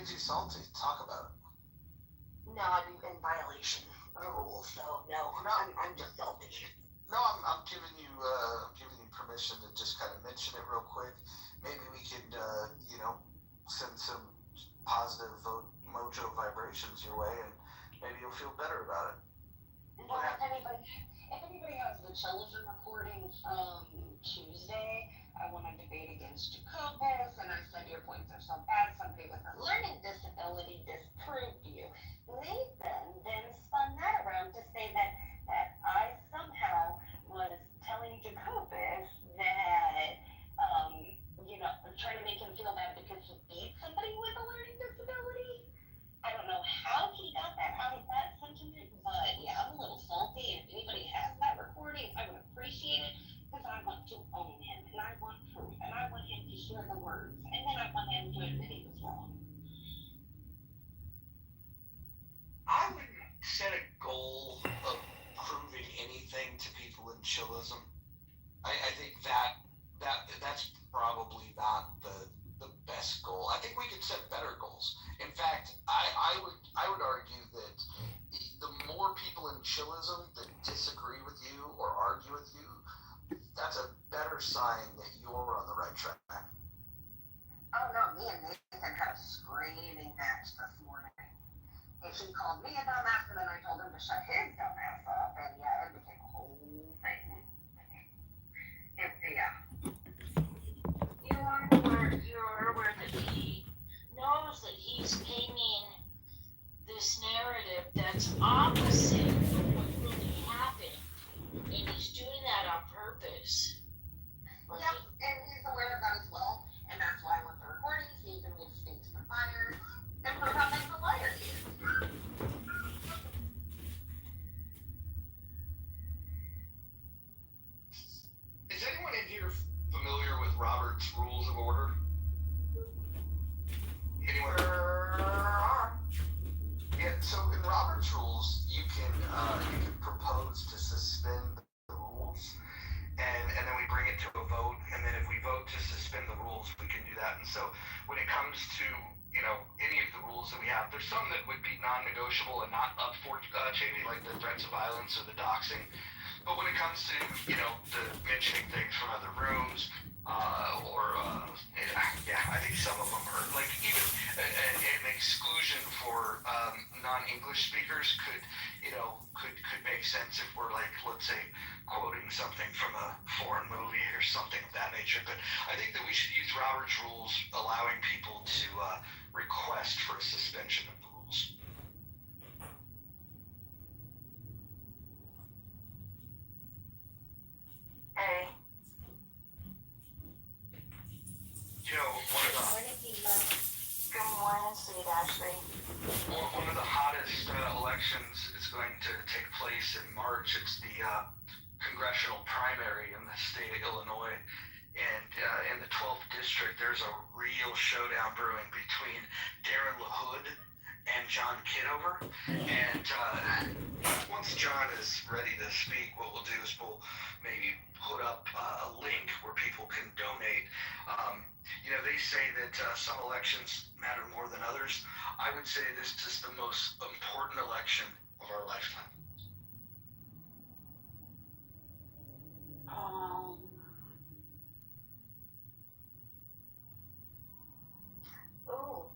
made you salty? Talk about it. No, I'm in violation of the rules, so no, No, I'm just salty. no, I'm giving you permission to just kind of mention it real quick. Maybe we could, send some positive mojo vibrations your way, and maybe you'll feel better about it. Well, if anybody has the television recording from Tuesday, I won a debate against Jacobus, and I said your points are so bad, somebody with a learning disability disproved you. Nathan then spun that around to say that I somehow was telling Jacobus that, trying to make him feel bad because he beat somebody with a learning disability. I don't know how he got that out of that sentiment, but yeah, I'm a little salty. And if anybody has that recording, I would appreciate it because I want to own him and I want proof and I want him to hear the words and then I want him to admit he was wrong. I wouldn't set a goal of proving anything to people in chillism. I think that's probably not the best goal. I think we could set better goals. In fact, I would argue that the more people in chillism that disagree with you or argue with you, that's a better sign that you're on the right track. Oh no, me and Nathan had a screaming match this morning. And he called me a dumbass and then I told him to shut his dumbass up and yeah, it became a whole thing. Yeah. You're aware that he knows that he's painting this narrative that's opposite of what really happened, and he's doing that on purpose. Yep, and he's aware of that as well, and that's why with the recordings, he even makes speaks for fire and prove how big the liar is. Is anyone in here familiar with Robert's Rules of Order? Anyone? Yeah. So in Robert's Rules, you can propose to suspend the rules, and then we bring it to a vote, and then if we vote to suspend the rules, we can do that. And so when it comes to any of the rules that we have, there's some that would be non-negotiable and not up for changing, like the threats of violence or the doxing. But when it comes to, the mentioning things from other rooms, I think some of them are, like, even an exclusion for non-English speakers could make sense if we're, like, let's say, quoting something from a foreign movie or something of that nature. But I think that we should use Robert's Rules allowing people to request for a suspension of the rules. Hey. Good morning, sweet Ashley. One of the hottest elections is going to take place in March. It's the congressional primary in the state of Illinois. And in the 12th district, there's a real showdown brewing between Darren LaHood and John Kitover. And once John is ready to speak, what we'll do is we'll maybe put up a link where people can donate. They say that some elections matter more than others. I would say this is the most important election of our lifetime.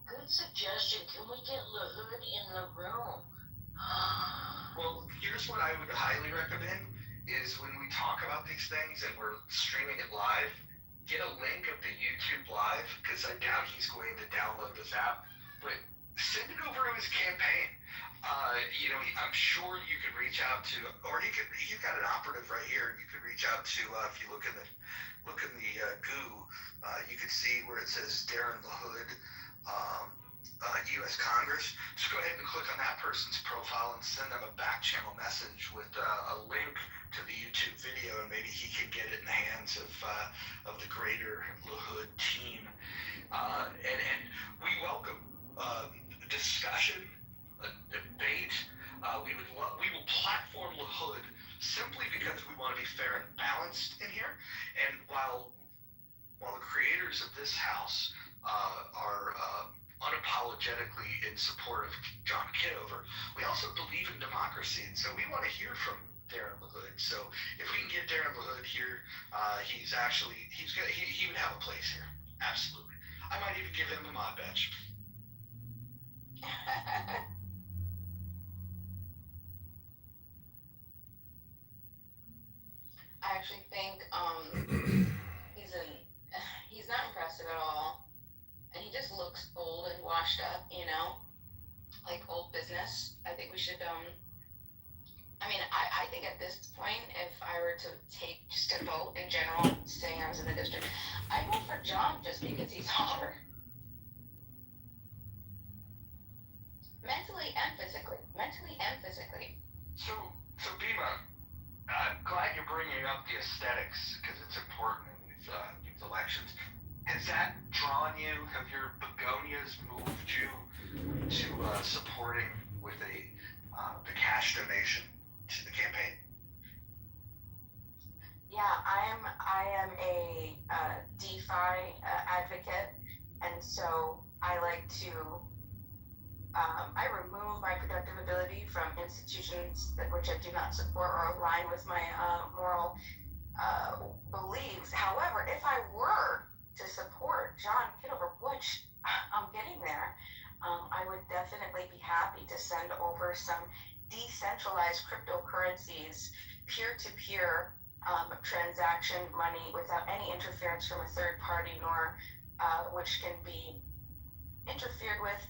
Good suggestion. Can we get LaHood in the room? Well, here's what I would highly recommend is when we talk about these things and we're streaming it live, get a link of the YouTube live, because I doubt he's going to download this app, but send it over to his campaign. I'm sure you could reach out to, or he's got an operative right here. You could reach out to, if you look in the goo, you could see where it says Darren LaHood, U.S. Congress. Just go ahead and click on that person's profile and send them a back channel message with a link to the YouTube video, and maybe he can get it in the hands of the greater LaHood team. And we welcome discussion, a debate. We will platform LaHood simply because we want to be fair and balanced in here. And while the creators of this house are unapologetic unapologetically in support of John Kitover. We also believe in democracy, and so we want to hear from Darren LaHood. So if we can get Darren LaHood here, he would have a place here. Absolutely. I might even give him a mod badge. I actually think he's not impressive at all, and he just looks old and washed up, like old business. I think we should I think at this point, if I were to take just a vote in general, saying I was in the district, I'd vote for John just because he's hotter. Mentally and physically. So Bima, I'm glad you're bringing up the aesthetics because it's important in these elections. Has that drawn you? Have your begonias moved you to supporting with the cash donation to the campaign? Yeah, I am a DeFi advocate, and so I like to I remove my productive ability from institutions which I do not support or align with my moral beliefs. However, if I were to support John Kitover, which I'm getting there, I would definitely be happy to send over some decentralized cryptocurrencies, peer-to-peer transaction money without any interference from a third party, nor which can be interfered with.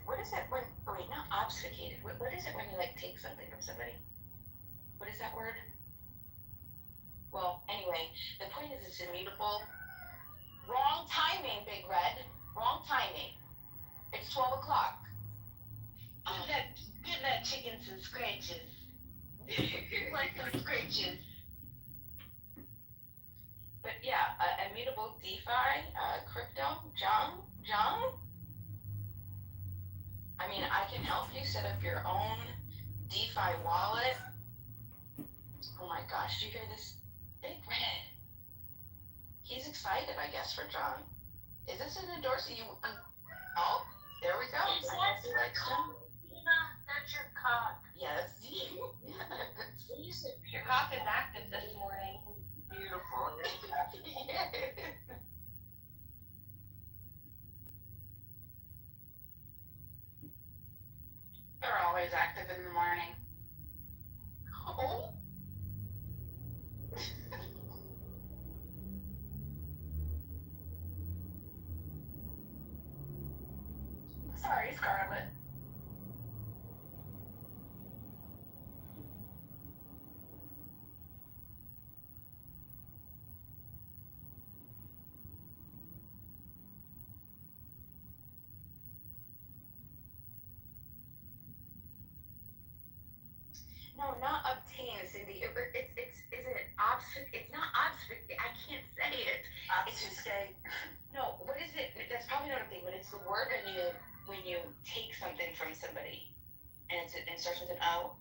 What is it when? Oh wait, not obfuscated. What is it when you like take something from somebody? What is that word? Well, anyway, the point is it's immutable. Wrong timing, Big Red. Wrong timing. It's 12 o'clock. Give that chicken some scratches. Like some scratches. But yeah, immutable DeFi, crypto, John. I mean, I can help you set up your own DeFi wallet. Oh my gosh, do you hear this? Big Red. He's excited, I guess, for John. Is this an endorsement? Oh, there we go. Is that your cock? That's your cock. Yes. Your cock is active this morning. Beautiful. They're always active in the morning. Oh. Sorry, Scarlett. No, not obtain, Cindy. Is it obfuscate? It's not obfuscate. I can't say it. It's just say no. What is it? That's probably not a thing, but it's the word when you take something from somebody, and it starts with an O.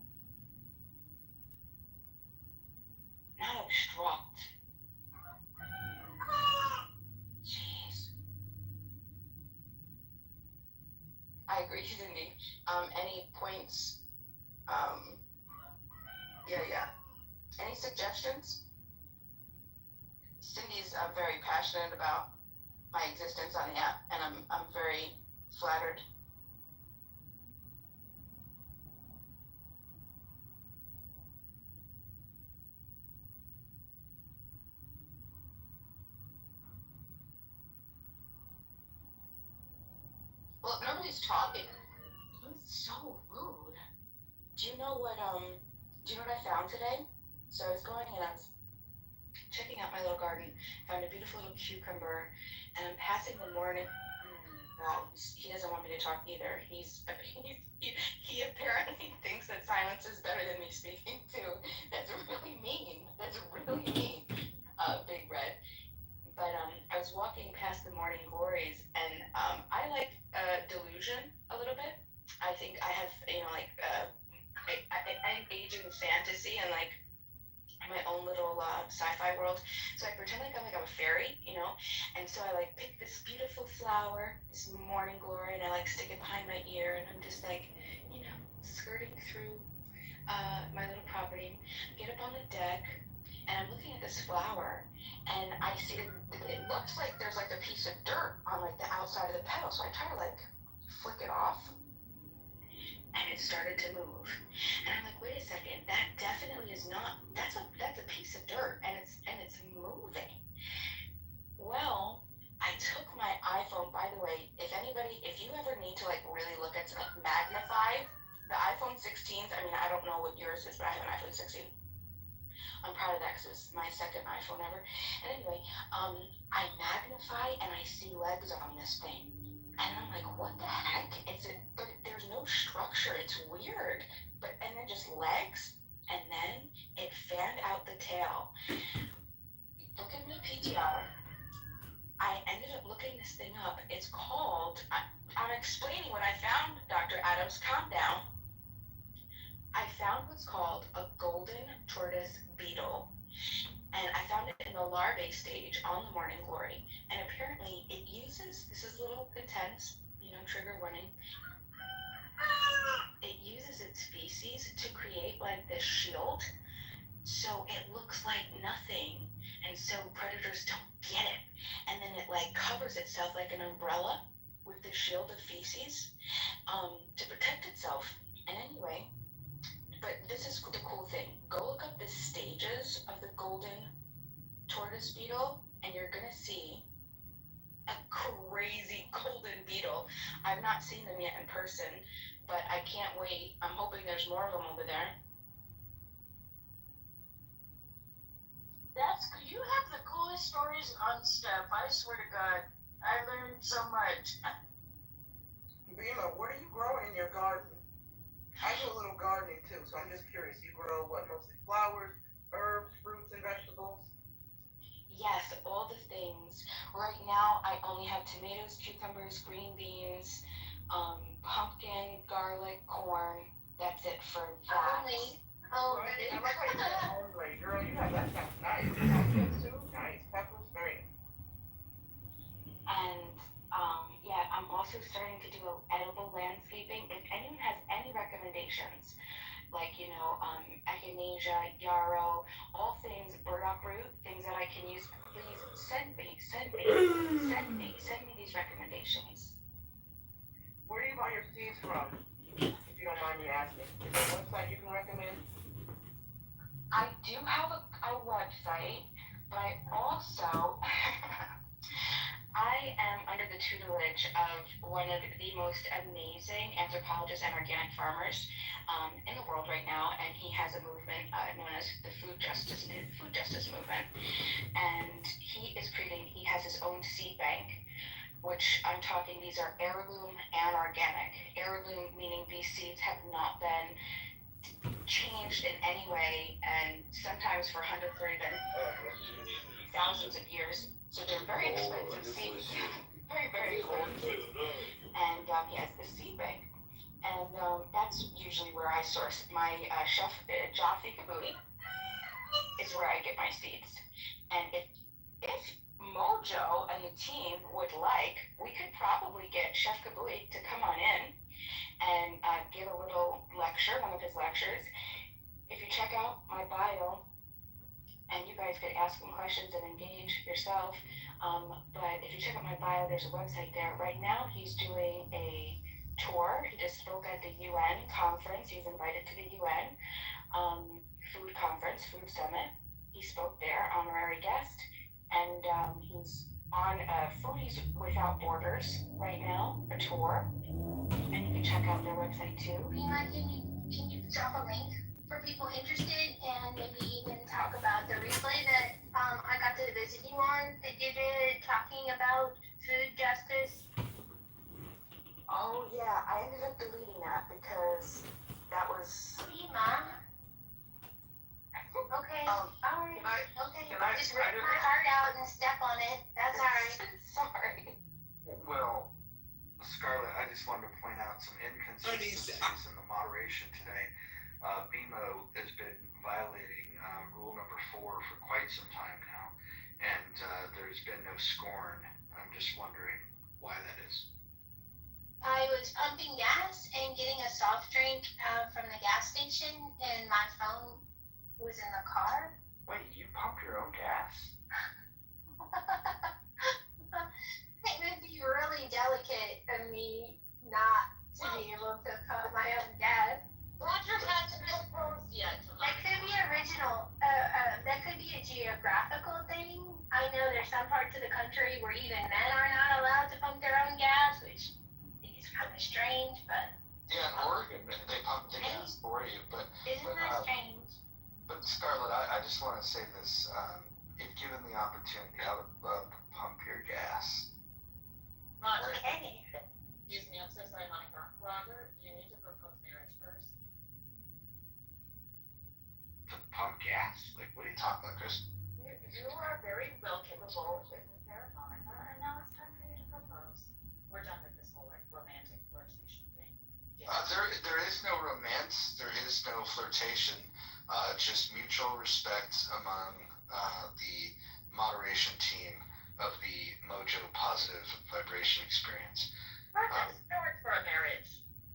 Not obstruct. Jeez. I agree, Cindy. Any points? Yeah. Any suggestions? Cindy's very passionate about my existence on the app, and I'm very flattered. Well, if nobody's talking, he's so rude. Do you know what I found today? So I was going and I was checking out my little garden, found a beautiful little cucumber, and I'm passing the morning. Well, he doesn't want me to talk either. He apparently thinks that silence is better than me speaking too. That's really mean. Big Red. But I was walking past the morning glories, and I like delusion a little bit. I think I have, I engage in fantasy and like my own little sci-fi world. So I pretend like I'm a fairy, and so I like pick this beautiful flower, this morning glory, and I like stick it behind my ear, and I'm just like, skirting through my little property, get up on the deck, and I'm looking at this flower, and I see it looks like there's like a piece of dirt on like the outside of the petal, so I try to like flick it off, and it started to move, and I'm like, wait a second, that definitely is not, that's a piece of dirt, and it's moving. Well, I took my iPhone, by the way, if you ever need to like really look at something, magnify the iPhone 16s, I mean, I don't know what yours is, but I have an iPhone 16. I'm proud of that because it's my second iPhone ever. And anyway, I magnify and I see legs on this thing. And I'm like, what the heck? But there's no structure. It's weird. And then just legs. And then it fanned out the tail. Look at my PTR. I ended up looking this thing up. It's called, I'm explaining when I found Dr. Adams, calm down. I found what's called a golden tortoise beetle, and I found it in the larvae stage on the morning glory, and apparently it uses, this is a little intense, trigger warning, it uses its feces to create like this shield, so it looks like nothing, and so predators don't get it, and then it like covers itself like an umbrella with the shield of feces to protect itself. And anyway, but this is the cool thing. Go look up the stages of the golden tortoise beetle, and you're gonna see a crazy golden beetle. I've not seen them yet in person, but I can't wait. I'm hoping there's more of them over there. You have the coolest stories on stuff. I swear to God, I learned so much. Bima, what do you grow in your garden? I do a little gardening too, so I'm just curious. You grow what, mostly flowers, herbs, fruits, and vegetables? Yes, all the things. Right now, I only have tomatoes, cucumbers, green beans, pumpkin, garlic, corn. That's it for that. Right. I like how you said only. Girl, that sounds nice. Pumpkins too? Nice. Peppers, very nice. And yeah, I'm also starting to do edible landscaping. If anyone has any recommendations, like echinacea, yarrow, all things burdock root, things that I can use, please send me these recommendations. Where do you buy your seeds from? If you don't mind me asking. Is there a website you can recommend? I do have a website, but I also I am under the tutelage of one of the most amazing anthropologists and organic farmers in the world right now, and he has a movement known as the food justice movement, and he has his own seed bank, which I'm talking, these are heirloom and organic. Heirloom meaning these seeds have not been changed in any way, and sometimes for hundreds or even thousands of years. So they're very expensive seeds, very, very expensive. And he has the seed bank. And that's usually where I source my chef, Jaffe Kabuli, is where I get my seeds. And if Mojo and the team would like, we could probably get Chef Kabuli to come on in and give a little lecture, one of his lectures. If you check out my bio, and you guys could ask him questions and engage yourself. But if you check out my bio, there's a website there. Right now, he's doing a tour. He just spoke at the UN conference. He's invited to the UN food conference, food summit. He spoke there, honorary guest. And he's on Foodies Without Borders right now, a tour. And you can check out their website too. Bima, can you drop a link for people interested, and maybe even talk about the replay that I got to visit you on that you did talking about food justice? Oh yeah, I ended up deleting that because that was. Bima. Okay. Alright. Okay. I Just rip my heart out and step on it. That's alright. Sorry. Well, Scarlett, I just wanted to point out some inconsistencies in the moderation today. BMO has been violating rule number of scorn. I'm just wondering why that is. I was pumping gas and getting a soft drink from the gas station, and my phone was in the car. Wait, you pump your own gas? It would be really delicate of me not to be able to pump my own gas. Roger hasn't proposed yet That tonight. could be original. That could be a geographical thing. I know there's some parts of the country where even men are not allowed to pump their own gas, which I think is kind of strange, but Yeah, in Oregon, they pump the gas for you. But isn't that strange? But Scarlett, I just want to say this. If given the opportunity, I would love to pump your gas. Roger, Okay. excuse me, I'm so sorry, Monica. Roger, you need to propose marriage first. To pump gas? Like, what are you talking about, Chris? You are very well capable in the pair, Monica, and now it's time for you to propose. We're done with this whole like romantic flirtation thing. There is no romance. There is no flirtation. Just mutual respect among the moderation team of the Mojo Positive Vibration Experience. Perfect start for a marriage.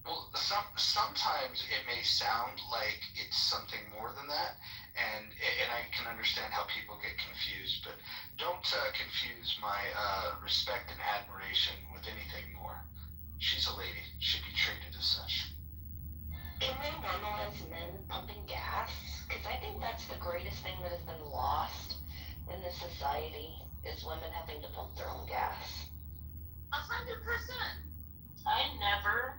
Well, sometimes it may sound like it's something more than that, and I can understand how people get confused, but don't confuse my respect and admiration with anything more. She's a lady, should be treated as such. Can we normalize men pumping gas? Because I think that's the greatest thing that has been lost in this society is women having to pump their own gas. 100%. I never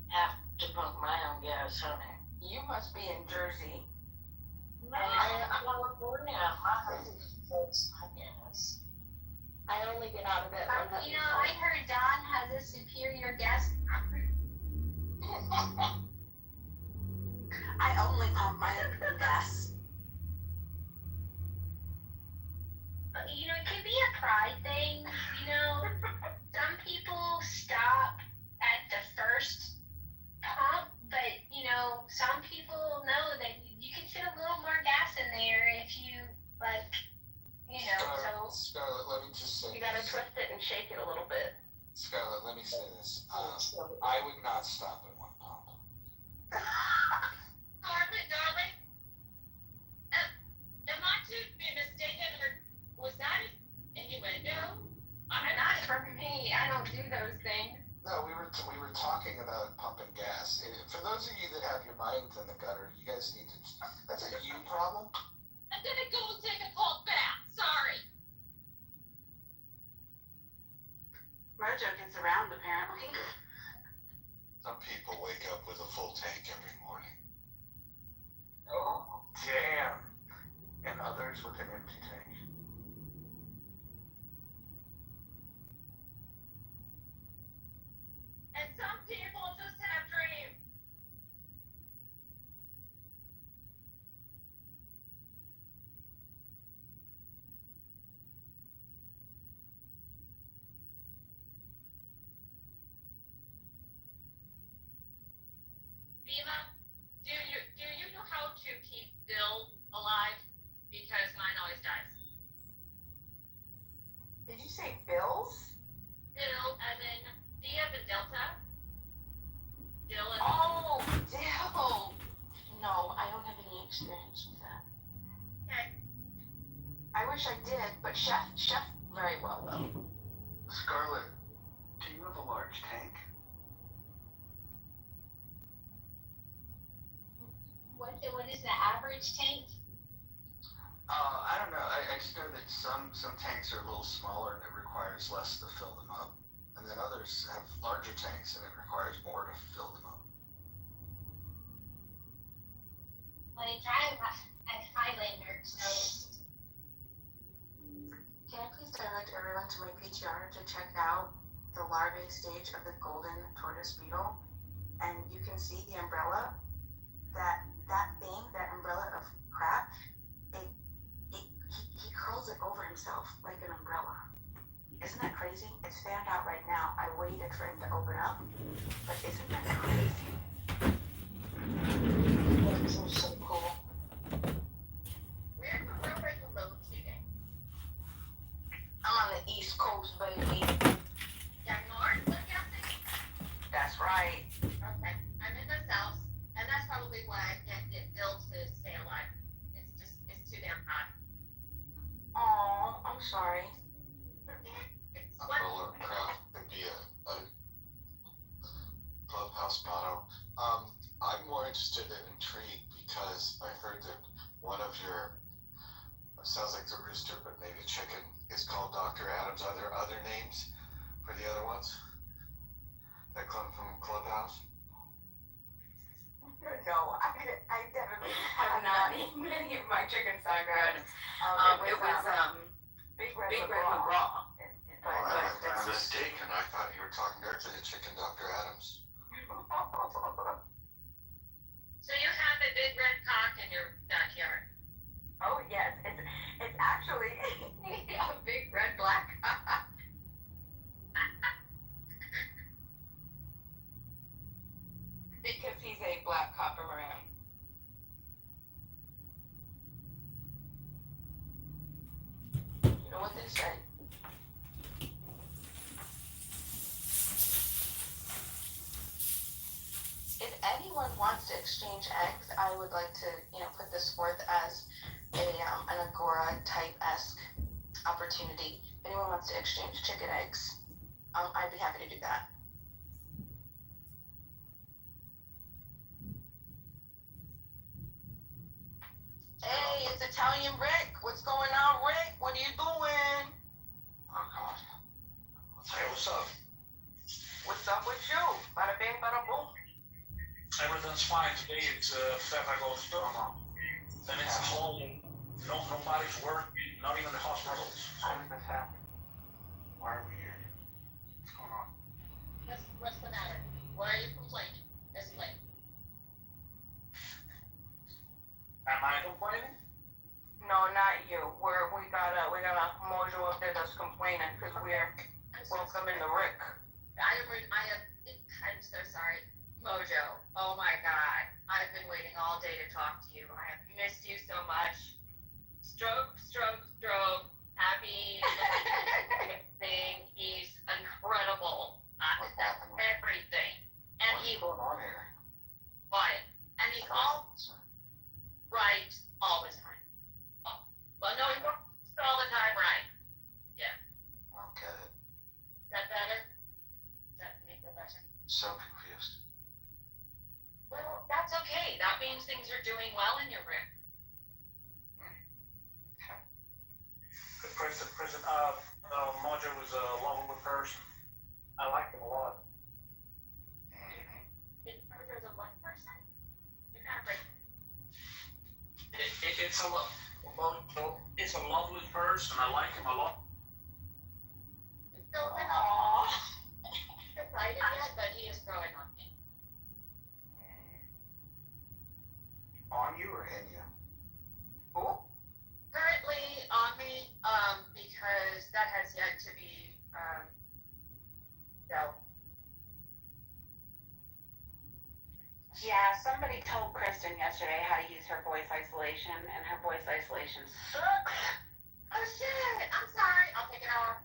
have to pump my own gas, honey. You must be in Jersey. No, I'm in California. My husband pumps my gas. I only get out of it when You know, I heard Don has a superior gas. I only pump my own gas. You know, it could be a pride thing. You know, some people stop at the first pump, but you know, some people know that you can fit a little more gas in there if you like. You know, so Scarlett, let me just say you gotta this. twist it and shake it a little bit. Scarlett, let me say this. I would not stop at one pump. Darling, am I to be mistaken, or was that an innuendo? not for me. I don't do those things. No, we were talking about pumping gas. For those of you that have your minds in the gutter, you guys need to. That's a you problem. I'm gonna go and take a cold bath. Sorry. Mojo gets around, apparently. Some people wake up with a full tank every morning. Oh. Damn. And others with an empty tank. And some people just have dreams. Bima, do you know how to keep Bill alive? Because mine always dies. Did you say bills? Bill, as in D as in Delta. Bill as in Oh, Dill. No, I don't have any experience with that. Okay. I wish I did, but Chef very well will. Scarlett, do you have a large tank? What is the average tank? I don't know. I just know that some tanks are a little smaller and it requires less to fill them up. And then others have larger tanks and it requires more to fill them up. Like I'm a Highlander, so Can I please direct everyone to my PTR to check out the larvae stage of the golden tortoise beetle? And you can see the umbrella, that umbrella of crap, he curls it over himself like an umbrella. Isn't that crazy? It's fanned out right now. I waited for him to open up, but isn't that crazy? That's so cool. where are you located? I'm on the East Coast. other names for the other ones that come from Clubhouse? No, I definitely have not eaten any of my chicken sandwiches. It was Big Red McGraw. I'm mistaken. I thought you were talking directly to Chicken Dr. Adams. So you have a big red cock in your backyard? Oh yes, it's actually a big red black cock. Because he's a black copper maroon. You know what they say? If anyone wants to exchange eggs, I would like to, put this forth as an Agora type-esque opportunity. If anyone wants to exchange chicken eggs, I'd be happy to do that. Hey, it's Italian Rick. What's going on, Rick? What are you doing? Oh, God. Hey, what's up? What's up with you? Bada bing, bada boom. Everything's fine today. It's Fed I go to Sturma. Then it's all, nobody's working, not even the hospitals. How did this happen? Why are we here? What's going on? What's the matter? Why are you complaining? Explain. Am I complaining? No, not you. We got a mojo up there that's complaining because we're welcoming the Rick. I'm so sorry. Mojo, oh my God. I've been waiting all day to talk to you. I have missed you so much. Stroke. Happy thing. He's incredible. What's happening? Everything. And What's going on here? quiet. And he's all right all the time. Oh. Well, no, he's not all the time right. I don't get it. Is that better? Does that make it better? So confused. Well, that's okay. That means things are doing well in your room. The president, Mojo was a lovely person. I liked him a lot. There's a one person? You're kind of like, It's a lovely person. I like him a lot. he's still not decided yet, but he is growing on me. On you or in you? Who? Currently on me, because that has yet to be, dealt. Yeah, somebody told Kristen yesterday how to use her voice isolation, and her voice isolation sucks. Oh shit! I'm sorry. I'll take it off.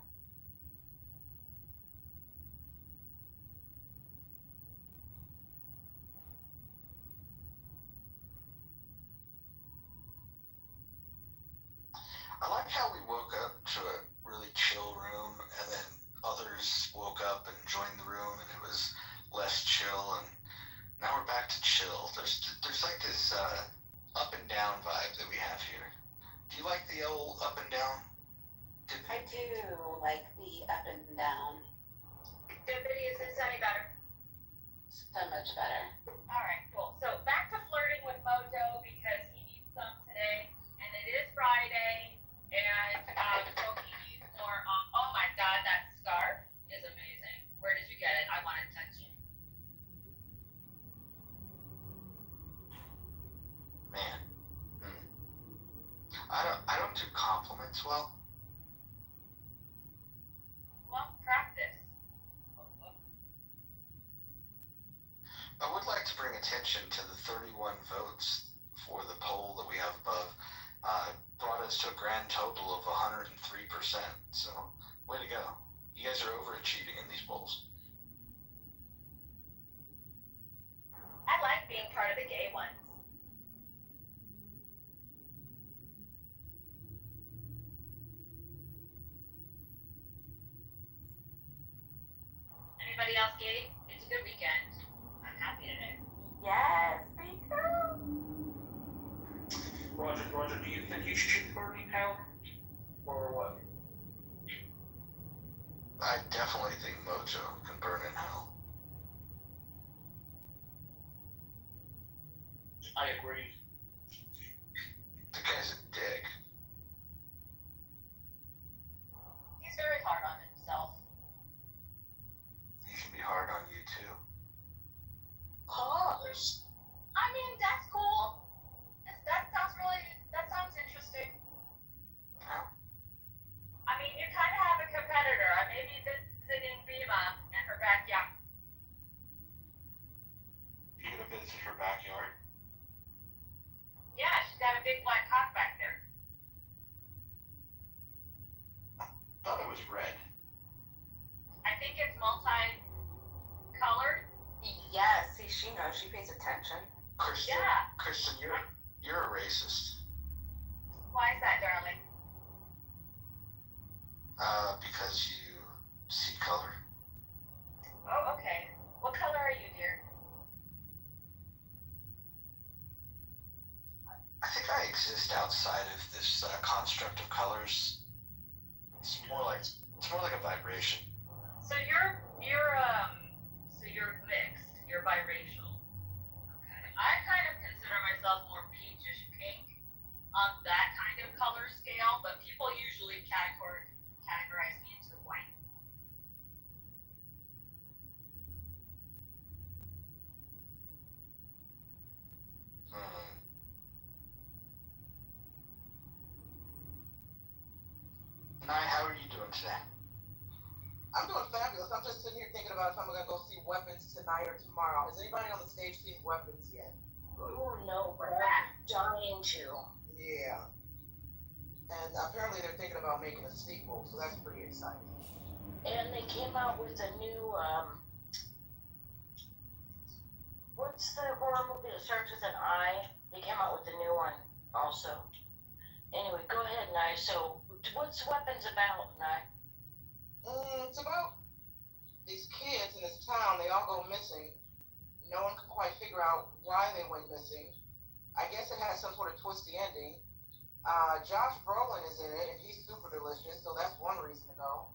I like how we woke up to a really chill room, and then others woke up and joined the room, and it was less chill, and now we're back to chill. There's like this up and down vibe that we have here. Do you like the old up and down? I do like the up and down Deputy, is this any better? so much better. Alright, cool. So back to flirting with Mojo because he needs some today, and it is Friday, and so he needs more. Oh my God, that scarf is amazing. Where did you get it? I want to touch it. Man, I don't do compliments well. Well, practice. I would like to bring attention to the 31 votes for the poll that we have above. Brought us to a grand total of 103%. So, way to go. You guys are overachieving in these polls. I like being part of the gay ones. Anybody else gay? It's a good weekend. I'm happy today. Yes, me too. Roger, do you think you should shoot Bernie now? Or what? I definitely think Mojo can burn in hell. I agree. The guy's a dick. He's very hard on himself. He can be hard on you too. Pause. I mean, that's cool. That sounds interesting. Yeah. I mean, you kind of have a competitor. I may be visiting Bima in her backyard. You gonna visit her backyard? Yeah, she's got a big black cock back there. Thought it was red. I think it's multi-colored. Yes, see, she knows. She pays attention. Kristen, Yeah. Kristen, you're a racist. Why is that, darling? Because you see color. Oh, okay. What color are you, dear? I think I exist outside of this construct of colors. It's more like a vibration. So you're mixed. You're biracial. Okay. I kind of consider myself more peachish pink on that kind of color scale, but people usually categorize me into white. Nye, how are you doing today? I'm doing fabulous. I'm just sitting here thinking about if I'm gonna go see Weapons tonight or tomorrow. Has anybody on the stage seen Weapons yet? Oh no, but I'm dying to. Yeah. And apparently they're thinking about making a sequel, so that's pretty exciting. And they came out with a new what's the horror movie that starts with an I? They came out with a new one also. Anyway, go ahead, Nye. So what's Weapons about, Nye? It's about these kids in this town. They all go missing. No one can quite figure out why they went missing. I guess it has some sort of twisty ending. Josh Brolin is in it, and he's super delicious, so that's one reason to go.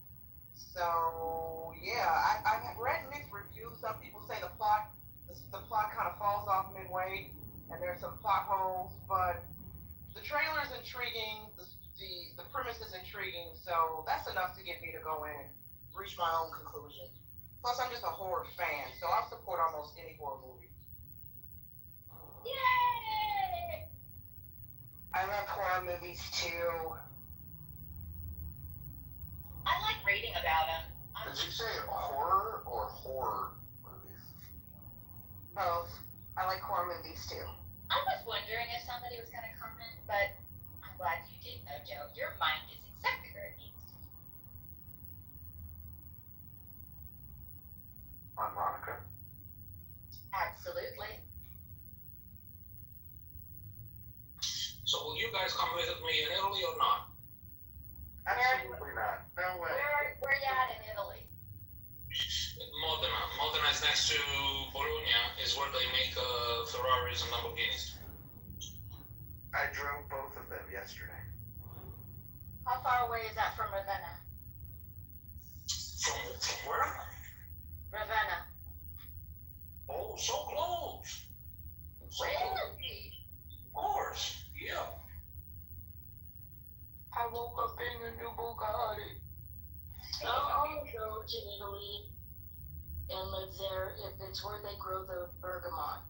So yeah, I've read mixed reviews. Some people say the plot kind of falls off midway, and there's some plot holes, but the trailer is intriguing. The premise is intriguing, so that's enough to get me to go in and reach my own conclusion. Plus, I'm just a horror fan, so I'll support almost any horror movie. Yay! I love horror movies too. I like reading about them. Did you say horror or horror movies? Both. I like horror movies too. I was wondering if somebody was going to comment, but I'm glad you did, Mojo. Your mind is exactly where it needs to be. On Monica. Absolutely. So will you guys come visit me in Italy or not? Absolutely not. No way. Where you at in Italy? Modena. Modena is next to Bologna, is where they make Ferraris and Lamborghinis. I drove both of them yesterday. How far away is that from Ravenna? From where? Ravenna. Oh, so close. So close. Really? Of course, yeah. I woke up in a new Bugatti. I'll go to Italy and live there if it's where they grow the bergamot.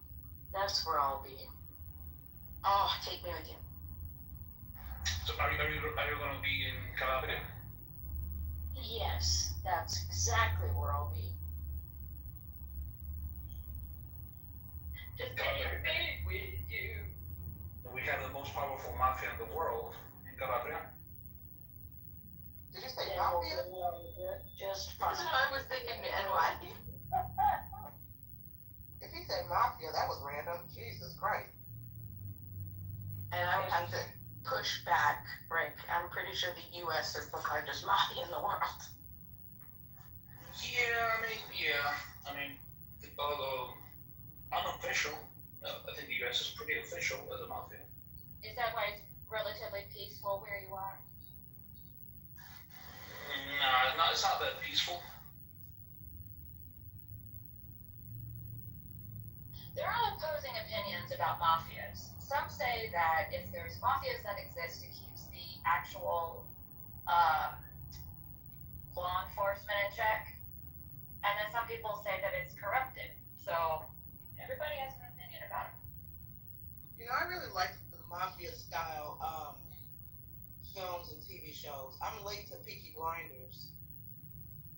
That's where I'll be. Oh, take me with you. So are you going to be in Calabria? Yes, that's exactly where I'll be. Just take me with you. We have the most powerful mafia in the world in Calabria. Did you say And mafia? just That's fine. what I was thinking, NY. If he said mafia, that was random. Jesus Christ. And I would have to push back, Rick. I'm pretty sure the U.S. is the largest mafia in the world. Yeah, I mean, although unofficial, I think the U.S. is pretty official as a mafia. Is that why it's relatively peaceful where you are? No, it's not that peaceful. There are opposing opinions about mafias. Some say that if there's mafias that exist, it keeps the actual law enforcement in check. And then some people say that it's corrupted. So everybody has an opinion about it. You know, I really like the mafia style films and TV shows. I'm late to Peaky Blinders.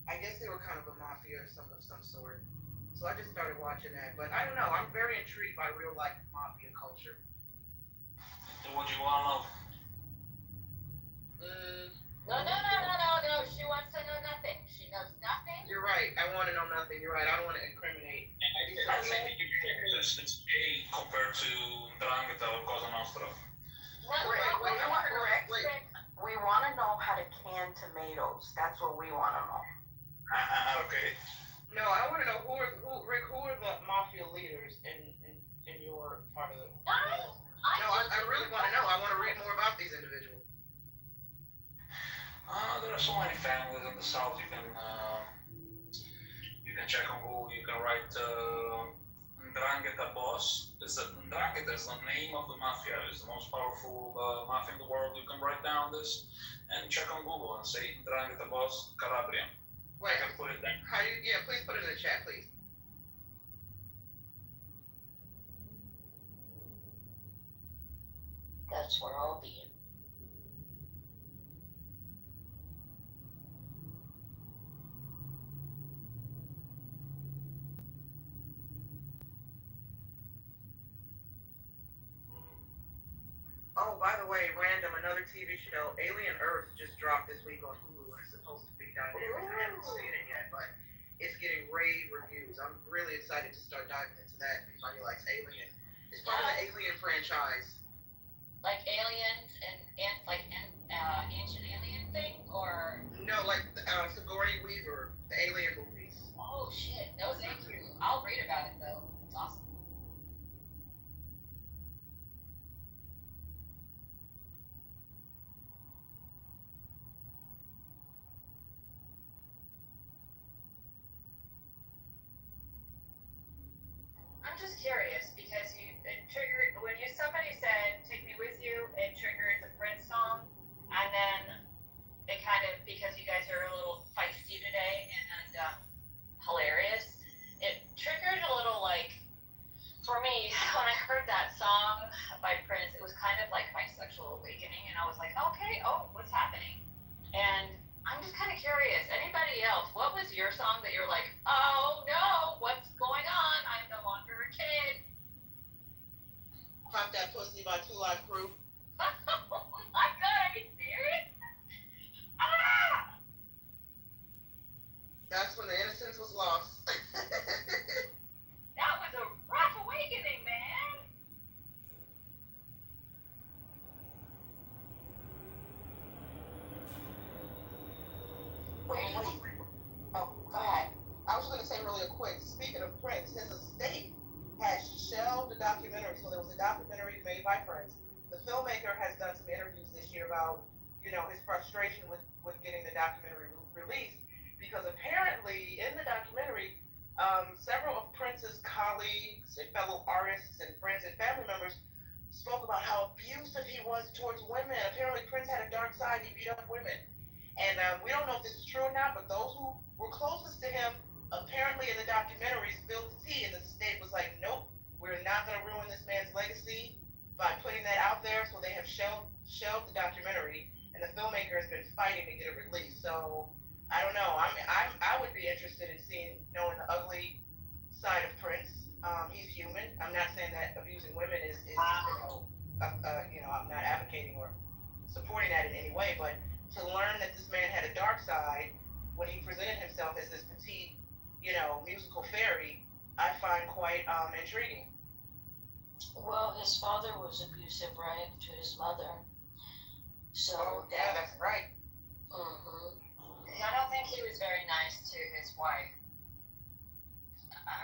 I guess they were kind of a mafia of some sort. So I just started watching that. But I don't know. I'm very intrigued by real life mafia culture. And what do you want to know? No. She wants to know nothing. She knows nothing. You're right. I want to know nothing. You're right. I don't want to incriminate. I think it's gay compared to Drangheta or Cosa Nostra. We want to know how to can tomatoes. That's what we want to know. Okay. No, I want to know Rick, who are the mafia leaders in your part of the... I really want to know. I want to read more about these individuals. There are so many families in the south. You can check on Google. You can write Ndrangheta boss. Ndrangheta is the name of the mafia. It's the most powerful mafia in the world. You can write down this and check on Google and say Ndrangheta boss Calabria. Wait, I can put it there. Please put it in the chat, please. That's where I'll be. Oh, by the way, random, another TV show, Alien Earth, just dropped this week on Hulu, and it's supposed to be dynamic. I haven't seen it yet, but it's getting rave reviews. I'm really excited to start diving into that. If anybody likes Alien, it's part of the Alien franchise. Like aliens and ancient alien thing, or No, like Sigourney Weaver, the Alien movies. oh shit, no thank you. I'll read about it though. It's awesome. I'm just curious because it triggered when somebody said "Take Me With You," it triggered the Prince song, and then it kind of because you guys are a little feisty today and hilarious, it triggered a little like for me when I heard that song by Prince, it was kind of like my sexual awakening, and I was like, okay, what's happening? And I'm just kind of curious. Anybody else? What was your song that you're like, oh no, what's going on? I'm no longer a kid. Pop That Pussy by 2 Live Crew. Oh my god, are you serious? Ah! That's when the innocence was lost. That was a rough awakening, man. Wait. Oh, go ahead. I was going to say really quick, speaking of Prince, his estate has shelved the documentary. So there was a documentary made by Prince. The filmmaker has done some interviews this year about, his frustration with getting the documentary released. Because apparently in the documentary, several of Prince's colleagues and fellow artists and friends and family members spoke about how abusive he was towards women. Apparently Prince had a dark side. He beat up women. And we don't know if this is true or not, but those who were closest to him, apparently in the documentary, spilled the tea, and the state was like, nope, we're not going to ruin this man's legacy by putting that out there. So they have shelved the documentary, and the filmmaker has been fighting to get it released. So I don't know. I would be interested in knowing the ugly side of Prince. He's human. I'm not saying that abusing women is I'm not advocating or supporting that in any way, but to learn that this man had a dark side when he presented himself as this petite, musical fairy, I find quite intriguing. Well, his father was abusive, right, to his mother. So yeah, that's right. Mm-hmm. I don't think he was very nice to his wife.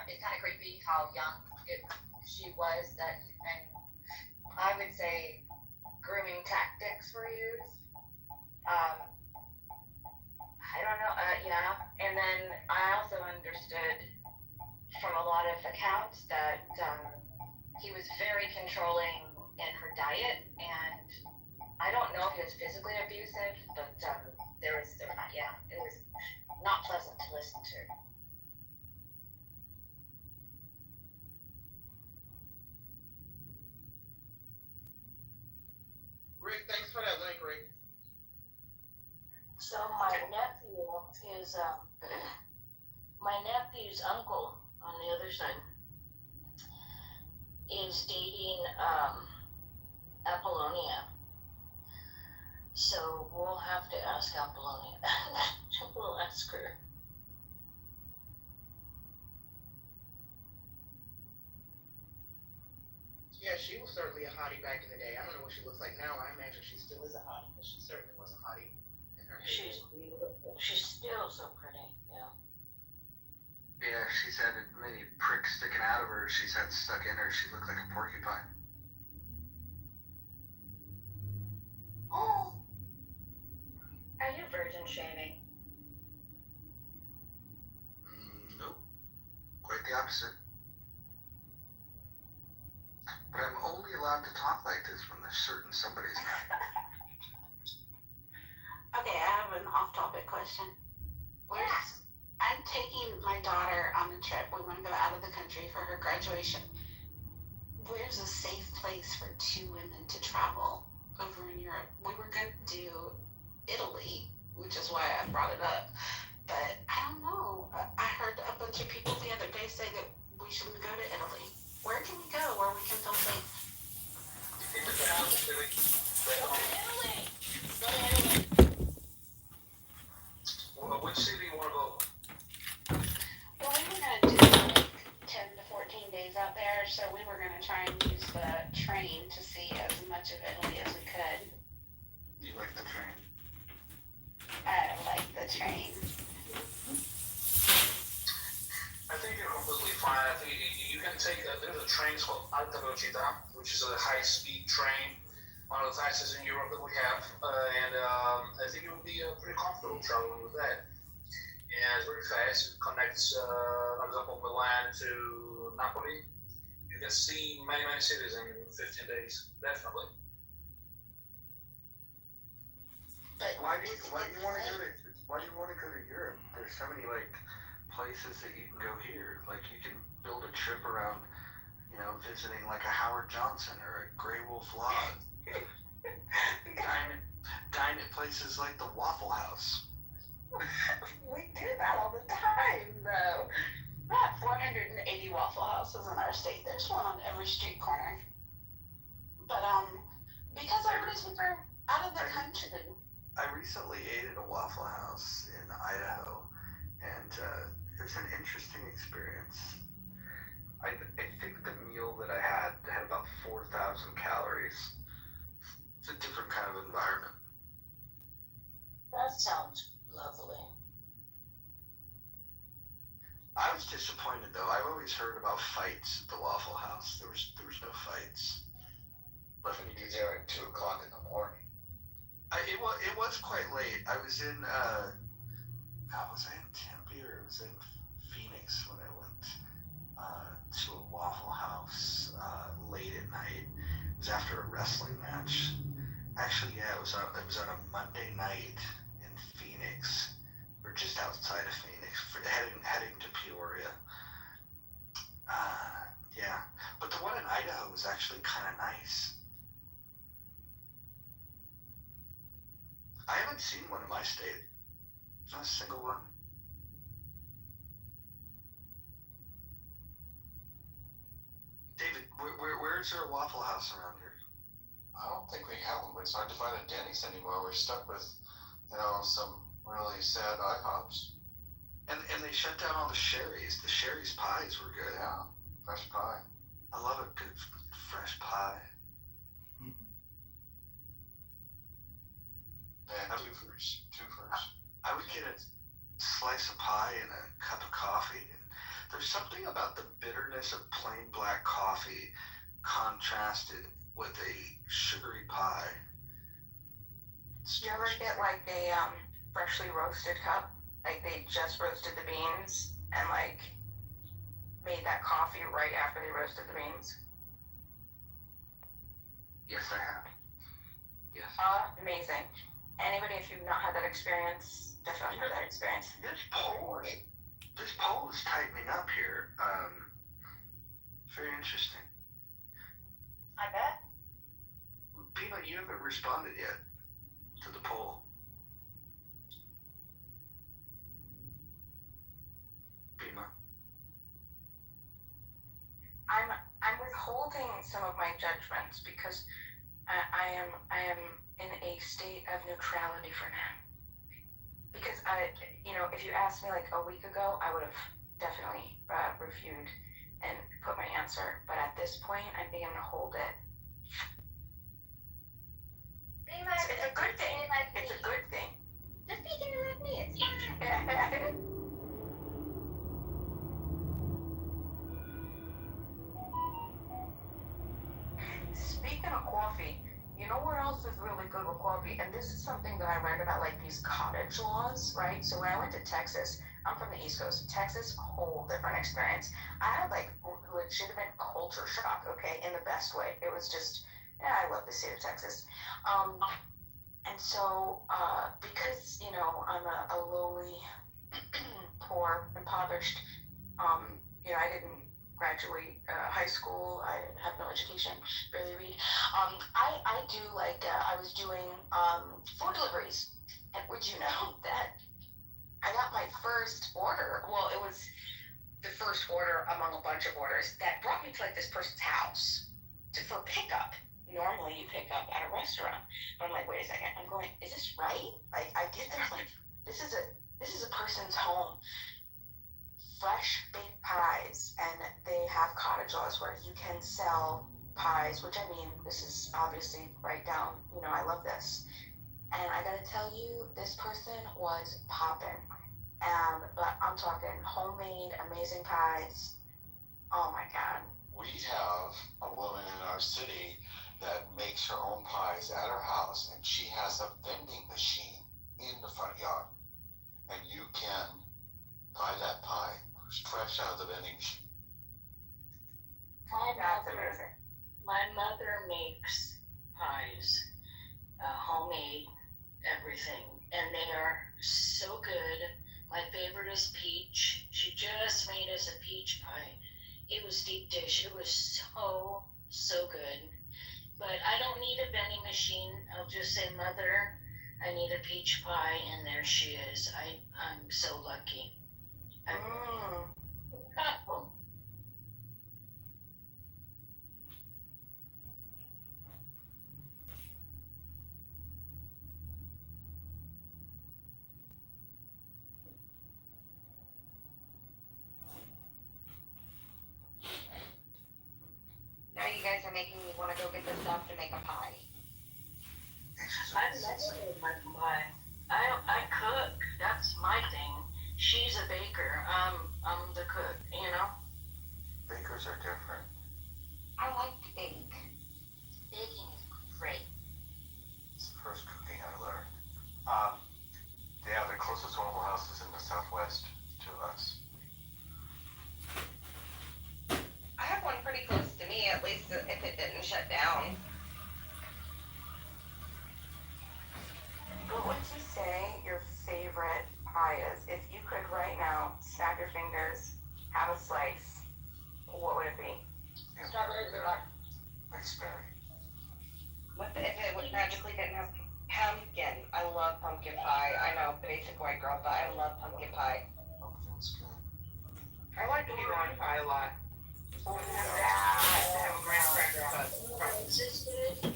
It's kind of creepy how young she was, and I would say grooming tactics were used. I don't know. Yeah, and then I also understood from a lot of accounts that he was very controlling in her diet, and I don't know if he was physically abusive, but it was not pleasant to listen to. Rick, thanks for that link, Rick. So my nephew is my nephew's uncle on the other side is dating Apollonia. So we'll have to ask Apollonia. We'll ask her. Yeah, she was certainly a hottie back in the day. I don't know what she looks like now. I imagine she still is a hottie, but she certainly was a hottie in her She's heyday. beautiful. She's still so pretty. Yeah. Yeah, she's had many pricks sticking out of her. She's had stuck in her. She looked like a porcupine. Oh, are you virgin shaming? Nope. Quite the opposite. But I'm only allowed to talk like this when there's certain somebody's not. Okay, I have an off-topic question. I'm taking my daughter on a trip. We want to go out of the country for her graduation. Where's a safe place for two women to travel over in Europe? We were going to do Italy, which is why I brought it up. But I don't know. I heard a bunch of people the other day say that we shouldn't go to Italy. Where can we go where we can feel safe? It depends. Italy. Go to Italy. Well, which city you want to go? Well, we were going to do like 10 to 14 days out there, so we were going to try and use the train to see as much of Italy as we could. You like the train? I like the train. I think you're completely fine. I think you can take, there's a train called Alta Velocità, which is a high-speed train, one of the fastest in Europe that we have, and I think it would be pretty comfortable traveling with that. Yeah, it's very fast. It connects, for example, Milan to Napoli. You can see many, many cities in 15 days, definitely. But Why do you want to go to Europe? There's so many places that you can go here. Like you can build a trip around, visiting like a Howard Johnson or a Grey Wolf Lodge. Dine at places like the Waffle House. we do that all the time, though. We have 480 Waffle Houses in our state. There's one on every street corner. But because I was out of the country. I recently ate at a Waffle House in Idaho, and it was an interesting experience. I think the meal that I had about 4,000 calories. It's a different kind of environment. That sounds lovely. I was disappointed though. I've always heard about fights at the Waffle House. There was no fights. Left me be there at 2 o'clock in the morning. It was quite late. I was in was I in Tempe or was I in Phoenix when I went to a Waffle House late at night. It was after a wrestling match. Actually, yeah, it was on a Monday night in Phoenix, or just outside of Phoenix, heading to Peoria. Yeah, but the one in Idaho was actually kind of nice. I haven't seen one in my state. Not a single one. David, where's there a Waffle House around here? I don't think we have them. It's hard to find a Denny's anymore. We're stuck with, some really sad IHOPs. And they shut down all the Sherry's. The Sherry's pies were good. Yeah, fresh pie. I love a good fresh pie. And twofers. I would get a slice of pie and a cup of coffee. And there's something about the bitterness of plain black coffee contrasted with a sugary pie. You ever get like a freshly roasted cup. Like they just roasted the beans and like made that coffee right after they roasted the beans. Yes, I have. Yes. Amazing. Anybody, if you've not had that experience, definitely have that experience. This poll is tightening up here. Very interesting. I bet. Pima, you haven't responded yet to the poll. Pima. I'm withholding some of my judgments because I am in a state of neutrality for now. Because if you asked me like a week ago, I would have definitely reviewed and put my answer. But at this point, I think I'm gonna hold it. It's a good thing. It's a good thing. Just be gonna like me. It's fine. Speaking of coffee, you know where else is really good with coffee? And this is something that I read about, like these cottage laws, right? So when I went to Texas, I'm from the East Coast. Texas, whole different experience. I had like legitimate culture shock, okay, in the best way. It was just, I love the state of Texas. And so, because, I'm a lowly, poor, impoverished, I didn't graduate high school. I have no education, barely read. I do I was doing food deliveries. And would you know that I got my first order? Well, it was the first order among a bunch of orders that brought me to like this person's house for pickup. Normally you pick up at a restaurant, but I'm like, wait a second. I'm going, is this right? Like I get there, I'm like, this is a person's home. Fresh baked pies, and they have cottage laws where you can sell pies, which I mean, this is obviously right down, I love this. And I gotta tell you, this person was popping. But I'm talking homemade, amazing pies. Oh my God. We have a woman in our city that makes her own pies at her house, and she has a vending machine in the front yard. And you can buy that pie fresh out of the vending machine. My mother makes pies, homemade, everything, and they are so good. My favorite is peach. She just made us a peach pie. It was deep dish. It was so good. But I don't need a vending machine. I'll just say, Mother, I need a peach pie, and there she is. I'm so lucky. Now you guys are making me want to go get the stuff to make a pie. I've never made my pie. I cook. That's my thing. She's a baker. I'm the cook, Bakers are different. I like to bake. Baking is great. It's the first cooking I learned. The closest Waffle House is in the Southwest to us. I have one pretty close to me, at least if it didn't shut down. What would you say your favorite pie is? If you could right now snap your fingers, have a slice, what would it be? Strawberry or Mixed berry. if it magically didn't have pumpkin. I love pumpkin pie. I know, basic white girl, but I love pumpkin pie. Pumpkin's good. I like key lime pie a lot. Is this good?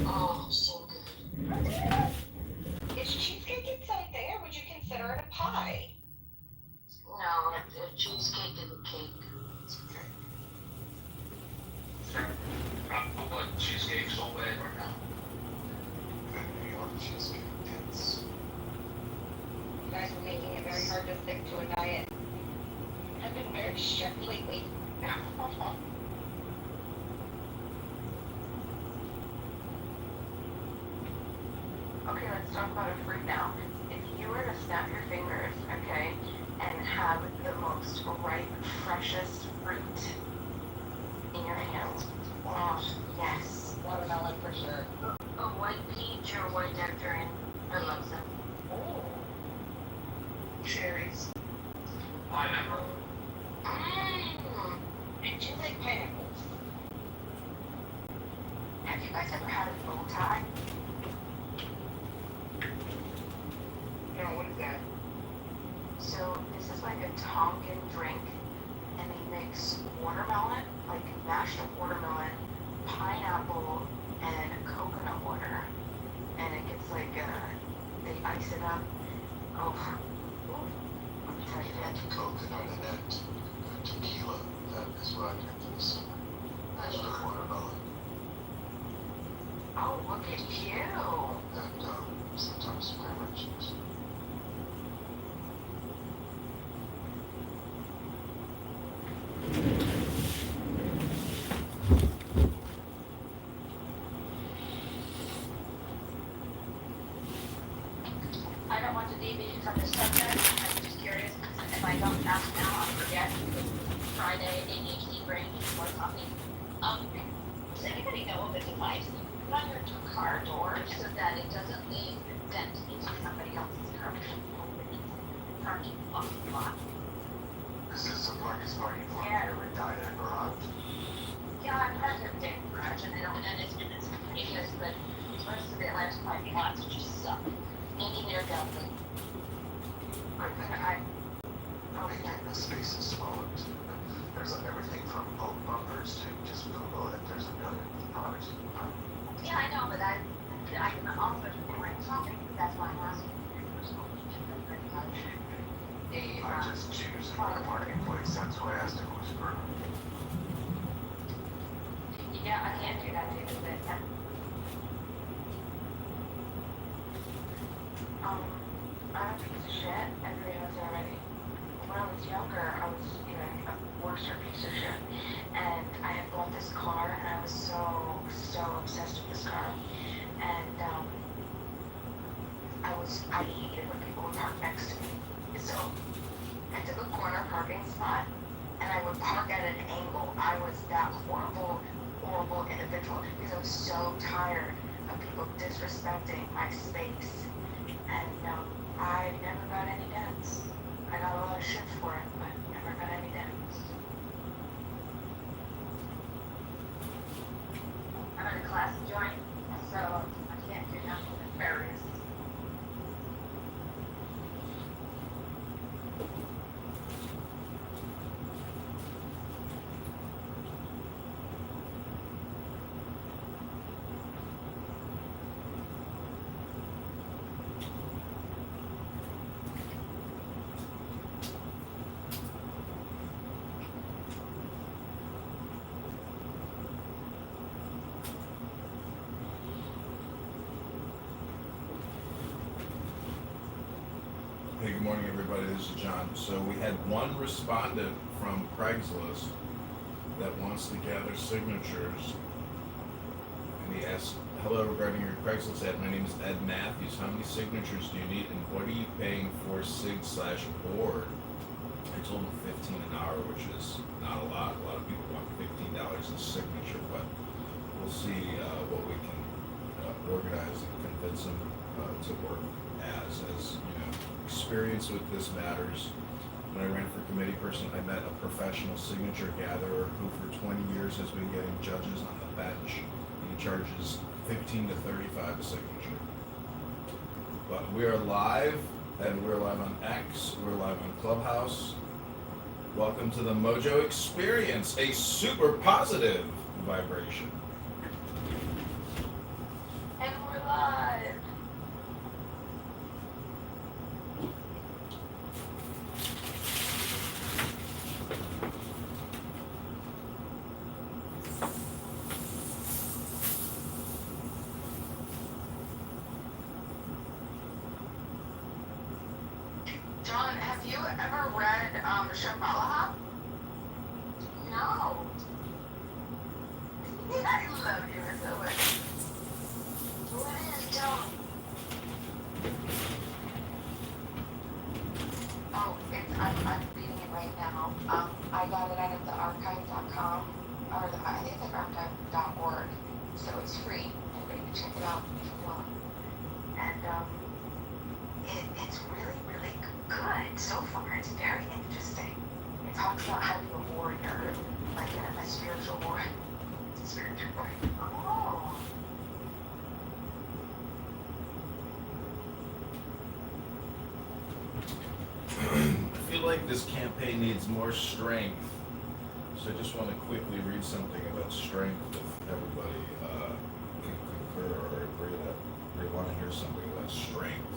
Oh, so good. Is cheesecake itself there? Would you consider it a pie? No, a cheesecake is a cake. It's okay. Cheesecake so bad right now. Good New York cheesecake. It's You guys are making it very hard to stick to a diet. I've been very strict lately. let's talk about a fruit now. If you were to snap your fingers, okay, and have the most ripe, freshest fruit in your hand. Oh, yes. Watermelon for sure. A white peach or white nectarine. I love them. Oh. Cherries. Pineapple. I do like pineapples. Have you guys ever had a bow tie? No, what is that? So this is like a Tongan drink, and they mix watermelon, like mashed up watermelon, pineapple, and coconut water, and it gets like they ice it up. Oh, ooh, let me tell you that. And coconut and then tequila. That is what I drink for the summer. Mashed up watermelon. Oh, look at you. And sometimes cranberry juice. I don't want to deviate from the subject, I'm just curious, if I don't ask now, I'll forget. Friday, ADHD brain, more coffee. Does anybody know of a device that you put on your car door so that it doesn't leave a dent into somebody else's car when you open it, parking lot? Is this the parking spot you want? Yeah. Ever died in a garage? Yeah, I'm parked in the garage and it's pretty good, but most of the Atlanta's parking lots just suck. Maybe they're dumping. Again, the space is smaller too. There's everything from boat bumpers to just Google it. There's a million products you can find. Yeah, I know, but I can also do my shopping, that's why I'm asking. I just choose a parking place. That's why I asked if it was for. Yeah, I can't do that, David, but I'm a piece of shit. Everybody knows already. When I was younger, I was even a worse piece of shit. And I had bought this car, and I was so obsessed with this car. And I hated when people would park next to me. So I took a corner parking spot, and I would park at an angle. I was that horrible individual because I was so tired of people disrespecting my space. And I never got any dents. I got a lot of shit for it, but never got any dents. I'm in a class joint, so I can't do nothing nefarious. Hey, good morning, everybody. This is John. So we had one respondent from Craigslist that wants to gather signatures. And he asked, hello, regarding your Craigslist ad, my name is Ed Matthews. How many signatures do you need, and what are you paying for sig/board? I told him 15 an hour, which is not a lot. A lot of people want $15 a signature, but we'll see what we can organize and convince them to work as you know. Experience with this matters. When I ran for committee person, I met a professional signature gatherer who for 20 years has been getting judges on the bench. He charges $15 to $35 a signature. But we are live, and we're live on X, we're live on Clubhouse. Welcome to the Mojo Experience, a super positive vibration. And we're live. John, have you ever read Shambhala? No. I love you so much. What is John? I got it out of the archive.com, or I think it's like archive.org, so it's free. Anybody can check it out if you want. And it's really, really good so far. It's very interesting. It talks about how to be a warrior, like a spiritual warrior. Spiritual warrior. Oh. I feel like this campaign needs more strength, so I just want to quickly read something about strength if everybody can concur or agree that they want to hear something about strength.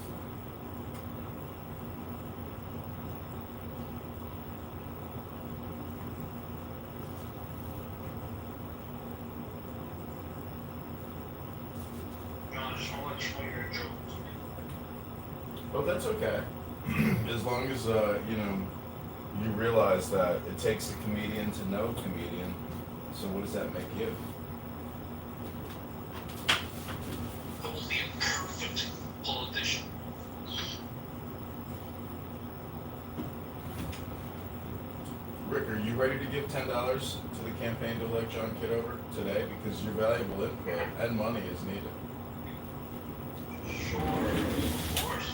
John, I just want to let you know you're a joke. Well, that's okay. As long as, you realize that it takes a comedian to know a comedian. So what does that make you? I will be a perfect politician. Rick, are you ready to give $10 to the campaign to elect John Kitover today? Because your valuable input and money is needed. Sure, of course.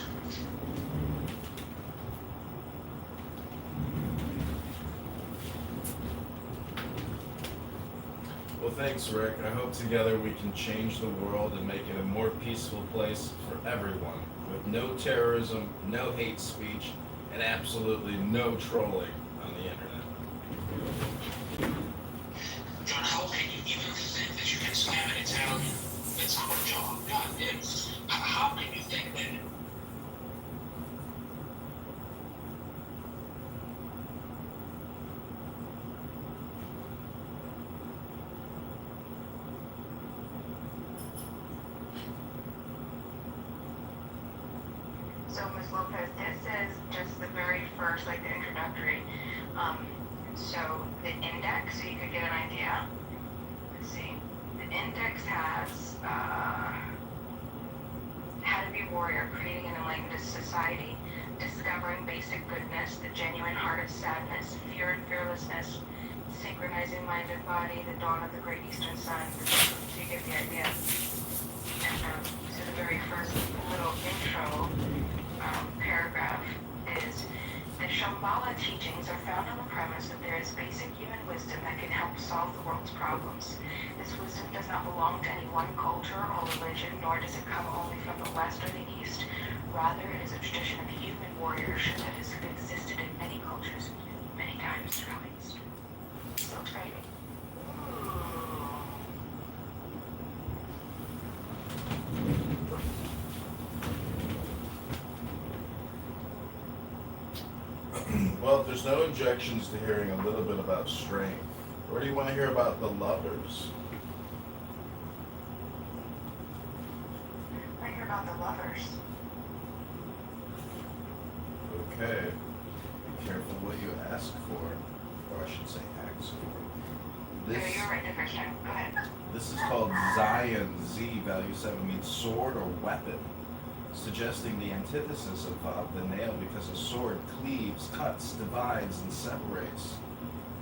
Well, thanks, Rick. I hope together we can change the world and make it a more peaceful place for everyone, with no terrorism, no hate speech, and absolutely no trolling on the internet. John, how can you even think that you can scam an Italian? That's our job. God, how can you think that? So, Ms. Lopez, this is just the very first, like the introductory. So the index, so you could get an idea. Let's see. The index has how to be a warrior, creating an enlightened society, discovering basic goodness, the genuine heart of sadness, fear and fearlessness, synchronizing mind and body, the dawn of the great eastern sun. So you get the idea. And so the very first little intro paragraph is the Shambhala teachings are found on the premise that there is basic human wisdom that can help solve the world's problems. This wisdom does not belong to any one culture or religion, nor does it come only from the West or the East. Rather, it is a tradition of human warriorship that has existed in many cultures, many times throughout history. So exciting. Well, if there's no objections to hearing a little bit about strength, or do you want to hear about the lovers? I hear about the lovers. Okay. Be careful what you ask for, or I should say ask for. Yeah, you're right the first time. Go ahead. This is called Zion. Z, value 7, means sword or weapon, suggesting the antithesis of the nail, because a sword cleaves, cuts, divides, and separates.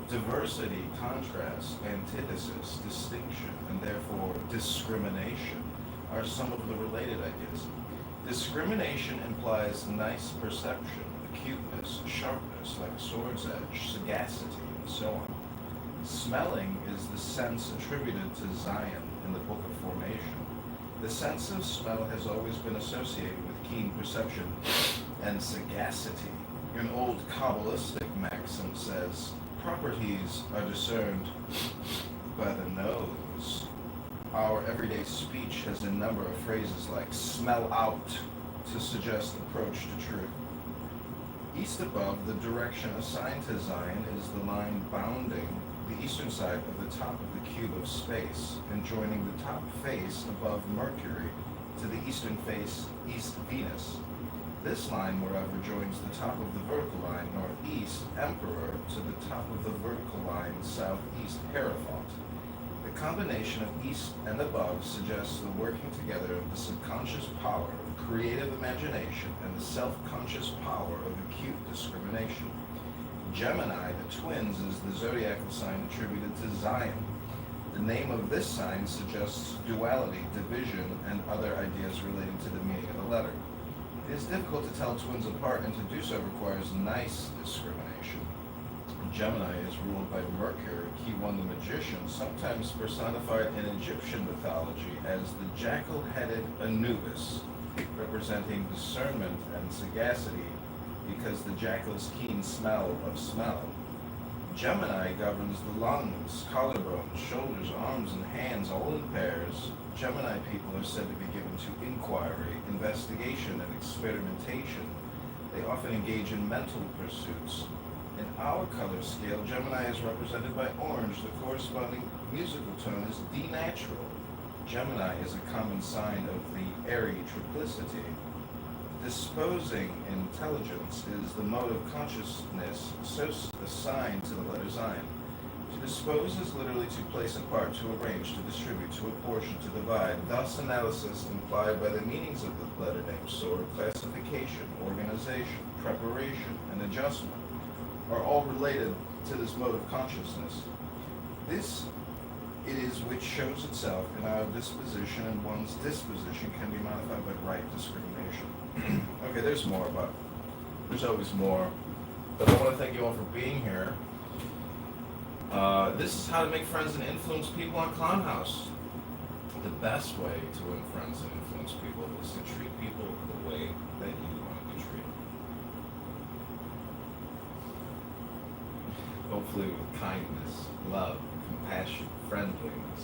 Diversity, contrast, antithesis, distinction, and therefore discrimination are some of the related ideas. Discrimination implies nice perception, acuteness, sharpness, like a sword's edge, sagacity, and so on. Smelling is the sense attributed to Zion in the Book of Formation. The sense of smell has always been associated with keen perception and sagacity. An old Kabbalistic maxim says, properties are discerned by the nose. Our everyday speech has a number of phrases like smell out to suggest approach to truth. East above, the direction assigned to Zion is the line bounding the eastern side of the top of the cube of space and joining the top face above Mercury to the eastern face, East Venus. This line, moreover, joins the top of the vertical line, Northeast Emperor, to the top of the vertical line, Southeast Hierophant. The combination of east and above suggests the working together of the subconscious power of creative imagination and the self-conscious power of acute discrimination. Gemini, the twins, is the zodiacal sign attributed to Zion. The name of this sign suggests duality, division, and other ideas relating to the meaning of the letter. It is difficult to tell twins apart, and to do so requires nice discrimination. Gemini is ruled by Mercury, He-1 the magician, sometimes personified in Egyptian mythology as the jackal-headed Anubis, representing discernment and sagacity because the jackal's keen smell of smell. Gemini governs the lungs, collarbones, shoulders, arms, and hands, all in pairs. Gemini people are said to be given to inquiry, investigation, and experimentation. They often engage in mental pursuits. In our color scale, Gemini is represented by orange. The corresponding musical tone is D natural. Gemini is a common sign of the airy triplicity. Disposing intelligence is the mode of consciousness assigned to the letter Zion. To dispose is literally to place apart, to arrange, to distribute, to apportion, to divide. Thus, analysis implied by the meanings of the letter name, sort, classification, organization, preparation, and adjustment are all related to this mode of consciousness. This it is which shows itself in our disposition, and one's disposition can be modified by right discrimination. Okay, there's more, but there's always more. But I want to thank you all for being here. This is how to make friends and influence people on Clown House. The best way to win friends and influence people is to treat people the way that you want to be treated. Hopefully with kindness, love, compassion, friendliness.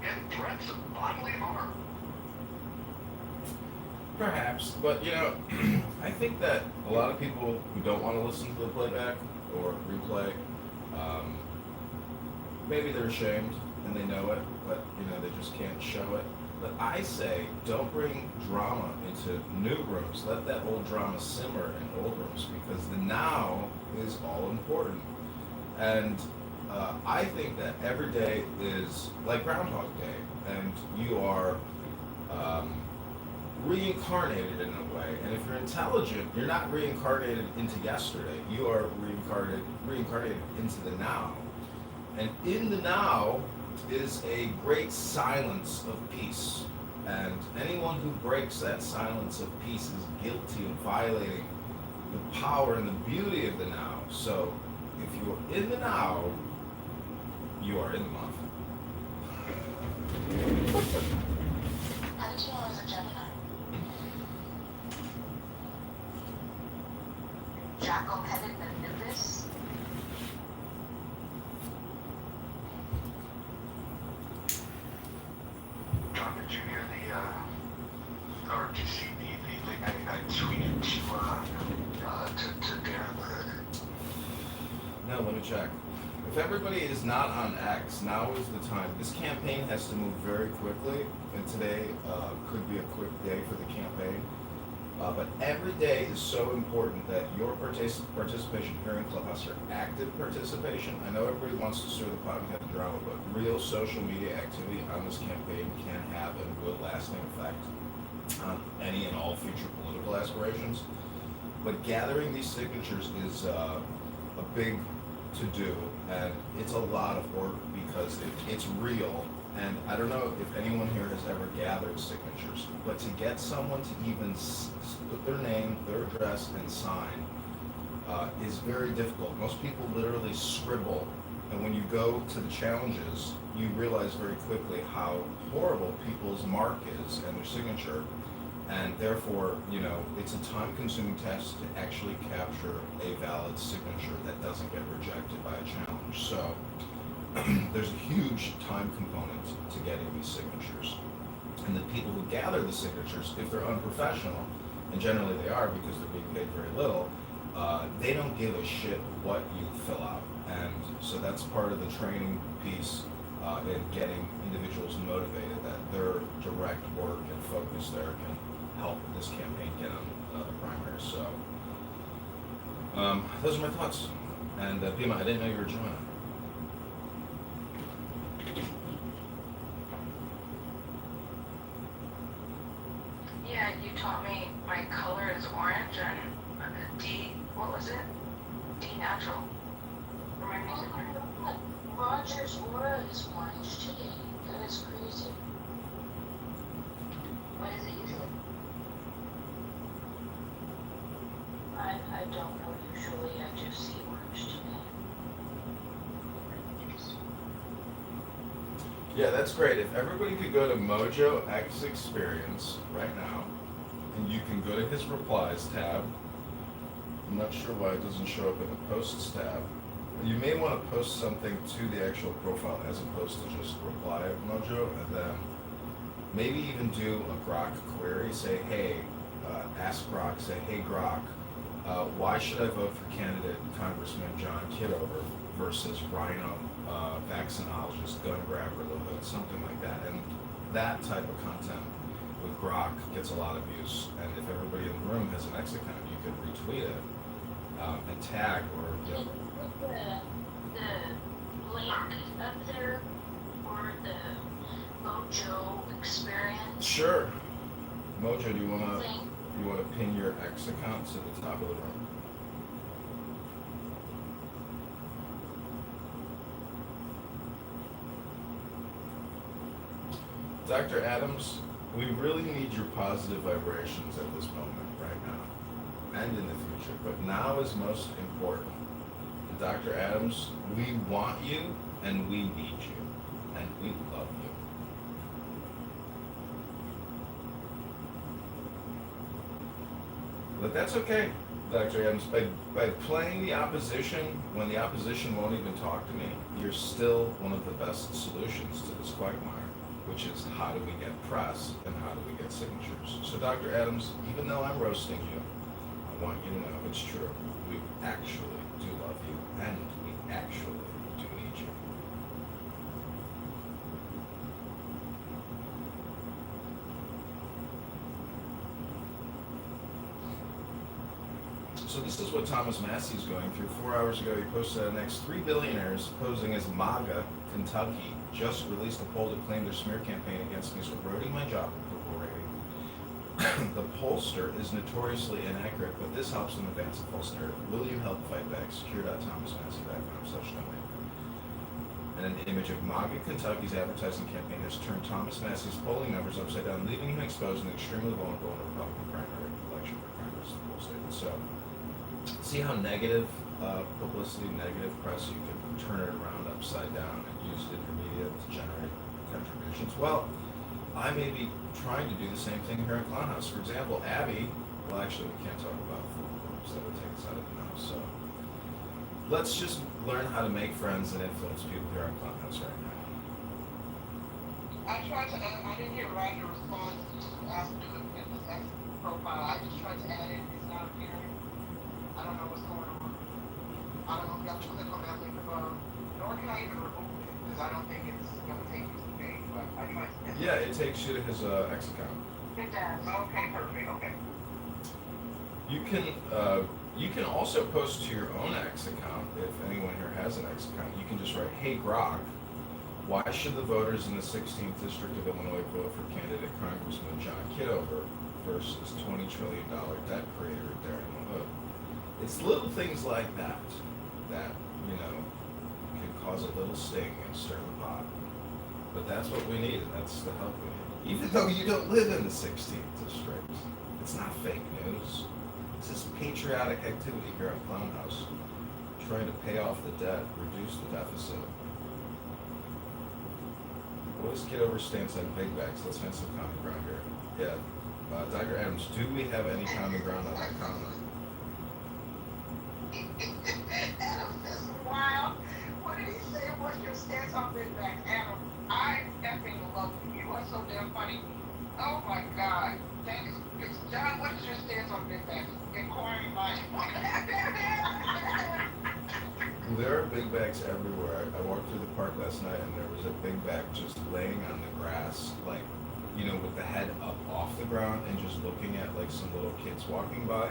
And threats of bodily harm. Perhaps, but I think that a lot of people who don't want to listen to the playback or replay, maybe they're ashamed and they know it, but they just can't show it. But I say, don't bring drama into new rooms. Let that old drama simmer in old rooms, because the now is all important. And I think that every day is like Groundhog Day, and you are reincarnated in a way. And if you're intelligent, you're not reincarnated into yesterday. You are reincarnated into the now. And in the now is a great silence of peace. And anyone who breaks that silence of peace is guilty of violating the power and the beauty of the now. So if you are in the now, you are in the month. How did you know I was a Gemini? Jackal-headed Anubis? John, did you hear or did you see the thing I tweeted to Darren? No, let me check. If everybody is not on X, now is the time. This campaign has to move very quickly, and today could be a quick day for the campaign. But every day is so important that your participation here in Clubhouse, your active participation, I know everybody wants to stir the pot and have the drama, but real social media activity on this campaign can have a real lasting effect on any and all future political aspirations. But gathering these signatures is a big to-do, and it's a lot of work because it's real. And I don't know if anyone here has ever gathered signatures, but to get someone to even put their name, their address, and sign is very difficult. Most people literally scribble, and when you go to the challenges, you realize very quickly how horrible people's mark is and their signature, and therefore, it's a time-consuming task to actually capture a valid signature that doesn't get rejected by a challenge. So there's a huge time component to getting these signatures. And the people who gather the signatures, if they're unprofessional, and generally they are because they're being paid very little, they don't give a shit what you fill out. And so that's part of the training piece in getting individuals motivated, that their direct work and focus there can help this campaign get on the primary. So those are my thoughts. And Bima, I didn't know you were joining. Yeah, you taught me my color is orange and D. What What was it? Be natural. Remind me of it. Roger's aura is orange today. That is crazy. What is it usually? I don't know usually. I just see orange today. Yeah, that's great. If everybody could go to Mojo X Experience right now, and you can go to his replies tab. I'm not sure why it doesn't show up in the posts tab. You may want to post something to the actual profile as opposed to just reply at Mojo, and then maybe even do a Grok query. Say, hey, ask Grok. Say, hey Grok, why should I vote for candidate Congressman John Kitover versus Rhino, vaccinologist, gun grabber, the hood, something like that. And that type of content with Grok gets a lot of views. And if everybody in the room has an X account, you could retweet it and tag or. Can you put the link up there for the Mojo experience Sure. Mojo, do you wanna thing? pin your X account to the top of the room? Dr. Adams, we really need your positive vibrations at this moment right now and in the future, but now is most important. And Dr. Adams, we want you and we need you and we love you. But that's okay, Dr. Adams. By playing the opposition when the opposition won't even talk to me, you're still one of the best solutions to this quagmire, which is how do we get press and how do we get signatures. So Dr. Adams, even though I'm roasting you, I want you to know it's true. We actually do love you and we actually do need you. So this is what Thomas Massey's going through. 4 hours ago, he posted the next 3 billionaires posing as MAGA Kentucky just released a poll to claim their smear campaign against me is eroding my job approval rating. The pollster is notoriously inaccurate, but this helps them advance a false narrative. Will you help fight back? Secure.thomasmassey.com/donate. And an image of MAGA Kentucky's advertising campaign has turned Thomas Massey's polling numbers upside down, leaving him exposed and extremely vulnerable in a Republican primary election for Congress, the poll stated. So, see how negative publicity, negative press, you can turn it around upside down and use it in your media to generate contributions. Well, I may be trying to do the same thing here at Clown House. For example, Abby, well actually we can't talk about food groups, that would take us out of the house. So let's just learn how to make friends and influence people here at Clown House right now. I tried to, I didn't hear Roger respond to ask me to get this X profile. I just tried to add it, it's not appearing. I don't know what's going on. I don't know if you have to click on that link above, nor can I even remove it, because I don't think it's gonna take you to the page, but I tried to. Yeah, it takes you to his X account. It does. Okay, perfect, okay. You can also post to your own X account if anyone here has an X account. You can just write, hey Grok, why should the voters in the 16th District of Illinois vote for candidate Congressman John Kitover versus $20 trillion debt creator Darren LaHood? It's little things like that that, can cause a little sting and stir the pot. But that's what we need, and that's the help we need. Even though you don't live in the 16th District, it's not fake news. It's this patriotic activity here at Clown House, trying to pay off the debt, reduce the deficit. What is Kitover's stance on big bags? Let's find some common ground here. Yeah, Dr. Adams, do we have any common ground on that comment? Adam, this is wild. What did he say? What's your stance on big back? Adam, I effing love you. You are so damn funny. Oh my God. Thanks. John, what is your stance on big bags? Inquiring minds. There are big bags everywhere. I walked through the park last night and there was a big bag just laying on the grass, like, with the head up off the ground and just looking at like some little kids walking by.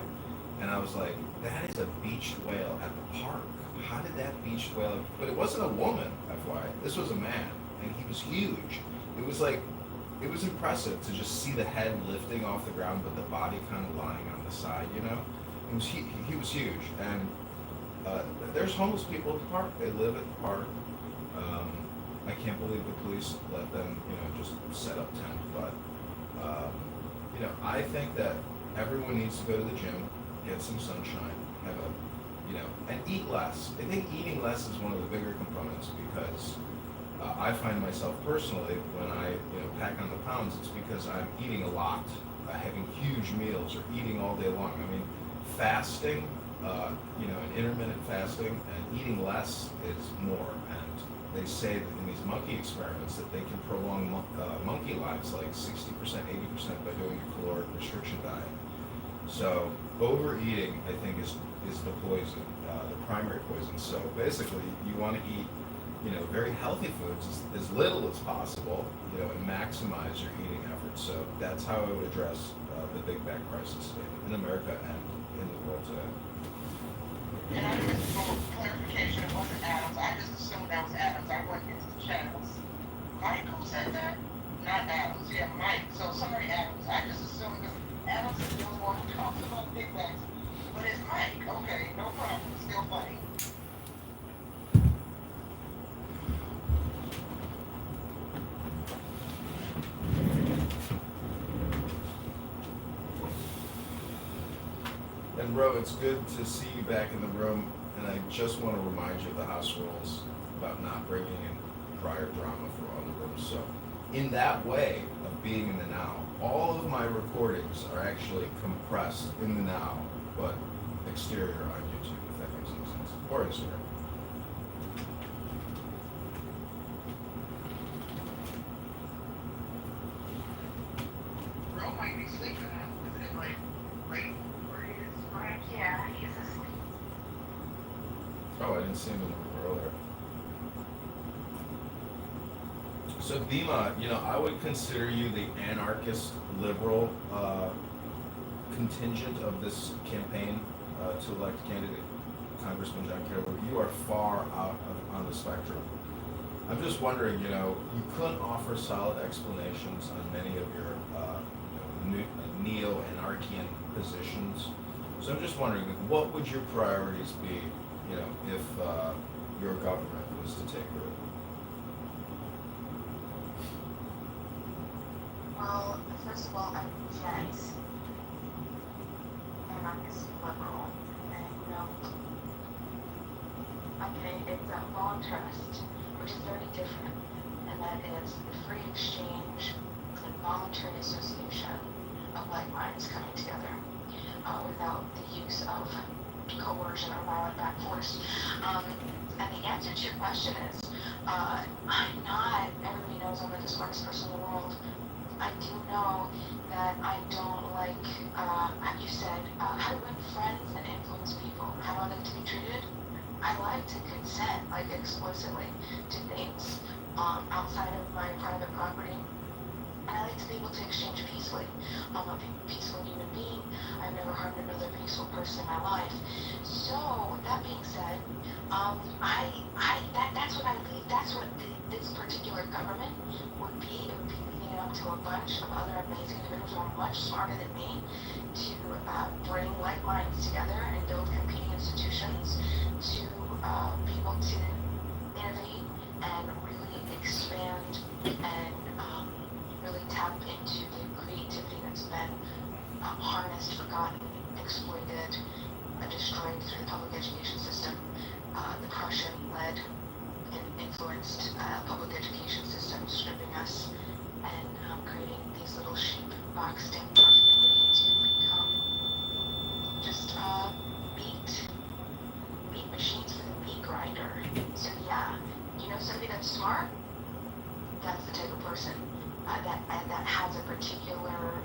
And I was like, that is a beached whale at the park. How did that beached whale? But it wasn't a woman, FYI. This was a man, and he was huge. It was impressive to just see the head lifting off the ground, but the body kind of lying on the side, he was huge, and there's homeless people at the park. They live at the park. Um, I can't believe the police let them, just set up tent. But I think that everyone needs to go to the gym, get some sunshine, have a, and eat less. I think eating less is one of the bigger components because I find myself personally when I, pack on the pounds, it's because I'm eating a lot, having huge meals or eating all day long. I mean, fasting, and intermittent fasting and eating less is more. And they say that in these monkey experiments that they can prolong monkey lives like 60%, 80% by doing a caloric restriction diet. So overeating, I think, is the poison, the primary poison. So basically, you want to eat, very healthy foods as little as possible, and maximize your eating efforts. So that's how I would address the big bag crisis in America and in the world today. And I just for clarification, it wasn't Adams. I just assumed that was Adams. I went into the channels. Mike, who said that? Not Adams. Yeah, Mike. So sorry, Adams. I just assumed because Adams is the one who talks about big bags. But it's Mike. Okay, no problem. Still funny. And Ro, it's good to see you back in the room, and I just want to remind you of the house rules about not bringing in prior drama for other rooms. So in that way of being in the now, all of my recordings are actually compressed in the now, but exterior on YouTube, if that makes any sense, or Instagram. Bro might be sleeping. Is it like late? Yeah, he's asleep. Oh, I didn't see him in the room earlier. So Bima, I would consider you the anarchist liberal contingent of this campaign to elect candidate Congressman John Kitover. You are far out on the spectrum. I'm just wondering, you couldn't offer solid explanations on many of your neo-anarchian positions. So I'm just wondering, what would your priorities be, if your government was to take root? Well, first of all, I'm Jet, anarchist liberal, and okay, it's a voluntarist, which is very different, and that is free exchange and voluntary association of like minds coming together without the use of coercion or violent back force. And the answer to your question is, I'm not, everybody knows I'm the smartest person in the world. I do know that I don't like, you said, how to win friends and influence people. How do I like to be treated? I like to consent, like explicitly, to things outside of my private property. And I like to be able to exchange peacefully. I'm a peaceful human being. I've never harmed another peaceful person in my life. So, that being said, that's what I leave. That's what this particular government would be. It would be leading up to a bunch of other amazing individuals who are much smarter than me to bring like minds together and build competing institutions to be able to innovate and really expand and really tap into the creativity that's been harnessed, forgotten, exploited, destroyed through the public education system, the Prussian-led and influenced public education system, stripping us and creating these little sheep boxed in perfectly to become just meat machines for the meat grinder. So yeah, somebody that's smart, that's the type of person that has a particular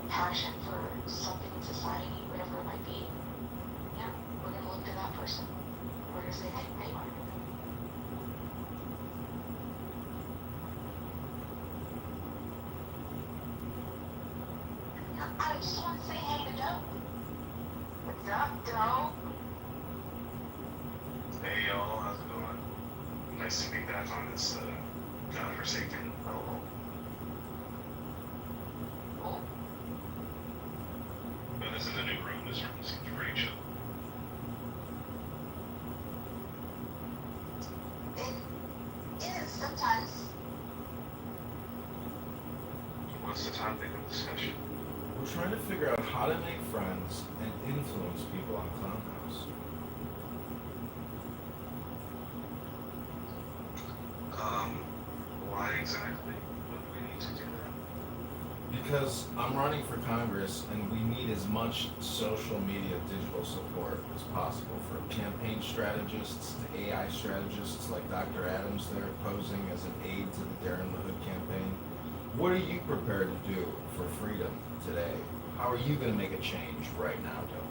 passion for something in society, whatever it might be. Yeah, we're gonna look to that person. We're gonna say, hey, Mark. I just want to say hey to Dope. What's up, Dope? Hey y'all, how's it going? Nice to be back on this godforsaken hellhole. Cool. Been a This is a new room. This room seems pretty chill. It is sometimes. What's the topic of discussion? We're trying to figure out how to make friends and influence people on Clownhouse. Why exactly would we need to do that? Because I'm running for Congress and we need as much social media digital support as possible, from campaign strategists to AI strategists like Dr. Adams there posing as an aide to the Darren the Hood campaign. What are you prepared to do for freedom today? How are you going to make a change right now, Joe?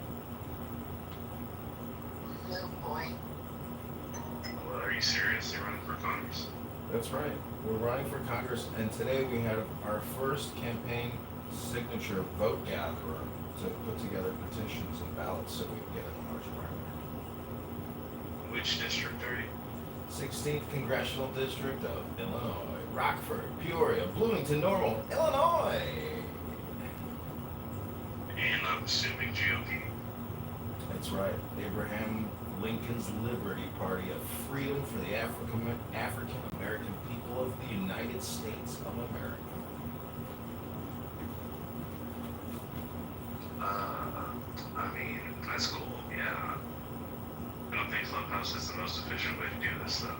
Oh boy. Well, are you seriously running for Congress? That's right. We're running for Congress, and today we had our first campaign signature vote gatherer to put together petitions and ballots so we can get in a March primary. Which district are you? 16th Congressional District of Illinois, Rockford, Peoria, Bloomington, Normal, Illinois. And I'm assuming GOP. That's right. Abraham Lincoln's Liberty Party of Freedom for the African American people of the United States of America. I mean, that's cool, yeah. I don't think Clubhouse is the most efficient way to do this, though.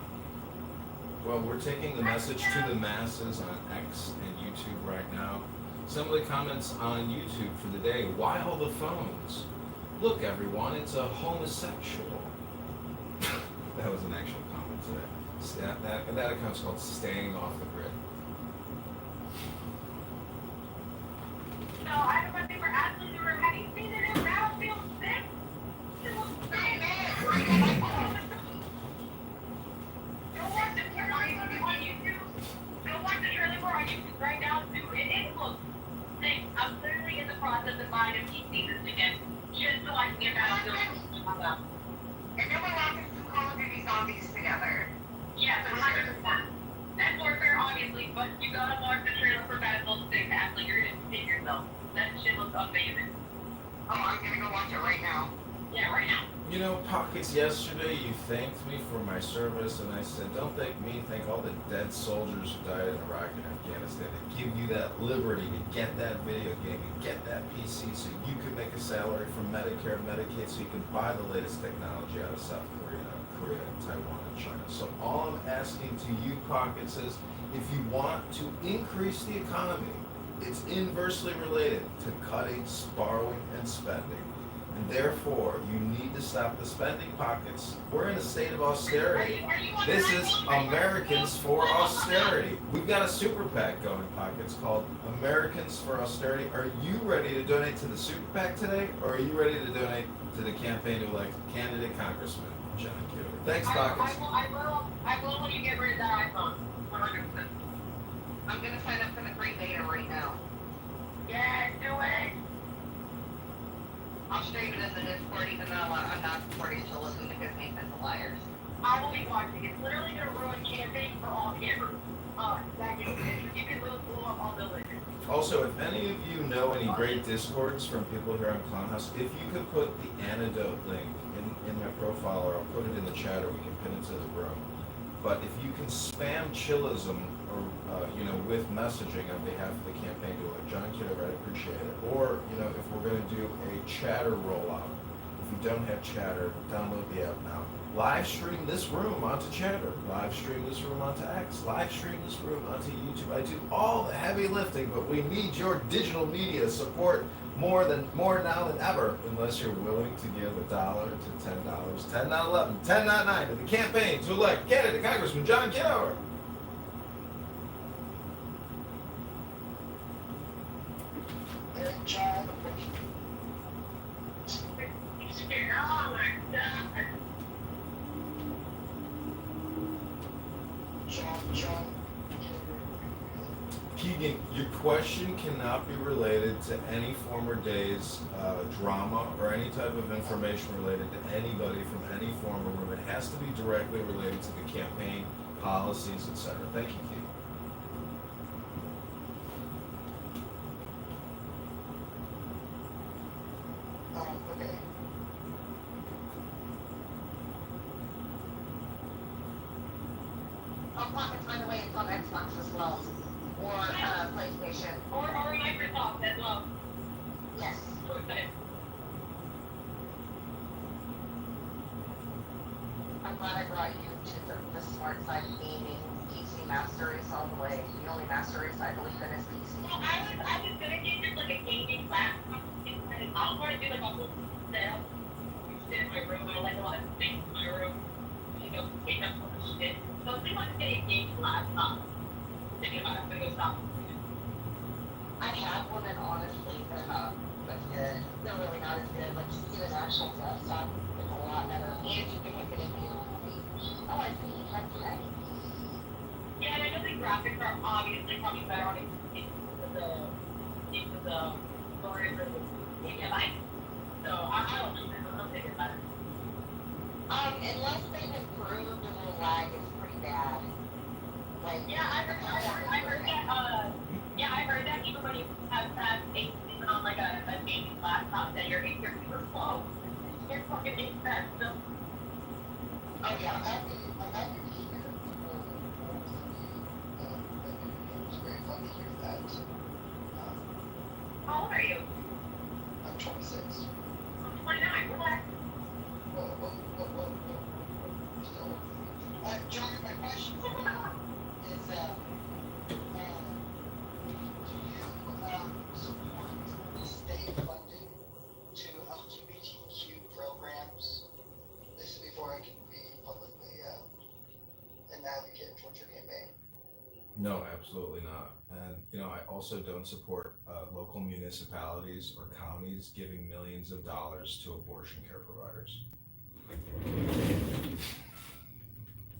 Well, we're taking the message to the masses on X and YouTube right now. Some of the comments on YouTube for the day: why all the phones? Look, everyone, it's a homosexual. That was an actual comment today. That account's called Staying Off the Grid. So I have a question for Ashley in the room. Have you seen the new Battlefield 6? It looks great. Go watch the trailer on YouTube. Go watch the trailer on YouTube right now. It looks sick. I'm literally in the process of buying a PC this weekend just so I can get Battlefield 6. And then we're watching some Call of Duty Zombies together. Yes, 100%. That's Warfare, obviously, but you gotta watch the trailer for Battlefield 6, Ashley. You're gonna see yourself. That shit looks amazing. Oh, I'm gonna go watch it right now. Yeah, right now. You know, Pockets, yesterday you thanked me for my service, and I said, don't thank me, thank all the dead soldiers who died in Iraq and Afghanistan to give you that liberty to get that video game and get that PC so you can make a salary from Medicare and Medicaid so you can buy the latest technology out of South Korea, Taiwan, and China. So all I'm asking to you, Pockets, is if you want to increase the economy, it's inversely related to cutting, borrowing, and spending. And therefore, you need to stop the spending, Pockets. We're in a state of austerity. This is Americans for Austerity. We've got a super PAC going, Pockets, called Americans for Austerity. Are you ready to donate to the super PAC today, or are you ready to donate to the campaign elect candidate Congressman John Kitover? Thanks, Pockets. I will when you get rid of that iPhone. 100%. I'm gonna sign up for the free beta right now. Yeah, do it. I'll stream it in the Discord even though I'm not supporting chillism because Nathan's a liar. I will be watching. It's literally gonna ruin camping for all campers. You can blow up all villages. Also, if any of you know any great Discords from people here on Clownhouse, if you could put the antidote link in my profile, or I'll put it in the chat, or we can pin it to the room. But if you can spam chillism, or with messaging on behalf of the campaign to elect John Kitover, I'd appreciate it. Or if we're going to do a chatter rollout, if you don't have chatter, download the app now. Live stream this room onto Chatter. Live stream this room onto X. Live stream this room onto YouTube. I do all the heavy lifting, but we need your digital media support more now than ever, unless you're willing to give $1 to $10, 10 not 11, 10 not 9 to the campaign to elect candidate Congressman John Kitover. John. John. Keegan, your question cannot be related to any former day's drama or any type of information related to anybody from any former room. It has to be directly related to the campaign, policies, etc. Thank you, Keegan. Hot Pockets, by the way, it's on Xbox as well, or PlayStation. Or Microsoft as well. Yes. Okay. I'm glad I brought you to the smart side of gaming. PC Master Race all the way. The only Master Race I believe in is PC. Well, I was gonna get just like a gaming laptop. I don't want to do like a whole setup. You sit in my room. I like a lot of things in my room. You know, take up all the shit. So I think I'm getting a gaming laptop. Thinking about it, I'm gonna go stop. I have one, and honestly, they're not as good. They're really not as good. Like, just get an actual desktop, it's a lot better. And you can hook it into your TV. Oh, I see. That's nice. Yeah, and I know the graphics are obviously probably better on it into the storage or the gigabyte. So I don't know. I'm thinking about it. Unless they've improved, the little lag is pretty bad. Like, Yeah, I heard that. Yeah, I heard that even when you have even on like a gaming laptop, that you're super slow. You're fucking expensive. oh yeah, I'm happy to hear it's very fun to hear that. How old are you? I'm 26. I'm 29. Relax. Whoa. Still. John, my question for you is, do you support state funding to LGBTQ programs? This is before I can be publicly an advocate towards your campaign. No, absolutely not. And, I also don't support local municipalities or counties giving millions of dollars to abortion care providers.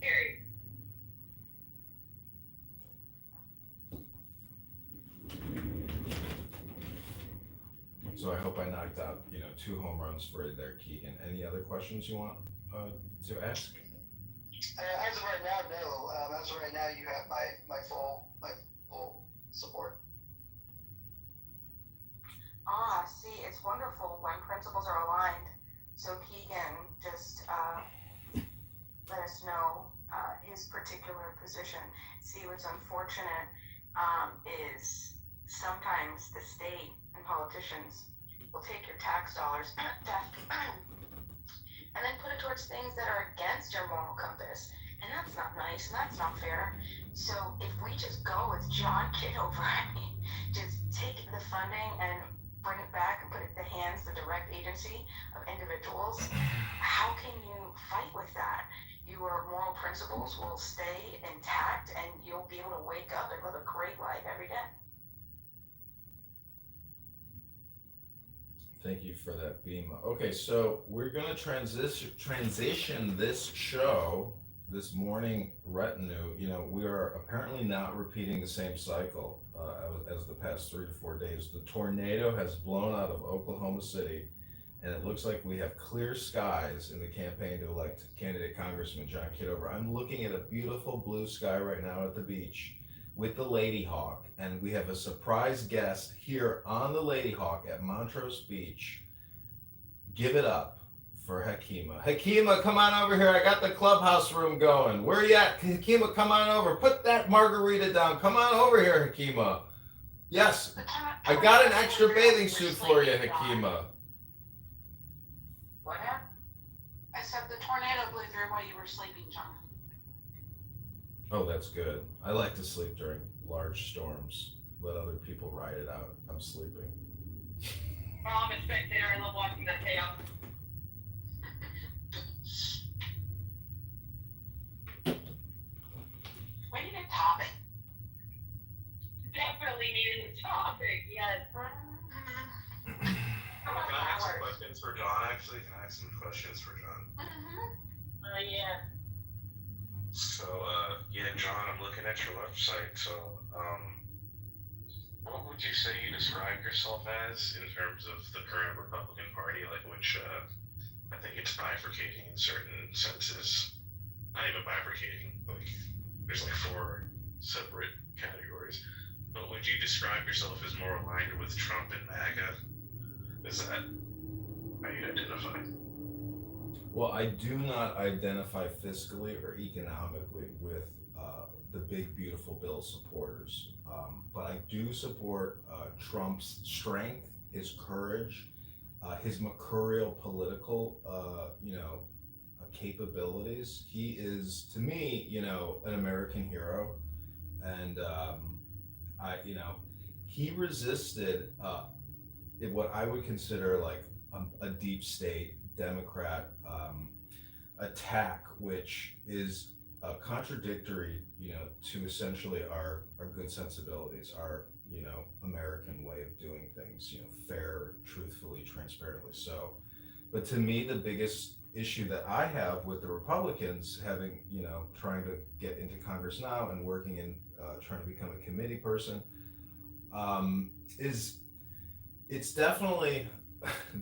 Period. So I hope I knocked out, 2 home runs for you there, Keegan. Any other questions you want to ask? As of right now, no. As of right now, you have my full support. See, it's wonderful when principles are aligned. So Keegan just let us know his particular position. See, what's unfortunate is sometimes the state and politicians will take your tax dollars and then put it towards things that are against your moral compass. And that's not nice, and that's not fair. So if we just go with John Kitover, just take the funding and bring it back and put it in the hands, the direct agency of individuals, how can you fight with that? Your moral principles will stay intact, and you'll be able to wake up and live a great life every day. Thank you for that, Bima. Okay, so we're gonna transition this show, this morning retinue. We are apparently not repeating the same cycle as the past 3 to 4 days. The tornado has blown out of Oklahoma City, and it looks like we have clear skies in the campaign to elect candidate Congressman John Kitover. I'm looking at a beautiful blue sky right now at the beach with the Lady Hawk, and we have a surprise guest here on the Lady Hawk at Montrose Beach. Give it up for Hakima. Hakima, come on over here. I got the clubhouse room going. Where you at? Hakima, come on over. Put that margarita down. Come on over here, Hakima. Yes, I got an extra bathing suit for you, Hakima. What happened? I said the tornado blew through while you were sleeping, John. Oh, that's good. I like to sleep during large storms. Let other people ride it out. I'm sleeping. Well, I'm a spectator. I love watching that chaos. We need a topic. Definitely needed a topic, yes. Can I ask some questions for John, actually? Can I ask some questions for John? Yeah. So, John, I'm looking at your website. So, what would you say you describe yourself as in terms of the current Republican Party, which I think it's bifurcating in certain senses? Not even bifurcating, there's 4 separate categories. But would you describe yourself as more aligned with Trump and MAGA? Is that how you identify? Well, I do not identify fiscally or economically with the big beautiful bill supporters, but I do support Trump's strength, his courage, his mercurial political, capabilities. He is, to me, an American hero, and he resisted what I would consider like a deep state Democrat attack, which is contradictory, to essentially our good sensibilities, our American way of doing things, fair, truthfully, transparently. So, but to me, the biggest issue that I have with the Republicans having, trying to get into Congress now and working in, trying to become a committee person, is it's definitely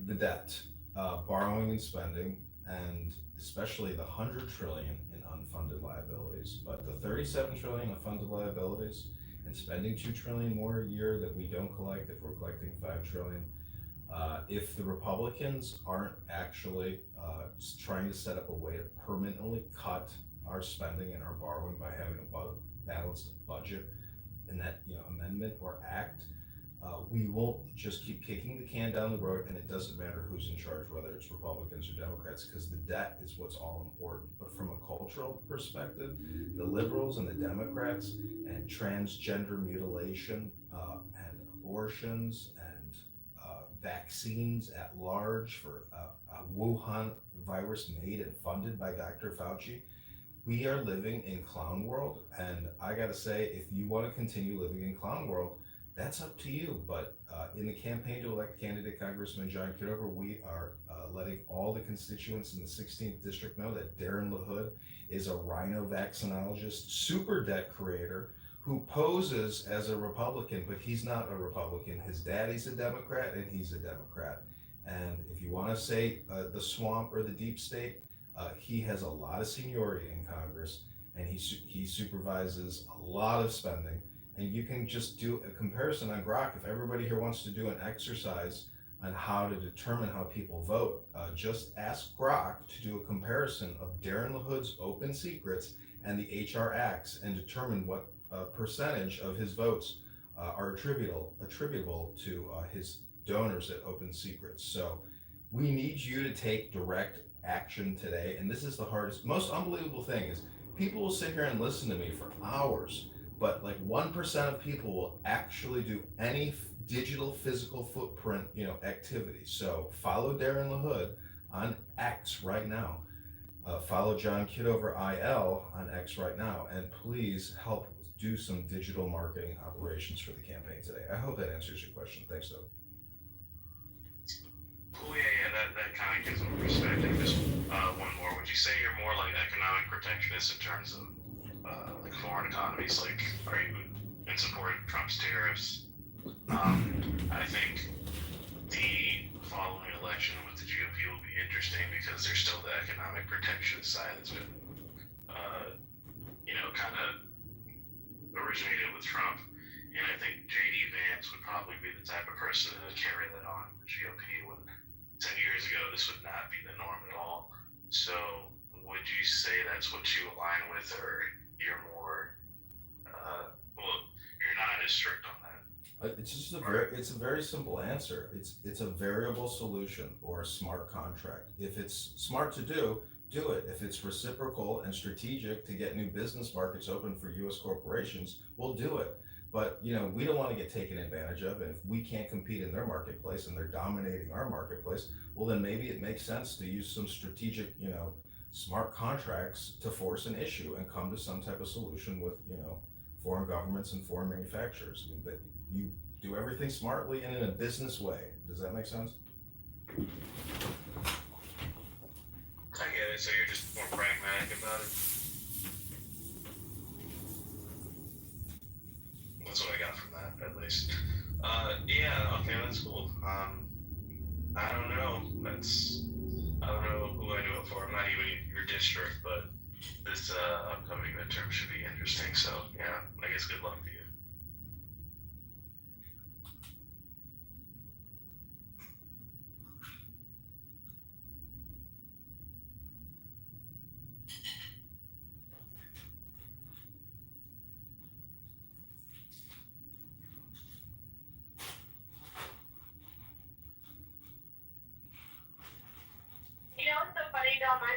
the debt, borrowing and spending, and especially the 100 trillion in unfunded liabilities, but the 37 trillion of funded liabilities and spending 2 trillion more a year that we don't collect if we're collecting 5 trillion. If the Republicans aren't actually trying to set up a way to permanently cut our spending and our borrowing by having a balanced budget and that amendment or act, we won't just keep kicking the can down the road, and it doesn't matter who's in charge, whether it's Republicans or Democrats, because the debt is what's all important. But from a cultural perspective, the liberals and the Democrats and transgender mutilation and abortions and vaccines at large for a Wuhan virus made and funded by Dr. Fauci, we are living in clown world. And I gotta say, if you want to continue living in clown world, that's up to you. But in the campaign to elect candidate Congressman John Kitover, we are letting all the constituents in the 16th district know that Darren LaHood is a rhino vaccinologist, super debt creator, who poses as a Republican, but he's not a Republican. His daddy's a Democrat, and he's a Democrat. And if you want to say the swamp or the deep state, he has a lot of seniority in Congress, and he supervises a lot of spending. And you can just do a comparison on Grok. If everybody here wants to do an exercise on how to determine how people vote, just ask Grok to do a comparison of Darren LaHood's open secrets and the HR acts and determine what percentage of his votes are attributable to his donors at Open Secrets. So we need you to take direct action today. And this is the hardest, most unbelievable thing is people will sit here and listen to me for hours, but like 1% of people will actually do any digital physical footprint, activity. So follow Darren LaHood on X right now. Follow John Kitover IL on X right now, and please help do some digital marketing operations for the campaign today. I hope that answers your question. Thanks, Doug. Cool, yeah, that kind of gives them perspective. Just one more. Would you say you're more like economic protectionist in terms of like foreign economies? Like, are you in support of Trump's tariffs? I think the following election with the GOP will be interesting because there's still the economic protection side that's been, kind of originated with Trump. And I think JD Vance would probably be the type of person to carry that on the GOP when 10 years ago this would not be the norm at all. So would you say that's what you align with, or you're more, you're not as strict on that? It's just it's a very simple answer. It's a variable solution or a smart contract. If it's smart to do it. If it's reciprocal and strategic to get new business markets open for U.S. corporations, we'll do it. But we don't want to get taken advantage of, and if we can't compete in their marketplace and they're dominating our marketplace, well then maybe it makes sense to use some strategic, smart contracts to force an issue and come to some type of solution with, foreign governments and foreign manufacturers. I mean, but you do everything smartly and in a business way. Does that make sense? I get it. So you're just more pragmatic about it. That's what I got from that, at least. Yeah. Okay, that's cool. I don't know. I don't know who I do it for. I'm not even in your district, but this upcoming midterm should be interesting. So yeah, I guess good luck to you.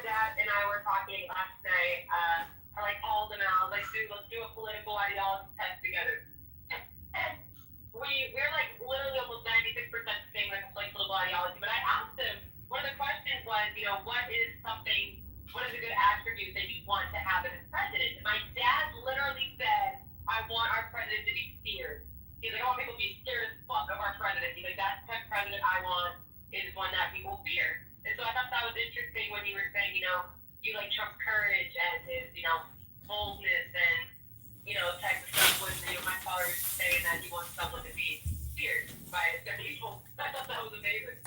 dad and I were talking last night. I like called him out. Like, dude, let's do a political ideology test together. And we're like literally almost 96% saying like a political ideology. But I asked him, one of the questions was, what is a good attribute that you want to have in a president? And my dad literally said, I want our president to be feared. He's like, I want people to be scared as fuck of our president. He's like, that's the type of president I want, is one that people fear. And so I thought that was interesting when you were saying, you like Trump's courage and his, boldness and, type of stuff was, my father was saying that he wants someone to be feared by their people. I thought that was amazing.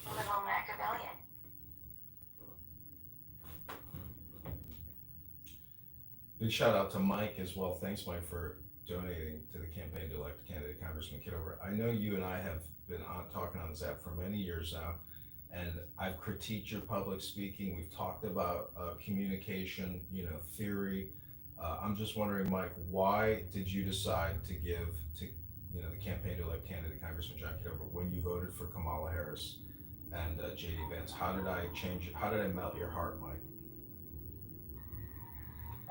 A little Machiavellian. Big shout out to Mike as well. Thanks, Mike, for donating to the campaign to elect candidate Congressman Kitover. I know you and I have been talking on this app for many years now, and I've critiqued your public speaking. We've talked about communication, theory. I'm just wondering, Mike, why did you decide to give to the campaign to elect candidate Congressman John Kitover when you voted for Kamala Harris and J.D. Vance? How did I melt your heart, Mike?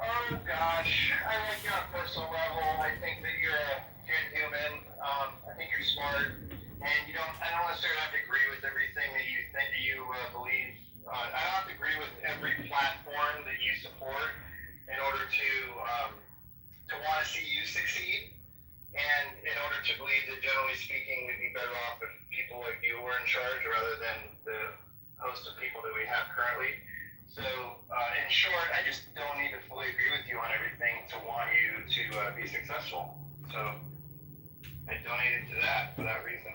Oh gosh, I like you on a personal level. I think that you're a human. I think you're smart, and I don't necessarily have to agree with everything that you think that you believe. I don't have to agree with every platform that you support in order to want to see you succeed, and in order to believe that generally speaking, we'd be better off if people like you were in charge rather than the host of people that we have currently. So, in short, I just don't need to fully agree with you on everything to want you to be successful. So, I donated to that for that reason.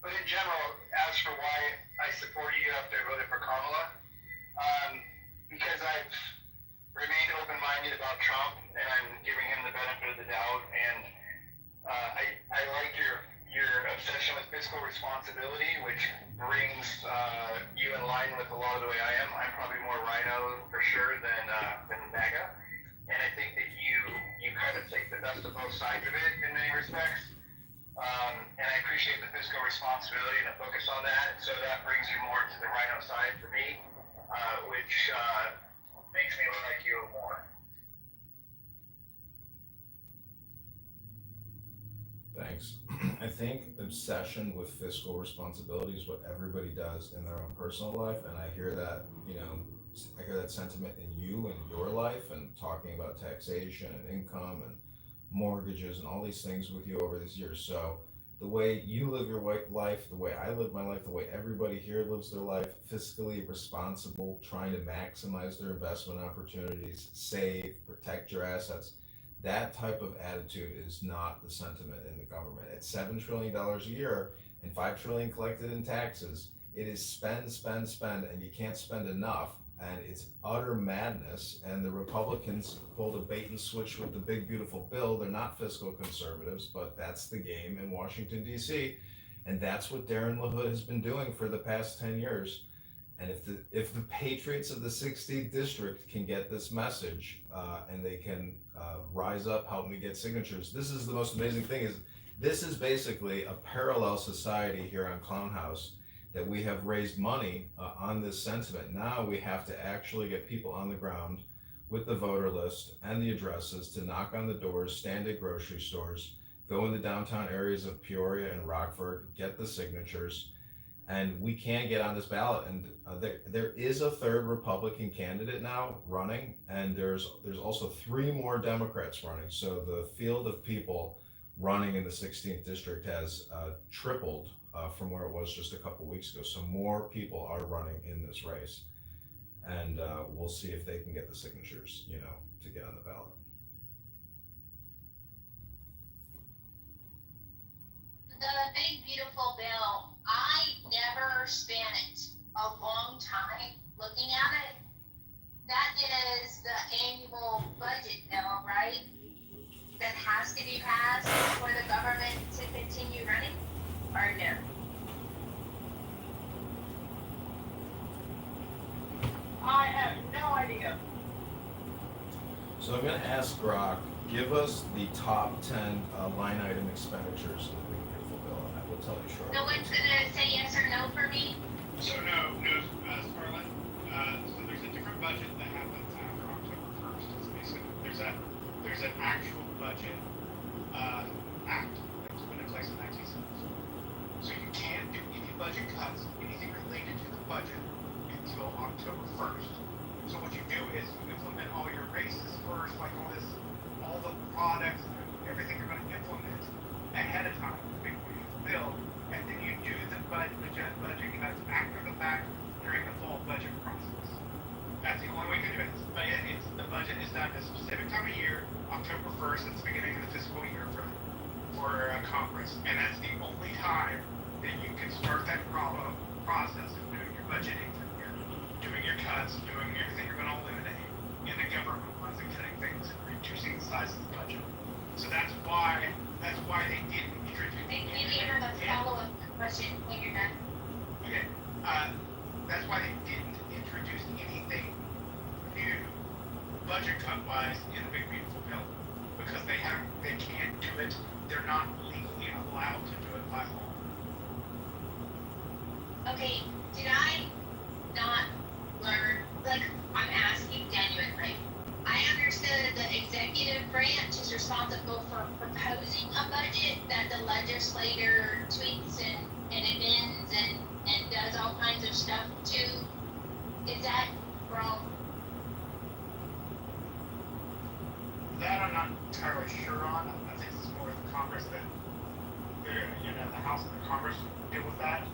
But in general, as for why I supported you after I voted for Kamala, because I've remained open-minded about Trump and I'm giving him the benefit of the doubt, and I like your obsession with fiscal responsibility, which brings you in line with a lot of the way I am. I'm probably more rhino for sure than MAGA, and I think that you kind of take the best of both sides of it in many respects. And I appreciate the fiscal responsibility and the focus on that. So that brings you more to the rhino side for me, which makes me like you more. Thanks. I think obsession with fiscal responsibility is what everybody does in their own personal life, and I hear that, I hear that sentiment in you and your life, and talking about taxation and income and mortgages and all these things with you over these years. So the way you live your life, the way I live my life, the way everybody here lives their life, fiscally responsible, trying to maximize their investment opportunities, save, protect your assets. That type of attitude is not the sentiment in the government. At $7 trillion a year and $5 trillion collected in taxes, it is spend, spend, spend, and you can't spend enough. And it's utter madness. And the Republicans pulled a bait and switch with the big, beautiful bill. They're not fiscal conservatives, but that's the game in Washington, D.C. And that's what Darren LaHood has been doing for the past 10 years. And if the patriots of the 16th district can get this message and they can rise up, help me get signatures. This is the most amazing thing, is this is basically a parallel society here on Clown House, that we have raised money on this sentiment. Now we have to actually get people on the ground with the voter list and the addresses to knock on the doors, stand at grocery stores, go in the downtown areas of Peoria and Rockford, get the signatures. And we can get on this ballot, and there is a third Republican candidate now running, and there's also 3 more Democrats running. So the field of people running in the 16th district has tripled from where it was just a couple weeks ago. So more people are running in this race, and we'll see if they can get the signatures, to get on the ballot. The big beautiful bill, I never spent a long time looking at it. That is the annual budget bill, right? That has to be passed for the government to continue running, or no? I have no idea. So I'm going to ask Grok give us the top 10 line item expenditures of the Big Beautiful Bill, and I will tell you shortly. No one's gonna say yes or no for me? So Scarlett, so there's a different budget that happens after October 1st. It's basically, there's an actual budget, act that was put in place in 1974. So you can't do any budget cuts, anything related to the budget until October 1st. So what you do is you implement all your raises first, like all the products, everything you're gonna implement ahead of time, big beautiful bill, and then you do the budget cuts after the fact during the fall budget process. That's the only way to do it. But the budget is done at a specific time of year, October 1st, that's the beginning of the fiscal year for Congress, and that's the only time that you can start that process of doing your budgeting, doing your cuts, doing everything you're going to eliminate in the government funds and cutting things and reducing the size of the budget. So that's why they didn't introduce. Maybe another follow-up question when you're done. Okay. That's why they didn't introduce anything new budget cut-wise in the Big Beautiful Bill, because they can't do it. They're not legally allowed to do it by law. Okay, did I not learn, like, I'm asking genuinely. I understood the executive branch is responsible for proposing a budget that the legislator tweaks and amends and does all kinds of stuff to. Is that wrong? That I'm not entirely sure on. I think it's more the Congress that, the House and the Congress deal with that,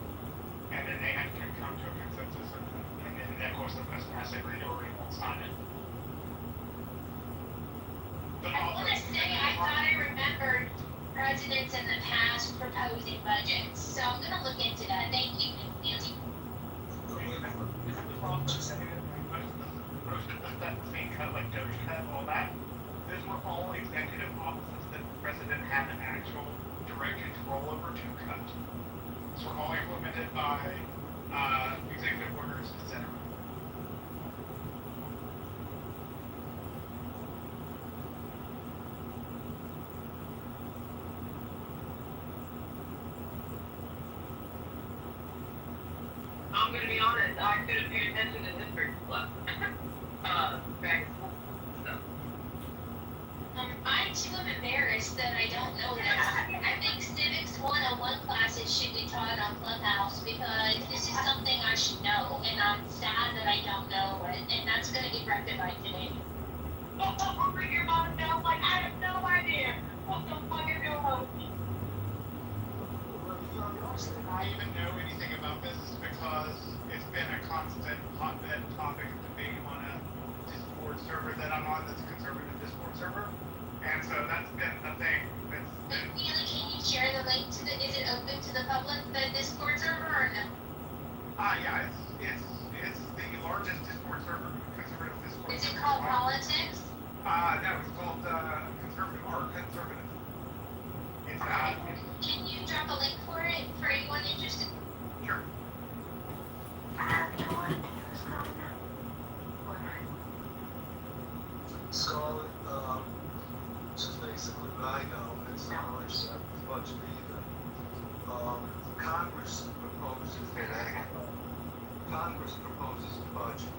and then they can come to a consensus, and then of course the president has to agree or he won't sign it. But I want to say I thought I remembered presidents in the past proposing budgets, so I'm going to look into that. Thank you, Nancy. Remember, isn't the problem saying most of the stuff being cut, like Doge cut, all that, those were all executive offices that the president had an actual direct control over to cut. These were all implemented by executive orders, etc. I'm gonna be honest, I couldn't pay attention to district stuff. Back in school, so. I too am embarrassed that I don't know this. I think Civics 101 classes should be taught on Clubhouse because this is something I should know, and I'm sad that I don't know it, and that's gonna get rectified today. Your mom sounds like I have no idea what the fuck is going on. The reason I even know anything about this is because it's been a constant hotbed topic of debate on a Discord server that I'm on, that's a conservative Discord server. And so that's been a thing that's been. Neely, can you share the link to is it open to the public, the Discord server, or no? Yeah, it's the largest Discord server, conservative Discord Is it server. called politics? No, it's called conservative. It's Can you drop a link for it for anyone interested? sure. Scarlett, just basically what I know, and it's not much budget either. Congress proposes the budget.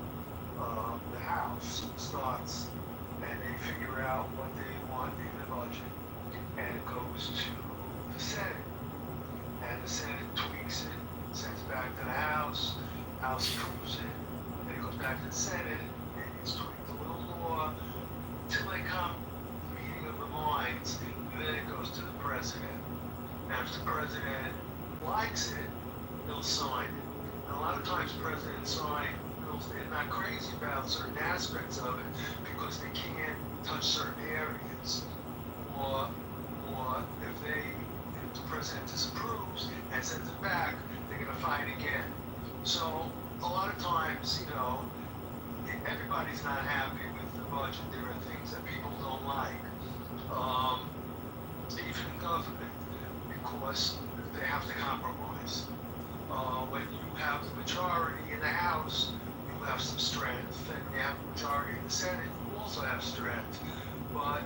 The House starts and they figure out what they want in the budget, and it goes to the Senate. And the Senate tweaks it, sends it back to the House approves it, then it goes back to the Senate, and it's tweaked a little more, till they come meeting of the minds, and then it goes to the president. And if the president likes it, he'll sign it. And a lot of times presidents sign bills they're not crazy about certain aspects of it because they can't touch certain areas. Or if the president disapproves and sends it back, they're gonna fight again. So a lot of times, everybody's not happy with the budget. There are things that people don't like, even in government, because they have to compromise. When you have the majority in the House, you have some strength, and you have the majority in the Senate, you also have strength. but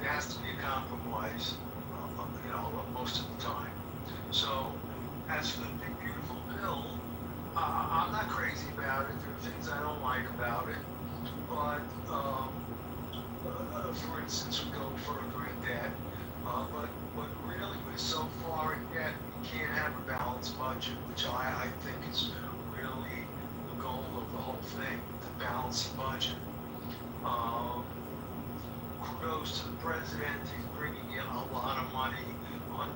there has to be a compromise, most of the time. So, as for the big beautiful bill, I'm not crazy about it. There are things I don't like about it, but for instance, we go further in debt. But really, we're so far in debt, we can't have a balanced budget, which I think is really the goal of the whole thing, to balance the budget. Kudos to the president. He's bringing in a lot of money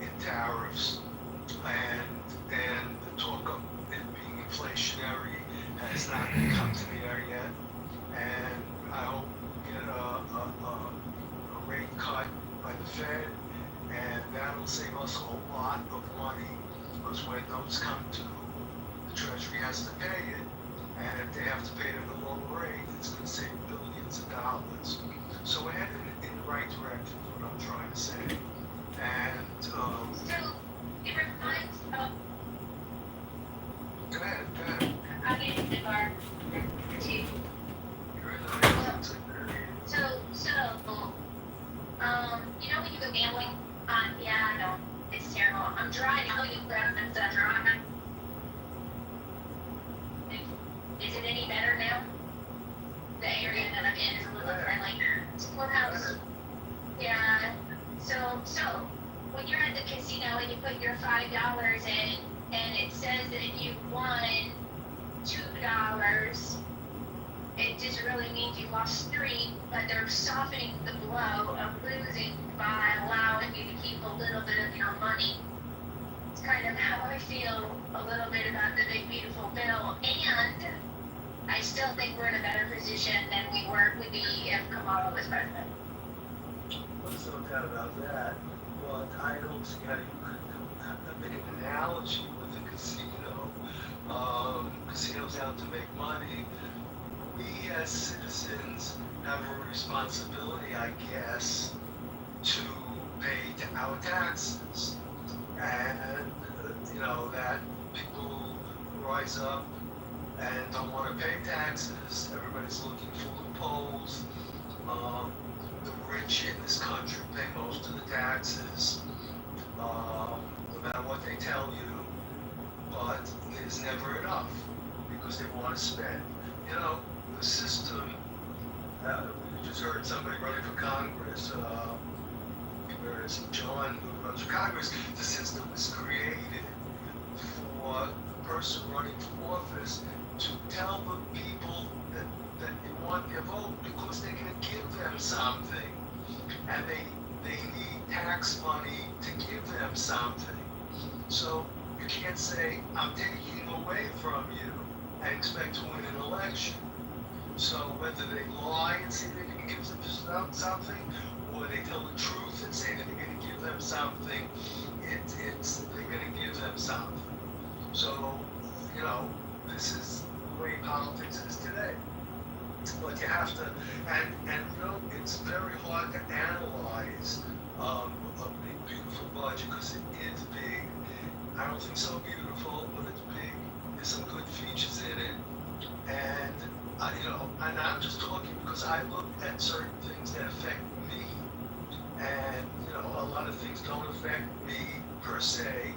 in tariffs, and the talk of it being inflationary has not come to the air yet. And I hope we get a rate cut by the Fed, and that'll save us a whole lot of money, because when those come due, the Treasury has to pay it, and if they have to pay it at a low rate, it's going to save billions of dollars. So we're headed in the right direction, is what I'm trying to say. And So it reminds of. Go ahead. I get the bar too. You're in the matrix. You know when you go gambling? Yeah, I know. It's terrible. I'm driving. How you grab instead of driving? Is it any better now? The area that I'm in is a little friendly. It's a courthouse. Yeah. So when you're at the casino and you put your $5 in, and it says that you won $2, it just really means you lost 3, but they're softening the blow of losing by allowing you to keep a little bit of your money. It's kind of how I feel a little bit about the big beautiful bill, and I still think we're in a better position than we would be if Kamala was president. There's no doubt about that. But I don't see how you could make an analogy with the casino. Casinos out to make money. We as citizens have a responsibility, I guess, to pay our taxes. And, that people rise up and don't want to pay taxes. Everybody's looking for loopholes. The rich in this country pay most of the taxes, no matter what they tell you, but there's never enough because they want to spend. The system, we just heard somebody running for Congress, where it's John who runs for Congress. The system was created for the person running for office to tell the people that you want their vote because they're going to give them something, and they need tax money to give them something. So you can't say, I'm taking away from you and expect to win an election. So whether they lie and say they're going to give them something, or they tell the truth and say that they're going to give them something, they're going to give them something. So, this is the way politics is today. But you have to, and it's very hard to analyze a big, beautiful budget because it is big. I don't think so beautiful, but it's big. There's some good features in it. And, and I'm just talking because I look at certain things that affect me. And, a lot of things don't affect me per se,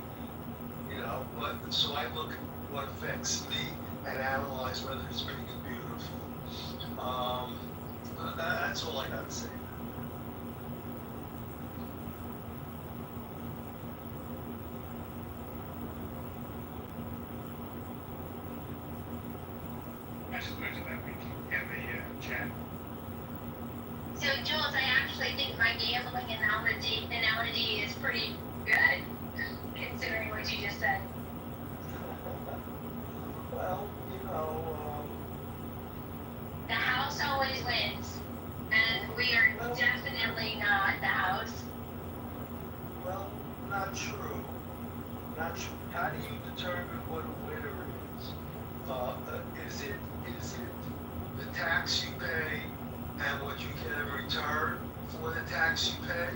but so I look at what affects me and analyze whether it's big and beautiful. That's all I gotta say. I just moved to that week in the chat. So, Jules, I actually think my gambling analogy is pretty good, considering what you just said. Well, The house always wins, and we are definitely not the house. well, not true. Not true. How do you determine what a winner is? Is it the tax you pay and what you get in return for the tax you pay?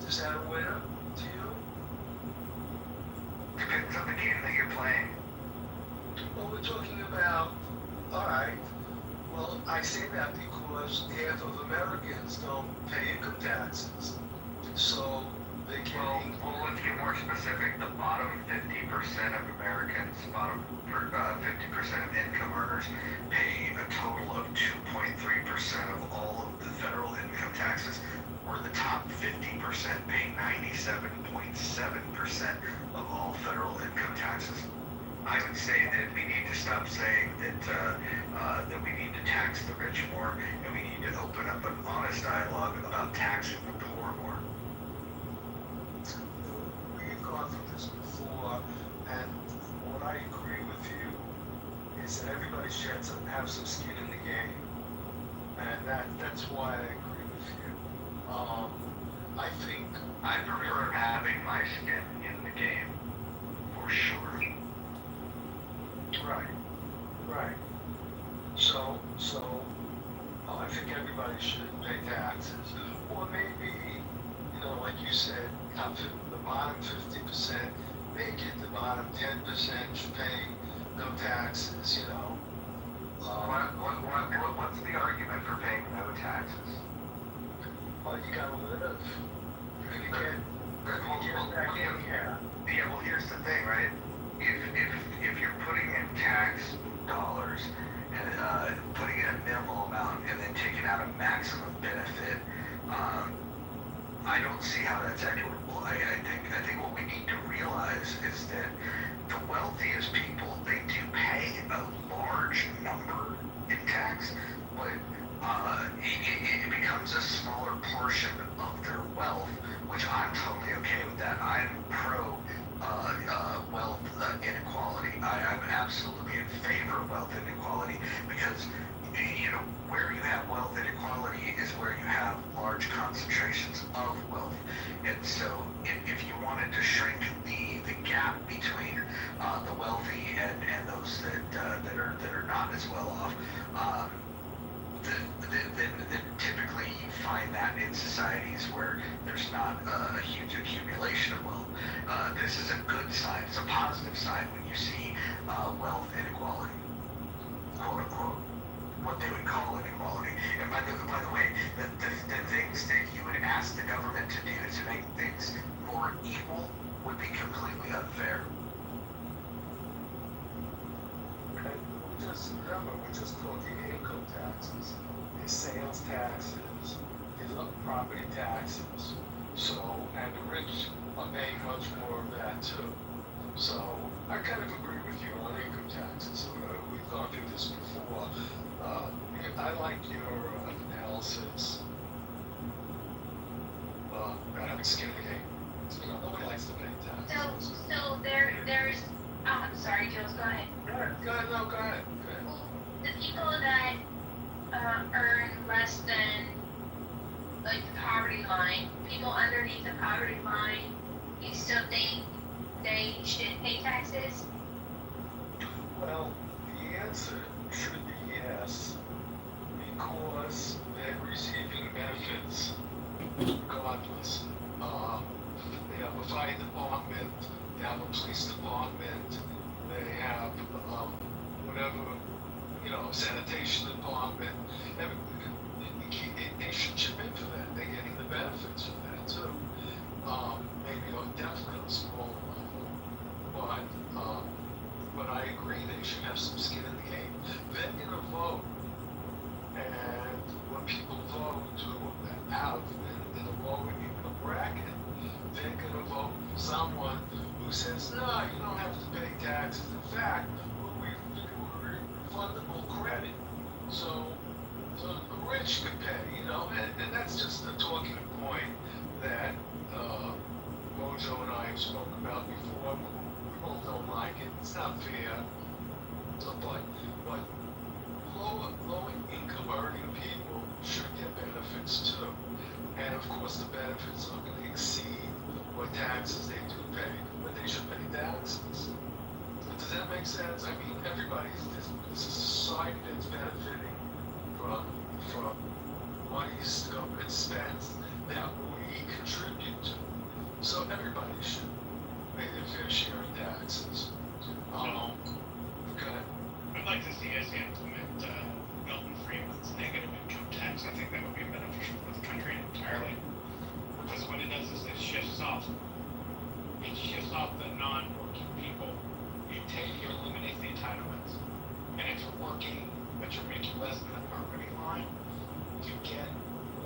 Is that a winner to you? Depends on the game that you're playing. Well, we're talking about, all right, well, I say that because because half of Americans don't pay income taxes. So they can't. Well, let's get more specific. The bottom 50% of Americans, bottom 50% of income earners, pay a total of 2.3% of all of the federal income taxes. Where the top 50% pay 97.7% of all federal income taxes. I would say that we need to stop saying that that we need to tax the rich more, and we need to open up an honest dialogue about taxing the poor more. We've gone through this before, and what I agree with you is that everybody should have some skin in the game, and that's why I agree with you. I think I prefer having my skin in the game, for sure. Right. So I think everybody should pay taxes, or maybe, like you said, the bottom 50%, make it the bottom 10% should pay no taxes. What's the argument for paying no taxes? Well, you gotta live. Well, here's the thing, right? If you're putting in tax dollars and putting in a minimal amount and then taking out a maximum benefit, I don't see how that's equitable. I think what we need to realize is that the wealthiest people, they do pay a large number in tax, but it becomes a smaller portion of their wealth, which I'm totally okay with that. I'm pro wealth inequality. I'm absolutely in favor of wealth inequality because where you have wealth inequality is where you have large concentrations of wealth. And so if you wanted to shrink the gap between the wealthy and those that are not as well off, then typically you find that in societies where there's not a huge accumulation of wealth. This is a good sign. It's a positive sign when you see wealth inequality, quote unquote, what they would call inequality. And by the way, the things that you would ask the government to do to make things more equal would be completely unfair. We're just talking income taxes, there's sales taxes, there's property taxes. So, and the rich are paying much more of that too. So, I kind of agree with you on income taxes. We've gone through this before. I like your analysis. Having skin in the game. Nobody likes to pay taxes. So there's. Oh, I'm sorry, Jules. Go ahead. Go ahead. The people that earn less than like the poverty line, people underneath the poverty line, you still think they should pay taxes? Well, the answer should be yes, because they're receiving benefits regardless. They have a fire department, they have a police department, they have whatever, sanitation department. They should chip in for that. They're getting the benefits for that too. Maybe definitely on a small level, but I agree they should have some skin in the game. They're gonna vote, and when people vote out in a lower income bracket, they're gonna vote for someone who says, no, you don't have to pay taxes. In fact, we're refundable credit. So the rich could pay, and that's just a talking point that Mojo and I have spoken about before. We both don't like it. It's not fair. But low income earning people should get benefits too. And of course the benefits are going to exceed what taxes they do pay, but they should pay taxes. Does that make sense? I mean, this is a society that's benefiting from monies the government spends that we contribute to. So everybody should pay their fair share of taxes. Okay. I'd like to see us implement Milton Friedman's negative income tax shifts off the non-working people. You eliminate the entitlements. And if you're working, but you're making less than the poverty line, you get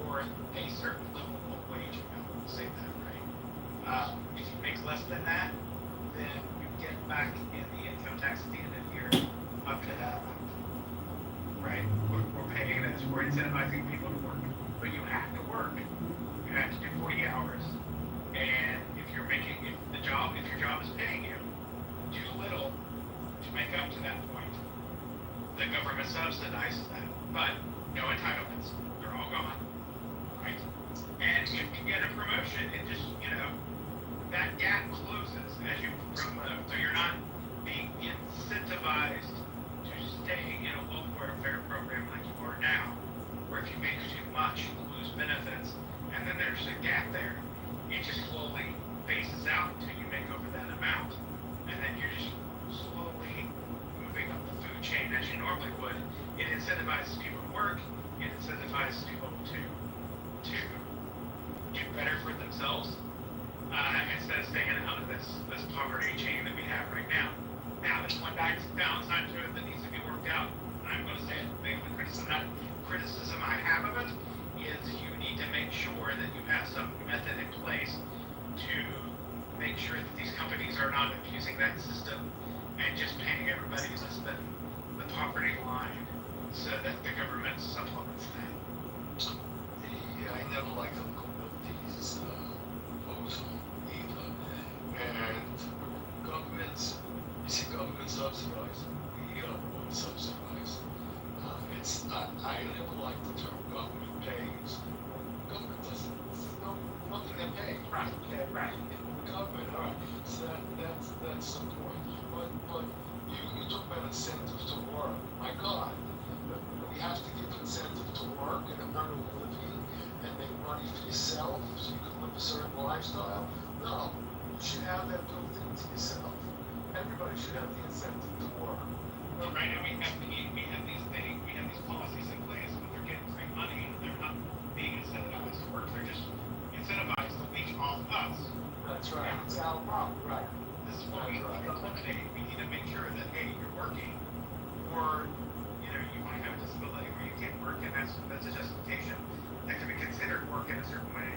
more a certain level of wage amount. We'll say that, right? If you make less than that, then you get back in the income tax at the end of the year up to that amount, right? We're paying this. We're incentivizing people to work, but you have to work. You have to do 40 hours, and if your job is paying you too little to make up to that point, the government subsidizes that, but no entitlements. They're all gone, right? And if you get a promotion, it just, that gap closes as you promote. So you're not being incentivized to stay in a low welfare program like you are now, where if you make too much, you lose benefits, and then there's a gap there. It just slowly phases out until you make over that amount, and then you're just slowly moving up the food chain as you normally would. It incentivizes people to work. It incentivizes people to do better for themselves instead of staying out of this poverty chain that we have right now. Now, there's one downside to it that needs to be worked out. I'm going to say it. The only criticism I have of it is you need to make sure that you have some method in place to make sure that these companies are not abusing that system and just paying everybody less than the poverty line so that the government supplements that. Yeah, I never liked Uncle Milty's proposal either. And governments, you see government subsidized. We won't subsidize. I never liked the term government pays. Government doesn't, nothing to pay. Right. Okay, right. Government, all right. So that's the point. But you talk about incentives to work. My God, we have to give incentive to work and earn a living and make money for yourself so you can live a certain lifestyle. No, you should have that built into yourself. Everybody should have the incentive to work. Well, right now we have these policies in place, but they're getting free money and they're not being incentivized to work. They're just incentivized to leech off us. That's right. It's our problem, right? This is what we need to eliminate. We need to make sure that, hey, you're working, or you might have a disability where you can't work, and that's a justification that can be considered work in a certain way.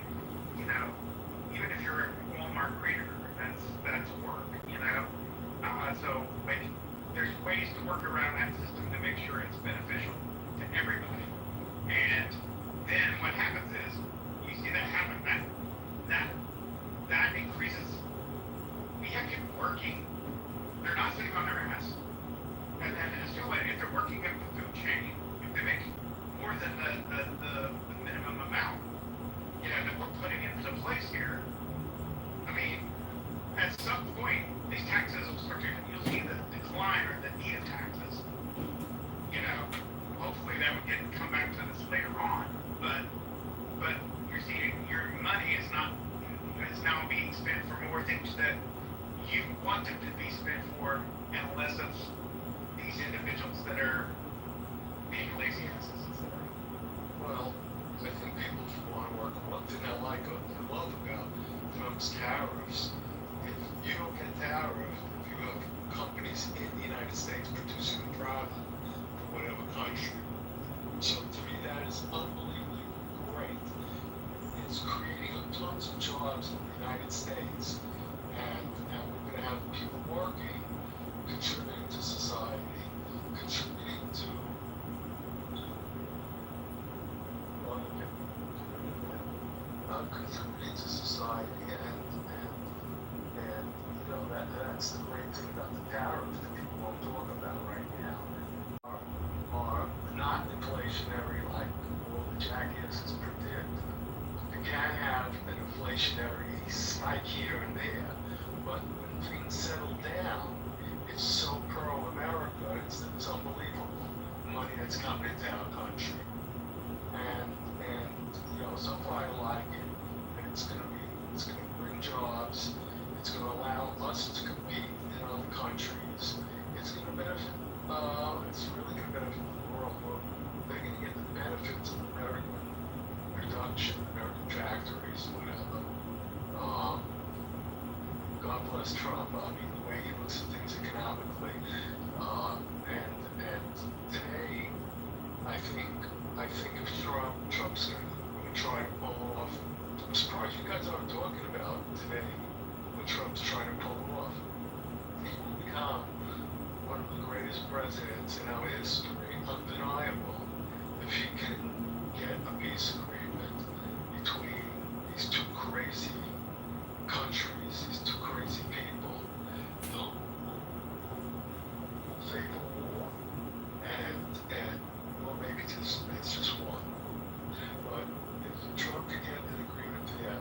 Even if you're a Walmart greeter, that's work. So there's ways to work around that system to make sure it's beneficial to everybody. And then what happens is you see that happen. That increases. We have people working. They're not sitting on their ass. And then if they're working in the food chain, if they make more than the minimum amount, that we're putting into place here, I mean, at some point, these taxes will start to, you'll see the decline or the need of taxes. Hopefully that would come back to this later on. But you're seeing your money is now being spent for more things that you want it to be spent for, and less of these individuals that are being lazy asses. Well, I think people should want to work. One thing I like and love about Trump's tariffs, if you don't get tariffed, if you have companies in the United States producing a product for whatever country, so to me that is unbelievably great. It's creating tons of jobs in the United States, and we're going to have people working, contributing to society, contributing to society, and that's the great thing about the tariffs that people won't talk about right now are not inflationary like all the jackasses predict. You can have an inflationary spike here and there, but when things settle down, it's so pro-America, it's unbelievable the money that's coming into our country. And so far I like it, and it's gonna bring jobs, it's gonna allow us to compete in other countries, it's gonna benefit, it's really gonna benefit the world. They're gonna get the benefits of American production, American factories, whatever. trust Trump. I mean, the way he looks at things economically, and today, I think if Trump's going to try to pull off. I'm surprised you guys aren't talking about today what Trump's trying to pull off. He will become one of the greatest presidents in our history, undeniable, if he can get a peace agreement between these two crazy countries, these two crazy people who favor war, and well, maybe it's just one. But if Trump could get an agreement there,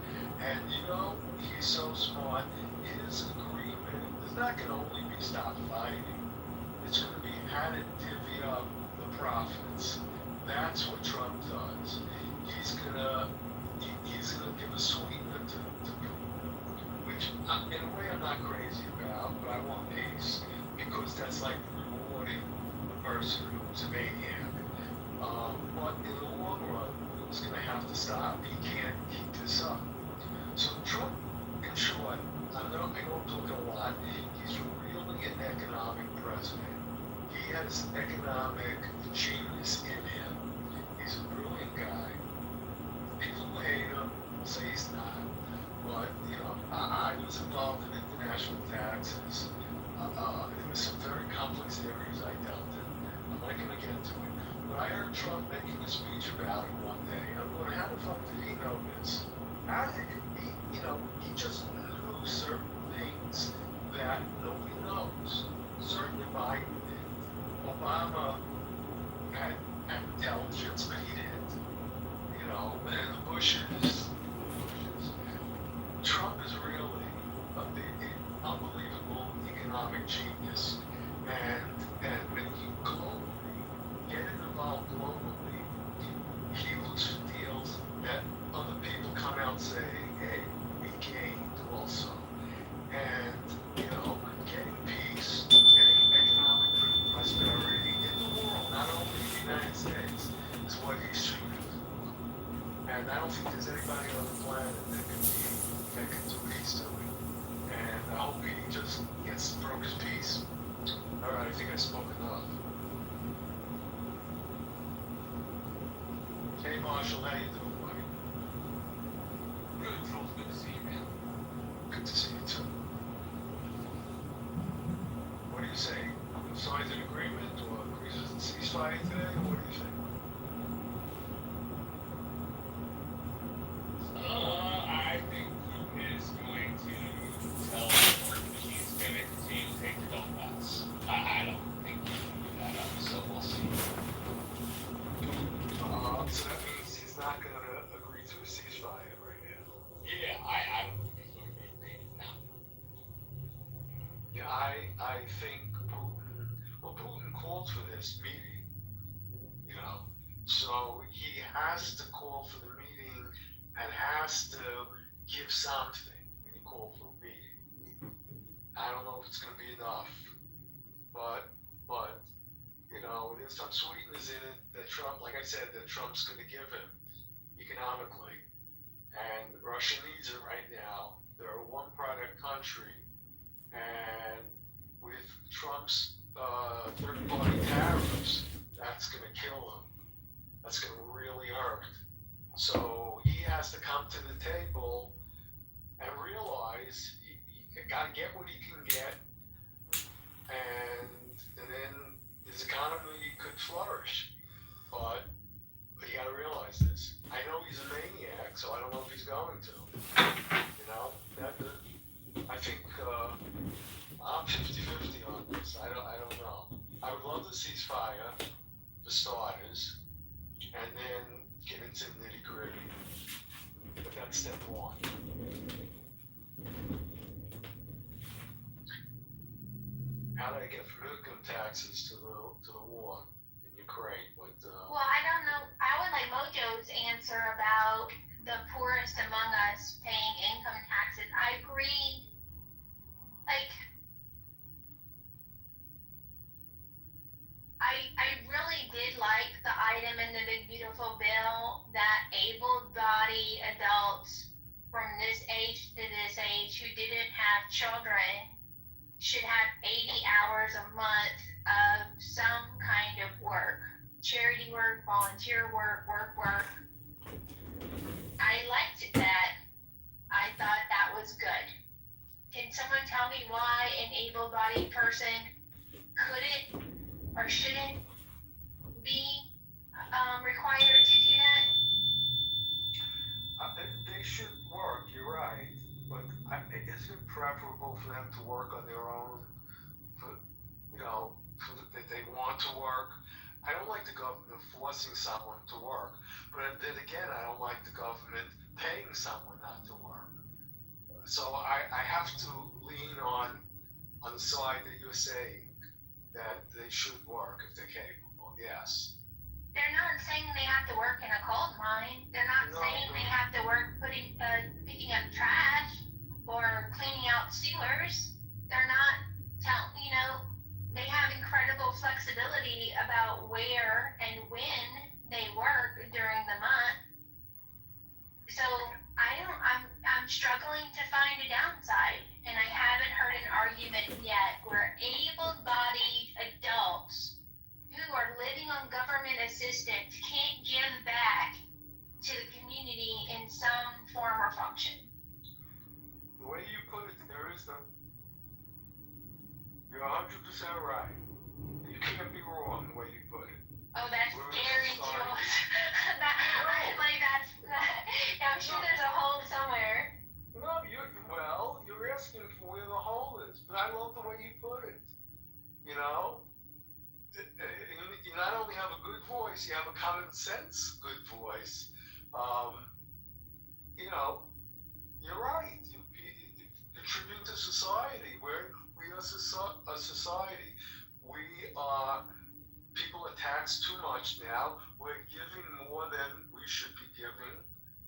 and he's so smart, his agreement is not going to only be stop fighting. It's going to be how to divvy up the profits. That's what Trump does. He's gonna give a sweetener to Putin, which in a way I'm not crazy about, but I want peace because that's like rewarding the person who's a maniac. But in the long run, it's going to have to stop. He can't keep this up. So Trump, in short, I know I'm talking a lot. He's really an economic president. He has economic genius in him. He's a brilliant guy. People who hate him will say he's not. But, I was involved in international taxes. There were some very complex areas I dealt in. I'm not going to get into it. But I heard Trump making a speech about it one day. I'm going, how the fuck did he know this? How did he, he just knew certain things that nobody knows. Certainly Biden did. Obama had intelligence, but he didn't. And the Bushes. Trump is really an unbelievable economic genius. And when you get involved globally, he looks for deals that other people come out saying, hey, we gained also. And, getting peace, getting economic prosperity in the world, not only in the United States, is what he's shooting for. And I don't think there's anybody on the planet that can do what he's doing. And I hope he just broke his peace. All right, I think I spoke enough. Hey Marshall, how you doing, buddy? Good, Jules. Good to see you, man. Good to see you too. What do you say? Signs an agreement or agrees with the ceasefire today? Or what do you think? I think Putin is going to tell everyone he's going to continue to take the Donbass. I don't think he can do that up, so we'll see. So that means he's not going to agree to a ceasefire right now. Yeah, I don't think he's going to agree now. Yeah, I think Putin called for this meeting, so he has to call for the meeting and has to give something when you call for a meeting. I don't know if it's going to be enough, but there's some sweetness in it that Trump, like I said, that Trump's going to give him economically, and Russia needs it right now. They're a one-product country, and with Trump's third-party tariffs, that's going to kill him. That's going to really hurt. So he has to come to the table and realize he got to get what he can get, and then his economy could flourish. But you got to realize this. I know he's a maniac, so I don't know if he's going to. I think I'm 50-50 on this. I don't know. I would love the ceasefire for starters, and then get into the nitty-gritty. But that's step one. How did I get from income taxes to the war in Ukraine? But Well, I don't know. I would like Mojo's answer about the poorest among us paying income taxes. I agree. I really did like the item in the Big Beautiful Bill that able-bodied adults from this age to this age who didn't have children should have 80 hours a month of some kind of work, charity work, volunteer work. I liked that. I thought that was good. Can someone tell me why an able-bodied person couldn't or shouldn't be required to do that? They should work, you're right, but isn't it preferable for them to work on their own, that they want to work? I don't like the government forcing someone to work, but then again, I don't like the government paying someone not to work. So I have to lean on the side that you're saying that they should work if they're capable, yes. They're not saying they have to work in a coal mine. They're not saying they have to work picking up trash or cleaning out sewers. They're not they have incredible flexibility about where and when they work during the month. So I'm struggling to find a downside, and I haven't heard an argument yet where able-bodied adults who are living on government assistance can't give back to the community in some form or function. The way you put it, you're 100% right. You can't be wrong the way you put it. Oh, that's scary, Jules. I'm sure there's a hole somewhere. No, you're asking for where the hole is, but I love the way you put it. You not only have a good voice, you have a common sense good voice. You're right. You contribute to society. We are a society. People are taxed too much now. We're giving more than we should be giving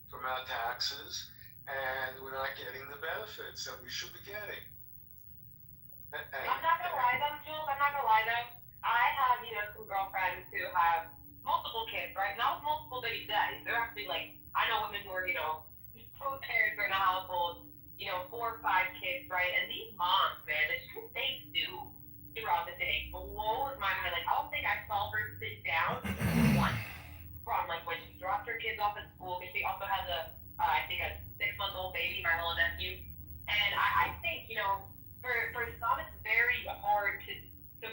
from our taxes, and we're not getting the benefits that we should be getting. I'm not gonna lie though, Jules. I have, some girlfriends who have multiple kids, right? Not multiple baby daddies. They're actually I know women who are, two parents are in a household, 4 or 5 kids, right? And these moms, man, the shit they do throughout the day blows my mind. I don't think I saw her sit down once from when she dropped her kids off at school, because she also has I think a 6-month-old baby, my little nephew. And I think, for some it's very hard to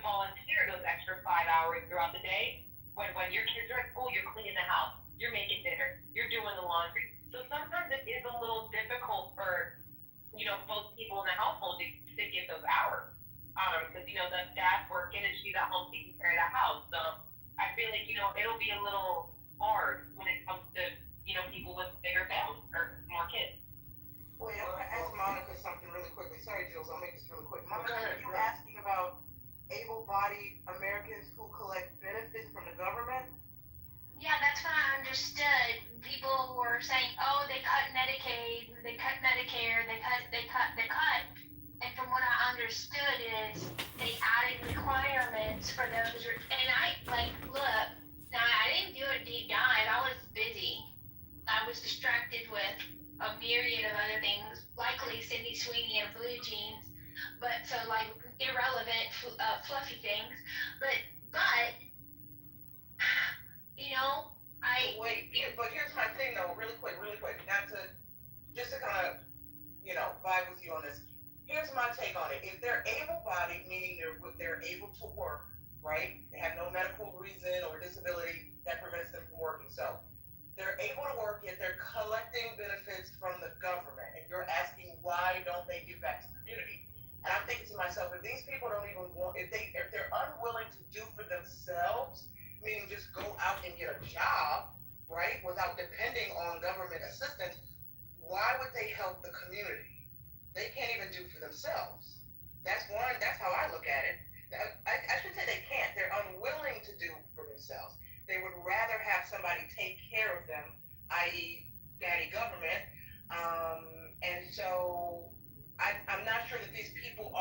volunteer those extra 5 hours throughout the day. When your kids are at school, you're cleaning the house, you're making dinner, you're doing the laundry. So sometimes it is a little difficult for, both people in the household to give those hours. Because, the dad's working and she's at home taking care of the house. So I feel like, it'll be a little hard when it comes to, people with bigger families or more kids. Wait, I'm going to ask Monica something really quickly. Sorry, Jules, I'll make this really quick. Monica, Okay, are you asking about able-bodied Americans who collect benefits from the government? Yeah, that's what I understood. People were saying, oh, they cut Medicaid, they cut Medicare, they cut. And from what I understood is they added requirements for those. And look, now I didn't do a deep dive. I was busy. I was distracted with a myriad of other things, likely Sydney Sweeney and blue jeans, but so irrelevant, fluffy things. But but here's my thing though, really quick, just to kind of, vibe with you on this. Here's my take on it. If they're able-bodied, meaning they're able to work, right? They have no medical reason or disability that prevents them from working. So they're able to work, yet they're collecting benefits from the government. And you're asking, why don't they give back to the community? And I'm thinking to myself, if these people don't even want, if they're unwilling to do for themselves, meaning just go out and get a job, right, without depending on government assistance, why would they help the community? They can't even do for themselves. That's how I look at it. I should say they can't. They're unwilling to do for themselves. They would rather have somebody take care of them, i.e. daddy government. And so I'm not sure that these people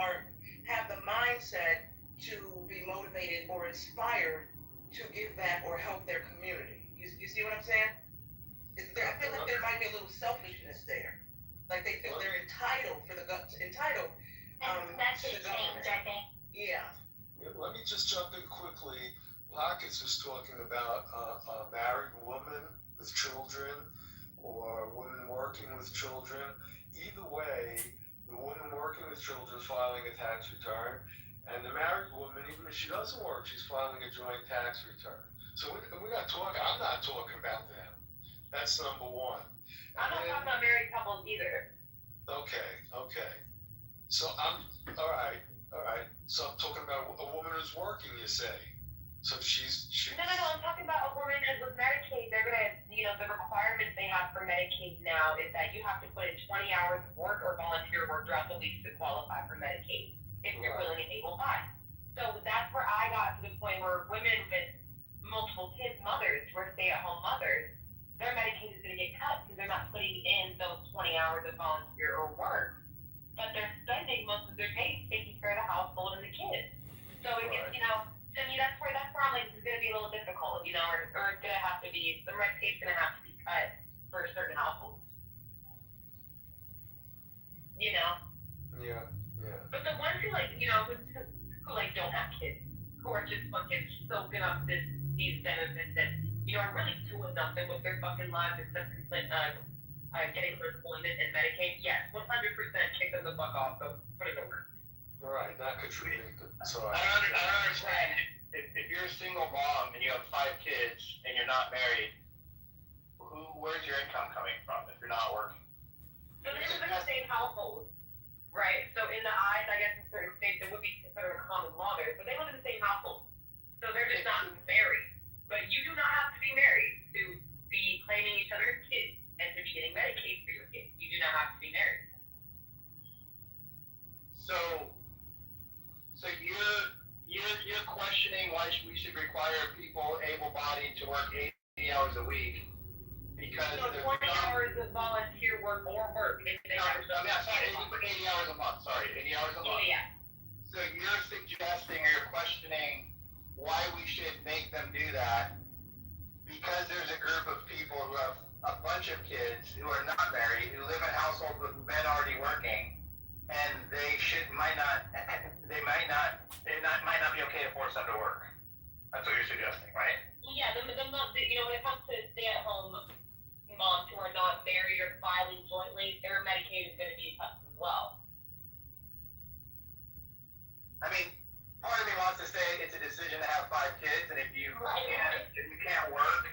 have the mindset to be motivated or inspired to give back or help their community. You see what I'm saying? I feel like there might be a little selfishness there. Like they feel they're entitled entitled That to the should change, government. I think. Yeah. Let me just jump in quickly. Pockets was talking about a married woman with children or a woman working with children. Either way, the woman working with children is filing a tax return, and the married woman, even if she doesn't work, she's filing a joint tax return. So we're not talking, I'm not talking about them. That's number one. I'm not talking about married couples either. Okay. So all right. So I'm talking about a woman who's working, you say. So she's. No, I'm talking about a woman with Medicaid. They're gonna, the requirements they have for Medicaid now is that you have to put in 20 hours of work or volunteer work throughout the week to qualify for Medicaid if you're willing and able bodied. So that's where I got to the point where women with multiple kids, mothers, who are stay-at-home mothers, their Medicaid is gonna get cut because they're not putting in those 20 hours of volunteer or work, but they're spending most of their days taking care of the household and the kids. So it gets, to me, that's where I'm like, this is going to be a little difficult, or it's going to have to be, the red tape's going to have to be cut for certain households. Yeah. But the ones who who don't have kids, who are just fucking soaking up these benefits and, are really doing nothing with their fucking lives except for getting unemployment and Medicaid, yes, 100% kick them the fuck off, so put it over. All right, that could be good. So I don't understand. If you're a single mom and you have 5 kids and you're not married, where's your income coming from if you're not working? So they live in the same household, right? So in the eyes, I guess in certain states, it would be considered a common law there, but they live in the same household. So they're just not married. But you do not have to be married to be claiming each other's kids and to be getting Medicaid for your kids. You do not have to be married. So you're questioning why we should require people able-bodied to work 80 hours a week because 20 hours of volunteer work or work. 80 hours a month. Sorry, 80 hours a month. Yeah. So you're suggesting or you're questioning why we should make them do that because there's a group of people who have a bunch of kids who are not married, who live in households with men already working, and it might not be okay to force them to work. That's what you're suggesting, right? Yeah, when it comes to stay-at-home moms who are not married or filing jointly, their Medicaid is going to be touched as well. I mean, part of me wants to say it's a decision to have 5 kids, and if you can't work,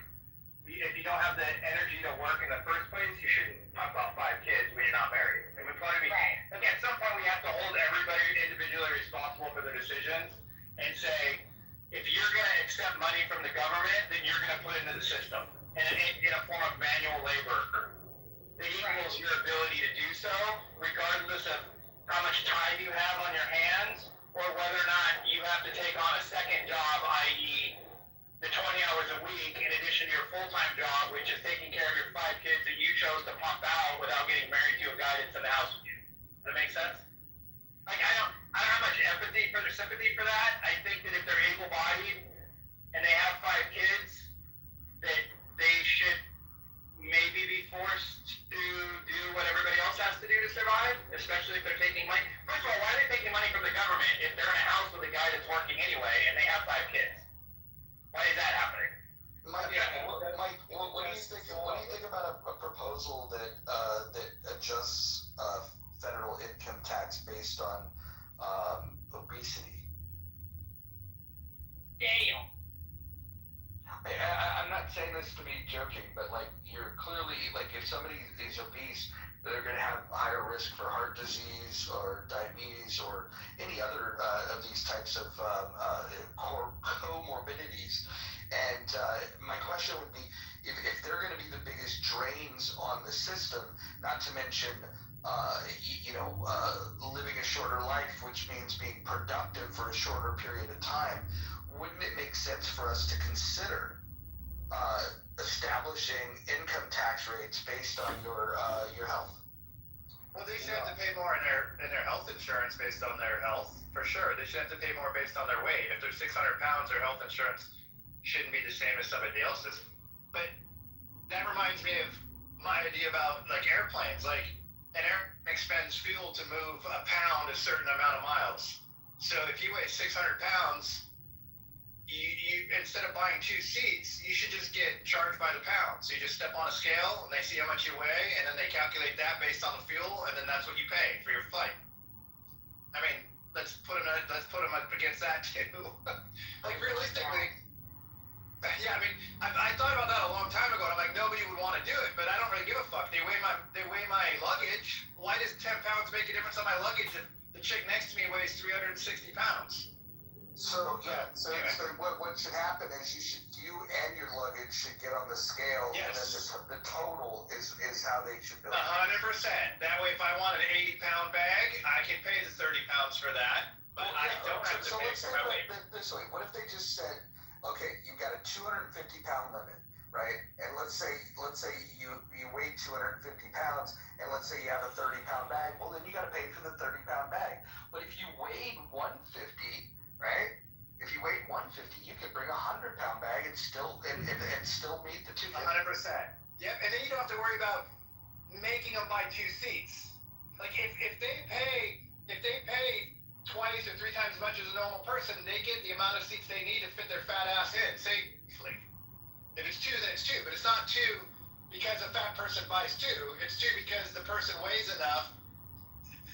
if you don't have the energy to work in the first place, you shouldn't talk about 5 kids when you're not married. I mean, part of me, okay, at some point we have to hold everybody individually responsible for their decisions and say, if you're going to accept money from the government, then you're going to put it into the system in a form of manual labor. It equals your ability to do so, regardless of how much time you have on your hands or whether or not you have to take on a second job, i.e. the 20 hours a week in addition to your full-time job, which is taking care of your 5 kids that you chose to pump out without getting married to a guy that's in the house with you. Does that make sense? Like, I don't have much sympathy for that. I think that if they're able-bodied and they have 5 kids, that they should maybe be forced to do what everybody else has to do to survive, especially if they're taking money. First of all, why are they taking money from the government if they're in a house with a guy that's working anyway and they have 5 kids? Why is that happening? Mike, what do you think about a proposal that adjusts federal income tax based on obesity? Daniel. I'm not saying this to be joking, but you're clearly if somebody is obese, they're going to have higher risk for heart disease or diabetes or any other of these types of comorbidities. And my question would be, if they're going to be the biggest drains on the system, not to mention living a shorter life, which means being productive for a shorter period of time, wouldn't it make sense for us to consider establishing income tax rates based on your health? Well, they should have to pay more in their health insurance based on their health, for sure. They should have to pay more based on their weight. If they're 600 pounds, their health insurance shouldn't be the same as somebody else's. But that reminds me of my idea about airplanes. and everything expends fuel to move a pound a certain amount of miles. So if you weigh 600 pounds, you instead of buying 2 seats, you should just get charged by the pound. So you just step on a scale, and they see how much you weigh, and then they calculate that based on the fuel, and then that's what you pay for your flight. I mean, let's put them up against that too. Like realistically, yeah. I mean, I thought about that a long time ago. And I'm like, nobody would want to do it, but I don't really give a fuck. They weigh my luggage. Why does 10 pounds make a difference on my luggage if the chick next to me weighs 360 pounds? So what should happen is you and your luggage should get on the scale, yes. And then the total is how they should do it. 100%. That way, if I want an 80-pound bag, I can pay the 30 pounds for that, but I don't have to pay for my weight. This way, what if they just said, okay, you've got a 250-pound limit, right? And let's say you weigh 250 pounds, and let's say you have a 30-pound bag. Well, then you got to pay for the 30-pound bag. But if you weighed 150, right? If you weighed 150, you could bring a 100-pound bag and still meet the 250. 100%. Yep, and then you don't have to worry about making them buy 2 seats. Like if they pay twice or 3 times as much as a normal person, they get the amount of seats they need to fit their fat ass in. Say, like, if it's 2, then it's 2, but it's not 2 because a fat person buys 2. It's 2 because the person weighs enough.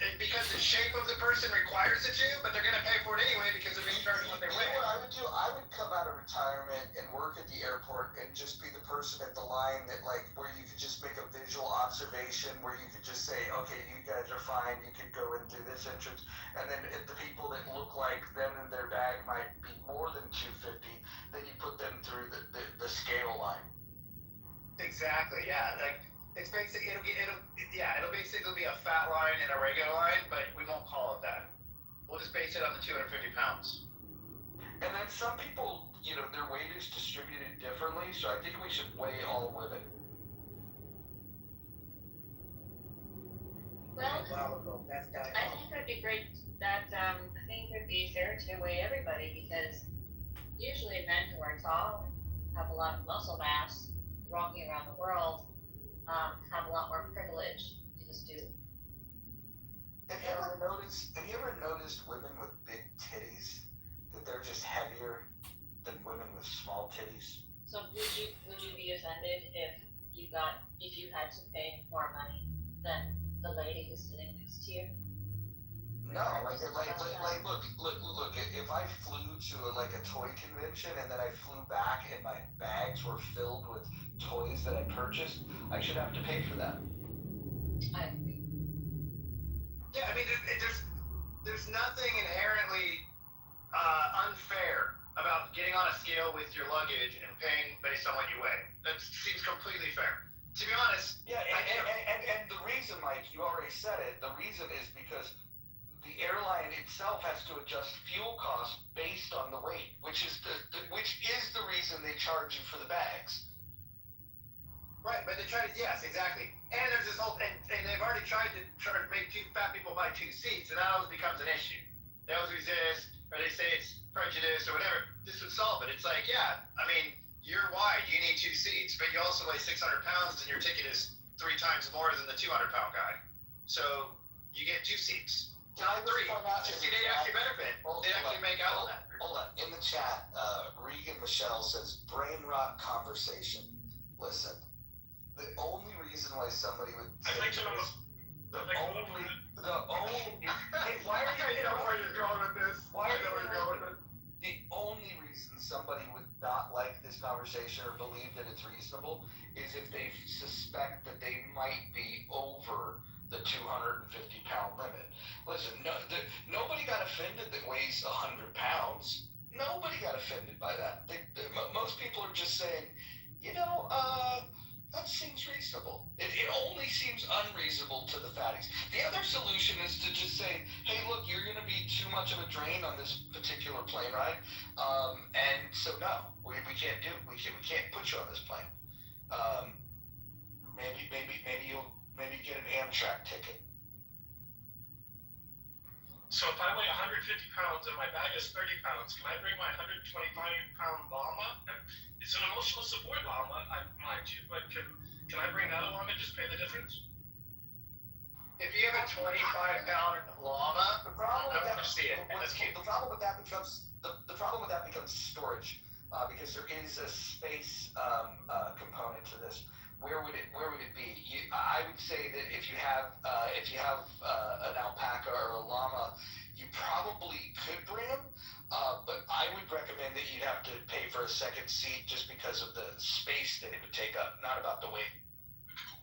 And because the shape of the person requires the 2, but they're going to pay for it anyway because they're being charged what they weigh. You know what I would do? I would come out of retirement and work at the airport and just be the person at the line that, like, where you could just make a visual observation, where you could just say, okay, you guys are fine, you could go in through this entrance, and then if the people that look like them and their bag might be more than 250, then you put them through the scale line. Exactly, yeah. Like, it's basically it'll basically be a fat line and a regular line, but we won't call it that. We'll just base it on the 250 pounds. And then some people, their weight is distributed differently, so I think we should weigh all women. Well, I think it would be great that I think it would be fair to weigh everybody, because usually men who are tall and have a lot of muscle mass walking around the world have a lot more privilege. You just do. Have you ever noticed women with big titties, that they're just heavier than women with small titties? So would you be offended if you had to pay more money than the lady who's sitting next to you? No, look, if I flew to a toy convention and then I flew back and my bags were filled with toys that I purchased, I should have to pay for that. I agree. Yeah, I mean, there's nothing inherently unfair about getting on a scale with your luggage and paying based on what you weigh. That seems completely fair. To be honest. Yeah, and the reason, Mike, you already said it, the reason is because the airline itself has to adjust fuel costs based on the weight, which is the reason they charge you for the bags. Right, but they try to, yes, exactly. And there's this whole, and they've already tried to make 2 fat people buy 2 seats, and that always becomes an issue. They always resist, or they say it's prejudice or whatever. This would solve it. It's like, yeah, I mean, you're wide, you need 2 seats, but you also weigh 600 pounds, and your ticket is 3 times more than the 200-pound guy. So you get 2 seats. Not 3. See, they actually benefit. They actually make out on that. Hold on. In the chat, Regan Michelle says, brain rot conversation. Listen, the only reason why somebody would say I'd like to know. Hey, why are you know where you're going with this? Why are you know where you're going with it? The only reason somebody would not like this conversation or believe that it's reasonable is if they suspect that they might be over the 250-pound limit. Listen, nobody got offended that weighs 100 pounds. Nobody got offended by that. Most people are just saying, that seems reasonable. It only seems unreasonable to the fatties. The other solution is to just say, hey, look, you're going to be too much of a drain on this particular plane ride, and so no, we can't put you on this plane. Maybe you'll get an Amtrak ticket. So if I weigh 150 pounds and my bag is 30 pounds, can I bring my 125-pound llama? It's an emotional support llama, mind you, but can I bring that along and just pay the difference? if you have a 25-pound llama, The problem I with don't that, see it. And that's cute. the problem with that becomes storage, because there is a space component to this. Where would it be? I would say that if you have an alpaca or a llama, you probably could bring them, but I would recommend that you'd have to pay for a second seat just because of the space that it would take up, not about the weight.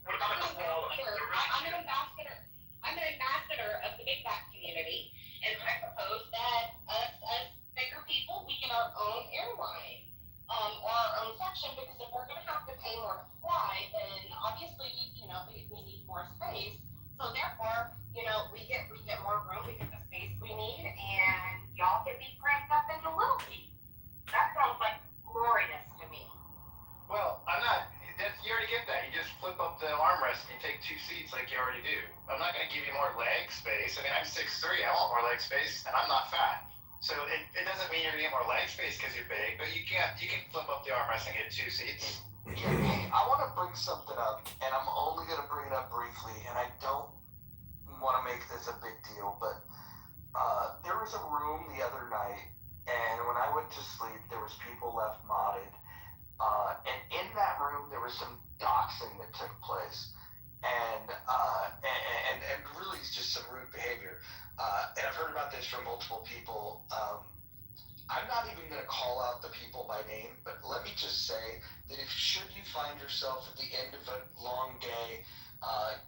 What about a koala? I'm an ambassador of the big back community, and I propose that us bigger people, we get our own airline, or our own section, because if we're gonna have to pay more to fly, then obviously, we need more space. So therefore, we get more room, we get the space we need, and y'all can be cranked up in the little seat. That sounds like glorious to me. Well, you already get that. You just flip up the armrest and you take 2 seats like you already do. I'm not going to give you more leg space. I mean, I'm 6'3", I want more leg space, and I'm not fat. So it doesn't mean you're going to get more leg space because you're big, but you can flip up the armrest and get 2 seats. Yeah, hey, I want to bring something up, and I'm only going to bring it up briefly, and I don't want to make this a big deal, but there was a room the other night, and when I went to sleep, there was people left modded. And in that room, there was some doxing that took place, and really just some rude behavior. And I've heard about this from multiple people. I'm not even going to call out the people by name, but let me just say that should you find yourself at the end of a long day,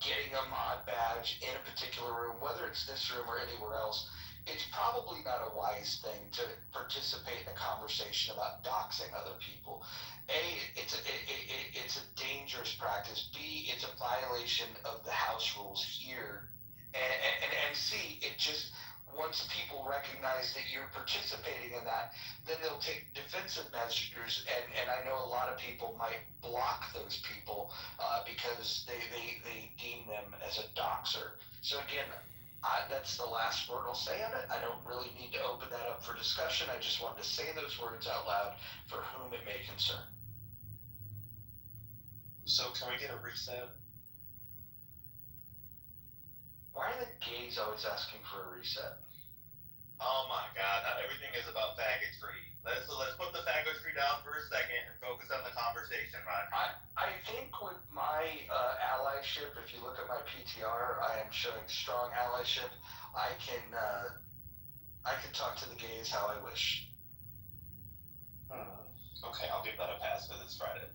getting a mod badge in a particular room, whether it's this room or anywhere else, it's probably not a wise thing to participate in a conversation about doxing other people. A, it's a dangerous practice. B, it's a violation of the house rules here. And C, it just, once people recognize that you're participating in that, then they'll take defensive measures. And I know a lot of people might block those people because they deem them as a doxer. So again, that's the last word I'll say on it. I don't really need to open that up for discussion. I just wanted to say those words out loud for whom it may concern. So can we get a reset? Why are the gays always asking for a reset? Oh my God! Not everything is about faggotry. Let's put the faggotry down for a second and focus on the conversation, right? I think with my allyship, if you look at my PTR, I am showing strong allyship. I can talk to the gays how I wish. Okay, I'll give that a pass for this Friday.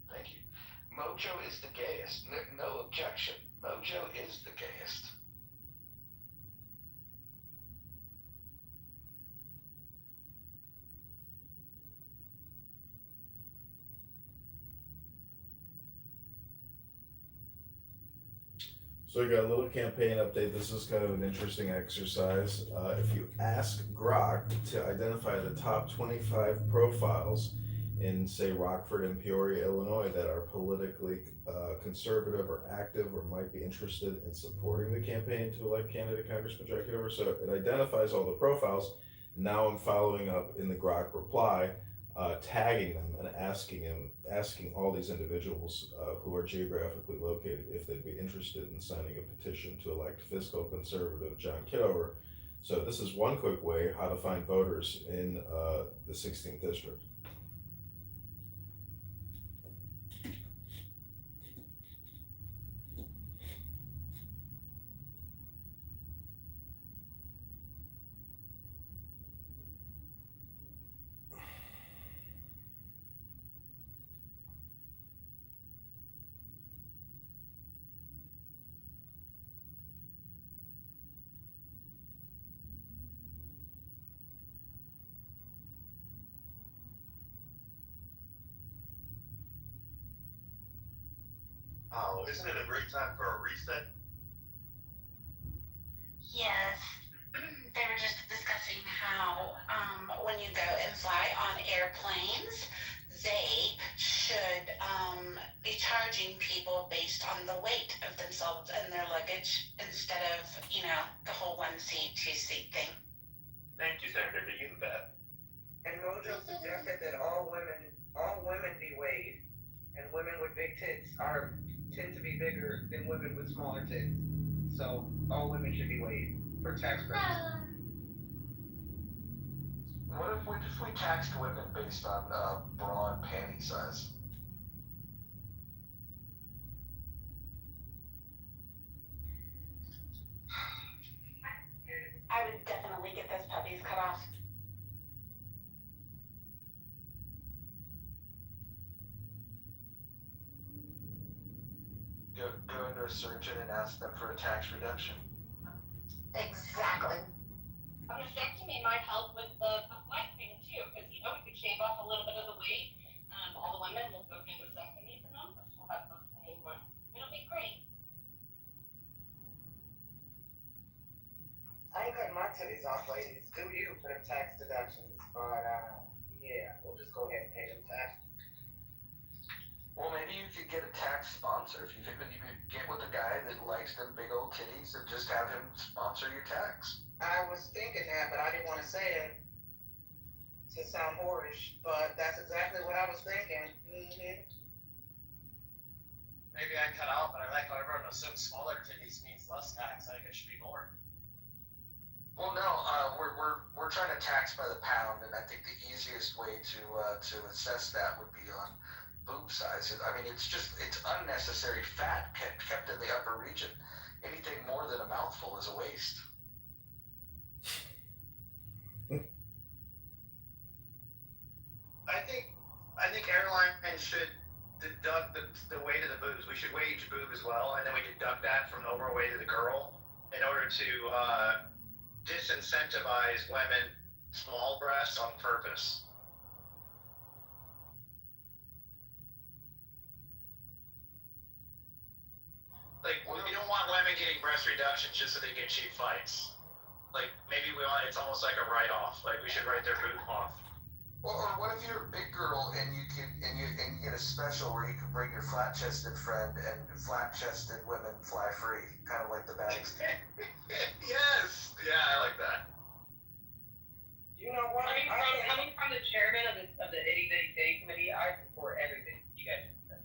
Thank you. Mojo is the gayest. No objection. Mojo is the gayest. So I got a little campaign update. This is kind of an interesting exercise. If you ask Grok to identify the top 25 profiles in, say, Rockford and Peoria, Illinois, that are politically conservative or active or might be interested in supporting the campaign to elect candidate Congressman John Kitover, so it identifies all the profiles. Now I'm following up in the Grok reply, tagging them and asking all these individuals who are geographically located if they'd be interested in signing a petition to elect fiscal conservative John Kitover. So this is one quick way how to find voters in the 16th district. Oh, isn't it a great time for a reset? Yes, they were just discussing how when you go and fly on airplanes, they should be charging people based on the weight of themselves and their luggage instead of, the whole 1 seat, 2 seat thing. Thank you, Senator. Do you bet? And Mojo suggested that all women be weighed, and women with big tits are tend to be bigger than women with smaller tits. So all women should be weighed for tax purposes. What if we taxed women based on bra and panty size? I would definitely get those puppies cut off. Go into a surgeon and ask them for a tax reduction. Exactly. A mastectomy might help with the flesh thing too, because we could shave off a little bit of the weight. All the women will go get mastectomies, and none of us will have nothing anymore. It'll be great. I ain't cutting my titties off, ladies. Do you for them tax deductions? But yeah, we'll just go ahead and pay them taxes. Well, maybe you could get a tax sponsor if you think that you could get with a guy that likes them big old titties and just have him sponsor your tax. I was thinking that, but I didn't want to say it to sound whorish, but that's exactly what I was thinking. Mm-hmm. Maybe I cut out, but I like how everyone assumes smaller titties means less tax. I think it should be more. Well, no, we're trying to tax by the pound, and I think the easiest way to assess that would be on boob size. I mean, it's unnecessary fat kept in the upper region. Anything more than a mouthful is a waste. I think airlines should deduct the weight of the boobs. We should weigh each boob as well, and then we deduct that from the overweight of the girl in order to disincentivize women small breasts on purpose. Like, we don't want women getting breast reductions just so they get cheap fights. Like, maybe it's almost like a write-off. Like, we should write their boob off. Or what if you're a big girl and you get a special where you can bring your flat-chested friend and flat-chested women fly free, kind of like the bags. Yes, yeah, I like that. You know what? Coming from the chairman of the itty bitty titty committee, I support everything you guys said.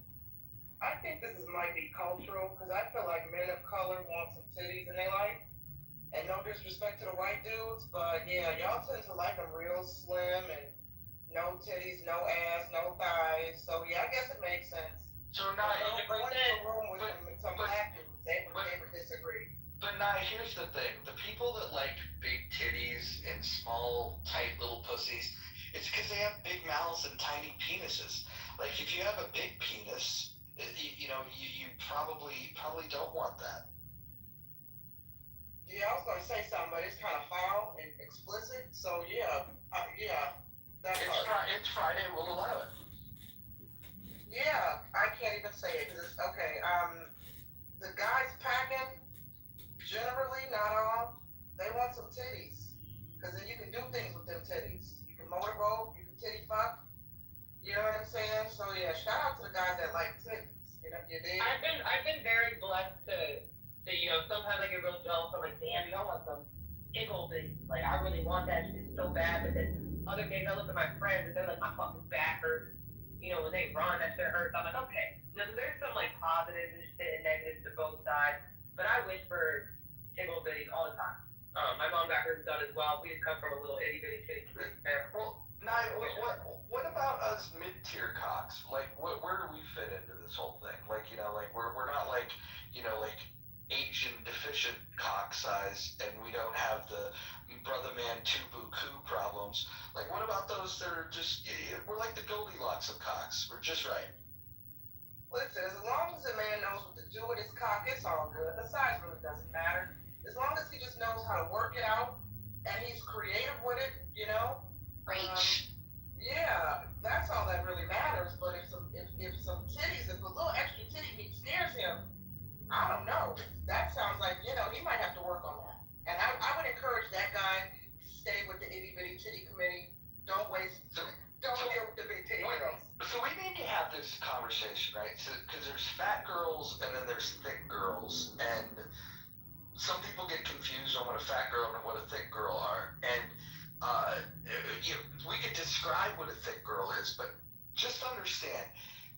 I think might be cultural, because I feel like men of color want some titties in their life. And no disrespect to the white dudes, but yeah, y'all tend to like them real slim and no titties, no ass, no thighs. So yeah, I guess it makes sense. So now don't go into a room with some black dudes. They would disagree. But now here's the thing: the people that like big titties and small, tight little pussies, it's because they have big mouths and tiny penises. Like if you have a big penis, you probably don't want that. Yeah, I was gonna say something, but it's kind of foul and explicit. So yeah. It's Friday. We'll allow it. Yeah, I can't even say it because it's okay. The guys packing, generally not all, they want some titties, because then you can do things with them titties. You can motorboat, you can titty fuck. You know what I'm saying? So yeah, shout out to the guys that like titties. You know, you dig? I've been very blessed to sometimes I get real jealous. I'm like, damn, you don't want some tickle things. Like I really want that shit so bad, but then other days I look at my friends and they're like, my fucking back hurts. When they run, that shit hurts. I'm like, okay. There's some like positives and shit and negatives to both sides, but I wish for tickle bitties all the time. My mom got hers done as well. We just come from a little itty bitty titty family. Well, what about us mid-tier cocks? Like, where do we fit into this whole thing? Like, we're not like, like Asian deficient cock size, and we don't have the brother man tubu-coo problems. Like, what about those that are just, we're like the Goldilocks of cocks. We're just right. Listen, as long as a man knows what to do with his cock, it's all good. The size really doesn't matter. As long as he just knows how to work it out, and he's creative with it, yeah, that's all that really matters. But if some titties, if a little extra titty meat scares him, I don't know. That sounds like, he might have to work on that. And I would encourage that guy to stay with the itty bitty titty committee. Don't deal with the big titty girls. So we need to have this conversation, right? So, because there's fat girls and then there's thick girls, and some people get confused on what a fat girl and what a thick girl are. And we could describe what a thick girl is, but just understand,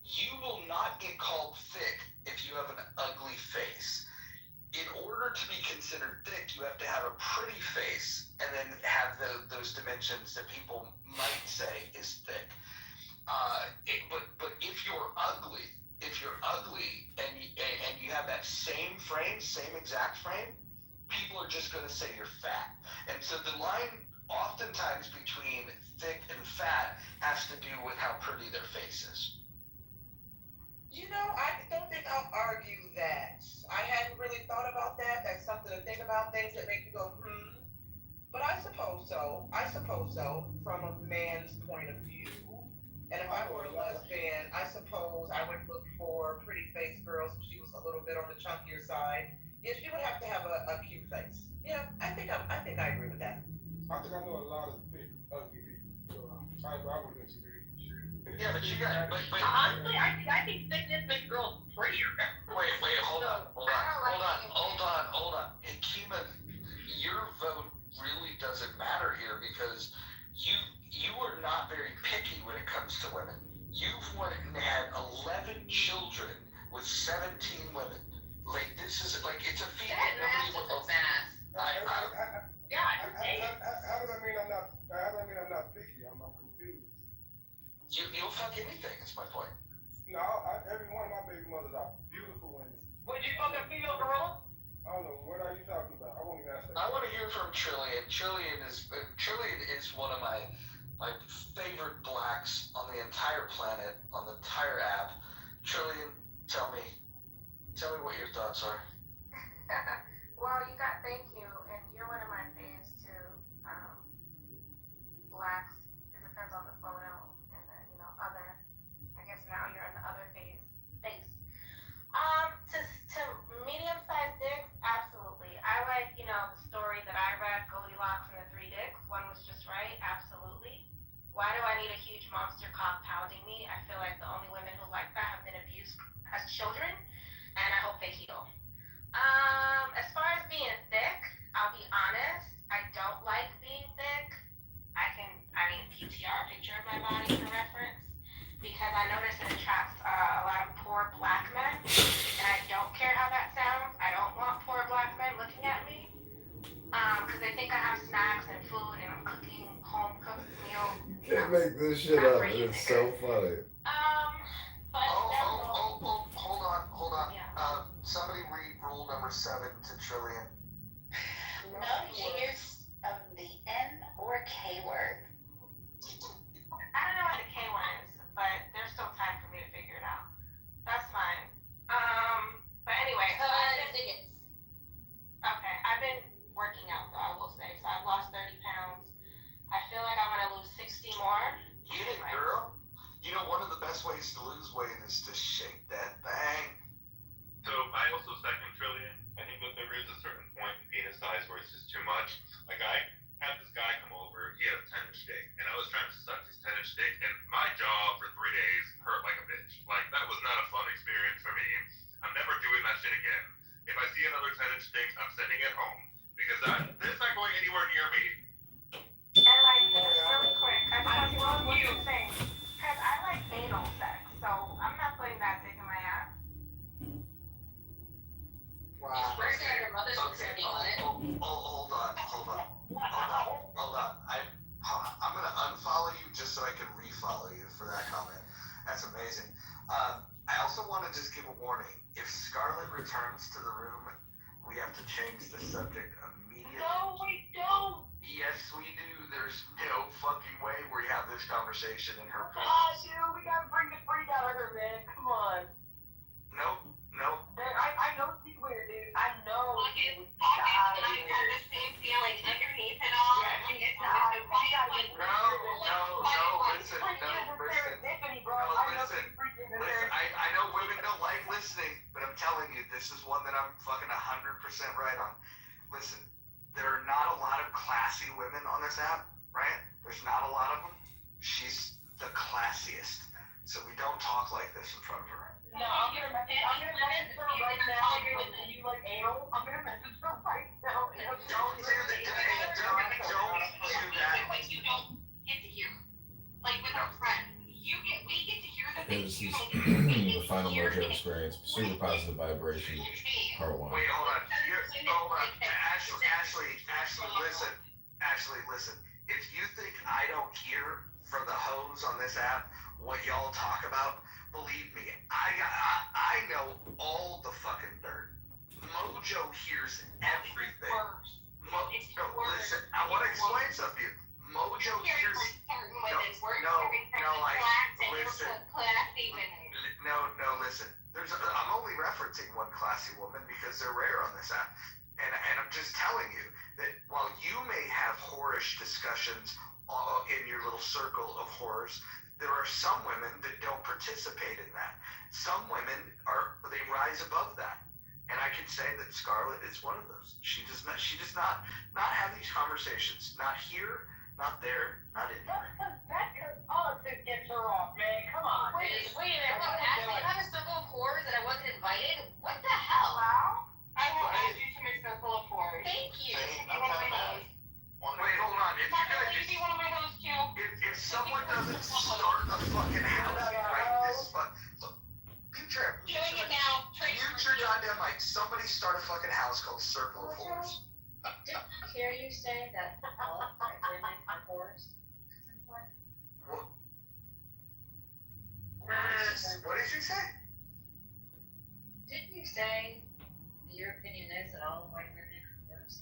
you will not get called thick if you have dimensions that people might say is thick. But if you're ugly and you have that same frame, same exact frame, people are just going to say you're fat. And so the line oftentimes between thick and fat has to do with how pretty their face is. I don't think I'll argue that. I hadn't really thought about that. That's something to think about, things that make you go, But I suppose so. From a man's point of view. And if I were a lesbian, I suppose I would look for pretty face girls if she was a little bit on the chunkier side. Yeah, she would have to have a cute face. Yeah, I think I agree with that. I think I know a lot of big ugly people, so I would disagree. Yeah, but you got, but honestly, I think thickness makes girls prettier. Wait, hold on. And Kima, your vote really doesn't matter here because you are not very picky when it comes to women. You've went and had 11 children with 17 women. Like this is like it's a feat that nobody would math. Yeah, how does that mean I'm not picky? I'm confused. You'll fuck anything. Is my point. No, every one of my baby mothers are beautiful women. Would you fuck a female gorilla? I don't know. What are you talking about? I won't even ask that. I want to hear from Trillian. Trillian is one of my favorite blacks on the entire planet, on the entire app. Trillian, tell me what your thoughts are. Well, thank you, and you're one of my faves too. Blacks, it depends on the photo, and then other. I guess now you're in the other face. To medium-sized dicks, absolutely. I like the story that I read, Goldilocks and the Three Dicks. One was just right, absolutely. Why do I need a huge monster cock pounding me? I feel like the only women who like that have been abused as children, and I hope they heal. As far as being thick, I'll be honest, I don't like being thick. PTR a picture of my body for reference, because I notice it attracts a lot of poor black men, and I don't care how that sounds. I don't want poor black men looking at me, because they think I have snacks and food, and I'm cooking home-cooked meals. Can't make this shit up. It's so funny. But hold on. Yeah. Somebody read rule number 7 to Trillian. No use of the N or K word. I don't know what the K one is, but there's still time for me to figure it out. That's fine. But anyway, I've been working out though, I will say. So I've lost 30 pounds. I feel like I want to lose 60 more. Get it, girl. One of the best ways to lose weight is to shake that thing. So I also second Trillian. I think that there is a certain point in penis size where it's just too much. Like I had this guy come over, he had a 10-inch dick, and I was trying to suck his 10-inch dick, and my jaw for 3 days hurt like a bitch. Like that was not a fun experience for me. I'm never doing that shit again. If I see another 10-inch dick, I'm sending it home because this not going anywhere near me. And really quick, I just want to say, because I like anal sex, so I'm not putting that dick in my ass. Wow. Okay. Hold on. I'm gonna unfollow you just so I can refollow you for that comment. That's amazing. I also want to just give a warning. If Scarlett returns to the room, we have to change the subject immediately. No, we don't. Yes, we do. There's no fucking way we have this conversation in her presence. Oh, dude, we gotta bring the freak out of her, man. Come on. Nope. I know she's weird, dude. I know. I have the same feeling underneath it all. Listen. I know women don't like listening, but I'm telling you, this is one that I'm fucking 100% right on. Listen, there are not a lot of classy women on this app, right? There's not a lot of them. She's the classiest. So we don't talk like this in front of her. No, I'm gonna message her right now. You like anal? I'm gonna message her right now. Don't do that. Like you don't get to hear, like with our friend, we get to hear the things This is the final merger experience. Super positive vibration, part 1. Wait, hold on. Ashley, listen. if you think I don't hear from the hoes on this app what y'all talk about, believe me, I know all the fucking dirt. Mojo hears everything. Listen, I want to explain something to you. Mojo hears. Listen. I'm only referencing one classy woman because they're rare on this app, and I'm just telling you that while you may have whorish discussions in your little circle of whores, there are some women that don't participate in that. Some women they rise above that. And I can say that Scarlett is one of those. She does not have these conversations. Not here, not there, not in here. That could also get her off, man. Come on. Wait a minute. What? Ashley had a circle of whores and I wasn't invited? What the hell? Wow. I will add you to my circle of whores. Thank you. I'm one of my hosts. Wait, hold on. If you're gonna just be one of my hosts too. If someone doesn't start a fucking house right this doing it now. Mute your goddamn mic. Somebody start a fucking house called Circle of Whores. Didn't I hear you say that all women are whores? What? What did you say? Didn't you say your opinion is that all white women are whores?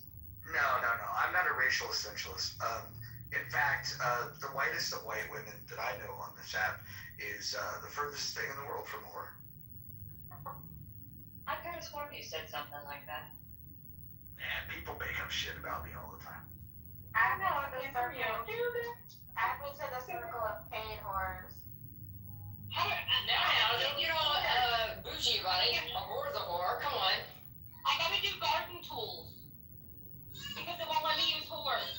No. I'm not a racial essentialist. In fact, the whitest of white women that I know on this app is the furthest thing in the world from a whore. I could have sworn you said something like that. Man, people make up shit about me all the time. Add me to the circle of paid whores. Bougie about it. A whore's a whore. Come on. I gotta do garden tools. Because it won't let me use whores.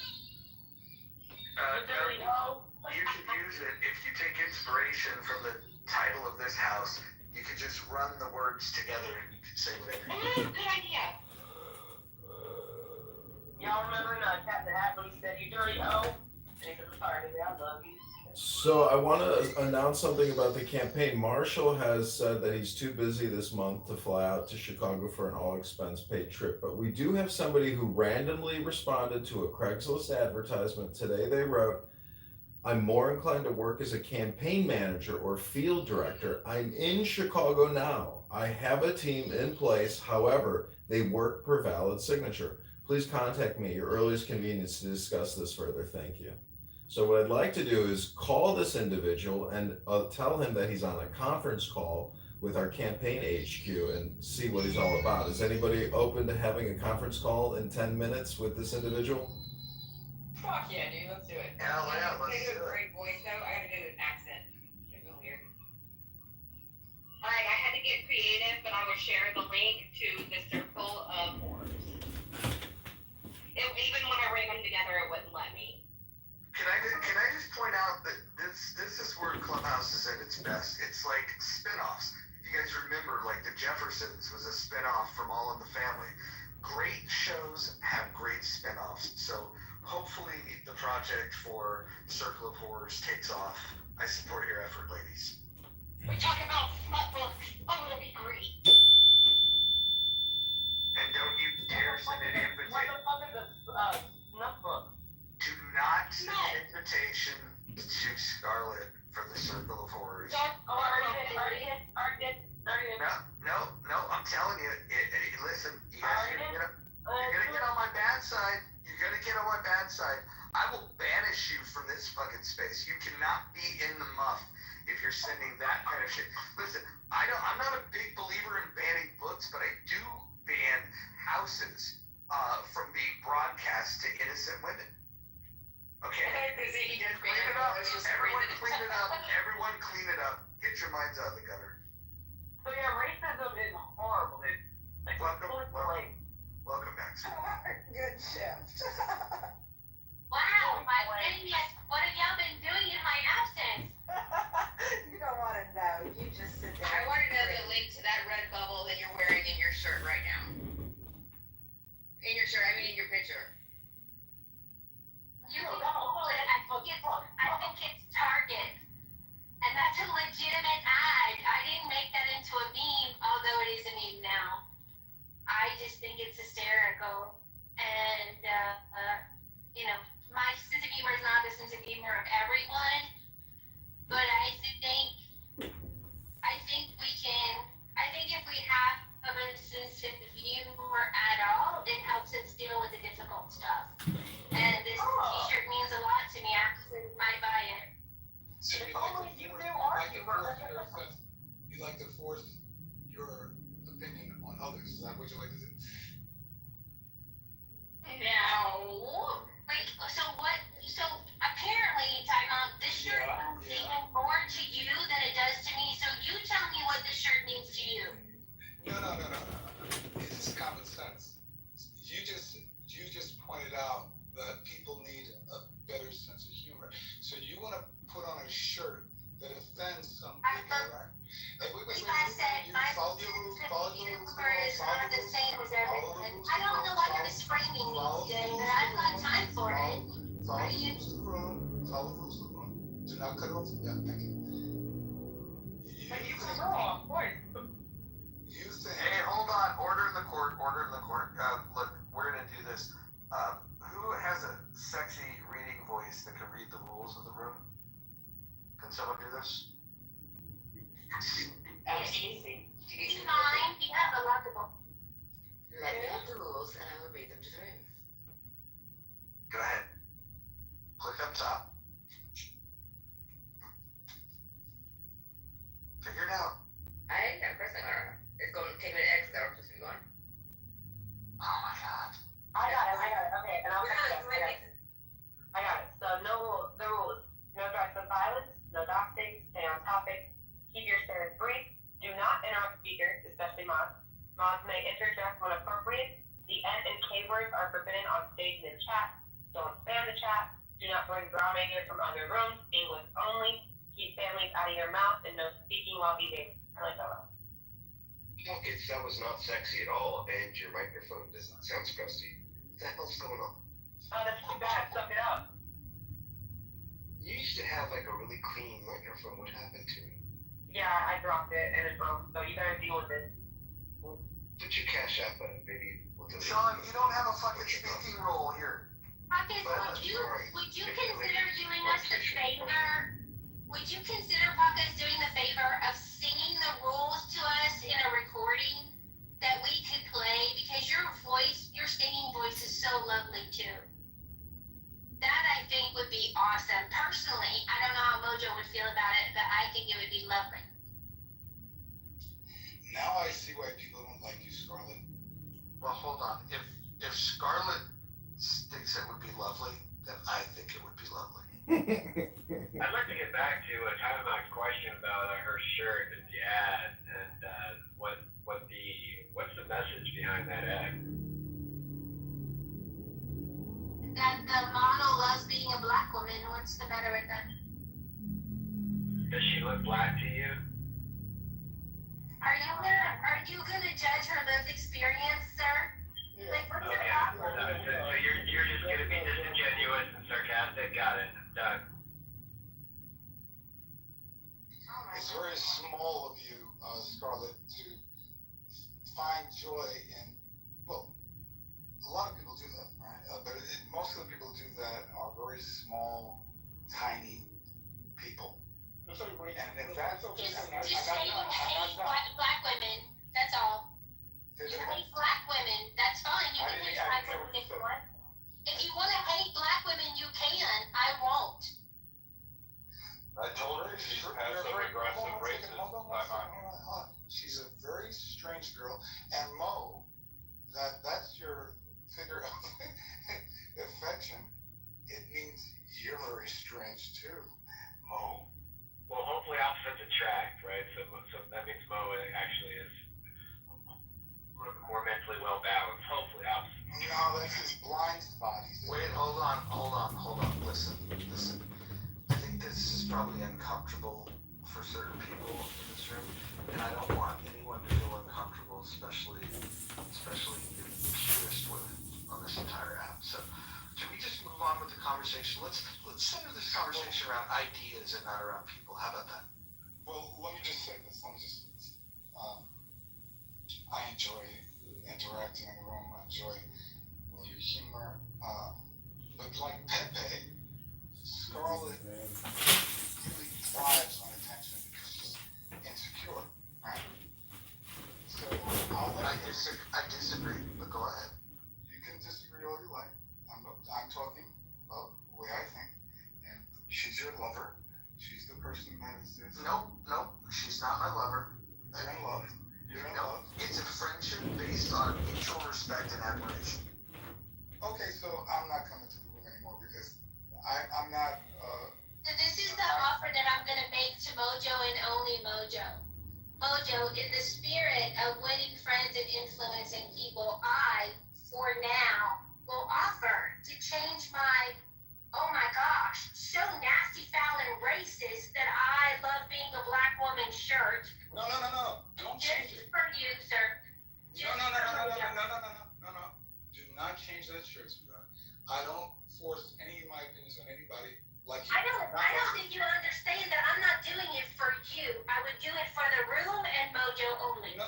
You can use it if you take inspiration from the title of this house. You could just run the words together and you could say whatever. Good idea. Y'all remember Cat in the Hat when he said, "You dirty hoe"? And he said, "Sorry, I love you." So I want to announce something about the campaign. Marshall has said that he's too busy this month to fly out to Chicago for an all-expense paid trip. But we do have somebody who randomly responded to a Craigslist advertisement. Today they wrote, "I'm more inclined to work as a campaign manager or field director. I'm in Chicago now. I have a team in place. However, they work per valid signature. Please contact me at your earliest convenience to discuss this further. Thank you." So what I'd like to do is call this individual and tell him that he's on a conference call with our campaign HQ and see what he's all about. Is anybody open to having a conference call in 10 minutes with this individual? Fuck yeah, dude. Let's do it. Hell yeah, let's do it. Great voice though. I gotta do an accent. It's real weird. Alright, I had to get creative, but I will share the link to the circle of whores. Even when I ran them together, it wouldn't let me. Can I just point out that this is where Clubhouse is at its best. It's like spin-offs. If you guys remember, like The Jeffersons was a spin-off from All in the Family. Great shows have great spin-offs. So hopefully the project for Circle of Horrors takes off. I support your effort, ladies. We talk about smut books. Oh, it'll be great. And don't you dare send an invitation. What the fuck is a snuff book? Do not send an invitation to Scarlett for the Circle of Horrors. No, I'm telling you. Listen, you guys you're gonna get on my bad side. You're gonna get on my bad side. I will banish you from this fucking space. You cannot be in the muff if you're sending that kind of shit. Listen, I'm not a big believer in banning books, but I do ban houses from being broadcast to innocent women. Okay. Clean it up. Everyone clean it up. Everyone clean it up. Get your minds out of the gutter. So yeah, racism is horrible. Welcome back. Good shift. Wow, my goodness, what have y'all been doing in my absence? You don't want to know. You just sit there. I want to know the link to that red bubble that you're wearing in your shirt right now. In your shirt, I mean in your picture. You can Google it. I think it's Target. And that's a legitimate ad. I didn't make that into a meme, although it is a meme now. I just think it's hysterical. And, my sense of humor is would you like to do? No. Like, so what? So apparently, time out. This shirt means even more to you than it does to me. So you tell me what this shirt means to you. No. It's common sense. You just pointed out that people need a better sense of humor. So you want to put on a shirt that offends some people, right? Hey, wait. I said my follow the rules. humor is not the same as everyone. I don't know why you're screaming me today, but I've got time for it. Follow the rules of the room. Follow the rules of the room. Do not cut off. Yeah, thank you. You can go off, boy. You think? Hey, hold on. Order in the court. Look, we're gonna do this. Who has a sexy reading voice that can read the rules of the room? Can someone do this? Easy. Mine, you have a lockable. Let me have the rules and I will read them to the room. Go ahead. Click up top. Figure it out. I am pressing R. It's going to take me to X though, just be going. Oh my god. I got it. Okay, and I'll I got it. So the rules. No threats of violence, no doxing, stay on topic, keep your shares brief, do not interrupt speakers, especially mods. Mods may interject when appropriate. The N and K words are forbidden on stage and in chat. Don't spam the chat. Do not bring drama here from other rooms. English only. Keep families out of your mouth and no speaking while eating. I like that one. That was not sexy at all, and your microphone does not sound scruffy. What the hell's going on? Oh, that's too bad. Suck it up. You used to have like a really clean microphone. What happened to it? Yeah, I dropped it and it broke, so you gotta deal with it. Put your cash app on it, maybe. Sean, you don't have a fucking speaking role here. Pockets, would you consider doing us the favor? Would you consider Pockets doing the favor of singing the rules to us in a recording that we could play? Because your singing voice is so lovely too. That I think would be awesome. Personally, I don't know how Mojo would feel about it, but I think it would be lovely. Now I see why people don't like you, Scarlett. Well, hold on. If Scarlett thinks it would be lovely, then I think it would be lovely. I'd like to get back to a Timeout's question about her shirt and the ad, and what's the message behind that ad? That the model loves being a black woman. What's the matter with that? Does she look black to you? Are you gonna judge her lived experience, sir? Yeah. Like, what's Okay. your problem? So you're just gonna be disingenuous and sarcastic? Got it. Done. It's very small of you, Scarlett, to find joy in, well, a lot of people do that, right? But most of the people who do that are very small, tiny people. And if that's okay, Just say you hate black women. That's all. You hate black women. That's fine. You can hate black women if you want. If you want to hate black women, you can. I won't. I told her she's passive aggressive racist. She's a very strange girl. And Mo, that's your figure of affection. It means you're very strange too, Mo. Well, hopefully opposites attract, right? So that means Mo actually is a little bit more mentally well balanced. Hopefully opposites. No, that's his blind spot. Wait, hold on. Listen. I think this is probably uncomfortable for certain people in this room, and I don't want anyone to feel uncomfortable, especially the purest women on this entire app. So, can we just move on with the conversation? Let's center this conversation around ideas and not around people. How about that? Well, let me just say this. I enjoy interacting in the room. I enjoy your humor. But like Pepe, Scarlett really thrives on attention because she's insecure, right? So I disagree, but go ahead. You can disagree all you like. I'm talking about the way I think. And she's your lover. She's the person that is this. Nope. She's not my lover. You're in love. It's a friendship based on respect and admiration. Okay, so I'm not coming to the room anymore because I'm not. So this is the offer that I'm gonna make to Mojo and only Mojo. Mojo, in the spirit of winning friends and influencing people, I, for now, will offer to change my, oh my gosh, so nasty, foul, and racist that I love being a black woman shirt. No. Don't change it. Just for you, sir. No. Do not change that shirt, sweetheart. I don't force any of my opinions on anybody. Like you. I don't think you understand that I'm not doing it for you. I would do it for the room and Mojo only. No,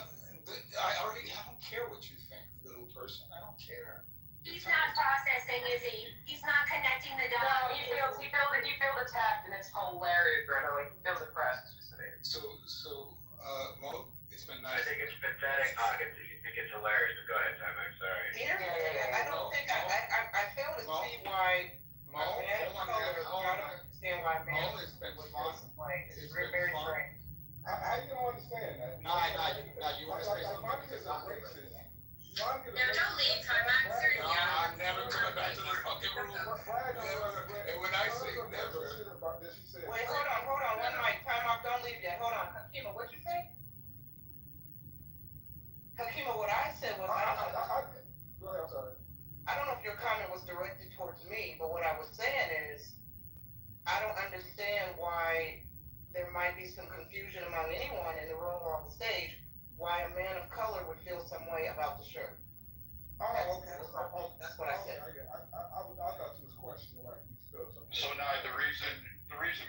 I don't care what you think, little person. I don't care. He's not processing, is he? He's not connecting the dots. No, he feels attacked, and it's hilarious, Brenda. Like, he feels oppressed. It's just amazing. So, Mo, it's been I nice. think it's pathetic, Hawkins, if you think it's hilarious, but go ahead, Tom, I'm sorry. Here's the thing, I don't think, I fail to see why Mo, a man of color, I don't understand why a man Mo, it's been would fun. feel some way. It's It's very, been very fun. strange. How you don't understand that? Nah, you want to say something because I'm racist. No, don't leave, Tom. I'm serious. No, I'm never coming back to the fucking room. Never. And when I say never. Wait, hold on, one mic, time off, don't leave yet, hold on. Hakima, what'd you say? Hakima, what I said was, Go ahead, I'm sorry. I don't know if your comment was directed towards me, but what I was saying is, I don't understand why there might be some confusion among anyone in the room or on the stage, why a man of color would feel some way about the shirt. Oh, okay. That's what I said. I thought you was questioning like you still something. So now the reason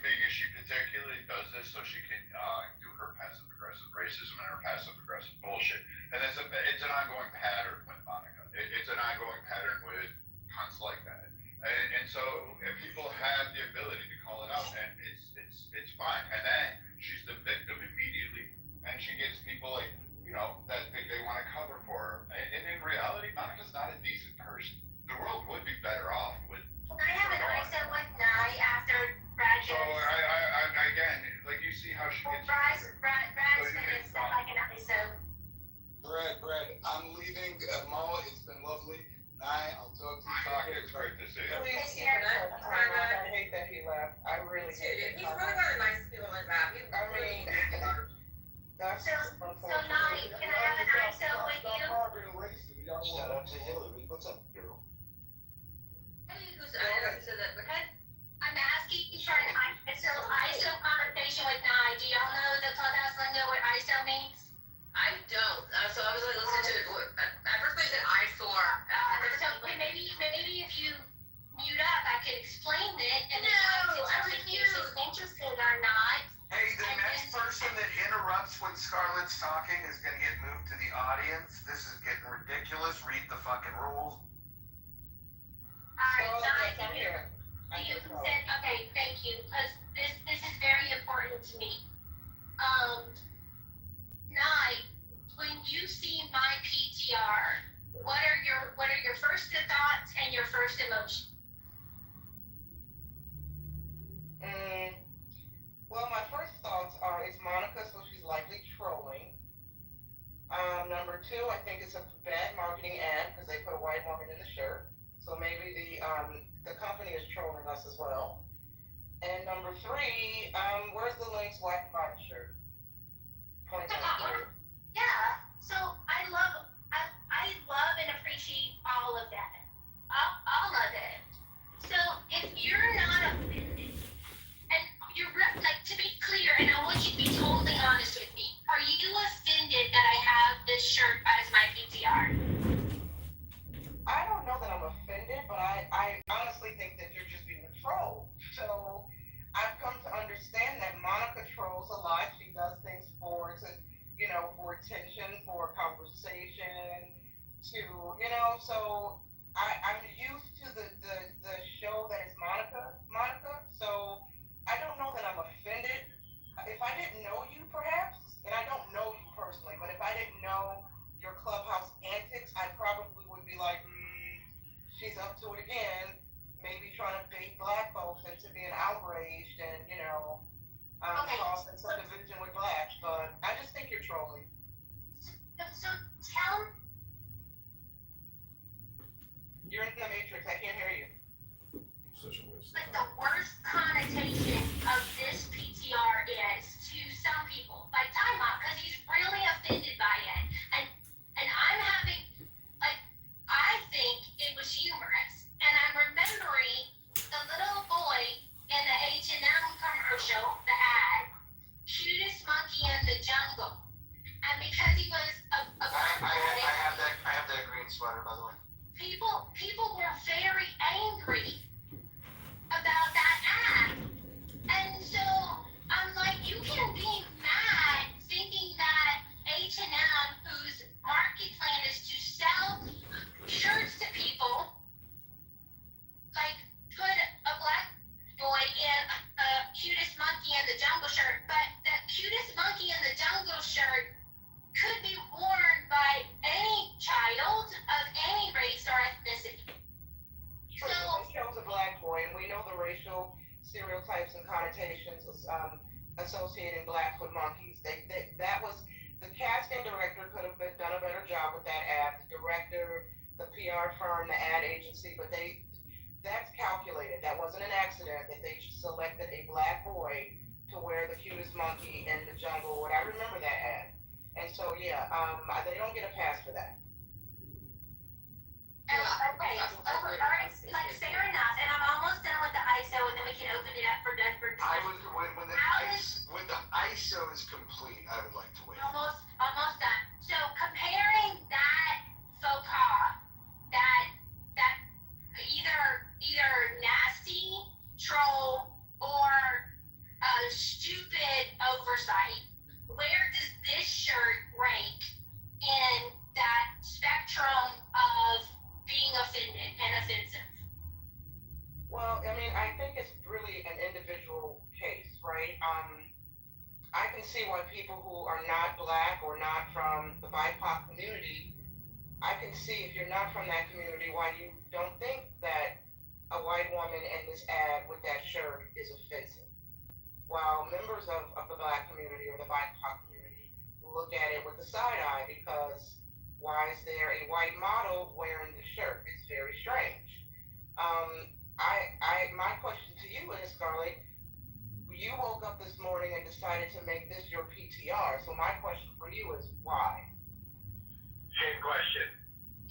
being is she particularly does this so she can do her passive aggressive racism and her passive aggressive bullshit, and it's an ongoing pattern with Monica. It's an ongoing pattern with cunts like that, and so if people have the ability to call it out, and it's fine, and then she's the victim immediately, and she gets people like that think they want to cover for her, and in reality, Monica's not a decent person. The world would be better off with. I have an ISO with Nye after Brad. So I again, like you see how she gets. Brad's gonna set like an ISO. Brad, I'm leaving. Mo, it's been lovely. Nye, I'll talk to you. It's great to see you. Please keep it up. I hate that he left, I really hate it. He's really one of the nicest people in his app. I mean, that's So Nye, can I have an ISO with you? Shout out to Hillary. What's up, girl? I'm asking you for an ISO conversation with Nye. Do y'all know the clubhouse lingo what ISO means? I don't. So I was like listening to it. At first they said eyesore. So maybe if you mute up, I could explain it and then if she's interested or not. Hey, the next person that interrupts when Scarlett's talking is gonna get moved to the audience. This is getting ridiculous. Read the fucking rules. Alright, Nye, do you consent? Okay, thank you, because this is very important to me. Nye, when you see my PTR, what are your first thoughts and your first emotion? Well, my first thoughts are it's Monica, so she's likely trolling. Number two, I think it's a bad marketing ad because they put a white woman in the shirt. So maybe the company is trolling us as well. And number three, where's the link so I can buy the shirt? Point out. Yeah, so I love and appreciate all of that. All of it. So if you're not offended, and you're like, to be clear, and I want you to be totally honest with me, are you offended that I have this shirt as my PTR? I don't know that I'm offended, but I honestly think that you're just being a troll. So I've come to understand that Monica trolls a lot. She does things for attention, for conversation, so I'm used to the show that is Monica. So I don't know that I'm offended. If I didn't know you, perhaps, and I don't know you personally, but if I didn't know your clubhouse antics, I probably would be like, she's up to it again, maybe trying to bait black folks into being outraged and, causing some division with blacks, but I just think you're trolling. So tell stereotypes and connotations associating blacks with monkeys. That was the casting director could have done a better job with that ad. The director, the PR firm, the ad agency, but that's calculated. That wasn't an accident that they selected a black boy to wear the cutest monkey in the jungle. I remember that ad. And so yeah, they don't get a pass for that. Okay, all right, like fair enough, and I'm almost done with the ISO, and then we can open it up for discussion. When the ISO is complete, I would like to wait. Almost done. So comparing that faux pas, that either nasty troll or a stupid oversight, where does this shirt rank in that spectrum of being offended and offensive? Well, I mean, I think it's really an individual case, right? I can see why people who are not black or not from the BIPOC community, I can see if you're not from that community, why you don't think that a white woman in this ad with that shirt is offensive. While members of the black community or the BIPOC community look at it with the side eye because why is there a white model wearing the shirt? It's very strange. My question to you is, Scarlett, you woke up this morning and decided to make this your PTR. So my question for you is why? Same question.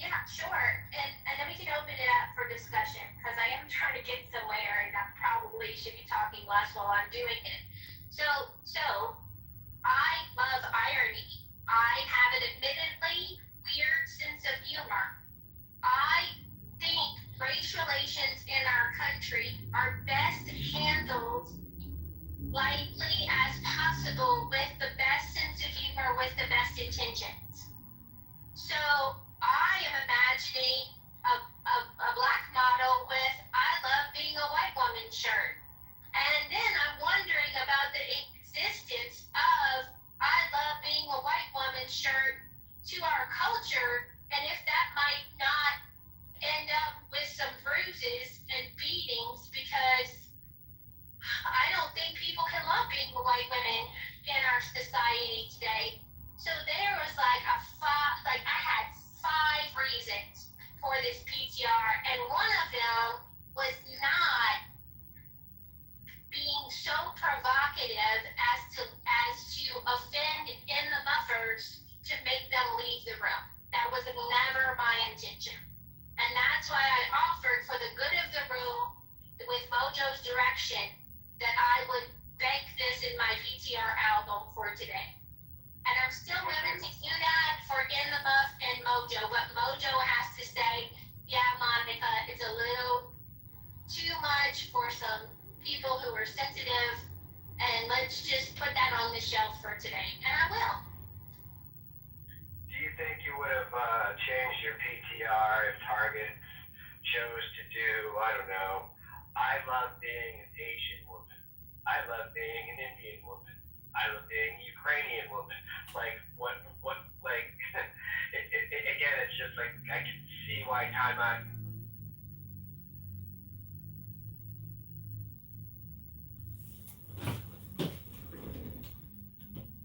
Yeah, sure. And then we can open it up for discussion because I am trying to get somewhere and I probably should be talking less while I'm doing it. So I love irony. I have an admittedly weird sense of humor. I think race relations in our country are best handled lightly as possible with the best sense of humor, with the best intentions. So I am imagining a black model with "I love being a white woman" shirt. And then I'm wondering about the existence of "I love being a white woman" shirt to our culture, and if that might not end up with some bruises and beatings because I don't think people can love being white women in our society today. So there was like I had 5 reasons for this PTR, and one of them was not being so provocative as to offend in the muffers to make them leave the room. That was never my intention. And that's why I offered, for the good of the room, with Mojo's direction, that I would bank this in my PTR album for today. And I'm still willing to do that for In the Muff and Mojo. What Mojo has to say, yeah, Monica, it's a little too much for some people who are sensitive, and let's just put that on the shelf for today. And I will. Do you think you would have changed your PTR if Target chose to do, I don't know, "I love being an Asian woman. I love being an Indian woman. I love being a Ukrainian woman"? Like, like, again, it's just like, I can see why time out.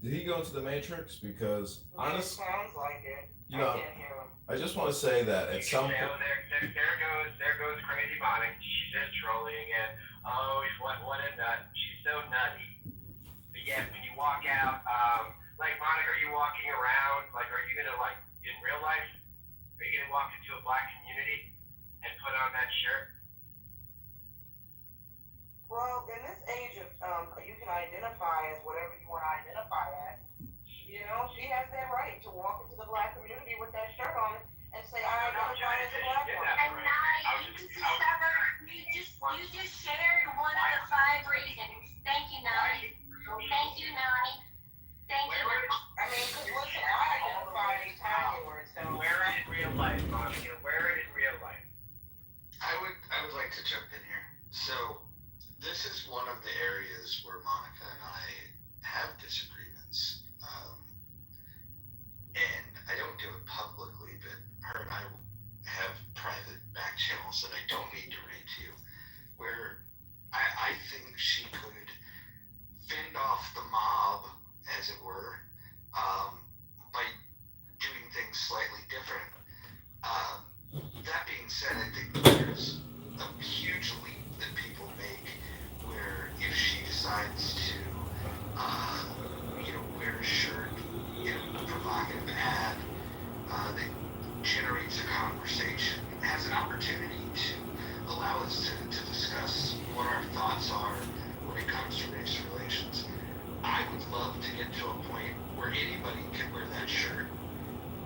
Did he go into the Matrix? Because honestly, Sounds like it. you know, I can't hear him. I just want to say that at some point, There goes crazy Monica. She's just trolling again. Oh, what a nut. She's so nutty. But yet, when you walk out, like, Monica, are you walking around, like, are you gonna, like, in real life, are you gonna walk into a black community and put on that shirt? Well, in this age of you can identify as whatever you want to identify as. You know, she has that right to walk into the black community with that shirt on and say, "I identify as a black woman." And you just shared one of the 5 reasons. Thank you, Nani. Thank you, Nani. Thank you. I mean, because listen, I identify as Tanya, so Wear it in real life, Monica. Wear it in real life. I would like to jump in here. So this is one of the areas where Monica and I have disagreements. And I don't do it publicly, but her and I have private back channels that I don't need to read to you, where I I think she could fend off the mob, as it were, by doing things slightly different. That being said, I think there's a huge leap that people make where if she decides to, wear a shirt in a provocative ad that generates a conversation, has an opportunity to allow us to discuss what our thoughts are when it comes to race relations. I would love to get to a point where anybody could wear that shirt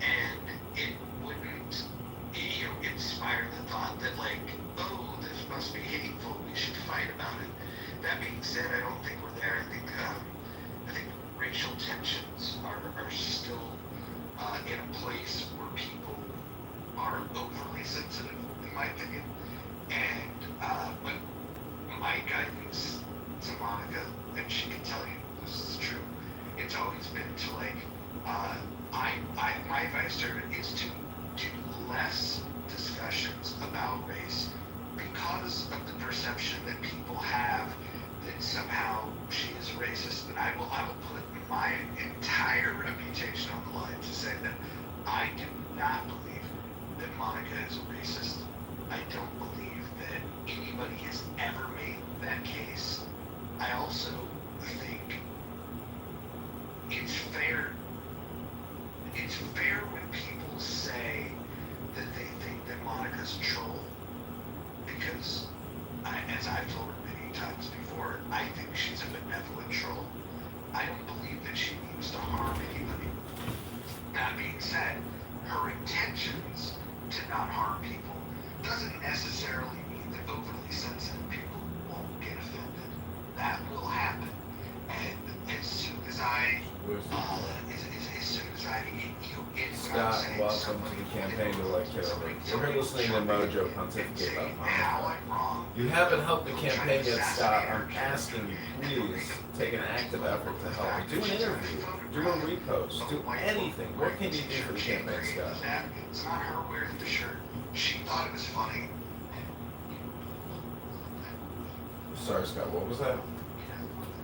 and it wouldn't, inspire the thought that oh, this must be hateful, we should fight about it. That being said, I don't think we're there. I think racial tensions are still in a place where people are overly sensitive, in my opinion. And but my guidance to Monica, and she can tell you this is true, it's always been to my advice to her is to do less discussions about race because of the perception that people have that somehow she is racist. And I will put my entire reputation on the line to say that I do not believe that Monica is a racist. I don't believe that anybody has ever made that case. I also think it's fair when people say that they think that Monica's a troll, because as I've told her many times before, I think she's a benevolent troll. I don't believe that she means to harm anybody. That being said, her intentions to not harm people doesn't necessarily mean that overly sensitive people won't get offended. That will happen. And as soon as I Scott, welcome to the campaign to elect Kitover. We're here listening to Mojo pontificate about Monica. You haven't helped the campaign yet, Scott. I'm asking you, please take an active effort to help. Do an interview, do a repost, do anything. What can you do for the campaign, Scott? It's not her wearing the shirt. She thought it was funny. Sorry, Scott, what was that?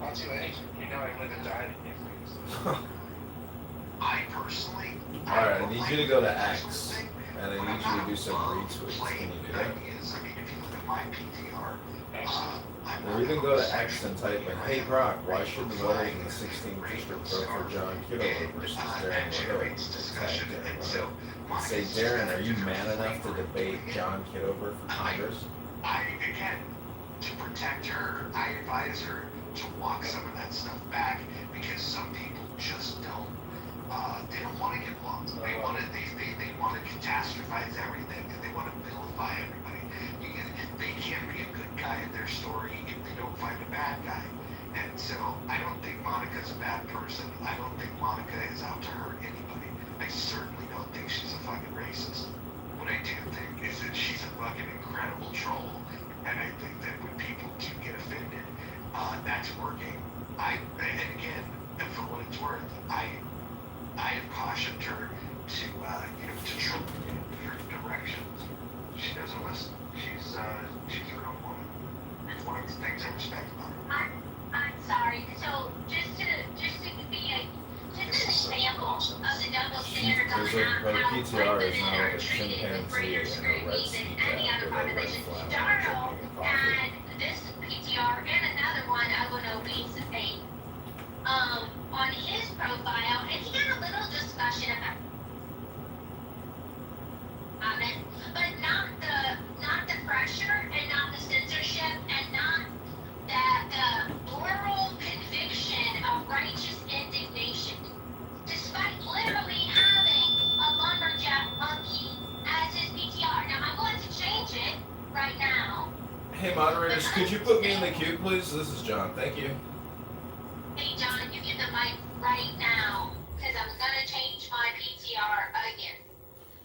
Not too late. You know I live and die in here. I personally. Alright, I need you to go to X, and I need you to do some retweets. Can you do that? I mean, if you look at my PTR, Or even go to X and type in, hey Brock, why should the voters in the 16th district vote for John Kitover versus Darren LaHood? Tag Darren LaHood. And say, Darren, are you man enough to debate John Kitover for Congress? Again, to protect her, I advise her to walk some of that stuff back, because some people just don't. They don't want to get along. They want to catastrophize everything, and they want to vilify everybody. They can't be a good guy in their story if they don't find a bad guy. And so I don't think Monica's a bad person. I don't think Monica is out to hurt anybody. I certainly don't think she's a fucking racist. What I do think is that she's a fucking incredible troll. And I think that when people do get offended, that's working. And again, and for what it's worth, I have cautioned her to troll in different directions. She doesn't listen. She's her own woman. It's one of the things I respect about her. I'm sorry. So just to be an example of the double standards on Her how PTR is now women a are treated with chimpanzee greater in a red scrutiny ski than any cap other with a red population. flannel Darnell drinking a coffee. had this PTR and another one of an obese ape on his profile, and he had a little discussion about it, but not the pressure and not the censorship and not the moral conviction of righteous indignation, despite literally having a lumberjack monkey as his PTR. Now I'm going to change it right now. Hey moderators, could you put me in the queue, please? This is John. Thank you. Hey John, you get the mic right now, because I'm gonna change my PTR again.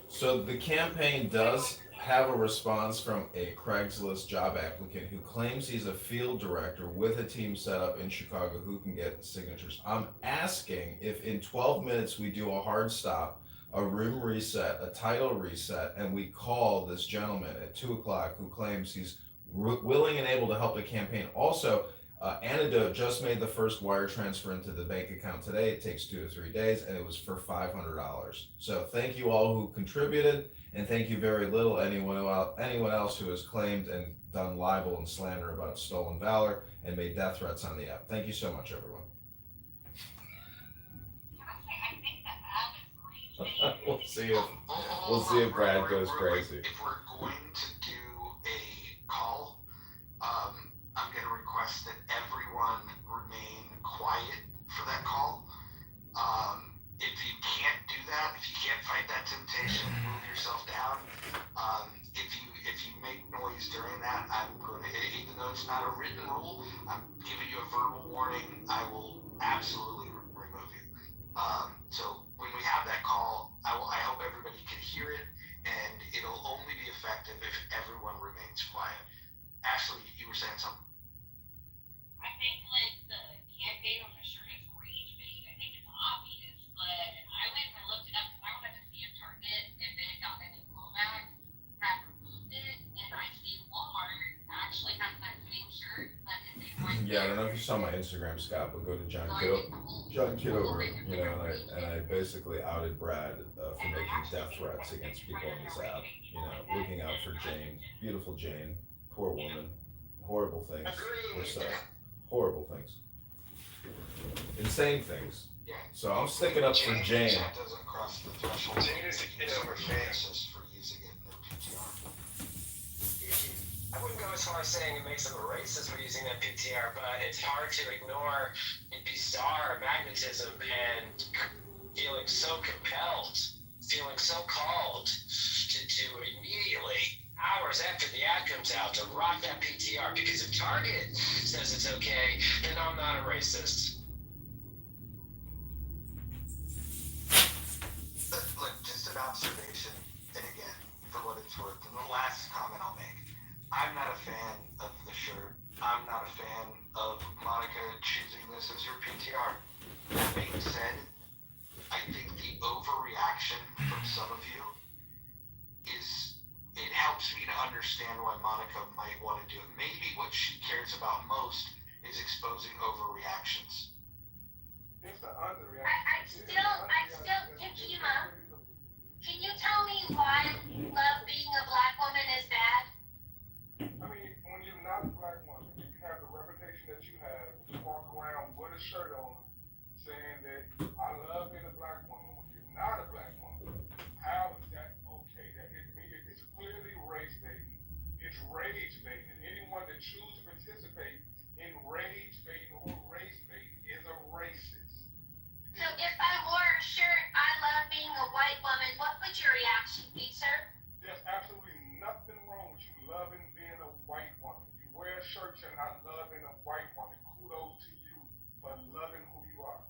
So the campaign does have a response from a Craigslist job applicant who claims he's a field director with a team set up in Chicago who can get signatures. I'm asking if in 12 minutes we do a hard stop, a room reset, a title reset, and we call this gentleman at 2 o'clock who claims he's willing and able to help the campaign. Also, Antidote just made the first wire transfer into the bank account today. It takes 2 to 3 days, and it was for $500. So thank you all who contributed, and thank you very little anyone else who has claimed and done libel and slander about stolen valor and made death threats on the app. Thank you so much, everyone. We'll see if Brad goes crazy. If we're going to do a call, I'm going to request that everyone remain quiet for that call. If you can't do that, if you can't fight that temptation, move yourself down. If you make noise during that, I'm going to, even though it's not a written rule, I'm giving you a verbal warning. I will absolutely remove you. So when we have that call, I hope everybody can hear it, and it'll only be effective if everyone remains quiet. Ashley, you were saying something. I think like the campaign on the shirt is rage bait. I think it's obvious, but I went and looked it up because I wanted to see if Target, if it had gotten any blowback, had removed it, and I see Walmart actually has that same shirt that is a white. Yeah, I don't know if you saw my Instagram, Scott, but go to John Kitover, and I basically outed Brad for making death threats against people on this app, looking out for Jane, beautiful Jane, poor woman, horrible things were said, horrible things, insane things. So I'm sticking up for Jane. That doesn't cross the threshold. Jane is a Kitover fan. For using it in their PTR. I wouldn't go as far as saying it makes them a racist for using that PTR, but it's hard to ignore the bizarre magnetism and feeling so compelled, feeling so called to immediately, hours after the ad comes out, to rock that PTR. Because if Target says it's okay, then I'm not a racist. Look, just an observation, and again, for what it's worth, and the last comment I'll make. I'm not a fan of the shirt. I'm not a fan of Monica choosing this as her PTR. That being said, I think the overreaction from some of you it helps me to understand why Monica might want to do it. Maybe what she cares about most is exposing overreactions. It's the underreaction. I still, Takima, can you tell me why love being a black woman is bad? I mean, when you're not a black woman, you have the reputation that you have, you walk around with a shirt on saying that I love being a black woman. When you're not a black woman, how is that okay? It's clearly race baiting. It's rage baiting. And anyone that chooses to participate in rage baiting or race baiting is a racist. So if I wore a shirt, I love being a white woman, what would your reaction be, sir? There's absolutely nothing wrong with you loving being a white woman. You wear a shirt saying I love being a white woman. Kudos to you for loving who you are.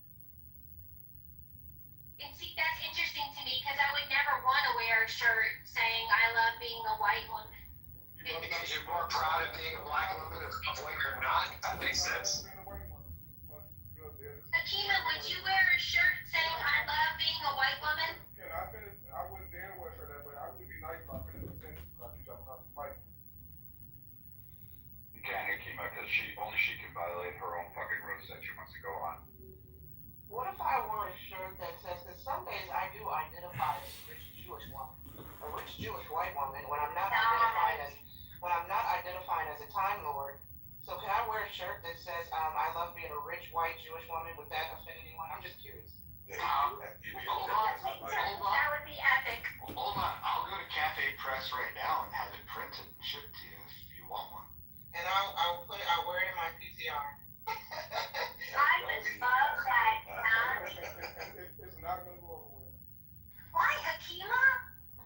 And see, that's interesting to me because I would never want to wear a shirt saying I love being a white woman. Because you're more proud of being a black woman of what you're not? That makes sense. Akima, would you wear a shirt saying I love being a white woman? I wouldn't dare wear for that, but I would be nice about it. You can't, Akima, because only she can violate her own fucking rules that she wants to go on. What if I wore a shirt that says, because some days I do identify as a rich Jewish woman, a rich Jewish white woman, when I'm not identifying as a Time Lord. So can I wear a shirt that says, I love being a rich white Jewish woman? Would that offend anyone? I'm just curious. Hold on. That would be epic. Hold on. I'll go to Cafe Press right now and have it printed and shipped to you if you want one. And I'll wear it in my PTR. I would love that. It's not going to go over well. Why, Akima?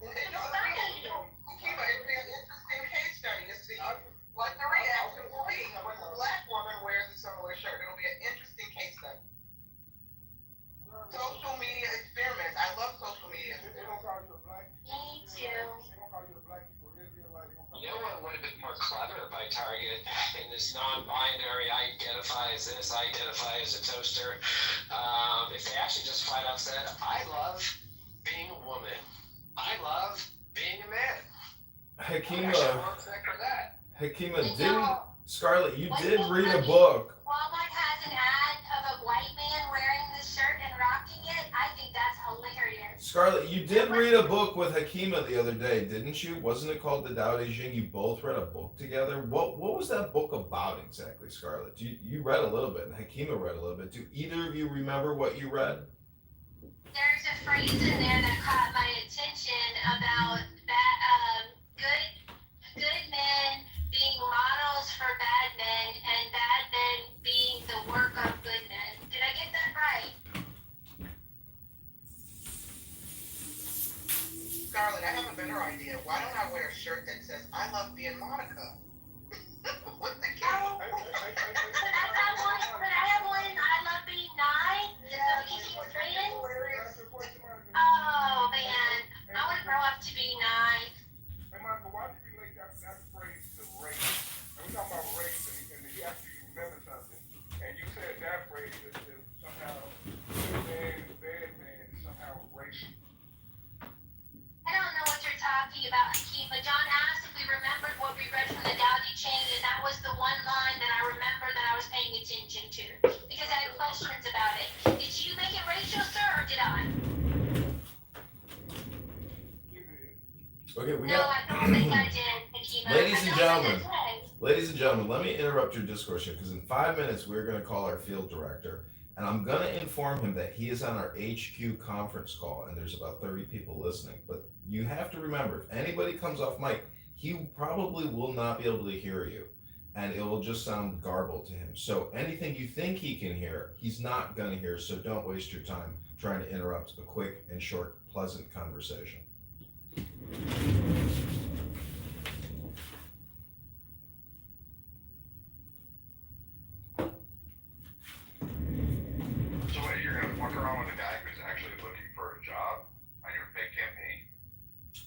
It's funny. Akima, it'd be an interesting case study to see what the reaction will be when a black woman wears a similar shirt. It'll be an interesting case study. Social media experiments. I love social media. They don't call you a black. Me too. They don't call you a black people. You know what would have been more clever by Target in this non-binary, I identify as this, I identify as a toaster, if they actually just flat out said, I love being a woman. I love being a man. Hakima, Hakima, Scarlett, you did read a book. Walmart has an ad of a white man wearing this shirt and rocking it. I think that's hilarious. Scarlett, you did read a book with Hakima the other day, didn't you? Wasn't it called The Tao Te Ching? You both read a book together. What was that book about exactly, Scarlett? You read a little bit, and Hakima read a little bit. Do either of you remember what you read? There's a phrase in there that caught my attention about that good men being models for bad men and bad men being the work of good men. Did I get that right? Scarlett, I have a better idea. Why don't I wear a shirt that says, I love being Monica? What the hell? Could I have one? I love being nice. Oh man, I want to grow up to be nice. Hey, Monica, why did you relate that phrase to race? And we're talking about race, and he actually remembered something. And you said that phrase is somehow good man and bad man is somehow racial. I don't know what you're talking about, Hakeem, but John asked if we remembered what we read from the Tao Te Ching, and that was the one line that I remember that I was paying attention to, because I had questions about it. Did you make it racial, sir, or did I? Okay, we No, got. I don't think I did, Hakeem. Ladies and gentlemen, let me interrupt your discourse here, because in 5 minutes we're going to call our field director, and I'm going to inform him that he is on our HQ conference call, and there's about 30 people listening. But you have to remember, if anybody comes off mic, he probably will not be able to hear you, and it will just sound garbled to him. So anything you think he can hear, he's not going to hear, so don't waste your time trying to interrupt a quick and short, pleasant conversation. So wait, you're gonna fuck around with a guy who's actually looking for a job on your fake campaign?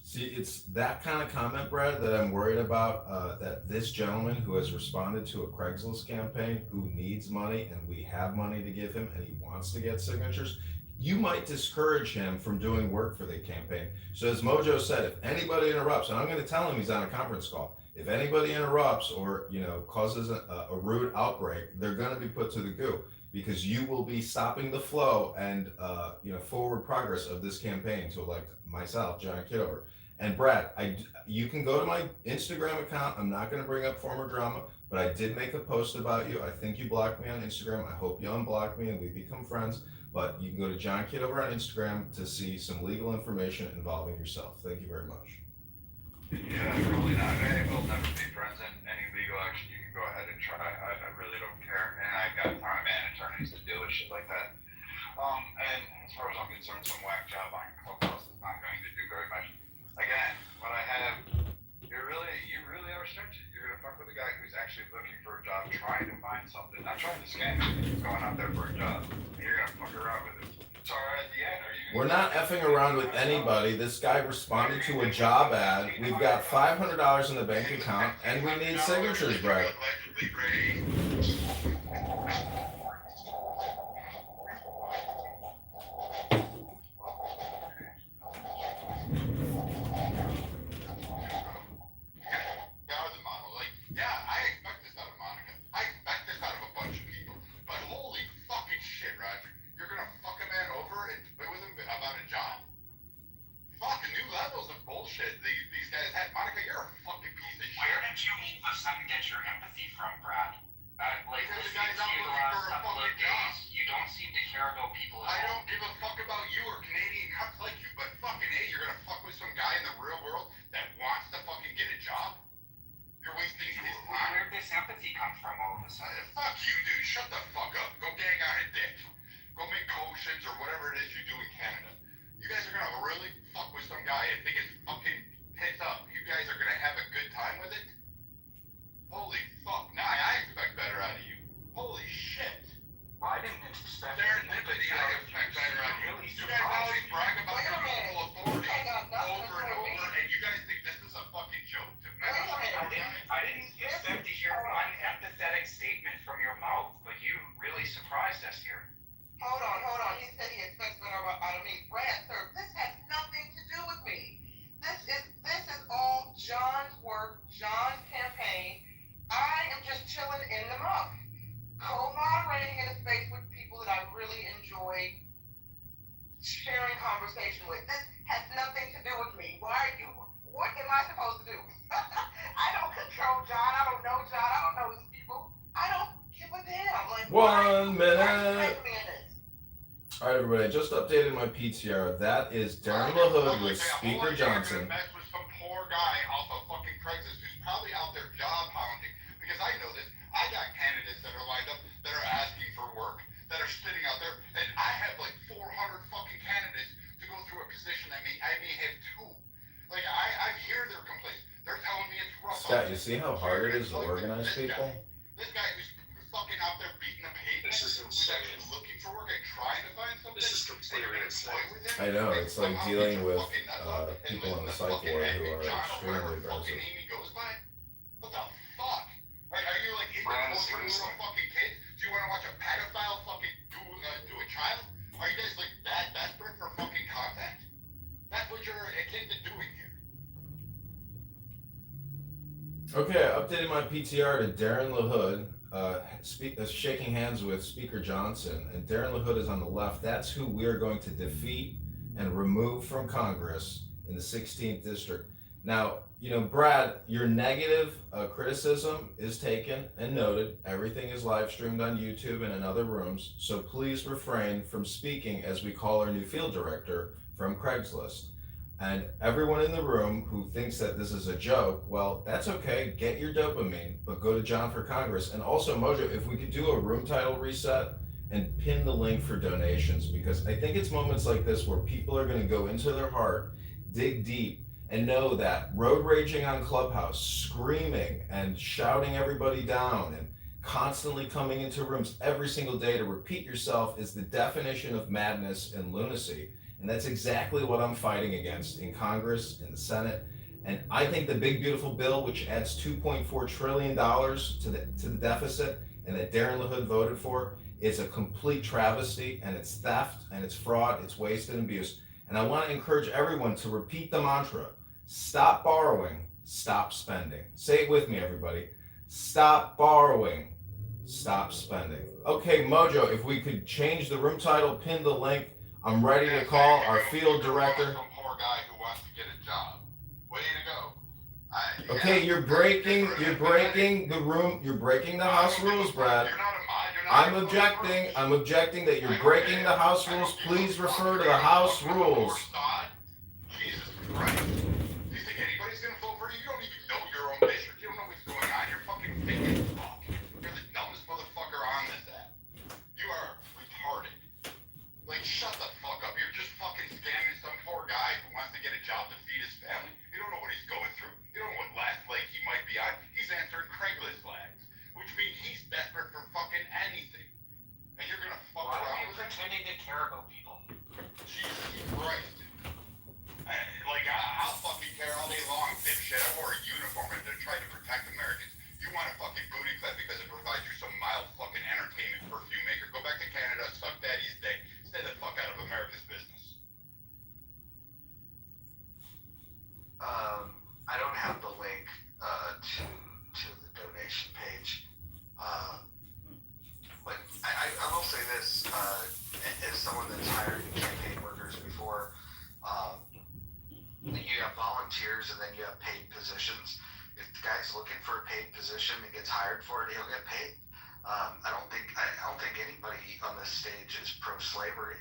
See, it's that kind of comment, Brad, that I'm worried about, that this gentleman who has responded to a Craigslist campaign, who needs money, and we have money to give him, and he wants to get signatures, you might discourage him from doing work for the campaign. So as Mojo said, if anybody interrupts, and I'm going to tell him he's on a conference call, if anybody interrupts or, causes a rude outbreak, they're going to be put to the goo, because you will be stopping the flow and, forward progress of this campaign to elect myself, John Kitover. And Brad, you can go to my Instagram account. I'm not going to bring up former drama, but I did make a post about you. I think you blocked me on Instagram. I hope you unblock me and we become friends. But you can go to John Kitover on Instagram to see some legal information involving yourself. Thank you very much. Yeah, probably not. Hey, we'll never be friends in any legal action. You can go ahead and try. I really don't care. And I've got time and attorneys to deal with shit like that. And as far as I'm concerned, some whack job on Clubhouse is not going to do very much. Again, what I have, you really are stretching. You're gonna fuck with a guy who's actually looking for a job, trying to find something, not trying to scam you. He's going out there for a job. And you're gonna fuck around with him. So at the end, are you? We're not effing around with anybody. This guy responded to a job ad. We've got $500 in the bank account, and we need signatures, Brad. Allegedly raised. Hold on. He said he expects better out of me. Brad, sir, this has nothing to do with me. 1 minute. All right, everybody, I just updated my PTR. That is Darren LaHood with Speaker Johnson. Mess with some poor guy off of fucking Craigslist who's probably out there job hounding. Because I know this. I got candidates that are lined up that are asking for work, that are sitting out there, and I have like 400 fucking candidates to go through a position that I may have two. Like, I hear their complaints. They're telling me it's rough. Scott, you see how hard it is to organize people? This guy who's fucking out there beating the pavement, who's actually looking for work and trying to find something. This is completely insane. I know, it's like dealing with people in the psych ward who are extremely aggressive. What the fuck? Like, are you like into little fucking kids? Do you want to watch a pedophile fucking do a child? Are you guys like that desperate for fucking contact? That's what you're akin to doing here. Okay, I updated my PTR to Darren LaHood, shaking hands with Speaker Johnson, and Darren LaHood is on the left. That's who we're going to defeat and remove from Congress in the 16th district. Now, you know, Brad, your negative criticism is taken and noted. Everything is live streamed on YouTube and in other rooms, so please refrain from speaking as we call our new field director from Craigslist. And everyone in the room who thinks that this is a joke, well, that's okay. Get your dopamine, but go to John for Congress. And also, Mojo, if we could do a room title reset and pin the link for donations, because I think it's moments like this where people are going to go into their heart, dig deep, and know that road raging on Clubhouse, screaming and shouting everybody down and constantly coming into rooms every single day to repeat yourself is the definition of madness and lunacy. And that's exactly what I'm fighting against in Congress, in the Senate. And I think the big beautiful bill, which adds $2.4 trillion to the deficit and that Darren LaHood voted for, is a complete travesty, and it's theft and it's fraud, it's waste and abuse. And I want to encourage everyone to repeat the mantra: stop borrowing, stop spending. Say it with me, everybody. Stop borrowing, stop spending. Okay, Mojo, if we could change the room title, pin the link. I'm ready to call our field director. Some poor guy who wants to get a job. Way to go. Okay, you're breaking the room, you're breaking the House rules, Brad. I'm objecting that you're breaking the House rules. Please refer to the House rules. Jesus Christ. Do you think anybody's gonna vote for you? You don't even know your own district. You don't know what's going on. You're fucking thinking fuck. You're the dumbest motherfucker on this app. You are retarded. Like, shut the fuck up. You're just fucking scamming some poor guy who wants to get a job to feed his family. You don't know what he's going through. You don't know what last leg he might be on. He's answering Craigslist flags, which means he's desperate for fucking anything. And you're gonna fuck around with him? Why are you pretending to care about people? Jesus Christ. I'll fucking care all day long, dipshit. I wore a uniform and they're trying to protect Americans. You want a fucking booty clip because it provides you some mild fucking entertainment perfume maker. Go back to Canada, suck daddy's dick. Stay the fuck out of America's business. I don't have the link to the donation page, but I will say this: as someone that's hired campaign workers before, you have volunteers and then you have paid positions. If the guy's looking for a paid position and gets hired for it, he'll get paid. I don't think anybody on this stage is pro-slavery.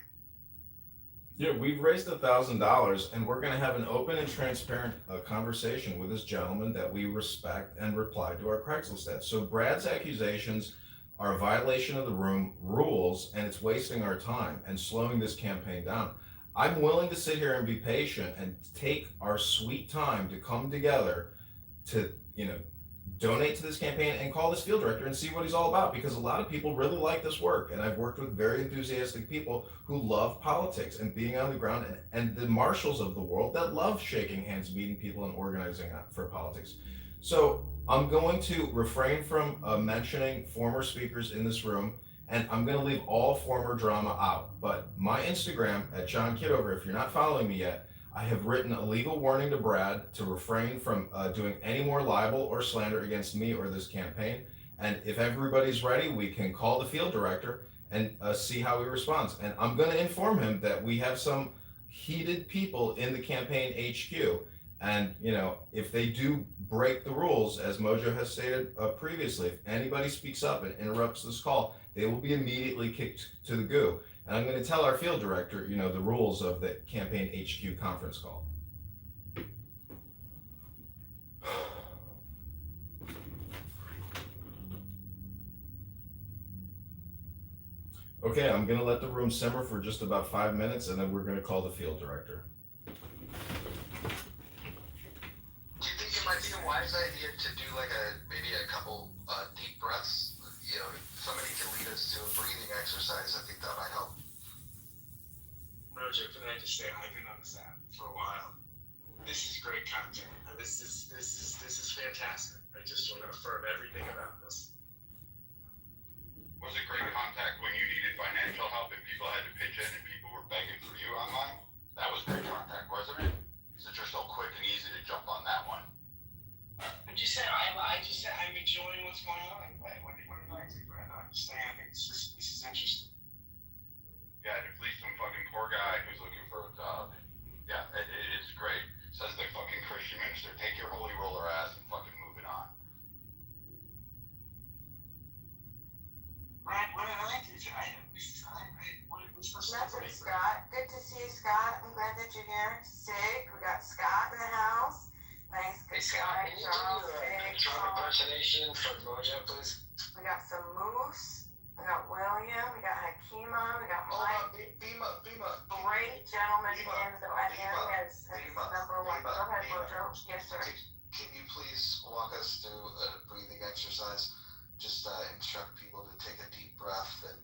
Yeah, we've raised $1,000, and we're going to have an open and transparent conversation with this gentleman that we respect and reply to our Craigslist ads. So Brad's accusations are a violation of the room rules, and it's wasting our time and slowing this campaign down. I'm willing to sit here and be patient and take our sweet time to come together to, donate to this campaign and call this field director and see what he's all about, because a lot of people really like this work, and I've worked with very enthusiastic people who love politics and being on the ground, and the marshals of the world that love shaking hands, meeting people, and organizing for politics. So I'm going to refrain from mentioning former speakers in this room, and I'm going to leave all former drama out. But my Instagram at John Kitover, if you're not following me yet, I have written a legal warning to Brad to refrain from doing any more libel or slander against me or this campaign. And if everybody's ready, we can call the field director and see how he responds. And I'm going to inform him that we have some heated people in the campaign HQ, And, if they do break the rules, as Mojo has stated previously, if anybody speaks up and interrupts this call, they will be immediately kicked to the goo. And I'm going to tell our field director, the rules of the campaign HQ conference call. Okay, I'm going to let the room simmer for just about 5 minutes, and then we're going to call the field director. Do you think it might be a wise idea to do maybe a couple deep breaths? If somebody can lead us to a breathing exercise, I think that might help. Roger, can I just say I've been on this app for a while. This is great content. This is fantastic. I just want to affirm everything about this. Was it great contact when you needed financial help and people had to pitch in and people were begging for you online? That was great contact, wasn't it? Since you're so quick and easy to jump on that one. I just said I'm enjoying what's going on. What do you like to? I don't understand. I think this is interesting. Yeah, to fleece some fucking poor guy who's looking for a job. Yeah, it's great. Says the fucking Christian minister, take your holy roller ass and fucking move it on. Right, what did I do? Nothing, Scott. Good to see you, Scott. I'm glad that you're here. Sig, we got Scott in the house. Nice, good Scott, guy. can you do a Trump impersonation for Mojo, please? We got some Moose. We got William. We got Hakima. We got Mike. Bima. Great gentleman in the audience as number one. Go ahead, Mojo. Yes, sir. Can you please walk us through a breathing exercise? Just instruct people to take a deep breath and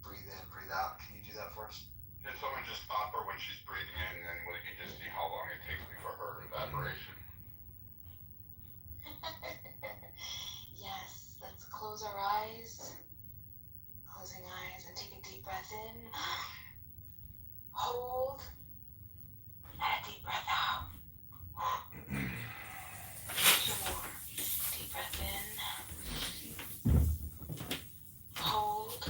breathe in, breathe out. Can you do that for us? Can someone just stop her when she's breathing in and we can just see how long it takes before her evaporation? Yes, let's close our eyes. Closing eyes and take a deep breath in. Hold. And a deep breath out. Two more. Deep breath in. Hold.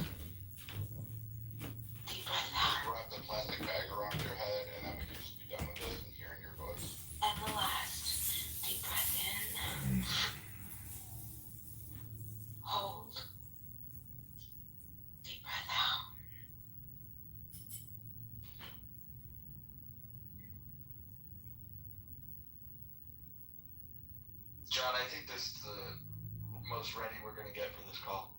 Deep breath out. Wrap the plastic bag around your head and then we can just be done with this and hearing your voice. And the last. Deep breath in. Hold. Deep breath out. John, I think this is the most ready we're going to get for this call.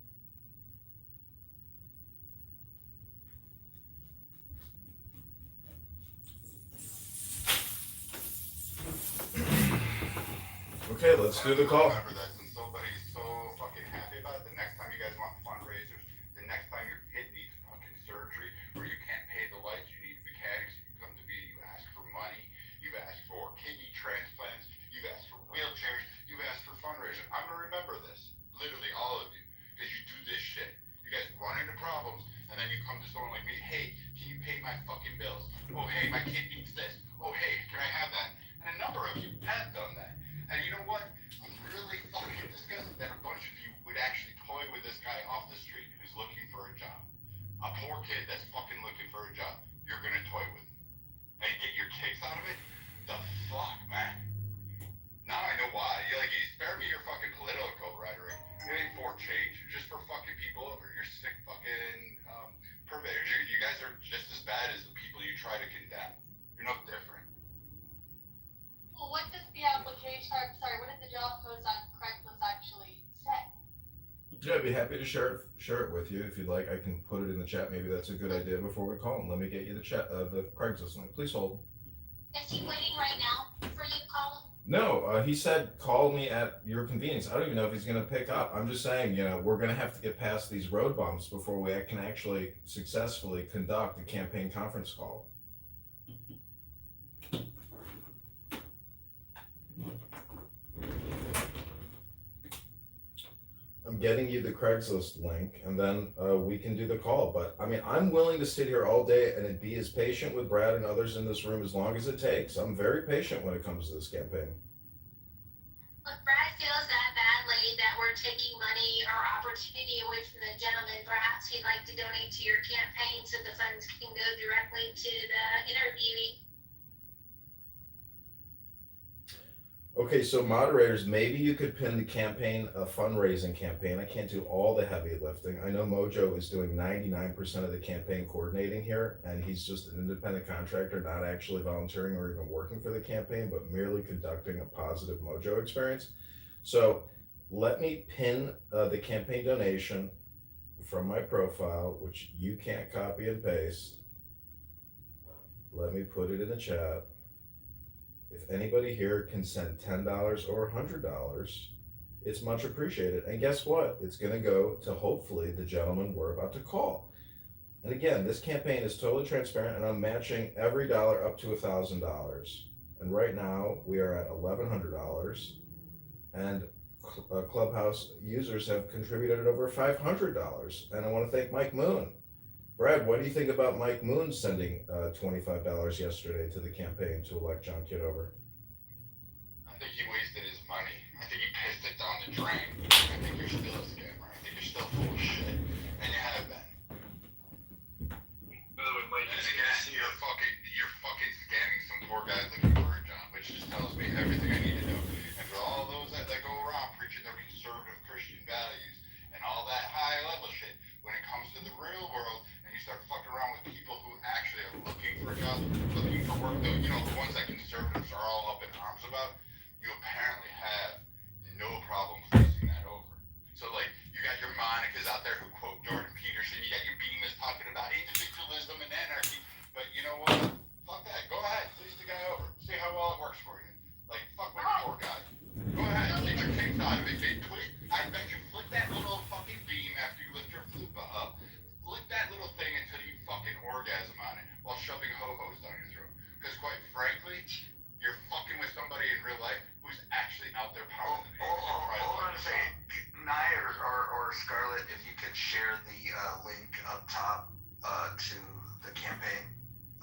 Okay, let's do the call. Remember that since nobody's so fucking happy about it, the next time you guys want fundraisers, the next time your kid needs fucking surgery or you can't pay the lights, you need mechanics, you come to me, you ask for money, you've asked for kidney transplants, you've asked for wheelchairs, you've asked for fundraisers. I'm gonna remember this, literally all of you, because you do this shit. You guys run into problems and then you come to someone like me, hey, can you pay my fucking bills? Oh, hey, my kid needs this. Oh, hey, can I have that? And a number of you have done that. And you know what? I'm really fucking disgusted that a bunch of you would actually toy with this guy off the street who's looking for a job. A poor kid that's fucking looking for a job. You're gonna toy with him. And get your kicks out of it? The fuck, man? Now I know why. You spare me your fucking political rhetoric. It ain't for change. You're just for fucking people over. You're sick fucking purveyors. You guys are just as bad as the people you try to condemn. You're no different. Well, what does the application, what does the job post on Craigslist actually say? Yeah, I'd be happy to share it with you if you'd like. I can put it in the chat. Maybe that's a good idea before we call him. Let me get you the Craigslist link. Please hold. Is he waiting right now for you to call him? No, he said call me at your convenience. I don't even know if he's going to pick up. I'm just saying, we're going to have to get past these road bumps before we can actually successfully conduct a campaign conference call. I'm getting you the Craigslist link, and then we can do the call. But I mean, I'm willing to sit here all day and be as patient with Brad and others in this room as long as it takes. I'm very patient when it comes to this campaign. If Brad feels that badly that we're taking money or opportunity away from the gentleman, perhaps he'd like to donate to your campaign so the funds can go directly to the interviewee. Okay, so moderators, maybe you could pin the campaign, a fundraising campaign. I can't do all the heavy lifting. I know Mojo is doing 99% of the campaign coordinating here, and he's just an independent contractor, not actually volunteering or even working for the campaign, but merely conducting a positive Mojo experience. So let me pin the campaign donation from my profile, which you can't copy and paste. Let me put it in the chat. If anybody here can send $10 or $100, it's much appreciated. And guess what? It's going to go to hopefully the gentleman we're about to call. And again, this campaign is totally transparent, and I'm matching every dollar up to $1,000. And right now we are at $1,100, and Clubhouse users have contributed over $500. And I want to thank Mike Moon. Brad, what do you think about Mike Moon sending $25 yesterday to the campaign to elect John Kitover? I think he wasted his money. I think he pissed it down the drain. I think you're still a scammer. I think you're still full of shit. And you have been. By the way, Mike, and again, you're fucking scamming some poor guy looking for a job, which just tells me everything I need to know. And for all those that go around preaching their conservative Christian values and all that high level shit, when it comes to the real world, start fucking around with people who actually are looking for jobs, looking for work, though, the ones that conservatives are all up in arms about, you apparently have no problem facing that over. So, you got your Monicas out there who quote Jordan Peterson, you got your Beamers talking about individualism and anarchy, but you know what? Fuck that. Go ahead, fleece the guy over. See how well it works for you. Fuck with the poor guy. Go ahead, take your kicks out of it. I bet you flick that little fucking beam after you lift your flupa up. Flick that little thing until you fucking orgasm on it while shoving ho-hos down your throat. Because quite frankly, you're fucking with somebody in real life who's actually out there pounding the pavement. Hold on a second. Nye or Scarlett, if you could share the link up top to the campaign.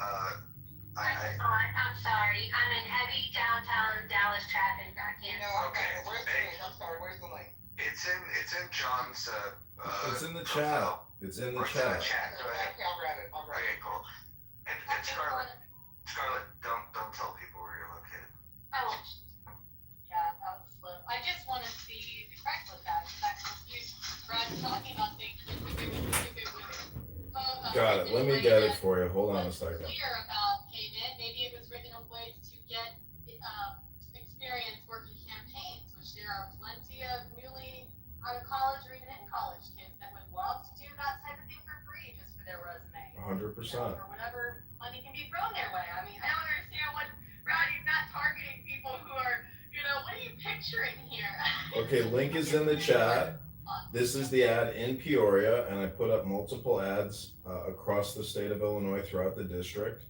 I'm sorry. I'm in heavy downtown Dallas traffic. I can't. Okay. Where's the link? I'm sorry. Where's the link? It's in John's. It's in the chat. It's in the chat. Go ahead. Okay, I'll grab it. Okay, cool. And Scarlett, don't tell people where you're located. Oh, yeah, that was slow. I just want to see the Craigslist ad. I'm confused. Brad's talking about things if it was. Got it. Let me get it for you. Hold on a second. Clear about payment. Maybe it was written in ways to get experience working campaigns, which there are plenty of newly out of college or even in college kids that would love to do that type of thing for free just for their resume. 100%. Or whatever money can be thrown their way. I mean, I don't understand what Brad, he's not targeting people who are, what are you picturing here? Okay, link is in the chat. This is the ad in Peoria, and I put up multiple ads across the state of Illinois throughout the district.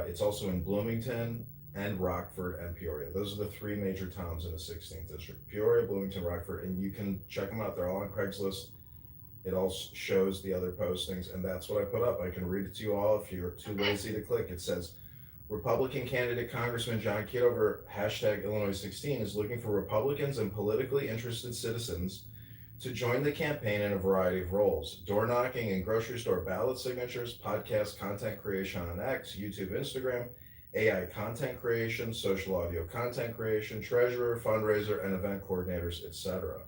It's also in Bloomington and Rockford and Peoria. Those are the three major towns in the 16th district. Peoria, Bloomington, Rockford, and you can check them out. They're all on Craigslist. It all shows the other postings, and that's what I put up. I can read it to you all if you're too lazy to click. It says, Republican candidate Congressman John Kitover, #Illinois 16, is looking for Republicans and politically interested citizens to join the campaign in a variety of roles: door knocking and grocery store ballot signatures, podcast content creation on X, YouTube, Instagram, AI content creation, social audio content creation, treasurer, fundraiser, and event coordinators, etc.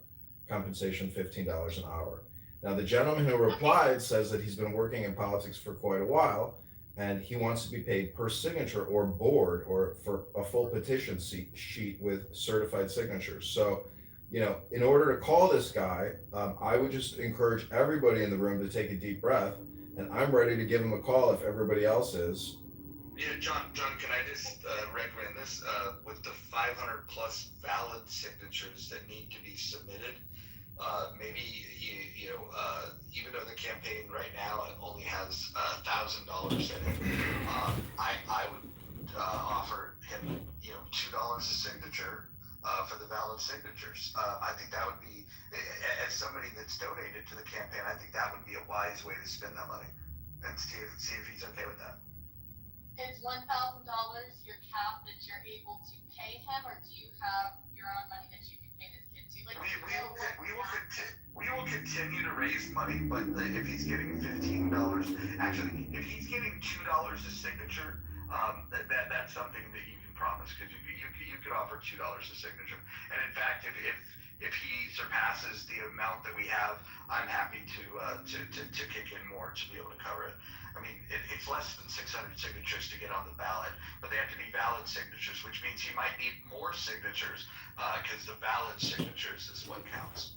Compensation $15 an hour. Now, the gentleman who replied says that he's been working in politics for quite a while, and he wants to be paid per signature or board or for a full petition sheet with certified signatures. So, in order to call this guy, I would just encourage everybody in the room to take a deep breath, and I'm ready to give him a call if everybody else is. Yeah, John, can I just recommend this? With the 500 plus valid signatures that need to be submitted, maybe, even though the campaign right now only has $1,000 in it, I would offer him, $2 a signature for the valid signatures. I think that would be, as somebody that's donated to the campaign, I think that would be a wise way to spend that money, and see if he's okay with that. Is $1,000 your cap that you're able to pay him, or do you have your own money that you can pay this kid to? We will continue to raise money, but if he's getting $15, actually, if he's getting $2 a signature, that's something that you can promise, because you could offer $2 a signature. And in fact, if he surpasses the amount that we have, I'm happy to kick in more to be able to cover it. I mean, it's less than 600 signatures to get on the ballot, but they have to be valid signatures, which means he might need more signatures because the valid signatures is what counts.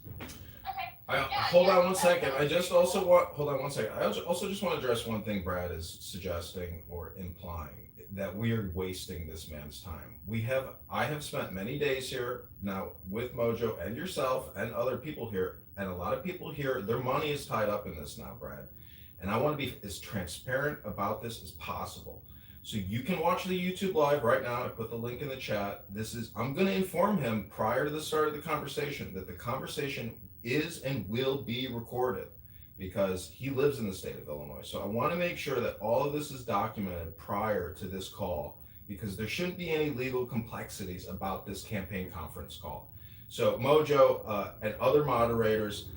Hold on one second. I just also want, hold on one second. I also just want to address one thing Brad is suggesting or implying, that we are wasting this man's time. I have spent many days here now with Mojo and yourself and other people here, and a lot of people here, their money is tied up in this now, Brad. And I want to be as transparent about this as possible. So you can watch the YouTube live right now. I put the link in the chat. I'm going to inform him prior to the start of the conversation that the conversation is and will be recorded because he lives in the state of Illinois. So I want to make sure that all of this is documented prior to this call because there shouldn't be any legal complexities about this campaign conference call. So Mojo and other moderators,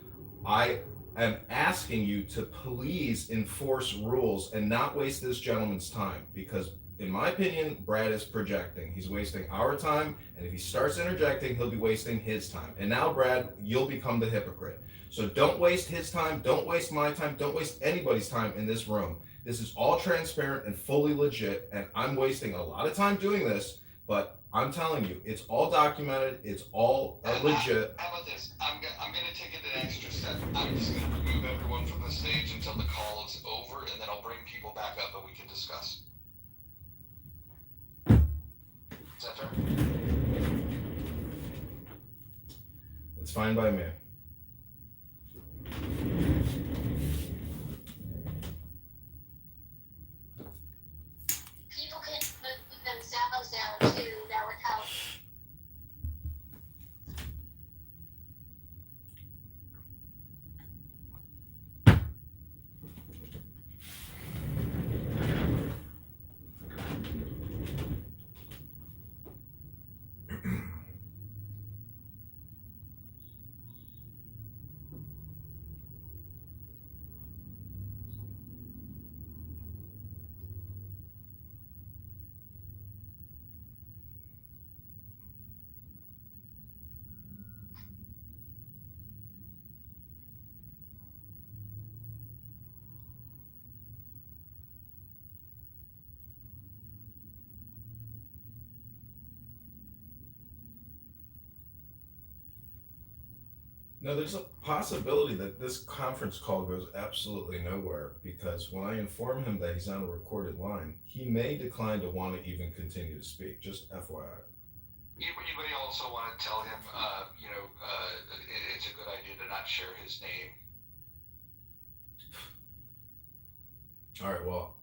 I am asking you to please enforce rules and not waste this gentleman's time because in my opinion, Brad is projecting. He's wasting our time, and if he starts interjecting, he'll be wasting his time. And now, Brad, you'll become the hypocrite. So don't waste his time, don't waste my time, don't waste anybody's time in this room. This is all transparent and fully legit, and I'm wasting a lot of time doing this, but I'm telling you, it's all documented, it's all legit. How about this? I'm going to take it an extra step. I'm just going to remove everyone from the stage until the call is over, and then I'll bring people back up and we can discuss. Is that fair? It's fine by me. People can put themselves down too, that would help. No, there's a possibility that this conference call goes absolutely nowhere because when I inform him that he's on a recorded line, he may decline to want to even continue to speak, just FYI. Anybody also want to tell him, it's a good idea to not share his name? All right, well,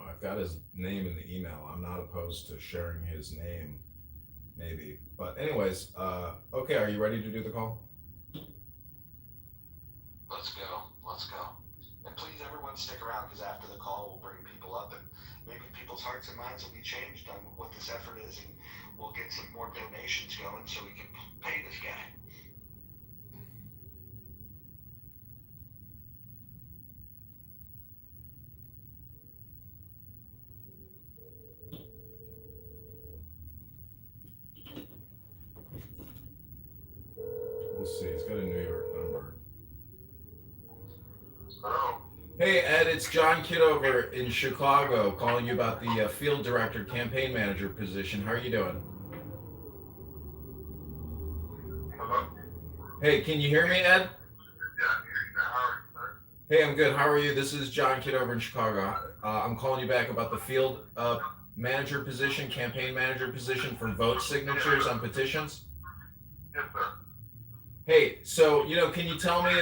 I've got his name in the email. I'm not opposed to sharing his name, maybe. But anyways, okay, are you ready to do the call? Let's go. And please, everyone, stick around because after the call, we'll bring people up and maybe people's hearts and minds will be changed on what this effort is, and we'll get some more donations going so we can pay this guy. We'll see. He's got a New York number. Hello. Hey, Ed, it's John Kitover in Chicago calling you about the field director campaign manager position. How are you doing? Hello. Hey, can you hear me, Ed? Yeah, I hear you now. How are you, sir? Hey, I'm good. How are you? This is John Kitover in Chicago. I'm calling you back about the field manager position, campaign manager position for vote signatures on petitions. Yes, sir. Hey, so, can you tell me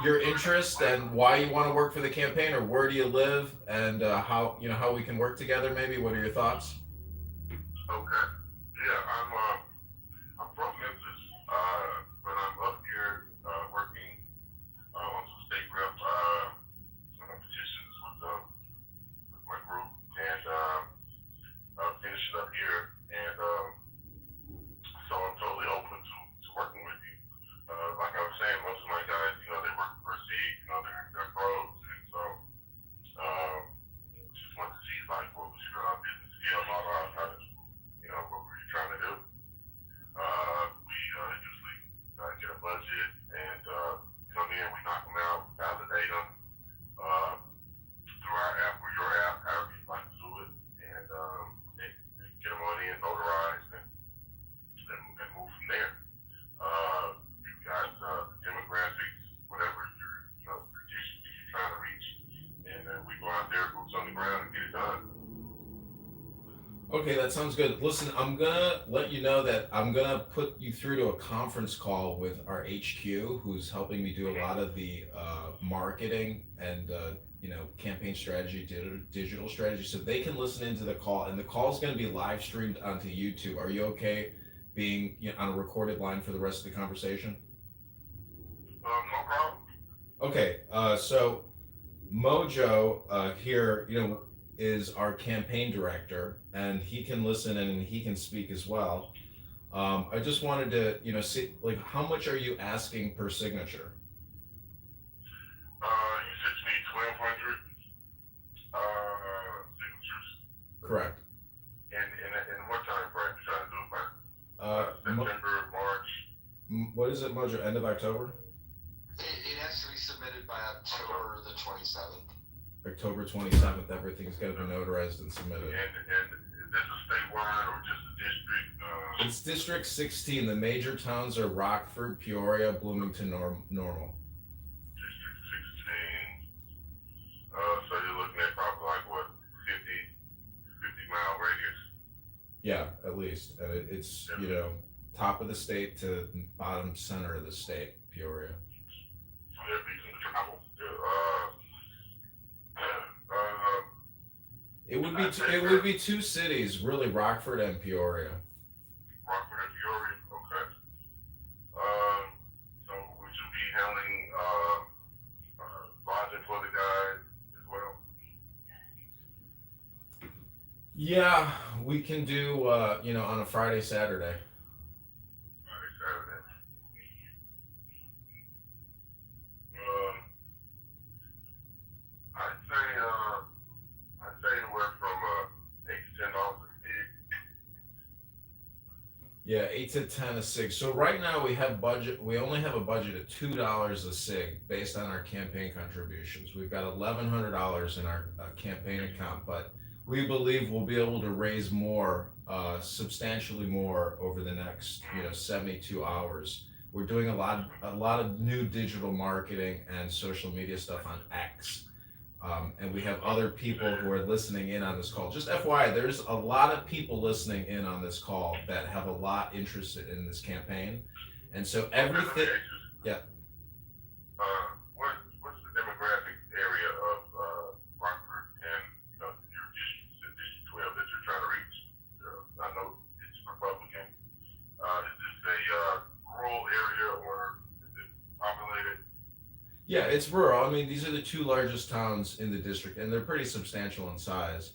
your interest and why you want to work for the campaign, or where do you live, and how we can work together maybe? What are your thoughts? Okay. Yeah, I'm from Memphis, but I'm up here working on some state rep petitions with my group, and finishing up here, and so I'm totally open to working with you. Like I was saying, most of my guys, they work for Proceed, they're pros, and so just want to see like what was your business scale, how to, go Okay, that sounds good. Listen, I'm gonna let you know that I'm gonna put you through to a conference call with our HQ, who's helping me do a lot of the marketing and campaign strategy, digital strategy, so they can listen into the call. And the call is going to be live streamed onto YouTube. Are you okay being on a recorded line for the rest of the conversation? No problem. Okay, so Mojo here, is our campaign director, and he can listen and he can speak as well. I just wanted to, see, like, how much are you asking per signature? You said you need 1,200 signatures. Correct. And what time frame you trying to do it by? September, March? What is it, Mojo? End of October? It has to be submitted by October the 27th. October 27th, everything's got to be notarized and submitted. And is this a statewide or just a district? It's District 16. The major towns are Rockford, Peoria, Bloomington, Normal. District 16. So you're looking at probably like what, 50-mile radius? Yeah, at least. And it's, top of the state to bottom center of the state, Peoria. So there'd be some travel. It would be two cities, really, Rockford and Peoria. Rockford and Peoria, okay. So would you be handling lodging for the guy as well? Yeah, we can do, on a Friday, Saturday. Friday, Saturday. I'd say anywhere from $8 to $10 a gig. Yeah, 8 to 10 a sig. So right now we only have a budget of $2 a sig based on our campaign contributions. We've got $1,100 in our campaign account, but we believe we'll be able to raise more, substantially more over the next, 72 hours. We're doing a lot of new digital marketing and social media stuff on X. And we have other people who are listening in on this call. Just FYI, there's a lot of people listening in on this call that have a lot interested in this campaign. And so everything, yeah. What's the demographic area of Rockford and your district 12 that you're trying to reach? I know it's Republican. Is this a rural area or is it populated? Yeah, it's rural. I mean, these are the two largest towns in the district, and they're pretty substantial in size.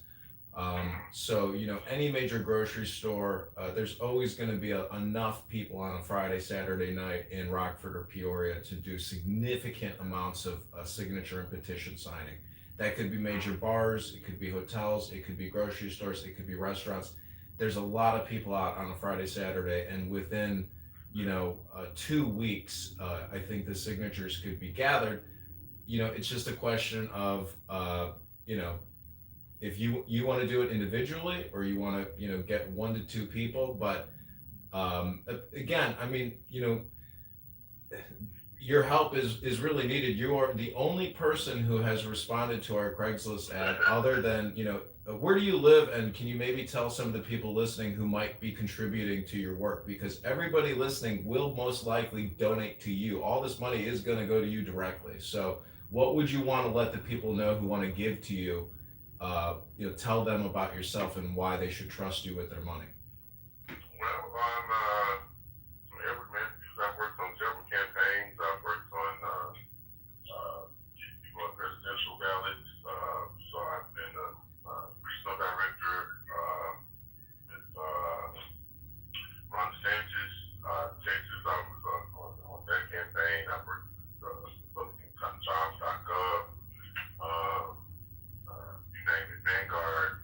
So, any major grocery store, there's always going to be enough people on a Friday, Saturday night in Rockford or Peoria to do significant amounts of signature and petition signing. That could be major bars, it could be hotels, it could be grocery stores, it could be restaurants. There's a lot of people out on a Friday, Saturday, and within 2 weeks, I think the signatures could be gathered. It's just a question of, if you want to do it individually or you want to, get 1 to 2 people. But again, I mean, your help is really needed. You are the only person who has responded to our Craigslist ad other than, where do you live, and can you maybe tell some of the people listening who might be contributing to your work? Because everybody listening will most likely donate to you. All this money is going to go to you directly. So what would you want to let the people know who want to give to you? Tell them about yourself and why they should trust you with their money. Well, I'm evergreen because I've worked on several campaigns. I've worked on presidential ballots. So I've been a regional director with Ron DeSantis, Texas. I was on that campaign. I worked with jobs.gov. You name it, Vanguard.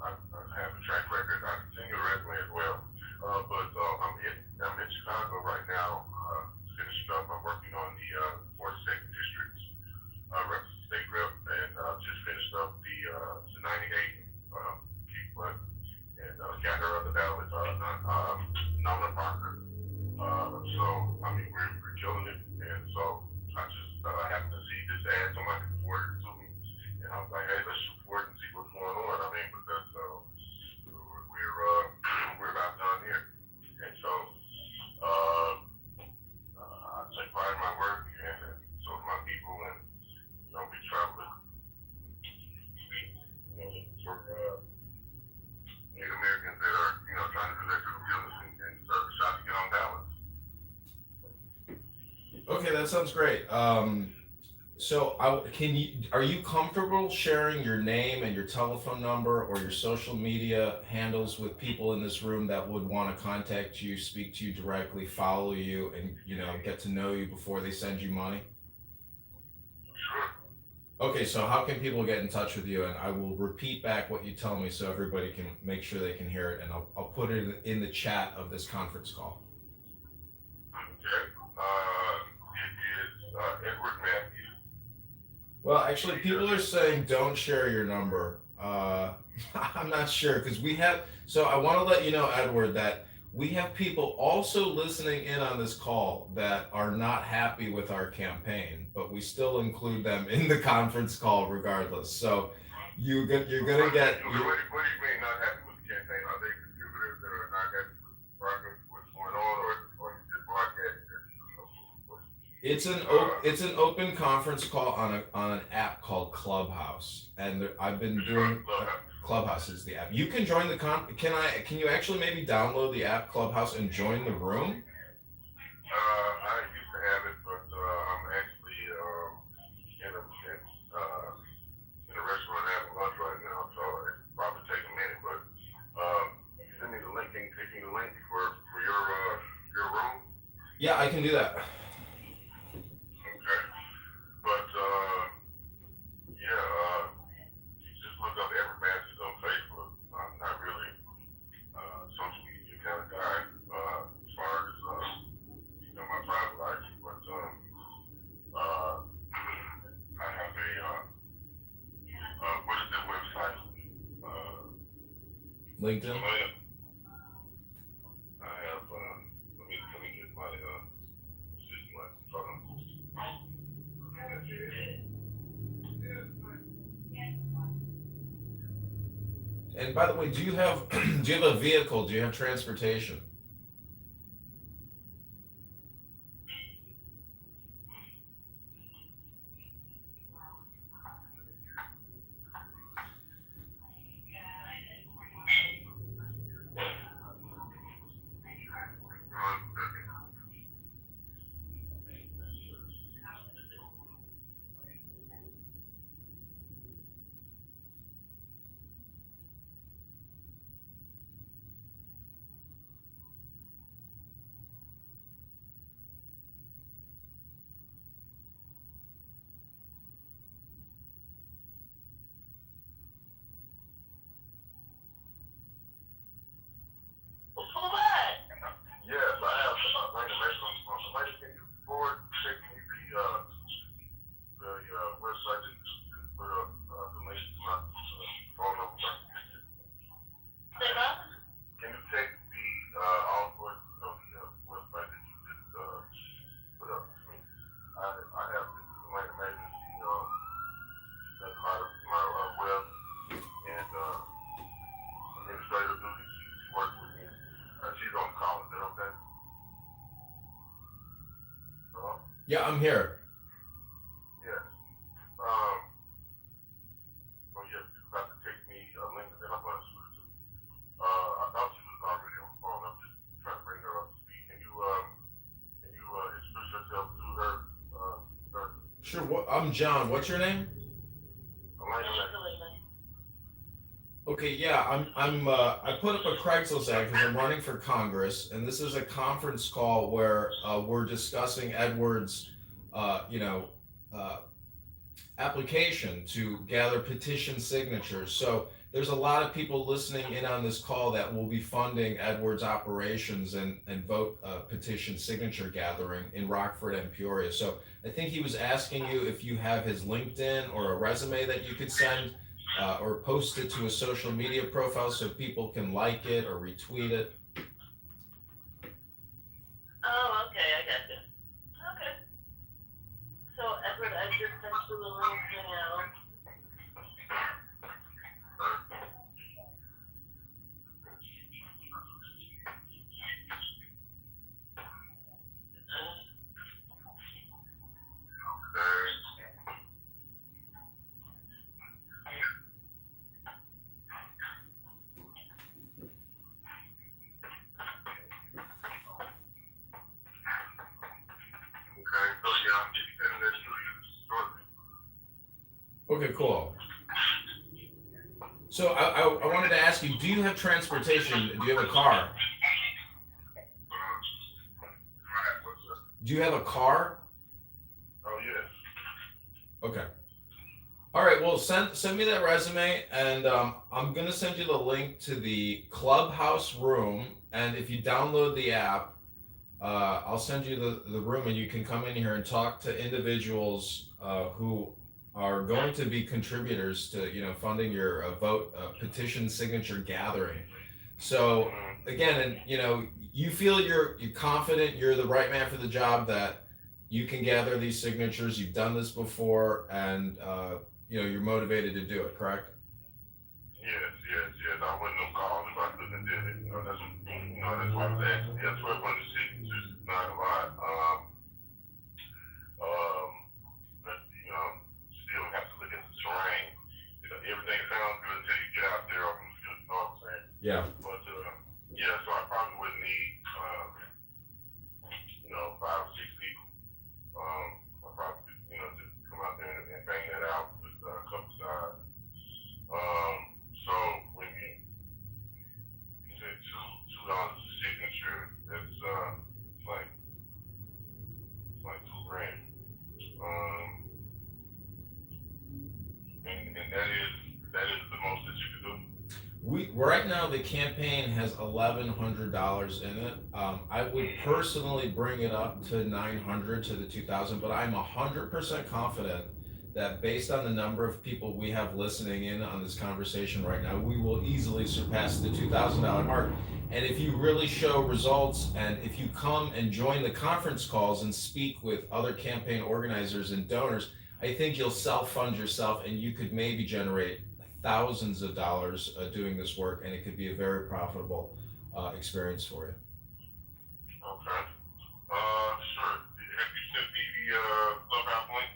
I have a track record. I continue a resume as well. But I'm in Chicago right now. Finished up. I'm working on the 42nd district state rep, and just finished up the 98 key one, and got her on the ballot. Nona Parker. So I mean we're killing it, and so I just happened to see this ad. Somebody forwarded it to me, and I was like, hey, let's support and see what's going on. I mean, because Okay, that sounds great. So are you comfortable sharing your name and your telephone number or your social media handles with people in this room that would want to contact you, speak to you directly, follow you, and get to know you before they send you money? Okay, so how can people get in touch with you? And I will repeat back what you tell me so everybody can make sure they can hear it, and I'll put it in the chat of this conference call. Okay. It is Edward Matthews. Well, actually, people are saying don't share your number. I'm not sure because so I want to let you know, Edward, that we have people also listening in on this call that are not happy with our campaign, but we still include them in the conference call regardless. So you're gonna get. What do you mean not happy with the campaign? Are they contributors that are not happy with the progress, what's going on, or is it broadcast? It's an open conference call on an app called Clubhouse, and I've been doing. Clubhouse is the app. You can join the can you actually maybe download the app Clubhouse and join the room? I used to have it, but I'm actually in a restaurant having lunch right now, so it probably take a minute. But send me the link. Can you take me the link for your room? Yeah, I can do that. Okay, but yeah. Just look up Edward Matthews on Facebook. I'm not really social media kind of guy as far as my private life, but I have what is that website? LinkedIn. I have let me get my assistant license. Hold on. And by the way, do you have a vehicle? Do you have transportation? Yes, I have somebody can you forward take me the website that you put up the link to my phone number? Can you take the all sorts of the website that you just put up to me? I have this Atlanta Magnet. She does a lot of my web and administrative duties. She works with me. She's on the call. Is that okay? Hello? Yeah, I'm here. Yes. So yes, she's about to take me a link that I'm going to shoot it to. I thought she was already on the phone. I'm just trying to bring her up to speed. Can you introduce yourself to her? Sir? Sure. I'm John. What's your name? Okay, yeah, I put up a Craigslist ad because I'm running for Congress, and this is a conference call where we're discussing Edward's, application to gather petition signatures. So there's a lot of people listening in on this call that will be funding Edward's operations and vote petition signature gathering in Rockford and Peoria. So I think he was asking you if you have his LinkedIn or a resume that you could send. Or post it to a social media profile so people can like it or retweet it. Oh, okay, I got you. Okay. So, Edward, I just sent you the link now. Okay, cool. So I wanted to ask you, do you have transportation? Do you have a car? Do you have a car? Oh, yes. Okay. All right. Well, send me that resume, and I'm gonna send you the link to the clubhouse room. And if you download the app, I'll send you the room, and you can come in here and talk to individuals who are going to be contributors to funding your vote petition signature gathering. So again, and you feel you're confident, you're the right man for the job, that you can gather these signatures. You've done this before, and you're motivated to do it. Correct? Yes. I wouldn't have called if I couldn't have did it. That's why I was asking. Yeah, 1,200 signatures is not a lot. But still have to look at the terrain. Everything sounds good until you get out there. You know what I'm saying? Yeah. But so I probably wouldn't need 5 or 6 people. I probably just come out there and bang that out with a couple sides. So when you say $2 a signature, that's like $2,000. And that is the most that you can do. Right now the campaign has $1,100 in it. I would personally bring it up to 900 to the 2,000, but I'm 100% confident that based on the number of people we have listening in on this conversation right now, we will easily surpass the $2,000 mark. And if you really show results, and if you come and join the conference calls and speak with other campaign organizers and donors, I think you'll self-fund yourself, and you could maybe generate thousands of dollars doing this work, and it could be a very profitable experience for you. Okay. Sure. Have you sent me the Clubhouse link?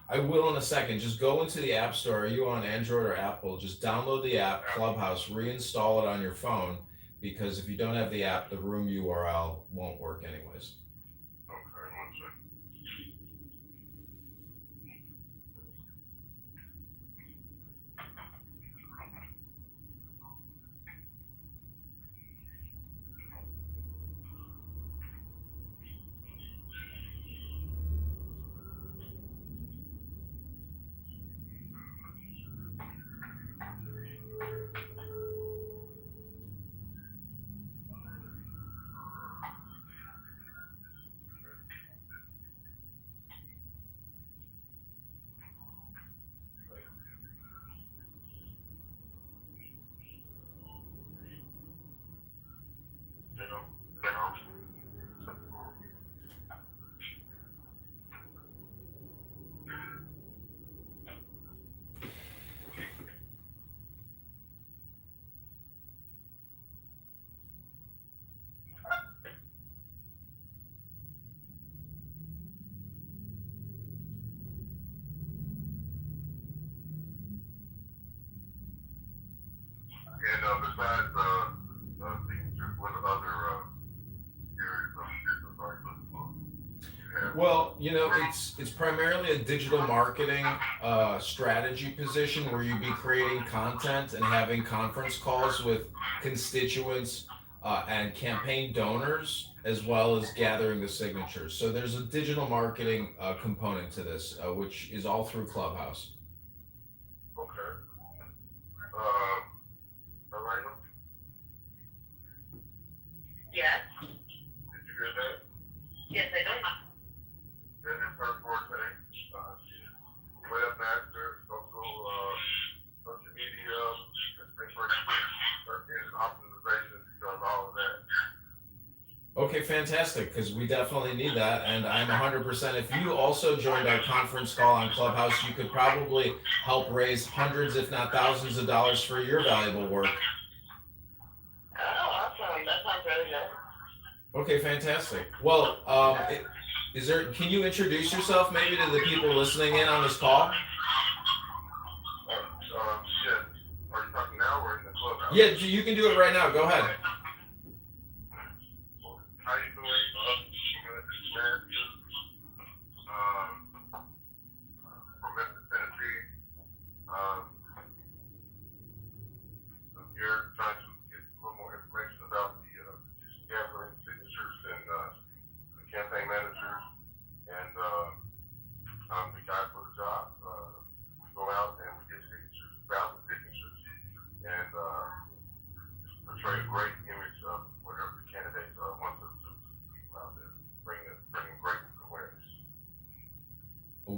I will in a second. Just go into the App Store. Are you on Android or Apple? Just download the app, Clubhouse, reinstall it on your phone, because if you don't have the app, the room URL won't work anyways. Okay, one second. And besides signatures, what other areas of business are you looking for? Well, it's primarily a digital marketing strategy position where you'd be creating content and having conference calls with constituents and campaign donors, as well as gathering the signatures. So there's a digital marketing component to this, which is all through Clubhouse. Okay. Elena? Yes. Did you hear that? Yes, I do. That is her forte. She's webmaster, social media, search engine optimization. She does all of that. Okay, fantastic, because we definitely need that, and I'm 100%. If you also joined our conference call on Clubhouse, you could probably help raise hundreds, if not thousands of dollars for your valuable work. Oh, awesome. That sounds really good. Okay, fantastic. Well, can you introduce yourself maybe to the people listening in on this call? Yes. Are you talking now or in the Clubhouse? Yeah, you can do it right now. Go ahead. How you doing? From Memphis, Tennessee.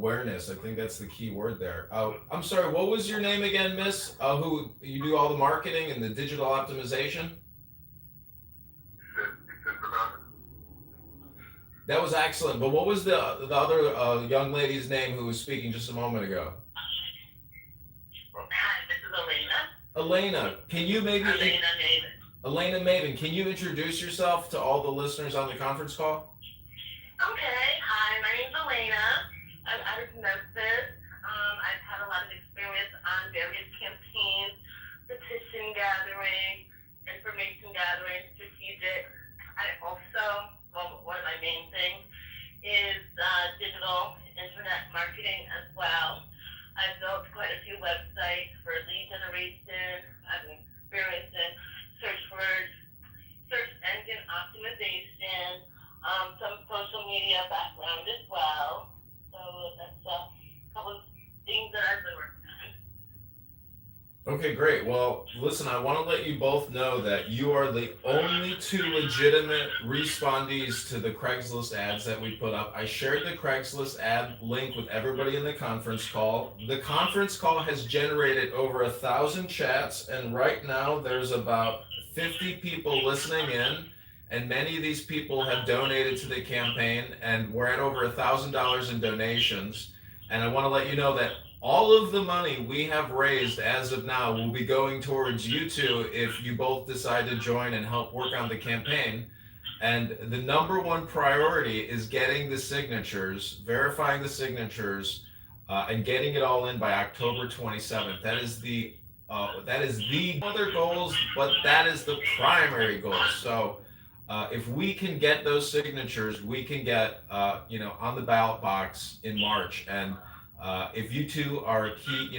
awareness. I think that's the key word there. I'm sorry, what was your name again, Miss? Who you do all the marketing and the digital optimization? That was excellent. But what was the other young lady's name who was speaking just a moment ago? Hi, this is Elena. Elena, can you maybe Elena Maven, can you introduce yourself to all the listeners on the conference call? Okay, hi, my name's Elena. I'm out of Memphis. I've had a lot of experience on various campaigns, petition gathering, information gathering, strategic. I also, well, one of my main things is digital internet marketing as well. I've built quite a few websites for lead generation. I've experienced in search words, search engine optimization, some social media background as well. So that's a couple of things that I've been working on. Okay, great. Well, listen, I want to let you both know that you are the only two legitimate respondees to the Craigslist ads that we put up. I shared the Craigslist ad link with everybody in the conference call. The conference call has generated over 1,000 chats, and right now there's about 50 people listening in, and many of these people have donated to the campaign, and we're at over $1,000 in donations. And I want to let you know that all of the money we have raised as of now will be going towards you two if you both decide to join and help work on the campaign. And the number one priority is getting the signatures, verifying the signatures, and getting it all in by October 27th. That is the other goals, but that is the primary goal. So if we can get those signatures, we can get on the ballot box in March. And if you two are key,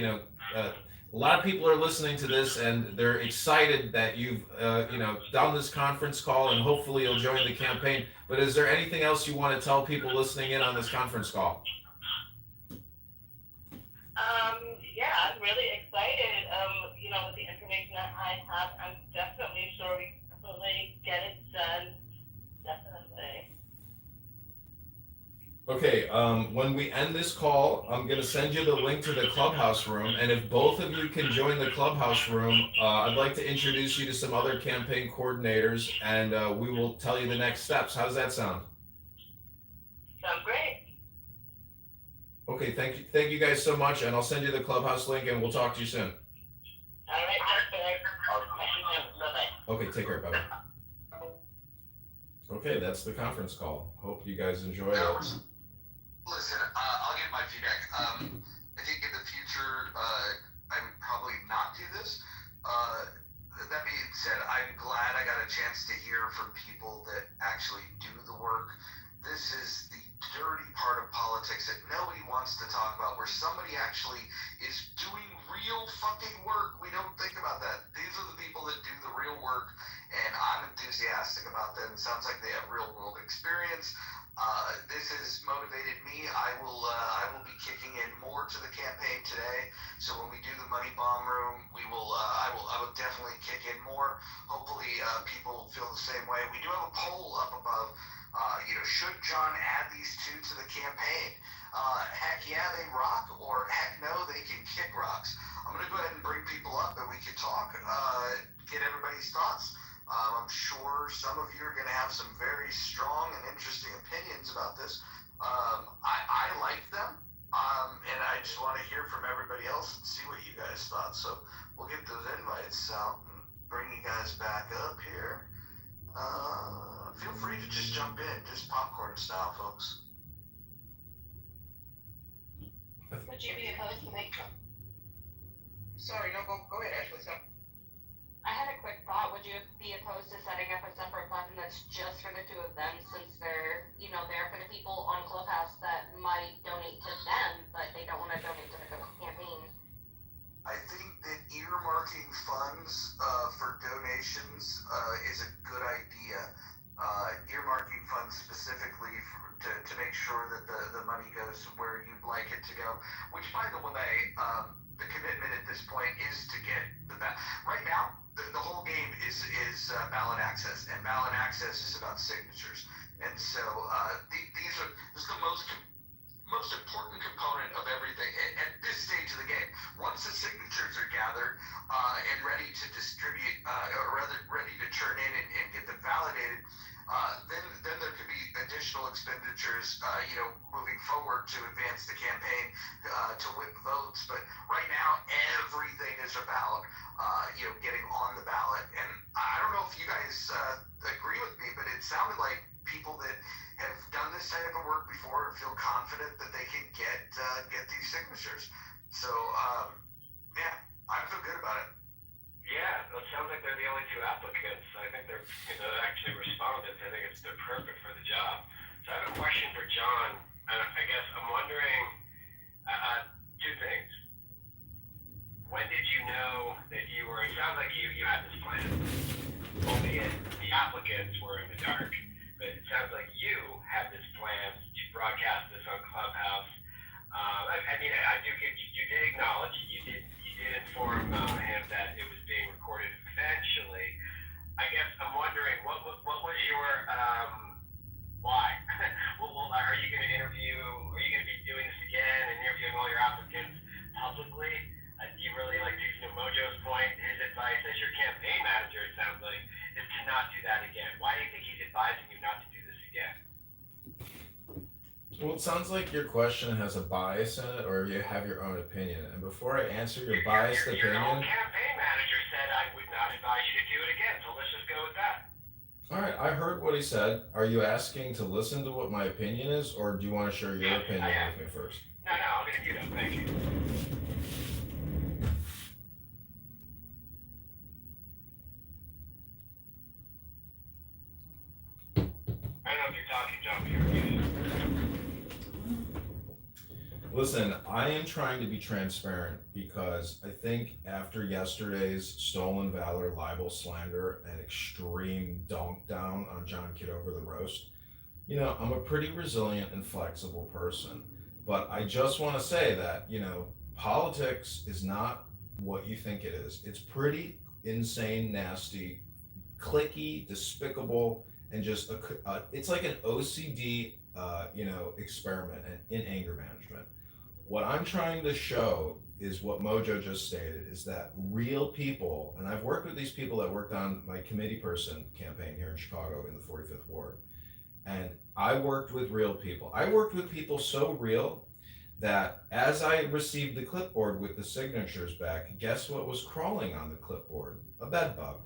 a lot of people are listening to this and they're excited that you've done this conference call, and hopefully you'll join the campaign. But is there anything else you want to tell people listening in on this conference call? Yeah, I'm really excited. With the information that I have, I'm definitely sure we can definitely get it done. Definitely. Okay, when we end this call, I'm going to send you the link to the clubhouse room. And if both of you can join the clubhouse room, I'd like to introduce you to some other campaign coordinators, and we will tell you the next steps. How does that sound? Sounds great. Okay, thank you guys so much, and I'll send you the clubhouse link, and we'll talk to you soon. All right, perfect. Bye-bye. Okay, take care. Bye-bye. Okay, that's the conference call. Hope you guys enjoyed it. Listen, I'll give my feedback. I think in the future, I would probably not do this. That being said, I'm glad I got a chance to hear from people that actually do the work. This is the dirty part of politics that nobody wants to talk about, where somebody actually is doing real fucking work. We don't think about that. These are the people that do the real work, and I'm enthusiastic about them. It sounds like they have real world experience. This has motivated me. I will be kicking in more to the campaign today. So when we do the money bomb room, I will definitely kick in more. Hopefully, people feel the same way. We do have a poll up above. Should John add these two to the campaign? Heck yeah, they rock, or heck no, they can kick rocks. I'm gonna go ahead and bring people up and we can talk, get everybody's thoughts. I'm sure some of you are gonna have some very strong and interesting opinions about this. I like them, and I just want to hear from everybody else and see what you guys thought. So we'll get those invites out and bring you guys back up here. Feel free to just jump in, just popcorn style, folks. Would you be opposed to make? Sorry, no, go ahead, Ashley. I had a quick thought. Would you be opposed to setting up a separate fund that's just for the two of them, since they're, there for the people on Clubhouse that might donate to them, but they don't want to donate to the campaign? I think that earmarking funds for donations is a good idea. Earmarking funds specifically to make sure that the money goes where you'd like it to go. Which, by the way, the commitment at this point is to get right now. The whole game is ballot access, and ballot access is about signatures. And so this is the most most important component of everything at this stage of the game. Once the signatures are gathered and ready to distribute, or rather ready to turn in and get them validated, then there could be additional expenditures, moving forward to advance the campaign, to whip votes. But right now, everything is about, getting on the ballot. And I don't know if you guys agree with me, but it sounded like people that have done this type of work before and feel confident that they can get these signatures. So, yeah, I feel good about it. Yeah, it sounds like they're the only two applicants. I think they're actually respondents. I think they're perfect for the job. So I have a question for John, and I guess I'm wondering two things. When did you know that you were? It sounds like you had this plan. Only the applicants were in the dark. But it sounds like you had this plan to broadcast this on Clubhouse. You did acknowledge, you did inform him that it was being recorded eventually. I guess I'm wondering, what was your, why? Are you going to be doing this again and interviewing all your applicants publicly? Do you really, like to Mojo's point, his advice as your campaign manager, it sounds like, is to not do that again? Why do you think he's advising you not to do this again? Well, it sounds like your question has a bias in it, or you have your own opinion. And before I answer your biased opinion, your own campaign manager said I would not advise you to do it again. So let's just go with that. all right, I heard what he said. Are you asking to listen to what my opinion is, or do you want to share your opinion with me first? No, I'm going to mute him. Thank you. I don't know if you're talking, John, but you're muted. Listen, I am trying to be transparent because I think after yesterday's stolen valor, libel, slander, and extreme dunk down on John Kitover the roast, I'm a pretty resilient and flexible person. But I just want to say that, politics is not what you think it is. It's pretty insane, nasty, cliquey, despicable, and just it's like an OCD, experiment in anger management. What I'm trying to show is what Mojo just stated, is that real people, and I've worked with these people that worked on my committee person campaign here in Chicago in the 45th Ward. And I worked with real people. I worked with people so real that as I received the clipboard with the signatures back, guess what was crawling on the clipboard? A bed bug.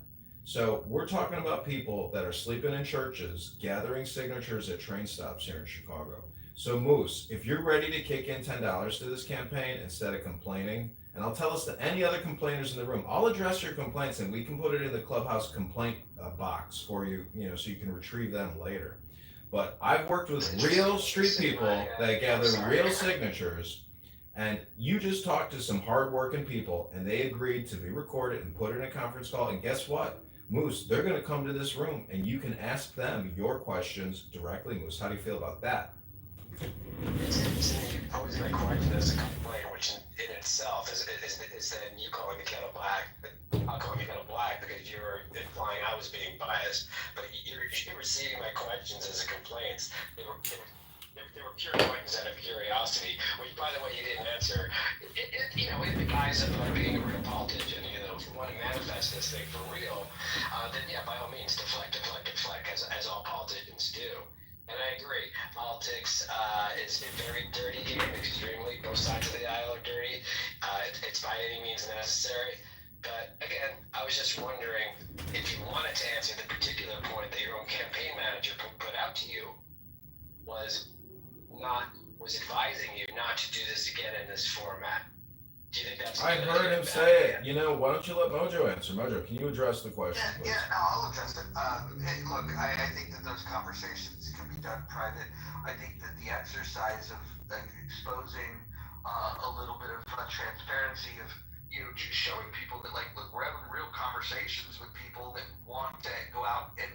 So we're talking about people that are sleeping in churches, gathering signatures at train stops here in Chicago. So Moose, if you're ready to kick in $10 to this campaign instead of complaining, and I'll tell us to any other complainers in the room, I'll address your complaints and we can put it in the Clubhouse complaint box for you, so you can retrieve them later. But I've worked with real street people that gather real signatures, and you just talked to some hardworking people and they agreed to be recorded and put in a conference call. And guess what? Moose, they're going to come to this room and you can ask them your questions directly. Moose, how do you feel about that? You posing my question as a complaint, which in itself is then you calling the kettle black. I'll call the kettle black because you're implying I was being biased. But you're receiving my questions as a complaint. They were pure questions out of curiosity, which, by the way, you didn't answer. In the guise of being a real politician, if you want to manifest this thing for real, then yeah, by all means, deflect, as all politicians do. And I agree. Politics is a very dirty game, extremely. Both sides of the aisle are dirty. It's by any means necessary. But again, I was just wondering if you wanted to answer the particular point that your own campaign manager put out to you was advising you not to do this again in this format. Do you think that's? I heard him say it. Why don't you let Mojo answer? Mojo, can you address the question, please? Yeah, no, I'll address it. Hey, look, I think that those conversations can be done private. I think that the exercise of exposing a little bit of transparency of just showing people that, look, we're having real conversations with people that want to go out and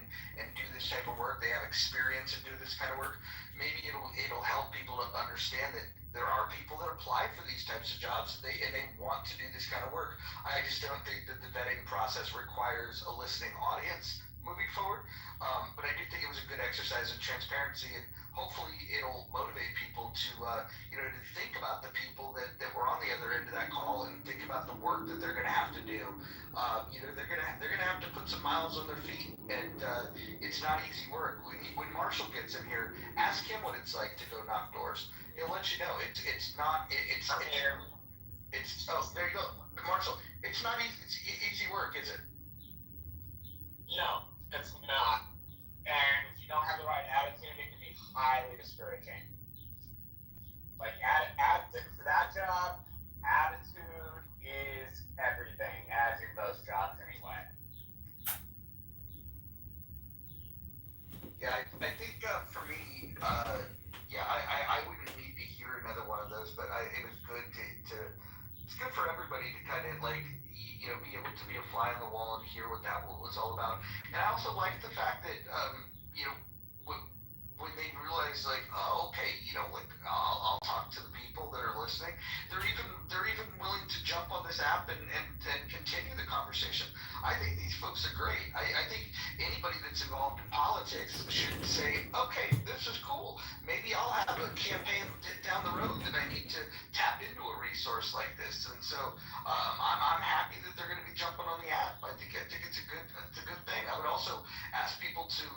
do this type of work. They have experience and do this kind of work. Maybe it'll help people to understand that there are people that apply for these types of jobs and they want to do this kind of work. I just don't think that the vetting process requires a listening audience moving forward. But I do think it was a good exercise in transparency, and hopefully it'll motivate people to, to think about the people that were on the other end of that call and think about the work that they're going to have to do. They're gonna have to put some miles on their feet, and it's not easy work. When Marshall gets in here, ask him what it's like to go knock doors. He'll let you know. It's not. It's oh, there you go, Marshall. It's not easy. It's easy work, is it? No, it's not. And if you don't have the right attitude, it can be highly discouraging. Like, for that job, attitude is everything, as in most jobs anyway. Yeah, I think for me, I wouldn't need to hear another one of those, but it was good to it's good for everybody to kind of be able to be a fly on the wall and hear what that was all about. And I also like the fact that when they realize oh, okay, I'll talk to the people that are listening. They're even willing to jump on this app and continue the conversation. I think these folks are great. I think anybody that's involved in politics should say, okay, this is cool. Maybe I'll have a campaign down the road that I need to tap into a resource like this. And so I'm happy that they're going to be jumping on the app. I think it's a good thing. I would also ask people to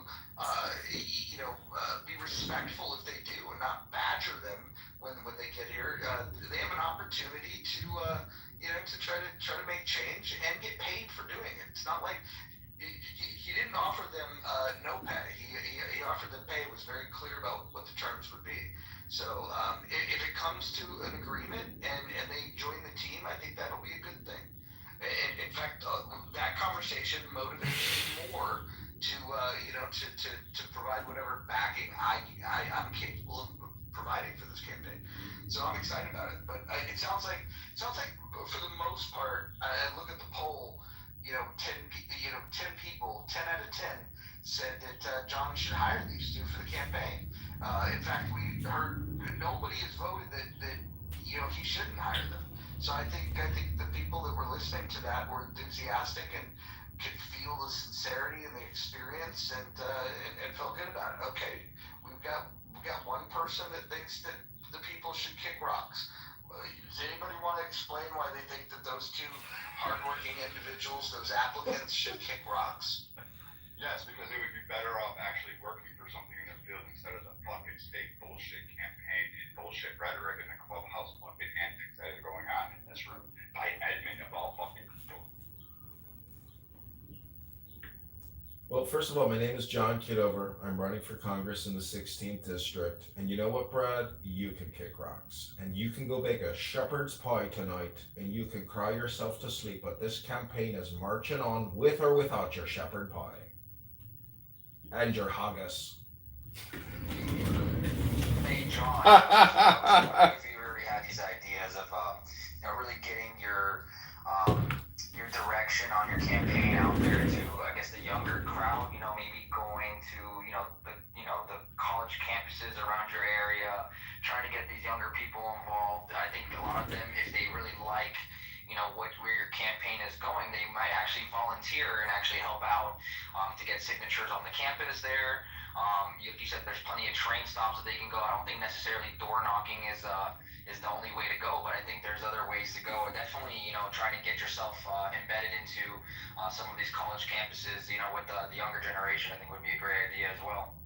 be respectful if they do and not badger them when they get here. They have an opportunity to try to make change and get paid for doing it. It's not like he didn't offer them no pay. He offered them pay. Was very clear about what the terms would be. So if it comes to an agreement and they join the team, I think that'll be a good thing. And in fact, that conversation motivates me more to provide whatever backing I'm capable of providing for this campaign. So I'm excited about it. But it sounds like for the most part, I look at the poll. 10 people, 10 out of 10 said that John should hire these two for the campaign. In fact, we heard nobody has voted that he shouldn't hire them. So I think the people that were listening to that were enthusiastic and could feel the sincerity and the experience and felt good about it. Okay, we've got one person that thinks that the people should kick rocks. Does anybody want to explain why they think that those two hardworking individuals, those applicants, should kick rocks? Yes, because they would be better off actually working for something in their field instead of the fucking state bullshit campaign and bullshit rhetoric and the clubhouse fucking antics that are going on in this room by admin of all fucking people. Well, first of all, my name is John Kitover. I'm running for Congress in the 16th district. And you know what, Brad? You can kick rocks. And you can go bake a shepherd's pie tonight, and you can cry yourself to sleep. But this campaign is marching on with or without your shepherd pie. And your haggis. Hey, John. If you already had these ideas of really getting your direction on your campaign out there to, I guess, the younger crowd, maybe going to, the college campuses around your area, trying to get these younger people involved. I think a lot of them, if they really like, where your campaign is going, they might actually volunteer and actually help out to get signatures on the campus there. You said there's plenty of train stops that they can go. I don't think necessarily door knocking is the only way to go, but I think there's other ways to go. And definitely, trying to get yourself embedded into some of these college campuses, with the younger generation, I think would be a great idea as well.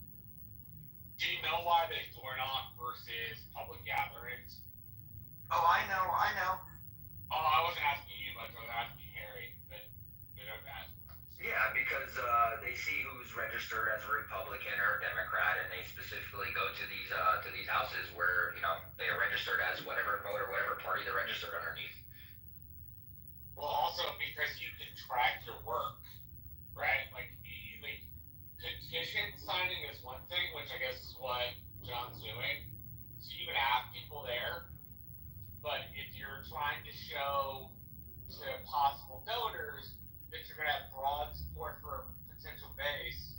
Do you know why they door knock versus public gatherings? Oh, I know. Oh, I wasn't asking you much. I was asking Harry, but okay. Yeah, because they see who's registered as a Republican or a Democrat, and they specifically go to these houses where they are registered as whatever vote or whatever party they're registered underneath. Well, also because you can track your work, right? Like petition signing is one thing, which I guess is what John's doing. So you can have people there, but if you're trying to show to possible donors that you're going to have broad support for a potential base,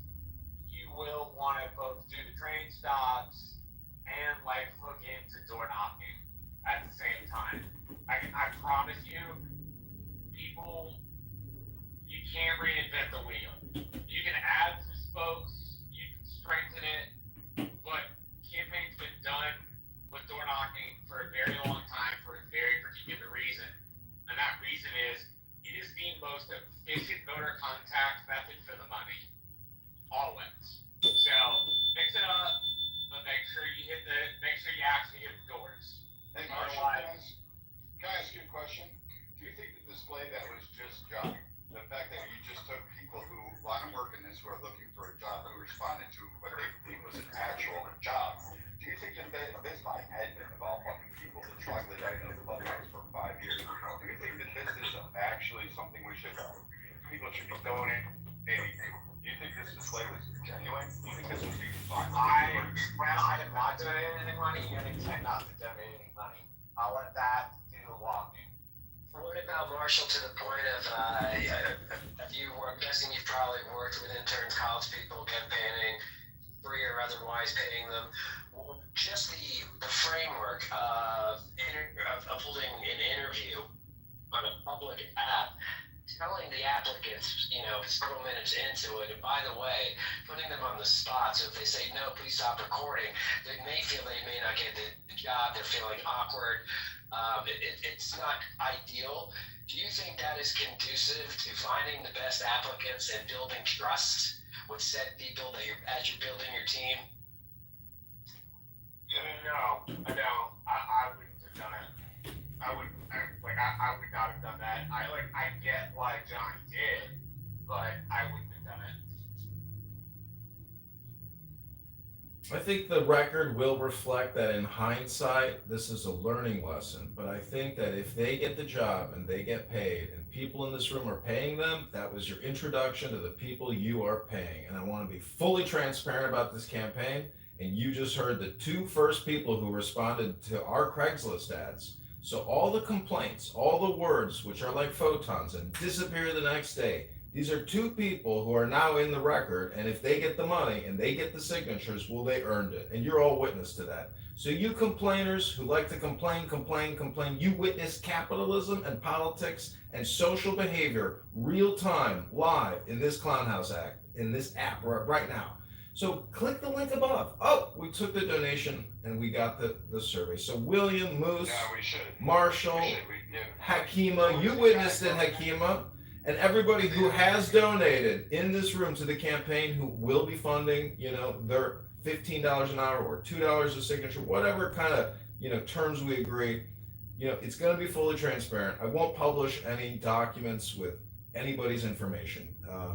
you will want to both do the train stops and look into door knocking at the same time. I promise you, people, you can't reinvent the wheel. You can add some spokes, you can strengthen it, but responded to what they believe was an actual job. Do you think that this might have been of all fucking people, the troglodyte of Clubhouse for 5 years? Do you think that this is actually something people should be donating? Do you think this display was genuine? Do you think this would be fun? I have not donated any money and intend not to donate any money. I'll let that do the walking. What about Marshall to the point of, I'm guessing you've probably worked with interns, college people, campaigning, free or otherwise paying them. Just the framework of holding an interview on a public app, telling the applicants, several minutes into it, and by the way, putting them on the spot, so if they say, no, please stop recording, they may feel they may not get the job, they're feeling awkward. It's not ideal. Do you think that is conducive to finding the best applicants and building trust with said people as you're building your team? No, I wouldn't have done it. I would not have done that. I get why John did, but I wouldn't have done it. I think the record will reflect that in hindsight, this is a learning lesson. But I think that if they get the job and they get paid and people in this room are paying them, that was your introduction to the people you are paying. And I want to be fully transparent about this campaign. And you just heard the two first people who responded to our Craigslist ads. So all the complaints, all the words, which are like photons and disappear the next day, these are two people who are now in the record, and if they get the money and they get the signatures, well, they earned it. And you're all witness to that. So you complainers who like to complain, you witnessed capitalism and politics and social behavior real time, live in this Clownhouse Act, in this app right now. So click the link above. Oh, we took the donation and we got the survey. So William, Moose, Marshall, Hakima, you witnessed it, Hakima. And everybody who has donated in this room to the campaign, who will be funding, their $15 an hour or $2 a signature, whatever kind of, terms we agree, it's going to be fully transparent. I won't publish any documents with anybody's information.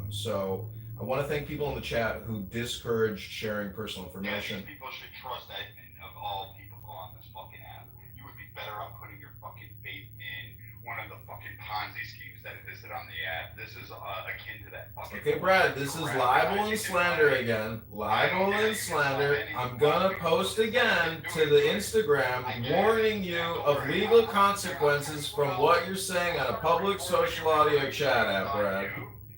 So I want to thank people in the chat who discouraged sharing personal information. Yeah, people should trust admin of all people on this fucking app. You would be better off putting your fucking faith in one of the fucking Ponzi schemes that existed on the app. This is akin to that fucking... Okay, Brad, this is libel and slander again. Libel and slander. I'm gonna post again to the Instagram warning you of legal consequences from what you're saying on a public social audio chat app, Brad.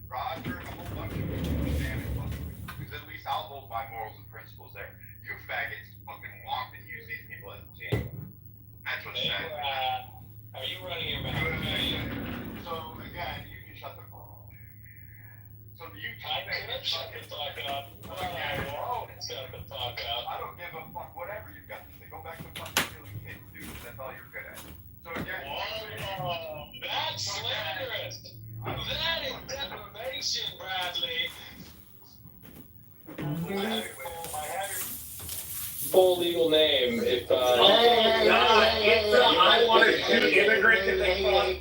Roger, a whole bunch of people understand it, because at least I'll hold my morals and principles there. You faggots fucking walk and use these people as a team. That's what's sad. Are you running your mouth? So again, you can shut the fuck up. So you I could shut the fuck up. I won't shut the fuck up. I don't give a fuck whatever you've got to say. Go back to fucking killing kids, dude. That's all you're good at. So again, whoa, that's slanderous. That is defamation, Bradley. I have your full legal name. If I want to shoot immigrants if they fuck.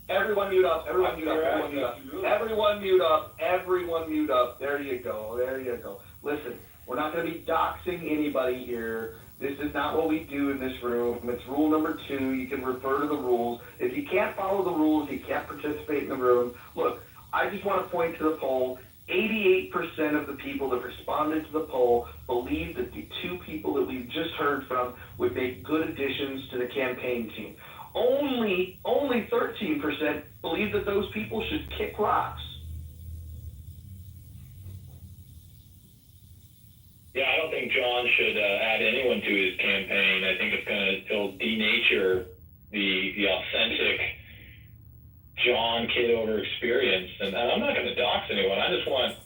Everyone mute up. Everyone mute up. Everyone mute up. Everyone mute up. Everyone mute up. There you go. There you go. Listen, we're not going to be doxing anybody here. This is not what we do in this room. It's rule number 2. You can refer to the rules. If you can't follow the rules, you can't participate in the room. Look, I just want to point to the poll. 88% of the people that responded to the poll believe that the two people that we've just heard from would make good additions to the campaign team. Only 13% believe that those people should kick rocks. Yeah, I don't think John should add anyone to his campaign. I think it'll denature the authentic John Kitover experience. And I'm not going to dox anyone. I just want.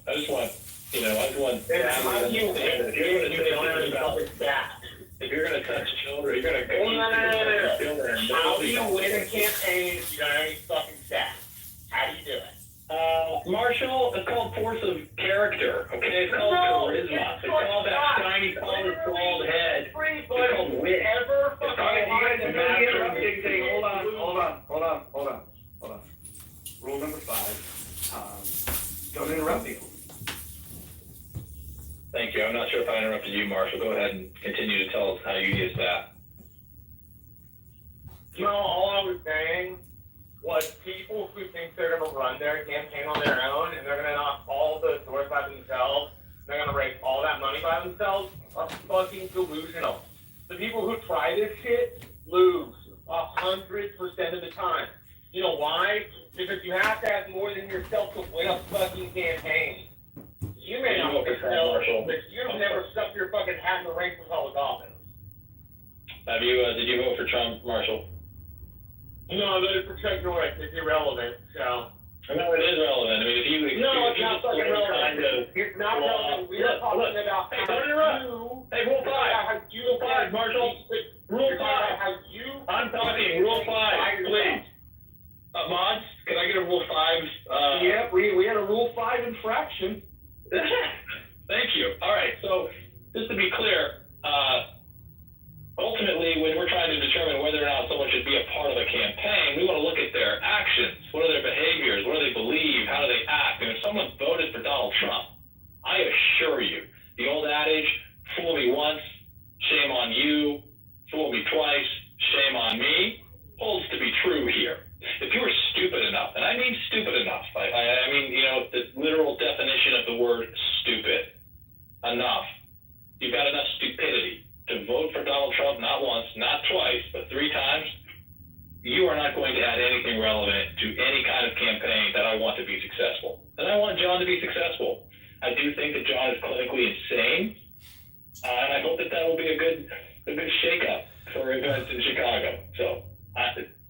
If you're going to touch children, you're going to go children. How do you win a campaign if you don't have any fucking stats? How do you do it? Marshall, it's called force of character, okay? It's called charisma. It's called that shiny, polished, bald head. It's called wit. Hold on. Rule number 5. Don't interrupt people. Thank you. I'm not sure if I interrupted you, Marshall. Go ahead and continue to tell us how you use that. No, all I was saying was people who think they're going to run their campaign on their own and they're going to knock all the doors by themselves, they're going to raise all that money by themselves, are fucking delusional. The people who try this shit lose 100% of the time. You know why? Because you have to have more than yourself to win a fucking campaign. You may not think so, but you've never stuck your fucking hat in the ring for public office. Have you, did you vote for Trump, Marshall? No, I voted for Chuck Norris. It's irrelevant, so. No, it is relevant. I mean, if you... No, it's not fucking relevant. It's not relevant. We are talking about hey, don't interrupt. Hey, Rule 5. Rule 5, Marshall. Rule 5. I'm talking. Rule 5, please. Mods, can I get a Rule 5? Yep, we had a Rule 5 infraction. Thank you. All right, so just to be clear, ultimately, when we're trying to determine whether or not someone should be a part of a campaign, we want to look at their actions. What are their behaviors? What do they believe? How do they act? And if someone voted for Donald Trump, I assure you, the old adage, fool me once, shame on you, fool me twice, shame on me, holds to be true here. If you were stupid enough, and I mean stupid enough, I mean, you know, the literal definition of the word stupid, enough, you've got enough stupidity to vote for Donald Trump not once, not twice, but 3 times, you are not going to add anything relevant to any kind of campaign that I want to be successful. And I want John to be successful. I do think that John is clinically insane, and I hope that that will be a good shakeup for events in Chicago. So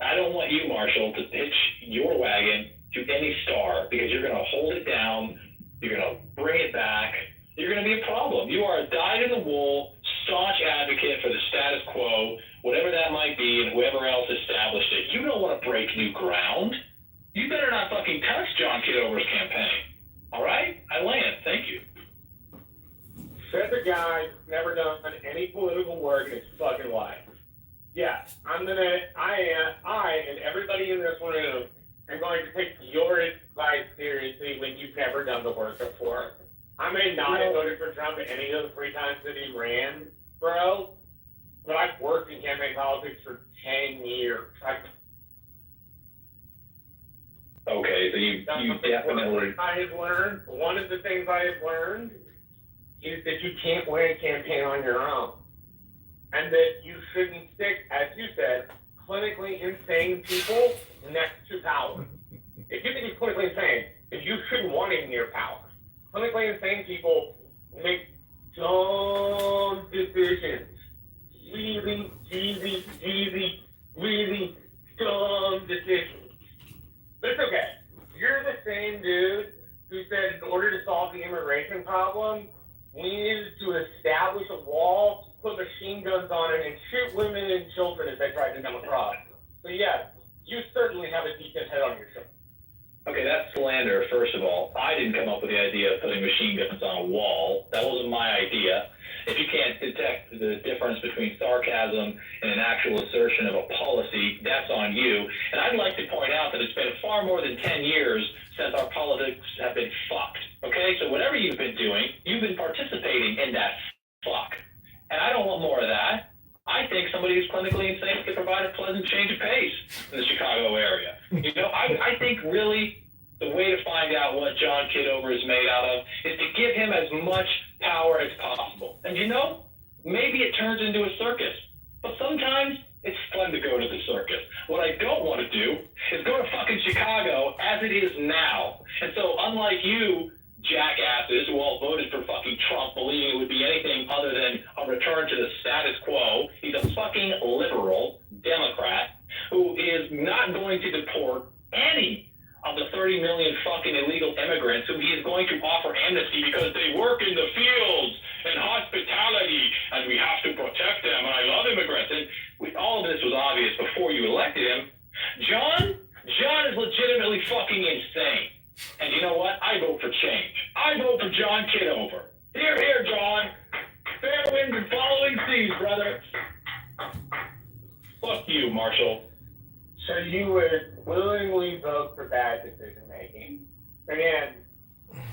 I don't want you, Marshall, to pitch your wagon to any star because you're going to hold it down, you're going to bring it back, you're going to be a problem. You are a dyed-in-the-wool, staunch advocate for the status quo, whatever that might be, and whoever else established it. You don't want to break new ground. You better not fucking touch John Kitover's campaign. All right? I land. Thank you. Says a guy who's never done any political work in his fucking life. Yeah, I and everybody in this room am going to take your advice seriously when you've never done the work before. I may not have voted for Trump any of the 3 times that he ran, bro, but I've worked in campaign politics for 10 years. Okay, so you definitely... One of the things I have learned is that you can't win a campaign on your own. And that you shouldn't stick, as you said, clinically insane people next to power. If you think he's clinically insane, then you shouldn't want him near power. Clinically insane people make dumb decisions. Really dumb decisions. But it's okay. You're the same dude who said in order to solve the immigration problem, we needed to establish a wall, put machine guns on it, and shoot women and children as they tried to come across. So yes, you certainly have a decent head on your shoulder. Okay, that's slander, first of all. I didn't come up with the idea of putting machine guns on a wall. That wasn't my idea. If you can't detect the difference between sarcasm and an actual assertion of a policy, that's on you. And I'd like to point out that it's been far more than 10 years since our politics have been fucked. Okay, so whatever you've been doing, you've been participating in that fuck. And I don't want more of that. I think somebody who's clinically insane could provide a pleasant change of pace in the Chicago area. You know, I think really the way to find out what John Kitover is made out of is to give him as much power as possible. And you know, maybe it turns into a circus, but sometimes it's fun to go to the circus. What I don't want to do is go to fucking Chicago as it is now. And so unlike you, jackasses who all voted for fucking Trump believing it would be anything other than a return to the status quo, he's a fucking liberal Democrat who is not going to deport any of the 30 million fucking illegal immigrants who he is going to offer amnesty because they work in the fields and hospitality and we have to protect them and I love immigrants. And all of this was obvious before you elected him. John is legitimately fucking insane. And you know what? I vote for change. I vote for John Kitover. Here, here, John. Fair winds and following seas, brother. Fuck you, Marshall. So you would willingly vote for bad decision making. Again,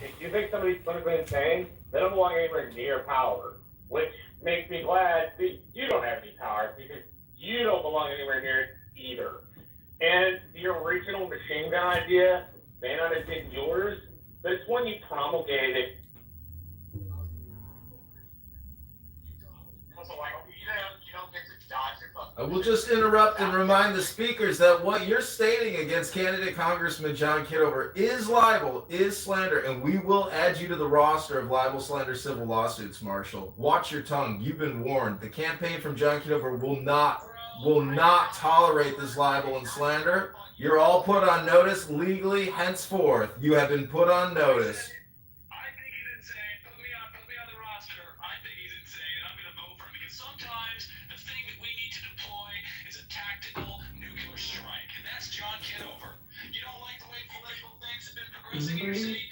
if you think somebody's clinically saying, they don't belong anywhere near power, which makes me glad that you don't have any power because you don't belong anywhere near it either. And the original machine gun idea may not have been yours, but it's one you promulgated. Also, like, you don't get to dodge your fucking. I will just interrupt and remind the speakers that what you're stating against candidate Congressman John Kitover is libel, is slander, and we will add you to the roster of libel, slander, civil lawsuits, Marshall. Watch your tongue. You've been warned. The campaign from John Kitover will not tolerate this libel and slander. You're all put on notice legally henceforth. You have been put on notice. I think he's insane. Put me on the roster. I think he's insane, and I'm going to vote for him because sometimes the thing that we need to deploy is a tactical nuclear strike, and that's John Kitover. You don't like the way political things have been progressing in your city?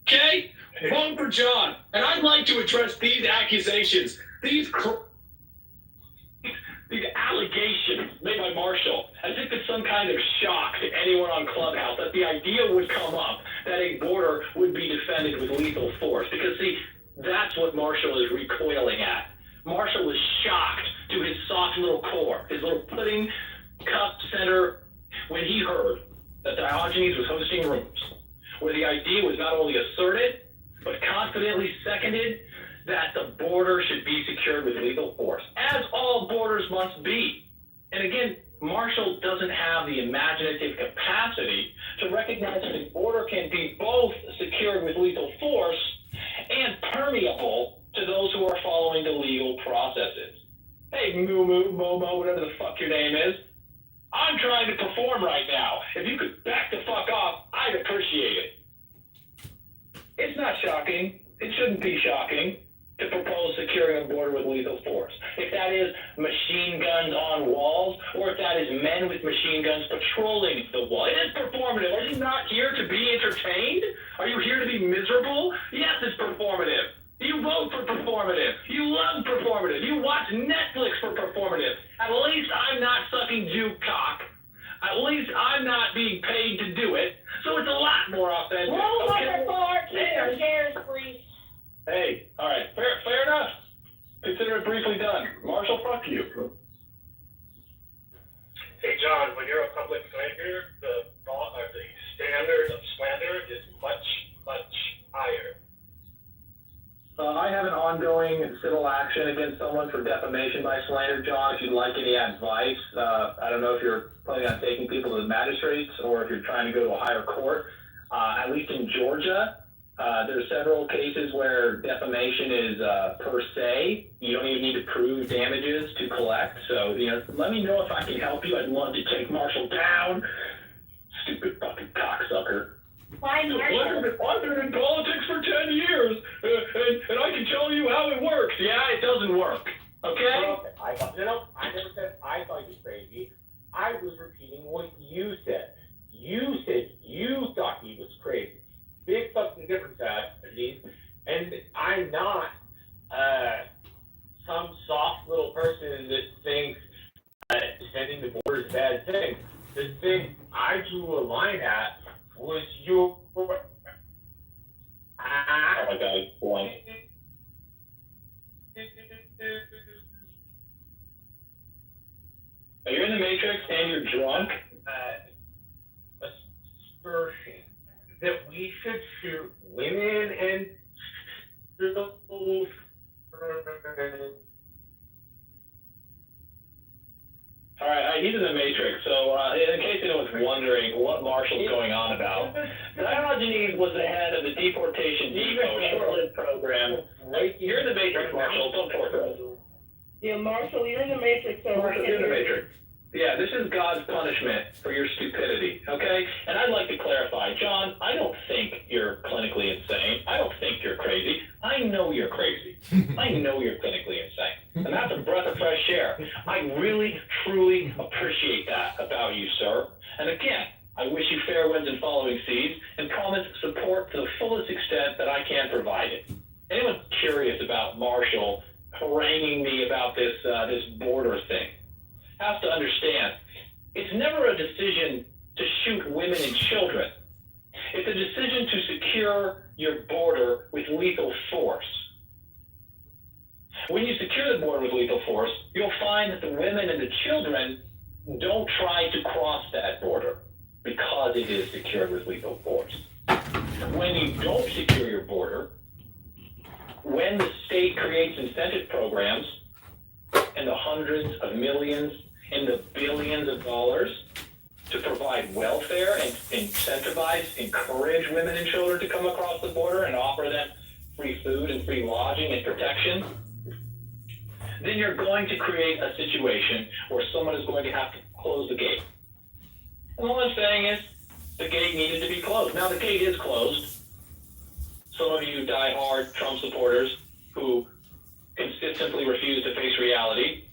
Okay, vote for John. And I'd like to address these accusations, these allegations made by Marshall, as if it's some kind of shock to anyone on Clubhouse that the idea would come up that a border would be defended with lethal force. Because, see, that's what Marshall is recoiling at. Marshall was shocked to his soft little core, his little pudding cup center, when he heard that Diogenes was hosting rooms where the idea was not only asserted, but confidently seconded that the border should be secured with lethal force, as all borders must be. And again, Marshall doesn't have the imaginative capacity to recognize that the border can be both secured with lethal force and permeable to those who are following the legal processes. Hey, Moo Moo, Momo, whatever the fuck your name is, I'm trying to perform right now. If you could back the fuck off, I'd appreciate it. It's not shocking. It shouldn't be shocking to propose securing a border with lethal force. If that is machine guns on walls, or if that is men with machine guns patrolling the wall. It is performative. Are you not here to be entertained? Are you here to be miserable? Yes, it's performative. You vote for performative. You love performative. You watch Netflix for performative. At least I'm not sucking juke cock. At least I'm not being paid to do it. So it's a lot more authentic. Roll Okay? number 4, keep your chairs, please. Hey, all right, fair enough. Consider it briefly done. Marshall, fuck you. Hey, John, when you're a public figure, the standard of slander is much, much higher. I have an ongoing civil action against someone for defamation by slander, John. If you'd like any advice, I don't know if you're planning on taking people to the magistrates or if you're trying to go to a higher court. At least in Georgia, there are several cases where defamation is per se. You don't even need to prove damages to collect. So, let me know if I can help you. I'd love to take Marshall down. Stupid fucking cocksucker. Why Marshall? I've been in politics for 10 years, and I can tell you how it works. Yeah, it doesn't work. Okay? I never said I thought he was crazy. I was repeating what you said. You said you thought he was crazy. Big fucking difference, Steve. And I'm not some soft little person that thinks defending the border is a bad thing. The thing I drew a line at was your. Oh my God, boy. Are you in the Matrix and you're drunk? Assertion that we should shoot women and children. All right, he's in the Matrix. So, in case anyone's wondering what Marshall's going on about, Diogenes was the head of the Deportation Depot short-lived program. You're in the Matrix, Marshall. Don't talk to us. Yeah, Marshall, you're in the Matrix. So Marshall, you're in the Matrix. Yeah, this is God's punishment for your stupidity, okay? And I'd like to clarify, John, I don't think you're clinically insane. I don't think you're crazy. I know you're crazy. I know you're clinically insane. And that's a breath of fresh air. I really, truly appreciate that about you, sir. And again, I wish you fair winds and following seas and promise support to the fullest extent that I can provide it. Anyone curious about Marshall haranguing me about this border thing has to understand, it's never a decision to shoot women and children. It's a decision to secure your border with lethal force. When you secure the border with lethal force, you'll find that the women and the children don't try to cross that border because it is secured with lethal force. When you don't secure your border, when the state creates incentive programs in the hundreds of millions, in the billions of dollars to provide welfare and incentivize, encourage women and children to come across the border and offer them free food and free lodging and protection, then you're going to create a situation where someone is going to have to close the gate. And all I'm saying is the gate needed to be closed. Now the gate is closed. Some of you diehard Trump supporters who consistently refuse to face reality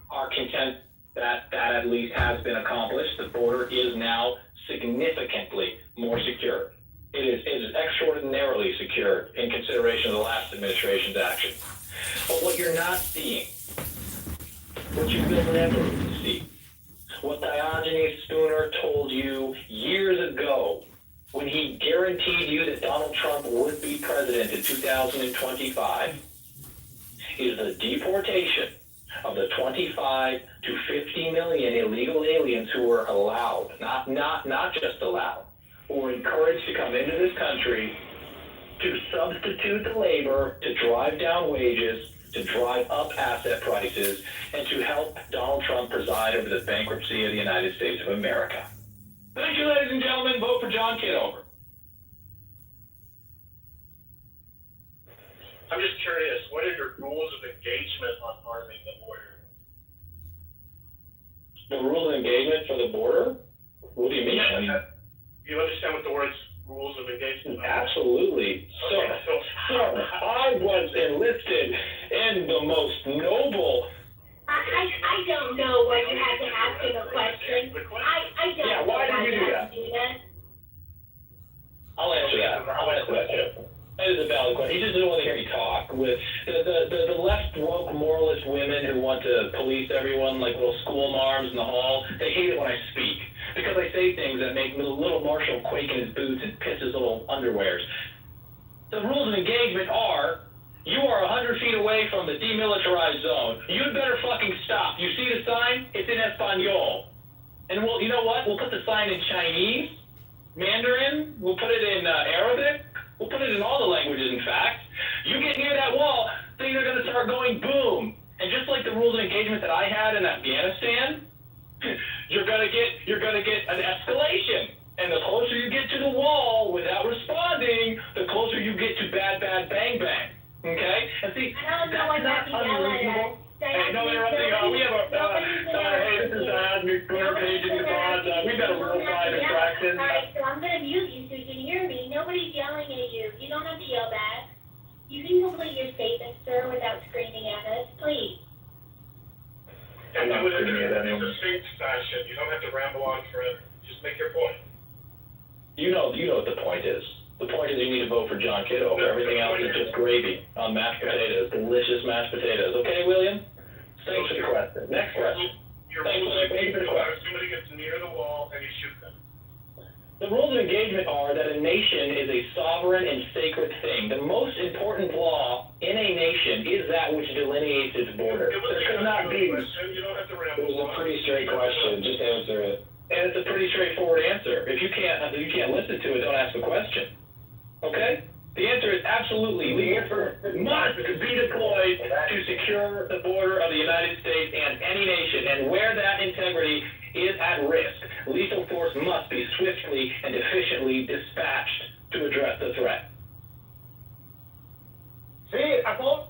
are content that that at least has been accomplished. The border is now significantly more secure. It is extraordinarily secure in consideration of the last administration's action. But what you're not seeing, what you will never see, what Diogenes Spooner told you years ago when he guaranteed you that Donald Trump would be president in 2025, is the deportation of the 25 to 50 million illegal aliens who were allowed, not just allowed, who were encouraged to come into this country to substitute the labor, to drive down wages, to drive up asset prices, and to help Donald Trump preside over the bankruptcy of the United States of America. Thank you, ladies and gentlemen. Vote for John Kitover. I'm just curious, what are your rules of engagement on arming the border? The rules of engagement for the border? What do you mean? Yeah, you understand what the words rules of engagement are? Absolutely. So I was enlisted in the most noble. I don't know why you had to ask him a question. I don't know why did you do that? I'll answer that too. That is a valid question. He just doesn't want to hear me talk. With the left woke moralist women who want to police everyone like little school marms in the hall, they hate it when I speak because I say things that make little Marshall quake in his boots and piss his little underwears. The rules of engagement are: you are 100 feet away from the demilitarized zone. You'd better fucking stop. You see the sign? It's in Espanol. And you know what? We'll put the sign in Chinese, Mandarin. We'll put it in Arabic. We'll put it in all the languages, in fact. You get near that wall, things are going to start going boom. And just like the rules of engagement that I had in Afghanistan, you're going to get an escalation. And the closer you get to the wall without responding, the closer you get to bad, bad, bang, bang. Okay? And see, that's not unreasonable. Hey, no interrupting. We have a, hey, this is Diogenes Spooner, page in the pod. We've got a Rule 5 infraction. Alright, so I'm going to mute you so you can hear me. Nobody's yelling at you. You don't have to yell back. You can complete your statement, sir, without screaming at us, please. I'm not screaming at anyone. It's a speech session. You don't have to ramble on forever. Just make your point. You know what the point is. The point is you need to vote for John Kitover. Everything else is just gravy on mashed potatoes, delicious mashed potatoes. Okay, William? Thanks for the question. Next question. Your rules of engagement are somebody gets near the wall and you shoot them. The rules of engagement are that a nation is a sovereign and sacred thing. The most important law in a nation is that which delineates its border. There should not be. You don't have to ramble. It was a pretty straight question. Just answer it. And it's a pretty straightforward answer. If you can't listen to it, don't ask the question. Okay? The answer is absolutely. Lethal force must be deployed to secure the border of the United States and any nation. And where that integrity is at risk, lethal force must be swiftly and efficiently dispatched to address the threat. See, I thought.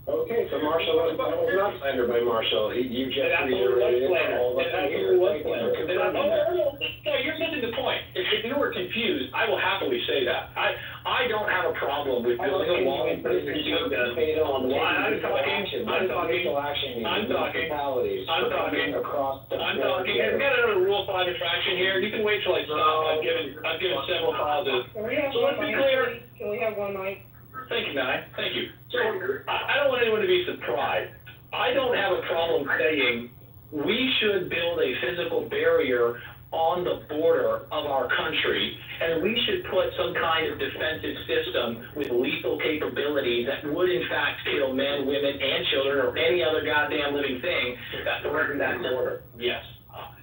Okay, so Marshall was not slandered by Marshall. You just reiterated all the things here. No, you're missing the point. If you were confused, I will happily say that. I don't have a problem with building a wall and putting a shield down. I'm talking. I've got another Rule 5 infraction here. You can wait till I stop. I've given several causes. So let's be clear. Can we have one mic? Thank you, Nye. Thank you. So I don't want anyone to be surprised. I don't have a problem saying we should build a physical barrier on the border of our country, and we should put some kind of defensive system with lethal capabilities that would in fact kill men, women, and children, or any other goddamn living thing that threatened that border. Yes,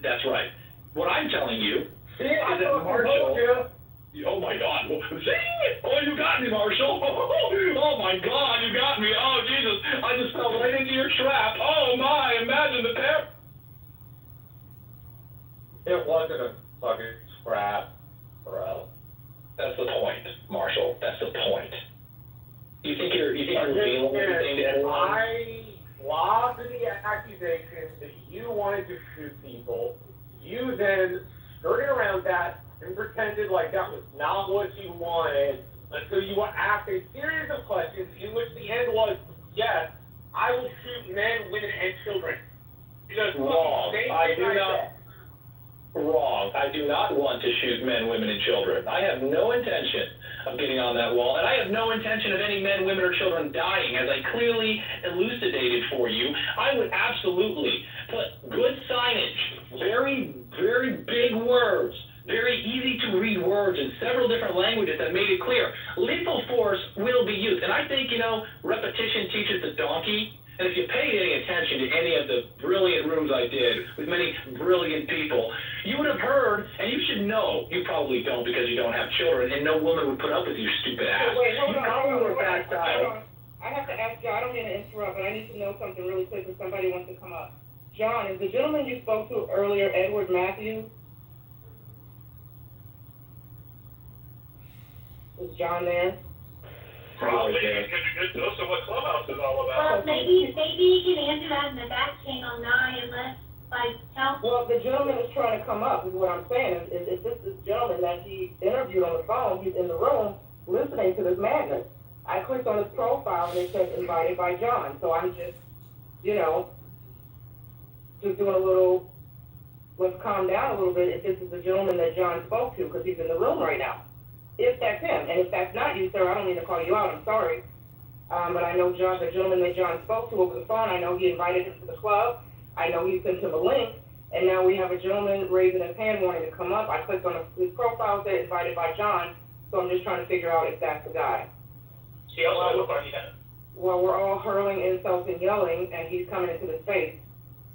that's right. What I'm telling you is that Marshall... Oh my God! See? Oh, you got me, Marshall! Oh my God, you got me! Oh Jesus! I just fell right into your trap! Oh my! Imagine the pair. It wasn't a fucking trap, bro. That's the point, Marshall. That's the point. You think you're revealing everything to everyone? I lobbed the accusation that you wanted to shoot people. You then skirted around that and pretended like that was not what you wanted until you were asked a series of questions in which the end was, yes, I will shoot men, women, and children. Because wrong. Wrong. I do not want to shoot men, women, and children. I have no intention of getting on that wall, and I have no intention of any men, women, or children dying, as I clearly elucidated for you. I would absolutely put good signage, very, very big words, very easy to read words in several different languages that made it clear. Lethal force will be used. And I think, repetition teaches the donkey. And if you paid any attention to any of the brilliant rooms I did with many brilliant people, you would have heard, and you should know, you probably don't because you don't have children, and no woman would put up with your stupid ass. Wait, hold on. I have to ask you, I don't mean to interrupt, but I need to know something really quick if somebody wants to come up. John, is the gentleman you spoke to earlier, Edward Matthews? Is John there? Probably, because you could know what Clubhouse is all about. Well, maybe he can answer that in the back channel now, unless I tell. Well, the gentleman is trying to come up, is what I'm saying. Is this gentleman that he interviewed on the phone? He's in the room listening to this madness. I clicked on his profile and it says invited by John. So I'm just, just doing a little, let's calm down a little bit if this is the gentleman that John spoke to, because he's in the room right now. If that's him, and if that's not you, sir, I don't mean to call you out, I'm sorry. But I know John, the gentleman that John spoke to over the phone, I know he invited him to the club. I know he sent him a link, and now we have a gentleman raising his hand wanting to come up. I clicked on his profile, said invited by John, so I'm just trying to figure out if that's the guy. He also looked like he had. Well, we're all hurling insults and yelling, and he's coming into the space,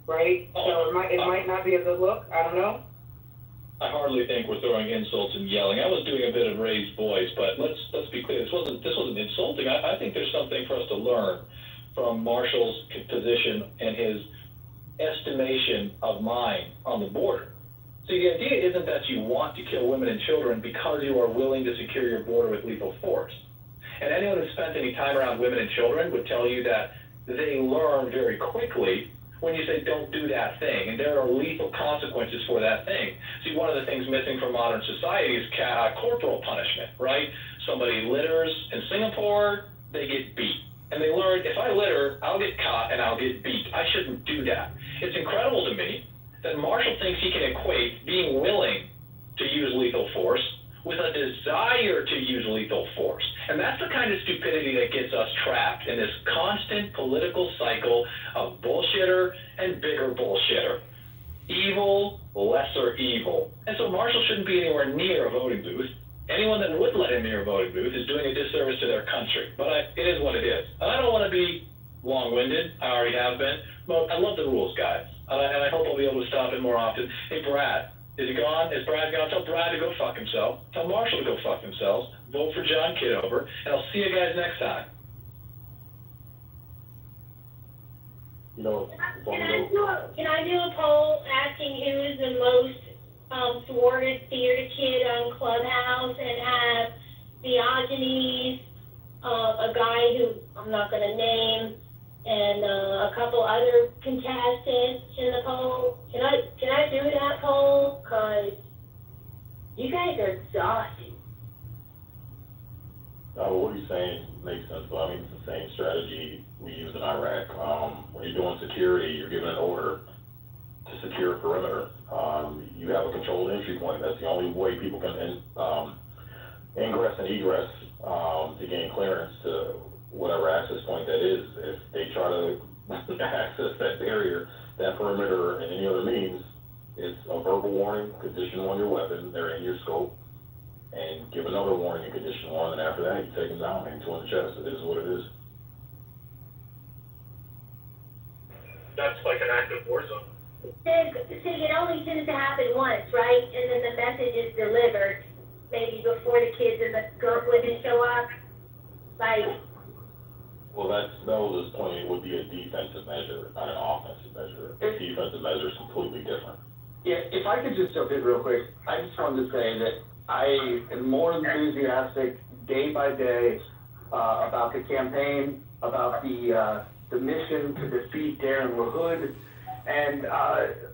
right? So it might not be a good look, I don't know. I hardly think we're throwing insults and yelling. I was doing a bit of raised voice, but let's be clear. This wasn't insulting. I think there's something for us to learn from Marshall's position and his estimation of mine on the border. See, the idea isn't that you want to kill women and children because you are willing to secure your border with lethal force. And anyone who spent any time around women and children would tell you that they learn very quickly when you say don't do that thing, and there are lethal consequences for that thing. See, one of the things missing from modern society is corporal punishment, right? Somebody litters in Singapore, they get beat. And they learn, if I litter, I'll get caught and I'll get beat. I shouldn't do that. It's incredible to me that Marshall thinks he can equate being willing to use lethal force with a desire to use lethal force. And that's the kind of stupidity that gets us trapped in this constant political cycle of bullshitter and bigger bullshitter. Evil, lesser evil. And so Marshall shouldn't be anywhere near a voting booth. Anyone that would let him near a voting booth is doing a disservice to their country. But it is what it is. And I don't want to be long-winded. I already have been. But I love the rules, guys. And I hope I'll be able to stop it more often. Hey, Brad. Is he gone? Is Brad gone? Tell Brad to go fuck himself. Tell Marshall to go fuck themselves. Vote for John Kitover. And I'll see you guys next time. Can I do a poll asking who is the most thwarted theater kid on Clubhouse and have Diogenes, a guy who I'm not going to name, and a couple other contestants in the poll? Can I do that poll? Because you guys are exhausting. What he's saying makes sense. But I mean, it's the same strategy we use in Iraq. When you're doing security, you're given an order to secure a perimeter. You have a controlled entry point. That's the only way people can ingress and egress to gain clearance to whatever access point that is. If they try to access that barrier, that perimeter, and any other means, It's a verbal warning, conditional on your weapon, they're in your scope, and give another warning and conditional on, and after that, you take them down, hang two on the chest. It is what it is. That's like an active war zone. See, it only tends to happen once, right? And then the message is delivered maybe before the kids and the women show up. Like, Well, Bella's point would be a defensive measure, not an offensive measure. A defensive measure is completely different. Yeah, if I could just jump in real quick, I just wanted to say that I am more enthusiastic day by day about the campaign, about the mission to defeat Darren LaHood. And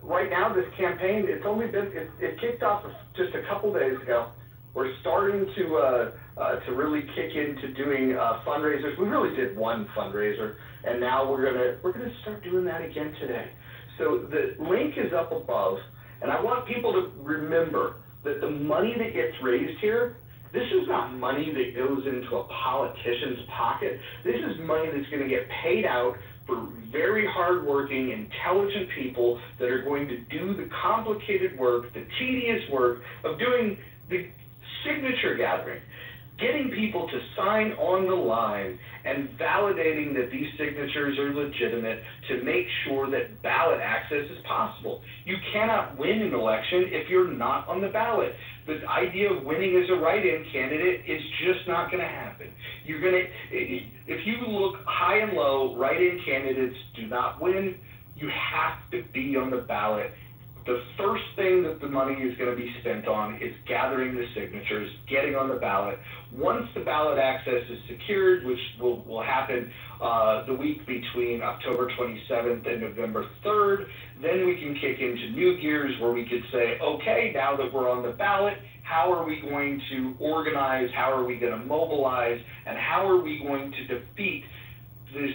right now, this campaign, it kicked off just a couple days ago. We're starting to really kick into doing fundraisers. We really did one fundraiser, and now we're gonna start doing that again today. So the link is up above, and I want people to remember that the money that gets raised here, this is not money that goes into a politician's pocket. This is money that's going to get paid out for very hardworking, intelligent people that are going to do the complicated work, the tedious work of doing the signature gathering, getting people to sign on the line and validating that these signatures are legitimate to make sure that ballot access is possible. You cannot win an election if you're not on the ballot. The idea of winning as a write-in candidate is just not going to happen. If you look high and low, write-in candidates do not win. You have to be on the ballot. The first thing that the money is going to be spent on is gathering the signatures, getting on the ballot. Once the ballot access is secured, which will happen the week between October 27th and November 3rd, then we can kick into new gears where we could say, okay, now that we're on the ballot, how are we going to organize, how are we going to mobilize, and how are we going to defeat this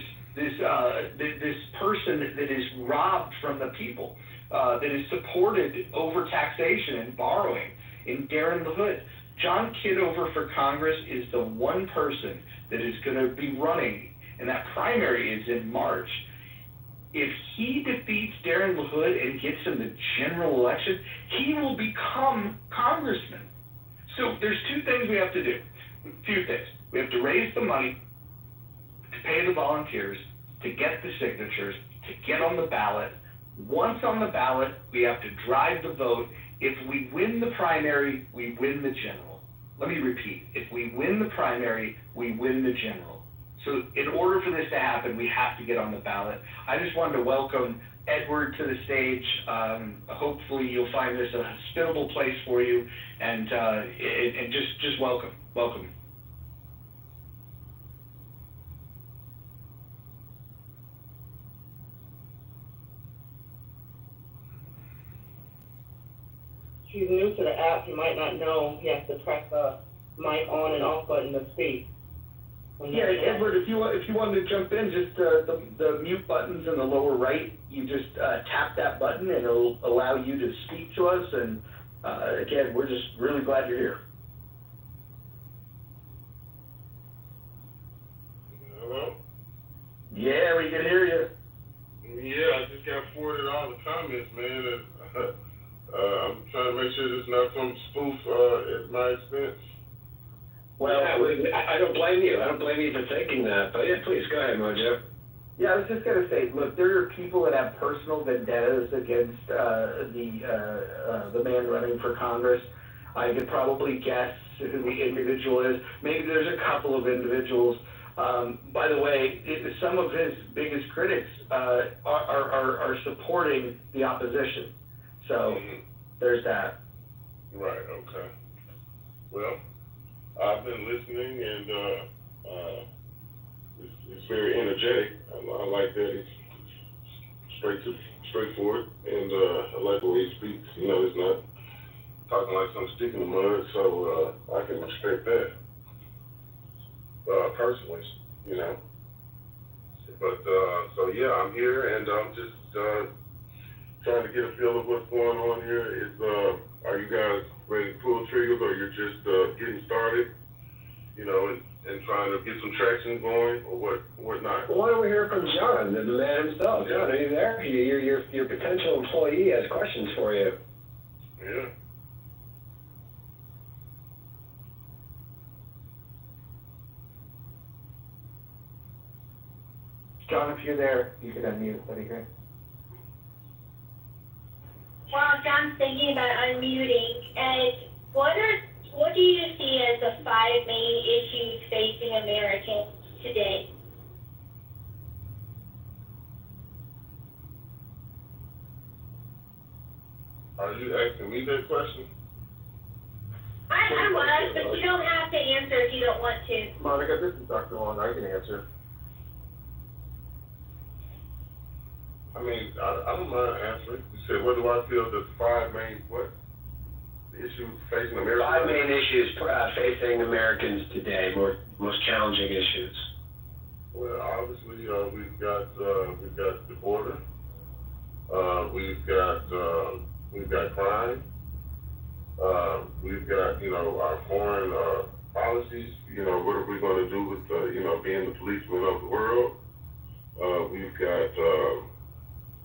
person that is robbed from the people? That is supported over taxation and borrowing in Darren LaHood. John Kitover for Congress is the one person that is going to be running, and that primary is in March. If he defeats Darren LaHood and gets in the general election, he will become congressman. So there's two things we have to do. Few things. We have to raise the money to pay the volunteers, to get the signatures, to get on the ballot. Once on the ballot, we have to drive the vote. If we win the primary, we win the general. Let me repeat. If we win the primary, we win the general. So in order for this to happen, we have to get on the ballot. I just wanted to welcome Edward to the stage. Hopefully you'll find this a hospitable place for you, and just welcome. Welcome. If you're new to the app, you might not know you have to press the mic on and off button to speak. Yeah, Edward, if you wanted to jump in, just the mute button's in the lower right. You just tap that button and it'll allow you to speak to us. And again, we're just really glad you're here. Hello? Yeah, we can hear you. Yeah, I just got forwarded all the comments, man. And, I'm trying to make sure there's not some spoof at my expense. Well, yeah, I don't blame you. I don't blame you for thinking that. But yeah, please go ahead, Mojo. Yeah, I was just going to say, look, there are people that have personal vendettas against the man running for Congress. I could probably guess who the individual is. Maybe there's a couple of individuals. By the way, some of his biggest critics are supporting the opposition. So there's that. Right, okay. Well, I've been listening, and it's very energetic. I like that. It's straightforward, and I like the way he speaks. You know, it's not talking like some stick in the mud, so I can respect that personally, you know. But, so yeah, I'm here, and I'm just trying to get a feel of what's going on here. Are you guys ready to pull triggers, or you're just getting started? You know, and trying to get some traction going, or whatnot. Well, why don't we hear from John, the man himself? John, are you there? Your potential employee has questions for you. Yeah. John, if you're there, you can unmute. That'd be great. While John's thinking about unmuting, Ed, what do you see as the 5 main issues facing Americans today? Are you asking me that question? I was, but you don't have to answer if you don't want to. Monica, this is Dr. Long. I can answer. I mean, I don't mind answering. You said, what do I feel the 5 main, issues facing America? 5 main issues facing Americans today, most challenging issues. Well, obviously, we've got the border. We've got crime. We've got, our foreign policies. What are we going to do with, being the policemen of the world? We've got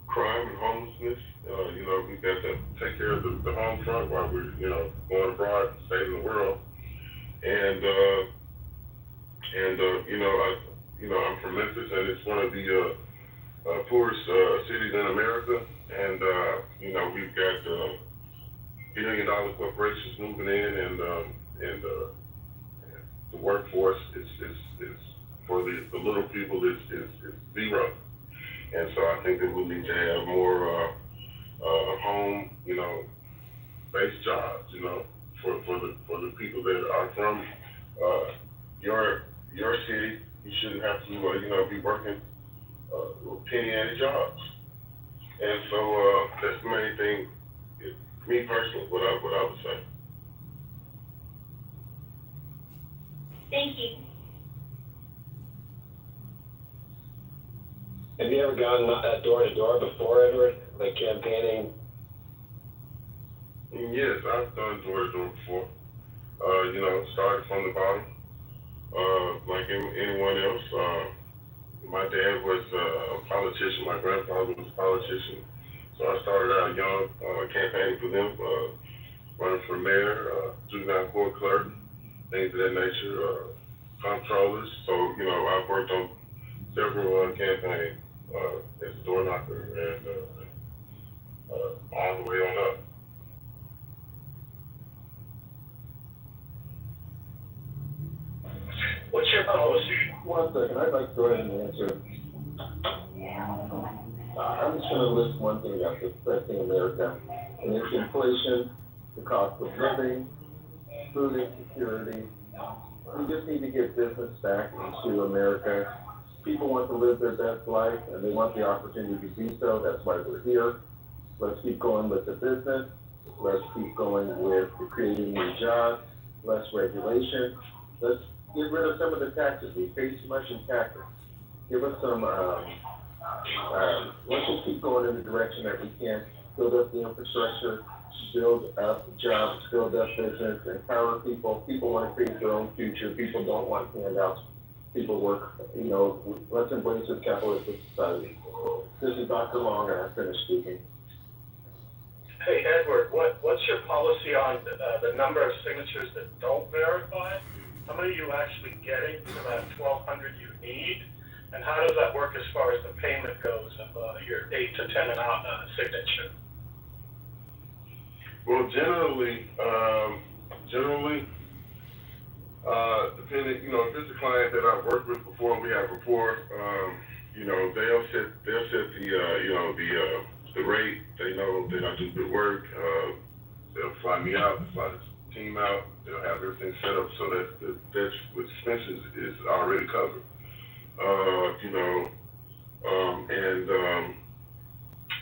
crime and homelessness. We've got to take care of the home front while we're, going abroad, saving the world. And I'm from Memphis, and it's one of the poorest cities in America. And, we've got billion-dollar corporations moving in, and the workforce is for the little people is zero. And so I think that we need to have more home, based jobs, for the people that are from your city. You shouldn't have to, be working penny ante jobs. And so that's the main thing, me personally, what I would say. Thank you. Have you ever gone door to door before, Edward, like campaigning? Yes, I've done door to door before. Started from the bottom, like anyone else. My dad was a politician. My grandfather was a politician. So I started out young, campaigning for them, running for mayor, juvenile court clerk, things of that nature, comptrollers. So, I've worked on several campaigns as a door knocker and all the way on up. What's your policy? One second, I'd like to go ahead and answer. I'm just going to list one thing that's affecting America, and it's inflation, the cost of living, food insecurity. We just need to get business back into America. People want to live their best life, and they want the opportunity to do so. That's why we're here. Let's keep going with the business. Let's keep going with creating new jobs, less regulation. Let's get rid of some of the taxes. We pay too much in taxes. Give us some, let's just keep going in the direction that we can. Build up the infrastructure, build up jobs, build up business, empower people. People want to create their own future. People don't want handouts. People work, let's embrace this capitalistic society. This is Dr. Long, and I'm finished speaking. Hey, Edward, what's your policy on the number of signatures that don't verify? How many are you actually getting for that 1,200 you need? And how does that work as far as the payment goes of your 8 to 10 signature? Well, generally, depending, if it's a client that I've worked with before, we have rapport, they'll set the rate. They know that I do good work. They'll fly me out, fly the team out. They'll have everything set up so that's with expenses is already covered.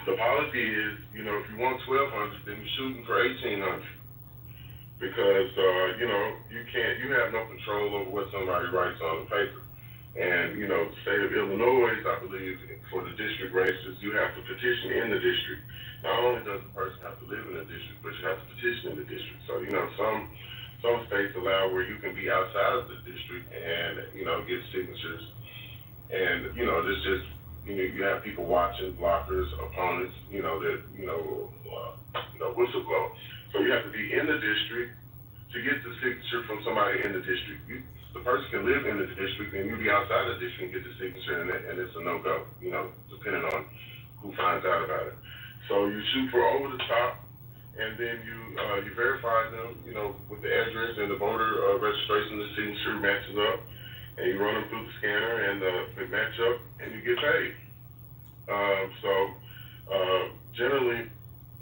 The policy is, if you want 1,200, then you're shooting for 1,800. Because, you have no control over what somebody writes on the paper. And, the state of Illinois, I believe, for the district races, you have to petition in the district. Not only does the person have to live in the district, but you have to petition in the district. So, some some states allow where you can be outside of the district and, get signatures. And, there's just, you have people watching, blockers, opponents, whistleblow. So you have to be in the district to get the signature from somebody in the district. The person can live in the district and you be outside the district and get the signature and it's a no-go, depending on who finds out about it. So you shoot for over the top and then you verify them, with the address and the voter registration, the signature matches up, and you run them through the scanner and they match up and you get paid. Generally,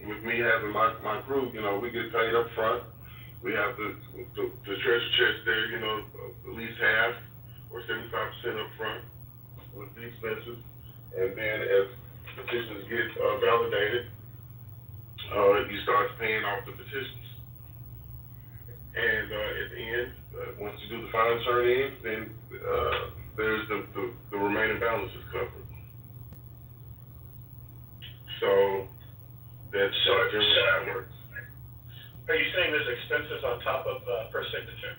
with me having my group, we get paid up front. We have the treasure chest there, at least half or 75% up front with the expenses. And then as petitions get validated, you start paying off the petitions. And at the end, once you do the final turn in, then there's the remaining balance is covered. So that's generally how it works. Are you saying there's expenses on top of per signature?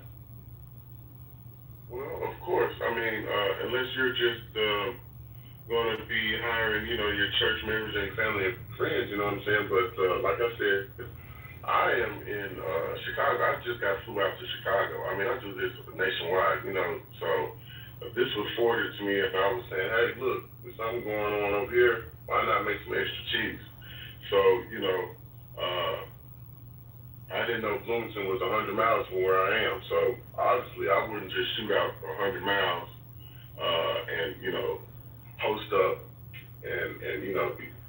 Well, of course. I mean, unless you're just going to be hiring, your church members and family and friends, you know what I'm saying? But like I said, I am in Chicago. I just flew out to Chicago. I mean, I do this nationwide, so this was forwarded to me and I was saying, hey, look, there's something going on over here. Why not make some extra cheese? So, I didn't know Bloomington was 100 miles from where I am. So obviously I wouldn't just shoot out 100 miles and, post up and be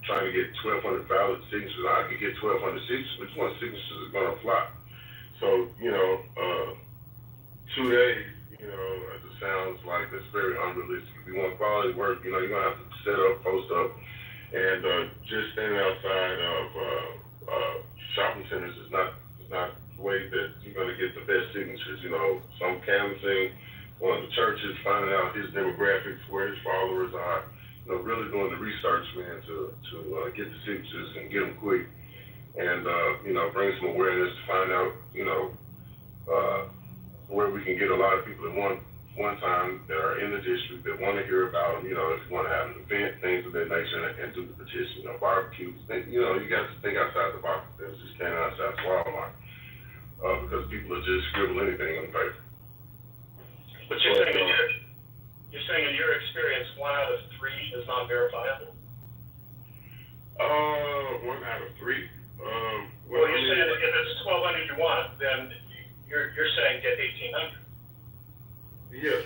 trying to get 1,200 valid signatures. I could get 1,200 signatures, which one signatures is going to fly? So, 2 days, it just sounds like that's very unrealistic. If you want quality work, you're going to have to set up, post up, and just standing outside of shopping centers is not the way that you're going to get the best signatures. Some canvassing, one of the churches, finding out his demographics, where his followers are, really doing the research, man, to get the signatures and get them quick, and bring some awareness to find out, where we can get a lot of people at one time that are in the district that want to hear about them. If you want to have an event, things of that nature, and do the petition, barbecues. You got to think outside the box. There's just standing outside Walmart because people are just scribble anything on paper. But you're saying in your experience, 1 out of 3 is not verifiable? 1 out of 3. Well, you're saying if it's 1,200 you want, then you're saying get 1,800. Yes,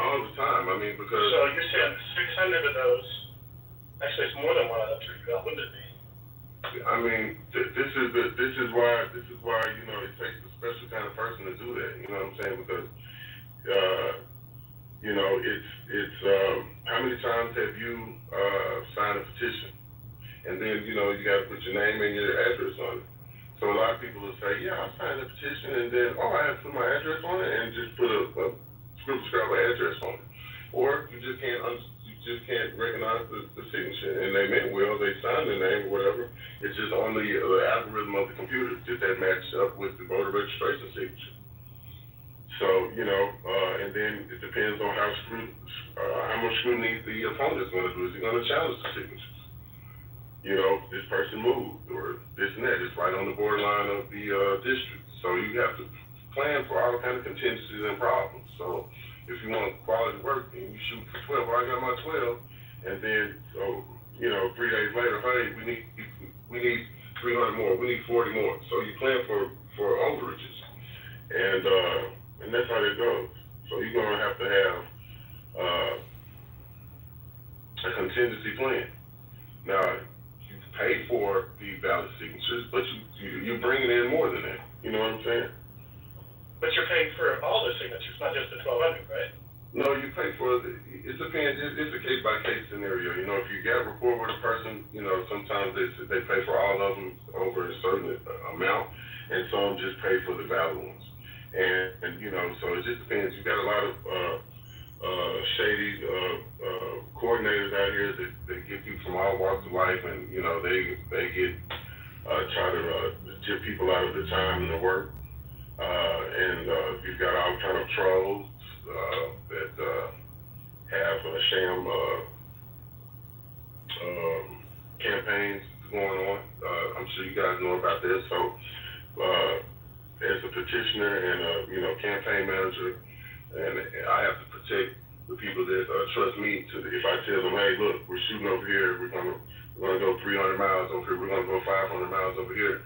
all the time. I mean, because so you're saying 600 of those. Actually, it's more than 1 out of 3. Wouldn't it be? I mean, this is why it takes a special kind of person to do that. You know what I'm saying? Because it's how many times have you signed a petition, and then you got to put your name and your address on it. So a lot of people will say, yeah, I signed a petition, and then I have to put my address on it, and just put a scribble address on it, or you just can't recognize the signature, and they meant well, they signed their name or whatever. It's just on the algorithm of the computer that match up with the voter registration signature. So and then it depends on how much scrutiny the opponent's going to do. Is he going to challenge the signatures? This person moved or this and that. It's right on the borderline of the district. So you have to plan for all kinds of contingencies and problems. So if you want quality work and you shoot for 12, well, I got my 12, and then 3 days later, hey, we need 300 more, we need 40 more. So you plan for overages, and that's how that goes. So you're gonna have to have a contingency plan. Now you pay for the valid signatures, but you're bringing in more than that. You know what I'm saying? But you're paying for all the signatures, not just the 1,200, right? No, you pay for it depends. It's a case by case scenario. If you got rapport with a person, sometimes they pay for all of them over a certain amount, and some just pay for the valid ones. And so it just depends. You got a lot of shady coordinators out here that get people from all walks of life, and they get try to tip people out of the time and the work. And you've got all kind of trolls that have sham campaigns going on. I'm sure you guys know about this. So, as a petitioner and a campaign manager, and I have to protect the people that trust me. If I tell them, hey, look, we're shooting over here, we're gonna go 300 miles over here, we're gonna go 500 miles over here.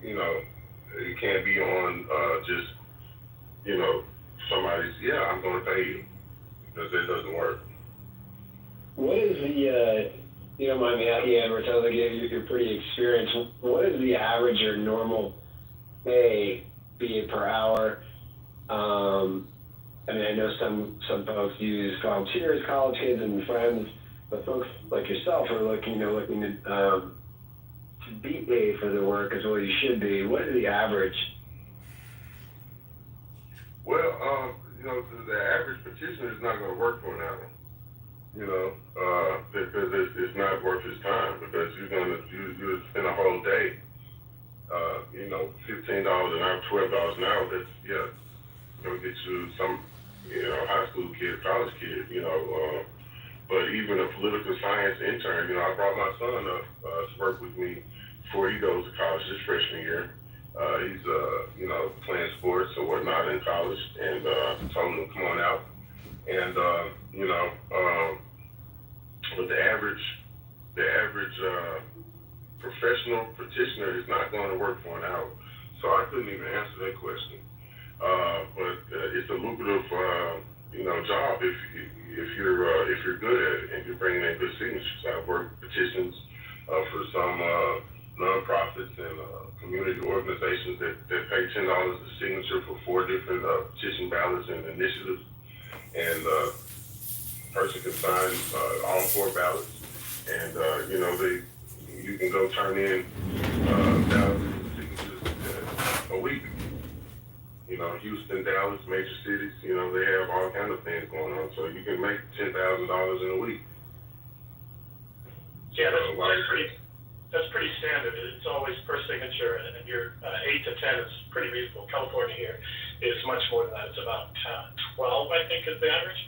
You can't be on just somebody's. Yeah, I'm gonna pay you, because that doesn't work. What is the, you don't mind me asking, Edward, sounds like you're pretty experienced. What is the average or normal pay, be it per hour? I mean, I know some folks use volunteers, college kids, and friends, but folks like yourself are looking to be paid for the work as well as you should be. What is the average? Well, the average petitioner is not going to work for an hour. Because it's not worth his time, because you spend a whole day, $15 an hour, $12 an hour, that's, gonna get you some, high school kid, college kid, but even a political science intern, I brought my son up to work with me before he goes to college this freshman year. He's, playing sports or whatnot in college, and told him to come on out. And, but the average professional petitioner is not going to work for an hour. So I couldn't even answer that question. But it's a lucrative, job if you're good at it and you're bringing in good signatures. I've worked petitions for some nonprofits and community organizations that pay $10 a signature for 4 different petition ballots and initiatives, and person can sign all 4 ballots, and you can go turn in thousands of signatures a week. Houston, Dallas, major cities, they have all kind of things going on, so you can make $10,000 in a week. Yeah, that's pretty standard. It's always per signature, and your 8 to 10 is pretty reasonable. California here is much more than that. It's about 12, I think, is the average.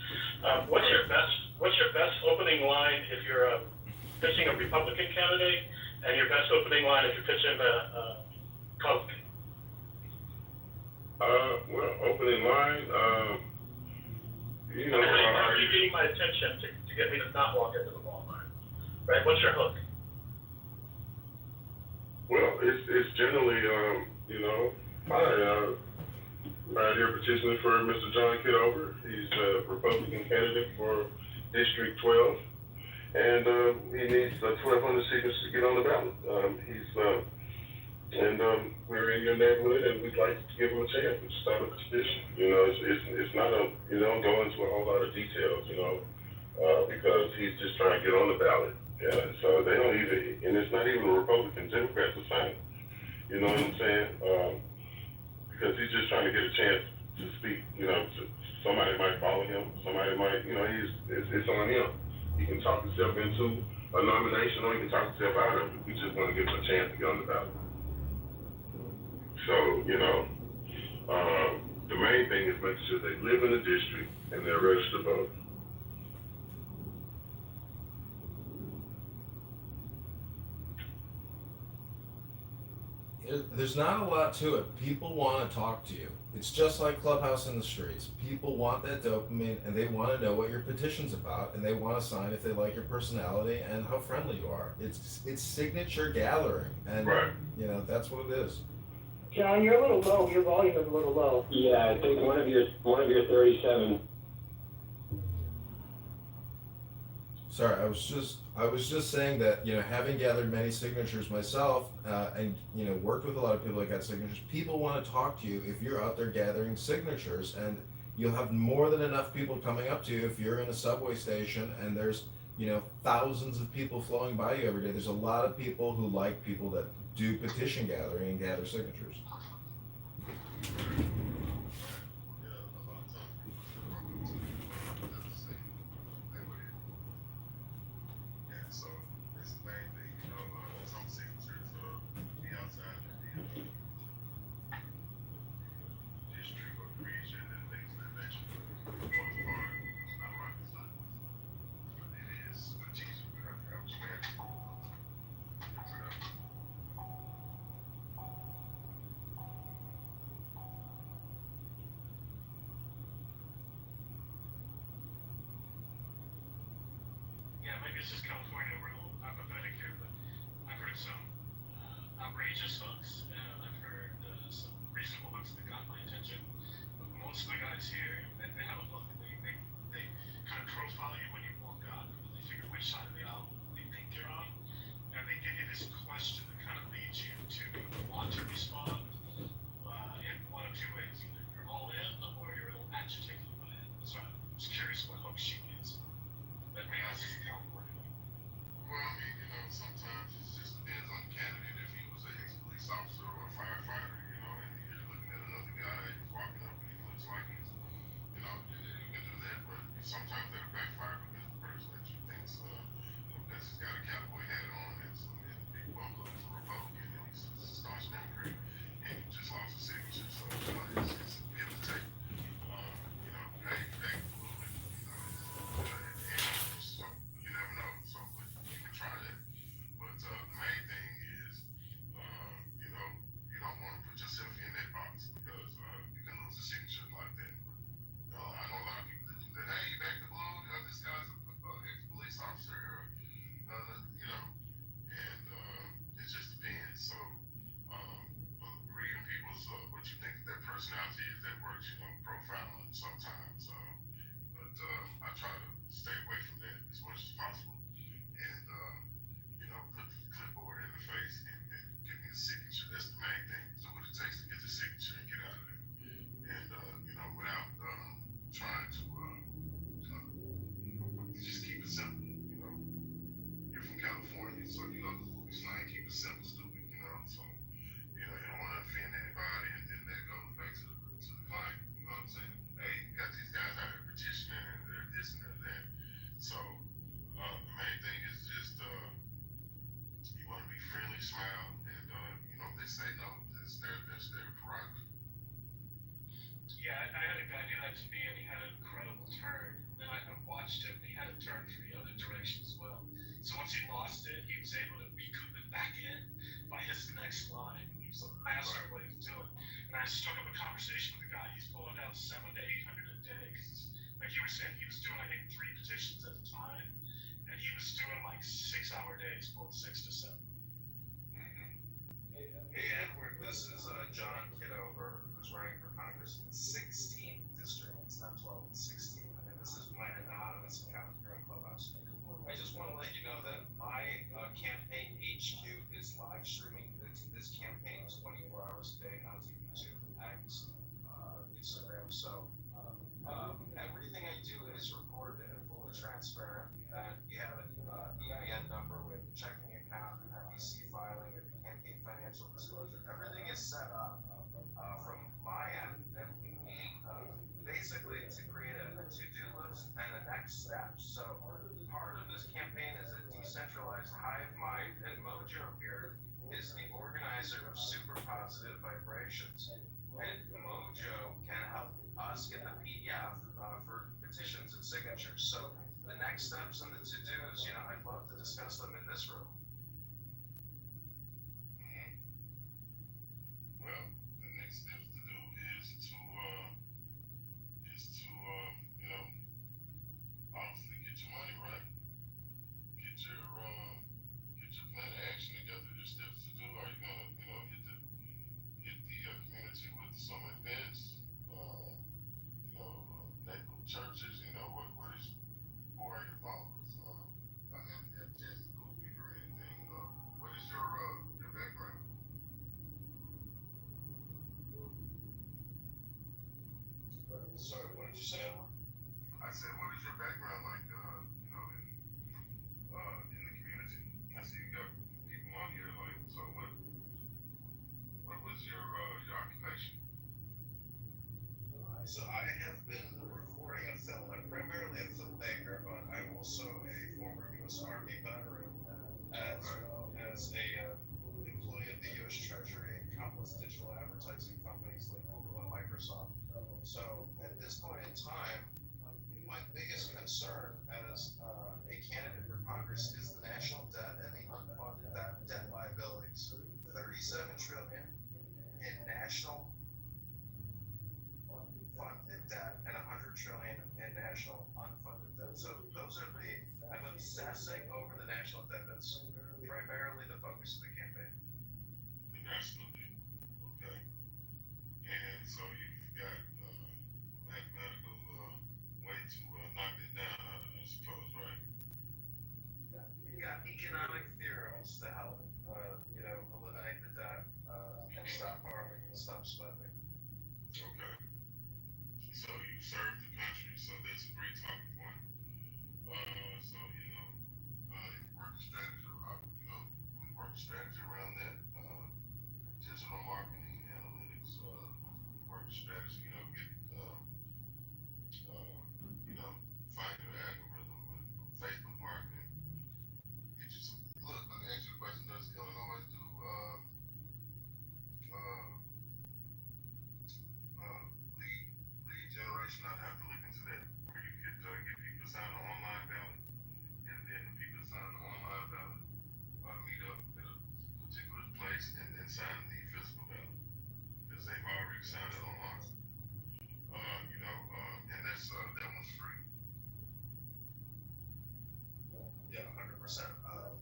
What's your best opening line if you're pitching a Republican candidate, and your best opening line if you're pitching a Republican? Well, opening line, how are you getting my attention to get me to not walk into the Walmart? Right? What's your hook? Well, it's generally, hi, right here petitioning for Mr. John Kitover. He's a Republican candidate for District 12, and he needs 1,200 signatures to get on the ballot. We're in your neighborhood, and we'd like to give him a chance to start a petition. It's not don't go into a whole lot of details, because he's just trying to get on the ballot. So they don't even, and it's not even a Republican, Democrats are saying, you know what I'm saying? Because he's just trying to get a chance to speak. Somebody might follow him, somebody might, it's on him. He can talk himself into a nomination, or he can talk himself out of it. We just want to give him a chance to get on the ballot. So, the main thing is making sure they live in the district and they're registered to vote. There's not a lot to it. People want to talk to you. It's just like Clubhouse in the streets. People want that dopamine, and they want to know what your petition's about, and they want to sign if they like your personality and how friendly you are. It's signature gathering, and right. That's what it is. John, you're a little low. Your volume is a little low. Yeah, I think one of your 37. Sorry, I was just saying that, having gathered many signatures myself, and worked with a lot of people that got signatures, people want to talk to you if you're out there gathering signatures, and you'll have more than enough people coming up to you if you're in a subway station and there's thousands of people flowing by you every day. There's a lot of people who like people that do petition gathering and gather signatures. yeah, maybe it's just California. We're a little apathetic here, but I've heard some outrageous hooks. I've heard some reasonable hooks that got my attention. But most of the guys here, they have a hook. They kind of profile you when you walk out. They figure which side of the aisle they think you're on, and they give you this question that kind of leads you to want to respond in one of two ways: either you're all in or you're a little agitated by it. So I was curious what hook she is. That may also be California. Well, I mean, sometimes it just depends on the candidate. If he was an ex-police officer or a firefighter, and you're looking at another guy who's walking up and he looks like he's, you can do that. But sometimes that'll backfire because the person that you think's, because he's got a cowboy hat on and big buckles or a boat, he's a staunch Democrat, and he just lost a signature. So, it's a give and take. Hey, so you never know. So, but you can try that. But the main thing is, you don't want to put yourself in that box because you can lose a signature like that. I know a lot of people that do that. Hey, back to blue. This guy's a ex-police officer, and it just depends. So, reading people's what you think their personality is, that works. Profiling sometimes. But I try to stay away from that as much as possible, and put the clipboard in the face and give me a signature. That's the main thing. Do what it takes to get the signature and get out of there. And without trying to just keep it simple. You're from California, so the movie slang, keep it simple, stupid. So you don't want to offend anybody, and then that goes back to the client. You know what I'm saying? Hey, you got these guys out here petitioning, and they're this and they're that. So the main thing is just you want to be friendly, smile, and if they say no, that's their prerogative. Yeah, I had a guy do that to me, and he had an incredible turn. Then I watched him, and he had a turn for the other direction as well. So once he lost it, he was able to recoup it back in by his next line. He was a master at what he was doing. And I struck up a conversation with the guy. He's pulling down 700 to 800 a day. Like you were saying, he was doing, I think, 3 petitions at a time. And he was doing like 6-hour days, pulling 6 to 7. Hey, Edward, this is John Kitover, who's running for Congress in the 16th district. It's not 12, it's 16. And this is my anonymous account here on Clubhouse. I just want to let you know that my campaign HQ is live streaming this campaign 24 hours a day onto YouTube, X, Instagram. So everything I do is recorded and fully transparent. And we have an EIN number with checking account, an FEC filing, and campaign financial disclosure. Everything is set up from my end, and we need basically to create a to-do list and the next steps. So part of this campaign is a decentralized hive mind, and Mojo here is the organizer of super positive vibrations. And Mojo can help us get the PDF for petitions and signatures. So the next steps and the to-dos, I'd love to discuss them in this room. Well, the next steps to do is to obviously get your money right, get your plan of action together, your steps to do. Are you gonna hit the community with some events, neighborhood churches? Who are your followers? I haven't had a chance to Google you or anything. What is your background? passing over the national debt. That's primarily the focus of the campaign. The national debt. Okay. And so you've got mathematical way to knock it down, I suppose, right? You got economic theorems to help, eliminate the debt and stop borrowing and stop spending. Okay. So you served the country, so that's a great talking point. So work strategy, we work strategy around that. Digital marketing, analytics, work strategy. Get find your algorithm, Facebook marketing. Get you some. Look, let me ask you a question. Does Illinois do lead generation? I'd have to look into that. Where you could get people to sign an online ballot, and then the people that sign the online ballot meet up at a particular place and then sign the physical ballot because they've already signed it online. And that one's free. Yeah, 100%.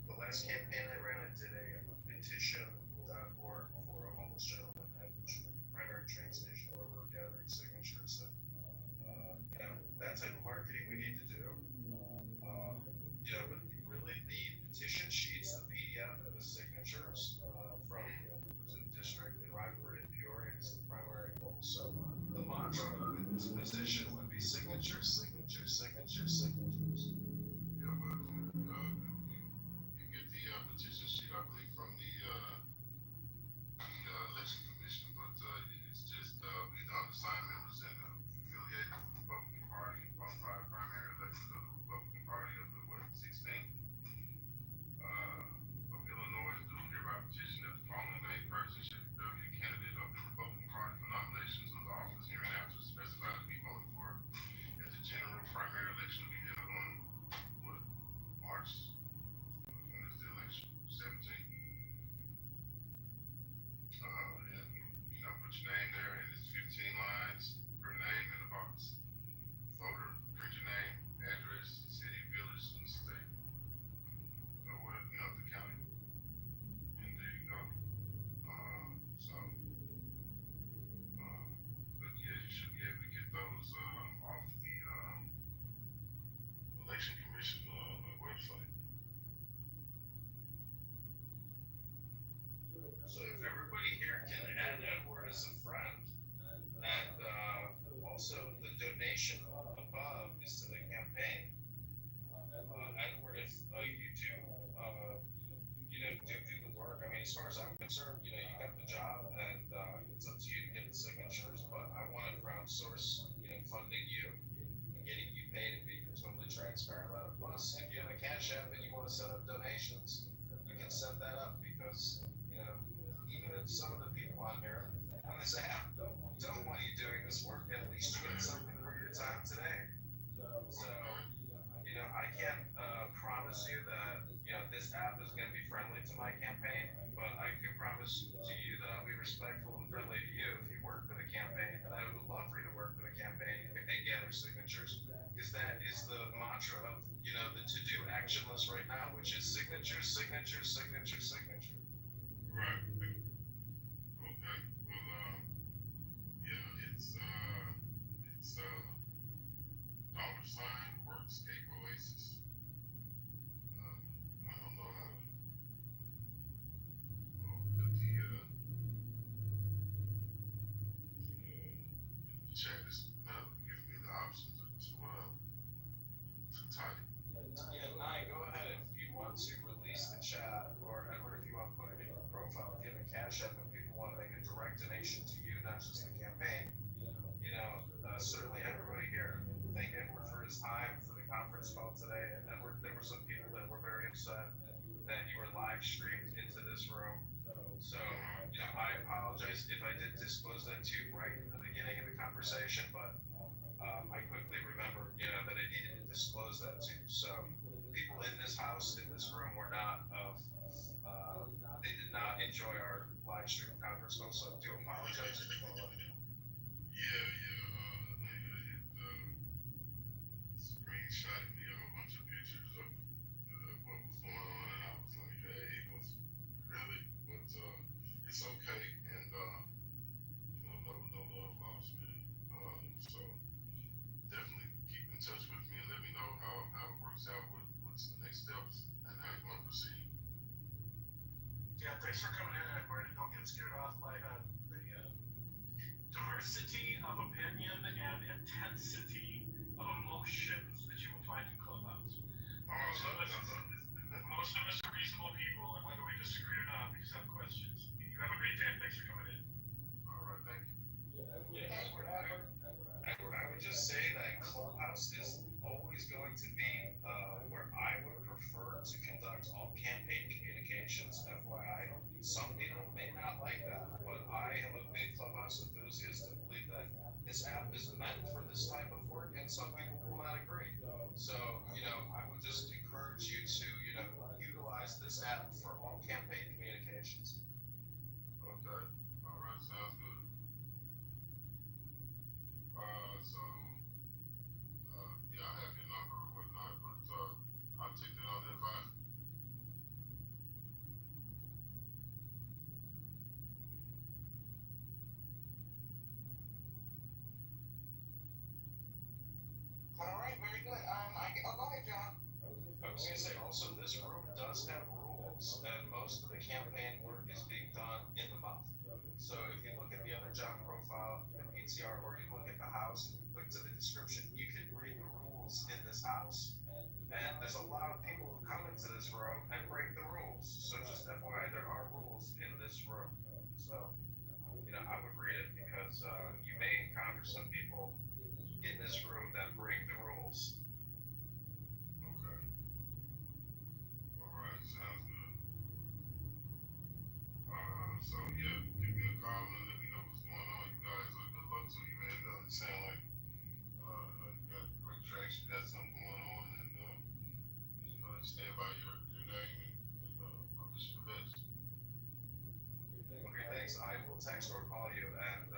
The last campaign I ran, I did a petition.org for a homeless gentleman at the primary train station where we're gathering signatures. And, that type of marketing we need to do. But you really need petition sheets, the PDF, and the signatures from the district in Rockford and Peoria is the primary goal. So the mantra of this position would be signatures, signatures, signatures, signatures. Yeah, but you get the petition sheet, I believe, from the election commission, but it's just either unassigned members and affiliated with the Republican Party, qualified primary elected of the Republican Party of the 16th of Illinois, do hereby petition that the following named person should be a candidate of the Republican Party for nominations of the office hereinafter specified to be voted for at the general primary election to be held on March. When is the election? 17th. And put your name there, and it's 15 lines per name in the box. Voter, print your name, address, city, village, and state. The county. And there you go. But yeah, you should be able to get those off the election commission website. So if everybody here can add Edward as a friend, and also the donation above is to the campaign. Edward, if you do, do the work. I mean, as far as I'm concerned, you got the job, and it's up to you to get the signatures. But I want to crowdsource, funding you and getting you paid and being totally transparent about it. Plus, if you have a cash app and you want to set up donations, you can set that up because even if some of the people on here on this app don't want you doing this work, at least you get something for your time today. So, I can't promise you that this app is going to be friendly to my campaign, but I can promise to you that I'll be respectful and friendly to you if you work for the campaign, and I would love for you to work for the campaign and gather signatures, because that is the mantra of the to-do action list right now, which is signature, signature, signature, signature. Right. Okay. Well, it's $ Workscape Oasis. I don't know how to put the chat is not giving me the option to type. Nye, go ahead if you want to release the chat, or Edward, if you want to put it in your profile, if you have a cash app and people want to make a direct donation to you, not just the campaign, certainly everybody here. Thank Edward for his time, for the conference call today. And Edward, there were some people that were very upset that you were live streamed into this room. So, I apologize if I did disclose that too right in the beginning of the conversation, but I quickly remembered, that I needed to disclose that too. So, people in this house, in this room, were not they did not enjoy our live stream conference call, so I do apologize if you want to let me know. Screenshotted me a whole bunch of pictures of what was going on, and I was like, hey, what's really? But it's okay, and no love lost, man. So definitely keep in touch with me and let me know how it works out. What's the next steps and how you want to proceed. Yeah, thanks for coming in, Edward. And don't get scared off by the diversity of opinion and intensity of emotions that you will find in Clubhouse. Most of us are reasonable people, and whether we disagree or not, we just have questions. You have a great day, and thanks for coming in. All right, thank you. Edward, I would just say that Clubhouse is always going to be where I would prefer to conduct all campaign communications. FYI, some people may not like that, but I am a big Clubhouse enthusiast and believe that this app is meant for this type of work, and some people will not agree. So, I would just encourage you to, utilize this app for all campaign communications. Okay. All right. Sounds good. Yeah, I have your number or whatnot, but I'll take that on the advice. All right, very good. Go ahead, John. I was going to say also, this room does have rules, and most of the campaign work is being done in the month. So if you look at the other John profile, the PTR, or you look at the house and you click to the description, you can read the rules in this house. And there's a lot of people who come into this room and break the rules. So just FYI, there are rules in this room. So, I would read it because you may encounter some people in this room that break the rules. Okay. All right. Sounds good. So yeah, give me a call and let me know what's going on. You guys, good luck to you, man. It sound like you got great traction, got something going on, and stand by your name, and I wish you the best. Okay, thanks. I will text or call you, and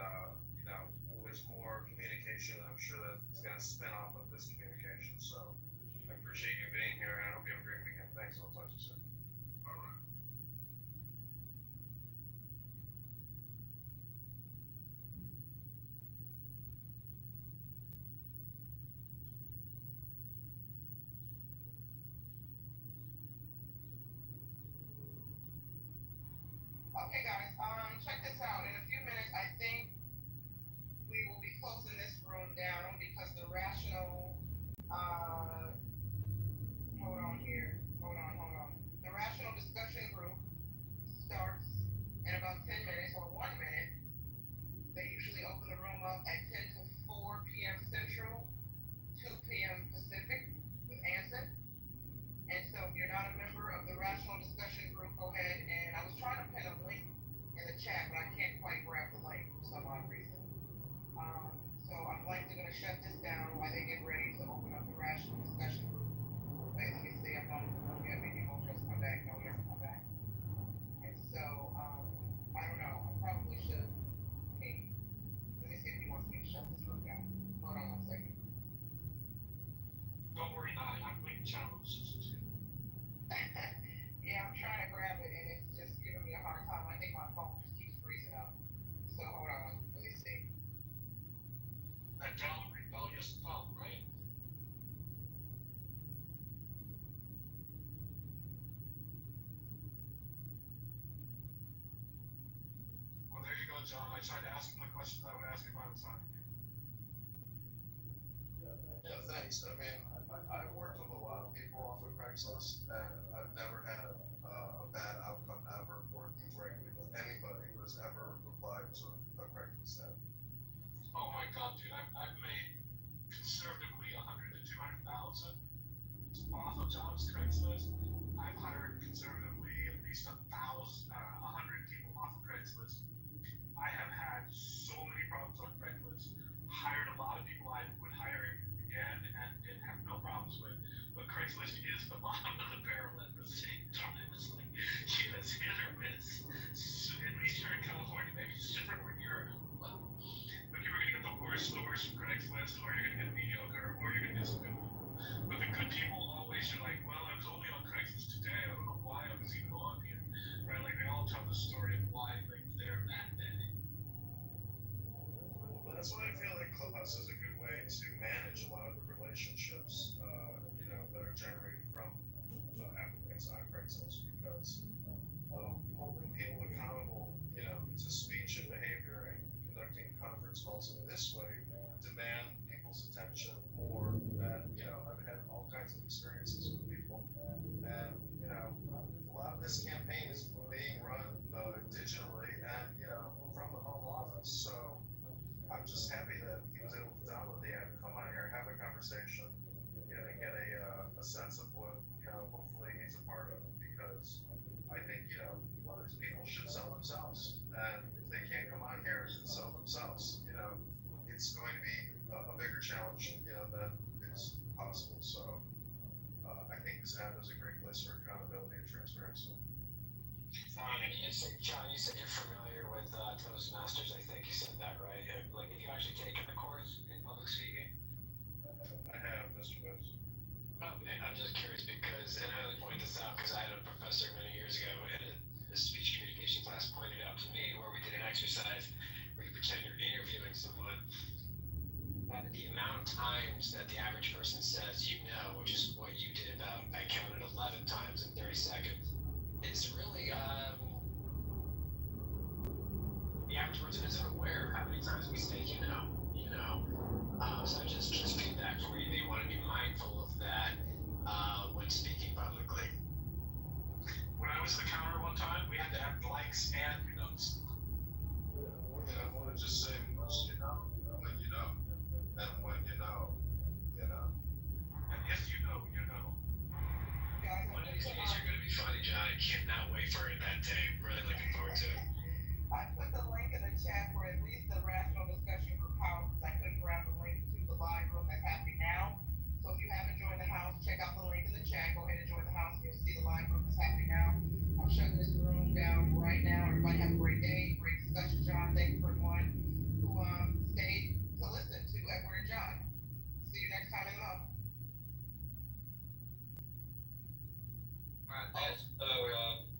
there's more communication. I'm sure that it's going to spin off of this communication. So I appreciate you being here, and I hope you have a great weekend. Thanks. I'll talk to you soon. All right. Okay, guys. Check this out. In a few minutes, I think we will be closing this room down because the rational. Hold on here. Hold on. The rational discussion group starts in about 10 minutes or 1 minute. They usually open the room up at 10 to 4 p.m. Central, 2 p.m. Pacific with Anson. And so if you're not a member of the rational discussion group, go ahead, and I was trying to pin a link in the chat, but I can't quite grab the link for some odd reason. So I'm likely going to shut this down while they get ready to open up the rational discussion group. Wait, let me see. I'm not. Okay, maybe he won't just come back. No, he hasn't come back. And so I don't know. I probably should. Hey, let me see if he wants me to shut this room down. Hold on 1 second. Don't worry about it. I'm being challenged too. Yeah, I'm trying to grab it, and it's just giving me a hard time. I think my phone just keeps freezing up. So hold on. Let me see. That down rebellious phone, right? Well, there you go, John. I tried to ask him the questions I would ask if I was on. Yeah, thanks. I mean, I've worked with a lot of people off of Craigslist, and I've never had a bad outcome ever working directly with anybody who has ever replied to a Craigslist ad. Oh my God, dude! I've made conservatively 100 to 200,000 off of jobs Craigslist. I've hired conservatively at least 100 people off of Craigslist. I have had so many problems on Craigslist. Hired a lot of people I would hire again and didn't have no John, you said you're familiar with Toastmasters. I think you said that, right? Like, have you actually taken the course in public speaking? I have, Mr. West. Okay, I'm just curious because, and I only point this out because I had a professor many years ago in a speech communication class pointed out to me where we did an exercise where you pretend you're interviewing someone. And the amount of times that the average person says, you know, which is what you did about, I counted 11 times in 30 seconds, is really, the average person isn't aware of how many times we say, you know. So just feedback for you. They want to be mindful of that when speaking publicly. When I was at the counter one time, we had to have blanks and notes. I want to just say, you know, when you know, and when you know, you know. And if you know, you know. One of these days you're going to be funny, John. I cannot wait for it that day. Really looking forward to it. I put the link in the chat for at least the rational discussion group houses. I couldn't grab the link to the live room that's happening now. So if you haven't joined the house, check out the link in the chat. Go ahead and join the house. You'll see the live room that's happening now. I'm shutting this room down right now. Everybody have a great day, great discussion, John. Thank you for everyone who stayed to listen to Edward and John. See you next time in the month.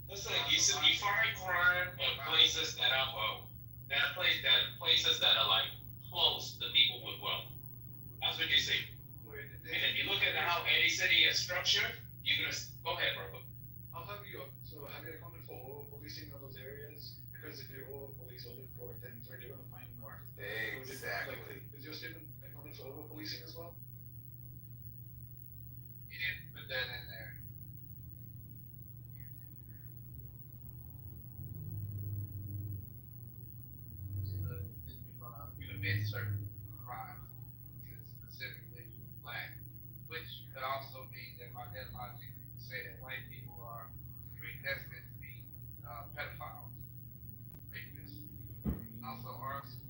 Listen, you find crime in places that are low. Places that are like close to people with wealth. That's what you see. And if you look at how any city is structured, you're gonna go ahead, brother. I'll have you up. So have you accounted for over policing in those areas? Because if you're over police or look for things, right, you're gonna find more. Exactly. Is your statement accounted for over policing as well? You didn't put that in there. Commit certain crimes, specifically black, which could also mean that by that logic, you could say that white people are predestined to be pedophiles, rapists, also arsonists,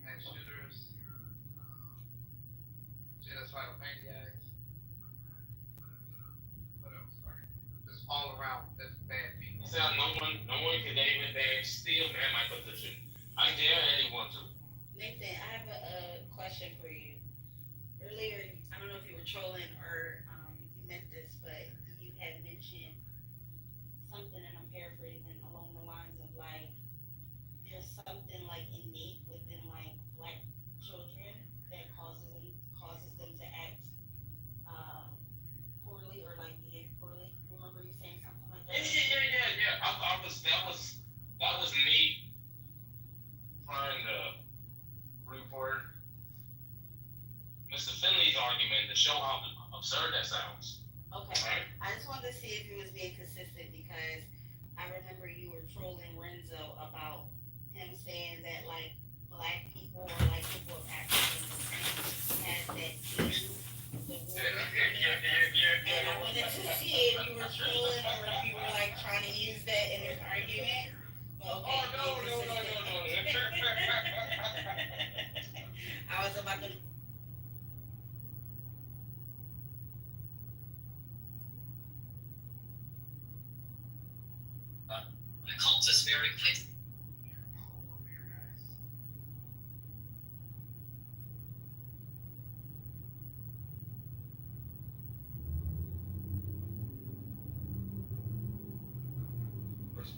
mass shooters, genocidal maniacs. What else? Just all around, that's bad people. So no one can name it. They still man my position. I dare anyone to. Nathan, I have a question for you. Earlier, I don't know if you were trolling or you meant this, but you had mentioned something, and I'm paraphrasing, along the lines of like, there's something like innate within like black children that causes them to act poorly or like behave poorly. Remember you saying something like that? Yeah. That was me trying to report Mr. Finley's argument to show how absurd that sounds. Okay. Right? I just wanted to see if he was being consistent because I remember you were trolling Renzo about him saying that like black people or like people of African descent had that gene, the warrior. And I wanted to see if you were trolling or if you were like trying to use that in his argument. But okay. No. I was about to. The cult is very quick.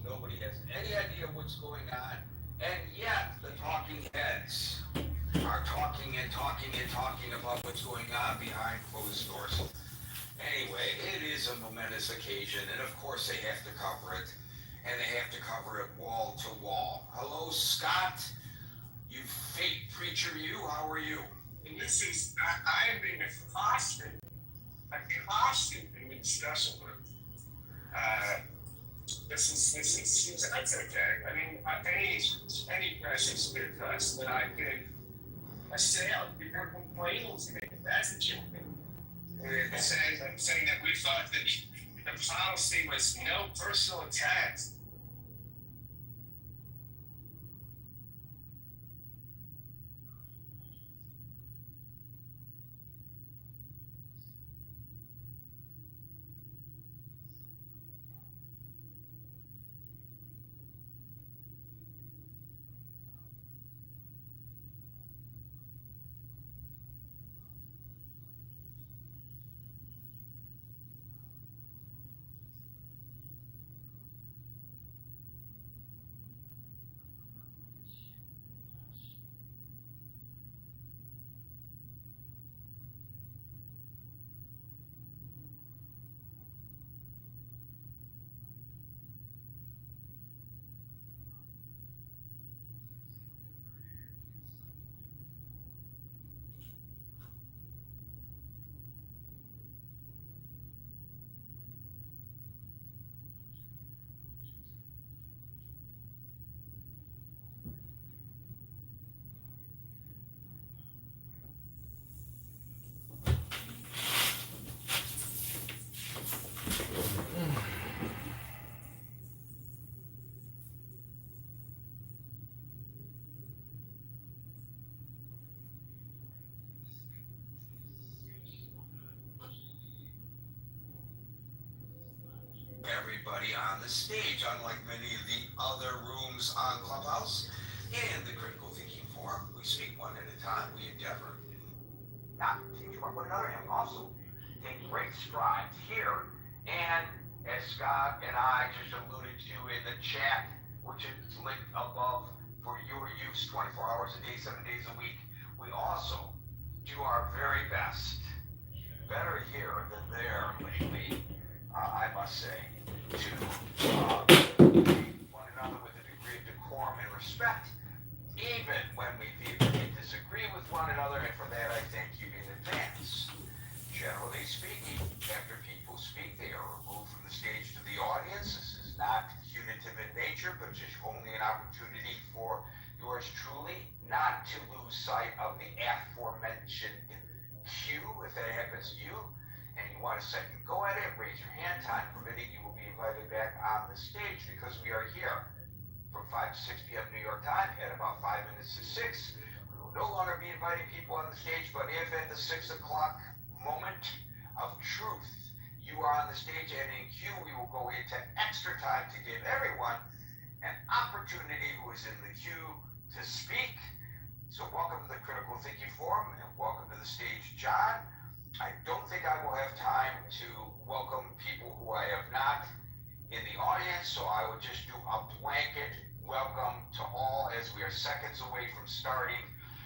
Nobody has any idea what's going on, and yet the talking heads are talking about what's going on behind closed doors. Anyway, it is a momentous occasion, and of course they have to cover it, and they have to cover it wall to wall. Hello, Scott. You fake preacher, you. How are you? And this is, I am being accosted in the discussion group. This is that's okay. I mean, any precious bit of us that I could assail, people are complaining to me. That's a joke. Saying that we thought that the policy was no personal attacks. everybody on the stage, unlike many of the other rooms on Clubhouse. In the Critical Thinking Forum, we speak one at a time. We endeavor not to interrupt one another and also take great strides here. And as Scott and I just alluded to in the chat, which is linked above for your use 24 hours a day, 7 days a week, we also do our very best, better here than there lately, I must say, to treat one another with a degree of decorum and respect, even when we vehemently disagree with one another, and for that I thank you in advance. Generally speaking, after people speak, they are removed from the stage to the audience. This is not punitive in nature, but just only an opportunity for yours truly not to lose sight of the aforementioned cue. If that happens to you, and you want a second go at it, raise your hand. Time permitting, you will be invited back on the stage, because we are here from 5 to 6 p.m. New York time at about 5 minutes to 6. We will no longer be inviting people on the stage, but if at the 6 o'clock moment of truth you are on the stage and in queue, we will go into extra time to give everyone an opportunity who is in the queue to speak. So welcome to the Critical Thinking Forum, and welcome to the stage, John. I don't think I will have time to welcome people who I have not in the audience, so I will just do a blanket welcome to all as we are seconds away from starting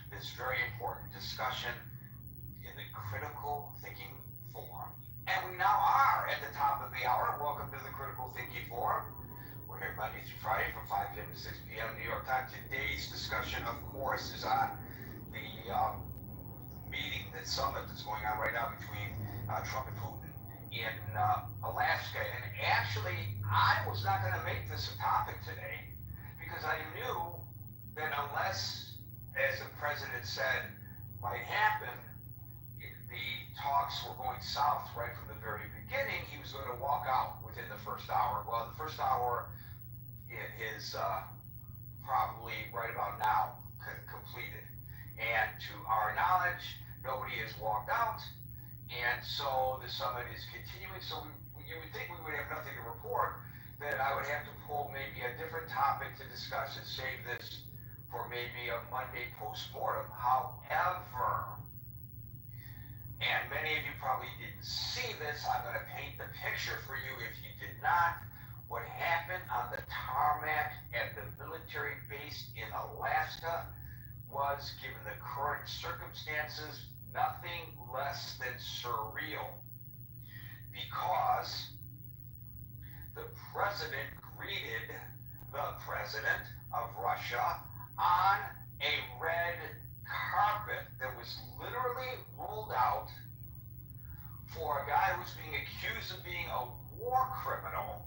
this very important discussion in the Critical Thinking Forum. And we now are at the top of the hour. Welcome to the Critical Thinking Forum. We're here Monday through Friday from 5 p.m. to 6 p.m. New York time. Today's discussion, of course, is on the meeting, the summit that's going on right now between Trump and Putin in Alaska. And actually, I was not going to make this a topic today, because I knew that unless, as the president said, might happen, the talks were going south right from the very beginning, he was going to walk out within the first hour. Well, the first hour is probably right about now completed. And to our knowledge, nobody has walked out. And so the summit is continuing. So you would think we would have nothing to report, that I would have to pull maybe a different topic to discuss and save this for maybe a Monday postmortem. However, and many of you probably didn't see this, I'm going to paint the picture for you if you did not. What happened on the tarmac at the military base in Alaska was, given the current circumstances, nothing less than surreal, because the president greeted the president of Russia on a red carpet that was literally rolled out for a guy who's being accused of being a war criminal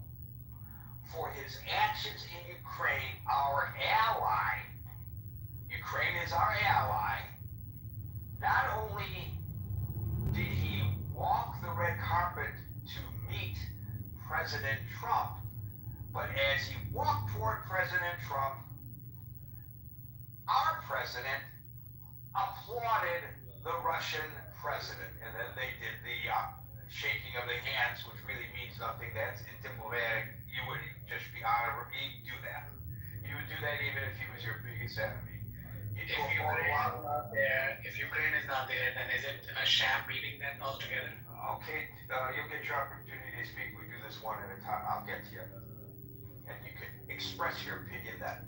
for his actions in Ukraine, our ally. Ukraine is our ally. Not only did he walk the red carpet to meet President Trump, but as he walked toward President Trump, our president applauded the Russian president. And then they did the shaking of the hands, which really means nothing. That's diplomatic. You would just be honored. He'd do that. You would do that even if he was your biggest enemy. If Ukraine is not there, then is it a sham meeting then altogether? Okay, you'll get your opportunity to speak. We do this one at a time. I'll get to you. And you can express your opinion then.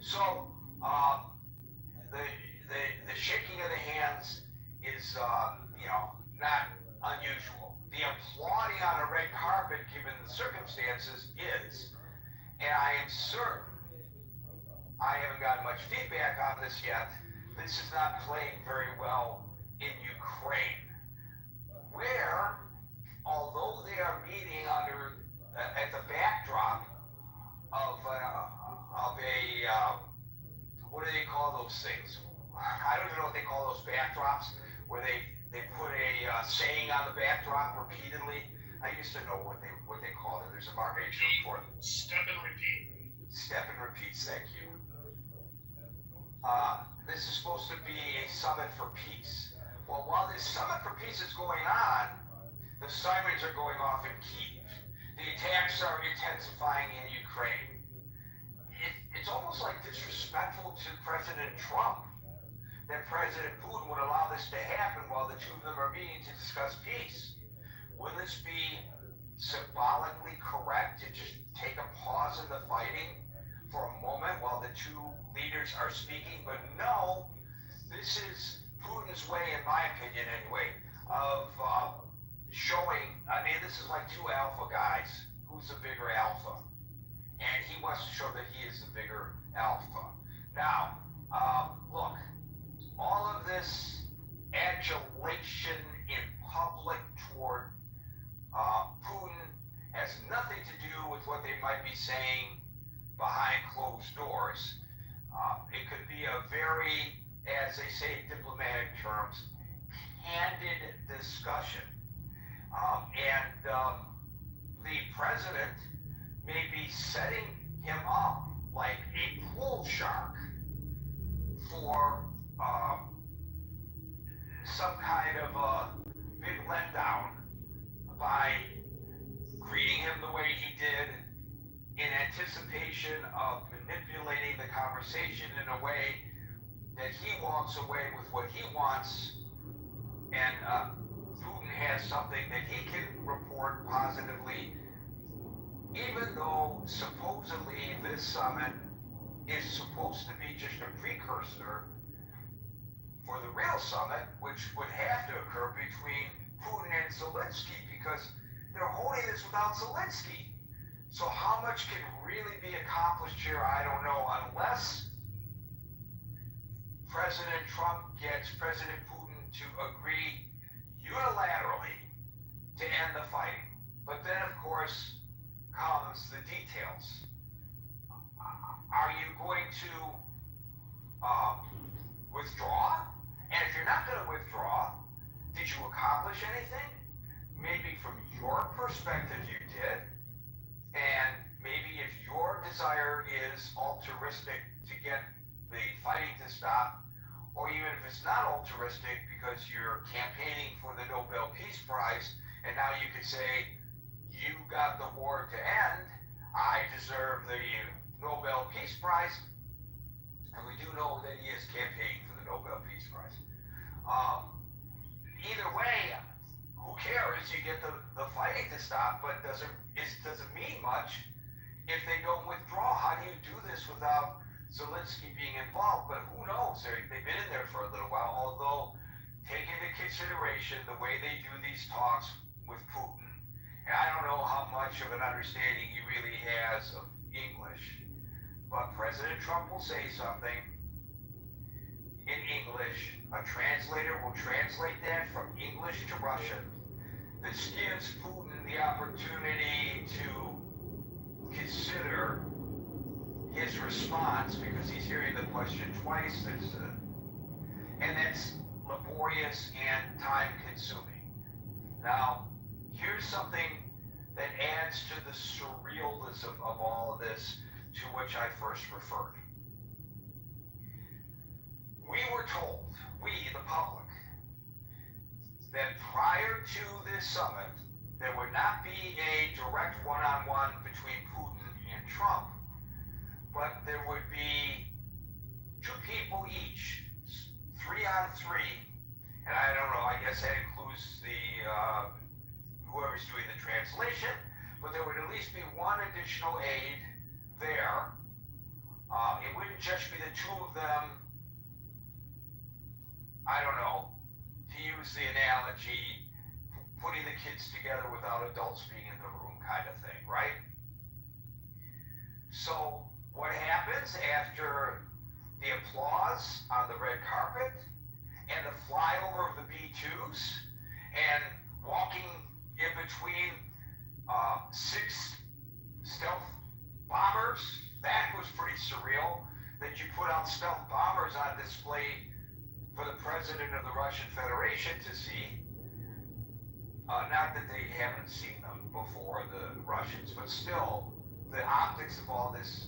So, the shaking of the hands is, not unusual. The applauding on a red carpet, given the circumstances, is. And I am certain, I haven't gotten much feedback on this yet, this is not playing very well in Ukraine, where, although they are meeting at the backdrop of a what do they call those things? I don't even know what they call those backdrops, where they put a saying on the backdrop repeatedly. I used to know what they called it. There's a marketing term for it. Step and repeat. Step and repeats, thank you. This is supposed to be a summit for peace. Well, while this summit for peace is going on, the sirens are going off in Kyiv. the attacks are intensifying in Ukraine. It's almost like disrespectful to President Trump that President Putin would allow this to happen while the two of them are meeting to discuss peace. Would this be symbolically correct to just take a pause in the fighting for a moment while the two leaders are speaking? But no, this is Putin's way, in my opinion anyway, of showing, I mean, this is like two alpha guys. Who's the bigger alpha? And he wants to show that he is the bigger alpha. Now, look, all of this adulation in public toward Putin has nothing to do with what they might be saying behind closed doors. It could be a very, as they say in diplomatic terms, candid discussion. The president may be setting him up like a pool shark for some kind of a big letdown by greeting him the way he did in anticipation of manipulating the conversation in a way that he walks away with what he wants, and Putin has something that he can report positively, even though supposedly this summit is supposed to be just a precursor for the real summit, which would have to occur between Putin and Zelensky, because they're holding this without Zelensky. So how much can really be accomplished here, I don't know, unless President Trump gets President Putin to agree unilaterally to end the fighting. But then, of course, comes the details. Are you going to withdraw? And if you're not going to withdraw, did you accomplish anything? Maybe from your perspective you did. And maybe if your desire is altruistic to get the fighting to stop, or even if it's not altruistic because you're campaigning for the Nobel Peace Prize, and now you could say, you got the war to end, I deserve the Nobel Peace Prize. And we do know that he is campaigning for the Nobel Peace Prize. Either way, who cares? You get the fighting to stop, but it doesn't mean much if they don't withdraw. How do you do this without Zelensky being involved? But who knows? They've been in there for a little while, although take into consideration the way they do these talks with Putin. And I don't know how much of an understanding he really has of English, but President Trump will say something in English. A translator will translate that from English to Russian. This gives Putin the opportunity to consider his response, because he's hearing the question twice, and that's laborious and time-consuming. Now, here's something that adds to the surrealism of all of this, to which I first referred. We were told, we, the public, that prior to this summit, there would not be a direct one-on-one between Putin and Trump, but there would be two people each, 3 on 3, and I don't know, I guess that includes the whoever's doing the translation, but there would at least be one additional aide there. It wouldn't just be the two of them, I don't know, to use the analogy, putting the kids together without adults being in the room kind of thing, right? So what happens after the applause on the red carpet and the flyover of the B-2s and walking in between 6 stealth bombers? That was pretty surreal, that you put out stealth bombers on display for the president of the Russian Federation to see. Not that they haven't seen them before, the Russians, but still, the optics of all this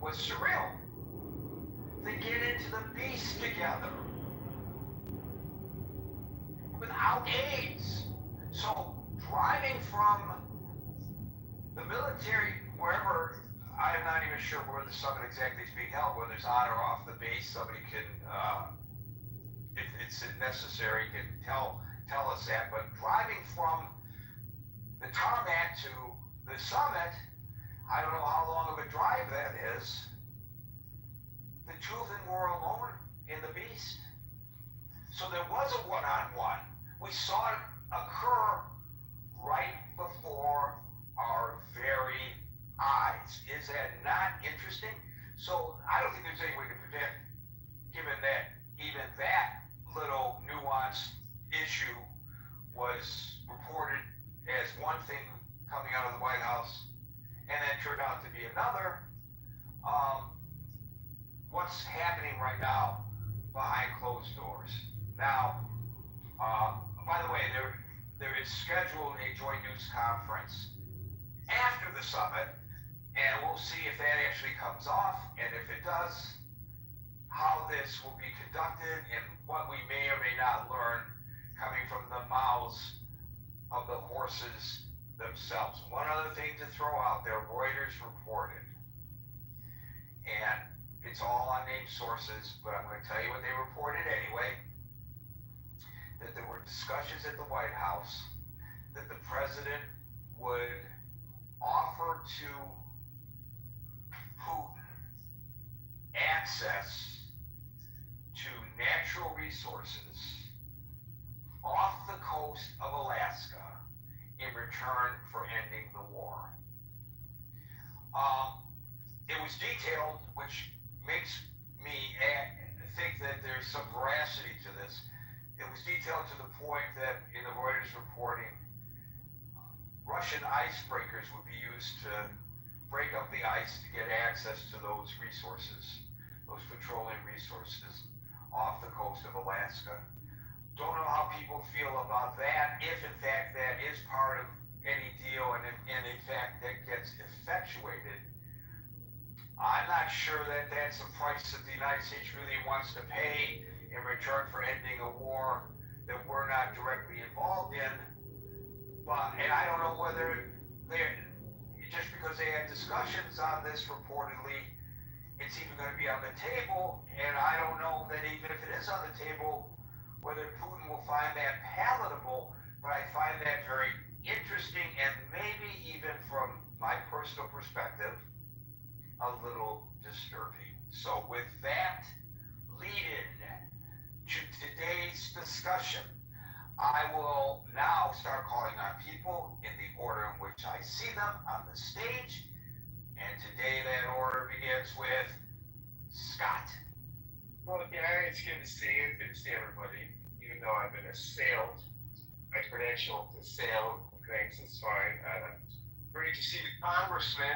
was surreal. They get into the beast together without aids. So driving from the military, wherever, I'm not even sure where the summit exactly is being held, whether it's on or off the base, somebody can, if it's necessary, can tell us that, but driving from the tarmac to the summit, I don't know how long of a drive that is. The two of them were alone in the beast. So there was a one-on-one. We saw it occur right before our very eyes. Is that not interesting? So I don't think there's any way to predict, given that even that little nuanced issue was reported as one thing coming out of the White House and then turned out to be another. What's happening right now behind closed doors? Now, by the way, there is scheduled a joint news conference after the summit, and we'll see if that actually comes off, and if it does, how this will be conducted and what we may or may not learn coming from the mouths of the horses themselves. One other thing to throw out there, Reuters reported, and it's all unnamed sources, but I'm going to tell you what they reported anyway, that there were discussions at the White House that the president would offer to Putin access to natural resources off the coast of Alaska in return for ending the war. It was detailed, which makes me think that there's some veracity to this. It was detailed to the point that in the Reuters reporting, Russian icebreakers would be used to break up the ice to get access to those resources, those petroleum resources off the coast of Alaska. Don't know how people feel about that, if in fact that is part of any deal and in fact that gets effectuated. I'm not sure that that's the price that the United States really wants to pay in return for ending a war that we're not directly involved in. But, and I don't know whether they're, just because they had discussions on this reportedly, it's even going to be on the table. And I don't know that even if it is on the table, whether Putin will find that palatable, but I find that very interesting and maybe even from my personal perspective, a little disturbing. So with that lead-in to today's discussion, I will now start calling on people in the order in which I see them on the stage. And today that order begins with Scott. Well, yeah, it's good to see you. It's good to see everybody. Even though I've been assailed, my credential to assail things is fine. Great to see the Congressman,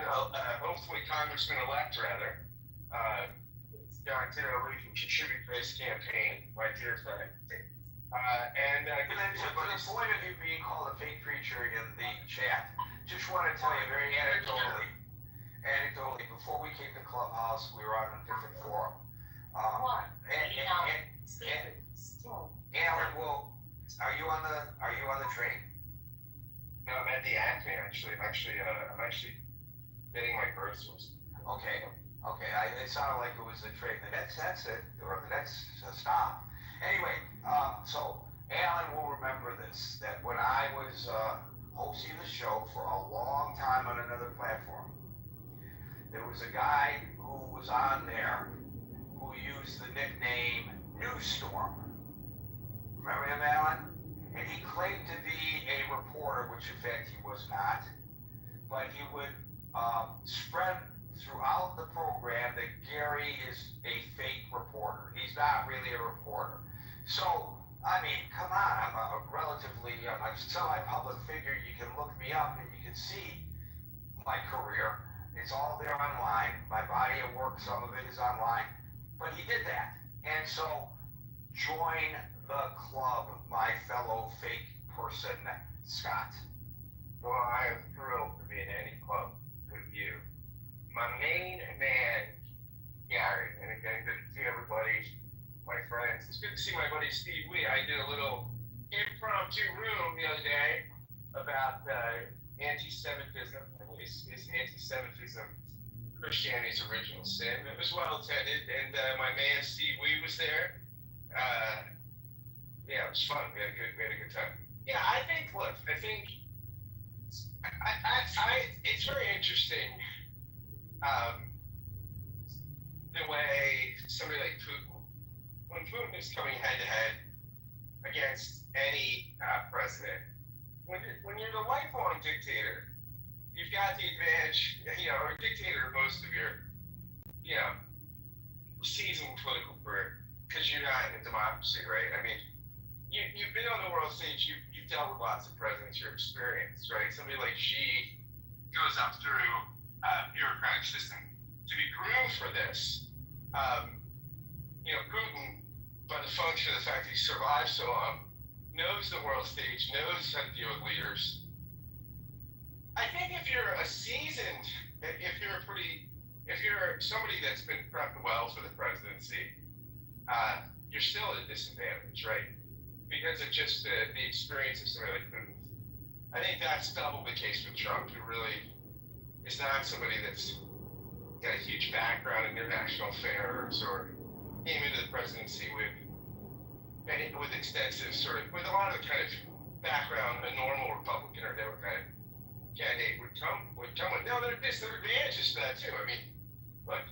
hopefully Congressman-elect rather, John Kitover, who can contribute to this campaign, my dear friend. And to the point of you being called a fake preacher in the chat, just want to tell you very anecdotally, before we came to Clubhouse, we were on a different forum. Alan, are you on the train? No, I'm at the Acme actually. I'm actually getting my groceries. Okay. It sounded like it was the train. The next exit or the next stop. Anyway, so Alan will remember this, that when I was hosting the show for a long time on another platform, there was a guy who was on there who used the nickname Newstorm. Remember him, Alan? And he claimed to be a reporter, which in fact he was not, but he would spread throughout the program that Gary is a fake reporter. He's not really a reporter. So, I mean, come on, I'm a semi-public figure. You can look me up and you can see my career. It's all there online. My body of work, some of it is online. But he did that. And so, join the club, my fellow fake person, Scott. Well, I am thrilled to be in any club with you. My main man, Gary, and again, good to see everybody, my friends. It's good to see my buddy Steve Lee. I did a little impromptu room the other day about anti-Semitism. I mean, is anti-Semitism Christianity's original sin? It was well attended, and my man Steve Wee was there. Yeah, it was fun. We had a good time. Yeah, I think it's very interesting the way somebody like Putin, when Putin is coming head to head against any president, when you're the lifelong dictator, you've got the advantage, or a dictator most of your, seasoned political career, because you're not in a democracy, right? I mean, you've been on the world stage, you've dealt with lots of presidents, you're experienced, right? Somebody like Xi goes up through a bureaucratic system to be groomed for this. Putin, by the function of the fact that he survived so long, knows the world stage, knows how to deal with leaders. I think if you're a seasoned, if you're somebody that's been prepped well for the presidency, you're still at a disadvantage, right? Because of just the experience of somebody like Putin. I think that's double the case with Trump, who really is not somebody that's got a huge background in international affairs or came into the presidency with extensive with a lot of the kind of background a normal Republican or Democratic candidate would come with. No, there's advantages to that too. I mean, look,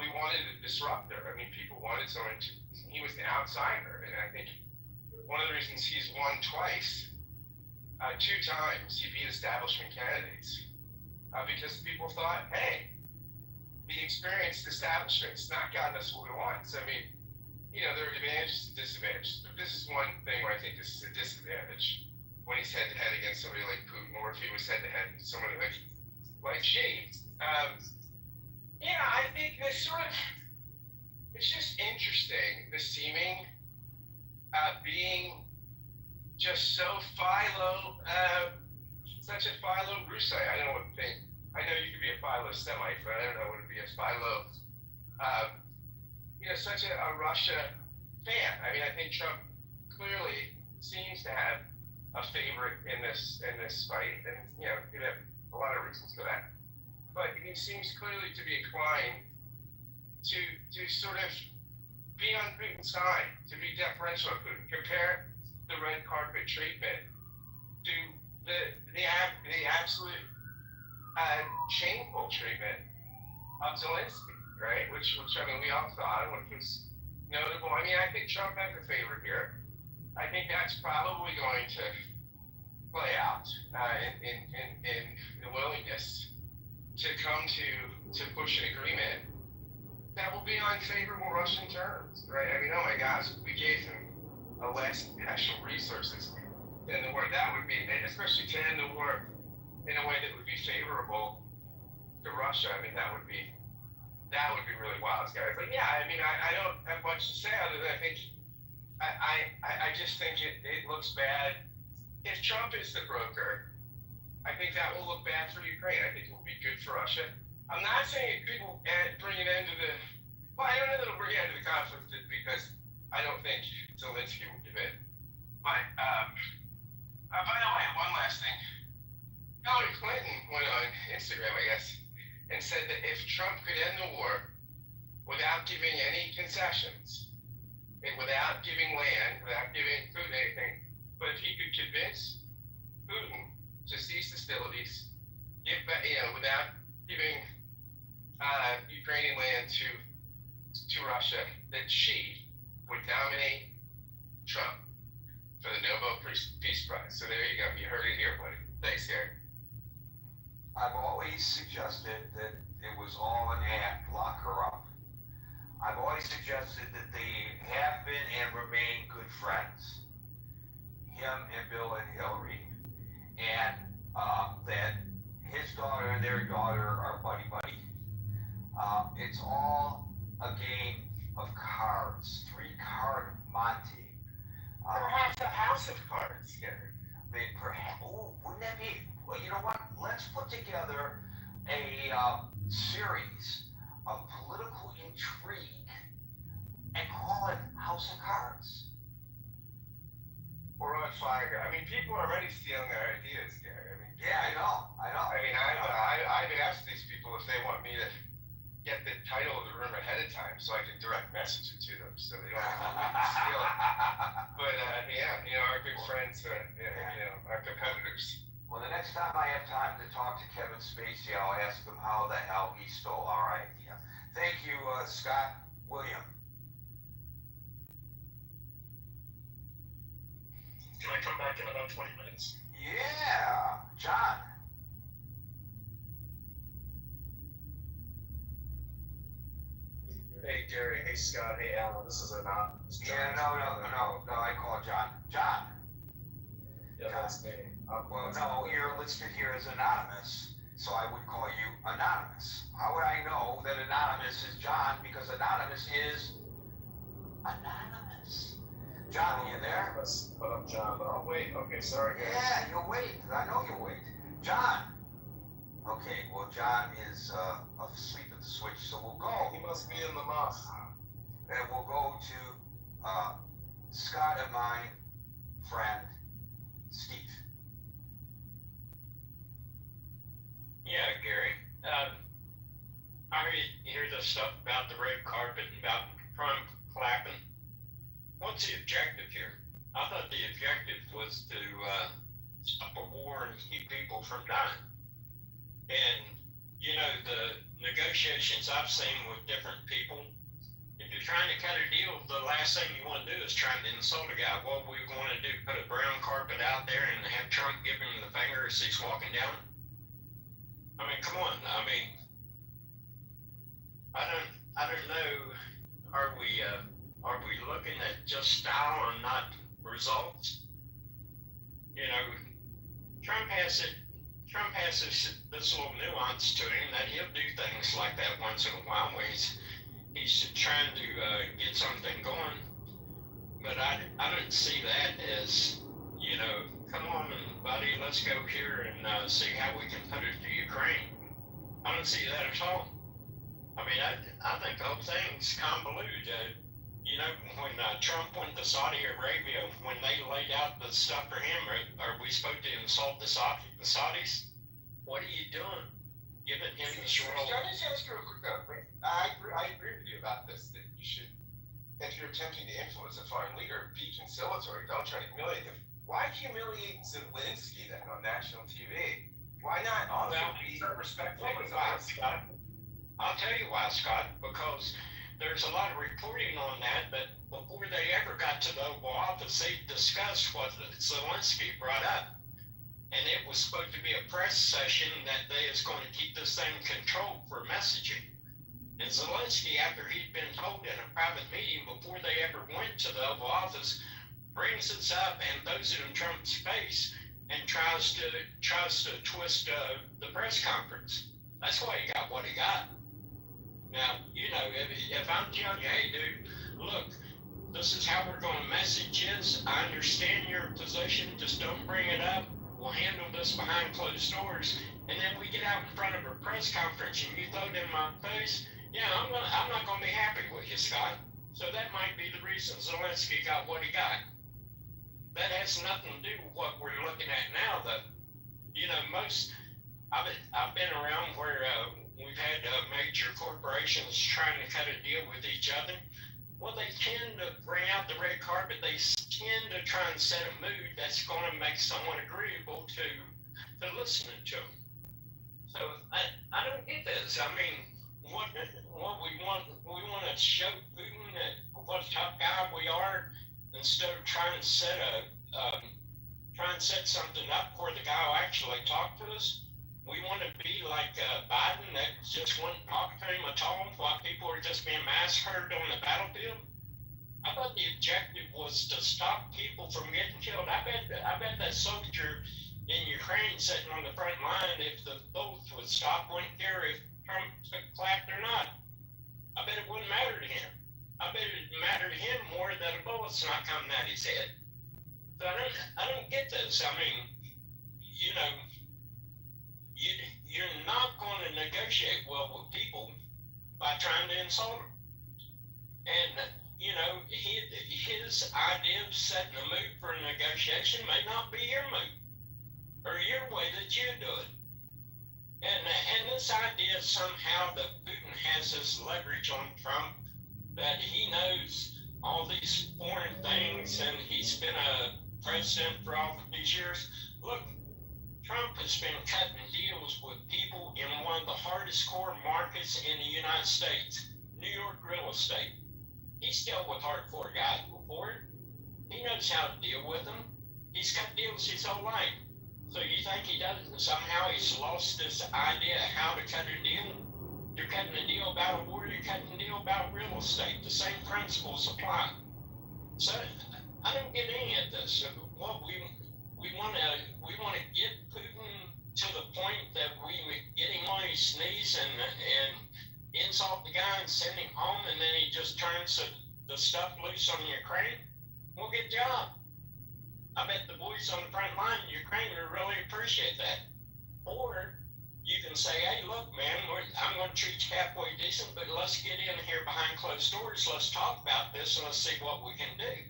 we wanted a disruptor. I mean, people wanted someone he was the outsider, and I think one of the reasons he's won twice, 2 times he beat establishment candidates, because people thought, hey, the experienced establishment's not gotten us what we want. So, I mean, there are advantages and disadvantages, but this is one thing where I think this is a disadvantage when he's head to head against somebody like Putin, or if he was head to head with somebody like Xi. I think this it's just interesting, the seeming being just so such a philo-Russite. I don't know what to think. I know you could be a philo-Semite, but I don't know what to be a philo. Such a Russia fan. I mean, I think Trump clearly seems to have a favorite in this fight, and could have a lot of reasons for that. But he seems clearly to be inclined to sort of be on Putin's side, to be deferential to Putin. Compare the red carpet treatment to the absolute shameful treatment of Zelensky, right? Which I mean, we all thought it was notable. I mean, I think Trump has a favor here. I think that's probably going to play out in the willingness to come to push an agreement that will be on favorable Russian terms, right? I mean, oh my gosh, we gave him a less national resources than the war. That would be, especially to end the war in a way that would be favorable to Russia. I mean, that would be really wild, guys. But yeah, I mean, I don't have much to say other than I just think it looks bad. If Trump is the broker, I think that will look bad for Ukraine. I think it will be good for Russia. I'm not saying it couldn't bring an end to I don't know that it'll bring an end to the conflict because I don't think Zelensky will give in. But, by the way, one last thing. Hillary Clinton went on Instagram, I guess, and said that if Trump could end the war without giving any concessions, and without giving land, without giving Putin anything, but if he could convince Putin to cease hostilities, without giving Ukrainian land to Russia, that she would nominate Trump for the Nobel Peace Prize. So there you go. You heard it here, buddy. Thanks, Gary. I've always suggested that it was all an act, lock her up. I've always suggested that they have been and remain good friends, him and Bill and Hillary, and that his daughter and their daughter are buddy-buddy. It's all a game of cards, 3-card Monte. Perhaps a house of cards, Gary. Wouldn't that be? Well, you know what? Let's put together a series of political intrigue and call it House of Cards. We're on fire. I mean, people are already stealing their ideas, Gary. I mean, Yeah, I know. I mean, I've asked these people if they want me to get the title of the room ahead of time so I can direct message it to them so they don't steal it. But yeah, our good friends, our competitors. Well, the next time I have time to talk to Kevin Spacey, I'll ask him how the hell he stole our idea. Thank you, Scott. William. Can I come back in about 20 minutes? Yeah. John. Hey, Gary. Hey, Scott. Hey, Alan. This is anonymous. Yeah, no, I call John. John. Yeah, that's me. Well, no, you're listed here as anonymous, so I would call you anonymous. How would I know that anonymous is John? Because anonymous is anonymous. John, are you there? But I'm John. But I'll wait. Okay, sorry, guys. Yeah, you'll wait. I know you'll wait. John. Okay, well, John is asleep at the switch, so we'll go. He must be in the mosque. And we'll go to Scott and my friend, Steve. Yeah, Gary. I hear the stuff about the red carpet and about Trump clapping. What's the objective here? I thought the objective was to stop a war and keep people from dying. And, the negotiations I've seen with different people, if you're trying to cut a deal, the last thing you want to do is try to insult a guy. What we're going to do, put a brown carpet out there and have Trump give him the finger as he's walking down? I mean, come on. I mean, I don't know. Are we looking at just style and not results? Trump has this little nuance to him that he'll do things like that once in a while when he's trying to get something going. But I don't see that as, come on, buddy, let's go here and see how we can put it to Ukraine. I don't see that at all. I mean, I think the whole thing's convoluted. When Trump went to Saudi Arabia, when they laid out the stuff for him, are we supposed to insult the Saudis? What are you doing? Giving him this role? Can I just ask you a quick I agree with you about this, that you should, if you're attempting to influence a foreign leader, be conciliatory, don't try to humiliate him. Why humiliate Zelensky then on national TV? Why not also be respectful of Scott? I'll tell you why, Scott, because there's a lot of reporting on that, but before they ever got to the Oval Office, they discussed what Zelensky brought up. And it was supposed to be a press session that they is going to keep this thing controlled for messaging. And Zelensky, after he'd been told in a private meeting before they ever went to the Oval Office, brings this up and throws it in Trump's face and tries to twist the press conference. That's why he got what he got. Now, if I'm telling you, hey, dude, look, this is how we're going to message this. I understand your position. Just don't bring it up. We'll handle this behind closed doors. And then we get out in front of a press conference and you throw it in my face. Yeah, I'm not going to be happy with you, Scott. So that might be the reason Zelensky got what he got. That has nothing to do with what we're looking at now, though. I've been around where we've had major corporations trying to cut a deal with each other. Well, they tend to bring out the red carpet. They tend to try and set a mood that's going to make someone agreeable to listening to them. So I don't get this. I mean, what we want to show Putin that what a tough guy we are, instead of trying to set something up where the guy will actually talk to us. We want to be like Biden that just wouldn't talk to him at all while people are just being massacred on the battlefield. I thought the objective was to stop people from getting killed. I bet that soldier in Ukraine sitting on the front line, if the bullets would stop, wouldn't care if Trump clapped or not. I bet it wouldn't matter to him. I bet it'd matter to him more that a bullet's not coming at his head. So I don't get this. I mean, you're not going to negotiate well with people by trying to insult them. And, his idea of setting a mood for a negotiation may not be your mood or your way that that you do it. And this idea somehow that Putin has this leverage on Trump, that he knows all these foreign things and he's been a president for all these years. Look, Trump has been cutting deals with people in one of the hardest core markets in the United States, New York real estate. He's dealt with hardcore guys before. He knows how to deal with them. He's cut deals his whole life. So you think he doesn't? Somehow he's lost this idea of how to cut a deal? You're cutting a deal about a war, you're cutting a deal about real estate. The same principles apply. So I don't get any of this. What we want to get Putin to the point that we get him on his knees and insult the guy and send him home, and then he just turns the stuff loose on Ukraine. Well, good job. I bet the boys on the front line in Ukraine would really appreciate that. Or you can say, hey, look, man, I'm going to treat you halfway decent, but let's get in here behind closed doors. Let's talk about this and let's see what we can do.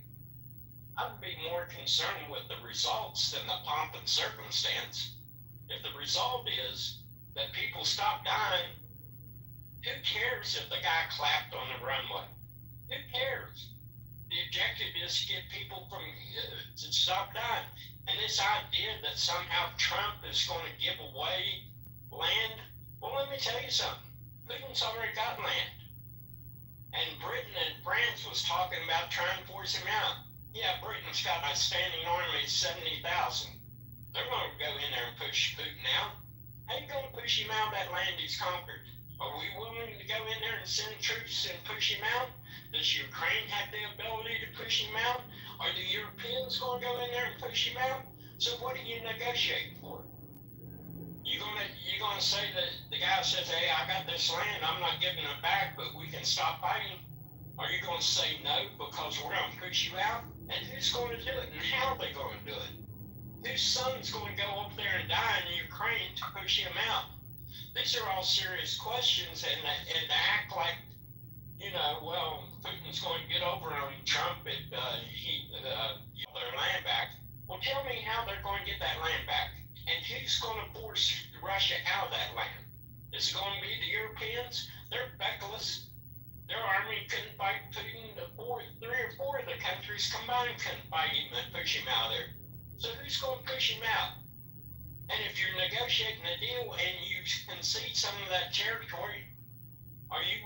I'd be more concerned with the results than the pomp and circumstance. If the result is that people stop dying, who cares if the guy clapped on the runway? Who cares? The objective is to get people to stop dying. And this idea that somehow Trump is going to give away land, well, let me tell you something. Putin's already got land. And Britain and France was talking about trying to force him out. Yeah, Britain's got a standing army of 70,000. They're going to go in there and push Putin out. How you going to push him out of that land he's conquered? Are we willing to go in there and send troops and push him out? Does Ukraine have the ability to push him out? Are the Europeans going to go in there and push him out? So what are you negotiating for? You gonna say that the guy says, hey, I got this land, I'm not giving it back, but we can stop fighting? Are you going to say no because we're going to push you out? And who's going to do it? And how are they going to do it? Whose son's going to go up there and die in Ukraine to push him out? These are all serious questions, and to act like, well, Putin's going to get over on Trump if he get their land back. Well, tell me how they're going to get that land back, and who's going to force Russia out of that land? Is it going to be the Europeans? They're feckless. Their army couldn't fight Putin. Three or four of the countries combined couldn't fight him and push him out of there. So who's going to push him out? And if you're negotiating a deal and you concede some of that territory, are you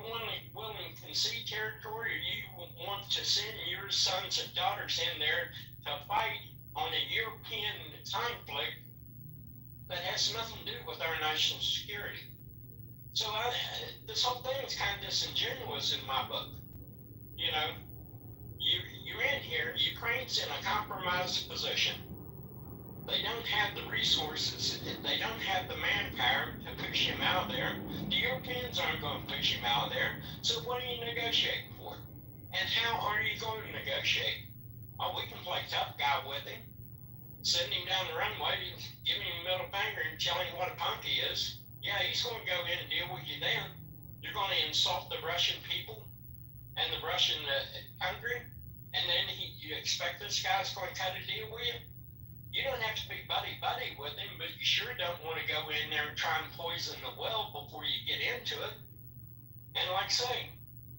willing to concede territory, or you want to send your sons and daughters in there to fight on a European conflict that has nothing to do with our national security? So this whole thing is kind of disingenuous in my book. You're in here, Ukraine's in a compromised position. They don't have the resources, they don't have the manpower to push him out of there. The Europeans aren't going to push him out of there. So what are you negotiating for? And how are you going to negotiate? Oh, we can play tough guy with him, send him down the runway, give him a middle finger and tell him what a punk he is. Yeah, he's going to go in and deal with you then. You're going to insult the Russian people and the Russian country, and then you expect this guy's going to cut a deal with you? You don't have to be buddy-buddy with him, but you sure don't want to go in there and try and poison the well before you get into it. And like I say,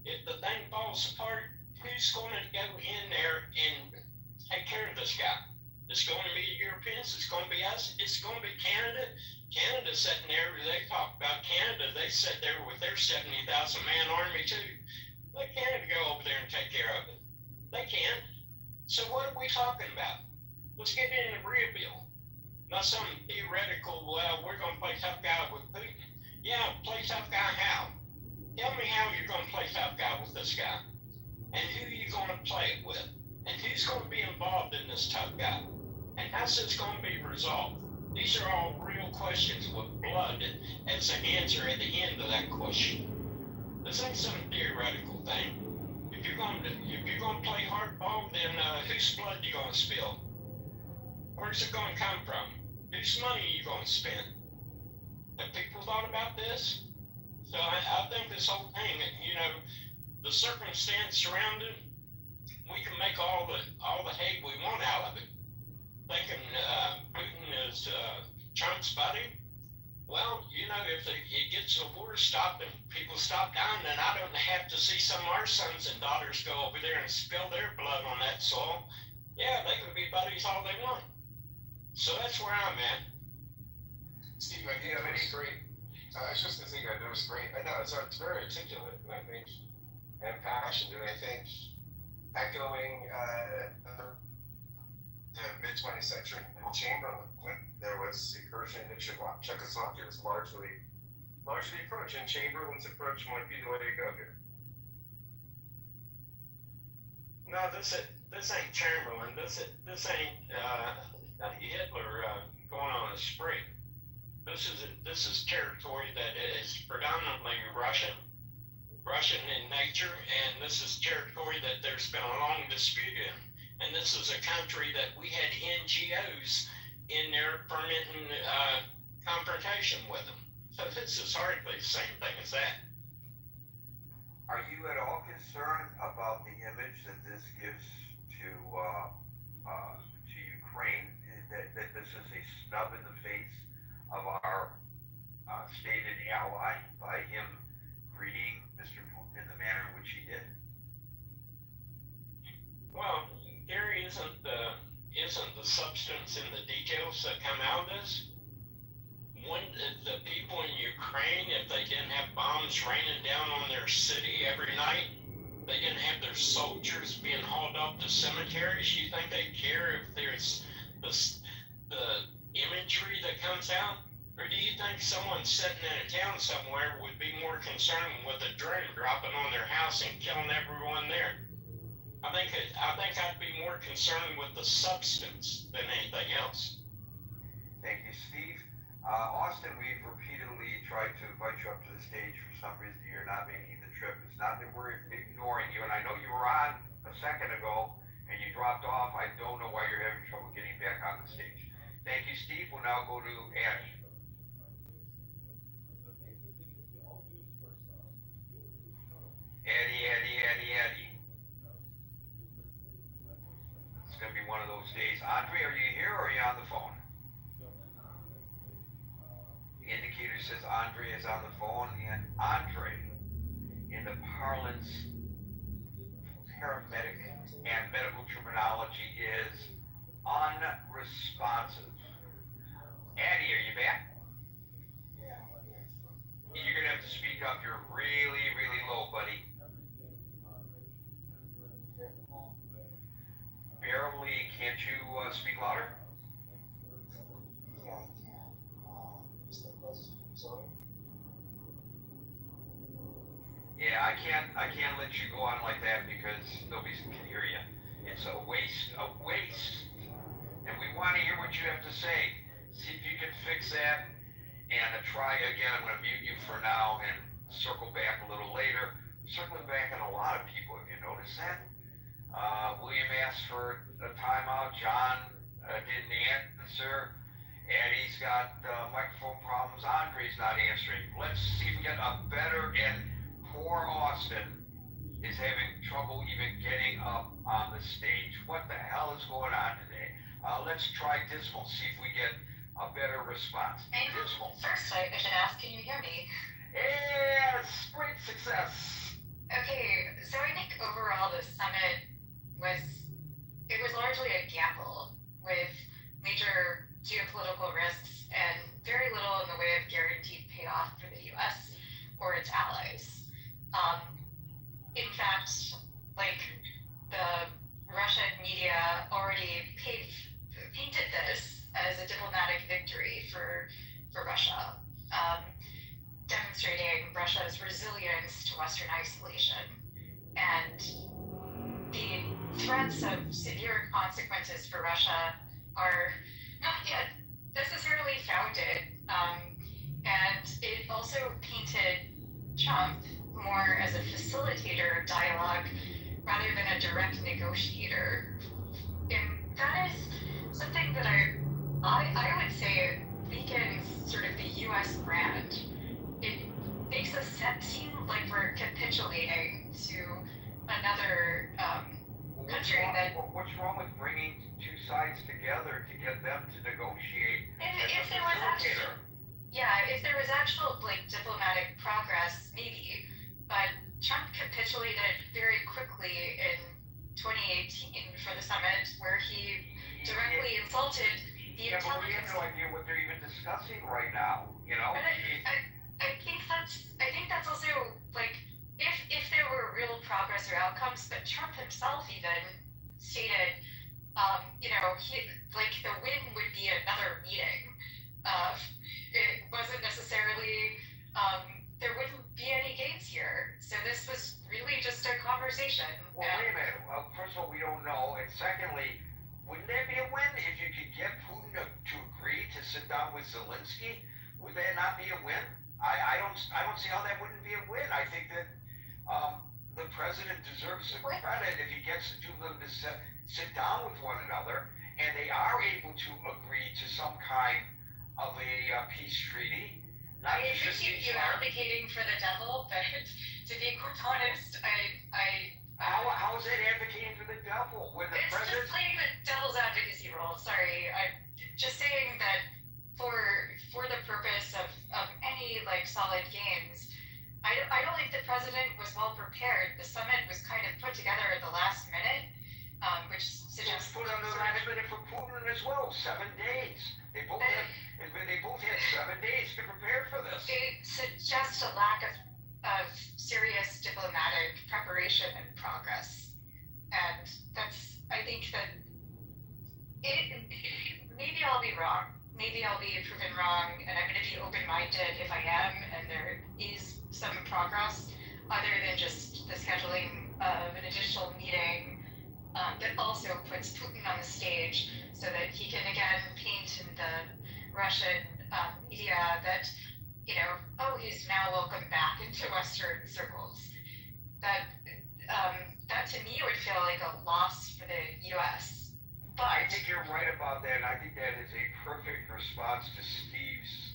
if the thing falls apart, who's going to go in there and take care of this guy? It's going to be the Europeans, it's going to be us, it's going to be Canada. Canada's sitting there, they talk about Canada, they sit there with their 70,000 man army too. Let Canada go over there and take care of it. They can't. So what are we talking about? Let's get in a real deal. Not some theoretical, well, we're going to play tough guy with Putin. Yeah, play tough guy how? Tell me how you're going to play tough guy with this guy. And who are you going to play it with? And who's going to be involved in this tough guy? And how's this going to be resolved? These are all real questions with blood as an answer at the end of that question. This ain't some theoretical thing. If you're going to play hardball, then whose blood are you going to spill? Where's it going to come from? Whose money are you going to spend? Have people thought about this? So I think this whole thing, the circumstance surrounding, we can make all the hay we want out of it. Thinking Putin is Trump response, buddy? Well, you know, if it gets the war stopped and people stop dying, then I don't have to see some of our sons and daughters go over there and spill their blood on that soil. Yeah, they can be buddies all they want. So that's where I'm at. Steve, I think that was great. I was just thinking that was great. I know it's very articulate, and I think, and passionate. And I think echoing the mid 20th century in Chamberlain, when there was incursion in Czechoslovakia, was largely the approach, and Chamberlain's approach might be the way to go here. No, this ain't Chamberlain. This ain't Hitler going on a spree. This is territory that is predominantly Russian in nature, and this is territory that there's been a long dispute in. And this is a country that we had NGOs in there permitting confrontation with them. So this is hardly the same thing as that. Are you at all concerned about the image that this gives to Ukraine? That this is a snub in the face of our stated ally by him greeting Mr. Putin in the manner in which he did? Well, Gary, isn't the substance in the details that come out of this? When the people in Ukraine, if they didn't have bombs raining down on their city every night, they didn't have their soldiers being hauled off to cemeteries, you think they'd care if there's the imagery that comes out? Or do you think someone sitting in a town somewhere would be more concerned with a drone dropping on their house and killing everyone there? I think I'd be more concerned with the substance than anything else. Thank you, Steve. Austin, we've repeatedly tried to invite you up to the stage. For some reason, you're not making the trip. It's not that we're ignoring you, and I know you were on a second ago and you dropped off. I don't know why you're having trouble getting back on the stage. Thank you, Steve. We'll now go to Addie. Addie. It's going to be one of those days. Andre, are you here or are you on the phone? The indicator says Andre is on the phone, and Andre, in the parlance, paramedic, and medical terminology, is unresponsive. Addie, are you back? Yeah. You're going to have to speak up. You're really, really low, buddy. Barely. Can't you speak louder? Yeah, I can. Is the question, sorry? Yeah, I can't let you go on like that because nobody can hear you. It's a waste. And we want to hear what you have to say. See if you can fix that and try again. I'm going to mute you for now and circle back a little later. Circling back on a lot of people, have you noticed that? William asked for a timeout. John didn't answer. Eddie's got microphone problems. Andre's not answering. Let's see if we get a better, and poor Austin is having trouble even getting up on the stage. What the hell is going on today? Let's try Dismal, see if we get a better response. Dismal. First, I should ask, can you hear me? Yes, great success. Okay, so I think overall the summit was largely a gamble with major geopolitical risks and very little in the way of guaranteed payoff for the U.S. or its allies. In fact, like the Russian media already painted this as a diplomatic victory for Russia, demonstrating Russia's resilience to Western isolation. And the threats of severe consequences for Russia are not yet necessarily founded. And it also painted Trump more as a facilitator of dialogue rather than a direct negotiator. And that is something that I would say weakens sort of the U.S. brand. It makes us seem like we're capitulating to another country that... What's wrong with bringing two sides together to get them to negotiate? If there was actually actual like diplomatic progress, maybe, but Trump capitulated very quickly in 2018 for the summit, where he directly insulted the Yeah, but we have intelligence. no idea what they're even discussing right now, you know? But I think that's also like if there were real progress or outcomes, but Trump himself even stated, he like the win would be another meeting. It wasn't necessarily there wouldn't be any gains here. So this was really just a conversation. Well, wait a minute. Well, first of all, we don't know, and secondly, wouldn't that be a win if you could get Putin to agree to sit down with Zelensky? Would that not be a win? I don't see how that wouldn't be a win. I think that the president deserves some credit if he gets the two of them to sit down with one another, and they are able to agree to some kind of a peace treaty. I appreciate you advocating for the devil, but to be quite honest, how is that advocating for the devil when the president? It's just playing the devil's advocacy role. Sorry, I'm just saying that for the purpose of any like solid gains, I don't think the president was well prepared. The summit was kind of put together at the last minute, which suggests put on the last minute for Putin as well. 7 days. They both had 7 days to prepare for this. It suggests a lack of serious diplomatic preparation and progress, and I think that maybe I'll be wrong. Maybe I'll be proven wrong, and I'm going to be open-minded if I am, and there is some progress, other than just the scheduling of an additional meeting that also puts Putin on the stage so that he can again paint in the Russian media that, he's now welcome back into Western circles. That to me would feel like a loss for the U.S. But I think you're right about that, and I think that is a perfect response to Steve's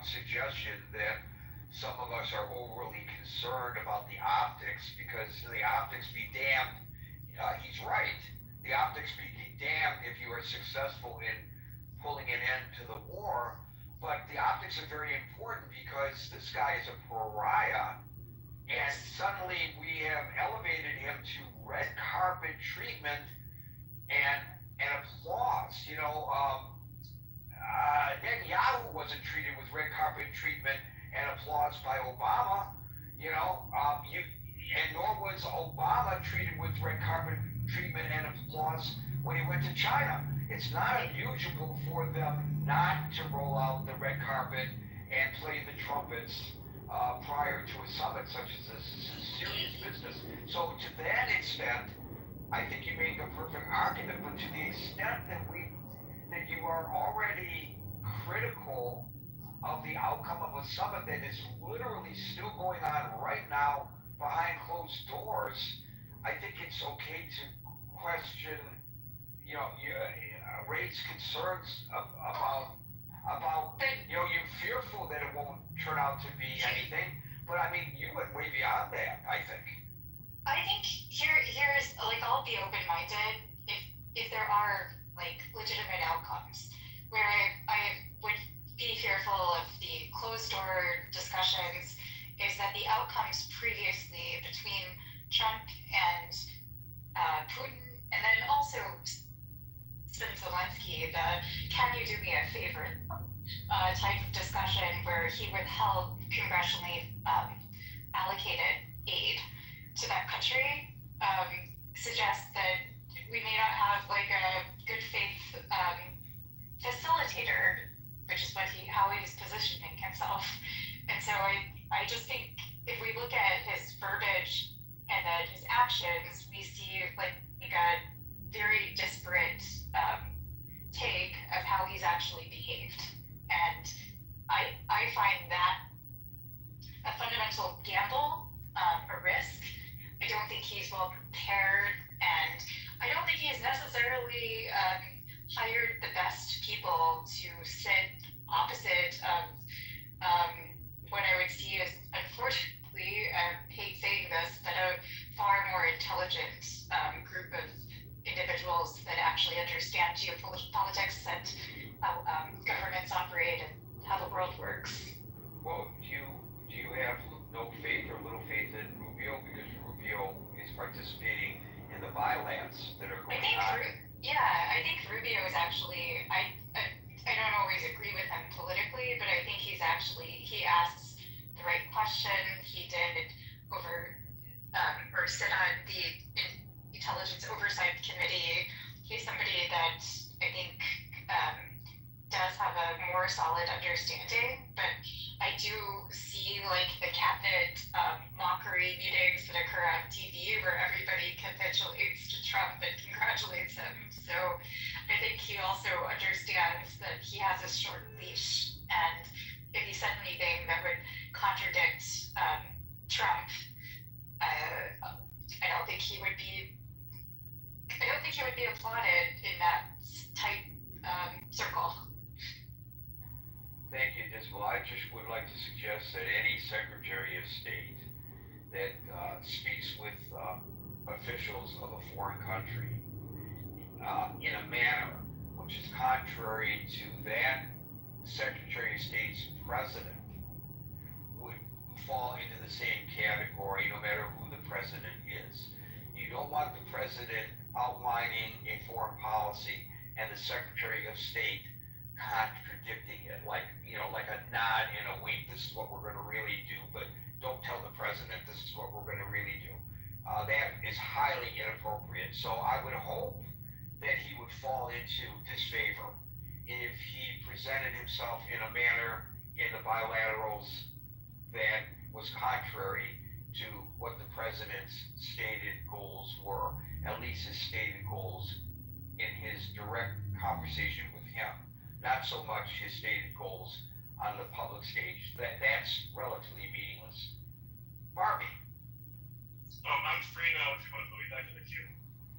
suggestion that some of us are overly concerned about the optics, because the optics be damned. He's right. The optics be damned if you are successful in pulling an end to the war. But the optics are very important because this guy is a pariah, and suddenly we have elevated him to red carpet treatment and applause. Netanyahu wasn't treated with red carpet treatment and applause by Obama, and nor was Obama treated with red carpet treatment and applause when he went to China. It's not unusual for them not to roll out the red carpet and play the trumpets prior to a summit such as this. This is serious business. So to that extent, I think you make a perfect argument, but to the extent that you are already critical of the outcome of a summit that is literally still going on right now behind closed doors, I think it's okay to question, raise concerns about, you're fearful that it won't turn out to be anything, but I mean, you went way beyond that, I think. I think here's like, I'll be open-minded if there are like legitimate outcomes. Where I would be fearful of the closed door discussions is that the outcomes previously between Trump and Putin, and then also Zelensky, the "can you do me a favor" type of discussion where he withheld congressionally allocated aid to that country, suggests that we may not have like a good faith facilitator, which is how he's positioning himself. And so I just think if we look at his verbiage and then his actions, we see like a very disparate take of how he's actually behaved. And I find that a fundamental gamble, a risk. I don't think he's well prepared, and I don't think he's necessarily hired the best people to sit opposite of what I would see as, unfortunately, I hate saying this, but a far more intelligent group of individuals that actually understand geopolitics and how governments operate and how the world works. Well, Yeah, I think Rubio is actually, I don't always agree with him politically, but I think he asks the right question. He did or sit on the Intelligence Oversight Committee. He's somebody that I think does have a more solid understanding, but I do see like the cabinet mockery meetings that occur on TV where everybody capitulates to Trump and congratulates him. So I think he also understands that he has a short leash, and if he said anything that would contradict Trump, I don't think he would be applauded in that tight circle. Thank you, Dismal. I just would like to suggest that any Secretary of State that speaks with officials of a foreign country in a manner which is contrary to that Secretary of State's president would fall into the same category no matter who the president is. You don't want the president outlining a foreign policy and the Secretary of State contradicting it, like a nod and a wink. This is what we're going to really do, but don't tell the president this is what we're going to really do. That is highly inappropriate. So I would hope that he would fall into disfavor if he presented himself in a manner in the bilaterals that was contrary to what the president's stated goals were, at least his stated goals in his direct conversation with him. Not so much his stated goals on the public stage. That's relatively meaningless. Barbie. I'm free now if you want to put me back in the queue.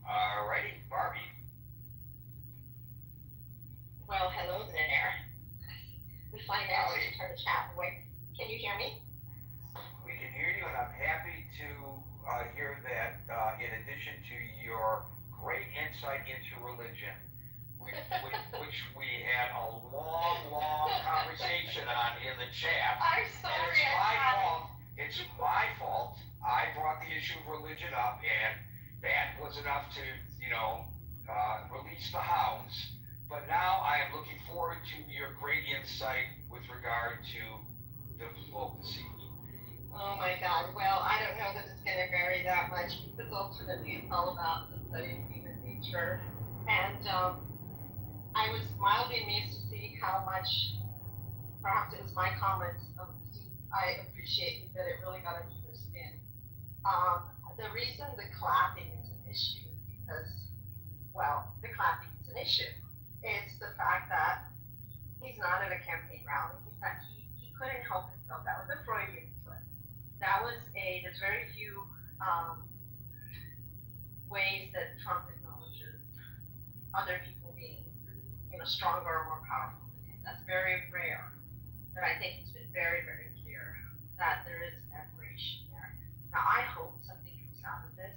Alrighty, Barbie. Well, hello there. We find out you turn the chat away. Can you hear me? We can hear you, and I'm happy to hear that in addition to your great insight into religion, which we had a long conversation on in the chat. I'm sorry. It's my fault. I brought the issue of religion up, and that was enough to, release the hounds. But now I am looking forward to your great insight with regard to diplomacy. Oh my God. Well, I don't know that it's going to vary that much because ultimately it's all about the study of human nature. And I was mildly amused to see how much, perhaps it was my comments, I appreciate that it really got under their skin. The reason the clapping is an issue is because, well, the clapping is an issue. It's the fact that he's not at a campaign rally. He couldn't help himself. That was a Freudian slip. There's very few ways that Trump acknowledges other people being, stronger or more powerful than him. That's very rare. But I think it's been very, very clear that there is admiration there. Now, I hope something comes out of this.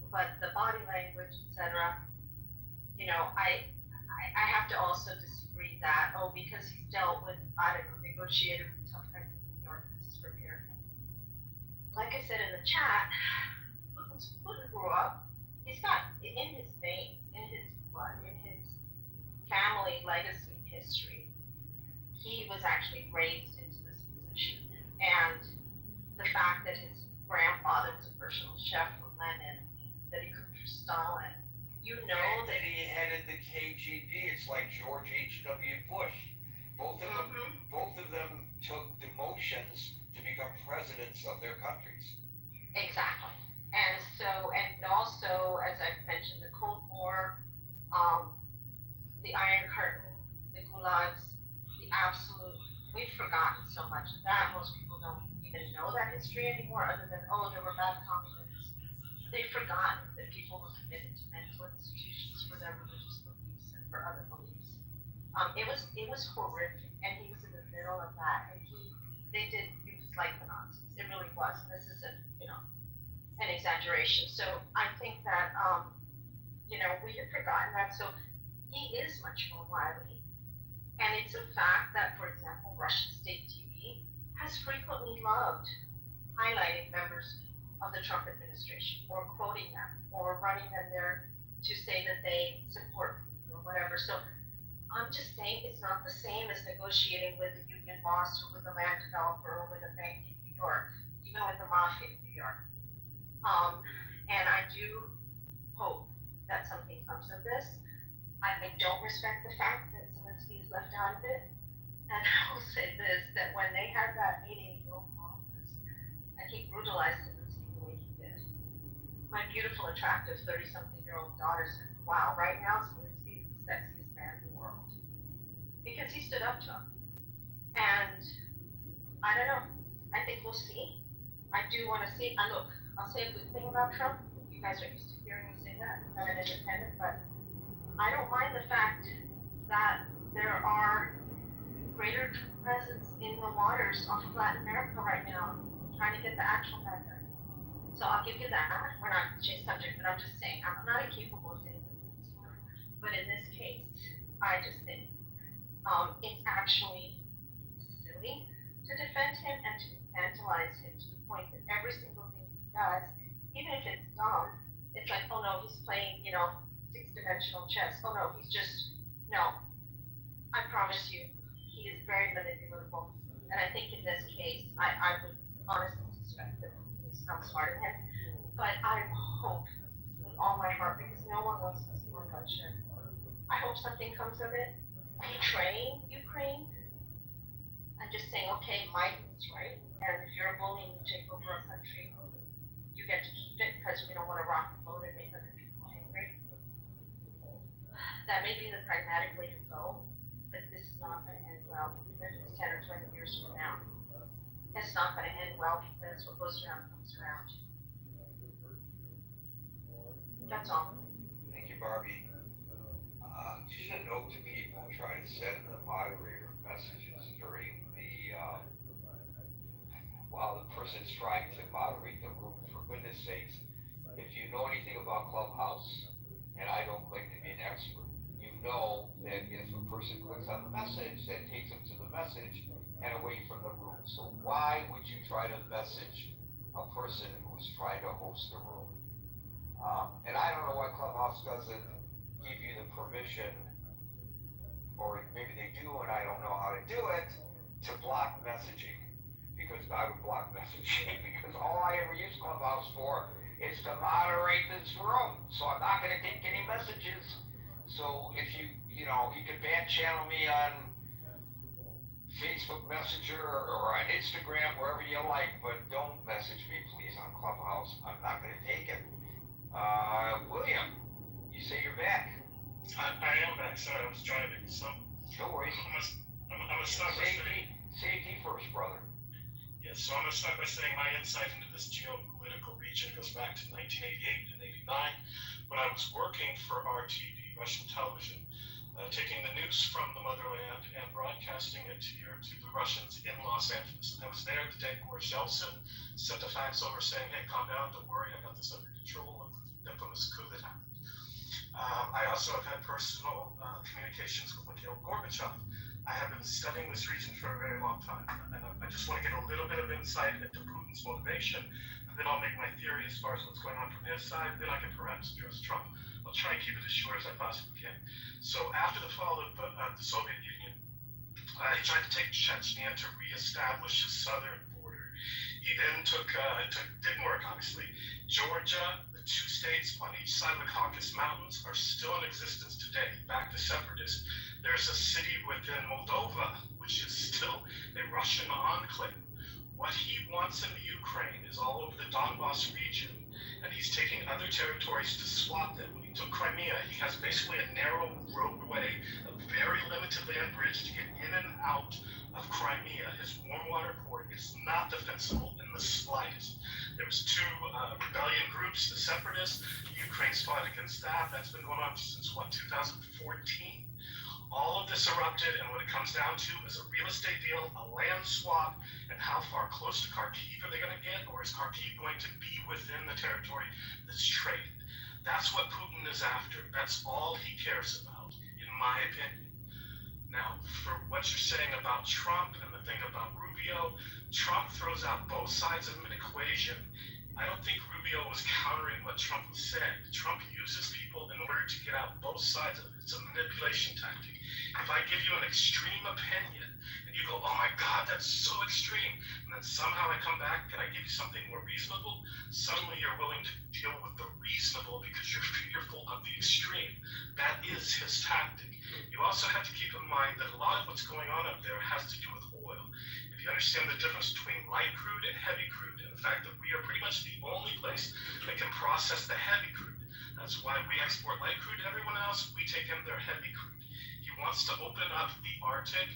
But the body language, etc., I have to also disagree that, because he's dealt with, negotiated with tough guys in New York, this is for America. Like I said in the chat, Putin grew up, he's got in his veins, in his blood, in his family legacy history, he was actually raised into this position. And the fact that his grandfather was a personal chef for Lenin, that he cooked for Stalin, that he headed the KGB. It's like George H.W. Bush. Both of them took demotions to become presidents of their countries. Exactly. And also, as I've mentioned, the Cold War, the Iron Curtain, the gulags, we've forgotten so much of that. Most people don't even know that history anymore, other than, there were bad communists. They've forgotten that people were committed to mental institutions for their religious beliefs and for other beliefs. It was horrific, and he was in the middle of that, and he was like the Nazis. It really was. This isn't, an exaggeration. So I think that, we have forgotten that. So he is much more wily. And it's a fact that, for example, Russian state TV has frequently loved highlighting members of the Trump administration, or quoting them, or running them their to say that they support or whatever. So I'm just saying it's not the same as negotiating with a union boss or with a land developer or with a bank in New York, even with the mafia in New York. And I do hope that something comes of this. I don't respect the fact that Zelensky is left out of it. And I will say this, that when they had that meeting in the Oval Office, and he brutalized Zelensky the way he did, my beautiful, attractive 30-something-year-old daughter said, wow, right now Zelensky is the sexiest man in the world. Because he stood up to him. And I don't know. I think we'll see. I do want to see. Look, I'll say a good thing about Trump. You guys are used to hearing me say that. I'm an independent, but I don't mind the fact that there are greater presence in the waters off of Latin America right now, trying to get the actual bad guys. So I'll give you that. We're not changing subject, but I'm just saying I'm not incapable of saying this. But in this case, I just think it's actually silly to defend him and to infantilize him to the point that every single thing he does, even if it's dumb, it's like, oh no, he's playing, six-dimensional chess. Oh no, no. I promise you, he is very manipulable. And I think in this case, I would honestly suspect that he's not smarter than him. But I hope with all my heart, because no one wants to see more bloodshed. I hope something comes of it. Betraying Ukraine and just saying, okay, might is right. And if you're a bully and you take over a country, you get to keep it because we don't want to rock the boat and make other people angry. That may be the pragmatic way to go, but this is not going to end well, even if it's 10 or 20 years from now. It's not going to end well because what goes around comes around. That's all. Thank you, Barbie. Just a note to people trying to send the moderator messages during the, while the person's trying to moderate the room, for goodness sakes, if you know anything about Clubhouse, and I don't claim to be an expert, you know that if a person clicks on the message, that takes them to the message and away from the room. So why would you try to message a person who's trying to host the room? And I don't know why Clubhouse doesn't give you the permission, or maybe they do and I don't know how to do it, to block messaging. Because I would block messaging because all I ever use Clubhouse for is to moderate this room. So I'm not going to take any messages. So if you can ban channel me on Facebook Messenger or on Instagram, wherever you like, but don't message me, please, on Clubhouse. I'm not going to take it. William, you say you're back. I am back. Sorry, I was driving. So no worries. I'm gonna start by saying safety first, brother. Yes. So I'm gonna start by saying my insight into this geopolitical region goes back to 1988 and '89 when I was working for RTV, Russian television, taking the news from the motherland and broadcasting it here to the Russians in Los Angeles. I was there the day Boris Yeltsin sent a fax over saying, "Hey, calm down, don't worry, I got this under control," with the infamous coup that happened. I also have had personal communications with Mikhail Gorbachev. I have been studying this region for a very long time, and I just want to get a little bit of insight into Putin's motivation, and then I'll make my theory as far as what's going on from his side, then I can perhaps address Trump. I'll try and keep it as short as I possibly can. So after the fall of the Soviet Union, he tried to take Chechnya to reestablish his southern border. He then didn't work, obviously. Georgia, the two states on each side of the Caucasus Mountains are still in existence today, back to separatists. There's a city within Moldova, which is still a Russian enclave. What he wants in the Ukraine is all over the Donbass region, and he's taking other territories to swap them. When he took Crimea, he has basically a narrow roadway, a very limited land bridge to get in and out of Crimea. His warm water port is not defensible in the slightest. There was two rebellion groups, the separatists. Ukraine's fought against that. That's been going on since 2014. All of this erupted, and what it comes down to is a real estate deal, a land swap, and how far close to Kharkiv are they going to get, or is Kharkiv going to be within the territory that's traded? That's what Putin is after. That's all he cares about, in my opinion. Now, for what you're saying about Trump and the thing about Rubio, Trump throws out both sides of an equation I don't think Rubio was countering what Trump was saying. Trump uses people in order to get out both sides of it. It's a manipulation tactic. If I give you an extreme opinion and you go, oh my God, that's so extreme, and then somehow I come back and I give you something more reasonable, suddenly you're willing to deal with the reasonable because you're fearful of the extreme. That is his tactic. You also have to keep in mind that a lot of what's going on up there has to do with oil. If you understand the difference between light crude and heavy crude, and the fact that we are pretty much the only place that can process the heavy crude. That's why we export light crude. Everyone else, we take in their heavy crude. He wants to open up the Arctic.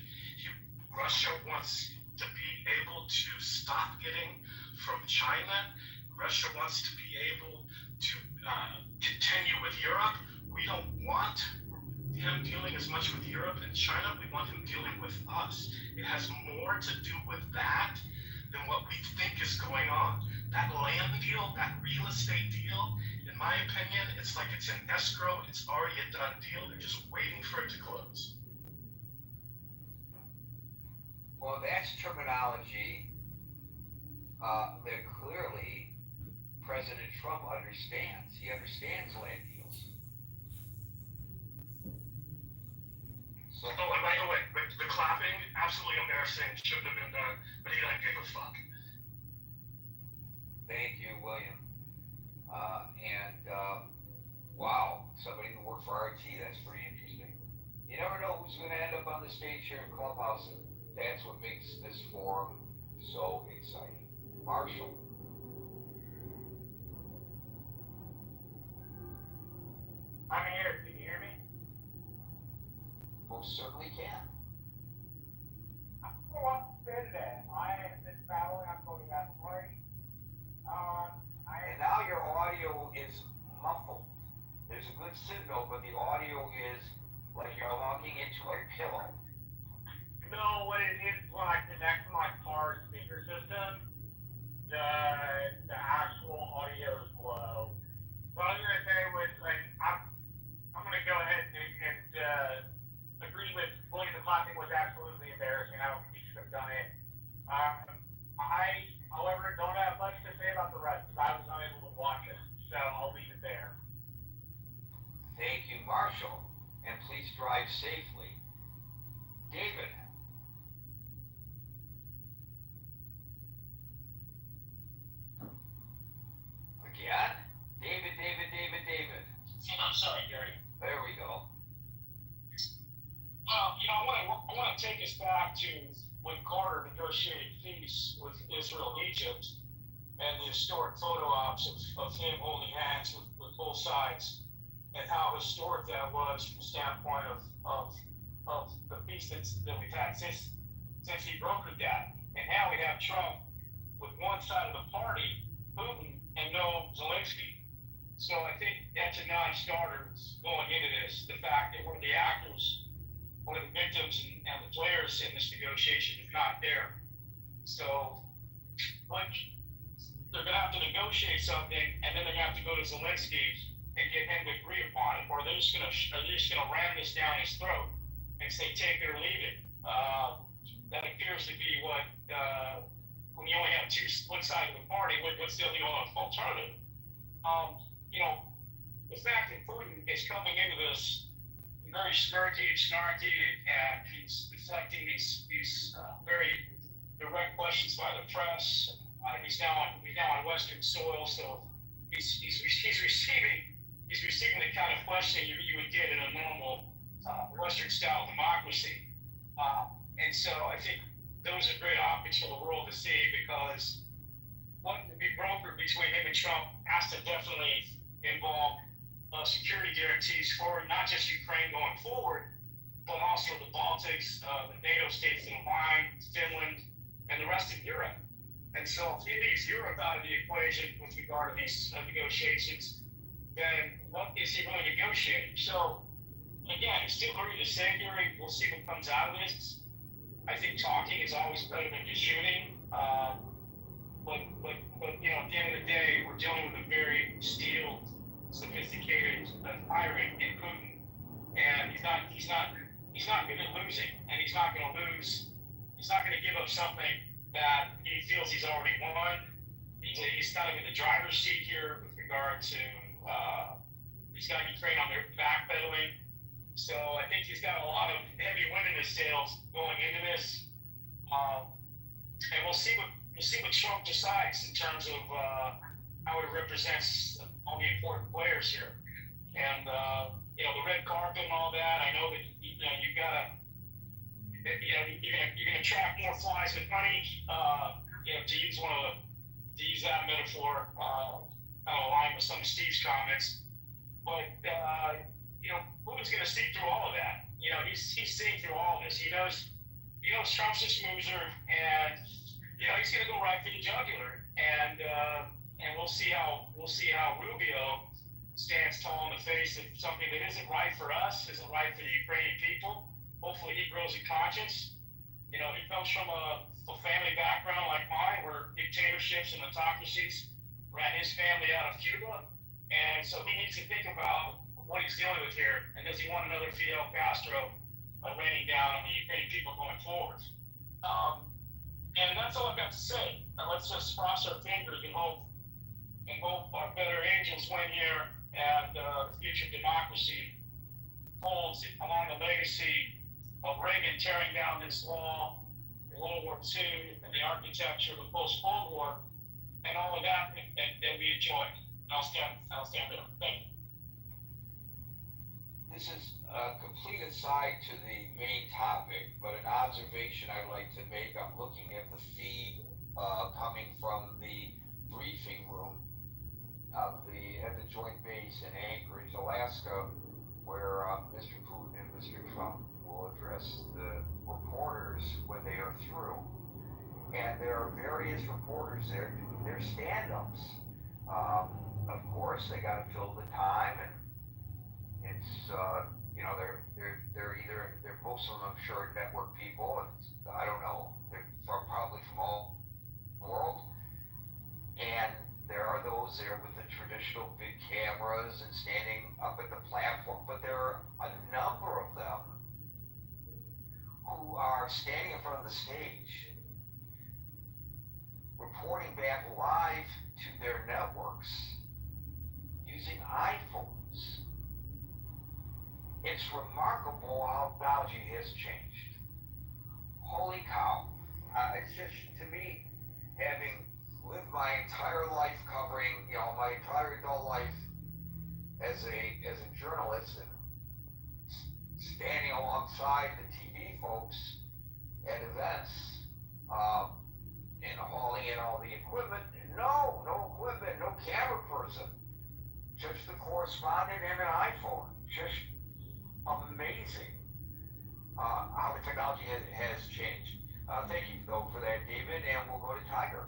Russia wants to be able to stop getting from China. Russia wants to be able to continue with Europe. We don't want him dealing as much with Europe and China. We want him dealing with us. It has more to do with that than what we think is going on. That land deal, that real estate deal, in my opinion, it's like it's in escrow. It's already a done deal. They're just waiting for it to close. Well, that's terminology that clearly President Trump understands. He understands land deals. So, oh, and by the way, the clapping, absolutely embarrassing, shouldn't have been done, but he didn't give a fuck. Thank you, William. Wow, somebody who worked for RT, that's pretty interesting. You never know who's going to end up on the stage here in Clubhouse, and that's what makes this forum so exciting. Marshall. I'm here. Can you hear me? Most certainly can. I don't know what to say today. I have been traveling. I'm going to February. And now your audio is muffled. There's a good signal, but the audio is like you're looking into a pillow. No, what it is when I connect to my car's speaker system, the actual audio is low. So I was gonna say was like I'm gonna go ahead and agree with William. The clapping was absolutely embarrassing. I don't think he should have done it. I, however, don't have much to say about the rest because I was unable to watch it. So I'll leave it there. Thank you, Marshall, and please drive safely. David. Again? David. I'm sorry, Gary. There we go. Well, I want to take us back to when Carter negotiated peace with Israel and Egypt, and the historic photo ops of him holding hands with both sides, and how historic that was from the standpoint of the peace that we've had since he brokered that. And now we have Trump with one side of the party, Putin, and no Zelensky. So I think that's a non-starter going into this. The fact that one of the actors, one of the victims and the players in this negotiation is not there. So, like, they're going to have to negotiate something, and then they're going to have to go to Zelensky and get him to agree upon it, or they're just going to ram this down his throat and say take it or leave it. That appears to be what when you only have one side of the party, what's the other alternative? The fact that Putin is coming into this very snarky, and he's deflecting these very direct questions by the press. He's now on Western soil, so he's receiving the kind of questioning you would get in a normal Western-style democracy. And so I think those are great optics for the world to see, because what can be brokered between him and Trump has to definitely involve security guarantees for not just Ukraine going forward, but also the Baltics, the NATO states in line, Finland, and the rest of Europe. And so if he leaves Europe out of the equation with regard to these negotiations, then what is he really negotiating? So again, it's still early to say, Gary. We'll see what comes out of this. I think talking is always better than just shooting. But at the end of the day, we're dealing with a very steeled, sophisticated tyrant in Putin, and he's not good at losing, and he's not going to lose. He's not going to give up something that he feels he's already won. he's kind of in the driver's seat here with regard to he's got to be trained on their backpedaling. So I think he's got a lot of heavy wind in his sails going into this, and we'll see what Trump decides in terms of how he represents all the important players here. And the red carpet and all that. I know that you gotta you're gonna trap more flies with honey. To use that metaphor, kind of align with some of Steve's comments. But Putin's gonna see through all of that. He's seeing through all of this. He knows Trump's a schmoozer, and he's gonna go right for the jugular. And we'll see how Rubio stands tall in the face of something that isn't right for us, isn't right for the Ukrainian people. Hopefully he grows a conscience. He comes from a family background like mine, where dictatorships and autocracies ran his family out of Cuba. And so he needs to think about what he's dealing with here, and does he want another Fidel Castro raining down on the Ukrainian people going forward? And that's all I've got to say. Now let's just cross our fingers and hope our better angels win here, and the future democracy holds along the legacy of Reagan tearing down this wall in World War II and the architecture of the post-Cold War, and all of that that we enjoyed. I'll stand there. Thank you. This is a complete aside to the main topic, but an observation I'd like to make. I'm looking at the feed coming from the briefing room at the Joint Base in Anchorage, Alaska, where Mr. Putin and Mr. Trump will address the reporters when they are through. And there are various reporters there doing their stand-ups. Of course, they got to fill the time, and it's they're most of them, I'm sure, network people, and I don't know, they're probably from all the world. And there are those there with the traditional big cameras and standing up at the platform, but there are a number of them who are standing in front of the stage, reporting back live to their networks using iPhones. It's remarkable how technology has changed. Holy cow. It's just, to me, having lived my entire life covering, my entire adult life as a journalist, and standing alongside the TV folks at events, and hauling in all the equipment. No equipment, no camera person, just the correspondent and an iPhone. Just amazing how the technology has changed. Thank you, though, for that, David, and we'll go to Tiger.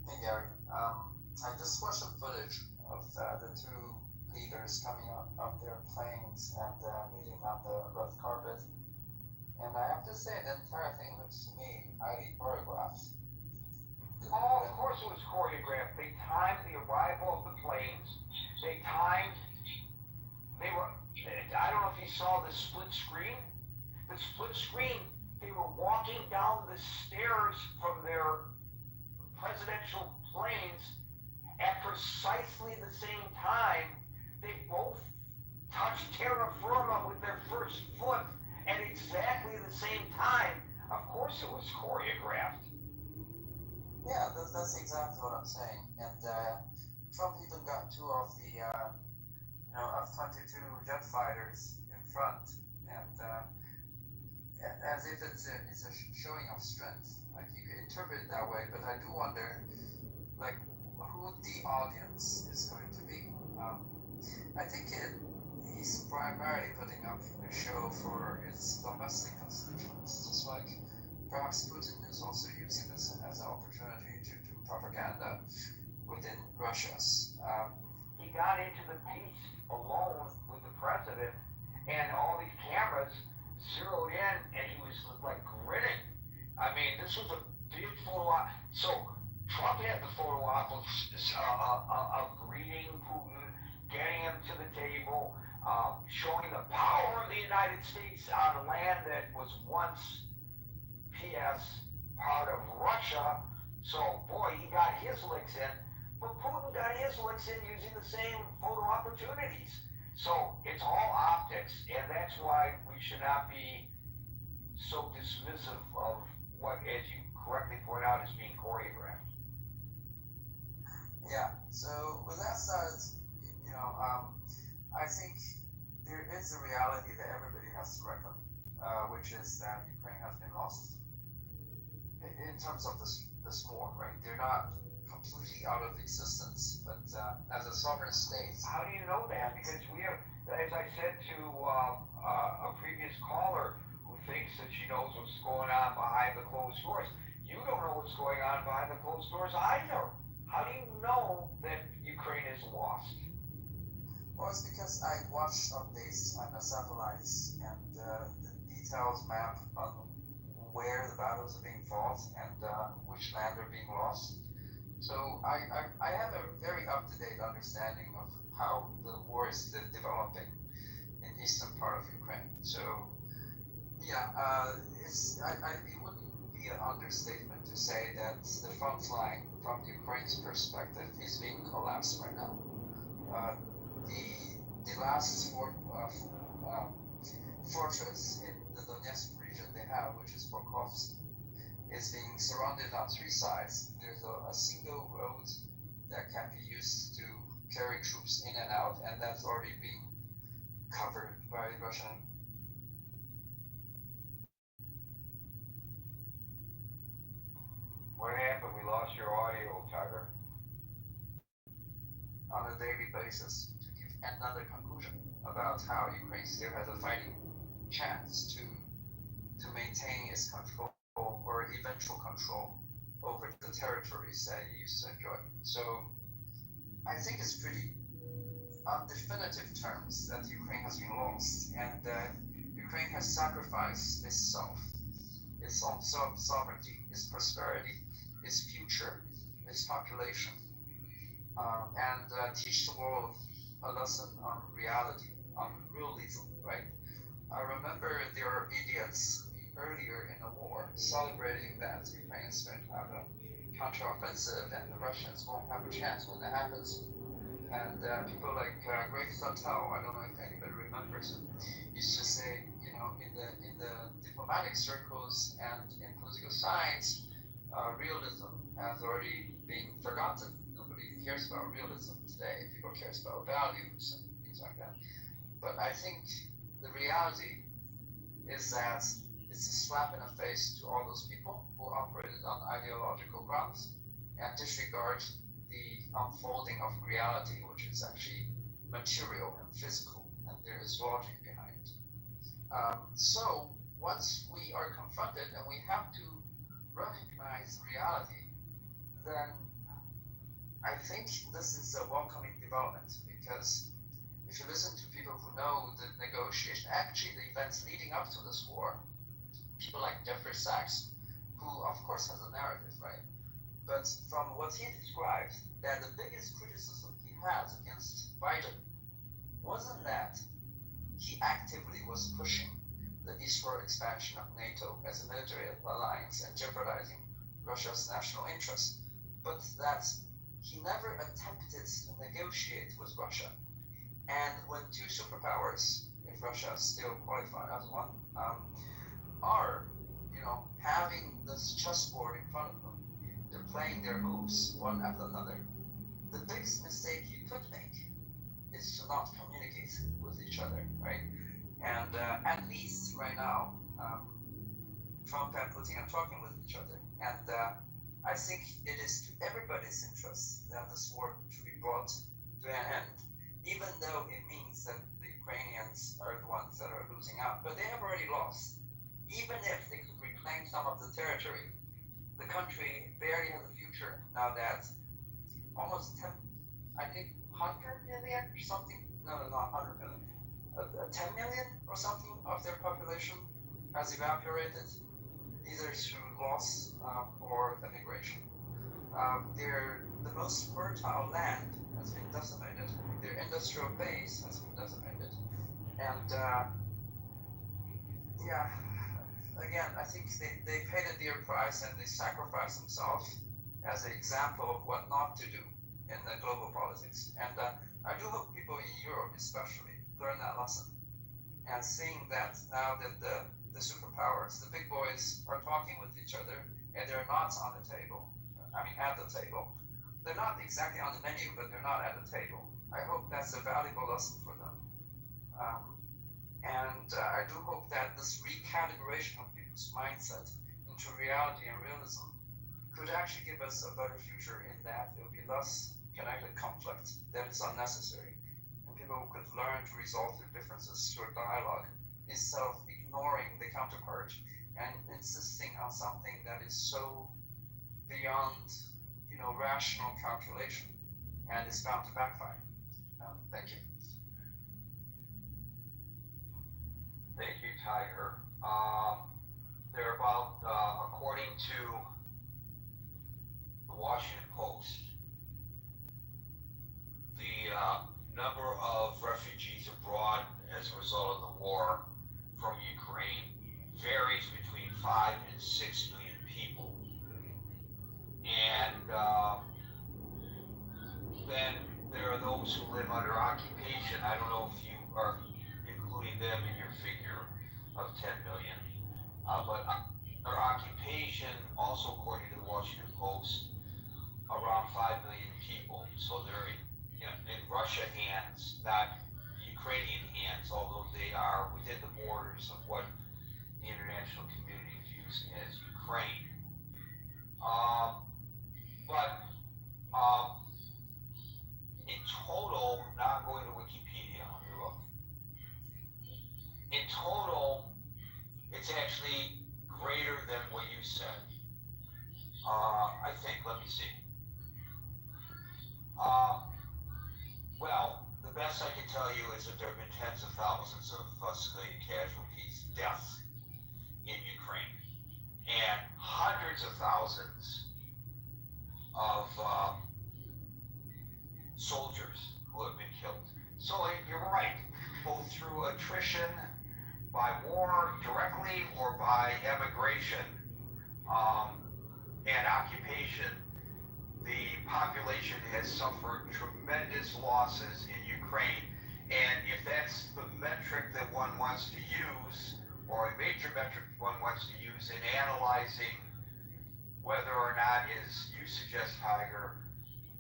Hey, Gary. I just watched the footage of the two leaders coming up their planes and meeting on the red carpet. And I have to say, the entire thing looks to me highly choreographed. Oh, of course it was choreographed. They timed the arrival of the planes. I don't know if you saw the split screen. The split screen, they were walking down the stairs from their presidential planes at precisely the same time. They both touched terra firma with their first foot at exactly the same time. Of course it was choreographed. Yeah, that's exactly what I'm saying. And Trump even got two of the F-22 jet fighters in front, and as if it's a showing of strength. Like, you could interpret it that way, but I do wonder, like, who the audience is going to be. I think he's primarily putting up a show for his domestic constituents, just like perhaps Putin is also using this as an opportunity to do propaganda within Russia's. He got into the piece alone with the president, and all these cameras zeroed in, and he was like grinning. I mean, this was a big photo op. So Trump had the photo op of greeting Putin, getting him to the table, showing the power of the United States on a land that was once, P.S., part of Russia, So, boy, he got his licks in, but Putin got his licks in using the same photo opportunities. So, it's all optics, and that's why we should not be so dismissive of what, as you correctly point out, is being choreographed. Yeah, so with that said, I think there is a reality that everybody has to reckon, which is that Ukraine has been lost in terms of this war, right? They're not completely out of existence, but as a sovereign state. How do you know that? Because we have, as I said to a previous caller who thinks that she knows what's going on behind the closed doors, you don't know what's going on behind the closed doors either. How do you know that Ukraine is lost? Well, it's because I watched updates on the satellites and the details map on where the battles are being fought and which land are being lost. So I have a very up-to-date understanding of how the war is developing in eastern part of Ukraine. So yeah, it wouldn't be an understatement to say that the front line from Ukraine's perspective is being collapsed right now. The last fortress in the Donetsk region they have, which is Pokrovsk, is being surrounded on three sides. There's a single road that can be used to carry troops in and out, and that's already being covered by Russian. What happened? We lost your audio, Tiger. On a daily basis to give another conclusion about how Ukraine still has a fighting chance to maintain its control or eventual control over the territories that it used to enjoy. So I think it's pretty on definitive terms that Ukraine has been lost, and Ukraine has sacrificed itself, its own sovereignty, its prosperity, its future, its population, and teach the world a lesson on reality, on realism, right? I remember there are idiots earlier in the war celebrating that Ukraine is going to have a counteroffensive and the Russians won't have a chance when that happens. And people like Greg Suttel, I don't know if anybody remembers him, used to say, in the diplomatic circles and in political science, realism has already been forgotten. Nobody cares about realism today. People cares about values and things like that. But I think the reality is that it's a slap in the face to all those people who operated on ideological grounds and disregard the unfolding of reality, which is actually material and physical, and there is logic behind it. So once we are confronted and we have to recognize reality, then I think this is a welcoming development, because if you listen to people who know the negotiation, actually the events leading up to this war, people like Jeffrey Sachs, who of course has a narrative, right? But from what he described, that the biggest criticism he has against Biden wasn't that he actively was pushing the eastward expansion of NATO as a military alliance and jeopardizing Russia's national interest, but that he never attempted to negotiate with Russia. And when two superpowers, if Russia still qualified as one, are, having this chessboard in front of them, they're playing their moves one after another. The biggest mistake you could make is to not communicate with each other, right? And at least right now, Trump and Putin are talking with each other. And I think it is to everybody's interest that this war should be brought to an end, even though it means that the Ukrainians are the ones that are losing out. But they have already lost. Even if they could reclaim some of the territory, the country barely has a future now that almost 100 million or something, no, not 100 million, 10 million or something of their population has evaporated, either through loss or immigration. The most fertile land has been decimated, their industrial base has been decimated, and again, I think they paid a dear price and they sacrificed themselves as an example of what not to do in the global politics. And I do hope people in Europe especially learn that lesson. And seeing that now that the superpowers, the big boys, are talking with each other and they're not on the table, at the table. They're not exactly on the menu, but they're not at the table. I hope that's a valuable lesson for them. I do hope that this recalibration of people's mindset into reality and realism could actually give us a better future in that there will be less connected conflict that is unnecessary. And people could learn to resolve their differences through dialogue instead of ignoring the counterpart and insisting on something that is so beyond, rational calculation and is bound to backfire. Thank you. Thank you, Tiger. They're about, according to the Washington Post, the number of refugees abroad as a result of the war from Ukraine varies between 5 and 6 million people. And then there are those who live under occupation. I don't know if you are including them in your figure of 10 million. But under occupation, also according to the Washington Post, around 5 million people. So they're in Russia hands, not Ukrainian hands, although they are within the borders of what the international community views as Ukraine. In total, now I'm going to Wikipedia, let me look. In total, it's actually greater than what you said. I think, let me see. Well, the best I can tell you is that there have been tens of thousands of civilian casualties, deaths in Ukraine, and hundreds of thousands of soldiers who have been killed. So you're right, both through attrition, by war directly, or by emigration and occupation, the population has suffered tremendous losses in Ukraine. And if that's the metric that one wants to use, or a major metric one wants to use in analyzing whether or not, as you suggest, Tiger,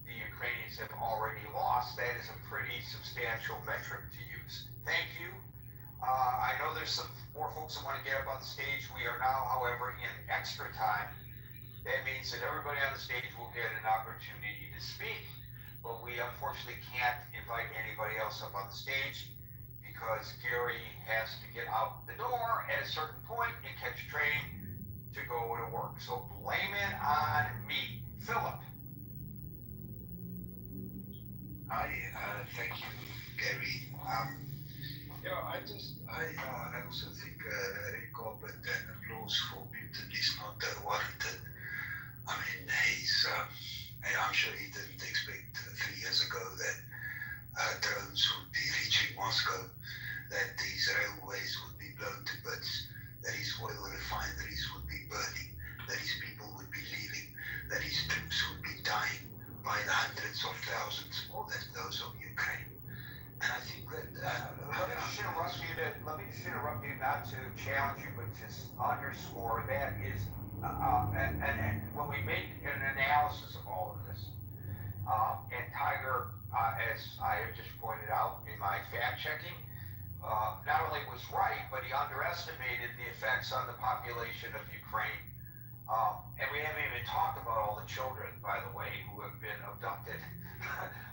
the Ukrainians have already lost, that is a pretty substantial metric to use. Thank you. I know there's some more folks that want to get up on the stage. We are now, however, in extra time. That means that everybody on the stage will get an opportunity to speak, but we unfortunately can't invite anybody else up on the stage because Gary has to get out the door at a certain point and catch a train to go to work. So blame it on me. Philip. Hi, thank you, Gary. I also think red carpet and applause for Putin is not warranted. I'm sure he didn't expect 3 years ago that drones would be reaching Moscow, that his railways would be blown to bits, that his oil refineries would be burning, that his people would be leaving, that his troops would be dying by the hundreds of thousands, more than those of Ukraine. And I think that let me just interrupt you, not to challenge you, but just underscore that is, and when we make an analysis of all of this, and Tiger, as I have just pointed out in my fact checking, not only was right, but he underestimated the effects on the population of Ukraine. And we haven't even talked about all the children, by the way, who have been abducted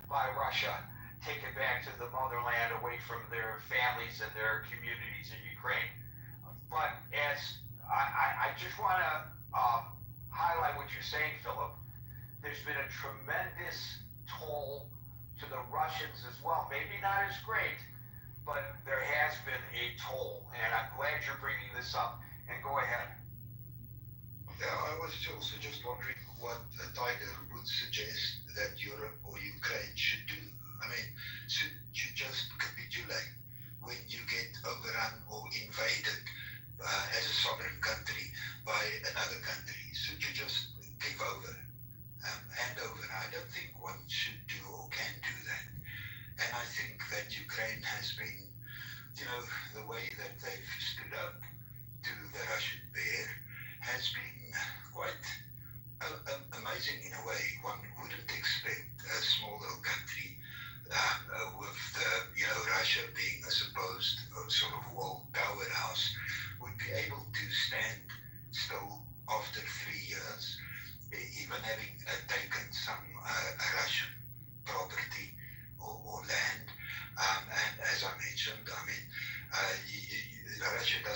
by Russia, taken back to the motherland away from their families and their communities in Ukraine. But as I just want to highlight what you're saying, Philip, there's been a tremendous toll to the Russians as well. Maybe not as great, but there has been a toll. And I'm glad you're bringing this up. And go ahead. Yeah, I was also just wondering what Tiger would suggest that Europe or Ukraine should do. Should you just capitulate when you get overrun or invaded as a sovereign country by another country? Should you just give over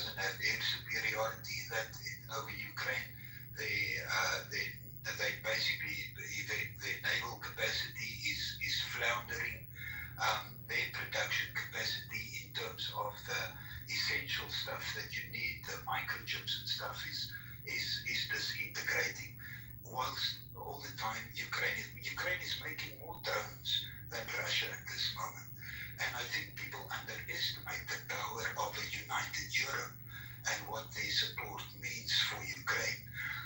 doesn't have air superiority over Ukraine. They basically, their naval capacity is floundering. Their production capacity in terms of the essential stuff that you need, the microchips and stuff, is disintegrating. Whilst all the time Ukraine is making more drones than Russia at this moment. And I think people underestimate the power of a united Europe and what their support means for Ukraine.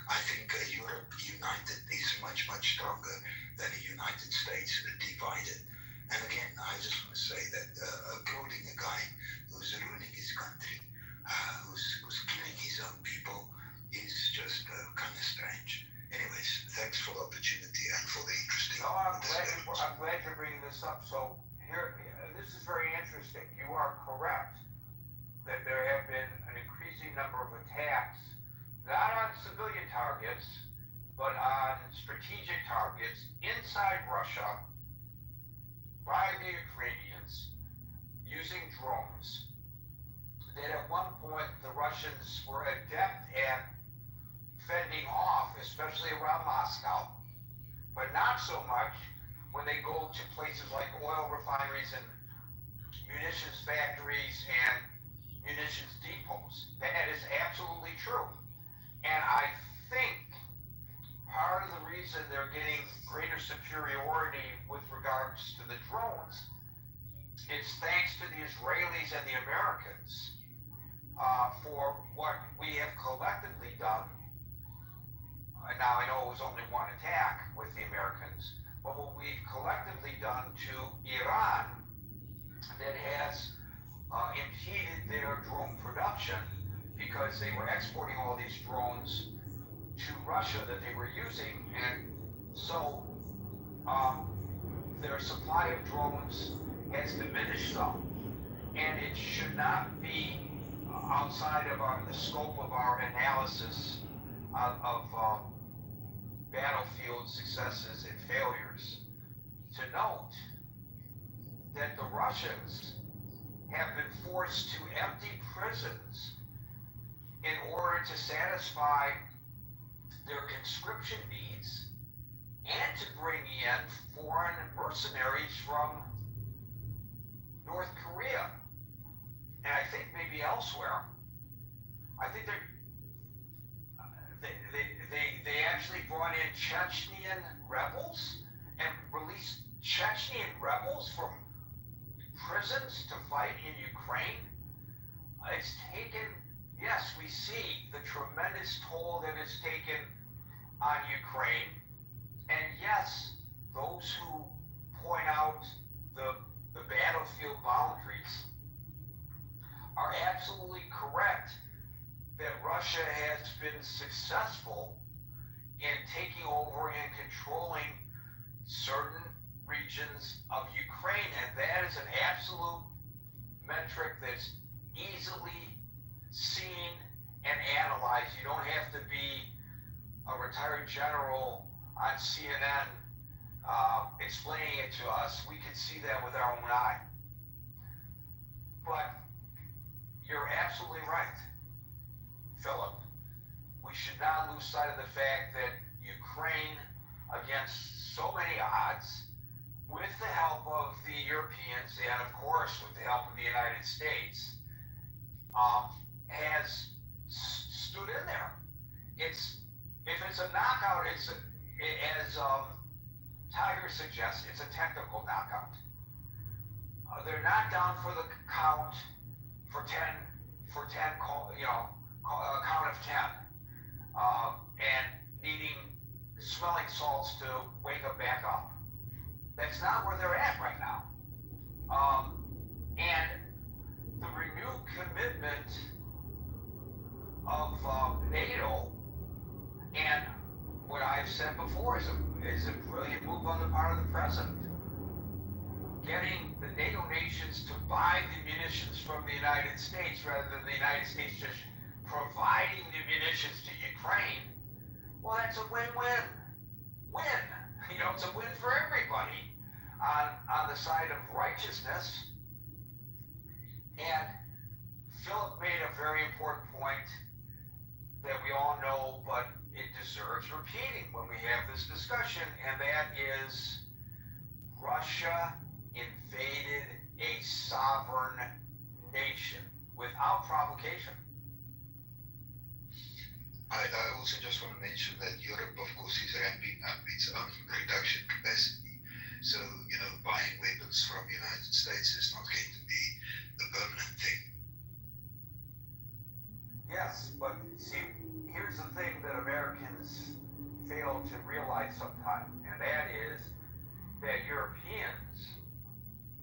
I think Europe united is much, much stronger than a United States divided. And again, I just want to say that applauding a guy who's ruining his country, who's killing his own people, is just kind of strange. Anyways, thanks for the opportunity and for the interesting. No, I'm glad you're bringing this up. So here, this is very interesting. You are correct that there have been an increasing number of attacks, not on civilian targets, but on strategic targets inside Russia by the Ukrainians using drones. That at one point the Russians were adept at fending off, especially around Moscow, but not so much when they go to places like oil refineries and munitions factories and munitions depots. That is absolutely true. And I think part of the reason they're getting greater superiority with regards to the drones is thanks to the Israelis and the Americans for what we have collectively done. Now, I know it was only one attack with the Americans, but what we've collectively done to Iran that has impeded their drone production, because they were exporting all these drones to Russia that they were using, and so their supply of drones has diminished some, and it should not be outside of the scope of our analysis of battlefield successes and failures to note that the Russians have been forced to empty prisons in order to satisfy their conscription needs and to bring in foreign mercenaries from North Korea, and I think maybe elsewhere. I think they actually brought in Chechnyan rebels and released Chechnyan rebels from prisons to fight in Ukraine. It's taken, yes, we see the tremendous toll that it's taken on Ukraine. And yes, those who point out the battlefield boundaries are absolutely correct that Russia has been successful in taking over and controlling certain regions of Ukraine, and that is an absolute metric that's easily seen and analyzed. You don't have to be a retired general on CNN explaining it to us. We can see that with our own eye. But you're absolutely right, Philip. We should not lose sight of the fact that Ukraine, against so many odds, with the help of the Europeans and of course with the help of the United States, has stood in there. If it's a knockout, as Tiger suggests, it's a technical knockout. They're not down for the count for 10, count of 10, and needing smelling salts to wake them back up. That's not where they're at right now. And the renewed commitment of NATO, and what I've said before is a brilliant move on the part of the president. Getting the NATO nations to buy the munitions from the United States rather than the United States just providing the munitions to Ukraine, well, that's a win-win. Win. It's a win for everybody on the side of righteousness. And Philip made a very important another point that we all know, but it deserves repeating when we have this discussion, and that is Russia invaded a sovereign nation without provocation. I also just want to mention that Europe, of course, is ramping up its own production capacity. So, buying weapons from the United States is not going to be the permanent thing. Yes, but see, here's the thing that Americans fail to realize sometimes, and that is that Europeans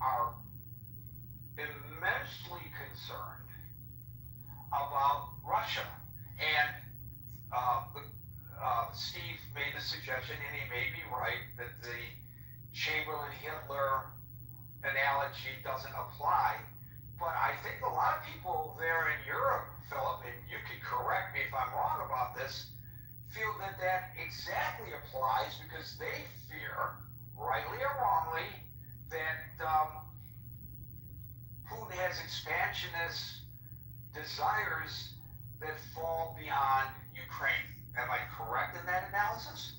are immensely concerned about Russia. And Steve made the suggestion, and he may be right, that the Chamberlain-Hitler analogy doesn't apply. But I think a lot of people there in Europe, Philip, and you can correct me if I'm wrong about this, feel that that exactly applies because they fear, rightly or wrongly, that Putin has expansionist desires that fall beyond Ukraine. Am I correct in that analysis?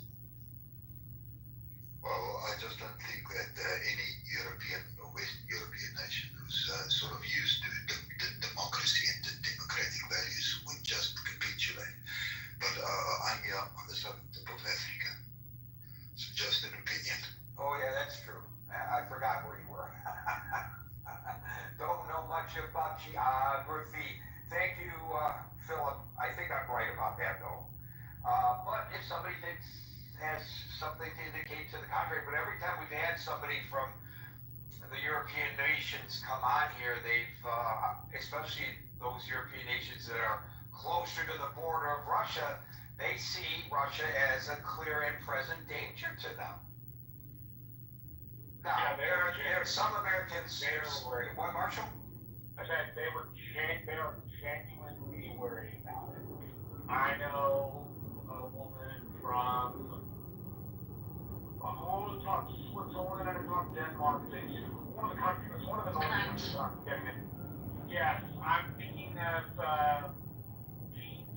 Well, I just don't think that any European or Western European nation who's sort of used to democracy and democratic values would just capitulate. But I'm here on the southern tip of Africa. So just an opinion. Oh yeah, that's true. I forgot where you were. Don't know much about geography. Thank you, Philip. I think I'm right about that, though. But if somebody has something to indicate to the contrary, but every time we've had somebody from the European nations come on here, they've, especially those European nations that are closer to the border of Russia, they see Russia as a clear and present danger to them. Now, there are some Americans. What, Marshall? I said they were genuinely worried about it. I know a woman from talk Switzerland and talk Denmark. It's one of the countries. It's one of the Nordic countries. Yes, I'm thinking of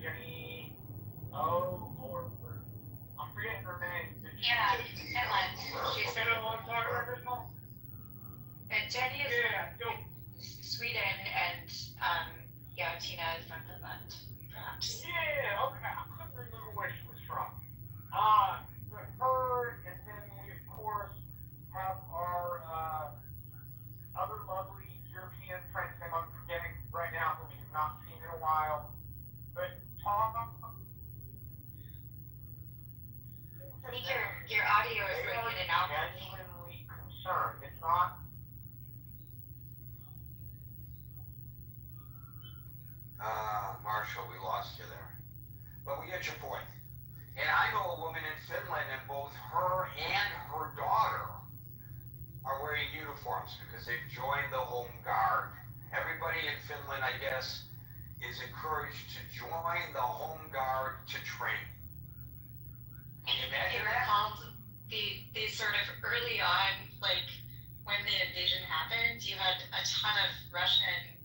Jenny or I'm forgetting her name. Yeah, Finland. She's been a long time. And Jenny is Sweden, and Tina is from Finland, perhaps. Yeah, okay. I couldn't remember where she was from. Her, and then we of course have our other lovely European friends that I'm forgetting right now, who we have not seen in a while. But Tom, I think your audio is going in and out. Genuinely concerned. It's not. Marshall, we lost you there. But we get your point. And I know a woman in Finland, and both her and her daughter are wearing uniforms because they've joined the Home Guard. Everybody in Finland, I guess, is encouraged to join the Home Guard to train. Can you imagine that? The sort of early on, like when the invasion happened, you had a ton of Russian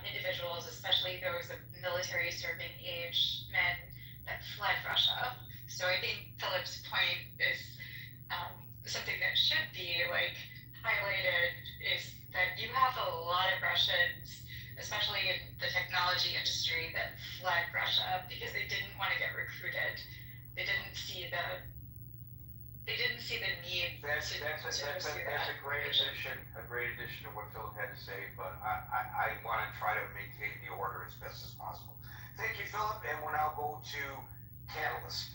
individuals, especially those of military serving age men, that fled Russia. So I think Philip's point is something that should be highlighted, is that you have a lot of Russians, especially in the technology industry, that fled Russia because they didn't want to get recruited. They didn't see the need. That's a great addition to what Philip had to say, but I want to try to maintain the order as best as possible. Thank you, Philip, and we'll now go to Catalyst.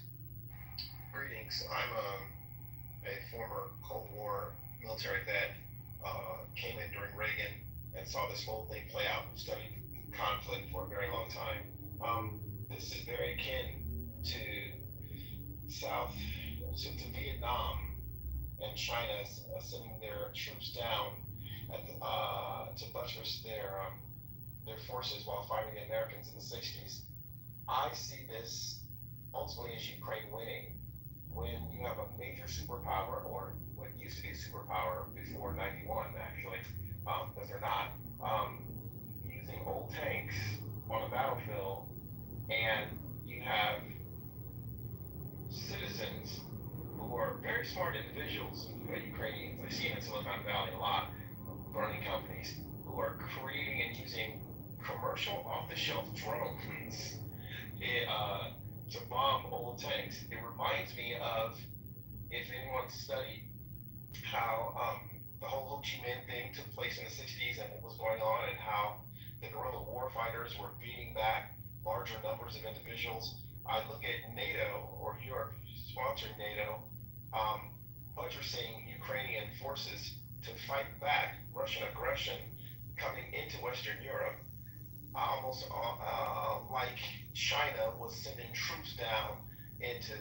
Greetings. I'm a former Cold War military vet, came in during Reagan and saw this whole thing play out, studied conflict for a very long time. This is very akin to to Vietnam and China sending their troops down to buttress their forces while fighting the Americans in the 60s. I see this ultimately as Ukraine winning when you have a major superpower, or what used to be a superpower before 91 actually, but they're not, using old tanks on a battlefield, and you have citizens who are very smart individuals, Ukrainians, I see them in Silicon Valley a lot, running companies, who are creating and using commercial off-the-shelf drones to bomb old tanks. It reminds me of, if anyone studied how the whole Ho Chi Minh thing took place in the 60s and what was going on, and how the guerrilla war fighters were beating back larger numbers of individuals. I look at NATO, or Europe sponsoring NATO, buttressing Ukrainian forces to fight back Russian aggression coming into Western Europe, almost like China was sending troops down into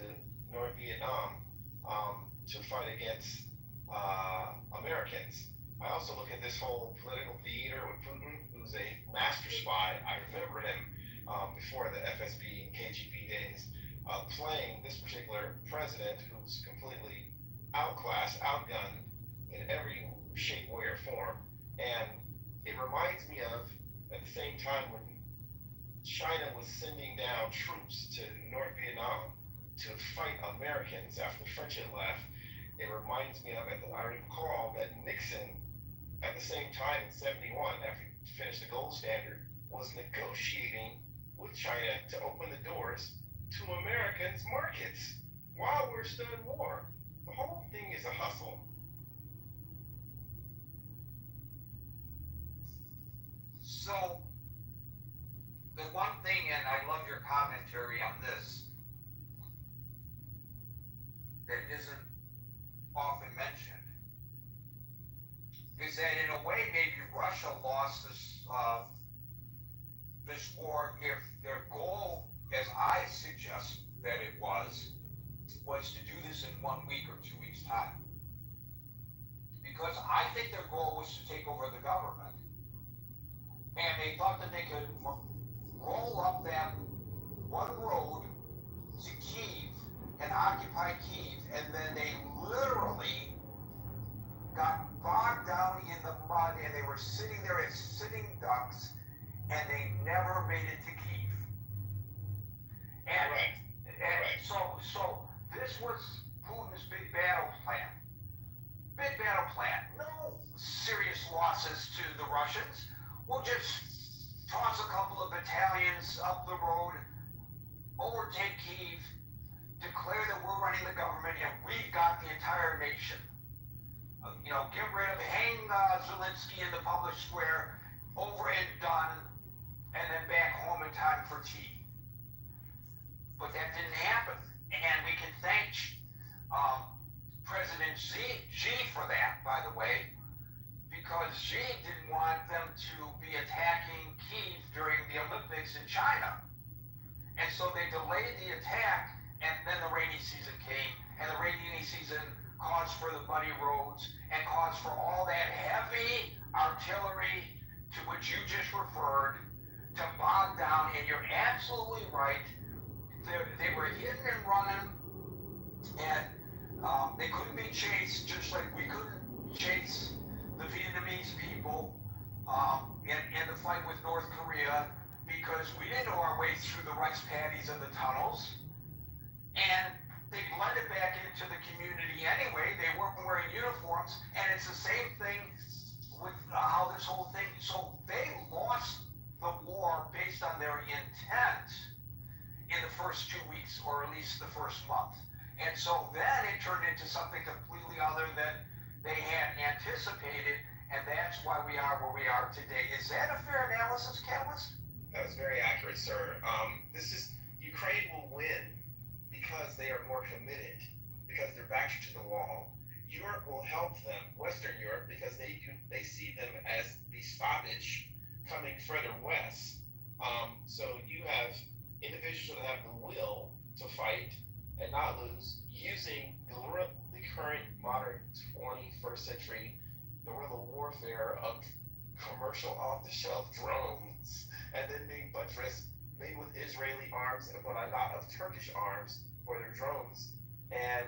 North Vietnam to fight against Americans. I also look at this whole political theater with Putin, who's a master spy. I remember him before the FSB and KGB days, playing this particular president who's completely outclassed, outgunned in every shape, way, or form. And it reminds me of, at the same time, when China was sending down troops to North Vietnam to fight Americans after the French had left. It reminds me of, I recall that Nixon, at the same time in 71, after he finished the gold standard, was negotiating with China to open the doors to Americans' markets while we're still in war. The whole thing is a hustle. So, the one thing, and I love your commentary on this, that isn't often mentioned, is that in a way maybe Russia lost this war if their goal, as I suggest that it was to do this in 1 week or 2 weeks' time. Because I think their goal was to take over the government, and they thought that they could roll up that one road to Kyiv and occupy Kyiv, and then they literally got bogged down in the mud, and they were sitting there as sitting ducks, and they never made it to Kyiv. And, so this was Putin's big battle plan. Big battle plan. No serious losses to the Russians. We'll just toss a couple of battalions up the road, overtake Kyiv, declare that we're running the government, and we've got the entire nation. Get rid of, hang Zelensky in the public square, over and done, and then back home in time for tea. But that didn't happen, and we can thank President Xi for that, by the way, because Xi didn't want them to be attacking Kyiv during the Olympics in China. And so they delayed the attack, and then the rainy season came, and the rainy season caused for the muddy roads and caused for all that heavy artillery to which you just referred to bog down. And you're absolutely right. They were hitting and running, and they couldn't be chased, just like we couldn't chase the Vietnamese people in the fight with North Korea, because we didn't know our way through the rice paddies and the tunnels. And they blended back into the community anyway. They weren't wearing uniforms, and it's the same thing with how this whole thing. So they lost the war based on their intent in the first 2 weeks, or at least the first month. And so then it turned into something completely other than they had anticipated, and that's why we are where we are today. Is that a fair analysis, Catalyst? That was very accurate, sir. Ukraine will win because they are more committed, because they're backed to the wall. Europe will help them, Western Europe, because they see them as the stoppage coming further west. So you have individuals that have the will to fight and not lose, using the current modern 21st century guerrilla warfare of commercial off-the-shelf drones, and then being buttressed maybe with Israeli arms, but a lot of Turkish arms for their drones, and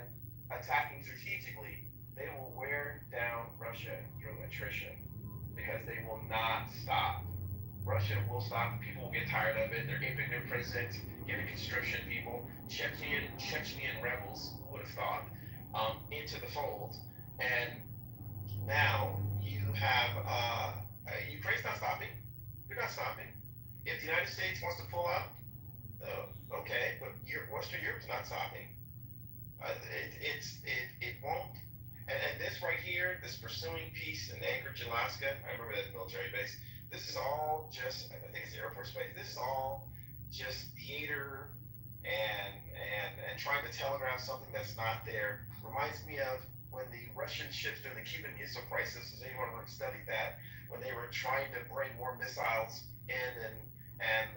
attacking strategically. They will wear down Russia through attrition, because they will not stop. Russia will stop. People will get tired of it. They're keeping their president, getting conscription people, Chechen rebels, who would have thought, into the fold. And now you have Ukraine's not stopping. They're not stopping. If the United States wants to pull out, okay, but Western Europe's not stopping. It won't. And this right here, this pursuing peace in Anchorage, Alaska, I remember that military base. This is all just, I think it's the Air Force Base. This is all just theater and trying to telegraph something that's not there. Reminds me of when the Russian ships during the Cuban Missile Crisis, has anyone ever studied that, when they were trying to bring more missiles in and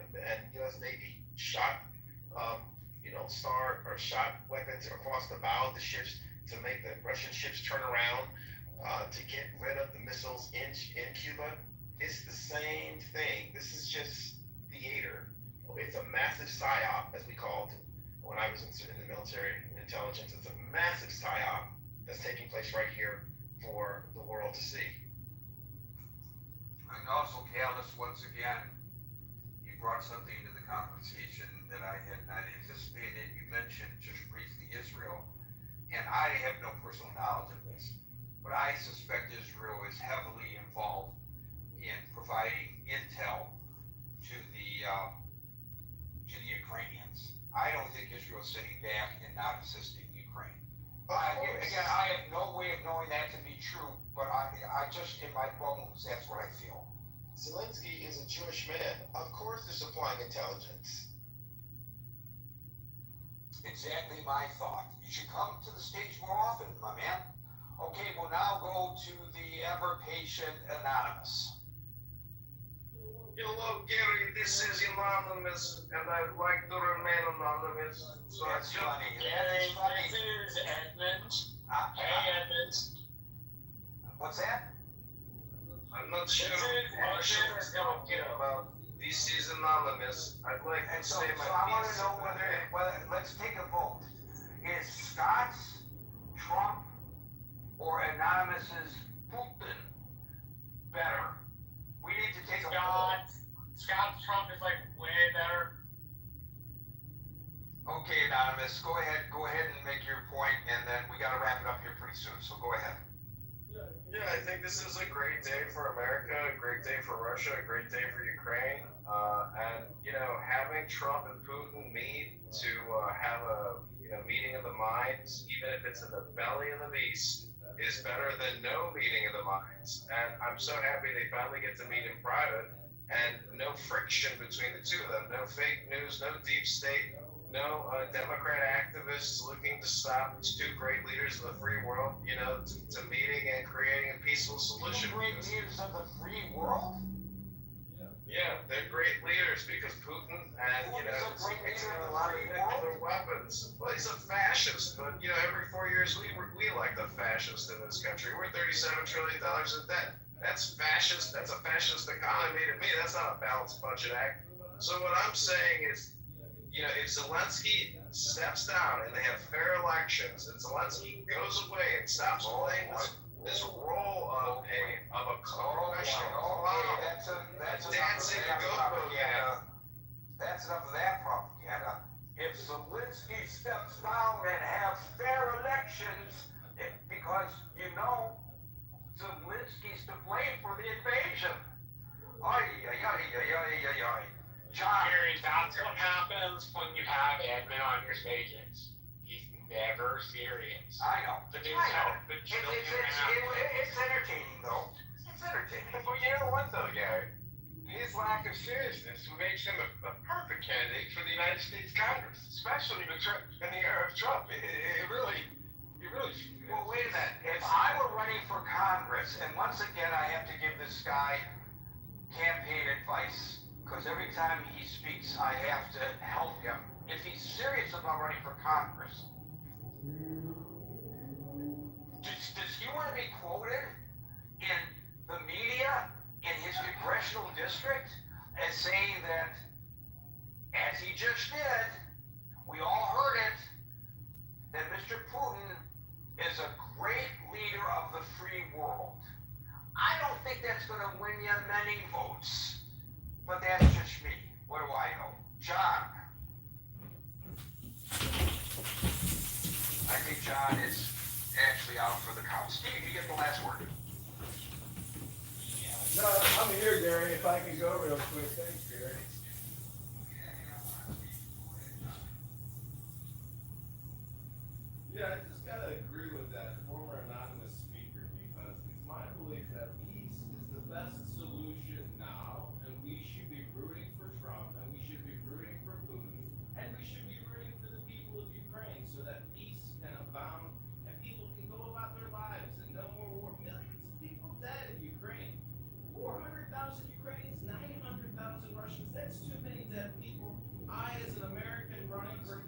U.S. Navy shot shot weapons across the bow of the ships to make the Russian ships turn around to get rid of the missiles in Cuba. It's the same thing. This is just theater. It's a massive psyop, as we called it when I was in the military intelligence. It's a massive psyop that's taking place right here for the world to see. And also, Callis, once again, you brought something to the conversation that I had not anticipated. You mentioned just briefly Israel, and I have no personal knowledge of this, but I suspect Israel is heavily involved in providing intel to the Ukrainians. I don't think Israel is sitting back and not assisting Ukraine. Again, I have no way of knowing that to be true, but I just, in my bones, that's what I feel. Zelensky is a Jewish man. Of course they're supplying intelligence. Exactly my thought. You should come to the stage more often, my man. Okay, we'll now go to the ever-patient Anonymous. Hello, Gary. This is Anonymous, and I'd like to remain anonymous. So That's funny. That is funny. This is Edmund. Hey, Edmund. What's that? I'm not sure what is talking about. This is Anonymous. I'd like to say my I want to piece. know whether, let's take a vote. Is Scott's Trump or Anonymous's Putin better? We need to take a vote. Scott's Trump is like way better. Okay, Anonymous, go ahead and make your point, and then we got to wrap it up here pretty soon, so go ahead. Yeah, I think this is a great day for America, a great day for Russia, a great day for Ukraine. And, having Trump and Putin meet to have a meeting of the minds, even if it's in the belly of the beast, is better than no meeting of the minds. And I'm so happy they finally get to meet in private and no friction between the two of them, no fake news, no deep state, no Democrat activists looking to stop two great leaders of the free world, to meeting and creating a peaceful solution. Great leaders of the free world? Yeah, they're great leaders because Putin and, it's a lot of nuclear weapons. Well, he's a fascist, but, every 4 years we elect a fascist in this country. We're $37 trillion in debt. That's fascist. That's a fascist economy to me. That's not a balanced budget act. So what I'm saying is, if Zelensky steps down and they have fair elections, and Zelensky goes away and stops playing this role of a coalition, that's dancing propaganda. That's enough of that propaganda. If Zelensky steps down and have fair elections, because Zelensky's to blame for the invasion. John. Gary, that's what happens when you have Edmund on your stages. He's never serious. I know. The It's entertaining, though. It's entertaining. But you know what, though, Gary? His lack of seriousness makes him a perfect candidate for the United States Congress, especially in the era of Trump. It really. Well, wait a minute. If I were running for Congress, and once again I have to give this guy campaign advice, because every time he speaks, I have to help him. If he's serious about running for Congress, does he want to be quoted in the media in his congressional district as saying that, as he just did, we all heard it, that Mr. Putin is a great leader of the free world? I don't think that's going to win you many votes. But But that's just me. What do I know? John. I think John is actually out for the count. Steve, you get the last word. No, I'm here, Gary. If I can go real quick, thanks, Gary. Yeah, I just gotta agree with that former anonymous speaker because it's my belief that peace is the best solution now, and we should be rooting for Trump, and we should be rooting for Putin, and we should be rooting for the people of Ukraine so that peace can abound and people can go about their lives and no more war. Millions of people dead in Ukraine. 400,000 Ukrainians, 900,000 Russians. That's too many dead people. I, as an American running for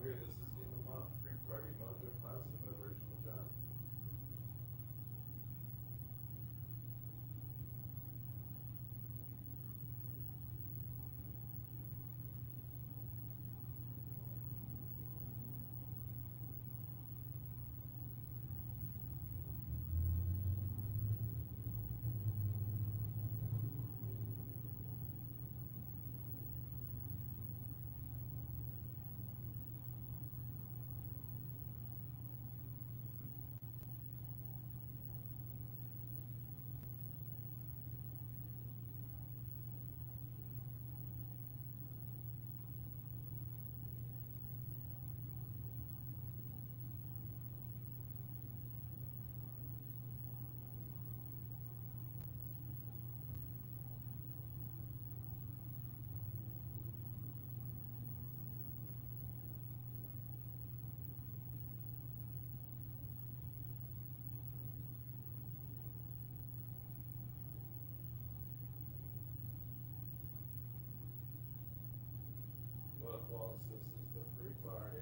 Okay, this is in the month pre-party mojo positive vibration with John. Well, whilst this is the pre-party,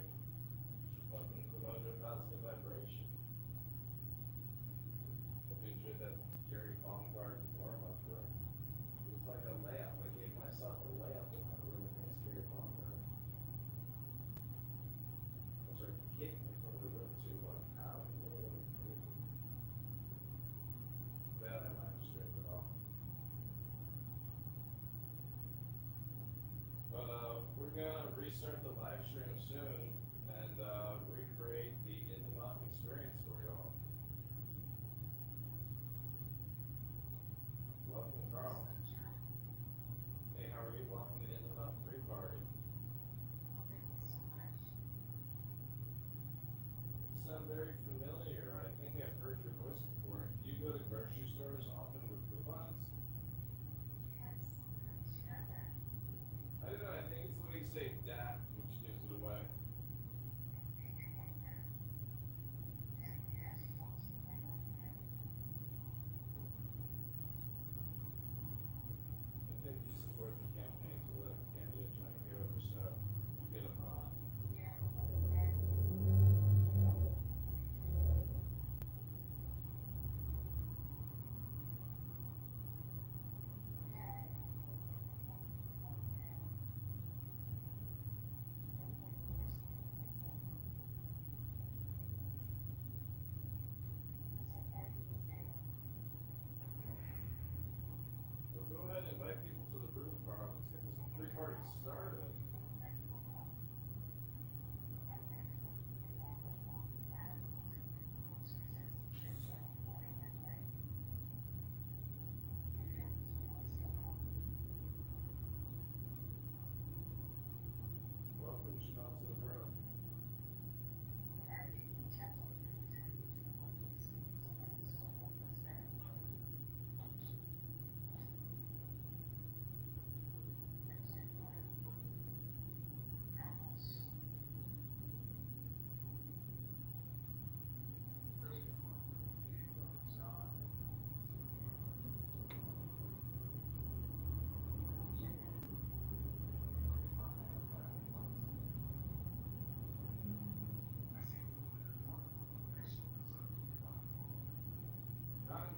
welcome to the mojo positive vibration. Hope you enjoyed that Gary Baumgart warm-up room. It was like a layup. I gave myself a layup in my room against Gary Baumgart. That's right, he kicked me from the room too. What? How? Well, I might have stripped it off. But we're gonna restart the live stream soon and recreate the In the Muff experience for y'all. Welcome, Carl. Hey, how are you? Welcome to In the Muff pre-party. You sound very familiar. I think I've heard your voice before. Do you go to grocery stores often with coupons? I don't know. I think it's when you say "dat," which gives it away. I think you support the campaign to let the candidate John Kitover, so you get a nod.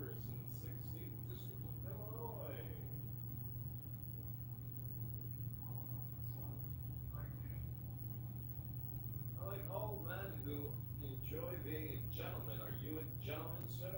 Congress in the 16th District of Illinois. I like all men who enjoy being a gentleman. Are you a gentleman, sir?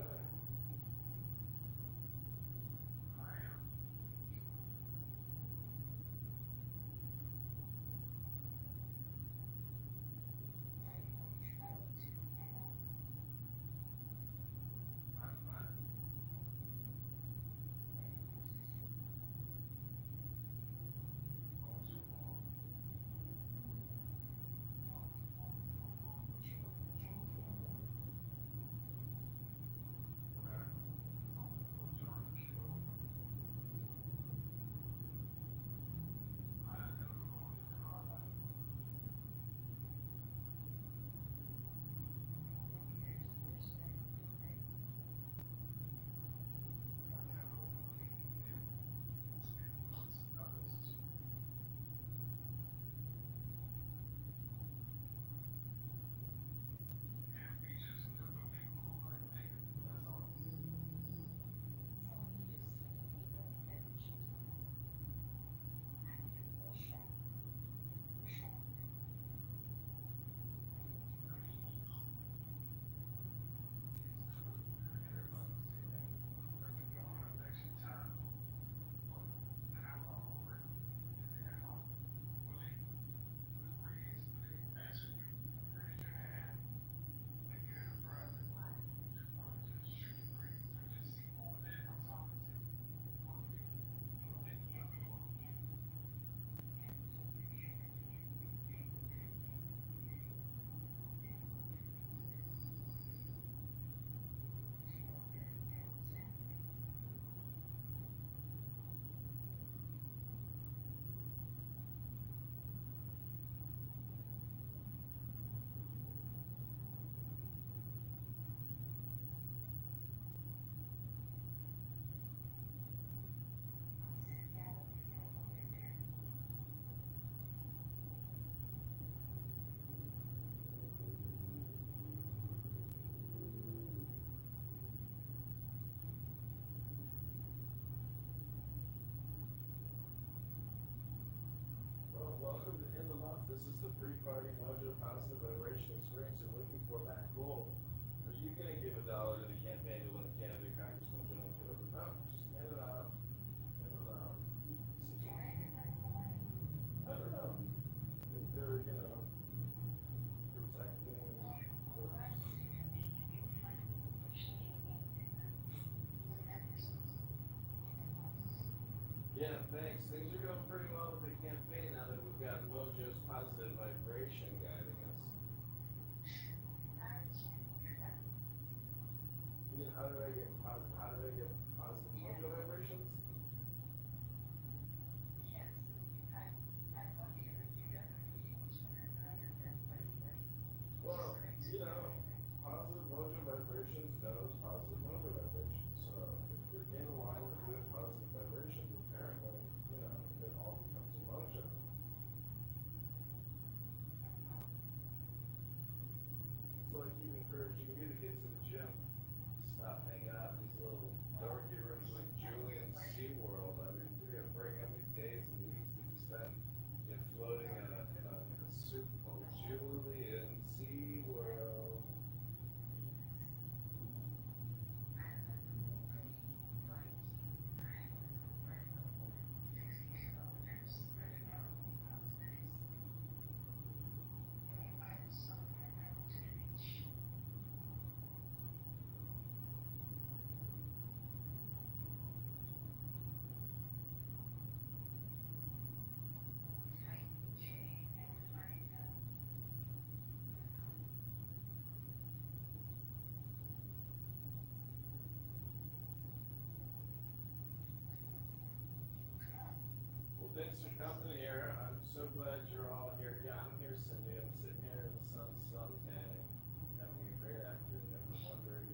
Well, welcome to In the Month. This is the three-party mojo positive vibration experience you're looking for. That goal. Are you going to give $1 to the campaign to let candidate Congressman John Kitover? No, just hand it out. Hand it out. I don't know. I think they're, protecting Yeah, thanks. Things are going pretty well with the campaign now that we've got Mojo's positive vibration guiding us. How did I get positive Mojo vibrations? Well, positive Mojo vibrations knows positive Mojo vibrations. So if you're in alignment with positive vibrations, apparently, it all becomes a mojo. It's like keep encouraging you to get to the gym. Stop hanging out in these little darky rooms like Julian's SeaWorld. I mean, give me a break. How many days and weeks did you spend floating in a soup called Julian's SeaWorld? Well, thanks for coming here. I'm so glad you're all here. Yeah, I'm here, Cindy. I'm sitting here in the sun tanning, having a great afternoon. I'm wondering,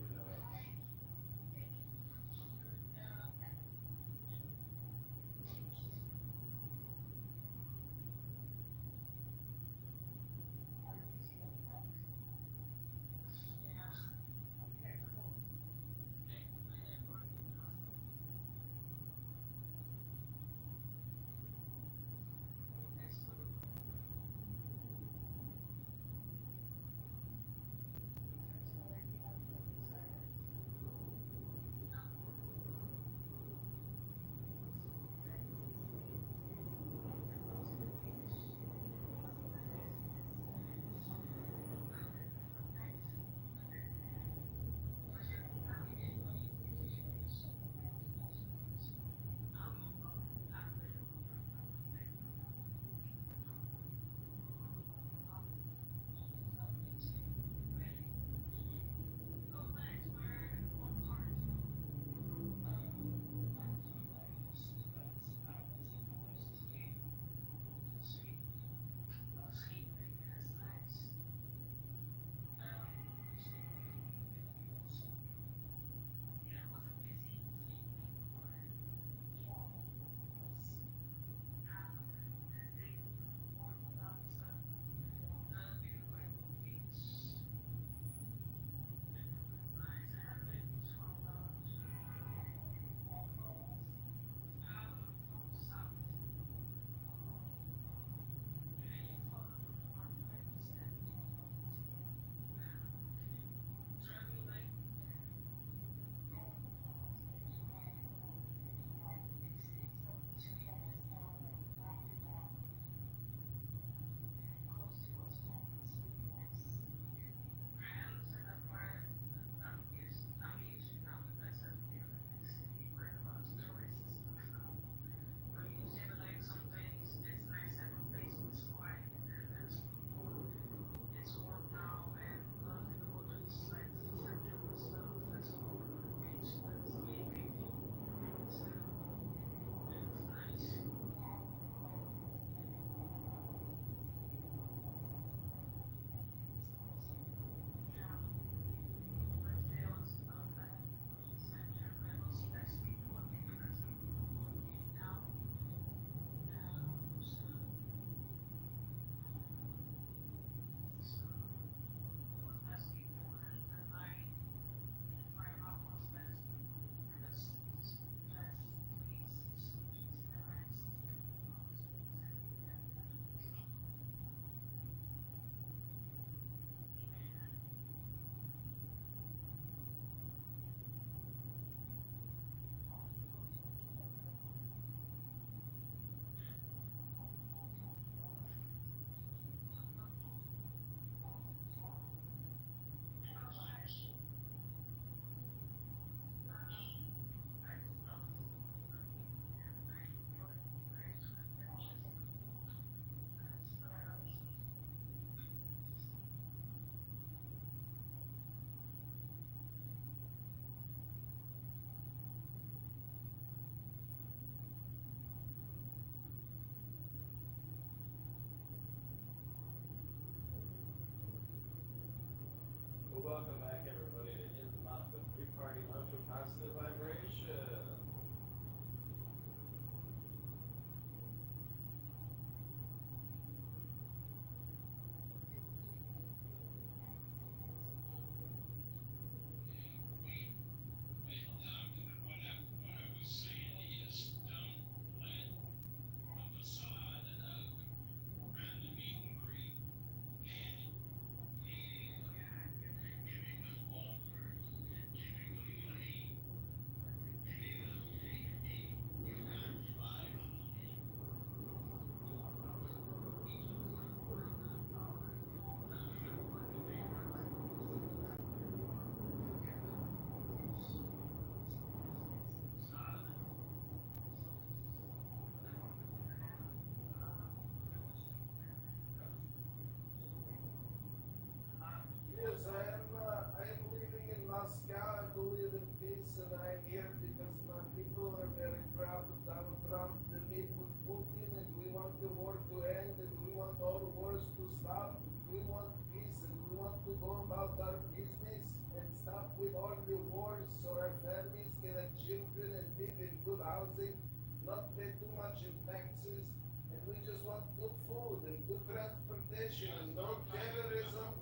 not pay too much in taxes, and we just want good food and good transportation and no terrorism.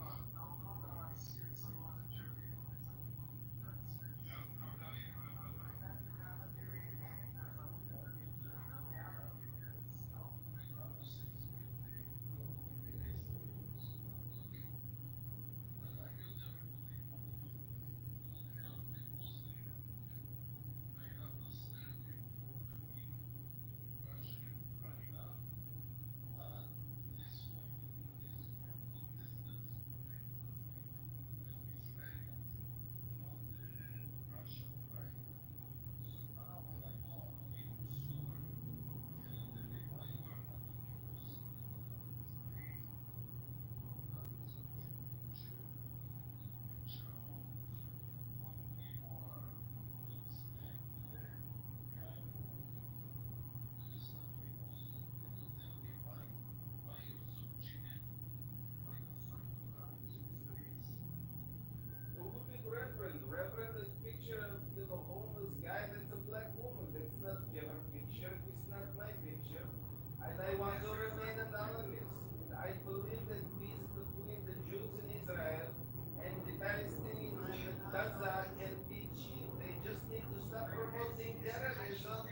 Well, look at Reverend. Reverend is picture of homeless guy. That's a black woman. That's not her picture. It's not my picture. And I want to remain anonymous. I believe that peace between the Jews in Israel and the Palestinians in Gaza can be achieved. They just need to stop promoting terrorism.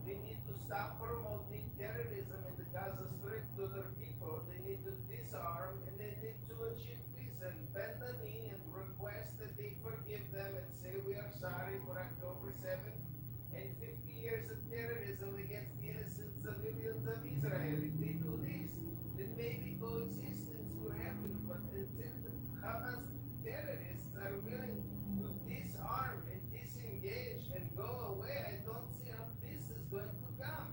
They need to stop promoting terrorism in the Gaza Strip to their people. They need to disarm and they need to achieve peace and bend the knee and request that they forgive them and say we are sorry for October 7th and 50 years of terrorism against the innocent civilians of Israel. If they do this, then maybe coexistence will happen. But until the Hamas terrorists are willing to disarm and disengage and go away, I don't see how peace is going to come.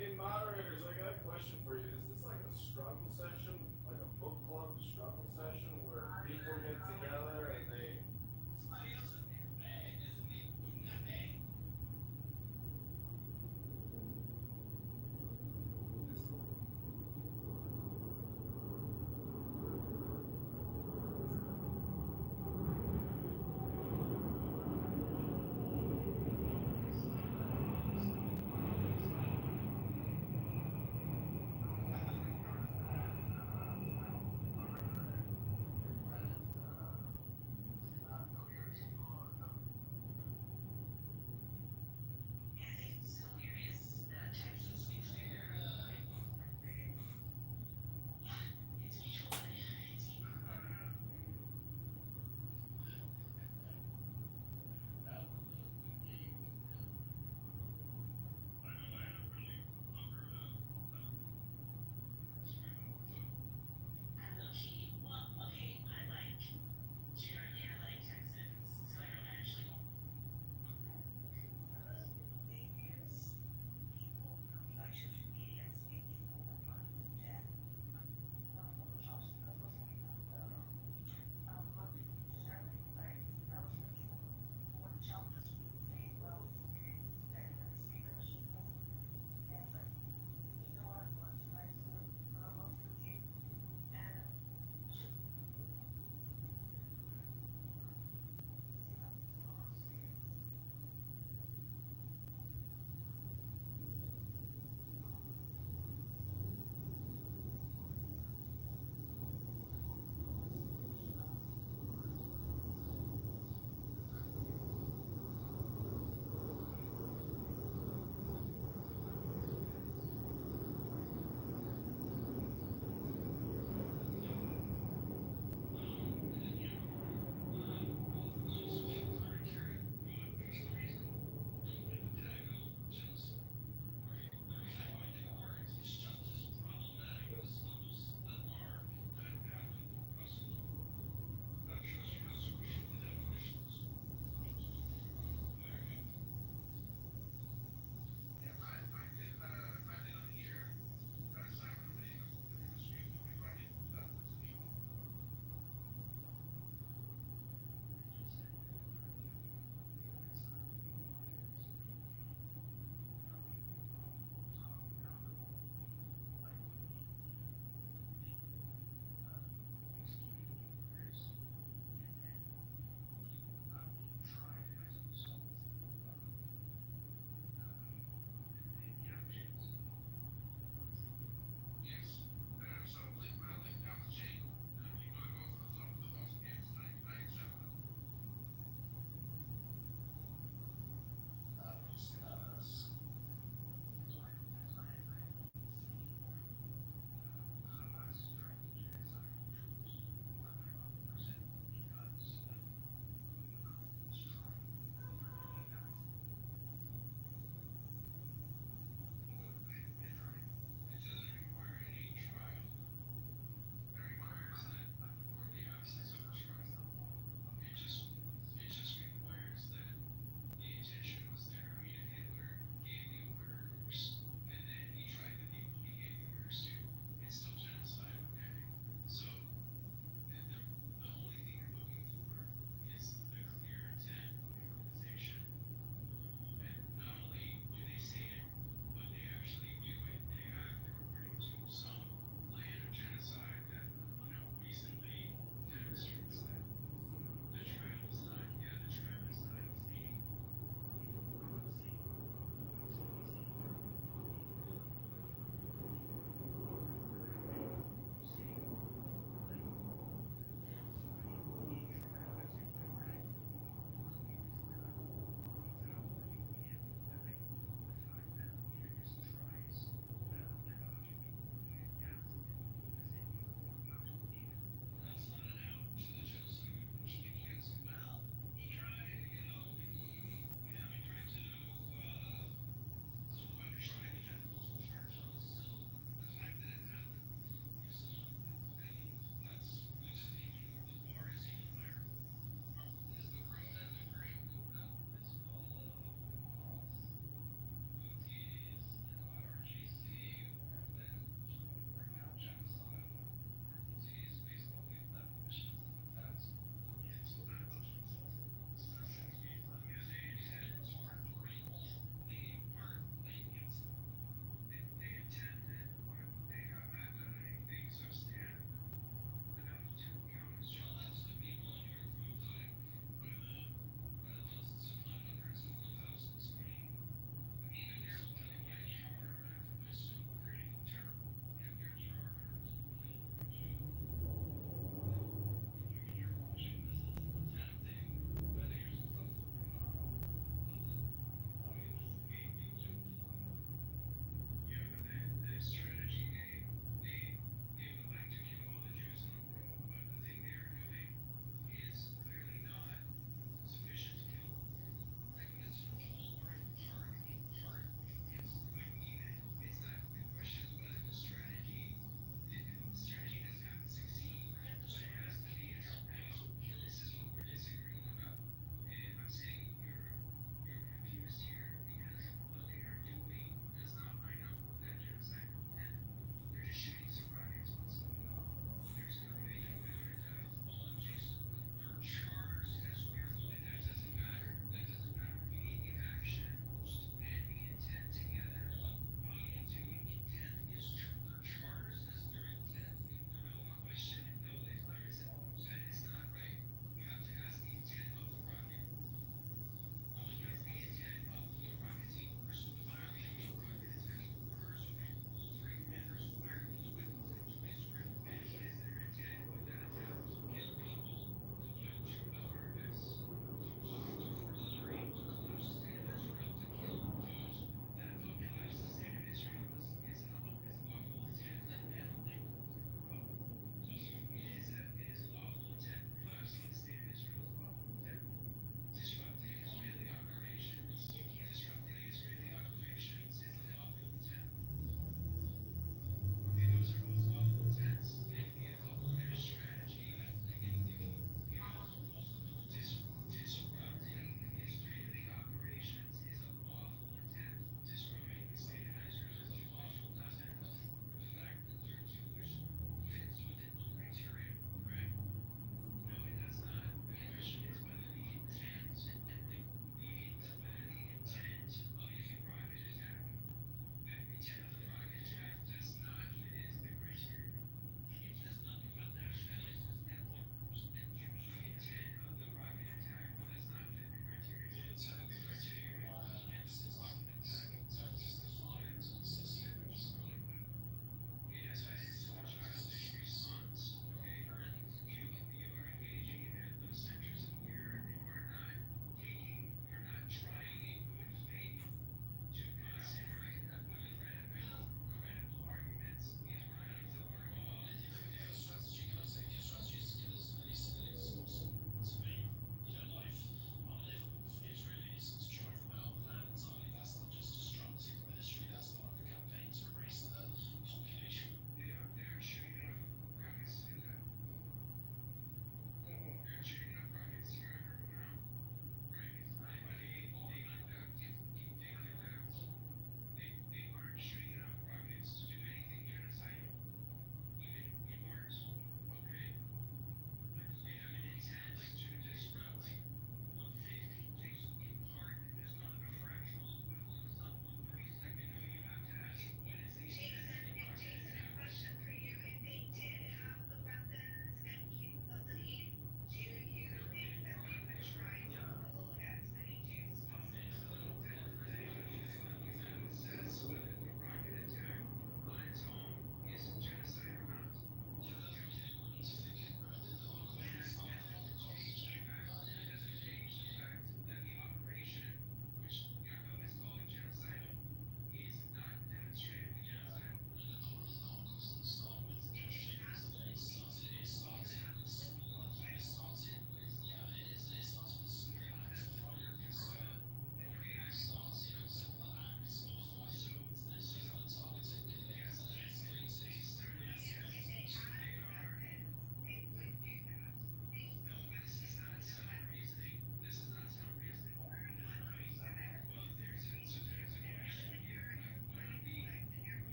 Hey moderators, I got a question for you. Is this like a struggle session, like a book club struggle session where people get together and they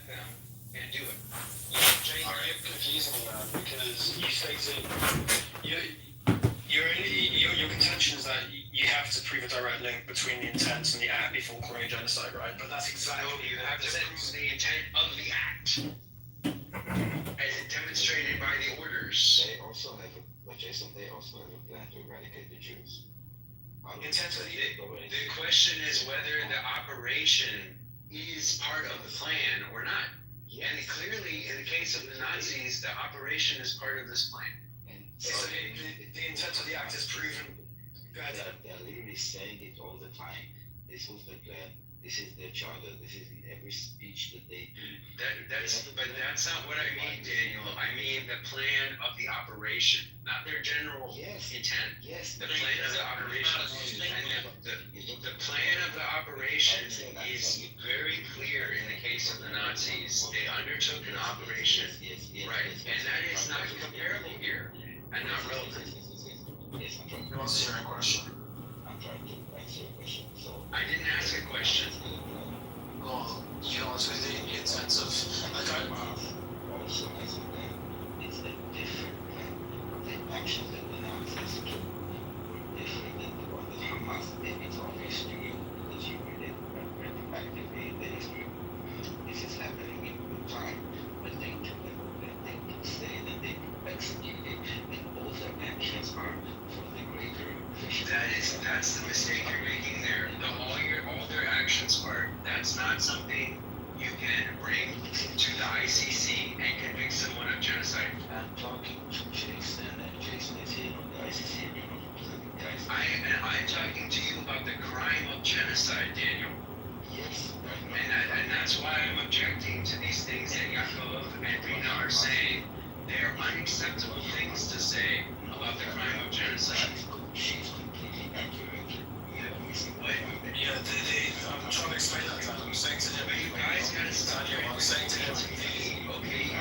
them and do it. Jay, you're confusing me, man, because you stated your contention is that you have to prove a direct link between the intent and the act before calling a genocide, right? But that's exactly You have to prove the intent of the act, as demonstrated by the orders. They also have a plan to eradicate the Jews. Intent of the question is whether the operation is part of the plan or not. And clearly, in the case of the Nazis, the operation is part of this plan. So the intent of the act is proven. Go ahead. They're literally saying it all the time. This was the plan. This is their charter. This is in every speech that they do. But that's not what I mean, Daniel. I mean the plan of the operation, not their general intent. Yes. The plan of the operation. And the plan of the operation is very clear in the case of the Nazis. They undertook an operation, right? And that is not comparable here and not relevant. Yes, I'm trying to answer your question. I'm trying to answer your question. So I didn't ask a question. Well, you answer the intent of also as a plan, it's a different plan. The actions that the Nazis took were different than the one that Hamas did. It's obvious to you because you read it retroactively in the history. This is happening in real time, but they took it, they stay and they execute it, and all their actions are for the greater vision. That's the mistake you're making there. All their actions are. That's not something you can bring to the ICC and convict someone of genocide. I'm talking to Jason, and Jason is here on the ICC. I'm talking to you about the crime of genocide, Daniel. Yes. And that's why I'm objecting to these things that Yaakov and Rina are saying. They're unacceptable things to say about the crime of genocide. She's completely accurate. Yeah, I'm trying to explain that to him. I'm saying to him, but you guys gotta stop. Daniel, I'm saying to him, okay, I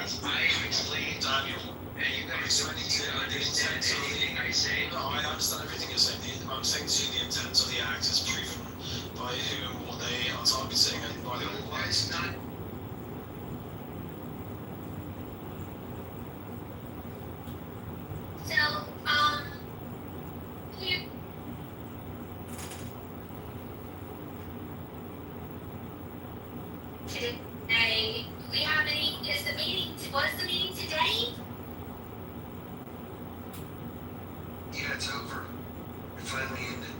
explained Daniel, and you guys don't understand anything I say. No, I understand everything you're saying. I'm saying to you the intent of the act is proven by who and what they are targeting and by the That's not. So, today, do we have any, was the meeting today? Yeah, it's over. It finally ended.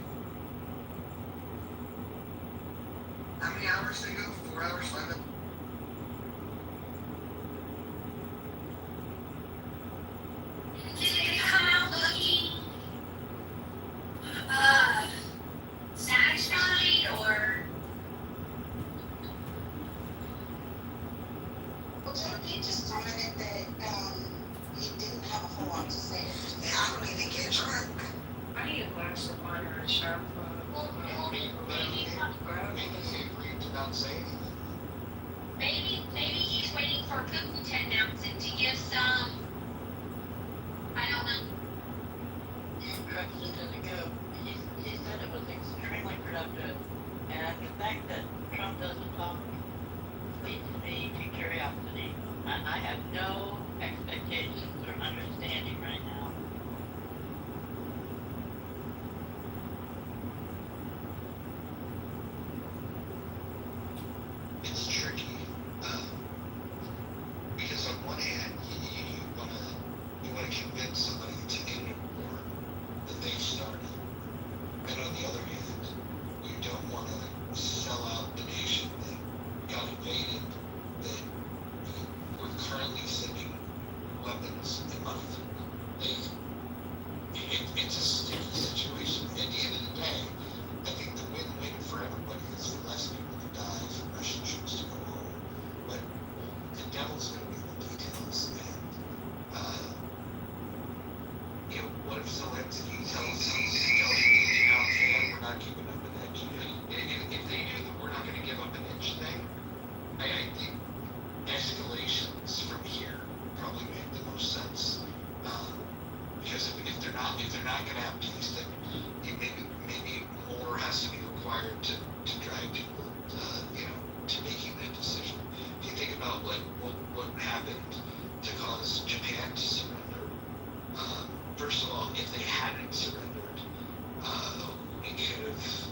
How many hours did it go? 4 hours, 5 hours? Did it come out looking, satisfied or? Well, Joe, you just commented that, he didn't have a whole lot to say. Yeah, I don't even get drunk. I need a glass of wine or a sharp Maybe he's waiting for Putin to announce it to give some, I don't know. President ago, he said it was extremely productive, and the fact that Trump doesn't talk leads me to curiosity. I have no expectations or understanding right now. It's tricky. Because on one hand, you wanna convince somebody to end a war that they started. And on the other hand, you don't wanna sell out the nation that got invaded, that we're currently sending weapons and money through. It's a sticky situation. At the end of the day, I think the win-win for everybody is the less people to die for Russian troops to go home. But the devil's gonna be in the details. And, what if Zelensky tells Putin, we're not giving up an inch? If they do the we're not gonna give up an inch thing, I think escalations from here probably make the most sense. Because if they're not gonna have peace, then maybe more has to be required to drive people, to making that decision. If you think about Japan to surrender. First of all, if they hadn't surrendered, we could have,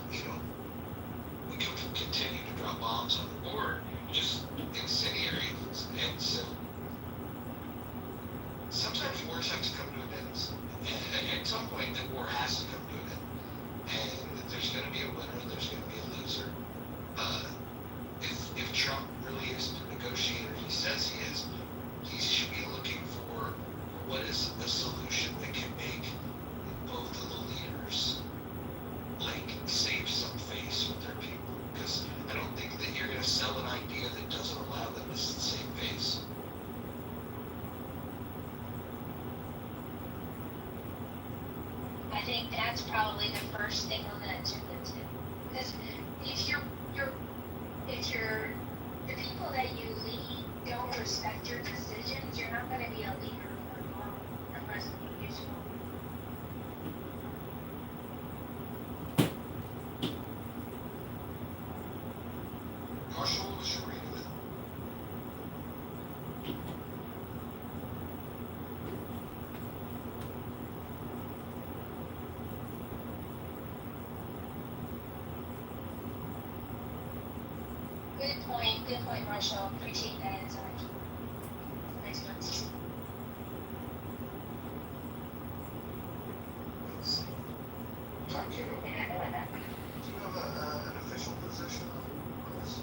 we could have continued to drop bombs on them, or just incendiary. And so sometimes wars have to come to an end. And at some point, the war has to come to an end. And there's going to be a winner, there's going to be a loser. If Trump really is the negotiator he says he is, he should be looking for what is a solution that can make both of the leaders save some face with their people. Because I don't think that you're going to sell an idea that doesn't allow them to save face. I think that's probably the first thing on the agenda too. Because if the people that you lead don't respect your decisions, you're not going to be a leader for long unless you use one. Marshall, what was your reading of it? Good point, Marshall. Appreciate that insight. Thanks, John. Do you have an official position on this? I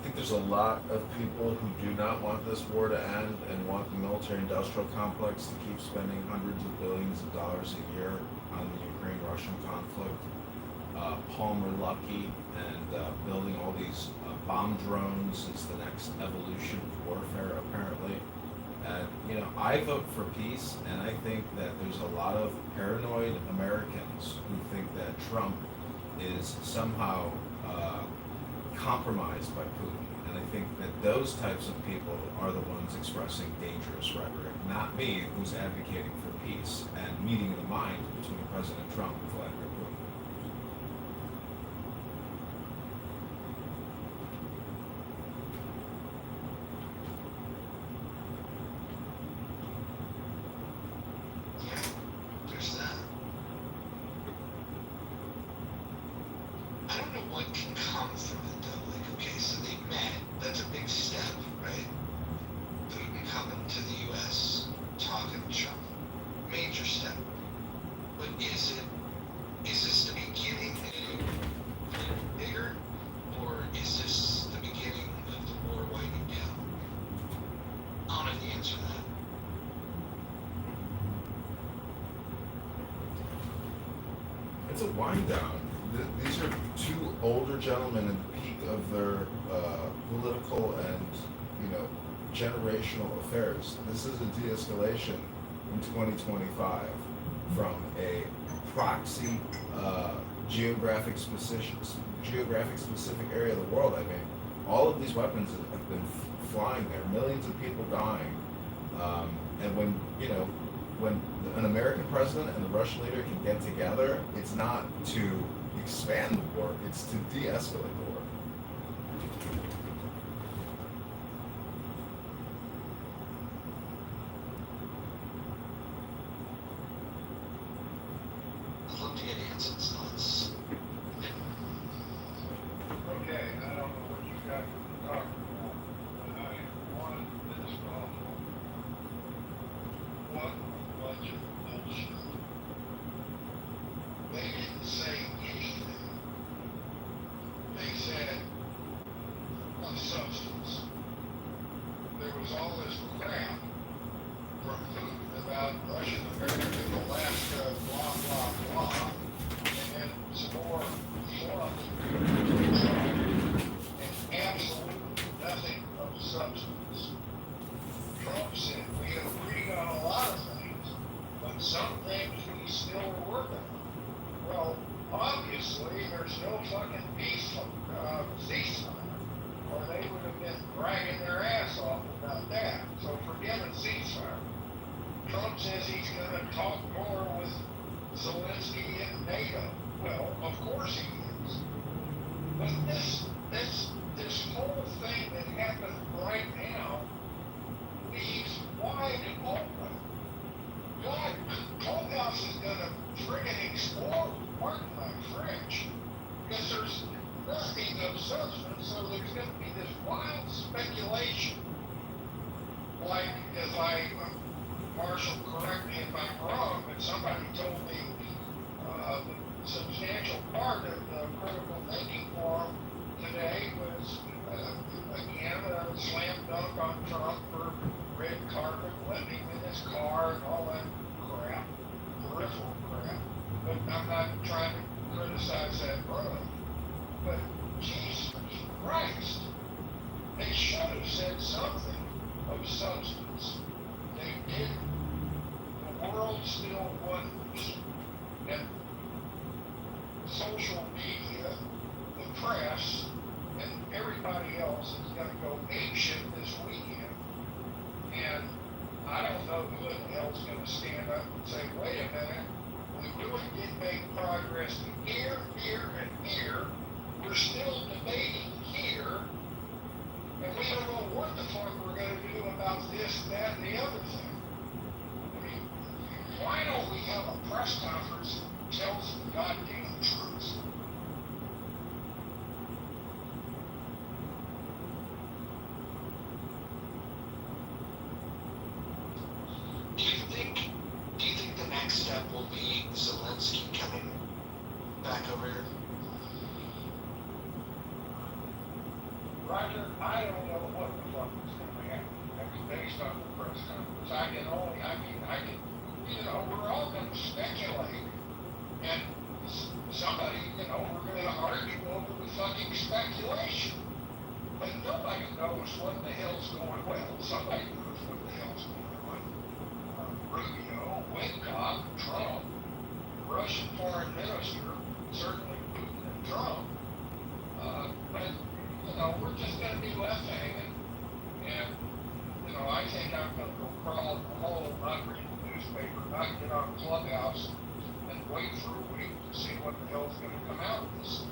think there's a lot of people who do not want this war to end and want the military-industrial complex to keep spending hundreds of billions of dollars a year on the Ukraine-Russian conflict. Palmer Luckey and building all these bomb drones is the next evolution of warfare, apparently. And, I vote for peace, and I think that there's a lot of paranoid Americans who think that Trump is somehow compromised by Putin. And I think that those types of people are the ones expressing dangerous rhetoric, not me, who's advocating for peace and meeting in the mind between President Trump and Vladimir Putin. There's that. I don't know what can come from it though. Okay, so they met. That's a big step, right? Putin coming to the U.S., talking to Trump. Major step. But is this the beginning of anything bigger? Or is this the beginning of the war winding down? I don't know the answer to that. It's a wind down. These are two older gentlemen in the peak of their political and, generational affairs. This is a de-escalation in 2025 from a proxy geographic specific area of the world. I mean, all of these weapons have been flying there, millions of people dying. And when an American president and the Russian leader can get together, it's not to expand the war, it's to de-escalate the war. I'd love to get Anson's thoughts. Okay, I don't know what you guys are talking about, but I wanted this awful. What a bunch of bullshit. They didn't say anything. They said of substance. There was all this crap from Putin about Russian American, Alaska, blah, blah, blah, and then some more fluff. And absolutely nothing of substance. Trump said we agree on a lot of things, but some things we still are working on. Well, obviously, there's no fucking ceasefire, or they would have been dragging their ass off about that. So forget a ceasefire. Trump says he's going to talk more with Zelensky and NATO. Well, of course he is. But this whole thing that happened right now leaves wide substance, so there's going to be this wild speculation. Like, Marshall, correct me if I'm wrong, but somebody told me the substantial part of the critical thinking forum today was, again, a slam dunk on Trump for red carpet, letting him in his car and all that crap, peripheral crap. But I'm not trying to criticize that brother. But Jesus Christ, they should have said something of substance. They didn't. The world still wonders. And social media, the press, and everybody else is going to go apeshit this weekend. And I don't know who the hell's going to stand up and say, wait a minute, we really did make progress here, here, and here. We're still debating here. And we don't know what the fuck we're going to do about this, that, and the other thing. I mean, why don't we have a press conference that tells the goddamn truth? Do you think the next step will be Zelensky coming back over here? Roger, I don't know what the fuck is going to happen. That's based on the press conference. We're all going to speculate. And somebody, we're going to argue over the fucking speculation. But nobody knows what the hell's going on. Well, somebody knows what the hell's going on. Rubio, Wynkoff, Trump, the Russian foreign minister, certainly Putin and Trump. But we're just going to be left hanging. And, I think I'm going to go crawl in the hole, not read the newspaper, not get on Clubhouse, and wait for a week to see what the hell's going to come out of this.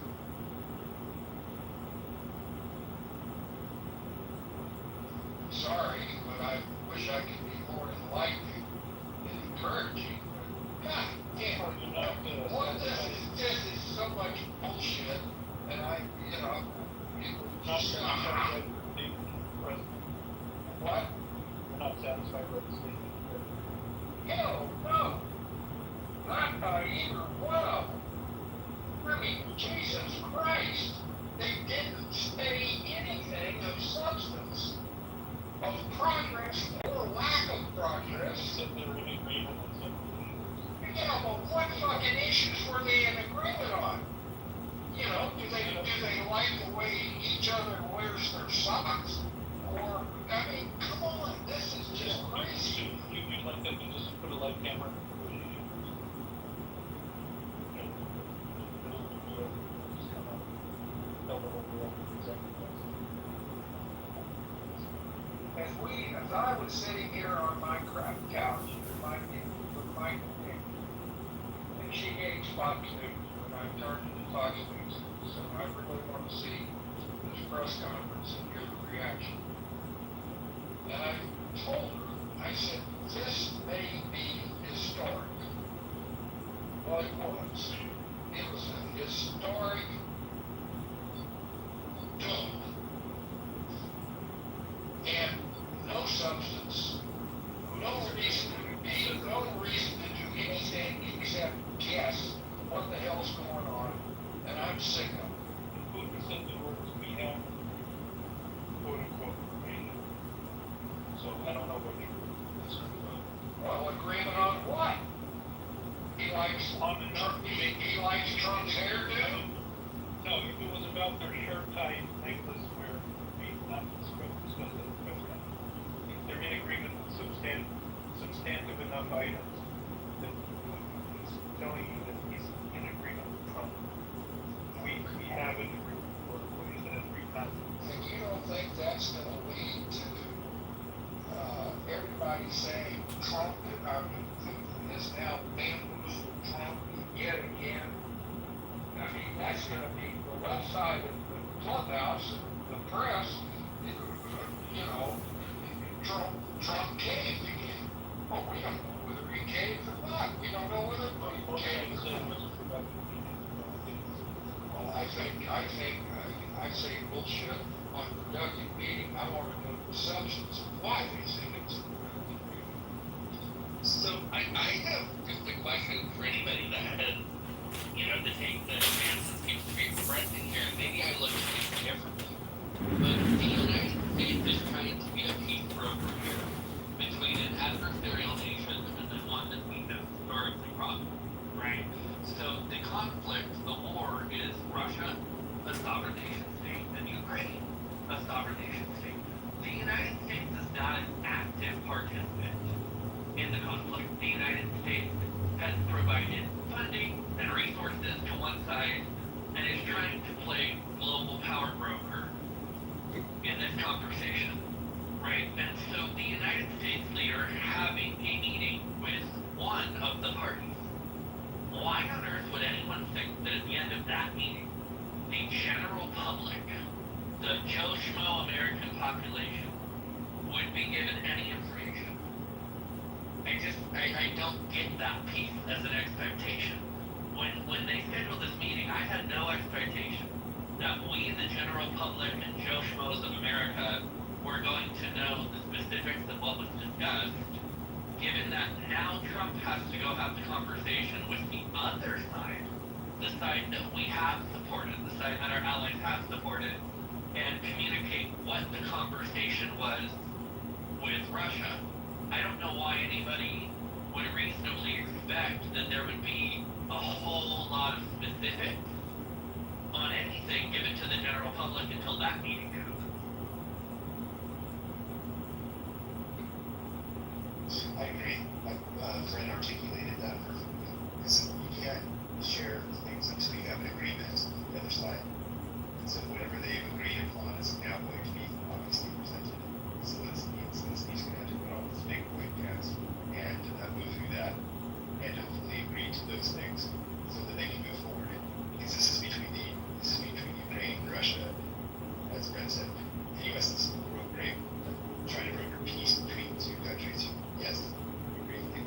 Sorry, but I wish I could be more enlightening and encouraging. But God damn, what this is so much bullshit, and people just what? We're not satisfied with the statement. Hell no. Not by either one of them. I mean, Jesus Christ. They didn't say anything of substance, of progress or lack of progress. They were in agreement on some issues. But what fucking issues were they in agreement on? Do they like the way each other wears their socks? Or, come on, this is just crazy. You'd like them to just put a live camera As I was sitting here on my crap couch with my opinion, and she gave Fox News when I turned into Fox News, so I really want to see this press conference and hear the reaction. And I told her, I said, this may be historic. Well, it was. It was a historic dump. And no substance, no reason to do anything except guess what the hell's going on, and I'm sick of it. Putin said the words we have, quote unquote, agreement. So I don't know what you're concerned about. Well, agreement on what? He likes Trump's hairdo? No, if it was about their shirt tie necklace where we not discussed at the press conference. If they're in agreement with substantive enough items that he's telling you that he's in agreement with Trump. We have an agreement for what he said 3 times. And you don't think that's going to lead to everybody saying Putin is now bamboozled Trump yet again? That's going to be the left side of the clubhouse, the press, Trump caved again. Well, we don't know whether he caved or not. We don't know whether Putin caved or not. Well, I think say bullshit on productive meeting, I want to know the substance of why they think it's a productive meeting. So I have just a question for anybody that has, to take the chance to speak expressing here. Maybe I look at things differently. But the United States is trying to be a peace broker here between an adversarial nation and then one that we have historically prospered, right? So the conflict, the war is Russia, a sovereign nation state, and Ukraine, a sovereign nation state. The United States is not an active participant in the conflict. The United States has provided funding and resources to one side and is trying to play global power broker in this conversation, right? And so the United States leader having a meeting with one of the parties, why on earth would anyone think that at the end of that meeting, the general public, the Joe Schmo American population, would be given any information? I don't get that piece as an expectation. When they scheduled this meeting, I had no expectation that we, the general public and Joe Schmoes of America, were going to know the specifics of what was discussed, given that now Trump has to go have the conversation with the other side, the side that we have supported, the side that our allies have supported, and communicate what the conversation was with Russia. I don't know why anybody would reasonably expect that there would be a whole lot of specifics on anything given to the general public until that meeting happens. I agree. Fred articulated that perfectly. Because you can't share things until you have an agreement on the other side. And so whatever they've agreed upon is now going to be obviously presented. So he's going to have to put on this big webcast and move through that and hopefully agree to those things so that they can move forward. Because this is between Ukraine and Russia, as Brent said. The U.S. is trying to broker peace between the two countries. Yes, I agree with you.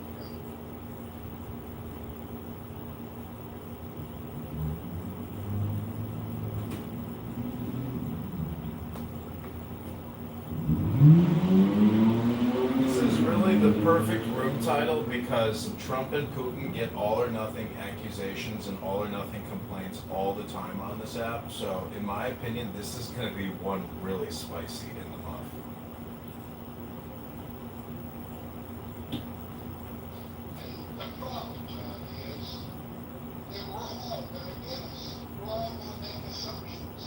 This is really the perfect room title because Trump and Putin get all or nothing accusations and all or nothing complaints all the time on this app. So, in my opinion, this is going to be one really spicy in the month. The problem, John, is that we're all going to guess. We're all going to make assumptions.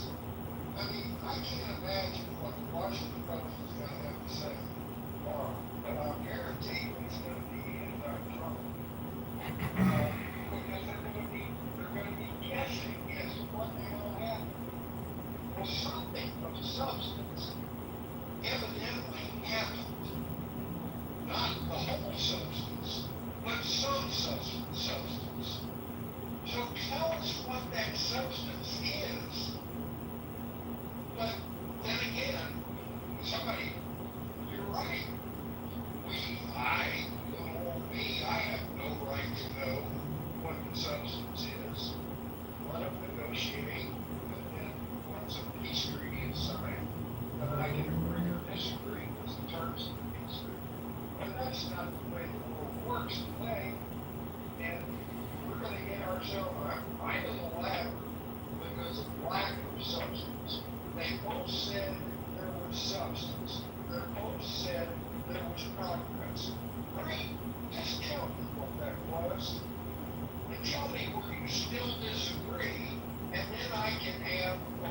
I mean, I can't imagine what the Washington Post is going to have to say tomorrow, but I'll guarantee it's going to be anti-Trump. Because they're going to be guessing as to what the hell happened. Well, something of substance evidently happened. Not the whole substance, but some substance. So tell us what that substance is. But then again, somebody, you're right. I have no right to know what the substance is. What I'm negotiating, and then once a peace treaty is signed, I can agree or disagree with the terms of the peace treaty. But that's not the way the world works today. And we're going to get ourselves right in the ladder because of lack of substance. They both said there was substance. They both said there was progress. Great. Just tell me what that was. And tell me where you still disagree. And then I can have a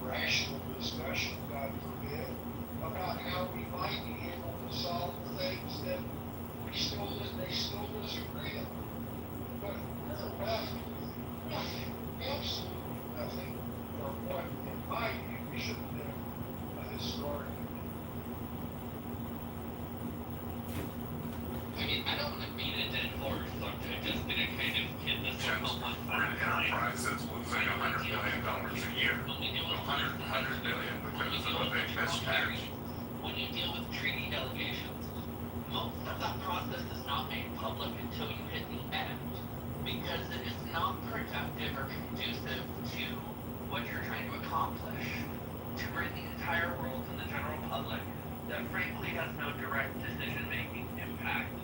rational discussion, God forbid, about how we might be able to solve the things that they still disagree on. But we're left with nothing, absolutely nothing, for what, in my view, should have been a historic. I mean, I don't want to beat a dead horse, so I'm just going to kind of hit this circle one final time. Enterprises losing $100 million a year. $100 million because of a big mismatch. When you deal with treaty delegations, most of that process is not made public until you hit the end, because it is not productive or conducive to what you're trying to accomplish to bring the entire world and the general public that frankly has no direct decision-making impact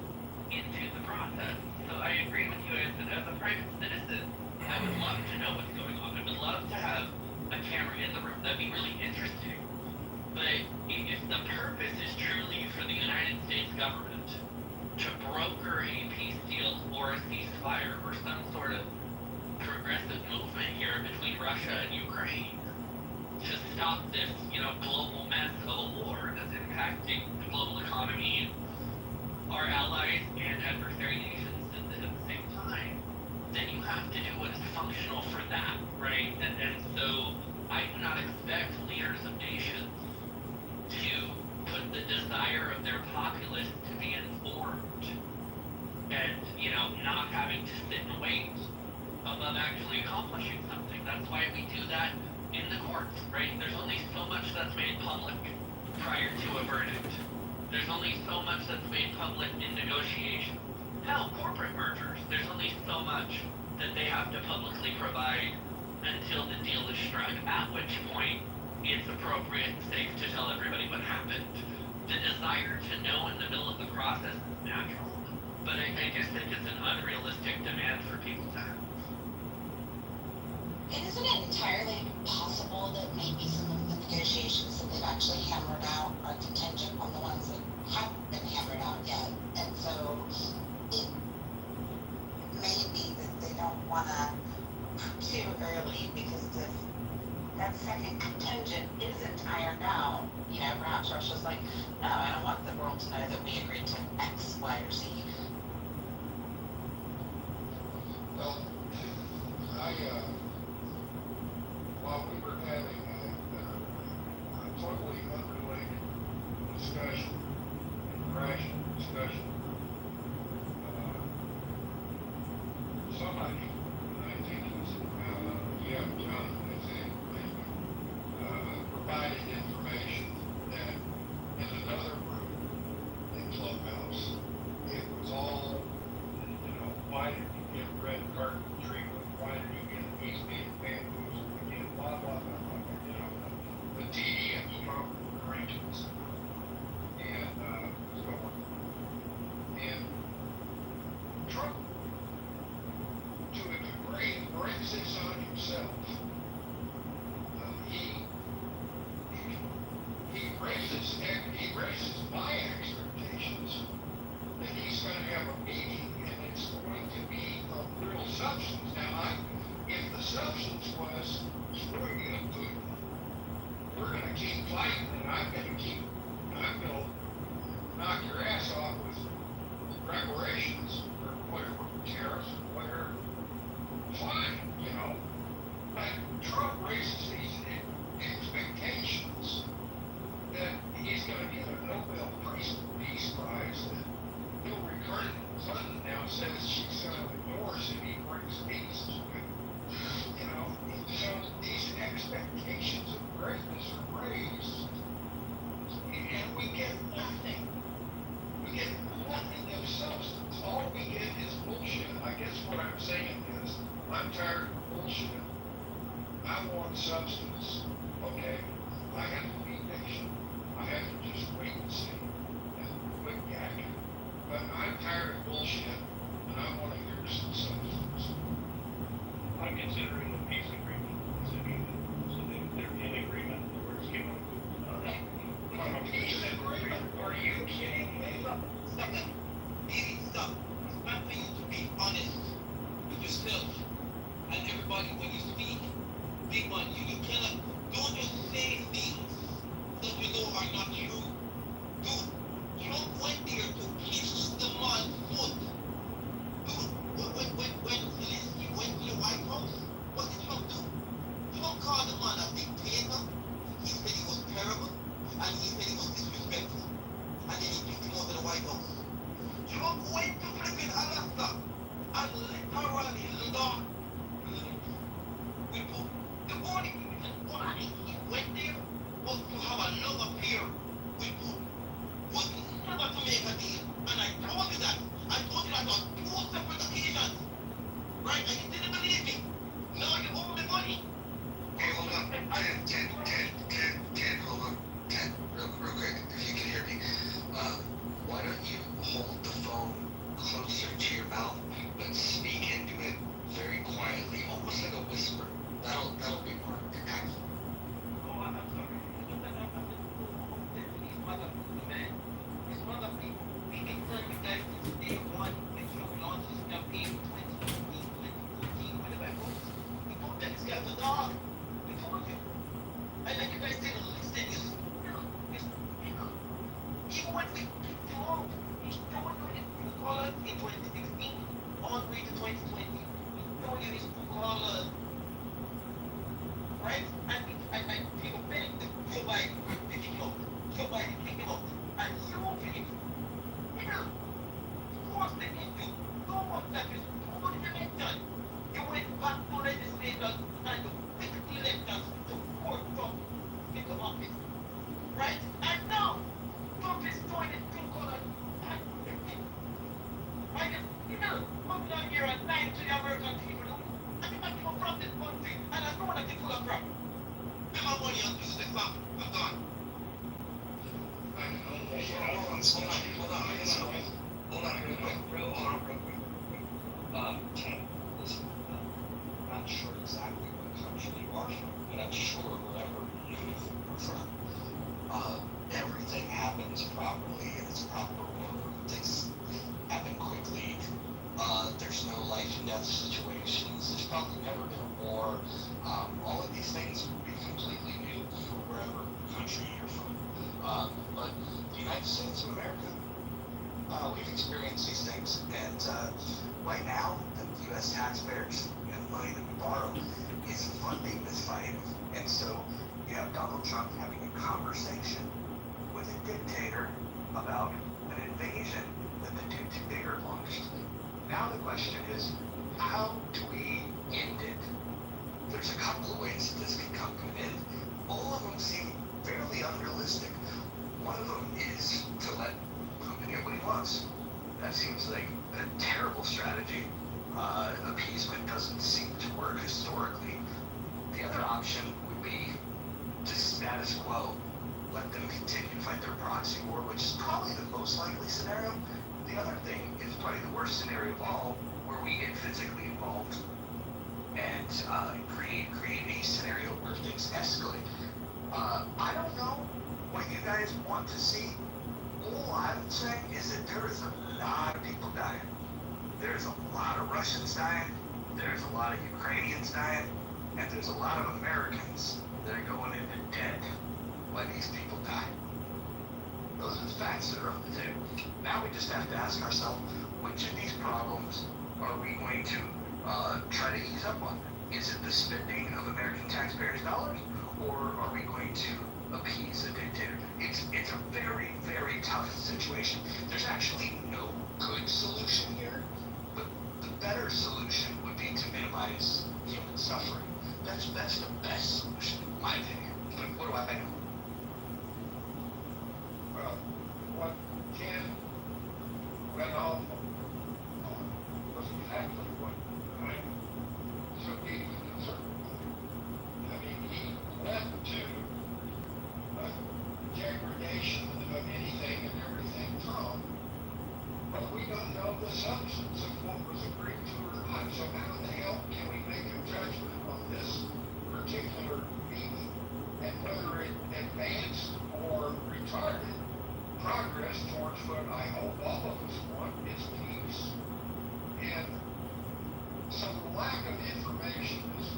into the process. So I agree with you as a private citizen, I would love to know what's going on. I would love to have a camera in the room. That'd be really interesting. But if the purpose is truly for the United States government to broker a peace deal or a ceasefire or some sort of progressive movement here between Russia and Ukraine to stop this, global mess of a war that's impacting the global economy, our allies and adversary nations at the same time, then you have to do what is functional for that, right? And so I do not expect leaders of nations to put the desire of their populace to be informed and, not having to sit and wait above actually accomplishing something. That's why we do that in the courts, right? There's only so much that's made public prior to a verdict. There's only so much that's made public in negotiations. Hell, corporate mergers, there's only so much that they have to publicly provide until the deal is struck, at which point it's appropriate and safe to tell everybody what happened. The desire to know in the middle of the process is natural, but I just think it's an unrealistic demand for people to have. And isn't it entirely possible that maybe some of the negotiations that they've actually hammered out are contingent on the ones that haven't been hammered out yet? And so it may be that they don't want to too early, because if that second contingent isn't ironed out, perhaps Russia's like, no, I don't want the world to know that we agreed to X, Y, or Z. Well, while we were having a totally unrelated discussion, rational discussion, somebody, I think it was, Jonathan, provided information that in another room in Clubhouse, it was all, why did you get red carpet treatment? Why did you get these big bamboos? Again, blah, blah, blah, blah, the TD and Trump arrangements. And, so on. And Trump, to a degree, brings this on himself. He raises my expectations that he's going to have a meeting and it's going to be of real substance. Now, if the substance was, screw you, Putin, we're going to keep fighting and I'm going to knock your ass off with reparations or whatever, tariffs or whatever, fine, But Trump raises these expectations that he's going to get a Nobel Peace Prize, that Hillary Clinton now says she's going to endorse if he brings peace to it. So these expectations of greatness are raised, and we get nothing. We get nothing of substance. All we get is bullshit. I guess what I'm saying is, I'm tired of bullshit. I want substance. Okay, I have to be patient. I have to just wait and see and quit yakking. But I'm tired of bullshit, and I want to hear some substance. I'm considering the peace agreement, so they're in agreement, the words came out. Peace agreement? Are you kidding me? Stop that. Stop. It's time for you to be honest with yourself and everybody when you speak. Big one, you cannot, don't just say things that you know are not true. Do mouth, but speak into it very quietly, almost like a whisper. That'll be more impactful. Oh, I'm sorry. These mother men, these mother people, we can tell you guys since day one when Trump launched his campaign in 2015, 2014, whenever it was, we told that this guy's a dog. We told you. And then you guys did a list and even when we told you call us in 2016, all the way to 2020, we told you these people call us, right? And people begged Joe Biden to kick him out. Joe Biden kicked him out. And you people, forced them into so much that is totally done. You went back to legislators and you picked electors to support Trump into office, right? And now, Trump is joining two colors. I just, come down here and lying to the American people. I think I people from this country, and I know that it's full of crap. Give my money on this, I'm done. Hold on real quick. Listen, I'm not sure exactly what country you are from, but I'm sure wherever you're from, everything happens properly in its proper order. Things happen quickly. There's no life and death situations. There's probably never been a war. All of these things would be completely new for wherever country you're from. But the United States of America, we've experienced these things, and right now, the U.S. taxpayers and the money that we borrow is funding this fight. And so you have Donald Trump having a conversation with a dictator about an invasion that the dictator launched. Now the question is, how do we end it? There's a couple of ways that this can come to an end. All of them seem fairly unrealistic. One of them is to let Putin get what he wants. That seems like a terrible strategy. Appeasement doesn't seem to work historically. The other option would be to status quo, let them continue to fight their proxy war, which is probably the most likely scenario. The other thing is probably the worst scenario of all, where we get physically involved and create a scenario where things escalate. I don't know what you guys want to see. All I'm saying is that there is a lot of people dying. There's a lot of Russians dying. There's a lot of Ukrainians dying. And there's a lot of Americans that are going into debt when these people die. Those are the facts that are on the table. Now we just have to ask ourselves, which of these problems are we going to try to ease up on? Is it the spending of American taxpayers' dollars, or are we going to appease the dictator? It's a very, very tough situation. There's actually no good solution here, but the better solution would be to minimize human suffering. That's the best solution, in my opinion. But what do I know? Well, what Ken went off on was exactly what I should be concerned with. I mean, he left to degradation of anything and everything Trump, but we don't know the substance of what was agreed to or not. So how the hell can we make a judgment on this particular meeting and whether it advanced or retarded progress towards what I hope all of us want is peace? And so the lack of information is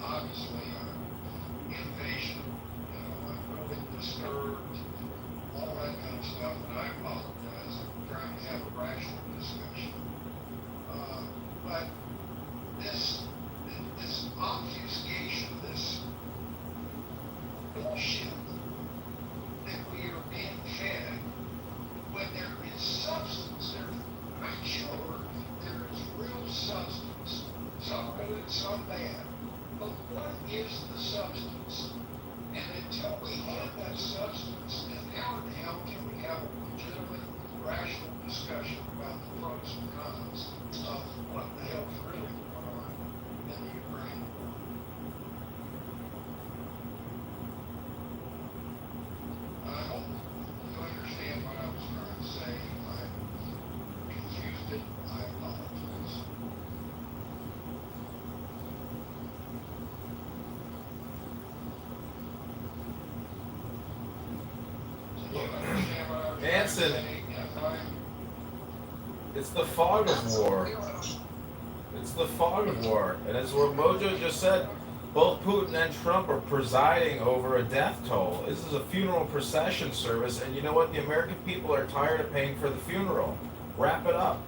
obviously an invasion. I'm really disturbed, all that kind of stuff, and I apologize. I'm trying to have a rational discussion. But this obfuscation, this bullshit that we are being fed, when there is substance, I'm sure there is real substance, some good, some bad. But what is the substance? And until we have that substance, then how the hell can we have a legitimate, rational discussion about the pros and cons of what the hell's really going on in the Ukraine war? I hope you understand what I was trying to say. If I confused it, I apologize. listen, it's the fog of war. It's the fog of war. And as what Mojo just said, both Putin and Trump are presiding over a death toll. This is a funeral procession service, and you know what? The American people are tired of paying for the funeral. Wrap it up.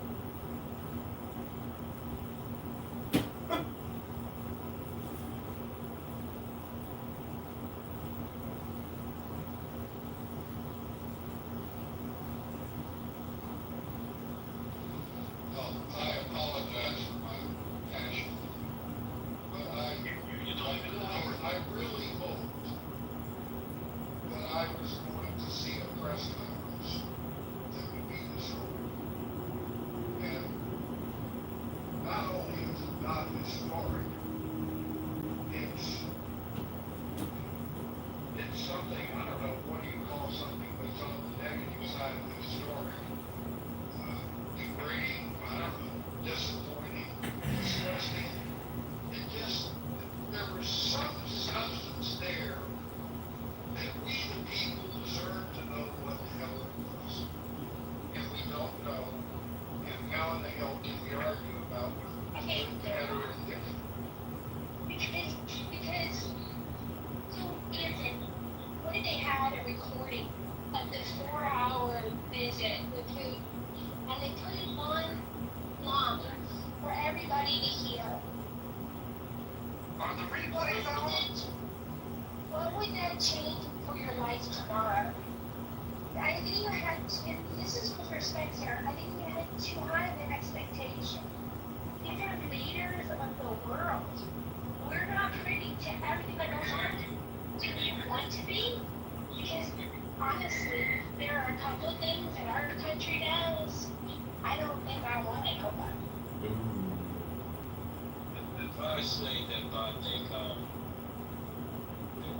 Obviously, that I think there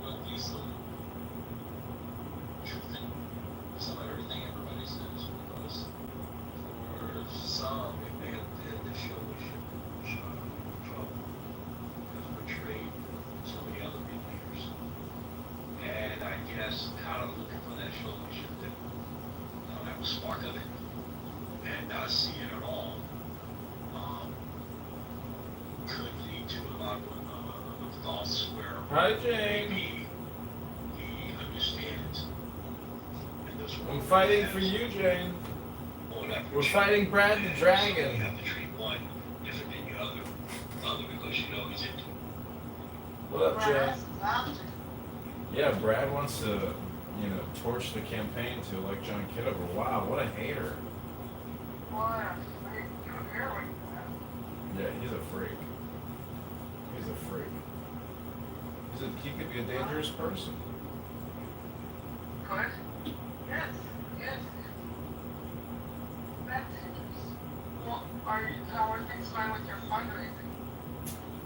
will be some truth in some of everything everybody says, because for some, if they did the show, we should Trump has betrayed so many other big leaders. And I guess kind of looking for that show, we should have a spark of it and not see it at all. Could lead to a lot of thoughts where Hi, Jane. he understands. I'm fighting for you, Jane. We're fighting Brad the Dragon. You have to treat one different than the other because you know he's into it. What up, Jane? Yeah, Brad wants to, torch the campaign to like John Kitover. Wow, what a hater. Yeah, he's a freak. He's a freak. He could be a dangerous person. Good. Yes. Yes. That's well, how are things going with your fundraising?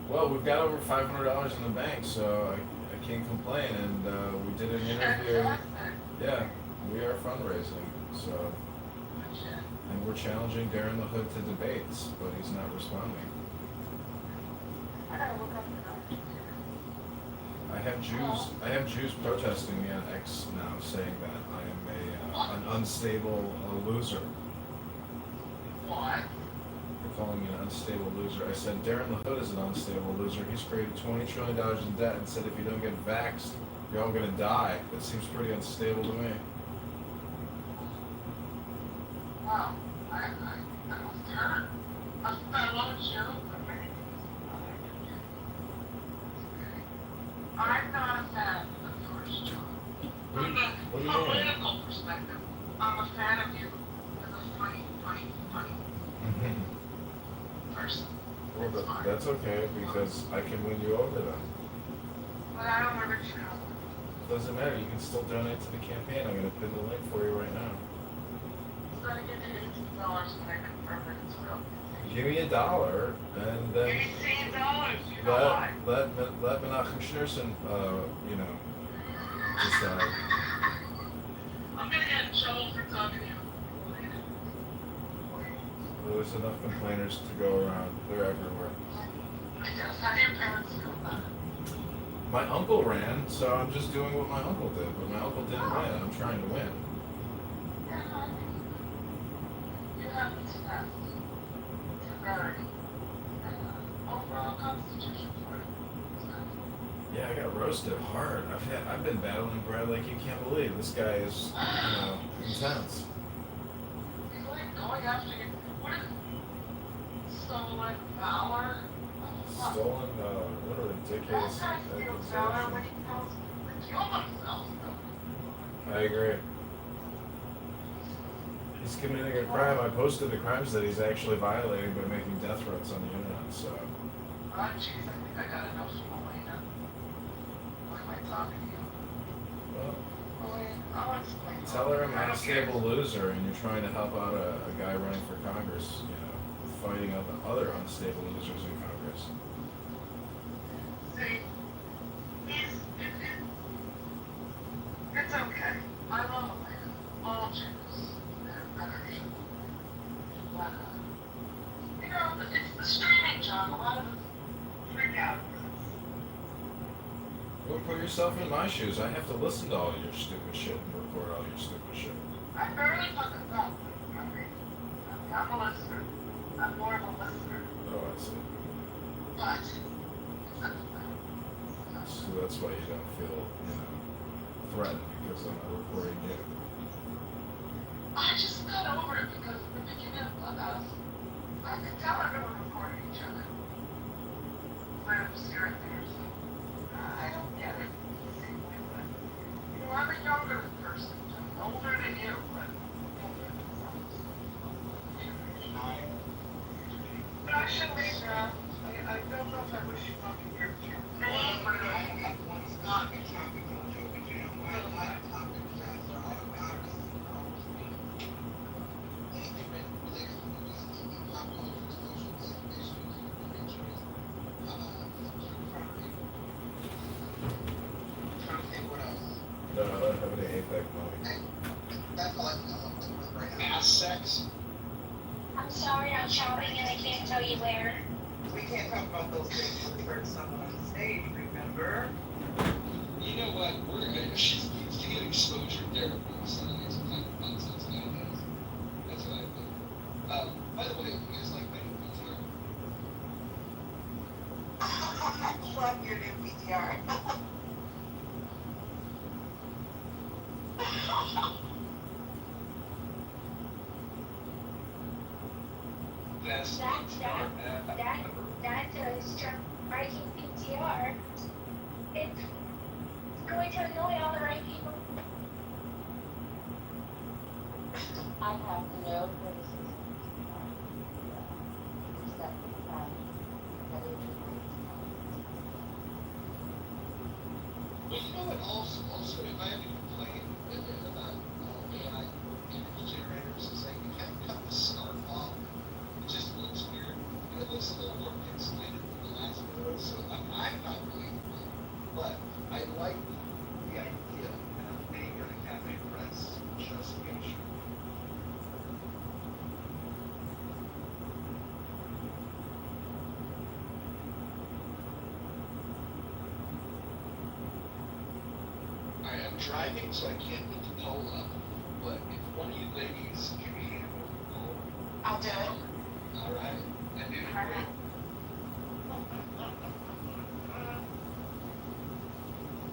Well, we've got over $500 in the bank, so I can't complain. And we did an interview. Yeah, we are fundraising. So, and we're challenging Darren the Hood to debates, but he's not responding. I gotta look up the numbers. I have Jews protesting me on X now, saying that I am an unstable loser. What? They're calling me an unstable loser. I said Darren the Hood is an unstable loser. He's created $20 trillion in debt and said if you don't get vaxxed, you're all gonna die. That seems pretty unstable to me. Wow. I was hurt. I love you. I'm not a fan of yours, John. From a political perspective, I'm a fan of you as a funny person. Well, that's okay because I can win you over then. But I don't ever know. Doesn't matter. You can still donate to the campaign. I'm gonna pin the link for you right now. So I get the $18 when I confirm that it's real. Give me $1 and then $18, you know why? let Menachem Schneerson, decide. I'm gonna get in trouble for talking to you. Well, there's enough complainers to go around. They're everywhere. I guess. How do your parents feel about it? My uncle ran, so I'm just doing what my uncle did. But my uncle didn't win. I'm trying to win. You have to pass a very overall constitution for it. Yeah, I got roasted hard. I've been battling Brad like you can't believe. This guy is, intense. He's like going after you. What is it? Stolen valor? Stolen, what a ridiculous That guy steals valor when accusation. he tells people to kill themselves. I agree. He's committing a crime. I posted the crimes that he's actually violating by making death threats on the internet, so. Oh, jeez, I think I got enough from Elena. What am I talking to you? Well, Elena, I'll explain. tell her I'm I an don't care. unstable loser and you're trying to help out a guy running for Congress, fighting other unstable losers in Congress. See, it's okay. I love Elena. All Jews, they're better. But, it's the streaming, John. A lot of us freak out. Well, put yourself in my shoes. I have to listen to all your stupid shit and record all your stupid shit. I barely fucking talk. I'm a listener. I'm more of a listener. Oh, I see. But, So that's why you don't feel, threatened because I'm not recording you. I just got over it because at the beginning of Clubhouse, I could tell everyone recorded each other. Might have just here and there, so I don't get it. Same way, but I'm a younger person, I'm older than you, but older than some. But I should leave now. I don't know if I wish you luck in your future. It's not a topic on Joe, but you know what? A lot of topics are automatic. No, I don't have any APEC money. That's all I can come up with right now. Ass sex. I'm sorry, I'm shopping and I can't tell you where. We can't talk about those things when we hurt someone on stage, remember? You know what? She needs to get exposure therapy. So it's kind of nonsense nowadays. That's what I think. By the way, you guys like my new PTR? Plug your new PTR. That's That's a striking PTR. It's going to annoy all the right people. I have no criticism. Except for the fact that it is. But you know what? Also, if I have to complain about AI image generators, it's like you kind of cut the scarf off. It just looks weird. And it looks a little more pixelated than the last photo. So I'm not really, but I like the idea of being in a cafe press just to make sure. I'm driving, so I can't put the poll up. But if one of you ladies can handle the poll, I'll do it. all right. I do. Alright.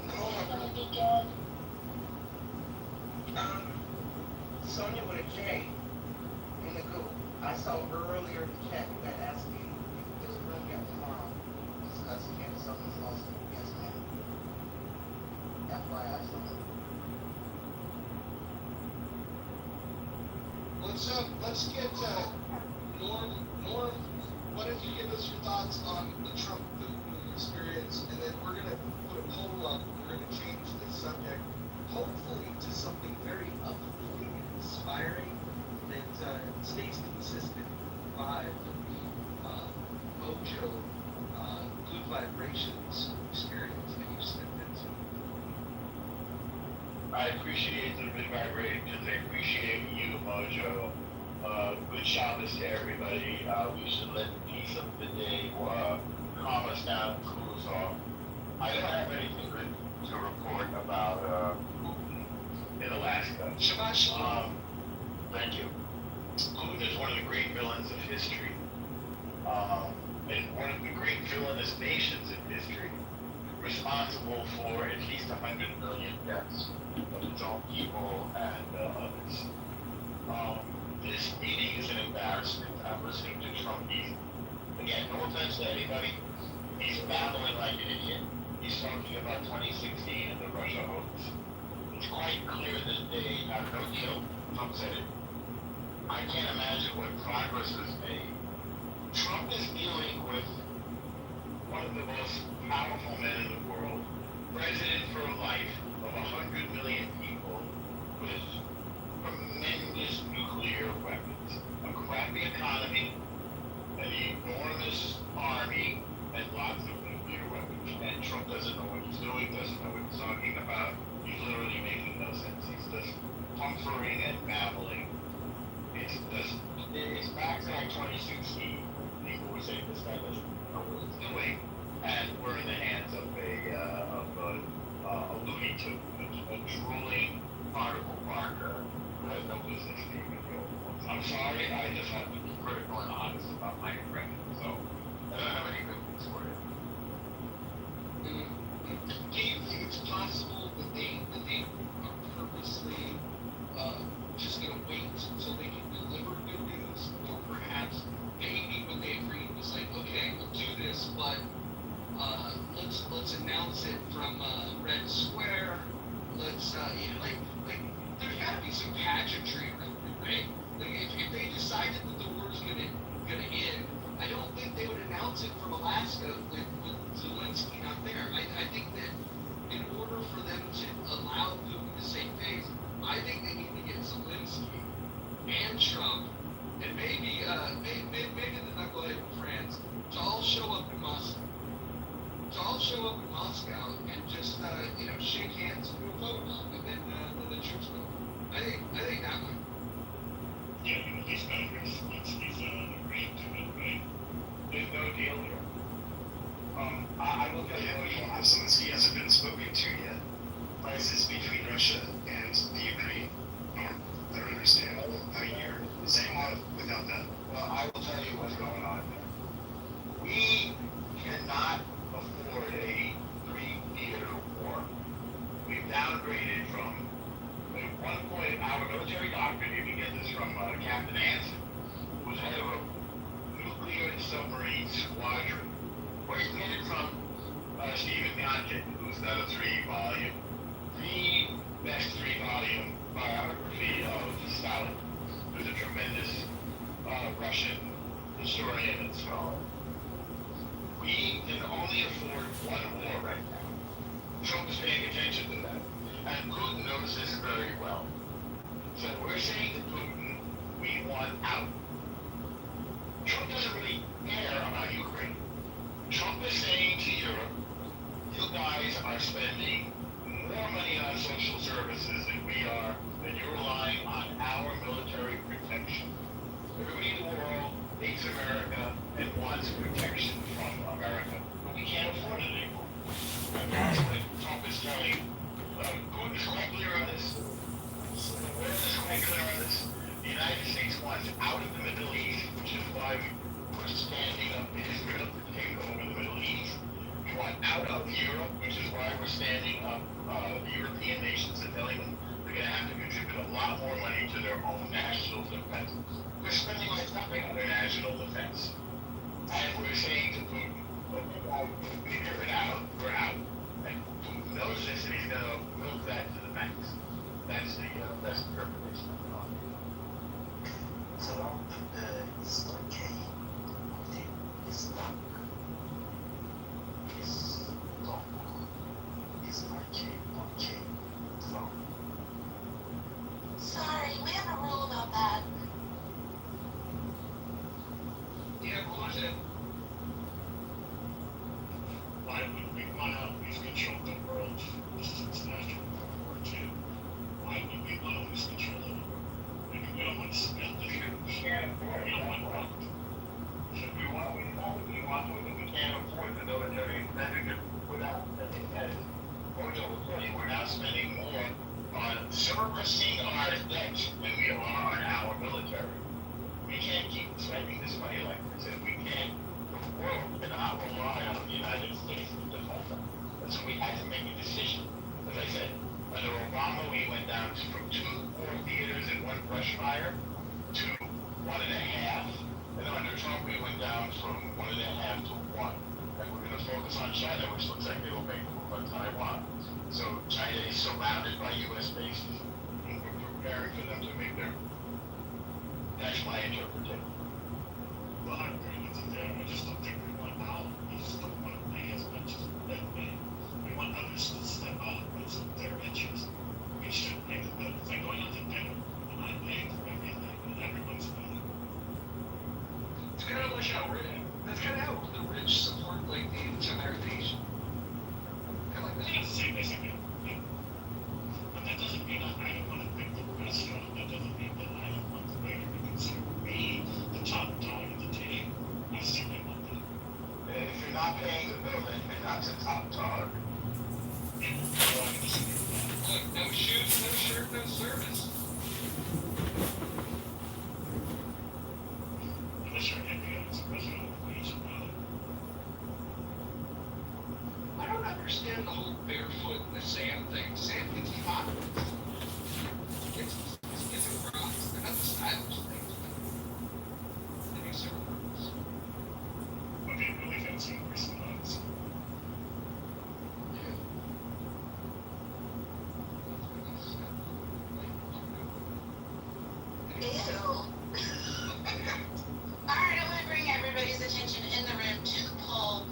It's gonna be good. Sonia with a J in the group. I saw earlier in the chat that asked me if there's a room yet tomorrow. Discuss again someone's lawsuit against me. FYI, someone. Let's get Norm. Why don't you give us your thoughts on the Trump Putin experience, and then we're gonna put a poll up. We're gonna change the subject, hopefully to something very uplifting and inspiring that stays consistent vibe with the Mojo Good Vibrations experience that you stepped into. I appreciate the good vibrations. I appreciate you, Mojo. Good Shabbos to everybody. We should let the peace of the day calm us down, cool us off. I don't have anything good to report about Putin in Alaska. Shabbat shalom. Thank you. Putin is one of the great villains of history, and one of the great villainous nations in history, responsible for at least 100 million deaths of its own people and others. This meeting is an embarrassment. I'm listening to Trump. Again, no offense to anybody, he's babbling like an idiot. He's talking about 2016 and the Russia hoax. It's quite clear that they have no deal. Trump said it. I can't imagine what progress was made. Trump is dealing with one of the most powerful men in the world, president for life of 100 million people with tremendous nuclear weapons, a crappy economy, an enormous army, and lots of nuclear weapons. And Trump doesn't know what he's doing, doesn't know what he's talking about. He's literally making no sense. He's just comforting and babbling. It's back to like 2016. People were saying this guy doesn't know what he's doing, and we're in the hands of a Looney Tune, a drooling particle Parker who has no business being in the old ones. I'm sorry, I just have to be critical and honest about my impression. So I don't have any good news for you. Do you think it's possible that they are purposely just going to wait until they can deliver good news, or perhaps maybe when they agreed it was like, okay, we'll do this, but let's announce it from Red Square. Let's like there's got to be some pageantry around it, right? Like if they decided that the war's gonna end, I don't think they would announce it from Alaska with Zelensky not there. I think that in order for them to allow Putin to save face, I think they need to get Zelensky and Trump and maybe the knucklehead in France to all show up in Moscow. And just shake hands and do a photo op, and then the troops go. I think that one. Yeah, at least Congress he's agreed to it, right? There's no deal here. I will tell you, Zelensky hasn't been spoken to yet. Crisis between Russia and the Ukraine. I don't understand how you're saying that without that. Well, I will tell you what's going on there. We cannot afford a three-theater war. We've downgraded from, at one point, our military doctrine, you can get this from Captain Anson, who was head of a nuclear submarine squadron, or you can get it from Stephen Godkin, who's got a the best three-volume biography of Stalin, who's a tremendous Russian historian and scholar. We can only afford one war right now. Trump is paying attention to that. And Putin knows this very well. So we're saying to Putin, we want out. Trump doesn't really care about Ukraine. Trump is saying to Europe, you guys are spending more money on social services than we are, and you're relying on our military protection. Everybody in the world hates America and wants protection from America, but we can't afford it anymore. And that's what Trump is telling. Putin is quite clear on this. The world is quite clear on this. The United States wants out of the Middle East, which is why we're standing up in Israel to take over the Middle East. We want out of Europe, which is why we're standing up the European nations and telling them they're going to have to contribute a lot more money to their own national defense. We're spending like nothing on their national defense. And we're saying to Putin, figure it out, we're out. And Putin knows this, and he's going to milk that to the max. That's the best interpretation of it all. Trump is okay. Putin is not. Is not. Is okay. Trump. Sorry, we have a rule about that. Yeah, go ahead. Why would we want to lose control of the world since after World War II? Why would we want to lose control of the world? Maybe we don't want to spend the truth. We can't afford it. We don't want profit. So we want more than we can't afford the military expenditure without spending that. We're now spending more servicing our debt when we are our military. We can't keep spending this money like this, and we can't, the world cannot rely on the United States to defend them. And so we had to make a decision. As I said, under Obama, we went down from 2 war theaters and 1 brush fire to 1.5. And under Trump, we went down from 1.5 to 1. And we're going to focus on China, which looks like they will make the move on Taiwan. So China is surrounded by U.S. bases, and we're preparing for them to make their. That's my interpretation. Well, I agree with you there. I just don't think we want out. We just don't want to pay as much as they pay. We want others to step up. It's their interest. We should pay the bill. It's like going out to dinner. I'm not paying for everything, and everyone's paying. It's kind of like how that's kind of how the rich support like the entire nation. Kind of like that. Yeah, same basically. Yeah. But that doesn't mean I don't want to pick the restaurant. That doesn't mean that I don't want the waiter to consider me the top dog of the team. I certainly want that. And if you're not paying the bill, then you're not the top dog. Yeah. Look, no shoes, no shirt, no service. Unless you're happy as a president of the Asian brother. I don't understand the whole barefoot in the sand thing. Sand gets hot. It's rocks. They're not the stylish things. They make several rocks. Okay, really fancy person rocks. Yeah. Ew. Alright, I want to bring everybody's attention in the room to the poll.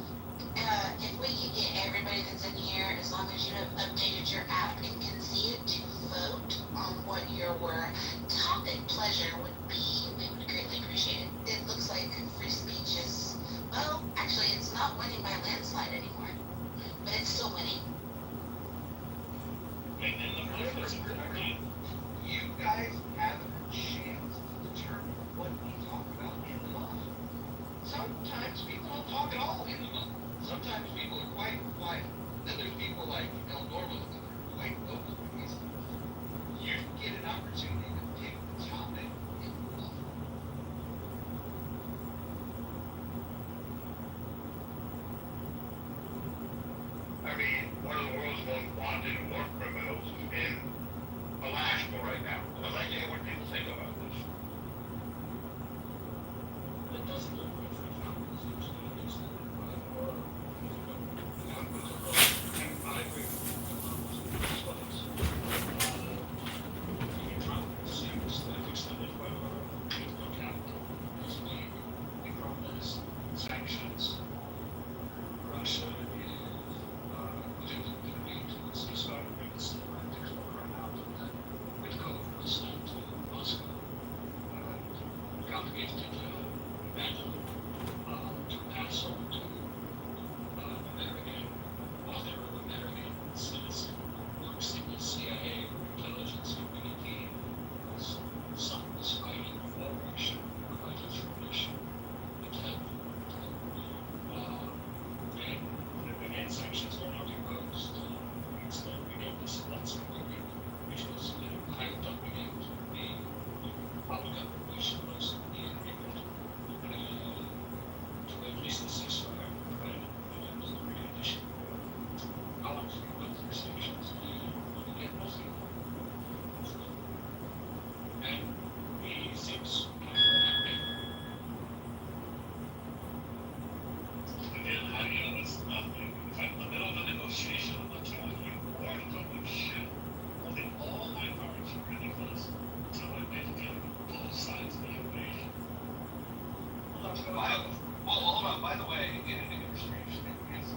If we could get everybody that's in here, as long as you have updated your app and can see it, to vote on what your topic pleasure would be, we would greatly appreciate it. It looks like free speech is, well, actually it's not winning by landslide anymore, but it's still winning. You guys have a chance to determine what we talk about in the month. Sometimes people don't talk at all in the month. Sometimes people are quite quiet. Then there's people like El Normo that are quite vocal. You get an opportunity to pick the topic in the month. I mean, one of the world's most wanted war criminals is in Alaska right now. I'd like to hear what people think about this. It doesn't look good for economics. It's going to be something or I agree with you. Sanctions. Russia and the ceasefire agreements and Atlantics will run out of that. Kitover was sent to Moscow. Complicated battle to pass on to American, while they were American citizen. Mostly the CIA or intelligence community some was fighting for Russia, provide information. And sanctions were not imposed. Instead, we got this lots of money, which was hyped up again to be our government, which was the agreement to at least the ceasefire, right? And that was the precondition for how much we put the sanctions and get Muslim. And he seems kind of happy. Again, it's nothing. If I'm in the middle of a negotiation, I'm not telling you war, I'm talking shit. Holding all my cards ready for this until I basically both sides of the equation. Well, hold on. By the way, in a negotiation, it's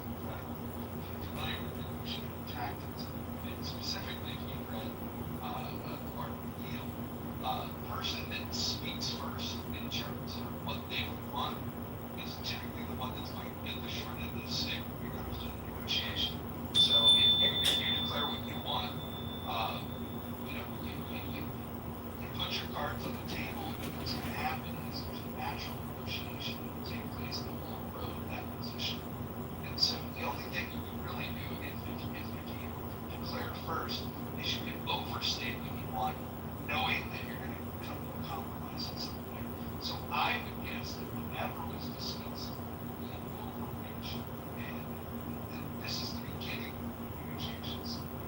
familiar with negotiating tactics, and specifically, if you read Court of Appeal, the person that speaks first in terms of what they would want is typically the one that's going to get the short end of the stick when it comes to the negotiation. So if you declare what you want, you put your cards on the table, and what's going to happen is there's a natural negotiation that will take place in the long road of that position. And so the only thing you can really do if you declare first is you can vote for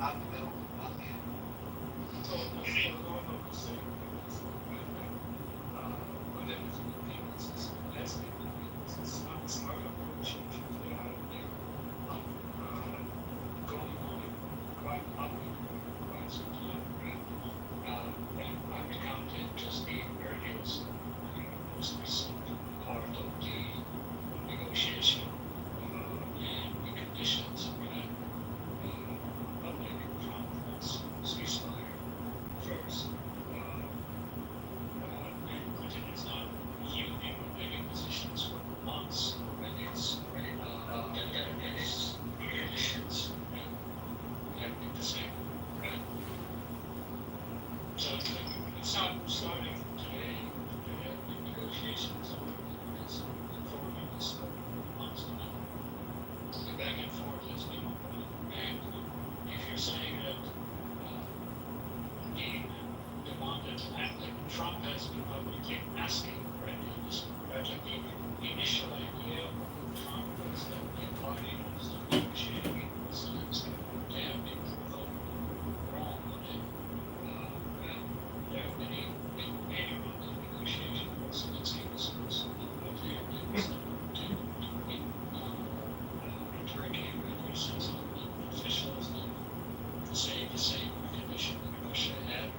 out the middle, out the end. So, I think we're going over the same things, but then it's people, it's just, that's the it's not a smart approach, you know, out there. Going on, quite public, quite secure, right? And I'm accounting just the earliest, most recent part of the negotiation, the conditions, right? Public conference, ceasefire first. And it's not yielding or making positions for months, and it's and it's conditions have been the same, right? So it's not starting today, the negotiations it's informing us months now. The back and forth has been ongoing. And if you're saying that the demand that Trump has been publicly asking already, right? Like the initial idea of Trump was that the party was negotiating was they have been proven wrong on it. And there have been many rounds of negotiation presidency was what they have been to Turkey, where there's some officials that say the same condition that Russia had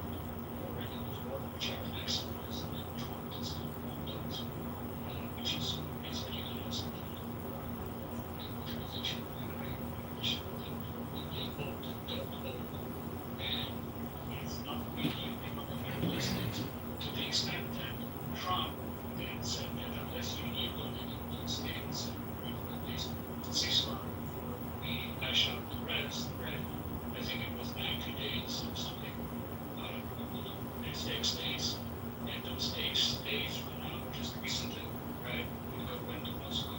already before, which are maximized, and Trump does not want those, which is ridiculous. The organization which they vote and don't vote, and it's not really realistic to the extent that Trump then said that unless you implement those things, at least ceasefire before we hash out the rest, right? I think it was 90 days or something. It's 6 days, and those days run out just recently, right? We went to Moscow,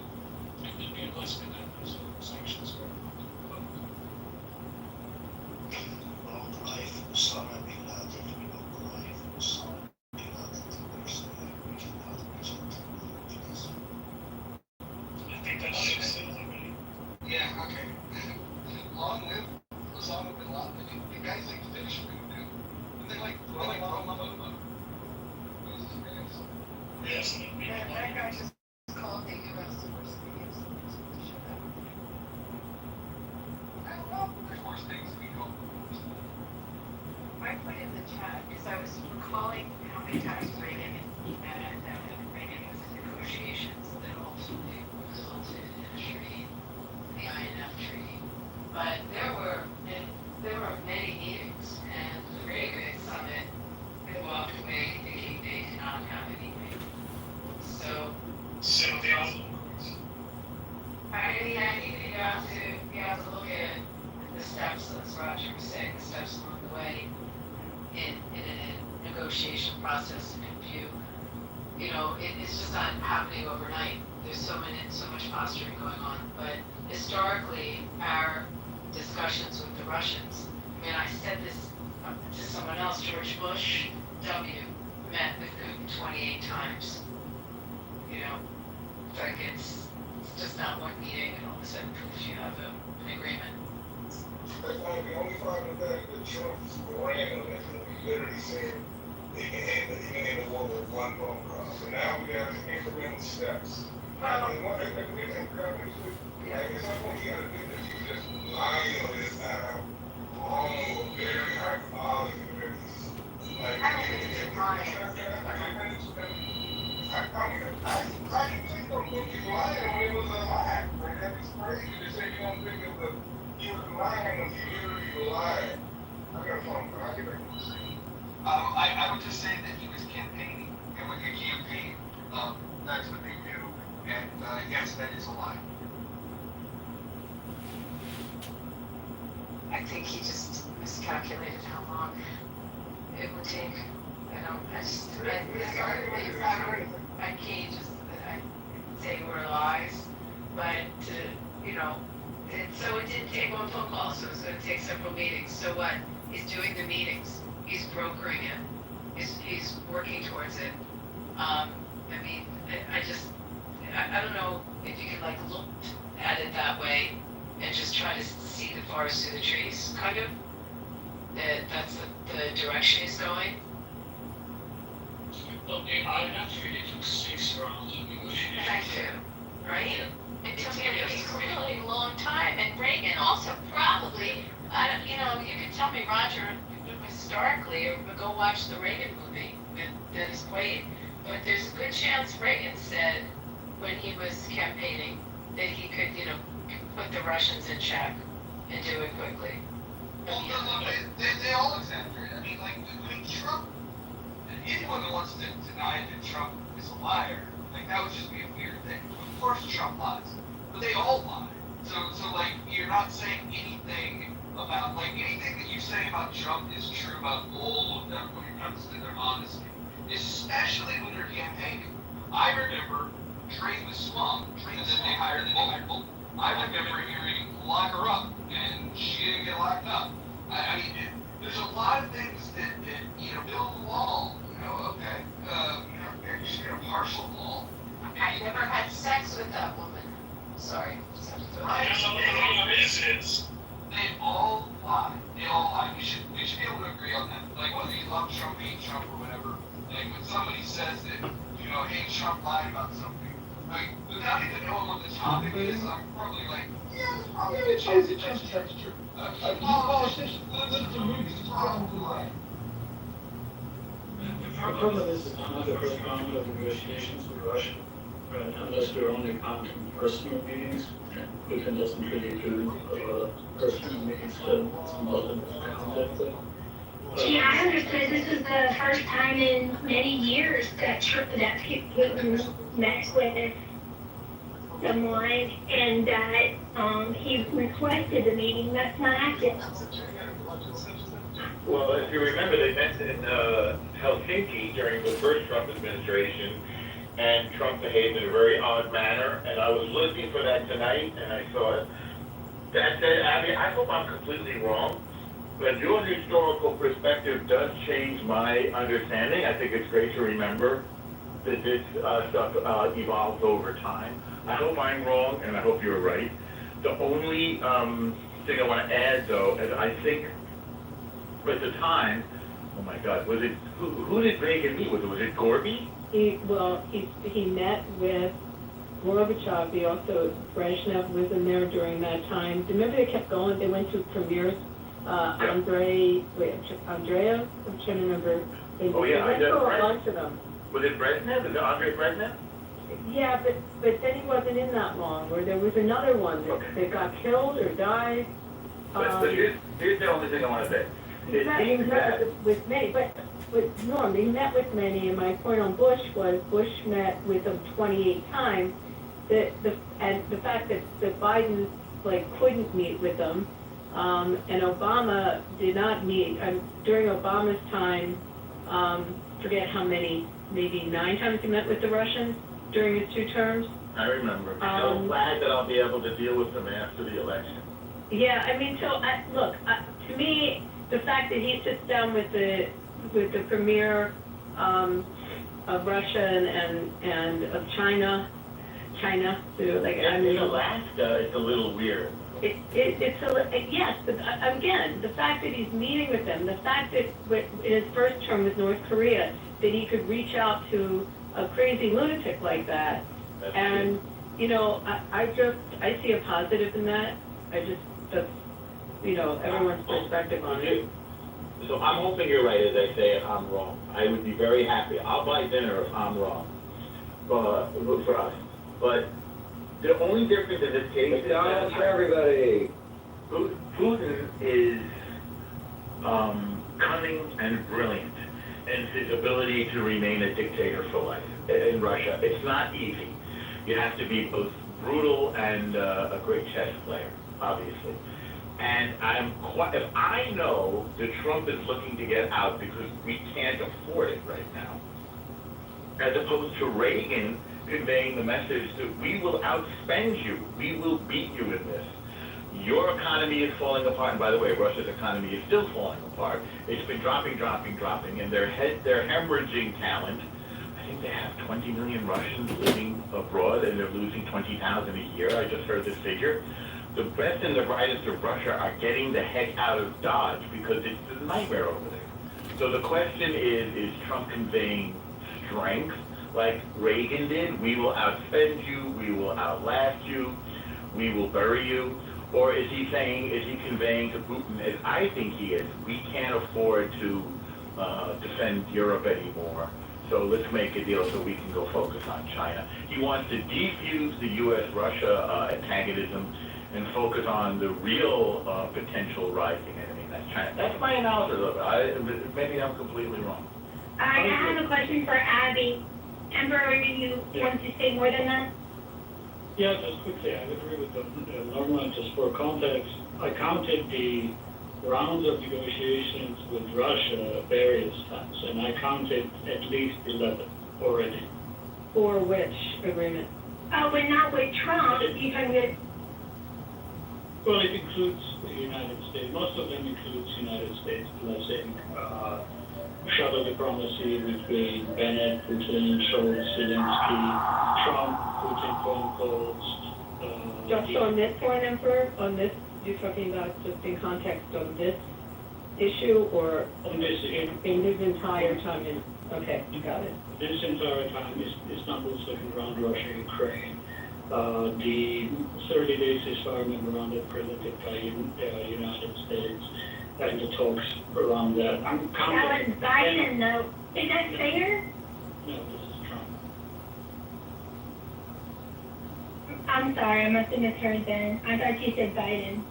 and then we had less than that, so sanctions were Long life Osama bin Laden, long life Osama bin Laden, the person that we cannot reject because I think that's still already. Yeah, okay. Long live Osama bin Laden. The guy's like finished with him. And they're like throwing Roma. Yes. That guy just called the U.S. the worst thing he has to show that. I don't know. There's worse things we go. I put in the chat because I was recalling how many times Reagan and Reagan's negotiations that ultimately resulted in a treaty, the INF treaty. But there were many meetings, and the Reagan summit had walked away thinking they did not have anything. So the Oslo Accords. I mean, you have to look at the steps, as Roger was saying, the steps along the way in a negotiation process and in view. You know, it's just not happening overnight. There's so much posturing going on. But historically, our discussions with the Russians, I mean, I said this to someone else, George Bush W. met with Putin 28 times. You know, like it's just not one meeting and all of a sudden proof you have an agreement. The only problem with that is that Trump ran on that. He literally said he can end the war with one phone call. So now we have incremental steps. And one thing that we can cover is at some point you gotta do this. You just lying on this long, very hyperbolic like I don't think it's lying. I didn't think don't think he's lying when it was a lie. Like, that is crazy to say you don't think it was he was lying when he literally lied. I got a phone call. I'll get back to the screen. I would just say that he was campaigning, and when you campaign, that's what they do. And yes, that is a lie. I think he just miscalculated how long it would take. You know, I can't just say we're lies, but you know, so it didn't take one phone call, so it's going to take several meetings. So what? He's doing the meetings. He's brokering it. He's working towards it. I mean, I don't know if you could like look at it that way and just try to see the forest through the trees, kind of. that that's the direction he's going? Okay, I actually it took 6 rounds of negotiation. Thank you. Right? It took him a really long time, and Reagan also probably, you could tell me, Roger, historically, or go watch the Reagan movie with Dennis Quaid, but there's a good chance Reagan said when he was campaigning that he could, put the Russians in check and do it quickly. Well, no, they all exaggerate. I mean, Trump, anyone who wants to deny that Trump is a liar, that would just be a weird thing. Of course Trump lies, but they all lie. So you're not saying anything about, anything that you say about Trump is true about all of them when it comes to their honesty, especially when they're campaigning. I remember Trey was swung, and then they hired the new people. I remember hearing lock her up, and she didn't get locked up. I mean, there's a lot of things that build a wall, okay, you should get a partial wall. I never had sex with that woman. Sorry. Right. They all lie. They all lie. We should be able to agree on that. Whether you love Trump, hate Trump, or whatever. When somebody says that, hey, Trump lied about something, without even knowing what the topic is, I'm probably yeah, there's probably a good chance that that's true. Politicians live in movies, probably lie. The problem is that none of the first round of negotiations with Russia, unless we're only counting personal meetings, we can listen really to personal meetings to modern content. Yeah, I understood this was the first time in many years that Putin met with someone and that he requested the meeting. That's not accurate. Well, if you remember, they met in Helsinki during the first Trump administration, and Trump behaved in a very odd manner, and I was looking for that tonight, and I saw it. That said, I hope I'm completely wrong, but your historical perspective does change my understanding. I think it's great to remember that this stuff evolves over time. I hope I'm wrong, and I hope you're right. The only thing I want to add, though, is I think at the time, oh my God, was it who did Reagan meet with? Was it Gorby? He met with Gorbachev. He also, Brezhnev was in there during that time. Remember they kept going? They went to premieres. Andreev, I'm trying to remember. Oh yeah, I know. A bunch of them. Was it Brezhnev? Is it Andrei Brezhnev? Yeah, but then he wasn't in that long. Where there was another one that got killed or died. But here's the only thing I want to say. It seems that with many, but Norm, he met with many, and my point on Bush was Bush met with them 28 times. And the fact that Biden couldn't meet with them, and Obama did not meet during Obama's time. Forget how many, maybe 9 times he met with the Russians during his 2 terms. I remember. So glad that I'll be able to deal with them after the election. Yeah, I mean, to me, the fact that he sits down with the premier of Russia and of China, in Alaska, it's a little weird. Yes, but again, the fact that he's meeting with them, the fact that in his first term with North Korea, that he could reach out to a crazy lunatic like that, and I see a positive in that. That's everyone's perspective on it. So I'm hoping you're right as I say it, I'm wrong. I would be very happy. I'll buy dinner if I'm wrong for us. But the only difference in this case is McDonald's for everybody. Putin is cunning and brilliant in his ability to remain a dictator for life in Russia. It's not easy. You have to be both brutal and a great chess player, obviously. And if I know that Trump is looking to get out because we can't afford it right now, as opposed to Reagan conveying the message that we will outspend you, we will beat you in this. Your economy is falling apart, and by the way, Russia's economy is still falling apart. It's been dropping, and they're hemorrhaging talent. I think they have 20 million Russians living abroad, and they're losing 20,000 a year. I just heard this figure. the best and the brightest of Russia are getting the heck out of Dodge because it's a nightmare over there. So the question is Trump conveying strength like Reagan did? We will outspend you, we will outlast you, we will bury you. Or is he conveying to Putin, as I think he is, we can't afford to defend Europe anymore, so let's make a deal so we can go focus on China. He wants to defuse the U.S.-Russia antagonism and focus on the real potential rising enemy, that's China. That's my analysis of it. Maybe I'm completely wrong. I have a question for Abby. Emperor, do you want to say more than that? Yeah, just quickly, I agree with Norma. Just for context, I counted the rounds of negotiations with Russia various times, and I counted at least 11 already. For which agreement? Oh, but not with Trump. You talking with? Well, it includes the United States. Most of them includes United States blessing. Shuttle diplomacy between Bennett, Putin, Scholz, Zelensky, Trump, Putin phone calls. Just on this one, Emperor? On this, you're talking about just in context of this issue, or on this in his entire time? Okay, got it. This entire time is Istanbul second round, Russia, Ukraine. The 30-day ceasefire memorandum presented by United States. And the talks around that. That was Biden, though. Is that fair? No, this is Trump. I'm sorry, I must have misheard then. I thought you said Biden.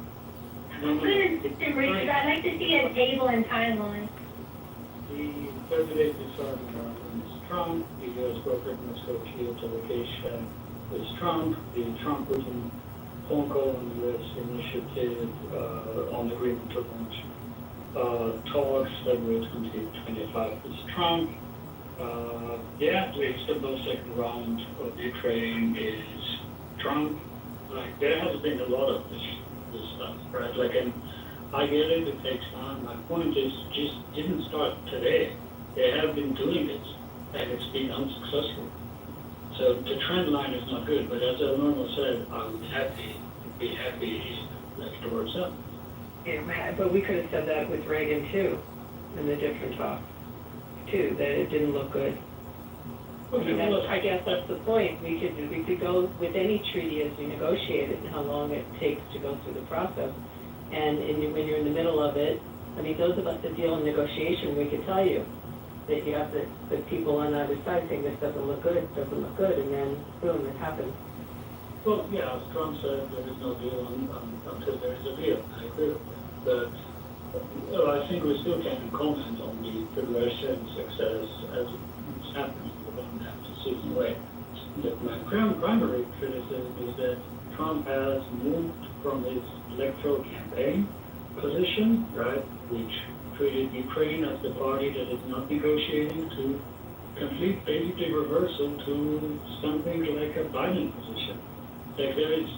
I'm going to read, I'd like to see a table and timeline. The 30-day ceasefire memorandum is Trump. The U.S. brokered Moscow Kyoto location is Trump. The Trump-Putin phone call on the U.S. initiative on agreement to launch talks February 2025 is Trump. The Istanbul second round of Ukraine is Trump. Like, there has been a lot of this stuff, right? Like, and I get it, it takes time. My point is, just didn't start today. They have been doing this, and it's been unsuccessful. So the trend line is not good, but as Norma said, I would be happy like it works out. Yeah, but we could have said that with Reagan too, in the different talks too, that it didn't look good. I guess that's the point. We could go with any treaty as we negotiate it and how long it takes to go through the process. And when you're in the middle of it, I mean, those of us that deal in negotiation, we could tell you that you have the people on either side saying this doesn't look good, and then boom, it happens. Well, yeah, as Trump said, there is no deal until there is a deal. I agree with that. But I think we still can comment on the progression success as it's happening. We don't have to sit and wait. My primary criticism is that Trump has moved from his electoral campaign position, right, which treated Ukraine as the party that is not negotiating, to complete basically reversal to something like a Biden position. Like, there is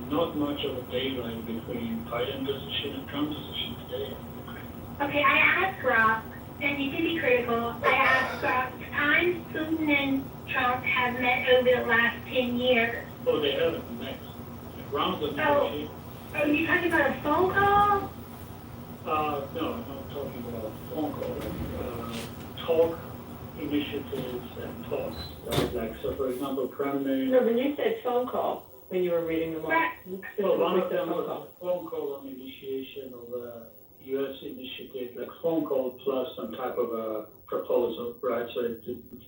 not much of a daylight between Biden position and Trump position today. Okay, I asked Rob, and you can be critical, I asked Rob, times Putin and Trump have met over the last 10 years. Oh, they haven't met. Rounds of negotiation. Are you talking about a phone call? No, I'm not talking about phone call. Talk initiatives and talks, right? Like, so for example, Kremlin. No, when you said phone call, when you were reading them off. Well, one of them was a phone call on initiation of a U.S. initiative, like phone call plus some type of a proposal, right? So it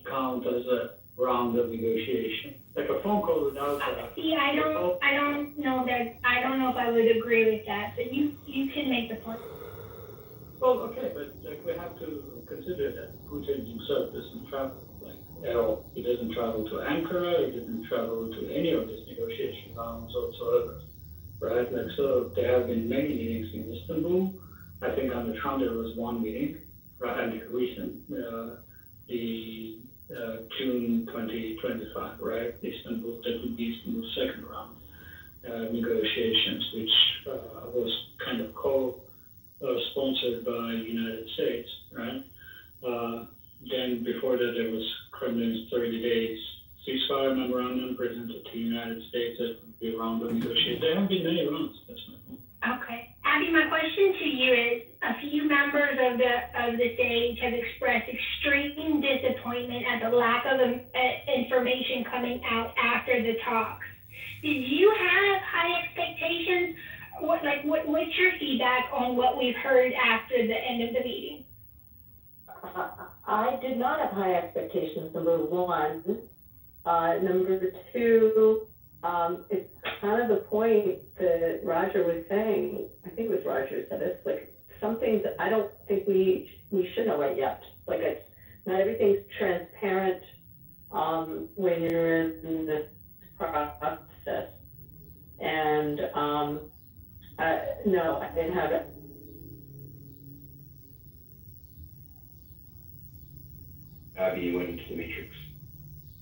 counts as a round of negotiation. Like a phone call without that. See, I don't know if I would agree with that, but you can make the point. Well, okay, but like, we have to consider that Putin himself doesn't travel at all. He doesn't travel to Ankara, he doesn't travel to any of these negotiation rounds whatsoever, right? Like, so there have been many meetings in Istanbul. I think under Trump there was one meeting, right, and recent, the June 2025, right? Istanbul, that would be Istanbul's second round negotiations, which was kind of sponsored by the United States, right? Then before that, there was Kremlin's 30 days ceasefire memorandum presented to the United States that would be around to negotiate. There have been many rounds, that's my point. Okay. Abby, my question to you is, a few members of the stage have expressed extreme disappointment at the lack of information coming out after the talks. Did you have high expectations? What's your feedback on what we've heard after the end of the meeting? I did not have high expectations, number one. Number two, it's kind of the point that Roger was saying. I think it was Roger who said it's like some things that I don't think we should know it yet. Like it's not everything's transparent when you're in this process. And no, I didn't have it. Abby, you went into the matrix.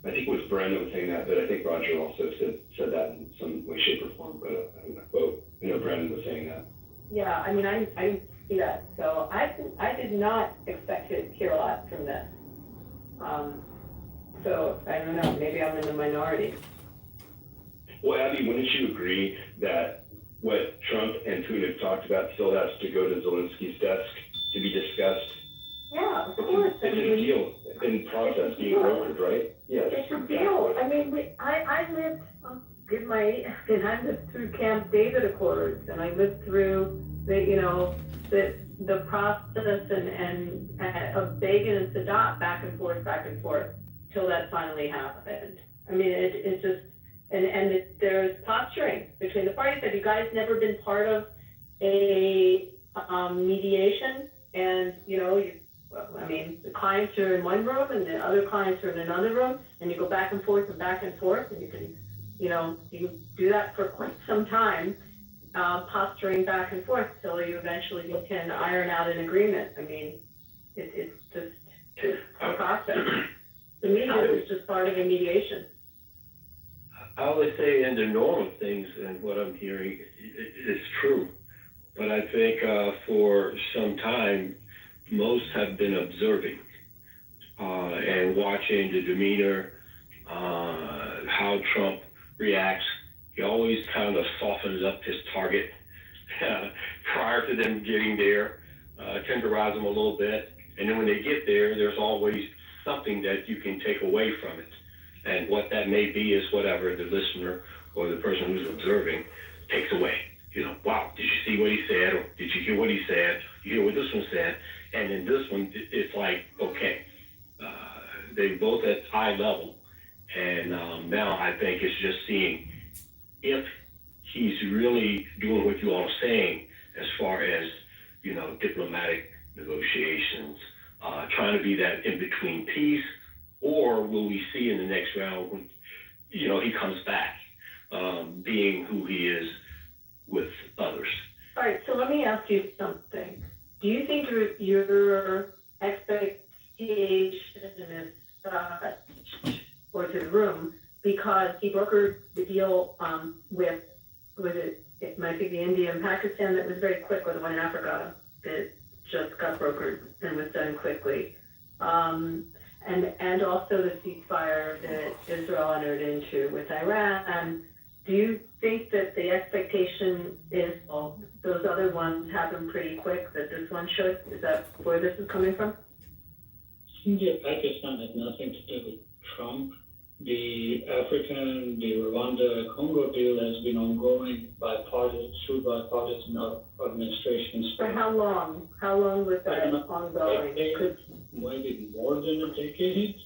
I think it was Brandon was saying that, but I think Roger also said that in some way, shape, or form. But I don't quote. Brandon was saying that. Yeah, I mean, I see that. So I did not expect to hear a lot from this. So I don't know. Maybe I'm in the minority. Well, Abby, wouldn't you agree that what Trump and Putin have talked about still has to go to Zelensky's desk to be discussed? Yeah, of course. It's a deal in process being brokered, right? Yes. It's a deal. I mean, I lived, I lived through Camp David Accords, and I lived through the process and of Begin and Sadat back and forth, till that finally happened. I mean, it's just, and there's posturing between the parties. Have you guys never been part of a mediation? And, the clients are in one room and the other clients are in another room, and you go back and forth, and you can, you do that for quite some time, posturing back and forth till you eventually can iron out an agreement. I mean, it's just a process. The media is just part of a mediation. I would say in the normal things, and what I'm hearing is true. But I think for some time, most have been observing and watching the demeanor, how Trump reacts. He always kind of softens up his target prior to them getting there, tenderize them a little bit. And then when they get there, there's always something that you can take away from it. And what that may be is whatever the listener or the person who's observing takes away. Wow, did you see what he said? Or did you hear what he said? You hear what this one said? And in this one, it's like, okay, they both at high level. And now I think it's just seeing if he's really doing what you all are saying as far as, diplomatic negotiations, trying to be that in-between piece, or will we see in the next round when, he comes back, being who he is with others. All right, so let me ask you something. Do you think your expectation is or to the room because he brokered the deal with it might be the India and Pakistan that was very quick, or the one in Africa that just got brokered and was done quickly, and also the ceasefire that Israel entered into with Iran. Do you think that the expectation is, well, those other ones happen pretty quick, that this one should? Is that where this is coming from? India, Pakistan had nothing to do with Trump. The Rwanda, Congo deal has been ongoing through bipartisan administrations. For how long? How long was that ongoing? Maybe more than a decade.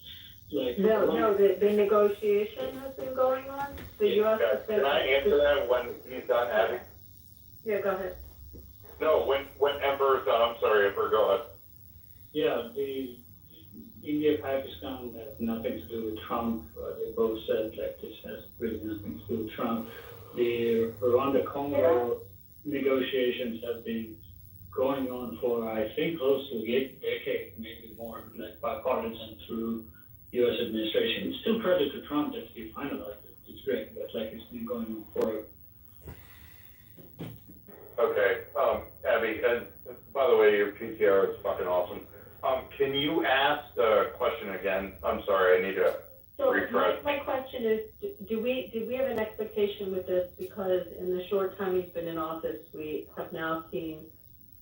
The negotiation has been going on. The U.S. has been. Can I answer that when he's done, Abby? Yeah, go ahead. No, when Emperor's done. I'm sorry, Emperor. Go ahead. Yeah, the India, Pakistan has nothing to do with Trump. They both said that this has really nothing to do with Trump. The Rwanda Congo negotiations have been going on for, I think, close to a decade, maybe more, like bipartisan through U.S. administration. It's still credit to Trump that he finalized it. It's great, but it's been going on forever. Okay, Abby, and by the way, your PTR is fucking awesome. Can you ask the question again? I'm sorry, I need to So my question is, do we have an expectation with this? Because in the short time he's been in office, we have now seen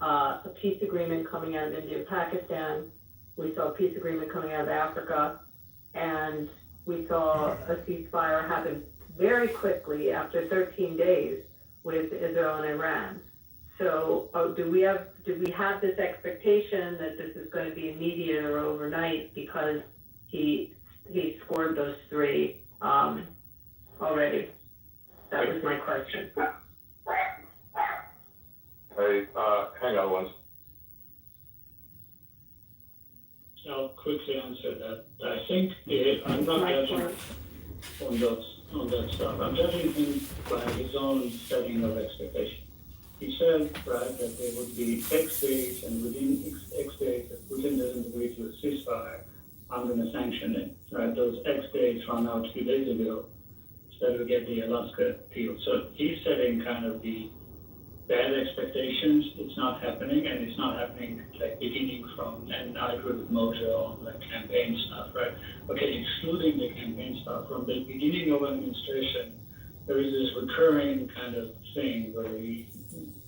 a peace agreement coming out of India and Pakistan. We saw a peace agreement coming out of Africa, and we saw a ceasefire happen very quickly after 13 days with Israel and Iran. So do we have this expectation that this is going to be immediate or overnight because he scored those three already? That was my question. Hey, hang on one. I'll quickly answer that. I think I'm not judging on that stuff. I'm judging him by his own setting of expectation. He said, right, that there would be X days, and within X days, if Putin doesn't agree to a ceasefire, I'm going to sanction it. Right? Those X days ran out a few days ago, so that we get the Alaska deal. So he's setting kind of the bad expectations. It's not happening, and it's not happening like beginning from, and I agree with Moshe on the campaign stuff, right? Okay, excluding the campaign stuff, from the beginning of administration, there is this recurring kind of thing where he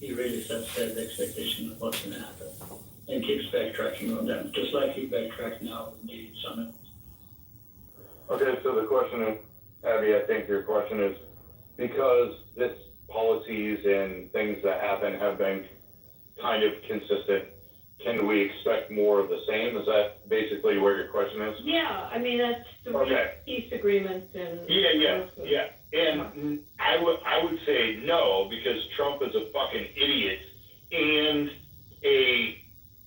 really sets that expectation of what's going to happen and keeps backtracking on them, just like he backtracked now in the summit. Okay, so the question is, Abby, I think your question is, because this policies and things that happen have been kind of consistent, can we expect more of the same? Is that basically where your question is? Yeah, I mean, that's the peace agreements and... Yeah. And I would say no, because Trump is a fucking idiot and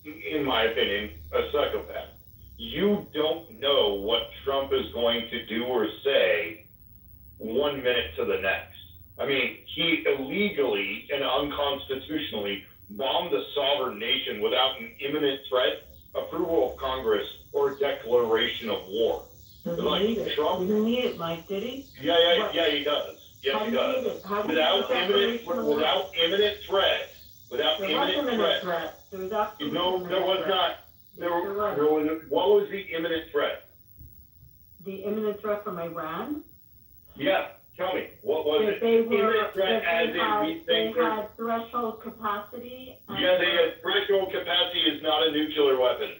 in my opinion, a psychopath. You don't know what Trump is going to do or say 1 minute to the next. I mean, he illegally and unconstitutionally bombed a sovereign nation without an imminent threat, approval of Congress, or declaration of war. Trump didn't need it, Mike, did he? Yeah, he does. Yes, he does. Without imminent threat. There was absolutely no, there was not. What was the imminent threat? The imminent threat from Iran? Yeah, tell me. What was it? Imminent threat as in we think they had threshold capacity. Yeah, they had threshold capacity is not a nuclear weapon.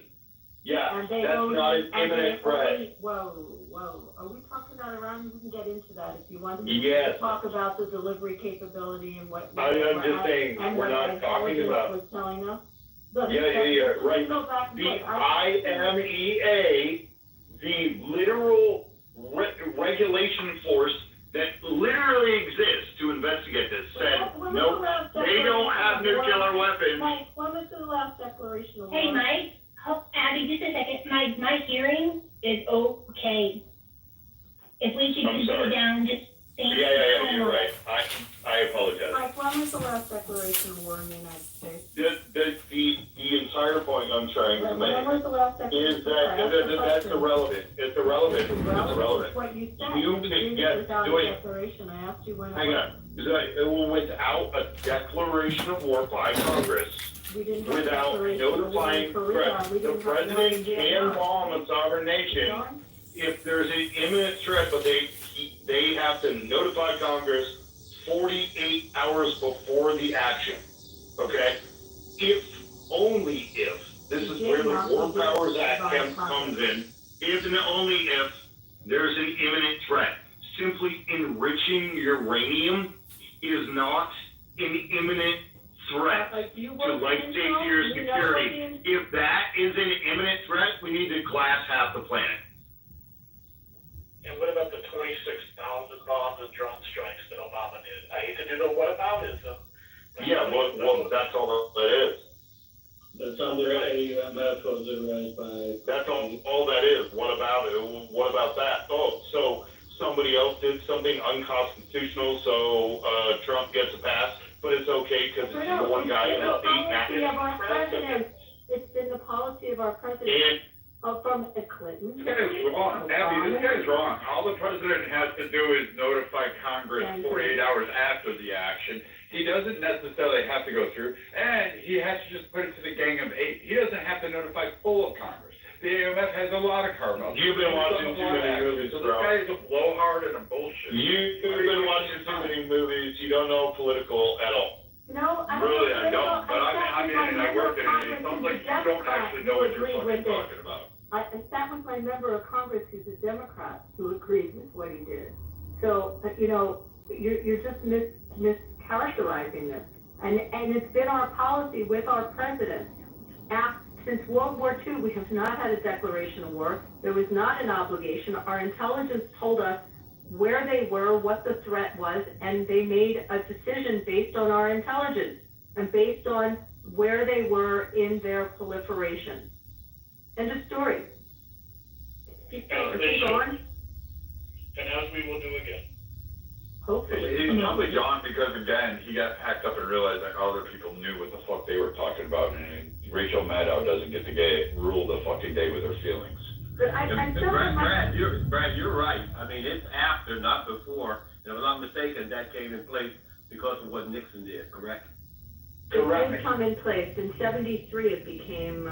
Yeah, that's not an imminent threat. Whoa. Are we talking about Iran? We can get into that if you want to. Yes. Talk about the delivery capability and what. I'm just saying, we're not talking about. Was telling us. Yeah, right. The IMEA, the literal regulation force that literally exists to investigate this, said, no, they don't have nuclear weapons. Mike, when was the last declaration of war? Hey, Mike. Abby, just a second. My hearing is okay. If we could just go down, just think. Yeah, you're right. I apologize. Mike, when was the last declaration of war in the United States? The entire point I'm trying to make when was the last declaration is that that's irrelevant. It's irrelevant. What you said. Declaration. I asked you when. Hang on. Without a declaration of war by Congress, without notifying the president can bomb a sovereign nation if there's an imminent threat, but they have to notify Congress 48 hours before the action. Okay? Only if, this is where the War Powers Act comes in, if and only if there's an imminent threat. Simply enriching uranium is not an imminent threat to life safety or security. If that is an imminent threat, we need to glass half the planet. And what about the 26,000 bombs and drone strikes that Obama did? I hate to do the whataboutism. Yeah, well, that's all that is. That's under AUMF authorized by... That's all that is. What about it? What about that? Oh, so somebody else did something unconstitutional, so Trump gets a pass, but it's okay because it's the one guy in the seat. It's been the policy of our president. From Clinton. This guy is wrong, Abby. This guy's wrong. All the president has to do is notify Congress 48 hours after the action. He doesn't necessarily have to go through, and he has to just put it to the Gang of 8. He doesn't have to notify full of Congress. the AMF has a lot of carve-outs. You've been watching too many movies, So this bro. guy is a blowhard and a bullshit. You've been watching too many movies, you don't know political at all. No, I don't. Really, I don't, but I'm in it, I work in it, it sounds like you don't actually know what you're fucking talking about. I sat with my member of Congress who's a Democrat who agreed with what he did. So, you know, you're just mischaracterizing this. And it's been our policy with our president. Since World War II, we have not had a declaration of war. There was not an obligation. Our intelligence told us where they were, what the threat was, and they made a decision based on our intelligence and based on where they were in their proliferation. End of story. Keep going. And as we will do again. Hopefully. He's probably gone because, again, he got packed up and realized that other people knew what the fuck they were talking about, and Rachel Maddow doesn't get to rule the fucking day with her feelings. But I still Brad, you're right. I mean, it's after, not before. And if I'm not mistaken, that came in place because of what Nixon did, correct? It did come in place. In '73, it became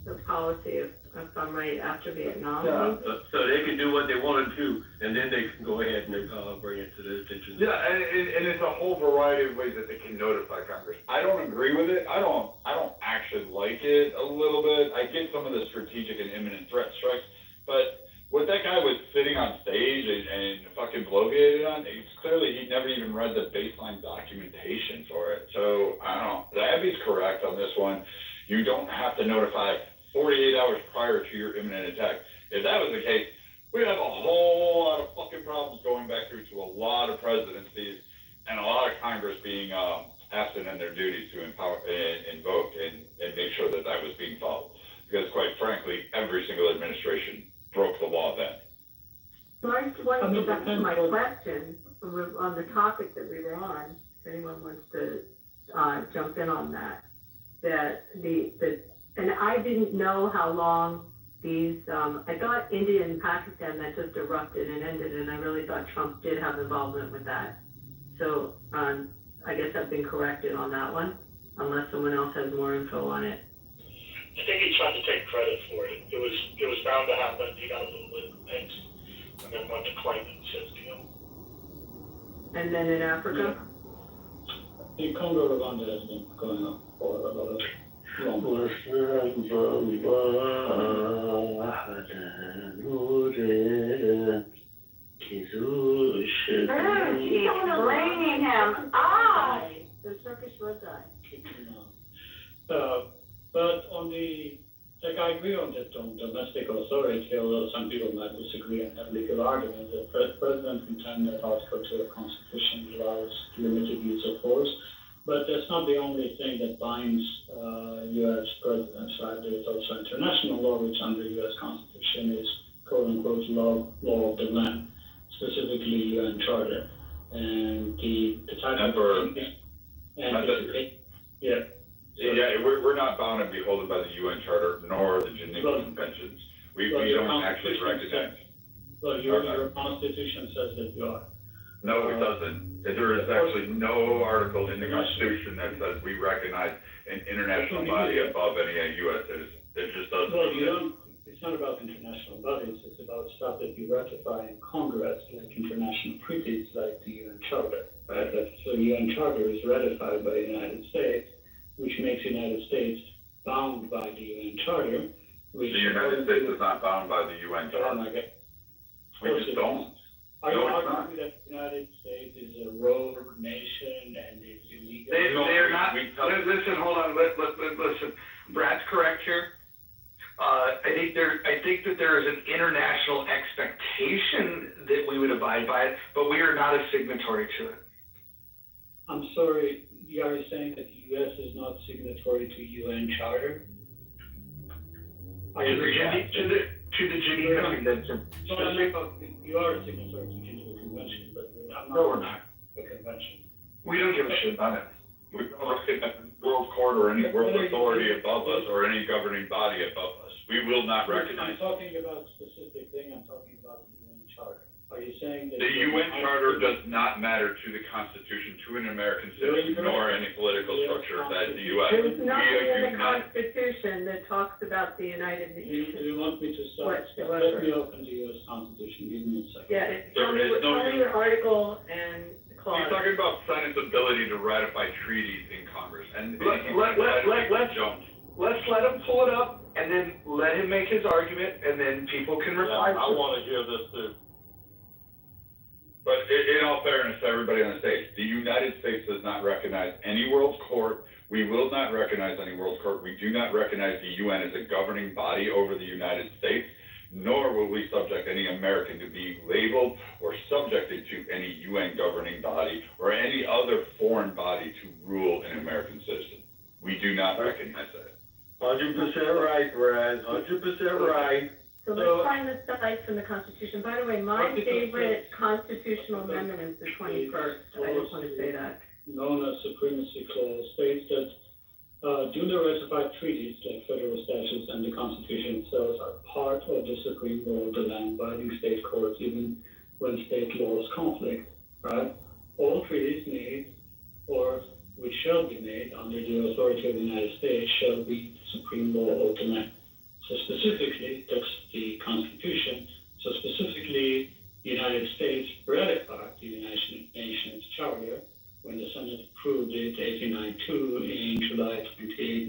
the policy, if I'm right, after Vietnam. Yeah. So they can do what they want to do, and then they can go ahead and bring it to the attention. Yeah, and it's a whole variety of ways that they can notify Congress. I don't agree with it. I don't actually like it a little bit. I get some of the strategic and imminent threat strikes, but what that guy was sitting on stage and fucking bloviated on, it's clearly he never even read the baseline documentation for it. So, I don't know. Abby's correct on this one. You don't have to notify 48 hours prior to your imminent attack. If that was the case, we'd have a whole lot of fucking problems going back through to a lot of presidencies and a lot of Congress being absent in their duties to invoke and make sure that was being followed. Because quite frankly, every single administration broke the law then. So I just wanted to go back to my question on the topic that we were on, if anyone wants to jump in on that. And I didn't know how long these, I thought India and Pakistan that just erupted and ended, and I really thought Trump did have involvement with that. So I guess I've been corrected on that one, unless someone else has more info on it. I think he tried to take credit for it. It was bound to happen. He got a little bit of things, and then went to claim it, says deal. And then in Africa? The Congo Rwanda has been going on for a lot of long She's blaming him. Ah! The Turkish red guy. But on the, like, I agree on that on domestic authority, although some people might disagree and have legal arguments. The president in Article 2 of the Constitution allows limited use of force, but that's not the only thing that binds U.S. presidents, right? There's also international law, which under U.S. Constitution is quote-unquote law of the land, specifically UN Charter. And the type of... Yeah, we're not bound and beholden by the UN Charter nor the Geneva Conventions. We don't actually recognize. Well, your Constitution says that you are. No, it doesn't. There is actually no article in the Constitution that says we recognize an international body above any U.S. citizen. It just doesn't. Well, it's not about international bodies. It's about stuff that you ratify in Congress, like international treaties, like the UN Charter. Right? So the UN Charter is ratified by the United States, which makes the United States bound by the UN Charter. The United States is not bound by the UN Charter. We just don't. Are you arguing that the United States is a rogue nation and it's illegal? They're not. Listen, hold on. Listen. Brad's correct here. I think that there is an international expectation that we would abide by it, but we are not a signatory to it. I'm sorry. You are saying that the U.S. is not signatory to UN Charter? To the Geneva Convention. You are a signatory to the Geneva Convention, but I'm not. No, we're not. The convention. We don't give a shit about it. We don't recognize the world court or any world authority above us or any governing body above us. We will not recognize. I'm talking about a specific thing. I'm talking about the UN Charter. Are you saying that? The UN Charter does not matter to the Constitution, to an American citizen, nor any political structure that the U.S. There's nothing in the Constitution that talks about the United Nations. You want me to start? Whatsoever. Let me open the U.S. Constitution, give me a second. Yeah, tell me the article and clause. He's talking about Senate's ability to ratify treaties in Congress, and let's let him pull it up, and then let him make his argument, and then people can reply. I want to hear this too. But in all fairness to everybody on the stage, the United States does not recognize any world court. We will not recognize any world court. We do not recognize the UN as a governing body over the United States, nor will we subject any American to be labeled or subjected to any UN governing body or any other foreign body to rule an American citizen. We do not recognize that. 100% right, Brad. 100% right. So let's find the site from the Constitution. By the way, my favorite constitutional amendment is the 21st. I just want to say that. Known as Supremacy Clause states that duly ratified treaties like federal statutes and the Constitution itself are part of the supreme law of the land, binding state courts even when state laws conflict, right? All treaties made or which shall be made under the authority of the United States shall be the supreme law of the land. So specifically, that's the Constitution. So specifically, the United States ratified the United Nations Charter when the Senate approved it 1892 in July 28,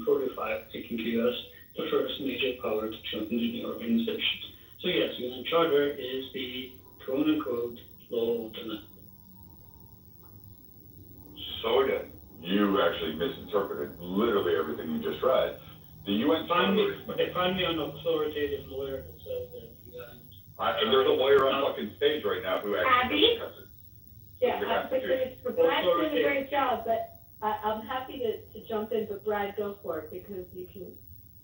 1945, making the U.S. the first major power to join the organization. So yes, the UN Charter is the quote-unquote law of the land. So again, you actually misinterpreted literally everything you just read. The UN They find me an authoritative lawyer that says that there's a lawyer on fucking stage right now who actually Abby? Yeah, Brad's doing a great job, but I'm happy to jump in, but Brad, go for it, because you can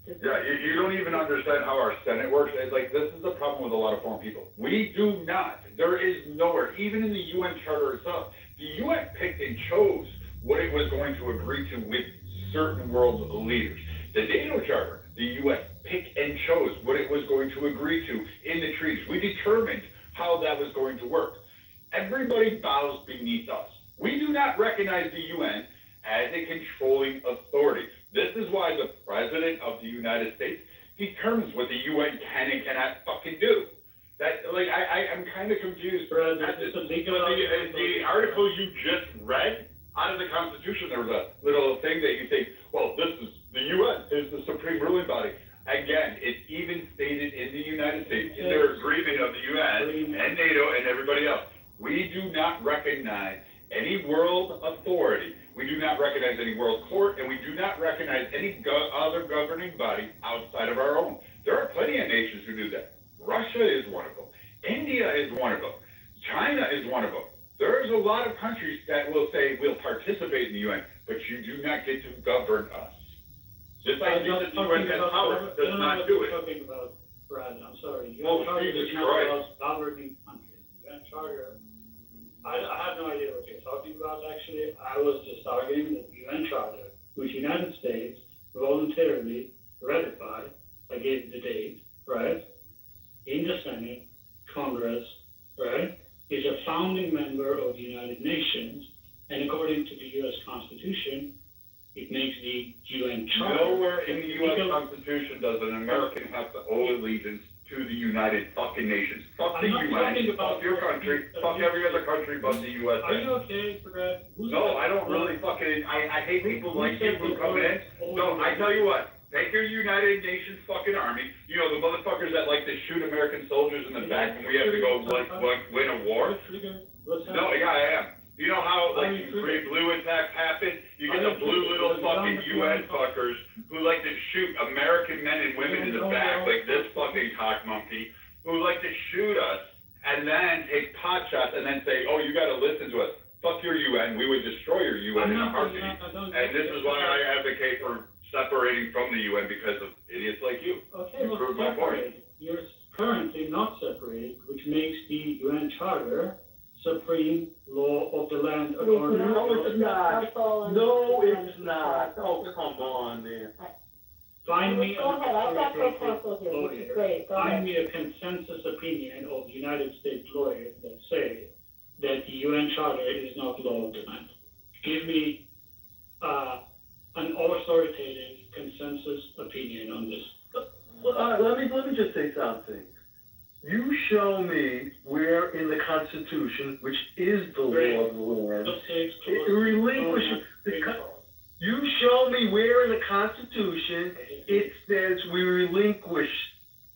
just... Yeah, you don't even understand how our Senate works. It's like, this is the problem with a lot of foreign people. We do not. There is nowhere, even in the UN Charter itself, the UN picked and chose what it was going to agree to with certain world leaders. The NATO Charter, the U.S. picked and chose what it was going to agree to in the treaties. We determined how that was going to work. Everybody bows beneath us. We do not recognize the UN as a controlling authority. This is why the President of the United States determines what the UN can and cannot fucking do. That, like, I'm kind of confused. The article you just read out of the Constitution, there was a little thing that you think, well, this is the UN is the supreme ruling body. Again, it's even stated in the United States in their agreement of the UN and NATO and everybody else. We do not recognize any world authority. We do not recognize any world court, and we do not recognize any other governing body outside of our own. There are plenty of nations who do that. Russia is one of them. India is one of them. China is one of them. There's a lot of countries that will say we'll participate in the UN, but you do not get to govern us. Just like the UN has power, does not do it. Talking about, Brad, I'm sorry. Oh, Jesus Christ. Governing countries. UN Charter. I have no idea what you're talking about, actually. I was just arguing that the UN Charter, which the United States voluntarily ratified, I gave the date, right, in the Senate, Congress, right, is a founding member of the United Nations, and according to the U.S. Constitution, it makes the UN Charter. Nowhere in the U.S. Constitution does an American have to owe allegiance to the United fucking Nations. Fuck the UN, fuck your country, fuck every other country but the USA. Are you okay, Brad? No, I don't really fucking, I hate people like you who come in. No, I tell you what, take your United Nations fucking army, you know, the motherfuckers that like to shoot American soldiers in the back when we have to go, like win a war. No, yeah, I am. You know how, like, blue attacks happen? You get the blue little fucking UN fuckers who like to shoot American men and women in the back, like this fucking cock monkey, who like to shoot us and then take pot shots and then say, oh, you gotta listen to us. Fuck your UN. We would destroy your UN in a heartbeat. And this is why I advocate for separating from the UN, because of idiots like you. Okay, you prove my point. You're currently not separated, which makes the UN Charter supreme law of the land. No, it's not. No, it's not. Oh, come on, man. find me Go ahead, I've got authoritative proposals here, which is lawyer. great, go Find ahead. me a consensus opinion of United States lawyers that say that the UN Charter is not law of the land. Give me an authoritative consensus opinion on this. Let me just say something. You show me where in the Constitution, which is the law of the land, it relinquishes you show me where in the Constitution it says we relinquish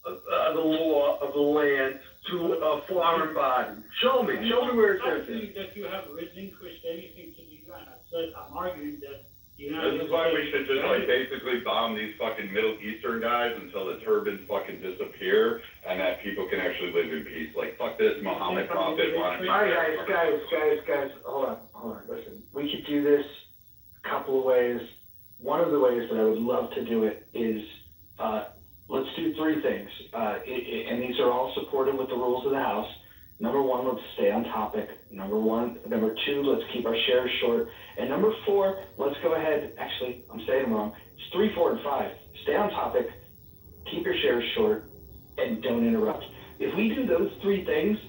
the law of the land to a foreign body. Show me where it says that. That you have relinquished anything to the UN. I'm arguing that the United This is why we should just like basically bomb these fucking Middle Eastern guys until the turbans fucking disappear and that people can actually live in peace. Like fuck this Muhammad prophet. Alright guys, hold on, listen. We could do this a couple of ways. One of the ways that I would love to do it is, let's do three things. And these are all supported with the rules of the House. Number one, let's stay on topic. Number two, let's keep our shares short. And number four, let's go ahead, actually, I'm saying them wrong. It's 3, 4, and 5. Stay on topic, keep your shares short, and don't interrupt. If we do those three things,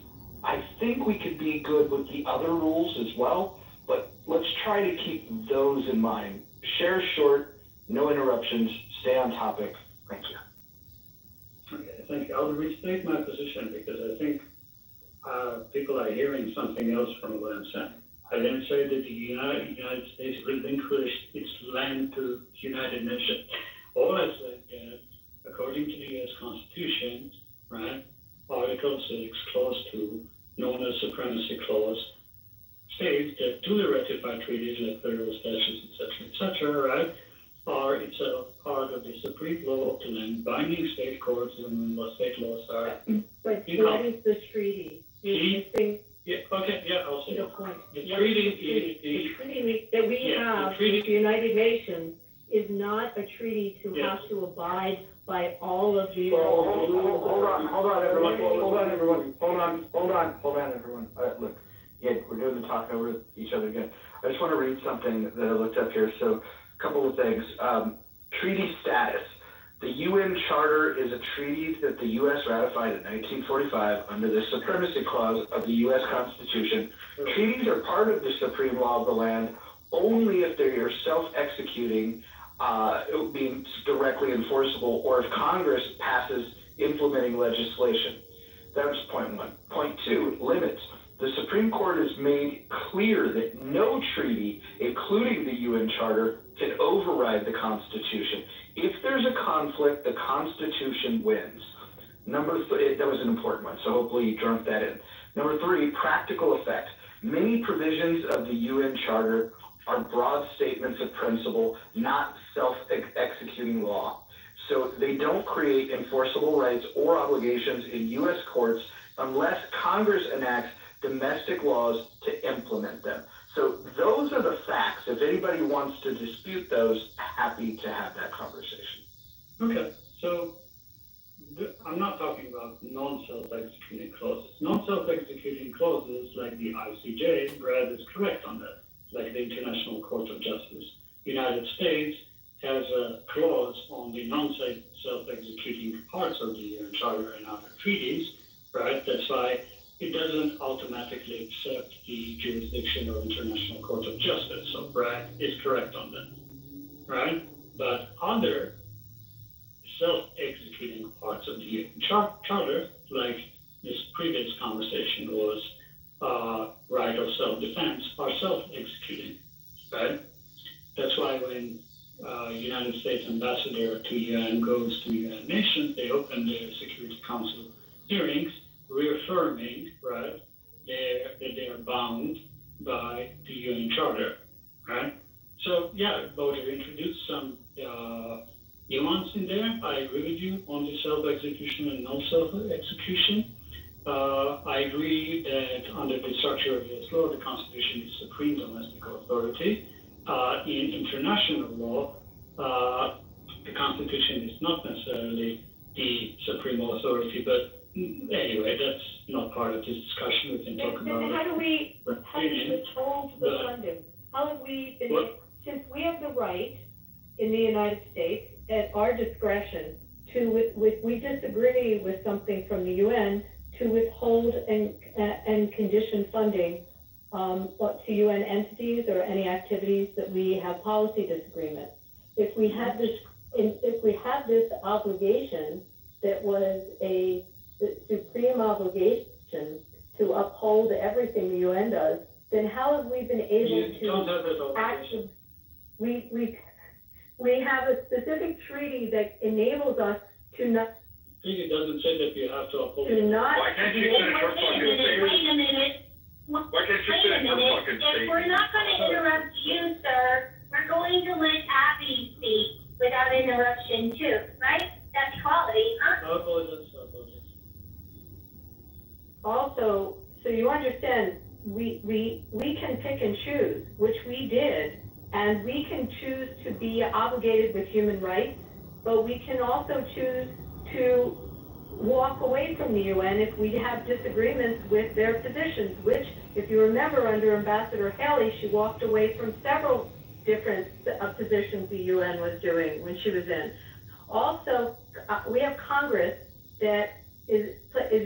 I think we could be good with the other rules as well, but let's try to keep those in mind. Shares short, no interruptions, stay on topic. Thank you. Okay, thank you. I will restate my position because I think people are hearing something else from what I'm saying. I didn't say that the United States relinquished its land to the United Nations. All I said is, according to the U.S. Constitution, right, Article 6, Clause 2, known as Supremacy Clause, states that duly ratified treaties like federal statutes, etc., right, are itself part of the supreme law of the land, binding state courts, and state laws are. But what is the treaty? I'll say it. The treaty that we have with the United Nations is not a treaty to have to abide by all of the. Hold on, everyone. Look, yeah, we're doing the talk over each other again. I just want to read something that I looked up here. So, a couple of things. Treaty status. The UN Charter is a treaty that the U.S. ratified in 1945 under the Supremacy Clause of the U.S. Constitution. Treaties are part of the supreme law of the land only if they are self-executing, being directly enforceable, or if Congress passes implementing legislation. That was point one. Point two, limits. The Supreme Court has made clear that no treaty, including the UN Charter, can override the Constitution. If there's a conflict, the Constitution wins. Number three, that was an important one, so hopefully you drunk that in. Number three, practical effect. Many provisions of the UN Charter are broad statements of principle, not self-executing law. So they don't create enforceable rights or obligations in U.S. courts unless Congress enacts domestic laws to implement them. So those are the facts. If anybody wants to dispute those, happy to have that conversation. Okay, so I'm not talking about non-self-executing clauses. Non-self-executing clauses like the ICJ, Brad is correct on that, like the International Court of Justice. The United States has a clause on the non-self-executing parts of the UN Charter and other treaties, right? That's why it doesn't automatically accept the jurisdiction of International Court of Justice. So Brad is correct on that, right? But other self-executing parts of the UN Charter, like this previous conversation was right of self-defense, are self-executing, right? That's why when United States ambassador to UN goes to United Nations, they open their Security Council hearings reaffirming, right, that they are bound by the UN Charter, right? So, yeah, Boder introduced some nuance in there. I agree with you on the self-execution and non-self-execution. I agree that under the structure of U.S. law, the Constitution is supreme domestic authority. In international law, the Constitution is not necessarily the supreme authority, but anyway, that's not part of this discussion. We can talk about it. How do we withhold the funding? How have we been, since we have the right in the United States at our discretion to, if we disagree with something from the UN, to withhold and condition funding to UN entities or any activities that we have policy disagreement. If we have this obligation that was the supreme obligation to uphold everything the UN does, then how have we been able to actually? We have a specific treaty that enables us to not. Treaty doesn't say that you have to uphold. To not. Why can't you finish your fucking statement? Wait a minute. Why can't you finish your fucking If statement? we're not going to interrupt you, sir, we're going to let Abby speak without interruption too, right? That's equality, huh? I apologize. Also, so you understand, we can pick and choose, which we did, and we can choose to be obligated with human rights, but we can also choose to walk away from the UN if we have disagreements with their positions, which, if you remember, under Ambassador Haley, she walked away from several different positions the UN was doing when she was in. Also, we have Congress that is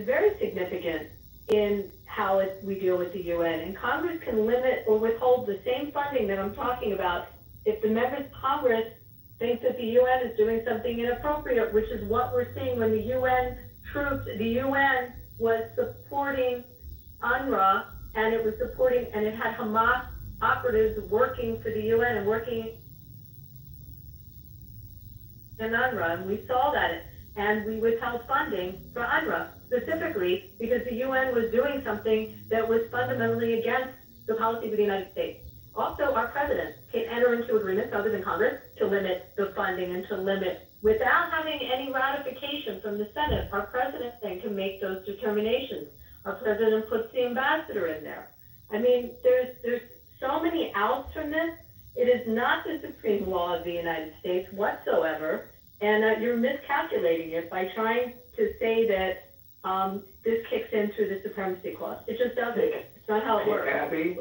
very significant in how we deal with the UN, and Congress can limit or withhold the same funding that I'm talking about if the members of Congress think that the UN is doing something inappropriate, which is what we're seeing when the UN troops, the UN was supporting UNRWA, and it had Hamas operatives working for the UN and working in UNRWA, and we saw that, and we withheld funding for UNRWA, specifically because the UN was doing something that was fundamentally against the policy of the United States. Also, our president can enter into agreements other than Congress to limit the funding and to limit, without having any ratification from the Senate, our president then can make those determinations. Our president puts the ambassador in there. I mean, there's so many outs from this. It is not the supreme law of the United States whatsoever, and you're miscalculating it by trying to say that this kicks in through the supremacy clause. It just doesn't. It's not how it works. Abby,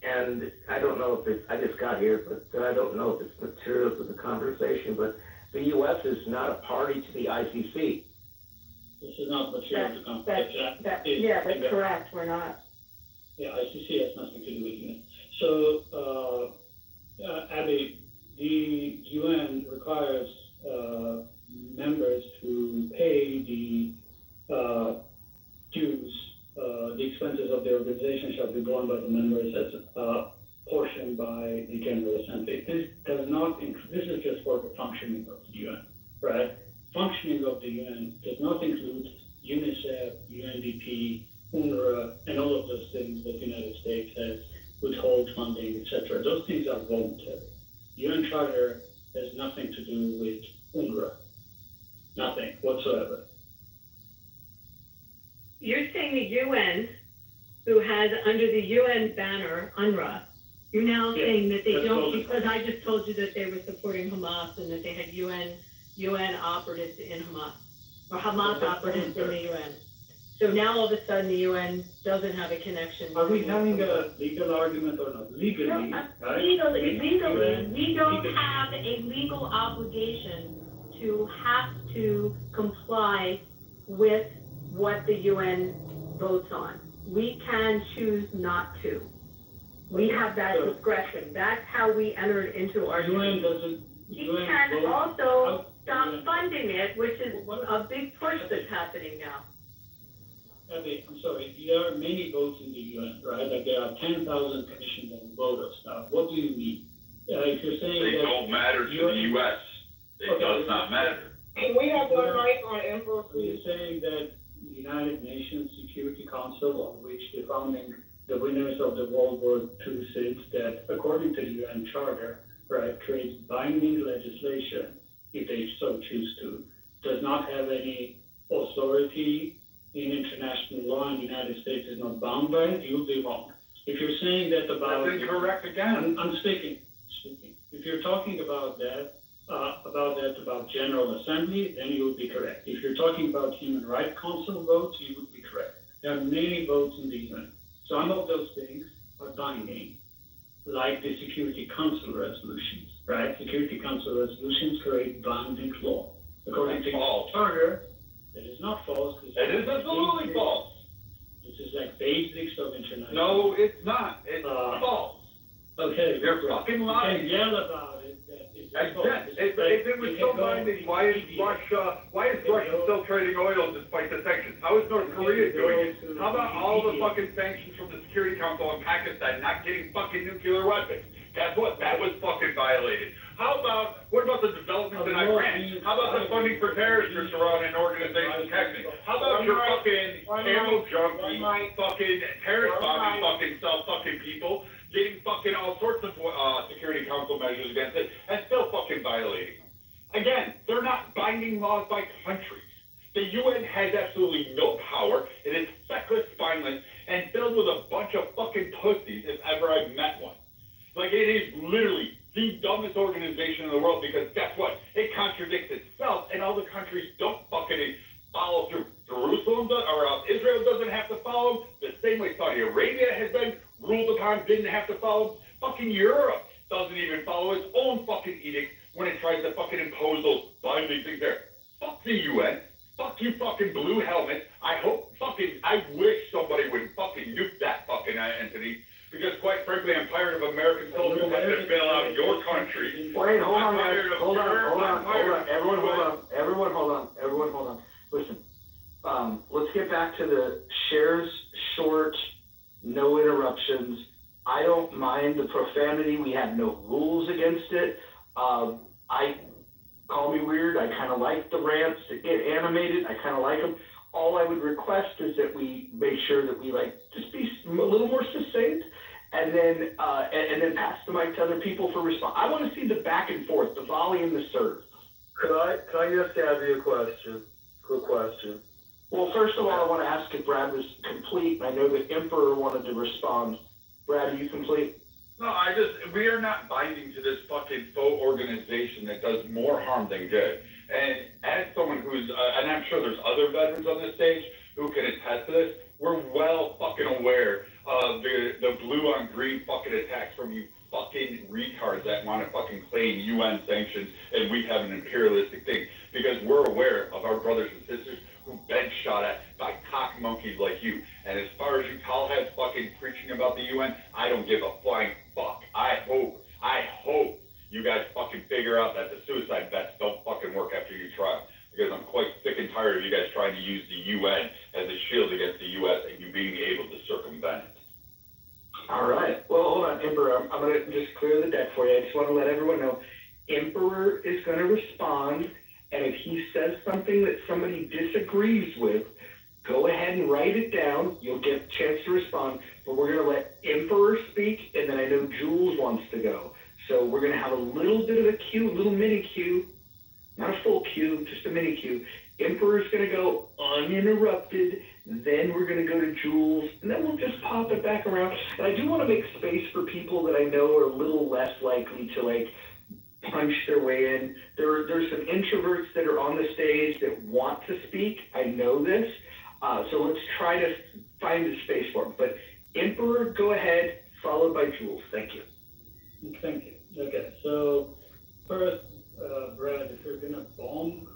and I don't know if I just got here, but I don't know if it's material to the conversation, but the U.S. is not a party to the ICC. This is not material to the conversation. That's correct. We're not. Yeah, ICC has nothing to do with UN. So, Abby, the UN requires members to pay the dues. The expenses of the organization shall be borne by the members as portioned by the General Assembly. This does not include, this is just for the functioning of the UN, right? Functioning of the UN does not include UNICEF, UNDP, UNRWA, and all of those things that the United States has withhold funding, etc. Those things are voluntary. UN Charter has nothing to do with UNRWA. Nothing whatsoever. You're saying the UN, who has under the UN banner UNRWA, you're now saying that they don't, because I just told you that they were supporting Hamas and that they had UN operatives in Hamas, or Hamas operatives in the UN. So now all of a sudden the UN doesn't have a connection. Are we having a legal argument or not? Legally, right? Legally, we don't have a legal obligation to have to comply with what the UN votes on. We can choose not to. We have that discretion. That's how we entered into our UN doesn't. We can also stop funding it, which is a big push that's happening now. Abby, I'm sorry, there are many votes in the UN, right? Like there are 10,000 commissions and voters now. What do you mean? If you're saying they don't matter to the U.S. It does not matter. Can we have one mic on info? You're saying that the United Nations Security Council, on which the winners of the World War II sits, that according to the UN Charter, right, creates binding legislation, if they so choose to, does not have any authority in international law, and the United States is not bound by it, you'll be wrong. If you're saying that about... That's incorrect again. I'm speaking. If you're talking about that, about General Assembly, then you would be correct. If you're talking about Human Rights Council votes, you would be correct. There are many votes in the UN. Some of those things are binding, like the Security Council resolutions, right? Security Council resolutions create binding law. According to the charter, that is not false. It is absolutely false. This is like basics of international. No, it's not. It's false. Okay. You're fucking lying. You can yell about it. If it was so binding, why is Russia still trading oil despite the sanctions? How is North Korea doing it? How about all the fucking sanctions from the Security Council on Pakistan not getting fucking nuclear weapons? Guess what? That was fucking violated. What about the developments in Iran? How about the funding for terrorists you're surrounding organizations texting? How about your fucking camel junkie, fucking terrorist bombing fucking people, getting fucking all sorts of Security Council measures against it, and still fucking violating them? Again, they're not binding laws by countries. The UN has absolutely no power. It is feckless, spineless, and filled with a bunch of fucking pussies, if ever I've met one. Like, it is literally the dumbest organization in the world, because guess what? It contradicts itself, and all the countries don't fucking follow through. Israel doesn't have to follow the same way Saudi Arabia has been ruled upon, didn't have to follow. Fucking Europe doesn't even follow its own fucking edict when it tries to fucking impose those binding things there. Fuck the UN. Fuck you fucking blue helmets. I wish somebody would fucking nuke that fucking entity. Because quite frankly, I'm tired of American soldiers having to bail out your country. Wait, hold on, Everyone hold on. Listen, let's get back to the shares short, no interruptions. I don't mind the profanity. We have no rules against it. Call me weird. I kind of like the rants that get animated. I kind of like them. All I would request is that we make sure that we just be a little more succinct, and then pass the mic to other people for response. I want to see the back and forth, the volley and the serve. Can I ask Abby a question? Quick question. Well, first of all, I want to ask if Brad was complete. I know that Emperor wanted to respond. Brad, are you complete? No, we are not binding to this fucking faux organization that does more harm than good. And as someone who's, and I'm sure there's other veterans on this stage who can attest to this, we're well fucking aware of the blue on green fucking attacks from you fucking retards that want to fucking claim UN sanctions and we have an imperialistic thing. Because we're aware of our brothers and sisters who've been shot at by cock monkeys like you. And as far as you tallheads fucking preaching about the UN, I don't give a flying fuck. I hope you guys fucking figure out that the suicide vets don't fucking work after you trial. Because I'm quite sick and tired of you guys trying to use the UN as a shield against the US and you being able to circumvent it. All right. Well, hold on, Emperor. I'm going to just clear the deck for you. I just want to let everyone know. Emperor is going to respond, and if he says something that somebody disagrees with, go ahead and write it down. You'll get a chance to respond, but we're going to let Emperor speak, and then I know Jules wants to go. So we're going to have a little bit of a queue, a little mini queue, not a full queue, just a mini queue. Emperor's going to go uninterrupted, then we're going to go to Jules, and then we'll just pop it back around. And I do want to make space for people that I know are a little less likely to punch their way in. There's some introverts that are on the stage that want to speak. I know this. So let's try to find a space for them. But Emperor, go ahead, followed by Jules. Thank you. Thank you. Okay, so first, Brad, if you're going to bomb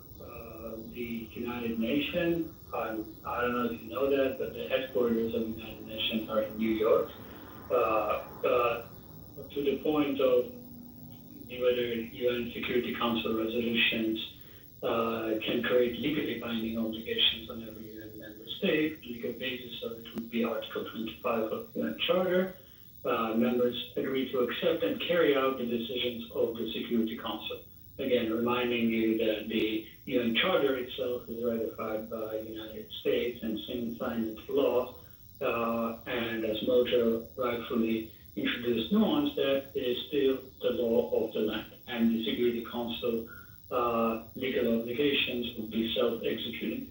the United Nations, I don't know if you know that, but the headquarters of the United Nations are in New York. To the point of whether UN Security Council resolutions can create legally binding obligations on every UN member state, the legal basis of it would be Article 25 of the UN Charter. Members agree to accept and carry out the decisions of the Security Council. Again, reminding you that the UN Charter itself is ratified by the United States and signed into law, and as Mojo rightfully introduced nuance, that is still the law of the land, and the Security Council legal obligations would be self-executing.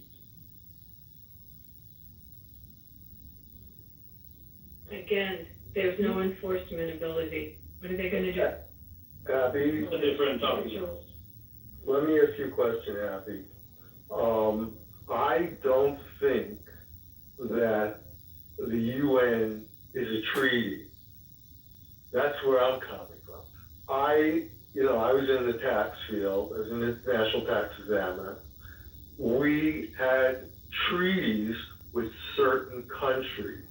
Again, there's no enforcement ability. What are they going to do? Abby, A different topic. let me ask you a question, Abby. I don't think that the UN is a treaty. That's where I'm coming from. I was in the tax field, I was an international tax examiner. We had treaties with certain countries.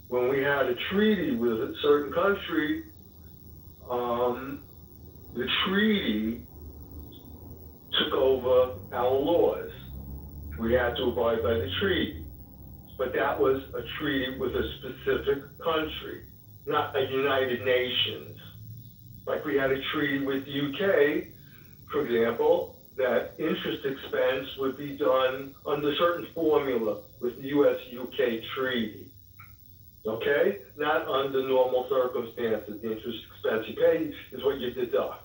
When we had a treaty with a certain country, the treaty took over our laws. We had to abide by the treaty. But that was a treaty with a specific country, not a United Nations. Like we had a treaty with the UK, for example, that interest expense would be done under certain formula with the US-UK treaty. Okay? Not under normal circumstances. The interest expense you pay is what you deduct.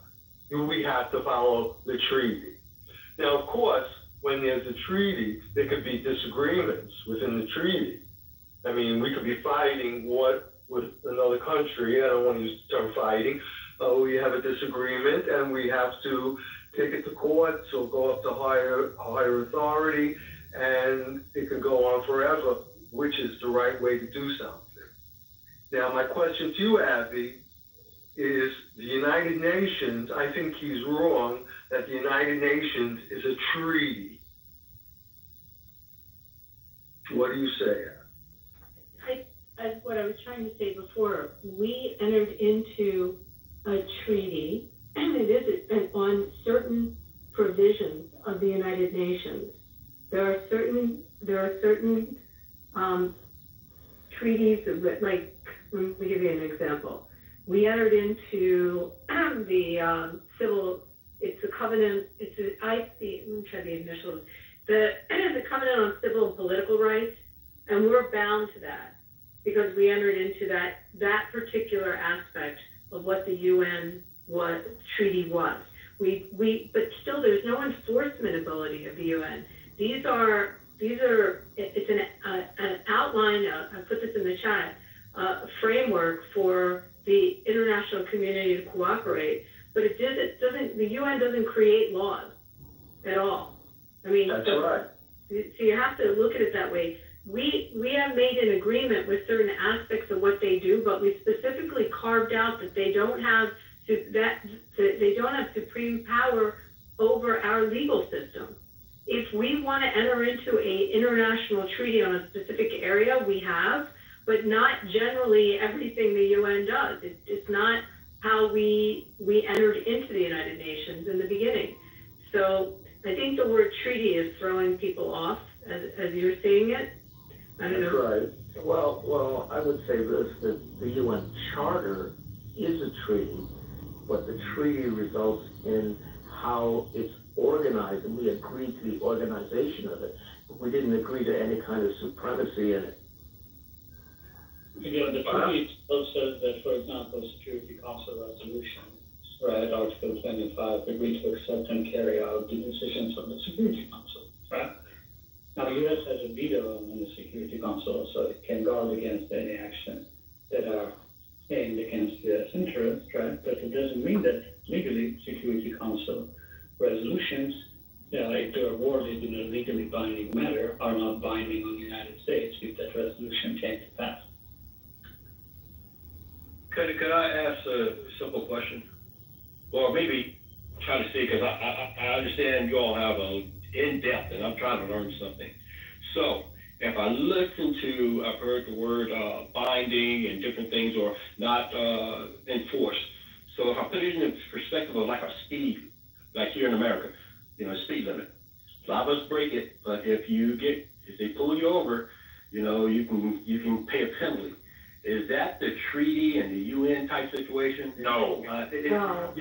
We have to follow the treaty. Now, of course, when there's a treaty, there could be disagreements within the treaty. I mean, we could be fighting with another country. I don't want to use the term fighting. We have a disagreement, and we have to take it to court, so go up to higher authority, and it can go on forever, which is the right way to do something. Now, my question to you, Abby, is the United Nations, I think he's wrong that the United Nations is a treaty. What do you say, Abby? As what I was trying to say before, we entered into a treaty, and it is on certain provisions of the United Nations. There are certain treaties that, like, let me give you an example. We entered into the civil. It's a covenant. Let me try the initials. The Covenant on Civil and Political Rights, and we're bound to that because we entered into that particular aspect of what the UN treaty was. But still, there's no enforcement ability of the UN. It's an outline. I put this in the chat. Framework for the international community to cooperate, but the UN doesn't create laws at all. I mean, that's right. So you have to look at it that way. We have made an agreement with certain aspects of what they do, but we specifically carved out that they don't have supreme power over our legal system. If we want to enter into an international treaty on a specific area, we have, but not generally everything the UN does. It's not how we entered into the United Nations in the beginning. So I think the word treaty is throwing people off as you're seeing it. I don't know. Right. Well, I would say this, that the UN Charter is a treaty, but the treaty results in how it's organized, and we agreed to the organization of it. We didn't agree to any kind of supremacy in it. Again, the treaty still says that, for example, Security Council resolutions, right, Article 25, agree to accept and carry out the decisions of the Security Council, right? Now, the U.S. has a veto on the Security Council, so it can guard against any action that are aimed against U.S. interests, right? But it doesn't mean that legally Security Council resolutions, if they're awarded in a legally binding manner, are not binding on the United States if that resolution came to pass. Could I ask a simple question? Or maybe try to see, because I understand you all have a in-depth, and I'm trying to learn something. So if I listen to, I've heard the word binding and different things, or not enforced. So if I put it in the perspective of like a speed, like here in America, speed limit. A lot of us break it, but if they pull you over, you can pay a penalty. Is that the treaty and the UN type situation? No. What I'm saying No.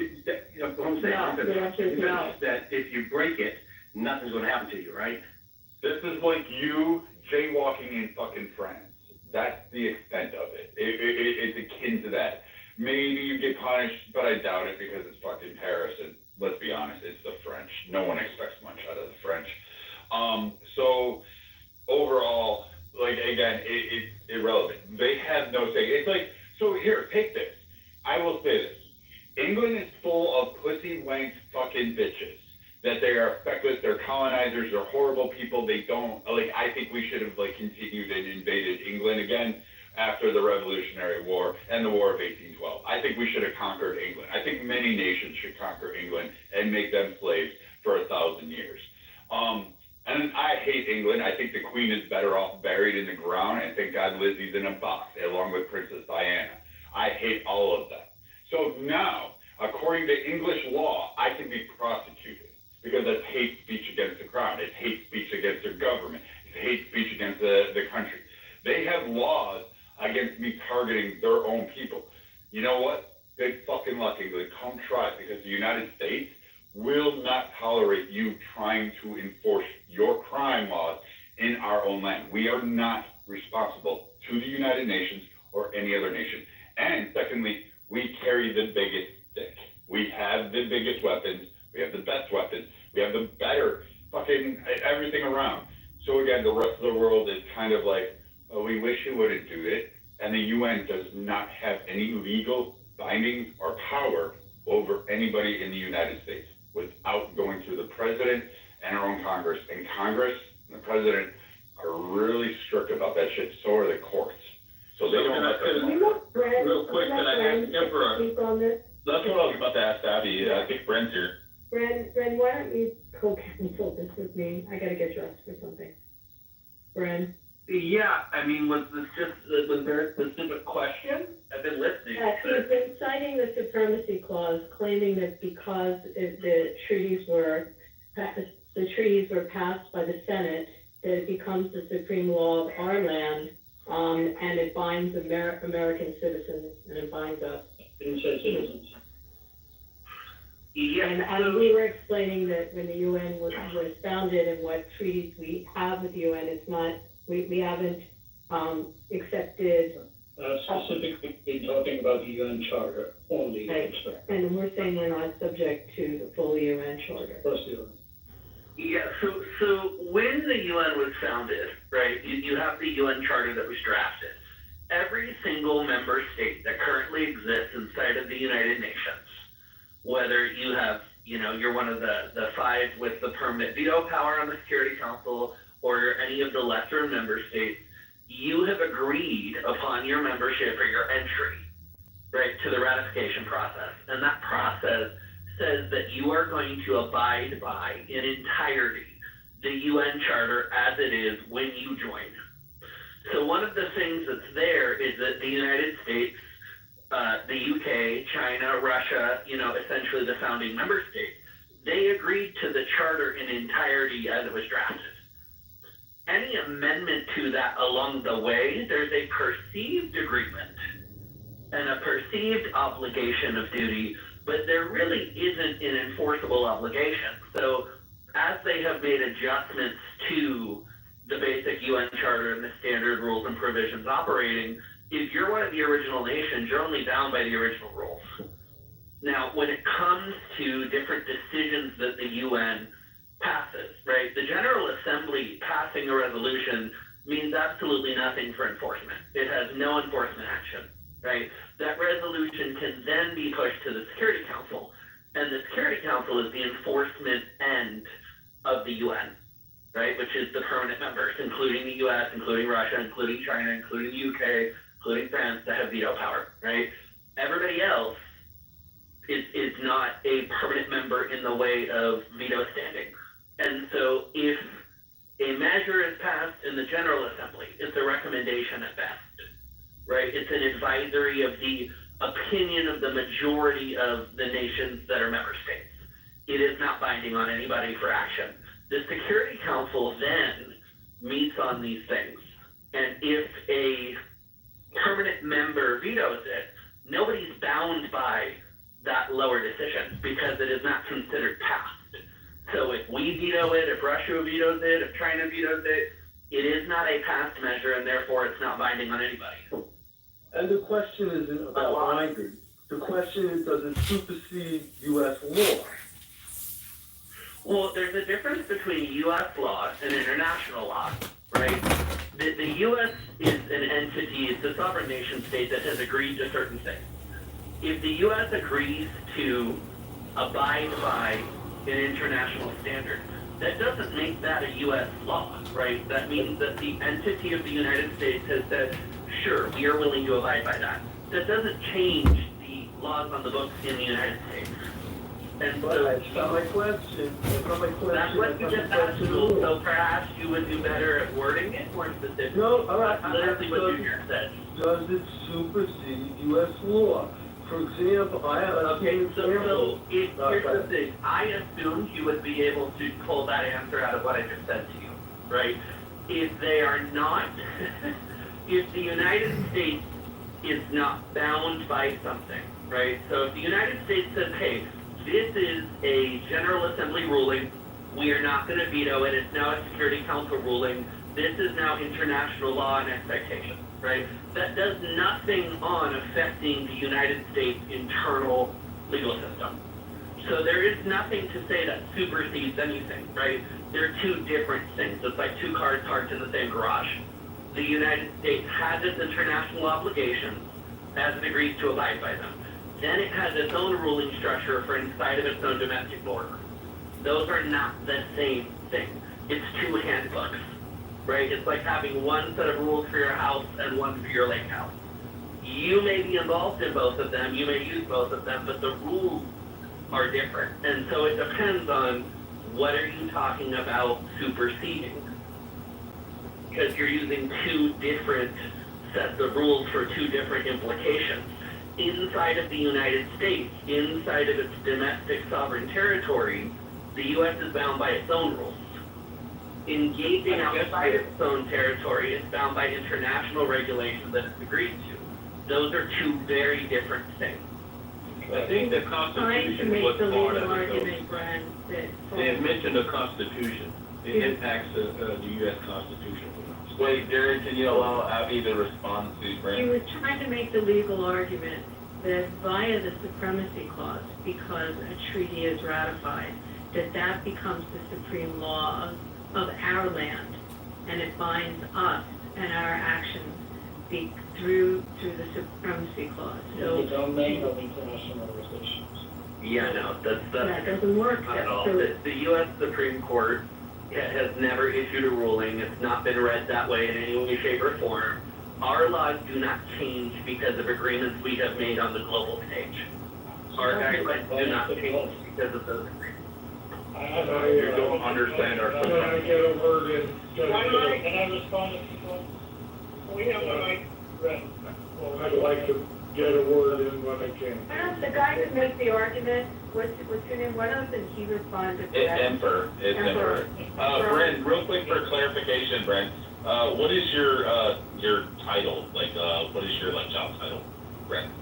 that if you break it, nothing's going to happen to you, right? This is like you jaywalking in fucking France. That's the extent of it. It's akin to that. Maybe you get punished, but I doubt it because it's fucking Paris, and let's be honest, it's the French. No one expects much out of the French. So overall, like, again, it's irrelevant. They have no say. It's like, so here, take this. I will say this. England is full of pussy wanked fucking bitches. That they are feckless, they're colonizers, they're horrible people, they don't, like, I think we should have, like, continued and invaded England again. after the Revolutionary War and the War of 1812. I think we should have conquered England. I think many nations should conquer England and make them slaves for 1,000 years. And I hate England. I think the Queen is better off buried in the ground, and thank God Lizzie's in a box along with Princess Diana. I hate all of that. So now, according to English law, I can be prosecuted because that's hate speech against the crown. It's hate speech against their government. It's hate speech against the country. They have laws against me targeting their own people. You know what? Good fucking luck, England. Come try it, because the United States will not tolerate you trying to enforce your crime laws in our own land. We are not responsible to the United Nations or any other nation. And secondly, we carry the biggest stick. We have the biggest weapons. We have the best weapons. We have the better fucking everything around. So again, the rest of the world is kind of like, oh, we wish you wouldn't do it. And the UN does not have any legal binding or power over anybody in the United States without going through the president and our own Congress. And Congress and the president are really strict about that shit. So are the courts. So they don't let them. Real quick, can I ask Emperor? That's what I was about to ask Abby. I think Brent's here. Bren, why don't you co-counsel this with me? I gotta get dressed for something. Bren? Yeah, I mean, was there a specific question? I've been listening. He's been citing the supremacy clause, claiming that because the treaties were passed by the Senate, that it becomes the supreme law of our land, and it binds American citizens, and it binds us. Didn't say citizens. Yeah, and we were explaining that when the UN was founded and what treaties we have with the UN, it's not, we haven't accepted. Specifically talking about the UN Charter only. Right. And we're saying we're not subject to the full UN Charter. Yeah, so when the UN was founded, right, you have the UN Charter that was drafted. Every single member state that currently exists inside of the United Nations, whether you have, you're one of the five with the permanent veto power on the Security Council, or you're any of the lesser member states, you have agreed upon your membership or your entry, right, to the ratification process. And that process says that you are going to abide by, in entirety, the UN Charter as it is when you join. So one of the things that's there is that the United States, the UK, China, Russia, essentially the founding member states, they agreed to the charter in entirety as it was drafted. Any amendment to that along the way, there's a perceived agreement and a perceived obligation of duty, but there really isn't an enforceable obligation. So as they have made adjustments to the basic UN Charter and the standard rules and provisions operating, if you're one of the original nations, you're only bound by the original rules. Now, when it comes to different decisions that the UN passes, right, the General Assembly passing a resolution means absolutely nothing for enforcement. It has no enforcement action, right? That resolution can then be pushed to the Security Council, and the Security Council is the enforcement end of the UN, right, which is the permanent members, including the US, including Russia, including China, including the UK, including France, that have veto power, right? Everybody else is not a permanent member in the way of veto standing. And so if a measure is passed in the General Assembly, it's a recommendation at best, right? It's an advisory of the opinion of the majority of the nations that are member states. It is not binding on anybody for action. The Security Council then meets on these things. And if a permanent member vetoes it, nobody's bound by that lower decision because it is not considered passed. So if we veto it, if Russia vetoes it, if China vetoes it, it is not a passed measure, and therefore it's not binding on anybody. And the question isn't about binding. The question is, does it supersede U.S. law? Well, there's a difference between U.S. law and international law, right? The U.S. is an entity, it's a sovereign nation state that has agreed to certain things. If the U.S. agrees to abide by an international standard, that doesn't make that a U.S. law, right? That means that the entity of the United States has said, sure, we are willing to abide by that. That doesn't change the laws on the books in the United States. And so That's not my question. that's what you just asked, so perhaps you would do better at wording it more specific. No, all right. That's literally what you just said. Does it supersede U.S. law? For example, here's the thing. I assumed you would be able to pull that answer out of what I just said to you, right? If they are not, if the United States is not bound by something, right? So if the United States says, hey, this is a General Assembly ruling, we are not going to veto it, it's now a Security Council ruling, this is now international law and expectation, right? That does nothing on affecting the United States internal legal system. So there is nothing to say that supersedes anything, right? They're two different things. It's like two cars parked in the same garage. The United States has its international obligations as it agrees to abide by them. Then it has its own ruling structure for inside of its own domestic border. Those are not the same thing. It's two handbooks, right? It's like having one set of rules for your house and one for your lake house. You may be involved in both of them, you may use both of them, but the rules are different. And so it depends on what are you talking about superseding. Because you're using two different sets of rules for two different implications. Inside of the United States, inside of its domestic sovereign territory, the U.S. is bound by its own rules. Engaging outside of its own territory is bound by international regulations that it's agreed to. Those are two very different things. I think the Constitution was part of it, though. They have mentioned the Constitution. It impacts the U.S. Constitution. Wait, Jared, can you allow Abby to respond to He Brent? was trying to make the legal argument that via the supremacy clause, because a treaty is ratified, that becomes the supreme law of our land, and it binds us and our actions through the supremacy clause. So The domain of international relations. Yeah, no, that doesn't work. not at all. So The U.S. Supreme Court has never issued a ruling. It's not been read that way in any way, shape, or form. Our laws do not change because of agreements we have made on the global stage. Our guidelines do not change because of those agreements. You don't understand our. Can I get a word in? Can I respond to people? We have one mic. I'd like to get a word in when I can. why don't the guy who makes the argument, what's your name? Why doesn't he respond to that? It's Emperor. Brent, real quick for clarification, Brent, what is your title? Like, what is your job title, Brent?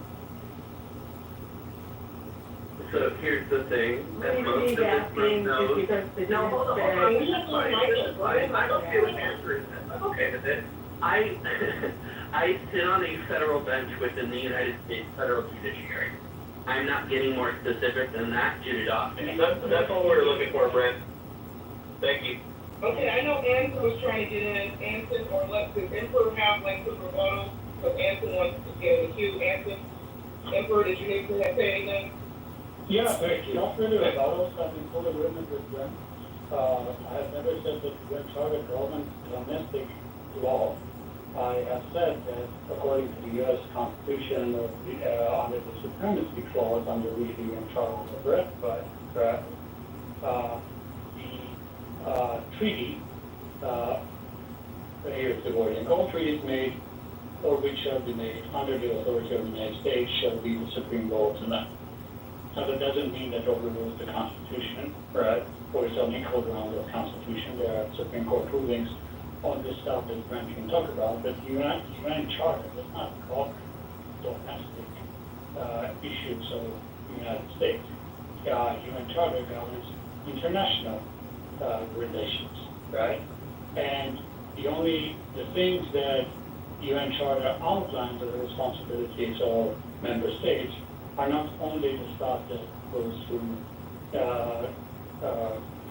So here's the thing, that Maybe most he's of us asking know. because the No, hold on. I'm okay with answering this. I'm okay with it. I sit on a federal bench within the United States federal judiciary. I'm not getting more specific than that due to document. That's all we're looking for, Brent. Thank you. Okay, I know Anson was trying to get in. Anson, or does Emperor have quick rebuttal? Because Anson wants to get in the queue. Anson, Emperor, did you need to say anything? Yeah, thank you. Not really rebuttals, I'm in full agreement with Brent. I have never said that when target Roman domestic law, I have said that according to the U.S. Constitution, under the supremacy clause, under which the UN Charter was ratified, the treaty, here's the wording, all treaties made or which shall be made under the authority of the United States shall be the supreme law of the land. Now, that doesn't mean that overrules the Constitution, right? Or is on equal ground of Constitution. There are Supreme Court rulings on this stuff that Brent can talk about, but the UN Charter does not cover domestic issues of the United States. UN Charter governs international relations, right? And the things that UN Charter outlines as the responsibilities of member states are not only the stuff that goes through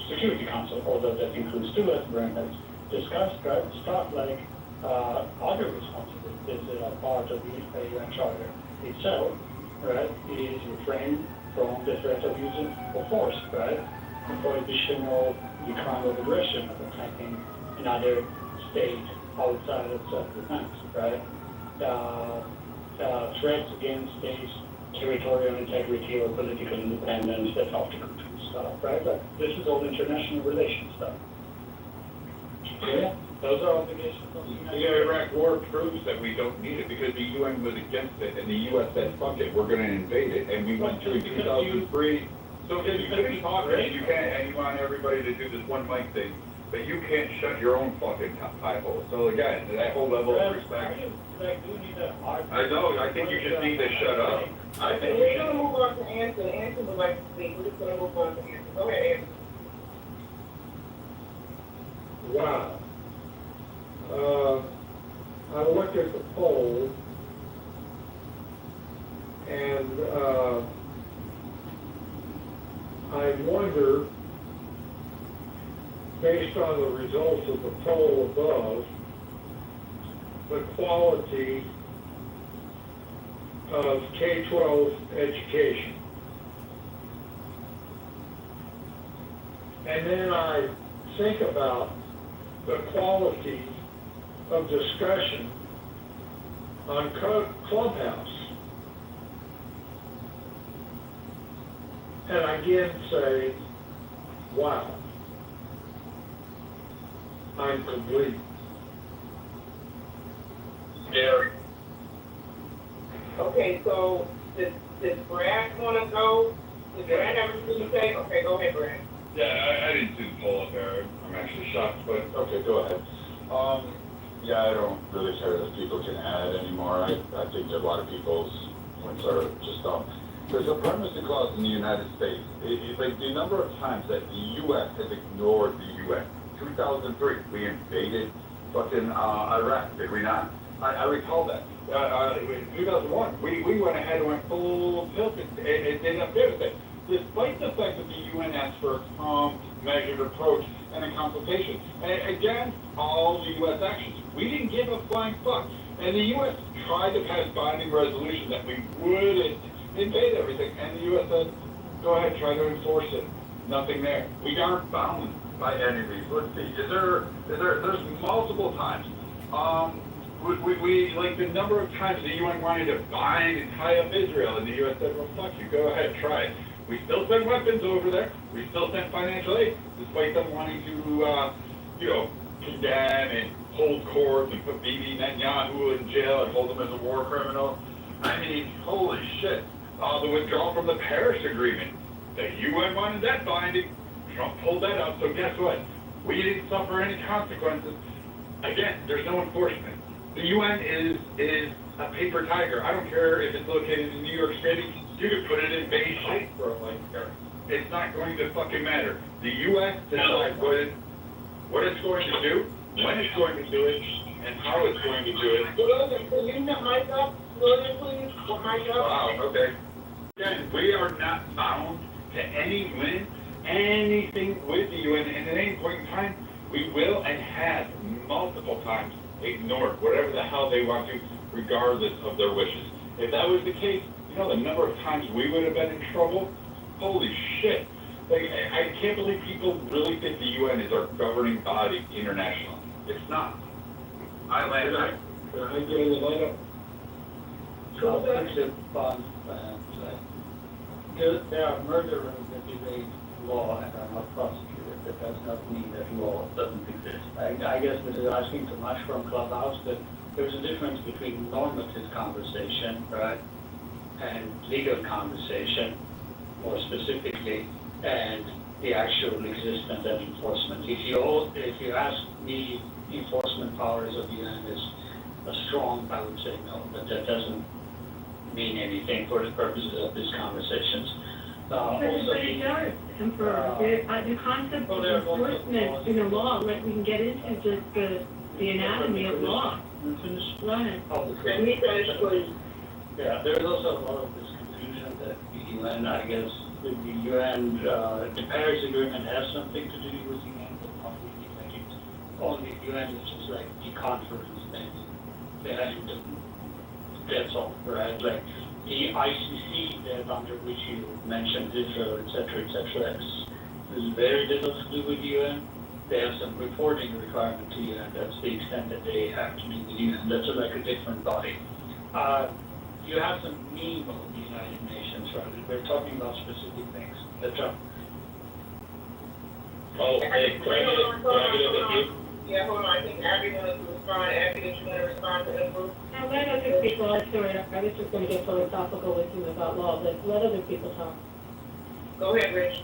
Security Council, although that includes too, as Brent has discussed, right? Stuff like other responsibilities that are part of the UN Charter itself, right? Is refrain from the threat of using of force, right? The prohibition of the crime of aggression of attacking another state outside of self-defense, right? threats against states' territorial integrity or political independence, that Article 2 stuff, right? Like, this is all international relations stuff. Yeah, those are obligations of the United The Iraq War proves that we don't need it because the UN was against it and the US said, fuck it, we're gonna invade it, and we went through 2003. So if you keep talking and you can't, and you want everybody to do this one mic thing, but you can't shut your own fucking pie hole. So again, that whole level of respect. I know, I think you just need to shut up. I think We're gonna move on to Anson. Anson would like to speak. We're just gonna move on to Anson. Go ahead, Anson. Wow. I looked at the poll, and I wonder, based on the results of the poll above, the quality of K-12 education. And then I think about the quality of discussion on Clubhouse. And I again say, wow, I'm complete. Gary. Okay, so did Brad want to go? Did Brad have anything to say? Okay, go ahead, Brad. Yeah, I didn't see the poll up there. I'm actually shocked, but okay, go ahead. Yeah, I don't really care if people can add anymore. I think a lot of people's points are just dumb. There's a primacy clause in the United States. Like the number of times that the U.S. has ignored the UN. 2003, we invaded fucking Iraq, did we not? I recall that. 2001, we went ahead and went full tilt and did a bit of it. Despite the fact that the UN asked for a calm, measured approach and a consultation. Again, all the U.S. actions. We didn't give a flying fuck. And the U.S. tried to pass binding resolution that we wouldn't invade everything. And the U.S. said, go ahead, try to enforce it. Nothing there. We aren't bound by any of these. Let's see, there's multiple times. We like the number of times the UN wanted to bind and tie up Israel, and the U.S. said, well, fuck you, go ahead, try it. We still sent weapons over there. We still sent financial aid, despite them wanting to, condemn and hold court and put Bibi Netanyahu in jail and hold him as a war criminal. I mean, holy shit. The withdrawal from the Paris Agreement. The UN wanted that binding. Trump pulled that out, so guess what? We didn't suffer any consequences. Again, there's no enforcement. The UN is a paper tiger. I don't care if it's located in New York City. You could put it in Beijing for a life there. It's not going to fucking matter. The U.S. decides what it's going to do, when it's going to do it, and how it's going to do it. Can you not mic up, William, please? Or mic up? Wow, okay. Again, we are not bound to anything with the UN, and at any point in time, we will and have multiple times ignored whatever the hell they want to, regardless of their wishes. If that was the case, the number of times we would have been in trouble, holy shit. Like, I can't believe people really think the UN is our governing body internationally. It's not. I land on it. Can I get in the lineup? There are murderers that evade law and are not prosecuted. That does not mean that law doesn't exist. I guess this is asking too much from Clubhouse, but there's a difference between normative conversation, right, and legal conversation, more specifically, and the actual existence and enforcement. If you ask me, enforcement powers of the UN is a strong, I would say no, but that doesn't mean anything for the purposes of these conversations. But it does, Emperor. The concept of enforcement in the law, we can get into just the anatomy of law. Go ahead. Let me finish, please. Yeah, there's also a lot of this confusion that the UN, I guess, the UN, the Paris Agreement has something to do with the UN, but not really. Like it's only the UN is just like the conference thing. And that's all, right? Like the ICC that under which you mentioned Israel, etc., is very little to do with the UN. They have some reporting requirement to the UN. That's the extent that they have to do with the UN. That's like a different body. you have some meme of the United Nations, right? They're talking about specific things. That's all. Oh, hey, can I get it with you? Yeah, hold on, I think Abby wanted to respond. Abby, did you want to respond to Emperor? Now, let other people, sorry, I was just gonna get philosophical with him about law, but let other people talk. Go ahead, Rich.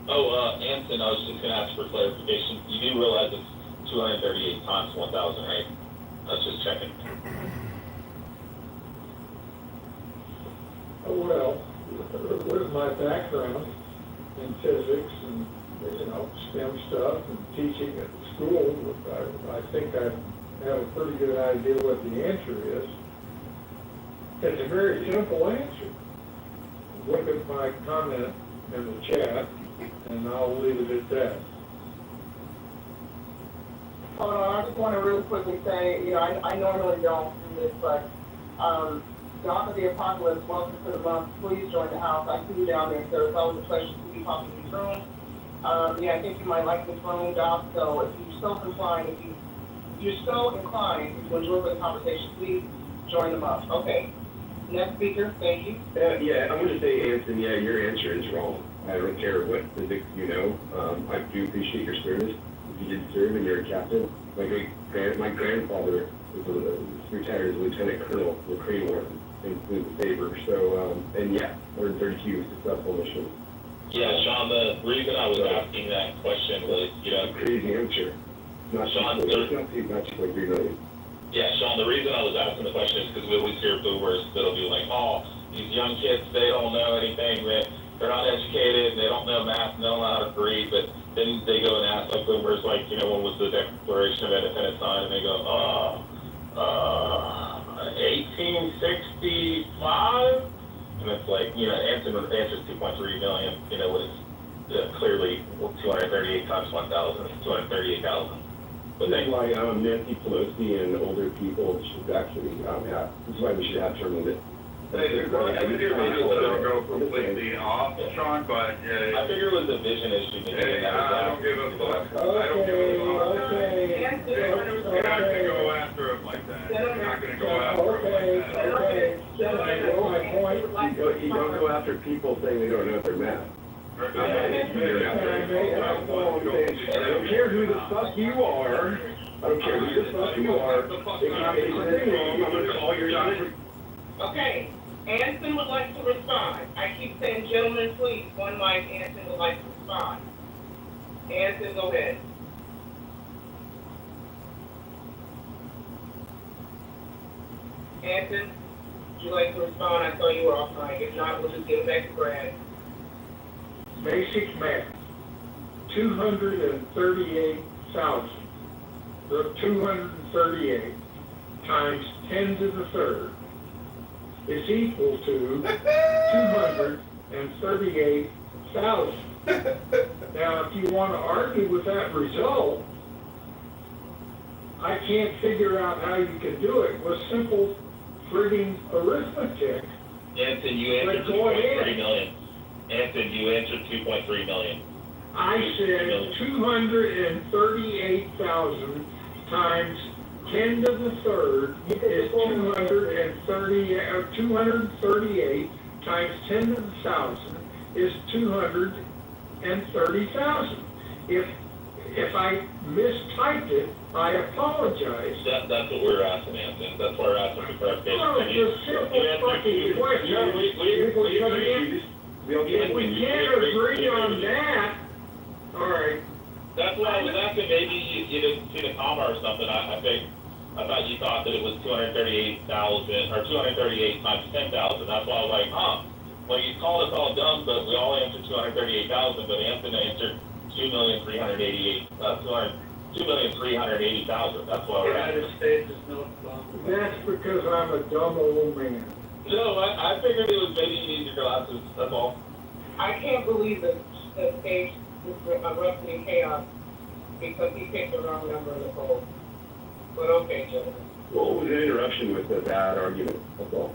Oh, Anson, I was just gonna ask for clarification. You do realize it's 238 times 1,000, right? I was just checking. Well, with my background in physics and, STEM stuff and teaching at the school, I think I have a pretty good idea what the answer is. It's a very simple answer. Look at my comment in the chat, and I'll leave it at that. Hold on, I just want to really quickly say, I normally don't do this, but, Dawn of the Apocalypse, welcome to the month. Please join the house. I see you down there, sir. It's always a pleasure to see you pop in this room. I think you might like this room, Doc. So if you're so inclined, to enjoy the conversation, please join them up. Okay. Next speaker, thank you. I want to say, Anson, your answer is wrong. I don't care what physics you know. I do appreciate your service. If you did serve and you're a captain, my grandfather was retired as a lieutenant colonel in the Korean War in the Sabre. So, 132 successful missions. Yeah, Sean, the reason I was asking that question was, Crazy answer. Sean, It's not cheap like 3 million. Yeah, Sean, the reason I was asking the question is because we always hear boomers that'll be like, oh, these young kids, they don't know anything, they're not educated, they don't know math, and they don't know how to read, but then they go and ask like boomers, like, when was the Declaration of Independence signed, and they go, 1865? And it's like, answer's 2.3 million, what is clearly 238 times 1,000, it's 238,000. But that's why Nancy Pelosi and older people should actually this is why we should have term limit. I figure maybe it'll go completely off, Sean, but I figure it was a vision issue. Maybe I don't give a fuck. I don't give a fuck. You're not gonna go after him like that. You're not gonna go after him like that. You don't go after people saying they don't know their math. I don't care who the fuck you are. I don't care who the fuck you are. I'm gonna call your shot. Okay, Anson would like to respond. I keep saying, gentlemen, please, one mic, Anson would like to respond. Anson, go ahead. Anson, would you like to respond? I saw you were off mic. If not, we'll just give it back to Brad. Basic math, 238,000. The 238 times 10 to the third is equal to 238,000. Now, if you want to argue with that result, I can't figure out how you can do it with simple frigging arithmetic. Anson, you answered 2.3 million. Anson, you answered 2.3 million. I said 238,000 times 10 to the third is 238 times 10 to the thousand is 230,000. If I mistyped it, I apologize. That's what we're asking, Anson. That's why we're asking for clarification. Well, it's a simple fucking question. If we can't agree on that, all right. That's why I was asking. Maybe you didn't see the comma or something. I thought you thought that it was 238,000 or 238 times 10,000. That's why I was like, well, you called us all dumb, but we all answered 238,000. But Anson answered 2,380,000. That's why we're asking. That's because I'm a dumb old man. No, I figured it was maybe you need your glasses. That's all. I can't believe that the stage is erupting in chaos because he picked the wrong number in the poll. But okay, gentlemen. Well, it was an interruption with a bad argument, that's all.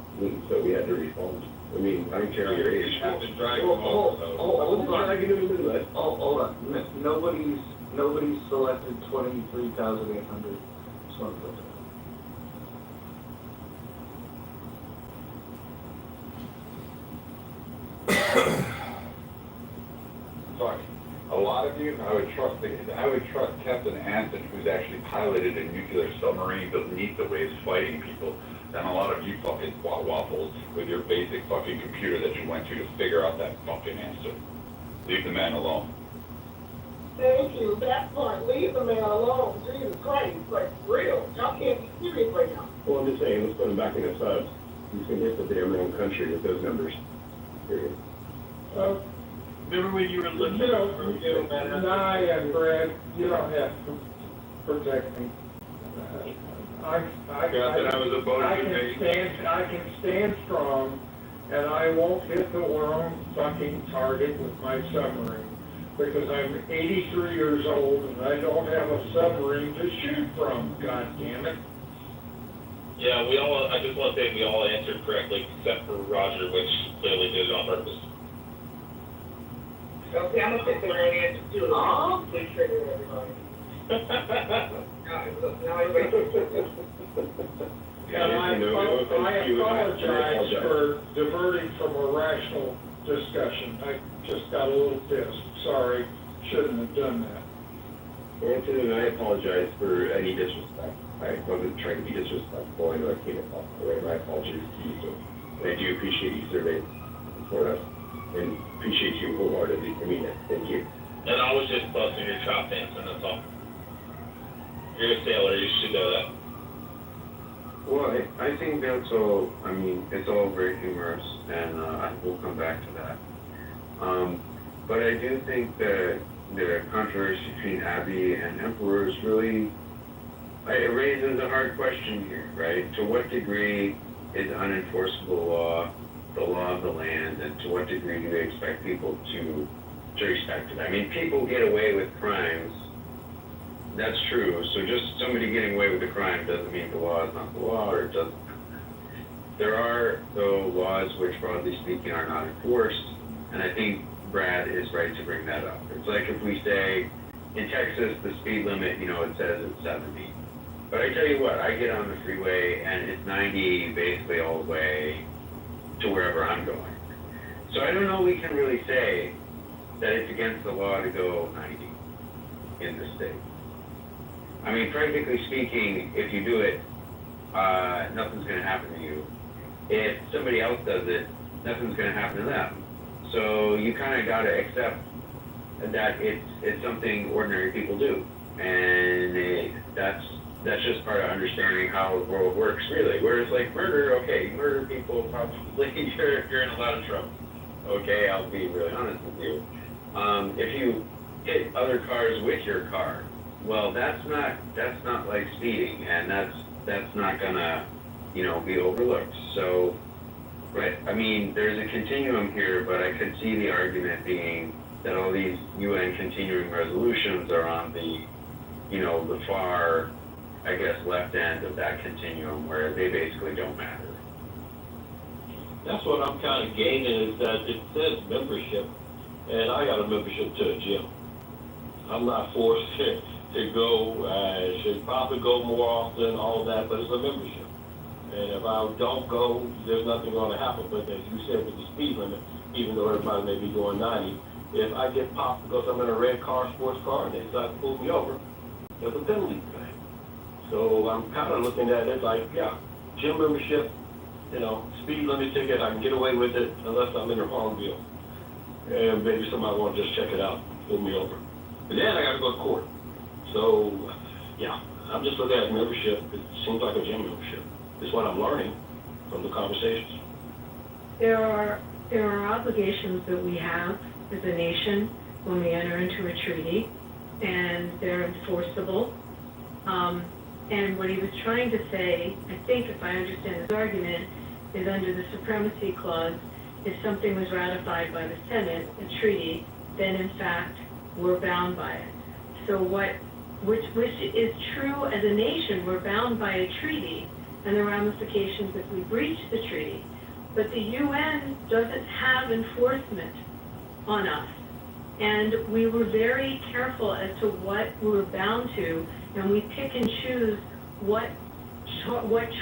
So we had to respond. I mean, I don't care your age. Hold on. Nobody's selected 23,800. Just want to put that. Sorry. A lot of you, I would trust Captain Anson, who's actually piloted a nuclear submarine beneath the waves fighting people, than a lot of you fucking waffles with your basic fucking computer that you went to figure out that fucking answer. Leave the man alone. Thank you, that part, leave the man alone, Jesus Christ, like, real, y'all can't be serious right now. Well, I'm just saying, let's put them back in the subs. You can hit the damn wrong country with those numbers. Period. Remember when you were looking You know, for, you know, Nye and Brad, you don't have to protect me. I can stand strong, and I won't hit the wrong fucking target with my submarine, because I'm 83 years old and I don't have a submarine to shoot from, God damn it. Yeah, I just want to say we all answered correctly, except for Roger, which clearly did it on purpose. Okay, I'm gonna sit there and answer too. Oh, please trigger everybody. Now everybody. And I apologize for diverting from a rational discussion. I just got a little pissed. Sorry, shouldn't have done that. Anson, and I apologize for any disrespect. I wasn't trying to be disrespectful. I know I came across that way. My apologies to you. So I do appreciate you surveying for us, and appreciate you wholeheartedly. I mean it. Thank you. And I was just busting your chops, Anson, that's all. You're a sailor, you should know that. Well, I think that's all, I mean, it's all very humorous, and we'll come back to that. But I do think that the controversy between Abbey and Emperor is really, it raises a hard question here, right? To what degree is unenforceable law the law of the land, and to what degree do we expect people to respect it? I mean, people get away with crimes. That's true. So just somebody getting away with a crime doesn't mean the law is not the law, or it doesn't. There are, though, laws which, broadly speaking, are not enforced, and I think Brad is right to bring that up. It's like if we say, in Texas, the speed limit, it says it's 70. But I tell you what, I get on the freeway, and it's 90 basically all the way to wherever I'm going. So I don't know we can really say that it's against the law to go 90 in the state. I mean, practically speaking, if you do it, nothing's going to happen to you. If somebody else does it, nothing's going to happen to them. So you kind of got to accept that it's something ordinary people do, and that's just part of understanding how the world works, really. Whereas like murder, okay, you murder people, probably you're in a lot of trouble. Okay, I'll be really honest with you. If you hit other cars with your car, well, that's not like speeding, and that's not gonna, be overlooked. So, right, I mean, there's a continuum here, but I could see the argument being that all these UN continuing resolutions are on the, the far, I guess, left end of that continuum where they basically don't matter. That's what I'm kind of gaining, is that it says membership, and I got a membership to a gym. I'm not forced to go, should probably go more often, all that, but it's a membership. And if I don't go, there's nothing going to happen. But as you said with the speed limit, even though everybody may be going 90, if I get popped because I'm in a red car, sports car, and they decide to pull me over, there's a penalty for that. So I'm kind of looking at it like, yeah, gym membership, speed limit ticket, I can get away with it unless I'm in a Farmville. And maybe somebody want to just check it out, pull me over. And then I got to go to court. So, yeah, I'm just looking at membership. It seems like a gym membership. It's what I'm learning from the conversations. There are obligations that we have as a nation when we enter into a treaty, and they're enforceable. And what he was trying to say, I think if I understand his argument, is under the Supremacy Clause, if something was ratified by the Senate, a treaty, then in fact we're bound by it. So which is true as a nation, we're bound by a treaty and the ramifications if we breach the treaty. But the UN doesn't have enforcement on us. And we were very careful as to what we were bound to, and we pick and choose what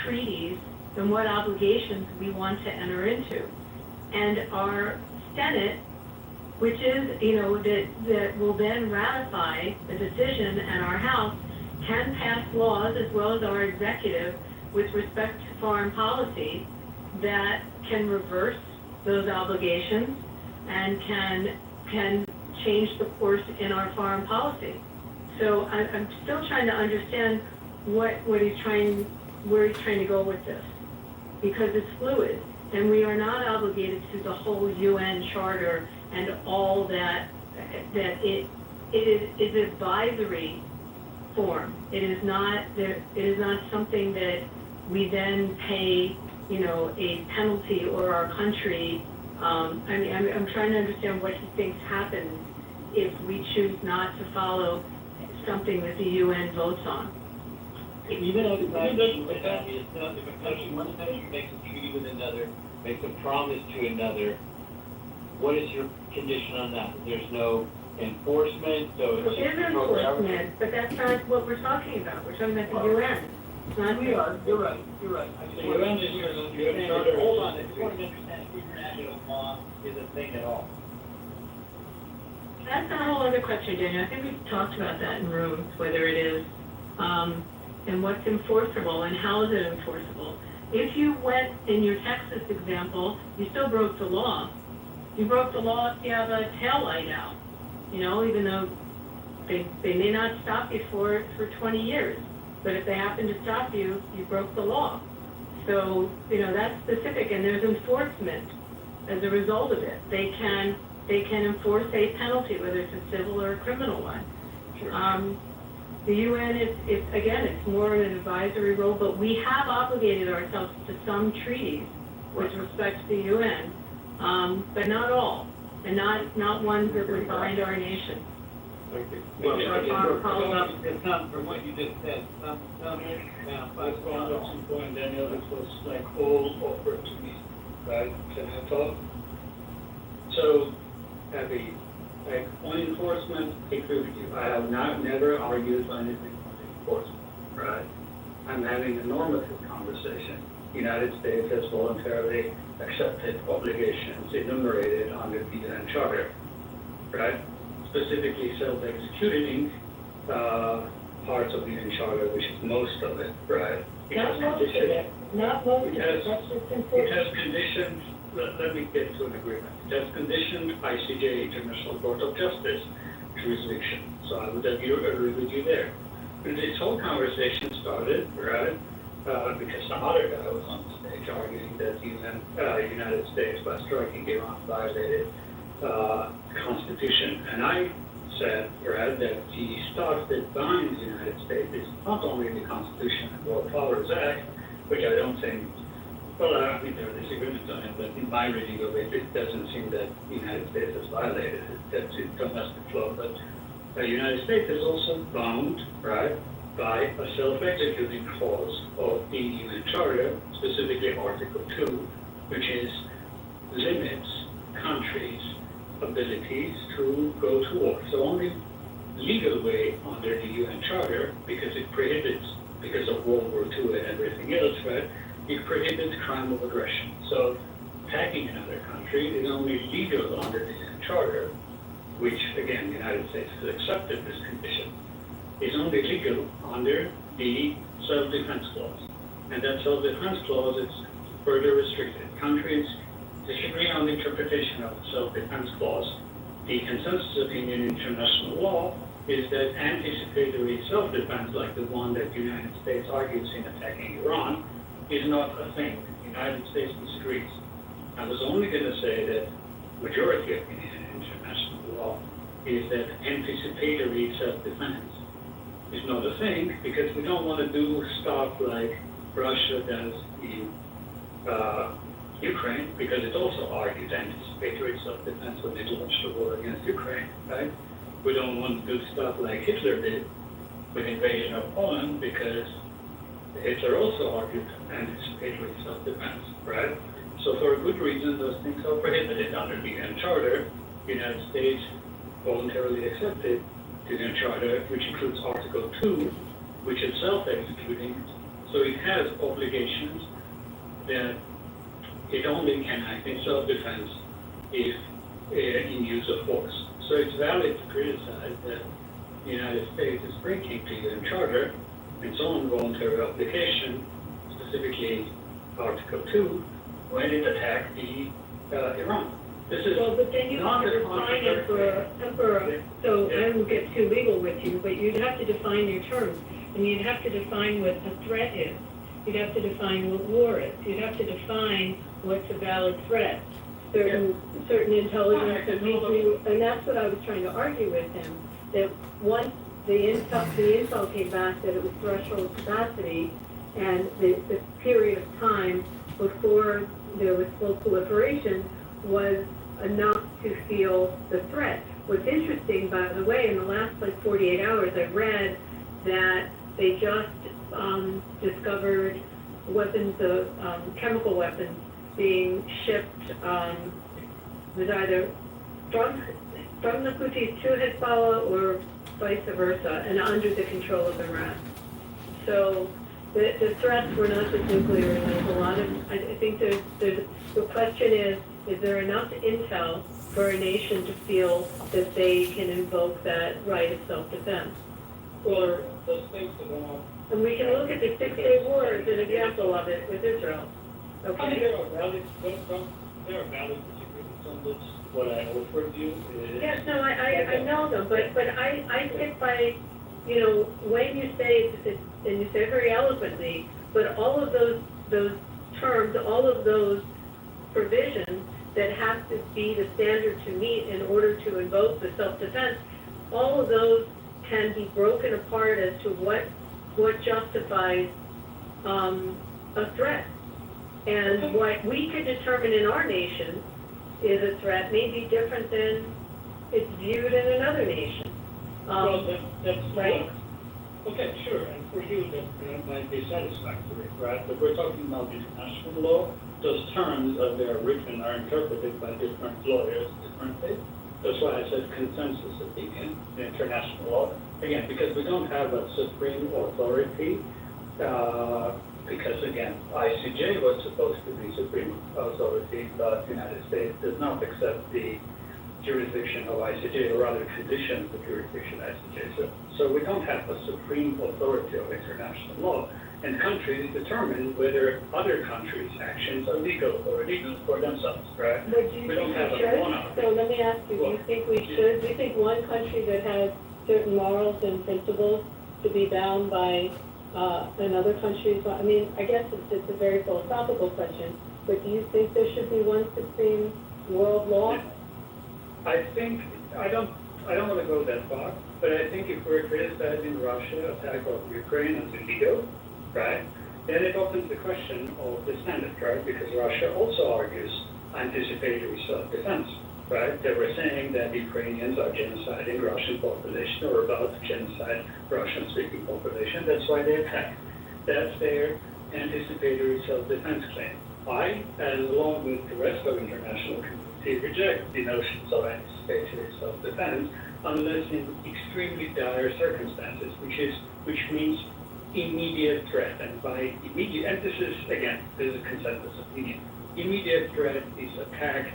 treaties and what obligations we want to enter into. And our Senate, which is, you know, that will then ratify the decision, and our House can pass laws, as well as our executive, with respect to foreign policy, that can reverse those obligations and can change the course in our foreign policy. So I'm still trying to understand where he's trying to go with this, because it's fluid, and we are not obligated to the whole UN Charter and all that it is advisory form. It is not something that we then pay, you know, a penalty, or our country. I mean, I'm trying to understand what he thinks happens if we choose not to follow something that the UN votes on. Even if a country one country makes a treaty with another, makes a promise to another, what is your condition on that? There's no enforcement, so There is enforcement, but that's not what we're talking about. We're talking about the UN. You're right. The UN is here, the UN Charter. Hold on, I just want to understand if international law is a thing at all. That's a whole other question, Daniel. I think we've talked about that in rooms, whether it is, and what's enforceable and how is it enforceable. If you went, in your Texas example, you still broke the law. You broke the law if you have a tail light out, you know, even though they may not stop you for 20 years. But if they happen to stop you, you broke the law. So, you know, that's specific, and there's enforcement as a result of it. They can enforce a penalty, whether it's a civil or a criminal one. Sure. The UN is again, it's more of an advisory role, but we have obligated ourselves to some treaties with respect to the UN, but not all, and not ones that would bind our nation. Well, it's not from what you just said. Some point, Daniel, this was like all opportunities, right? Can I talk? So, Abby, like on enforcement, I agree with you. I have never argued for anything on enforcement, right? I'm having a normative conversation. The United States has voluntarily accepted obligations enumerated under the UN Charter, right? Specifically self-executing parts of the UN Charter, which is most of it, right? Not most of it. Not most of it. That's just important. It has conditions. Let me get to an agreement. It has conditioned ICJ, International Court of Justice, jurisdiction. So I would agree with you there. And this whole conversation started, right, because some other guy was on the stage arguing that the United States, by striking Iran, violated Constitution. And I said, right, that the stuff that binds the United States is not only the Constitution and World Powers Act, which I don't think, well, I mean, there are disagreements on it, but in my reading of it, it doesn't seem that the United States has violated it. That's in domestic law. But the United States is also bound, right, by a self-executing clause of the UN Charter, specifically Article 2, which limits countries' abilities to go to war. So only legal way under the UN Charter, because it prohibits, because of World War II and everything else, right, it prohibits crime of aggression. So attacking another country is only legal under the UN Charter, which again, the United States has accepted this condition, is only legal under the self-defense clause. And that self-defense clause is further restricted. Countries disagree on the interpretation of the self-defense clause. The consensus opinion in international law is that anticipatory self-defense, like the one that the United States argues in attacking Iran, is not a thing. The United States disagrees. I was only going to say that majority opinion in international law is that anticipatory self-defense is not a thing, because we don't want to do stuff like Russia does in Ukraine, because it also argues anticipatory self-defense when they launched the war against Ukraine, right? We don't want to do stuff like Hitler did with invasion of Poland, because Hitler also argued anticipatory self-defense, right? So for a good reason, those things are prohibited under the UN Charter. The United States voluntarily accepted the UN Charter, which includes Article 2, which is self-executing. So it has obligations that it only can act in self-defense if in use of force. So it's valid to criticize that the United States is breaking the UN Charter and its own voluntary obligation, specifically Article 2, when it attacked Iran. This is Well, but then you have to define it for emperor, so I won't get too legal with you, but you'd have to define your terms, and you'd have to define what a threat is. You'd have to define what war is. You'd have to define what's a valid threat. Certain intelligence that makes you, and that's what I was trying to argue with him, that once the intel came back that it was threshold capacity, and the period of time before there was full proliferation was enough to feel the threat. What's interesting, by the way, in the last 48 hours, I read that they just discovered weapons of chemical weapons being shipped was either from the Houthis to Hezbollah or vice versa, and under the control of Iran. So the threats were not just nuclear. There's a lot of, I think the question is there enough intel for a nation to feel that they can invoke that right of self-defense? Or the states that are not. And we can look at the Six-Day War as an example of it with Israel. Okay. There are valid disagreements on this. What I offered you is. Yes, no, I know them, but I stick by, when you say it, and you say it very eloquently, but all of those terms, all of those provisions that have to be the standard to meet in order to invoke the self-defense, all of those can be broken apart as to what justifies a threat. And what we could determine in our nation is a threat may be different than it's viewed in another nation. Well, that's right. Okay, sure, and for you, that might be satisfactory, right? But we're talking about international law. Those terms, as they are written, are interpreted by different lawyers differently. That's why I said consensus opinion in international law. Again, because we don't have a supreme authority, because again, ICJ was supposed to be supreme authority, but the United States does not accept the jurisdiction of ICJ, or rather conditions the jurisdiction of ICJ. So we don't have a supreme authority of international law, and countries determine whether other countries' actions are legal or illegal for themselves, right? But do you We don't think have we a should? monarchy. So let me ask you, do you think we should? Do you think one country that has certain morals and principles to be bound by another country's? I mean, I guess it's a very philosophical question, but do you think there should be one supreme world law? I think, I don't want to go that far, but I think if we're criticizing Russia attack of Ukraine as illegal, right, then it opens the question of the standard, right? Because Russia also argues anticipatory self-defense, right? They were saying that Ukrainians are genociding Russian population or about to genocide Russian-speaking population. That's why they attack. That's their anticipatory self-defense claim. I, along with the rest of international community, reject the notions of anticipatory self-defense unless in extremely dire circumstances, which means immediate threat. And by immediate, and this is a consensus opinion. Immediate threat is attack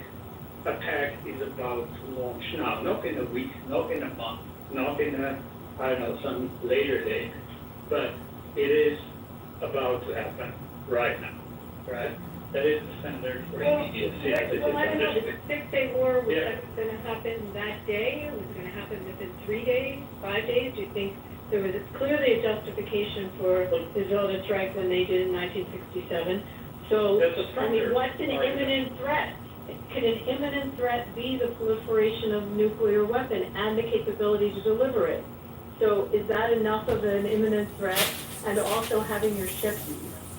is about to launch now, not in a week, not in a month, not in some later date, but it is about to happen right now, right? That is the standard for immediacy. Well, I don't know, the Six-Day War, was that going to happen that day? Was it going to happen within 3 days, 5 days? Do you think there was clearly a justification for Israel to strike when they did in 1967? So, I mean, what's an imminent threat? Can an imminent threat be the proliferation of a nuclear weapon and the capability to deliver it? So is that enough of an imminent threat? And also having your ships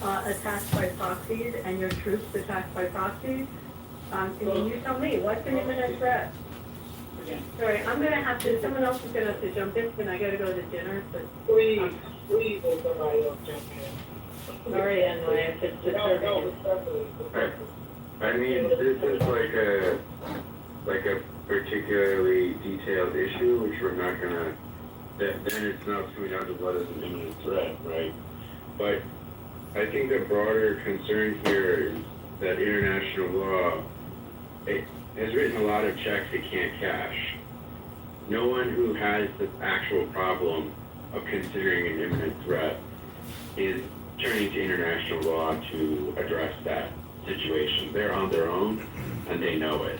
attacked by proxies and your troops attacked by proxies? You tell me, what's an imminent threat? Sorry, I'm going to have to, someone else is going to have to jump in, and I got to go to dinner, but... Please, if somebody else jump in. Sorry, Anne-Marie, if it's disturbing. I mean, this is like a particularly detailed issue, which we're not gonna, then it's not coming down to what is an imminent threat, right? But I think the broader concern here is that international law it has written a lot of checks it can't cash. No one who has the actual problem of considering an imminent threat is turning to international law to address that situation. They're on their own, and they know it.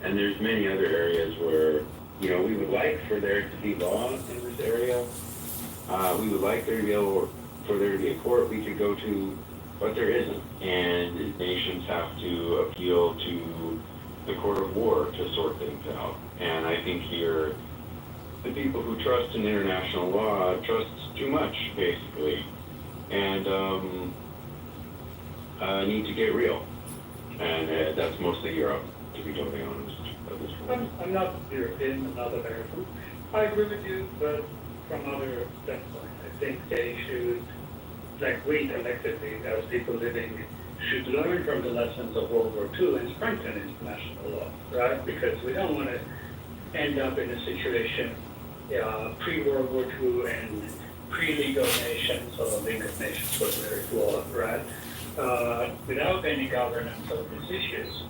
And there's many other areas where, you know, we would like for there to be law in this area. We would like there to be for there to be a court we could go to, but there isn't. And nations have to appeal to the court of war to sort things out. And I think here, the people who trust in international law trust too much, basically, and need to get real. And that's mostly Europe, to be totally honest, at this point. I'm not European, I'm not American. I agree with you, but from other standpoint, I think they should, like we collectively, as people living, should learn from the lessons of World War II and strengthen international law, right? Because we don't want to end up in a situation pre-World War II and pre-League of Nations, or the League of Nations was very flawed, right? Without any governance of these issues,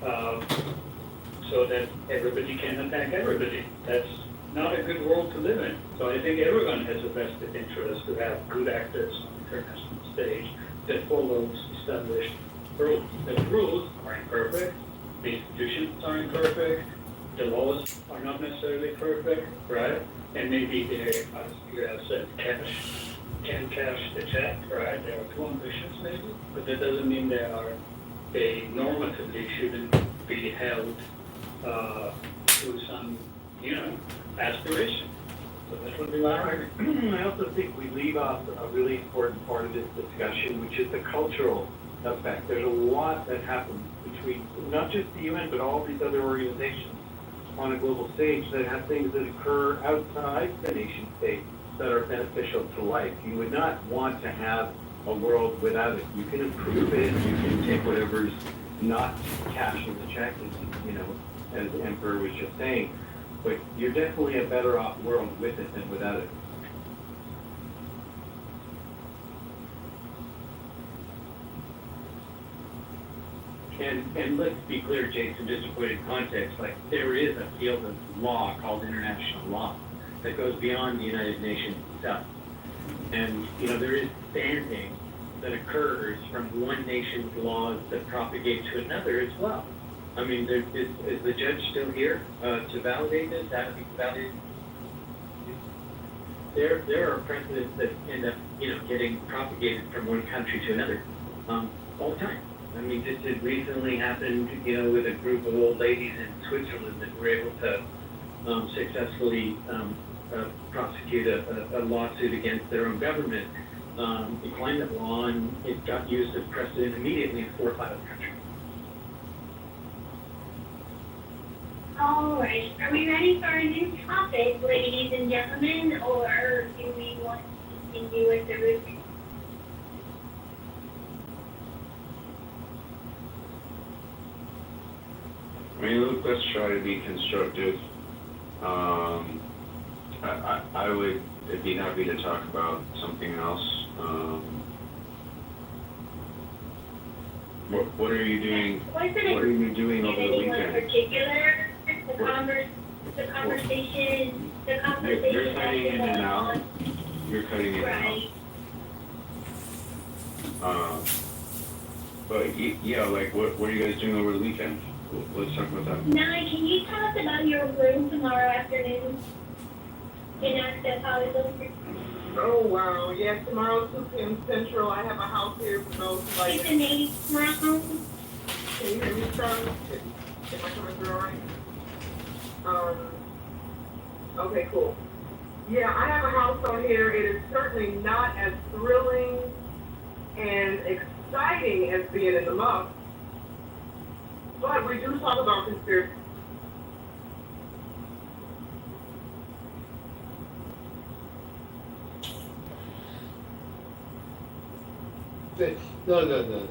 so that everybody can attack everybody. That's not a good world to live in. So I think everyone has a vested interest to have good actors on the international stage that follows established rules. The rules are imperfect, the institutions are imperfect, the laws are not necessarily perfect, right? And maybe they, as you have said, can cash the check, right? They are too ambitious maybe, but that doesn't mean they normatively shouldn't be held to some, aspiration. So that would be my argument. I also think we leave off a really important part of this discussion, which is the cultural aspect. There's a lot that happens between not just the UN, but all these other organizations on a global stage that have things that occur outside the nation state that are beneficial to life. You would not want to have a world without it. You can improve it, you can take whatever's not cashing the check, as the Emperor was just saying, but you're definitely a better off world with it than without it. And let's be clear, Jason, just to put it in context, like there is a field of law called international law that goes beyond the United Nations itself. And, there is standing that occurs from one nation's laws that propagate to another as well. I mean, is the judge still here to validate this? That be validated? There are precedents that end up, getting propagated from one country to another all the time. I mean, this had recently happened, with a group of old ladies in Switzerland that were able to successfully prosecute a lawsuit against their own government, in climate law, and it got used as precedent immediately in 4 or 5 other countries. All right, are we ready for a new topic, ladies and gentlemen, or do we want to continue with the routine? I mean, look, let's try to be constructive. I would be happy to talk about something else. What are you doing? What are you doing over the weekend? In particular, the conversation. You're cutting in and out. You're cutting in and out. But yeah, like what are you guys doing over the weekend? Let's talk about that. Nye, can you tell us about your room tomorrow afternoon in Access Hollywood? Oh, wow. Yeah, tomorrow, 2 p.m. Central. I have a house here for those like. It's an 8 round. Can you hear me, Charlie? Am I coming through all right? Okay, cool. Yeah, I have a house on here. It is certainly not as thrilling and exciting as being in the muff. But we do talk about conspiracy. No.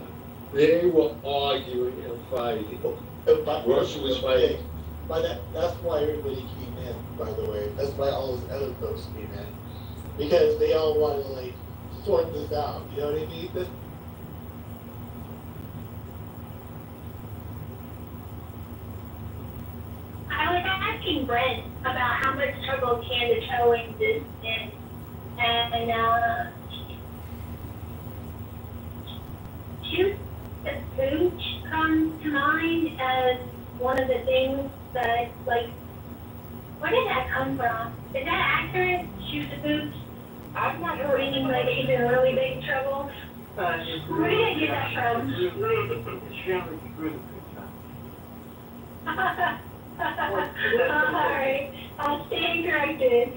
They were arguing and fighting. Russia was fighting. But that's why everybody came in, by the way. That's why all those other folks came in. Because they all want to, sort this out. You know what I mean? asking Brent about how much trouble Canada towing is in, and shoot, the pooch comes to mind as one of the things that, like, where did that come from? Is that accurate? Shoot the pooch? I've not heard Meaning like she's in really big trouble? Where did I get that from? Alright, I'll stand corrected.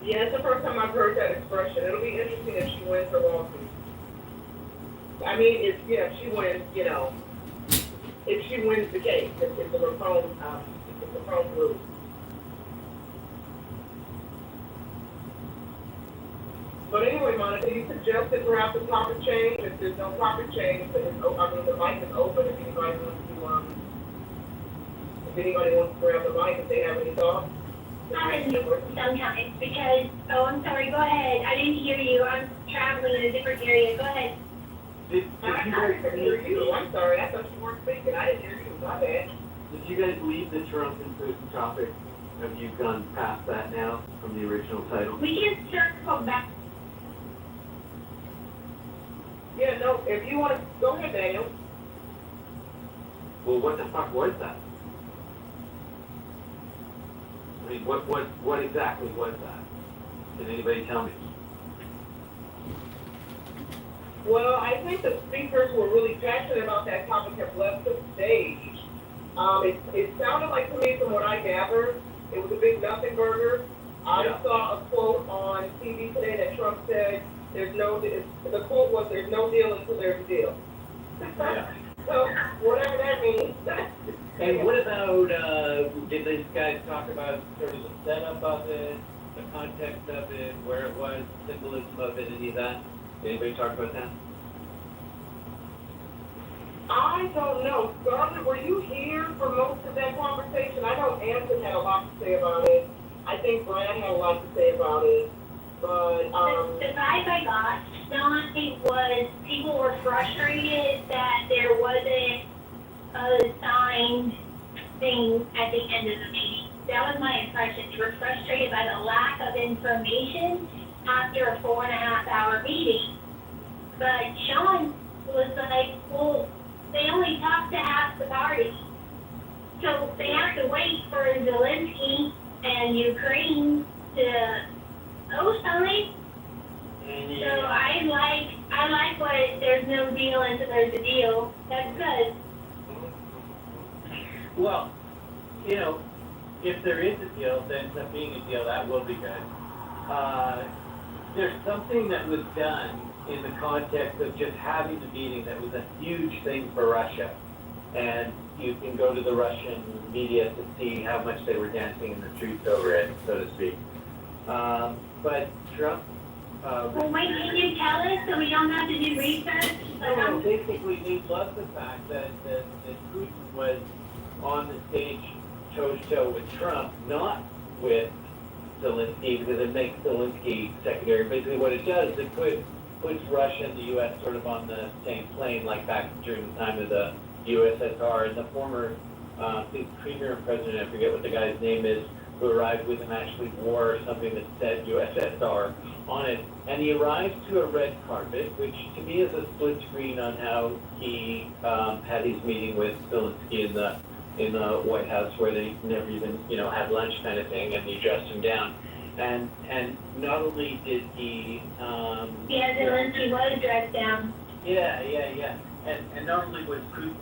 Yeah, it's the first time I've heard that expression. It'll be interesting if she wins her lawsuit. I mean, if she wins, if she wins the case, if the proposed lose. But anyway, Monica, you suggested perhaps a topic change. If there's no topic change, but the mic is open if anybody wants to grab the mic if they have any thoughts. Sometimes, because, I'm sorry, go ahead. I didn't hear you. I'm traveling in a different area. Go ahead. I didn't hear you. I'm sorry. I thought you weren't speaking. I didn't hear you. My bad. Did you guys leave the Trump and Putin topic? Have you gone past that now from the original title? We can circle back. Yeah, no, if you want to, go ahead, Daniel. Well, what the fuck was that? I mean, what exactly was that? Can anybody tell me? Well, I think the speakers who were really passionate about that topic have left the stage. It sounded like to me, from what I gathered, it was a big nothing burger. I saw a quote on TV today that Trump said, the quote was, "There's no deal until there's a deal." Yeah. So, whatever that means. And what about, did these guys talk about sort of the setup of it, the context of it, where it was, symbolism of it, any of that? Did anybody talk about that? I don't know. Scarlett, were you here for most of that conversation? I know Anson had a lot to say about it. I think Brad had a lot to say about it. But, the vibe I got, Don, was people were frustrated that there wasn't a signed thing at the end of the meeting. That was my impression. They were frustrated by the lack of information after a 4.5-hour meeting. But Sean was like, well, they only talked to half the party. So they have to wait for Zelensky and Ukraine to co-sign. So I like what there's no deal until there's a deal. That's good. Well, if there is a deal, then ends up being a deal, that will be good. There's something that was done in the context of just having the meeting that was a huge thing for Russia. And you can go to the Russian media to see how much they were dancing in the streets over it, so to speak. But Trump... well, wait, can you tell us so we don't have to do research? Basically, they love the fact that Putin was on the stage toe-to-toe with Trump, not with Zelensky, because it makes Zelensky secondary. Basically, what it does is it puts Russia and the U.S. sort of on the same plane, like back during the time of the USSR, and the former premier and president, I forget what the guy's name is, who arrived with him actually wore something that said USSR on it. And he arrived to a red carpet, which to me is a split screen on how he had his meeting with Zelensky in the White House, where they never even, had lunch kind of thing, and he dressed him down. And not only did he... Zelensky was dressed down. Yeah. And not only was Putin,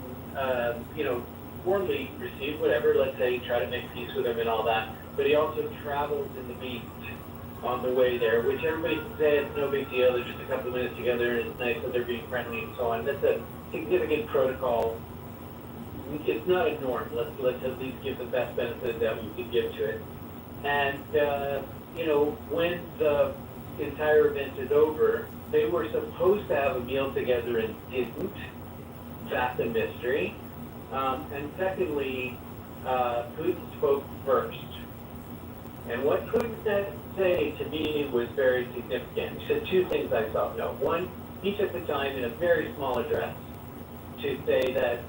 warmly received, whatever, let's say, try to make peace with him and all that, but he also traveled in the beat on the way there, which everybody can say it's no big deal, they're just a couple of minutes together, and it's nice that they're being friendly and so on. That's a significant protocol. It's not a norm. Let's at least give the best benefit that we could give to it. And, when the entire event is over, they were supposed to have a meal together and didn't. That's a mystery. And secondly, Putin spoke first. And what Putin said to me was very significant. He said two things I saw. No, one, he took the time in a very small address to say that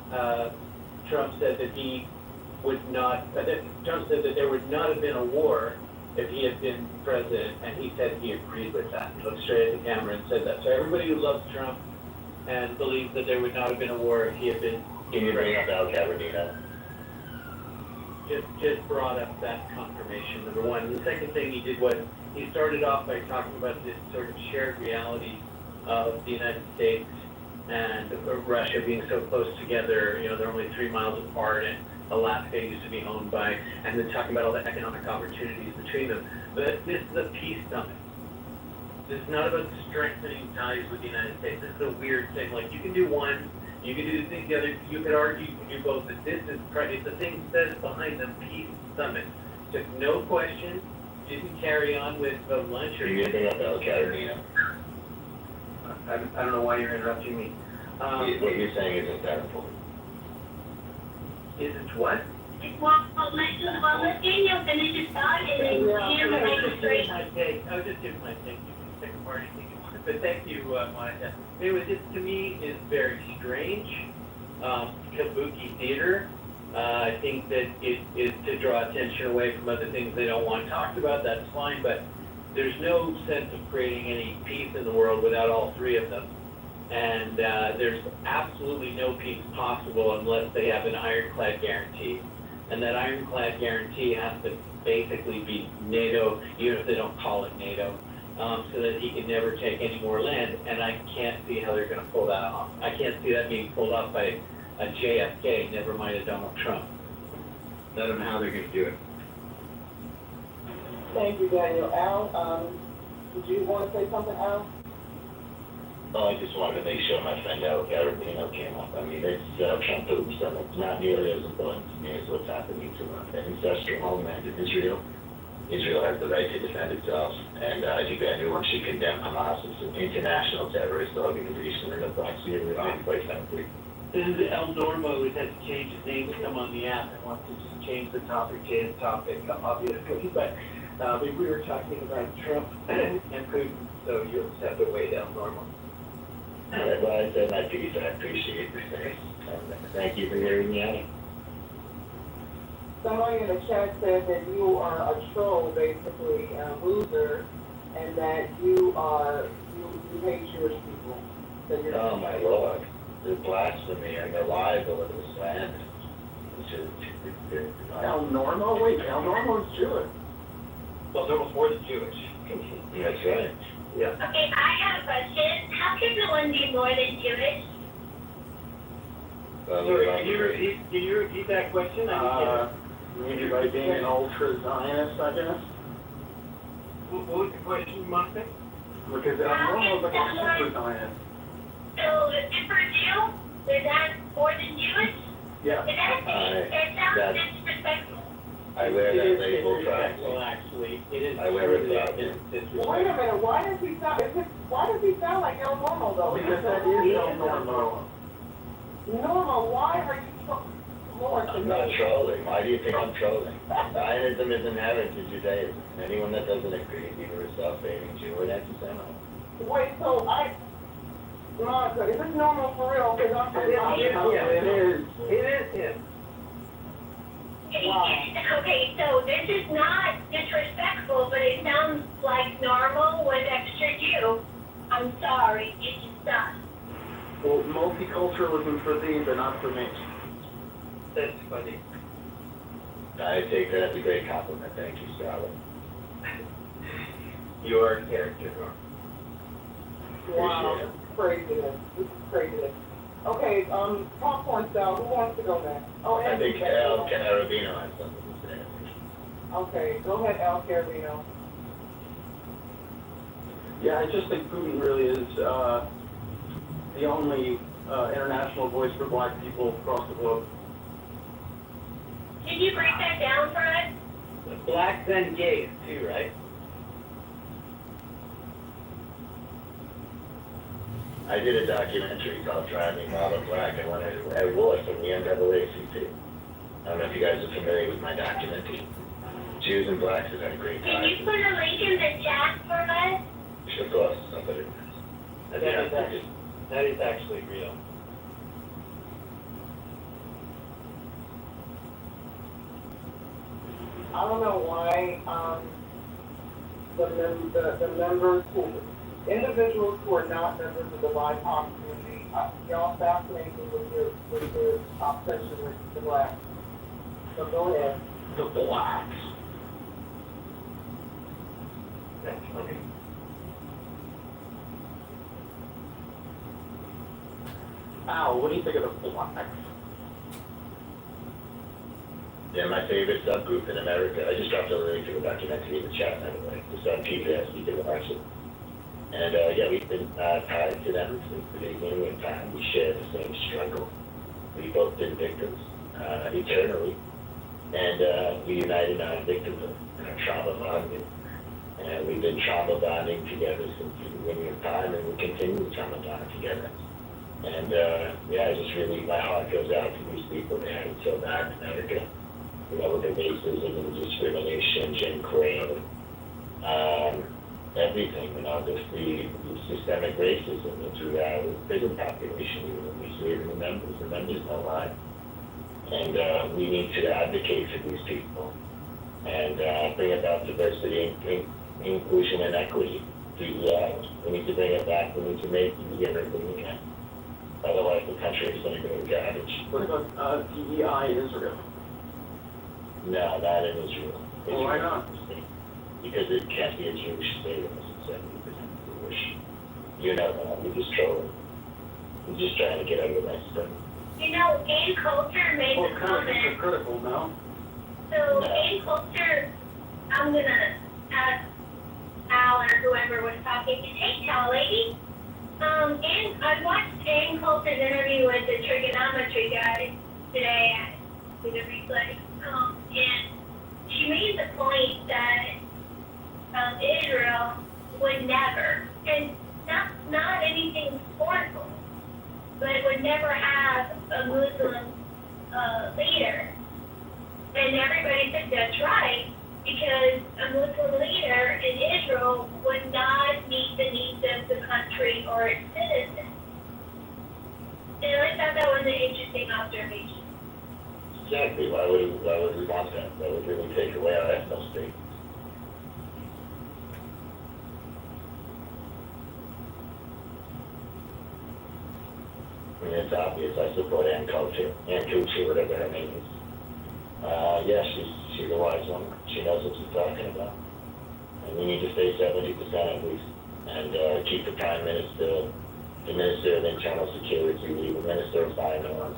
Trump said that he would not, Trump said that there would not have been a war if he had been president, and he said he agreed with that. He looked straight at the camera and said that. So everybody who loves Trump and believes that there would not have been a war if he had been. Can you bring up Al Cavernino? Just brought up that confirmation, number one. The second thing he did was, he started off by talking about this sort of shared reality of the United States and Russia being so close together. You know, they're only 3 miles apart, and Alaska used to be owned by, and then talking about all the economic opportunities between them. But this is a peace summit. This is not about strengthening ties with the United States. This is a weird thing. Like, you can do one, you can do the other, you could argue, you can do both, but this is, it's the thing that says behind the peace summit. Took no question, didn't carry on with the lunch or Can you bring up Al Cavernino? I don't know why you're interrupting me. What you're saying isn't that important. Isn't what? Well, let Daniel finish his thought and then Jim will make a straight. I was just giving my take. You can take apart anything you want. But thank you, Monica. Anyway, this to me is very strange. Kabuki theater. I think that it is to draw attention away from other things they don't want talked about. That's fine, but there's no sense of creating any peace in the world without all three of them. And there's absolutely no peace possible unless they have an ironclad guarantee. And that ironclad guarantee has to basically be NATO, even if they don't call it NATO, so that he can never take any more land. And I can't see how they're going to pull that off. I can't see that being pulled off by a JFK, never mind a Donald Trump. I don't know how they're going to do it. Thank you, Daniel. Al, did you want to say something, Al? Oh, I just wanted to make sure my friend Al Cavernino came up. I mean, it's Trump Putin summit. It's not nearly as important to me as what's happening to an ancestral homeland in Israel. Israel has the right to defend itself, and I think everyone should condemn Hamas as an international terrorist organization and a proxy of Iran, quite frankly. This is El Normo, who has to change his name to come on the app and wants to just change the topic to his topic, obviously. But we were talking about Trump and Putin, so you'll just have to wait El Normo. All right, well, I said my piece. I appreciate your space. Thank you for hearing me out. Somebody in the chat said that you are a troll, basically, a loser, and that you hate Jewish people. Oh, my Lord. The blasphemy and the libel and the slander. El Normo? Wait, El Normo's Jewish. Well, Normo's more than Jewish. That's right. Yeah. Okay, I have a question. How can someone be more than Jewish? Can you repeat that question? Maybe by being an ultra-Zionist, I guess? What was the question, Monica? Because El Normo's like a super-Zionist. So, the super Jew, is that more than Jewish? Yeah. It sounds disrespectful. I wear that label proudly. Well, actually, it is. I wear it proudly. Wait a minute, why does he sound like El Normo, though? Because that is El Normo. Normo, why are you so Lord? I'm not trolling. Why do you think I'm trolling? Zionism is inherent to Judaism. Anyone that doesn't agree is either a self-hating Jew or an anti-Semite. Wait, so Monica, is this normal for real? Because it is. It is him. Wow. Okay, so this is not disrespectful, but it sounds like normal with extra Jew. I'm sorry, it just does. Well, multiculturalism for thee, but not for me. That's funny. I take that as a great compliment. Thank you, Scarlett. You are a character, Norm. Wow, craziness. This is craziness. Okay, popcorn style, who wants to go next? Oh, I Andy. think Al Carabino has something to say. Okay, go ahead, Al Carabino. Yeah, I just think Putin really is the only international voice for black people across the globe. Can you break that down for us? Blacks and gays, too, right? I did a documentary called Driving While I'm Black. I won an award from the NAACP. I don't know if you guys are familiar with my documentary. Jews and blacks have had a great time. Can you put a link in the chat for us? Sure, of course. I'll put it. That is actually real. I don't know why, the members individuals who are not members of the BIPOC community, y'all fascinate me with your obsession with the blacks. So go ahead. The blacks. That's funny. Al, what do you think of the blacks? Yeah, my favorite subgroup in America. I just dropped a link to the documentary in the chat, by the way. It's on PBS, you can watch it. And yeah, we've been tied to them since the beginning of time. We share the same struggle. We've both been victims eternally. And we united our victimhood and our trauma bonding. And we've been trauma bonding together since the beginning of time, and we continue to trauma bond together. And yeah, just really, my heart goes out to these people that had it so bad in America. You know, with the racism and discrimination, Jim Crow, everything, you know, the systemic racism that through that prison population, we see it in the members don't lie. And we need to advocate for these people and bring about diversity, inclusion, and equity. We need to bring it back. We need to make everything we can. Otherwise, the country is going to go to garbage. What about DEI Israel? No, not in Israel. Well, why not? Because it can't be a Jewish state unless it's 70% Jewish. You know that. We're just trolling. We're just trying to get out of that stuff. You know, Ann Coulter made Well, the comment. critical, no? So Ann Coulter, I'm gonna ask Al or whoever was talking, hey, tall lady. And I watched Ann Coulter's interview with the trigonometry guy today at the replay. And she made the point that Israel would never, and not anything scornful, but would never have a Muslim leader. And everybody said that's right, because a Muslim leader in Israel would not meet the needs of the country or its citizens. And I thought that was an interesting observation. Exactly. Why would we want that? That would really take away our ethno state. I mean, it's obvious. I support Ann Coulter, whatever her name is. Yeah, she's a wise woman. She knows what she's talking about. And we need to stay 70% at least, and keep the Prime Minister, the Minister of Internal Security, the Minister of Finance,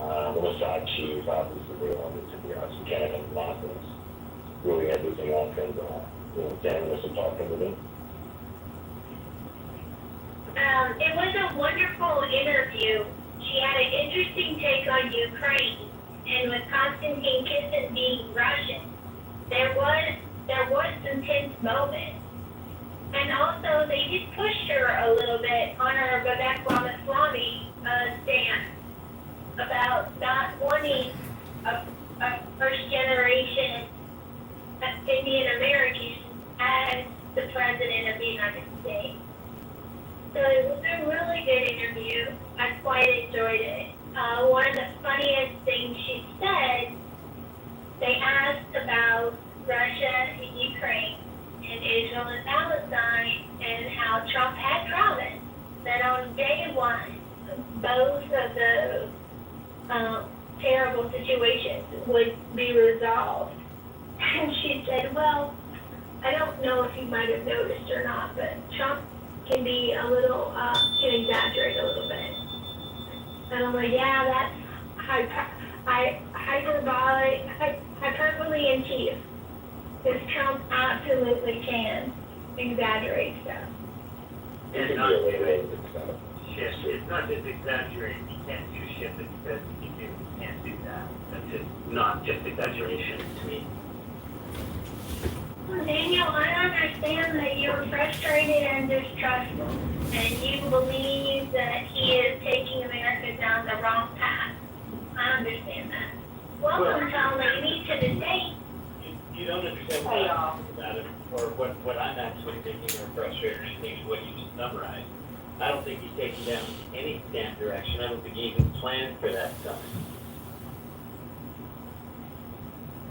the Mossad chief, obviously, we don't need to be honest. We can't have nonsense ruling everything off and, standing us apart from within. It was a wonderful interview. She had an interesting take on Ukraine, and with Konstantin Kisin being Russian, there was some tense moments. And also, they did push her a little bit on her Vivek Ramaswamy stance about not wanting a first-generation Indian American as the President of the United States. So it was a really good interview. I quite enjoyed it. One of the funniest things she said, they asked about Russia and Ukraine and Israel and Palestine and how Trump had promised that on day one, both of the terrible situations would be resolved. And she said, well, I don't know if you might have noticed or not, but Trump can be a little, can exaggerate a little bit. And I'm like, yeah, that's hyperbole in chief. Because Trump absolutely can exaggerate stuff. And not shit. It's not just exaggerating. He can't do shit that he says he can't do that. That's just not just exaggeration to me. Well, Daniel, I understand that you're frustrated and distrustful, and you believe that he is taking America down the wrong path. I understand that. Welcome, Tom Lady, to the debate. You don't understand what I'm thinking about it, or what I'm actually thinking or frustrated or anything, what you just summarized. I don't think he's taking down any damn direction. I don't think he even planned for that stuff.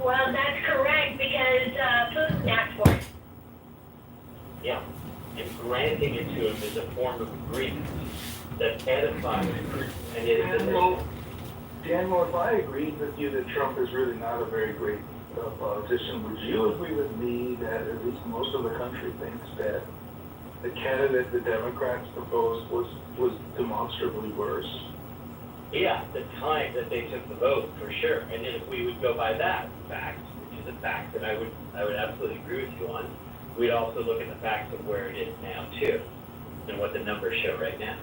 Well, that's correct, because, Putin asked for it. Yeah, and granting it to him is a form of agreement that edifies Putin and his position. Daniel, if I agreed with you that Trump is really not a very great politician, would you agree with me that at least most of the country thinks that the candidate the Democrats proposed was demonstrably worse? Yeah, the time that they took the vote, for sure. And then if we would go by that fact, which is a fact that I would absolutely agree with you on, we'd also look at the facts of where it is now too, and what the numbers show right now,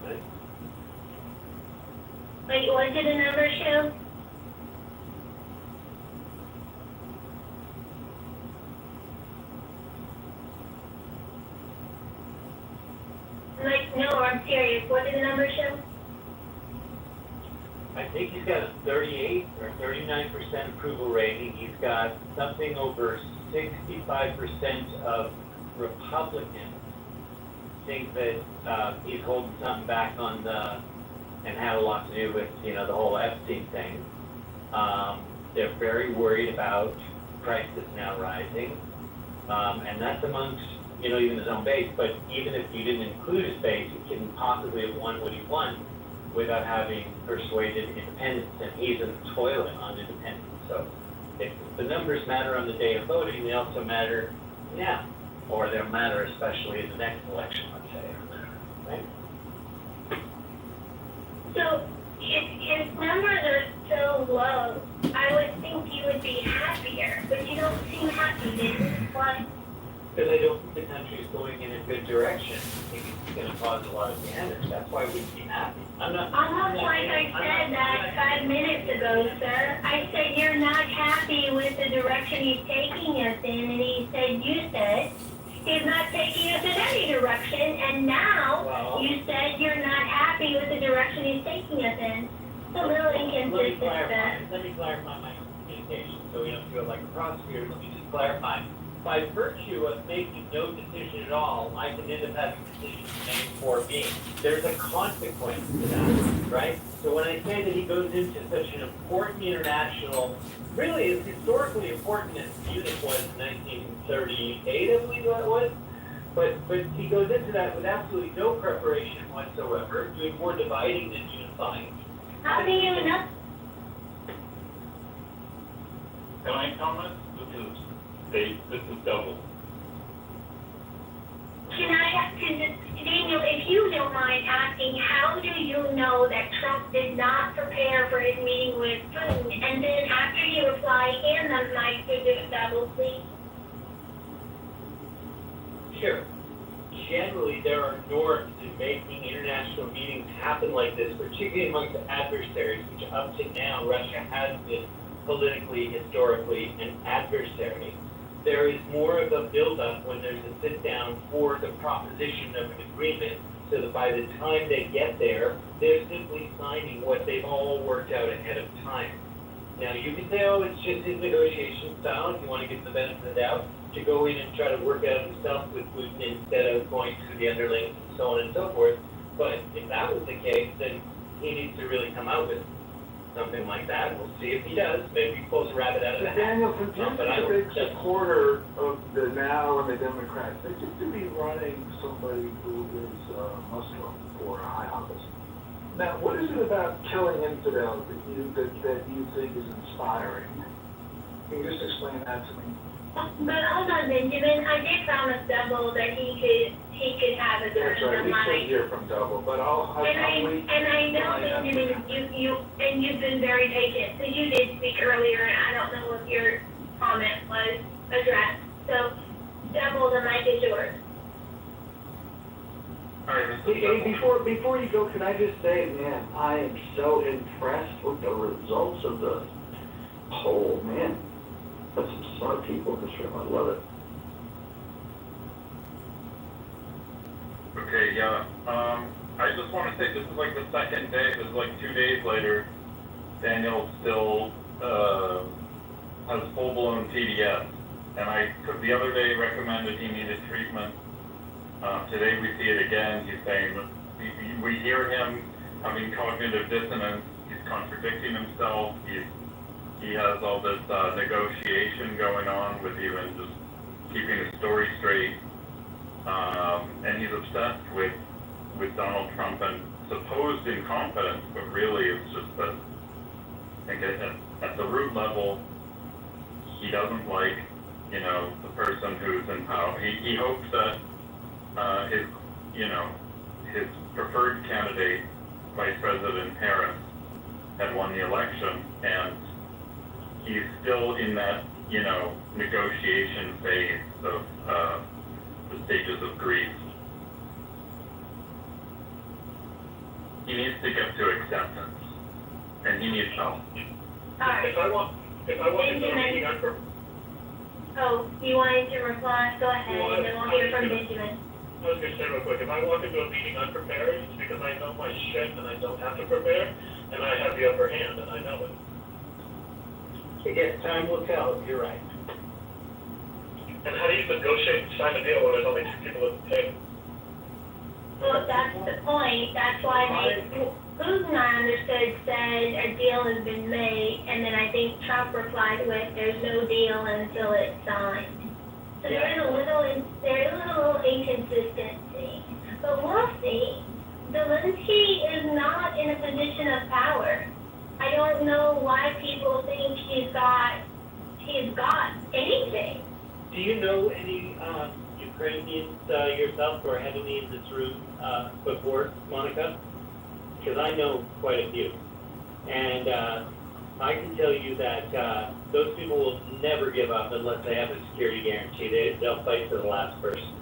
right? Wait, what did the numbers show? Like, no, I'm serious. What did the numbers show? I think he's got a 38 or 39% approval rating. He's got something over 65% of Republicans think that he's holding something back on and had a lot to do with, the whole Epstein thing. They're very worried about prices now rising. And that's amongst, even his own base. But even if you didn't include his base, he couldn't possibly have won what he won without having persuaded independents. And he's in the toilet on independents. So if the numbers matter on the day of voting, they also matter now. Or they'll matter especially in the next election, let's say. Right? So, if his numbers are so low, I would think you would be happier, but you don't seem happy, then. Why? Because I don't think the country is going in a good direction. I think it's going to cause a lot of damage. That's why we'd be happy. Almost like I said that 5 minutes ago, sir. I said you're not happy with the direction he's taking us in, and you said he's not taking us in any direction, and now you said you're not happy with the direction he's taking us in. It's a little inconsistent, sir. Let me clarify my communication so we don't feel like a prosecutor. Let me just clarify. By virtue of making no decision at all, I can end up having decisions made for me. There's a consequence to that, right? So when I say that he goes into such an important international, really as historically important as Munich was in 1938, I believe that was, but he goes into that with absolutely no preparation whatsoever, doing more dividing than unifying. How do you know? Can I comment? This is double. Can I, Daniel, if you don't mind asking, how do you know that Trump did not prepare for his meeting with Putin? And then after you reply, and the mic to do double, please. Sure. Generally, there are norms in making international meetings happen like this, particularly amongst adversaries, which up to now Russia has been politically, historically, an adversary. There is more of a buildup when there's a sit-down for the proposition of an agreement, so that by the time they get there, they're simply signing what they've all worked out ahead of time. Now, you can say, oh, it's just his negotiation style, if you want to give the benefit of the doubt, to go in and try to work out himself with Putin instead of going through the underlings and so on and so forth. But if that was the case, then he needs to really come out with something like that. We'll see if he does. Maybe he pulls a rabbit out of the hat. Daniel, since you're a big supporter of the now and the Democrats, they seem to be running somebody who is Muslim for high office. Now, what is it about killing infidels that you think is inspiring? Can you just explain that to me? But hold on, Benjamin. I did promise Double that he could have a That's right. turn We of can't mind. hear from Double, but I'll wait. And I know, Benjamin, you've been very patient, because you did speak earlier, and I don't know if your comment was addressed. So, Double, the mic is yours. Hey, before you go, can I just say, man, I am so impressed with the results of the poll, man. That's some smart people in this room. I love it. Okay, yeah. I just want to say this is like the second day. This is like 2 days later. Daniel still has full-blown TDS. And I the other day recommended he needed treatment. Today we see it again. He's saying, we hear him having cognitive dissonance. He's contradicting himself. He's he has all this negotiation going on with even just keeping his story straight. And he's obsessed with Donald Trump and supposed incompetence, but really it's just that I think at the root level, he doesn't like, the person who's in power. He hopes that his preferred candidate, Vice President Harris, had won the election, and he's still in that, negotiation phase of the stages of grief. He needs to get to acceptance, and he needs help. Alright. If I want to go to a meeting Oh, you wanted to reply? Go ahead, and then we'll hear from Benjamin. I was gonna say real quick, if I walk into a meeting unprepared, it's because I know my shit and I don't have to prepare, and I have the upper hand, and I know it. Again, time will tell, you're right. And how do you negotiate and sign a deal when there's only two people at the table? Well, that's the point, that's why Putin, I understood, said a deal has been made, and then I think Trump replied with, there's no deal until it's signed. So there's a little inconsistency, but we'll see. Zelensky is not in a position of power. I don't know why people think he's got anything. Do you know any Ukrainians yourself who are heavily in this room before, Monica? Because I know quite a few. And I can tell you that those people will never give up unless they have a security guarantee. They'll fight to the last person.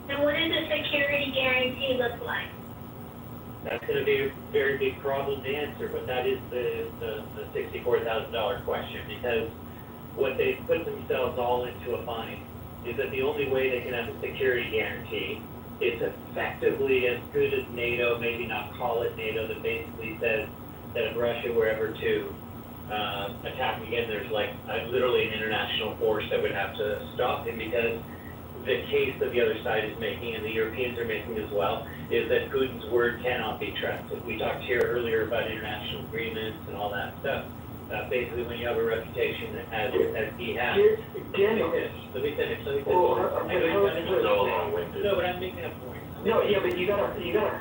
And what does a security guarantee look like? That's going to be a very big problem to answer, but that is the $64,000 question, because what they've put themselves all into a bind is that the only way they can have a security guarantee is effectively as good as NATO, maybe not call it NATO, that basically says that if Russia were ever to attack again, there's literally an international force that would have to stop him, because the case that the other side is making, and the Europeans are making as well, is that Putin's word cannot be trusted. We talked here earlier about international agreements and all that stuff. Basically, when you have a reputation as he has. Daniel. Let me finish. Oh, No, but I'm making a point. No, yeah, but you gotta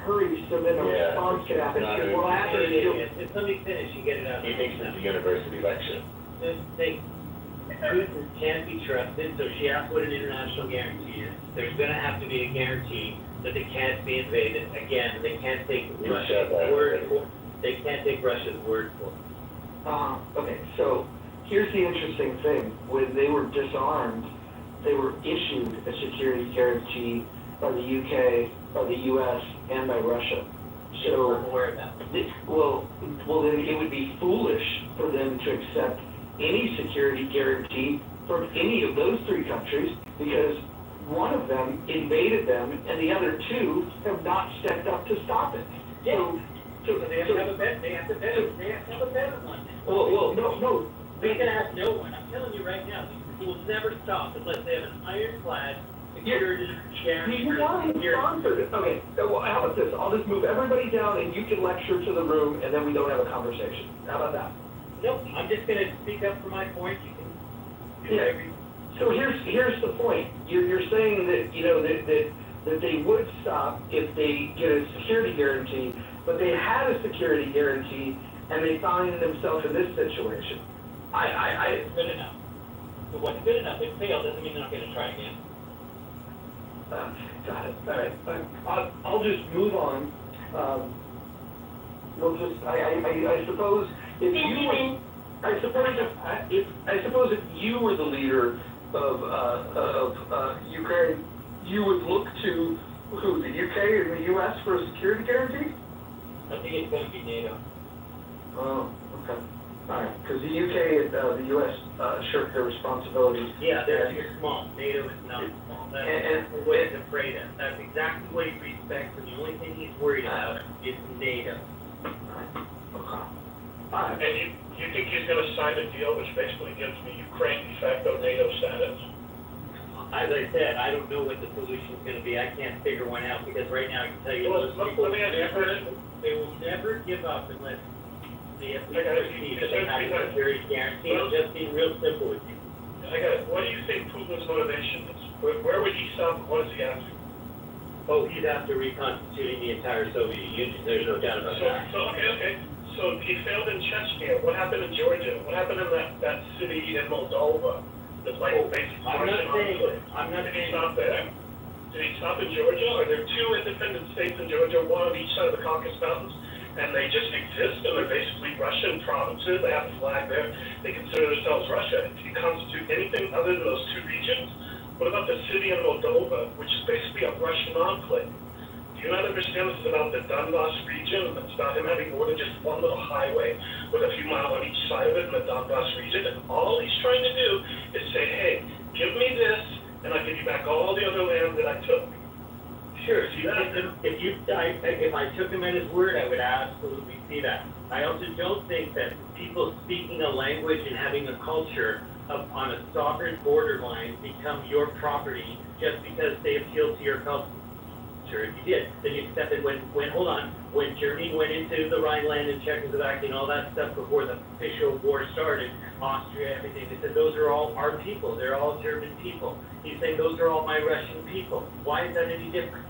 hurry so that a response can happen. Let me finish, you get it out. He thinks it's a university lecture. Putin can't be trusted, so she asked what an international guarantee is. There's gonna have to be a guarantee that they can't be invaded. Again, they can't take Russia's word for it. They can't take Russia's word for it. Okay, so here's the interesting thing. When they were disarmed, they were issued a security guarantee by the UK, by the US, and by Russia. So, aware of that. Well, then it would be foolish for them to accept any security guarantee from any of those three countries, because one of them invaded them and the other two have not stepped up to stop it. So they have to have a bet. They have to bet. They have to have a better one. Well, no. They can ask no one. I'm telling you right now, these people will never stop unless they have an ironclad security guarantee. You already sponsored it. Okay, well, how about this? I'll just move everybody down and you can lecture to the room, and then we don't have a conversation. How about that? Nope, I'm just gonna speak up for my point. You can do whatever you. So here's the point. You're saying that, that they would stop if they get a security guarantee, but they had a security guarantee and they find themselves in this situation. It's good enough. It wasn't good enough. It failed. Doesn't mean they're not gonna try again. Got it. All right. I'll just move on. I suppose if you were the leader of Ukraine, you would look to who, the UK and the US for a security guarantee? I think it's going to be NATO. Oh, okay. All right, because the UK and the US shirk their responsibilities. Yeah, they're too small. NATO is not small. That's what he's afraid of. That's exactly what he respects, and the only thing he's worried about is NATO. Okay. And you think he's gonna sign a deal which basically gives the Ukraine de facto NATO status? As I said, I don't know what the solution is gonna be. I can't figure one out, because right now I can tell you. Well, let me ask you a question. They will never give up unless they have to proceed, that they have a security guarantee. I'm just being real simple with you. I got it. What do you think Putin's motivation is? Where would he stop? What is he after? Oh, he's after reconstituting the entire Soviet Union, there's no doubt about that. Okay. So he failed in Chechnya. What happened in Georgia? What happened in that city in Moldova? That's like basically Did he stop there? Did he stop in Georgia? Are there two independent states in Georgia, one on each side of the Caucasus Mountains, and they just exist, and they're basically Russian provinces? They have a flag there. They consider themselves Russia. Do you constitute anything other than those two regions? What about the city in Moldova, which is basically a Russian enclave? Do you not understand this is about the Donbass region, and it's about him having more than just one little highway with a few miles on each side of it in the Donbass region? And all he's trying to do is say, hey, give me this, and I'll give you back all the other land that I took. Sure, if I took him at his word, I would absolutely see that. I also don't think that people speaking a language and having a culture on a sovereign borderline become your property just because they appeal to your culture. If you did, then you accepted when Germany went into the Rhineland and Czechoslovakia and all that stuff before the official war started, Austria, everything, they said those are all our people, they're all German people. He's saying those are all my Russian people. Why is that any different?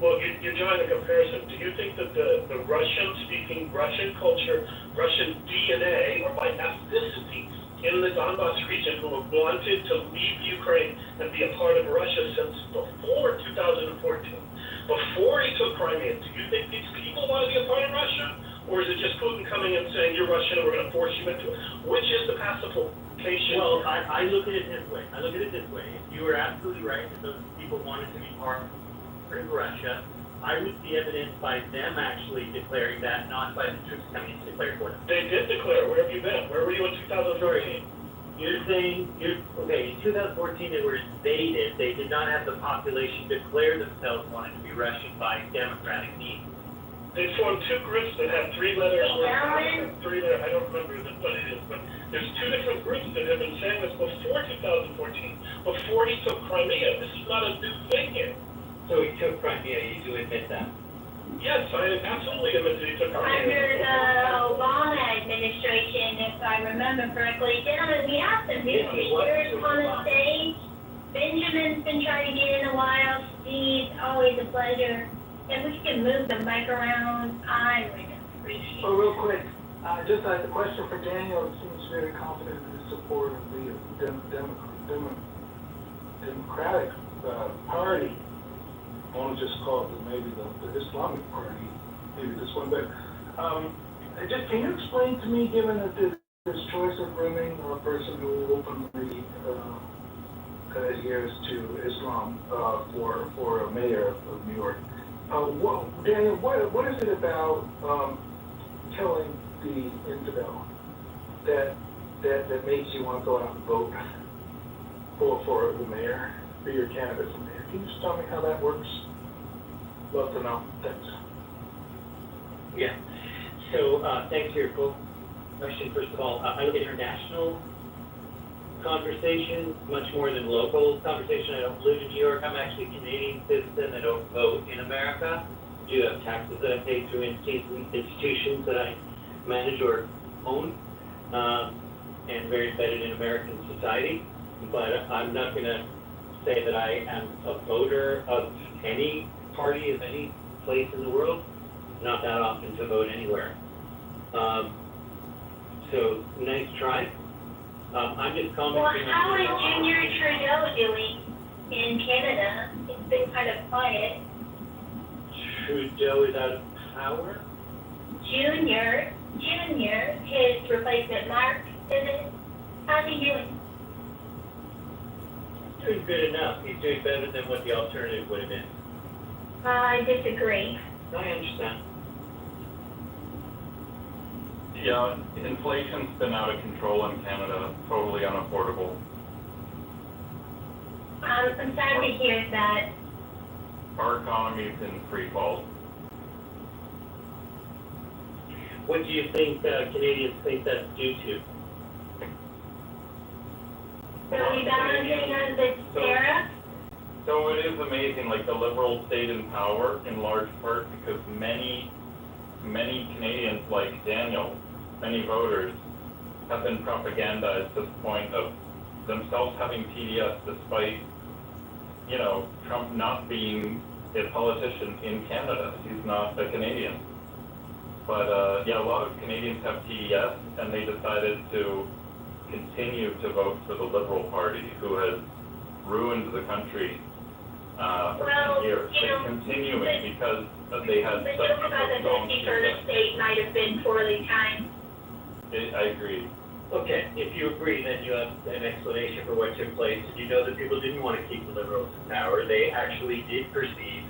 Well, you're drawing a comparison. Do you think that the Russian-speaking, Russian culture, Russian DNA, or by ethnicity in the Donbass region who have wanted to leave Ukraine and be a part of Russia since before 2014, before he took Crimea, do you think these people want to be a part of Russia? Or is it just Putin coming and saying, you're Russian and we're going to force you into it? Which is the pacification? Well, I look at it this way. If you were absolutely right that those people wanted to be part of Russia, I would see evidence by them actually declaring that, not by the troops coming to declare for them. They did declare. Where have you been? Where were you in 2014? You're saying, in 2014 they were invaded. They did not have the population declare themselves wanting to be Russian by democratic means. They formed two groups that have three letters. I don't remember what it is, but there's two different groups that have been saying this before 2014, before he took Crimea. This is not a new thing here. So he took Crimea, you do admit that? Yes, I absolutely admit that he took Crimea. Under the Obama administration, if I remember correctly, gentlemen, we have some new speakers on the stage. Benjamin's been trying to get in a while. Steve, always a pleasure. If we can move the mic around, I would appreciate it. Oh, real quick, just a question for Daniel. It seems very confident in his support of the Democratic Party. I want to just call it maybe the Islamic Party, maybe this one. But just can you explain to me, given that this choice of grooming a person who openly adheres to Islam for a mayor of New York, Daniel, what is it about killing the infidel that makes you want to go out and vote for the mayor, for your candidate for mayor? Can you just tell me how that works? Love to know. Thanks. Yeah. So thanks for your question. First of all, I look at international conversation much more than local conversation. I don't live in New York. I'm actually a Canadian citizen. I don't vote in America. I do have taxes that I pay through institutions that I manage or own, and very embedded in American society. But I'm not going to say that I am a voter of any party of any place in the world. Not that often to vote anywhere. So nice try. I'm just commenting. Well, how is Junior Trudeau doing in Canada? It's been kind of quiet. Trudeau is out of power? Junior, his replacement, Mark, is it? How's he doing? He's doing good enough. He's doing better than what the alternative would have been. I disagree. I understand. Yeah, inflation's been out of control in Canada, totally unaffordable. I'm sad to hear that. Our economy's in free fall. What do you think Canadians think that's due to? The rebalancing of the tariff? So it is amazing, like the Liberals stayed in power in large part because many many Canadians like Daniel, many voters, have been propagandized to the point of themselves having TDS despite, you know, Trump not being a politician in Canada. He's not a Canadian. But, yeah, a lot of Canadians have TDS, and they decided to continue to vote for the Liberal Party, who has ruined the country for 10 years. They're continuing because they had The such joke about the strong 51st state might have been poorly timed. I agree. Okay, if you agree, then you have an explanation for what took place. Did you know that people didn't want to keep the Liberals in power? They actually did perceive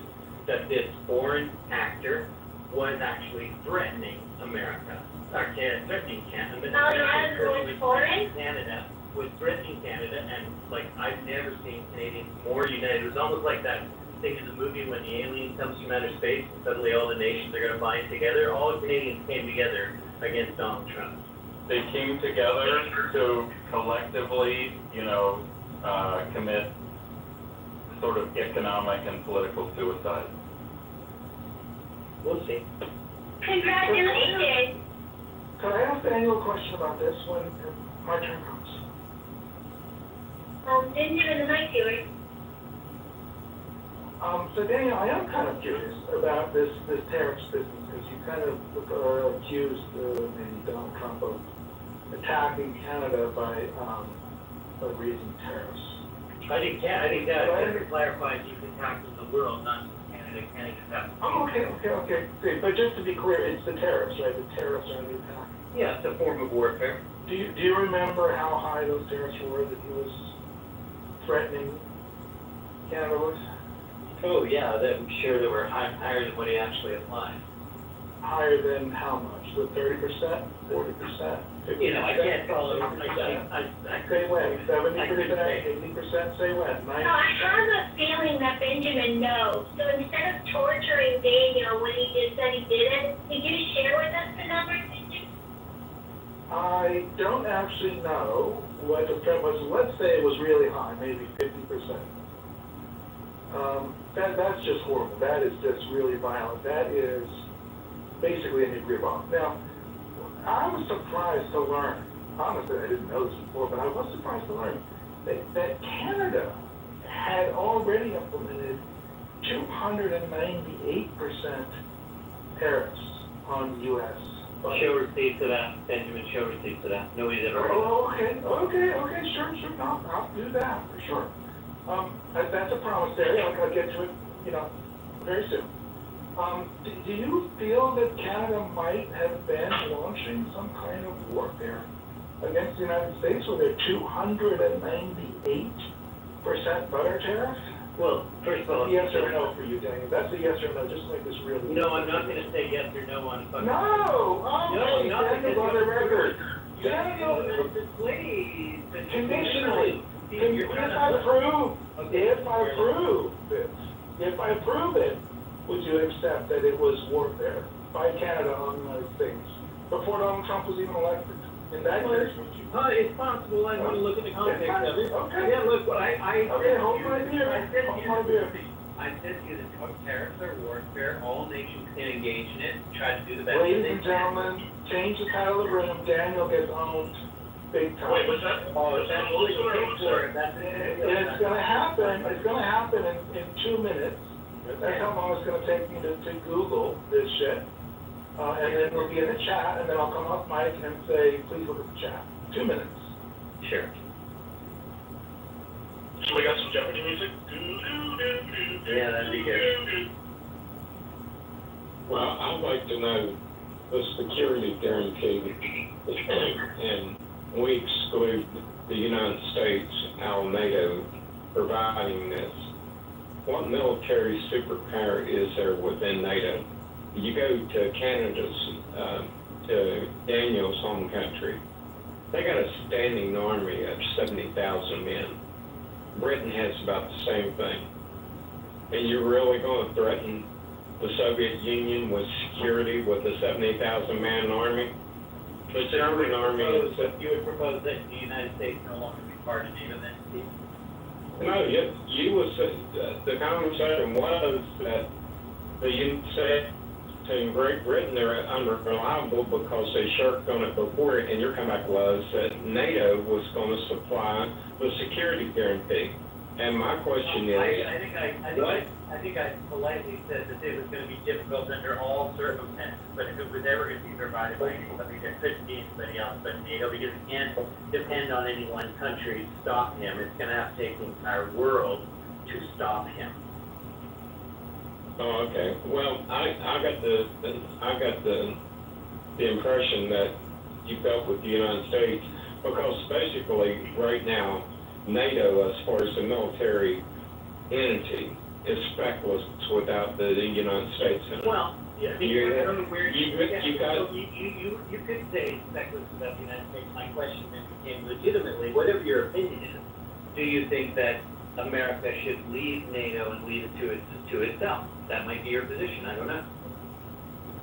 that this foreign actor was actually threatening America, or threatening Canada. Canada was threatening Canada, and like I've never seen Canadians more united. It was almost like that thing in the movie when the alien comes from outer space and suddenly all the nations are going to bind together. All Canadians came together against Donald Trump. They came together to collectively, you know, commit sort of economic and political suicide. We'll see. Congratulations. Can I ask Daniel a question about this when my turn comes? Didn't give it the mic, Taylor. So Daniel, I am kind of curious about this tariffs business, because you kind of accused maybe Donald Trump of attacking Canada by raising tariffs. I think that clarifies you can tax the world, not Canada. Canada tax. Oh, okay. But just to be clear, it's the tariffs, right? The tariffs are the attack. Yeah, it's a form of warfare. Do you remember how high those tariffs were that he was threatening Canada with? Oh, yeah, I'm sure they were higher than what he actually applied. Higher than how much? The 30%, 40%, 50%? You know, I can't follow. Say when? 70%, 80%? Say when? 90%? No, I have a feeling that Benjamin knows. So instead of torturing Daniel when he just said he didn't, could you share with us the numbers, Benjamin? I don't actually know what the threat was. Let's say it was really high, maybe 50%. That's just horrible. That is just really violent. That is basically a nuclear bomb. Now, I was surprised to learn, honestly, I didn't know this before, but I was surprised to learn that Canada had already implemented 298% tariffs on U.S. Show receipts of that, Benjamin, show receipts of that. Nobody's ever heard of it. Okay, sure, I'll do that, for sure. That's a promise there, I'll get to it, very soon. Do you feel that Canada might have been launching some kind of warfare against the United States with their 298% butter tariff? Well, first of all... Yes or no for you, Daniel? That's a yes or no, just make this really... No, I'm not going to say yes or no on... No! Okay, Daniel's on the record. Daniel, please. Conditionally. If I prove it, would you accept that it was warfare by Canada on the United States before Donald Trump was even elected? In that case, would you? It's possible. I want to look at the context of it. Okay. Yeah, look, I hold my beer. I said to you that tariffs are warfare. All nations can engage in it. Try to do the best. Ladies and gentlemen, change the title of the room. Daniel gets owned big time. Wait, what's that? Oh, that's what you paid for. It's going to happen. It's going to happen in 2 minutes. That's how long it's going to take me to Google this shit. And then we'll be in the chat, and then I'll come off mic and say, please look at the chat. 2 minutes. Sure. So we got some Jeopardy music? Yeah, that'd be good. Well, I'd like to know the security guarantee, and we exclude the United States out of NATO providing this. What military superpower is there within NATO? You go to Canada's, to Daniel's home country, they got a standing army of 70,000 men. Britain has about the same thing. And you're really going to threaten the Soviet Union with security with a 70,000 man army? The German army is... You would propose that the United States no longer be part of NATO then? No, you was, the conversation was that the United States in Great Britain, they're unreliable because they shirked on it before, and your comeback was that NATO was going to supply the security guarantee. And my question is, I think I politely said that it was gonna be difficult under all circumstances, but if it was ever gonna be provided by anybody, there couldn't be anybody else but NATO, because it can't depend on any one country to stop him. It's gonna have to take the entire world to stop him. oh, okay. Well, I got the impression that you felt with the United States, because basically right now, NATO, as far as the military entity, is speckless without the United States in it. Well, yeah, I mean, I don't know where you could say speculative about the United States. My question then became legitimately, whatever your opinion is, do you think that America should leave NATO and leave it to itself? That might be your position, I don't know.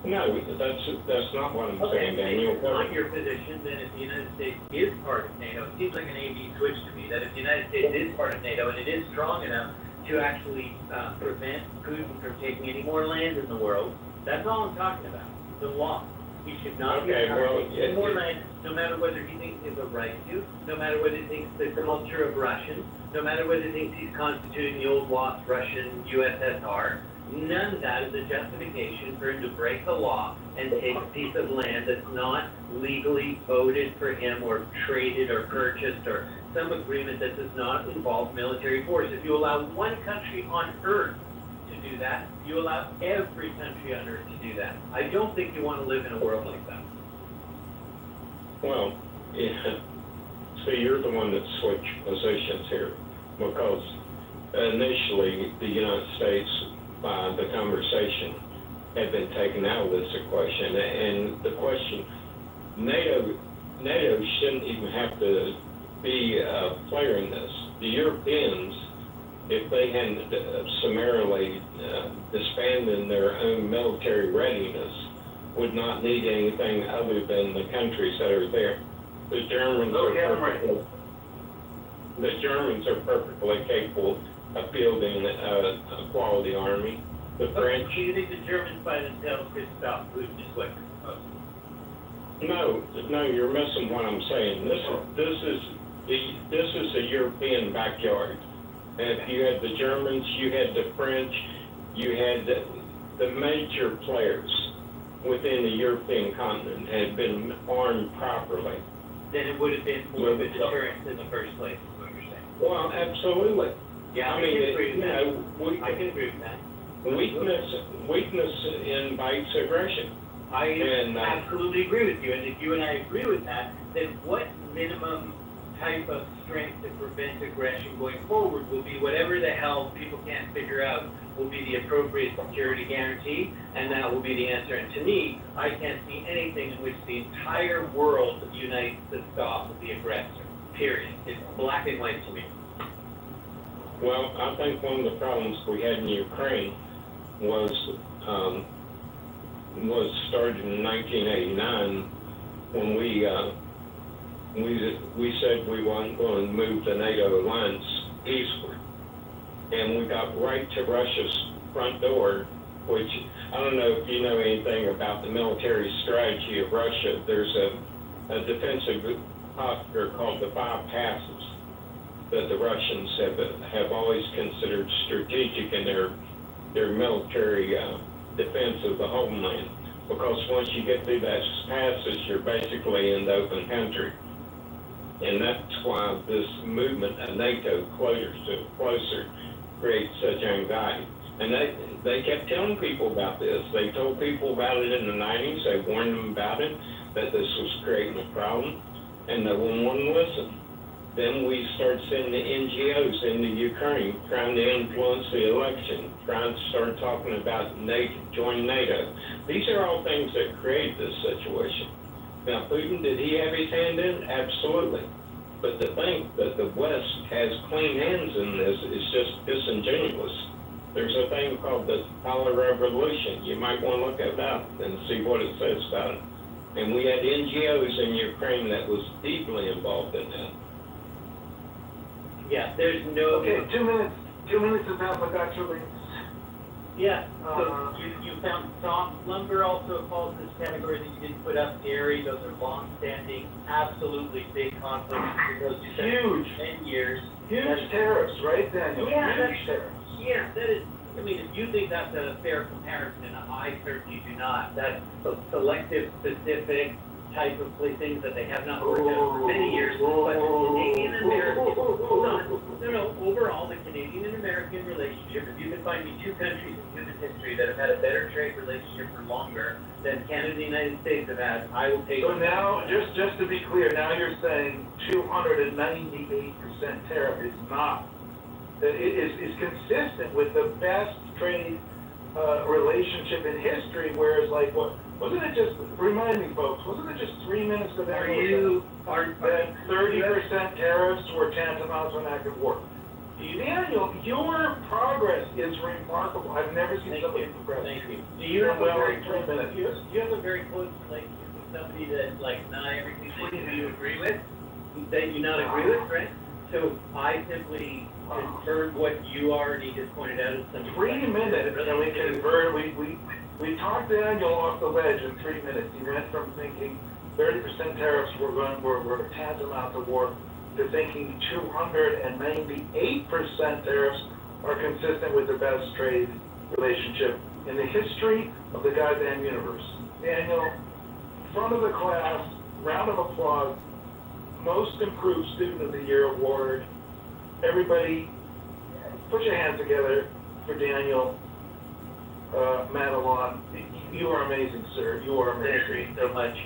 No, that's not what I'm Okay, saying, Daniel. if it's not your position, then if the United States is part of NATO, it seems like an A-B switch to me, that if the United States is part of NATO and it is strong enough to actually prevent Putin from taking any more land in the world, that's all I'm talking about, the law. He should not be taking more land, no matter whether he thinks he has a right to, no matter whether he thinks the culture of Russians, no matter whether he thinks he's constituting the old lost Russian USSR. None of that is a justification for him to break the law and take a piece of land that's not legally voted for him or traded or purchased or some agreement that does not involve military force. If you allow one country on earth to do that, you allow every country on earth to do that. I don't think you want to live in a world like that. Well, yeah. So you're the one that switched positions here, because initially the United States, by the conversation, had been taken out of this equation. And the question, NATO shouldn't even have to be a player in this. The Europeans, if they hadn't summarily disbanded their own military readiness, would not need anything other than the countries that are there. The Germans are perfectly capable of building a quality army. The French. Do you think the Germans by themselves could stop Putin is what you're proposing? No, you're missing what I'm saying. This is a European backyard. And if you had the Germans, you had the French, you had the major players within the European continent had been armed properly. Then it would have been more of a deterrent in the first place, is what you're saying. Well, absolutely. Yeah, I can agree with that. I can agree with that. Weakness invites aggression. I absolutely agree with you, and if you and I agree with that, then what minimum type of strength to prevent aggression going forward will be whatever the hell people can't figure out will be the appropriate security guarantee, and that will be the answer. And to me, I can't see anything in which the entire world unites to stop the aggressor, period. It's black and white to me. Well, I think one of the problems we had in Ukraine was started in 1989 when we said we weren't going to move the NATO alliance eastward, and we got right to Russia's front door, which I don't know if you know anything about the military strategy of Russia. There's a defensive posture called the Five Passes that the Russians have always considered strategic in their military defense of the homeland. Because once you get through that passes, you're basically in the open country. And that's why this movement of NATO closer creates such anxiety. And they kept telling people about this. They told people about it in the 90s. They warned them about it, that this was creating a problem, and no one wanted to listen. Then we started sending the NGOs into Ukraine, trying to influence the election, trying to start talking about NATO, join NATO. These are all things that create this situation. Now, Putin, did he have his hand in? Absolutely. But to think that the West has clean hands in this is just disingenuous. There's a thing called the Color Revolution. You might want to look at that and see what it says about it. And we had NGOs in Ukraine that was deeply involved in that. Yeah, there's no... Okay, 2 minutes. 2 minutes is up, but Dr. Lee. Yeah, so you found soft lumber also falls in this category that you didn't put up, dairy, those are long-standing, absolutely big conflicts between those two Huge. 10 years. Huge tariffs, right, Daniel? Yeah, Huge tariffs. Yeah, that is, I mean, if you think that's a fair comparison, I certainly do not. That's a selective, specific type of things that they have not worked out for many years. But Canadian American, hold on, no, overall, the Canadian and American relationship, if you can find me two countries in human history that have had a better trade relationship for longer than Canada and the United States have had, I will take. So now, just to be clear, now you're saying 298% tariff is not, is consistent with the best trade relationship in history, whereas like, wasn't it just, remind me folks, wasn't it just 3 minutes ago that 30% tariffs were tantamount to an act of war? Daniel, your progress is remarkable. I've never seen somebody progress. Thank you. Do you have a very close, do you have a very close relationship with somebody that, like, not everything that you agree with, that you not agree with, right? So I simply confirmed what you already just pointed out as something. 3 minutes, and we converted, we talked Daniel off the ledge in 3 minutes. He went from thinking 30% tariffs were tantamount to war to thinking 298% tariffs are consistent with the best trade relationship in the history of the goddamn universe. Daniel, front of the class, round of applause, most improved student of the year award. Everybody, put your hands together for Daniel Madelon. You are amazing, sir. You are amazing. Thank you so much.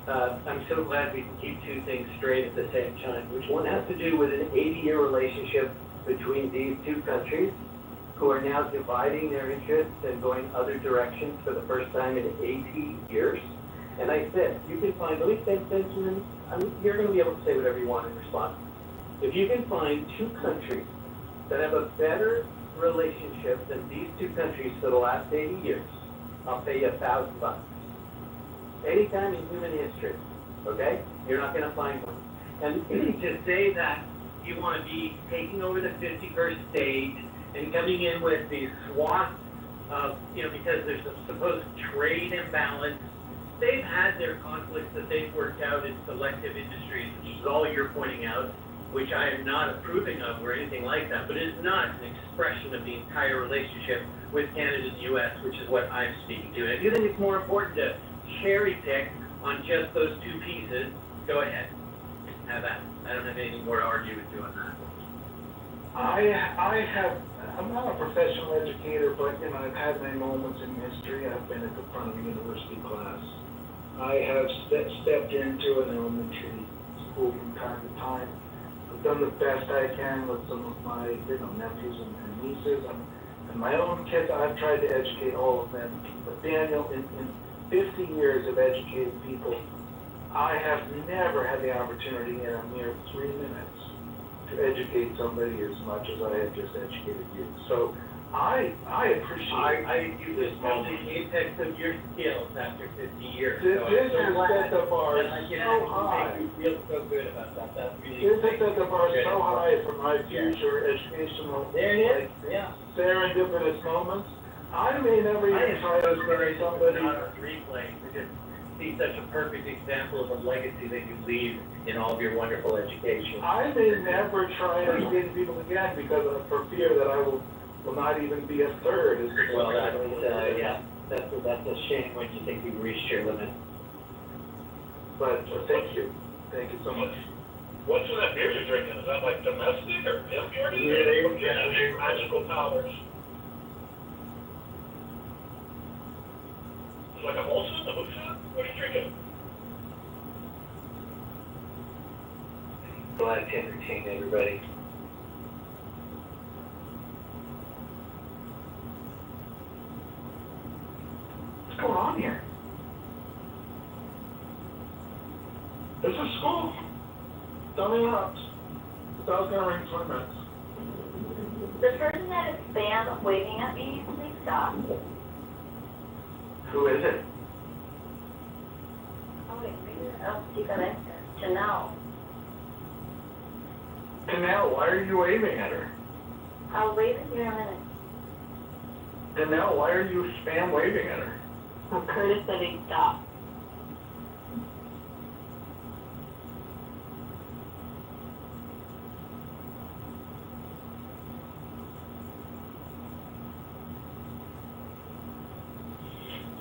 I'm so glad we can keep two things straight at the same time, which one has to do with an 80-year relationship between these two countries who are now dividing their interests and going other directions for the first time in 80 years. And I said, you can find, let me say, Benjamin, you're going to be able to say whatever you want in response. If you can find two countries that have a better relationship than these two countries for the last 80 years, I'll pay you $1,000. Anytime in human history, okay? You're not going to find one. And to say that you want to be taking over the 51st state and coming in with these swaths of, because there's a supposed trade imbalance, they've had their conflicts that they've worked out in selective industries, which is all you're pointing out, which I am not approving of or anything like that, but it is not an expression of the entire relationship with Canada and the U.S., which is what I'm speaking to. And if you think it's more important to cherry pick on just those two pieces, go ahead. Have that. I don't have anything more to argue with you on that. I'm not a professional educator, but I've had my moments in history. I've been at the front of the university class. I have stepped into an elementary school from time to time. I've done the best I can with some of my nephews and nieces and my own kids. I've tried to educate all of them. But Daniel, in 50 years of educating people, I have never had the opportunity in a mere 3 minutes to educate somebody as much as I have just educated you. So I appreciate you just found the apex of your skills after 50 years. This so has set the bar so high. You feel so good about that. That's really This has set the bar so high for my future educational serendipitous moments. I may never even try to marry somebody. On a replay to just see such a perfect example of a legacy that you leave in all of your wonderful education. I may never try to educate people again because for fear that I will not even be a third. Well, that's a shame when you think you've reached your limit. But thank you so much. What's in that beer you're drinking? Is that like domestic or imported? Yeah, magical powders. It's like a Molson, a Moonshot? What are you drinking? Glad to entertain everybody. What's going on here? This is school. Tell me what. I was going to ring 20 minutes. The person that is spam waving at me, please stop. Who is it? Oh, wait, maybe I'll see that answer. Janelle. Canal, why are you waving at her? I'll wave at you in a minute. Danelle, why are you spam waving at her? Curtis said he'd stop.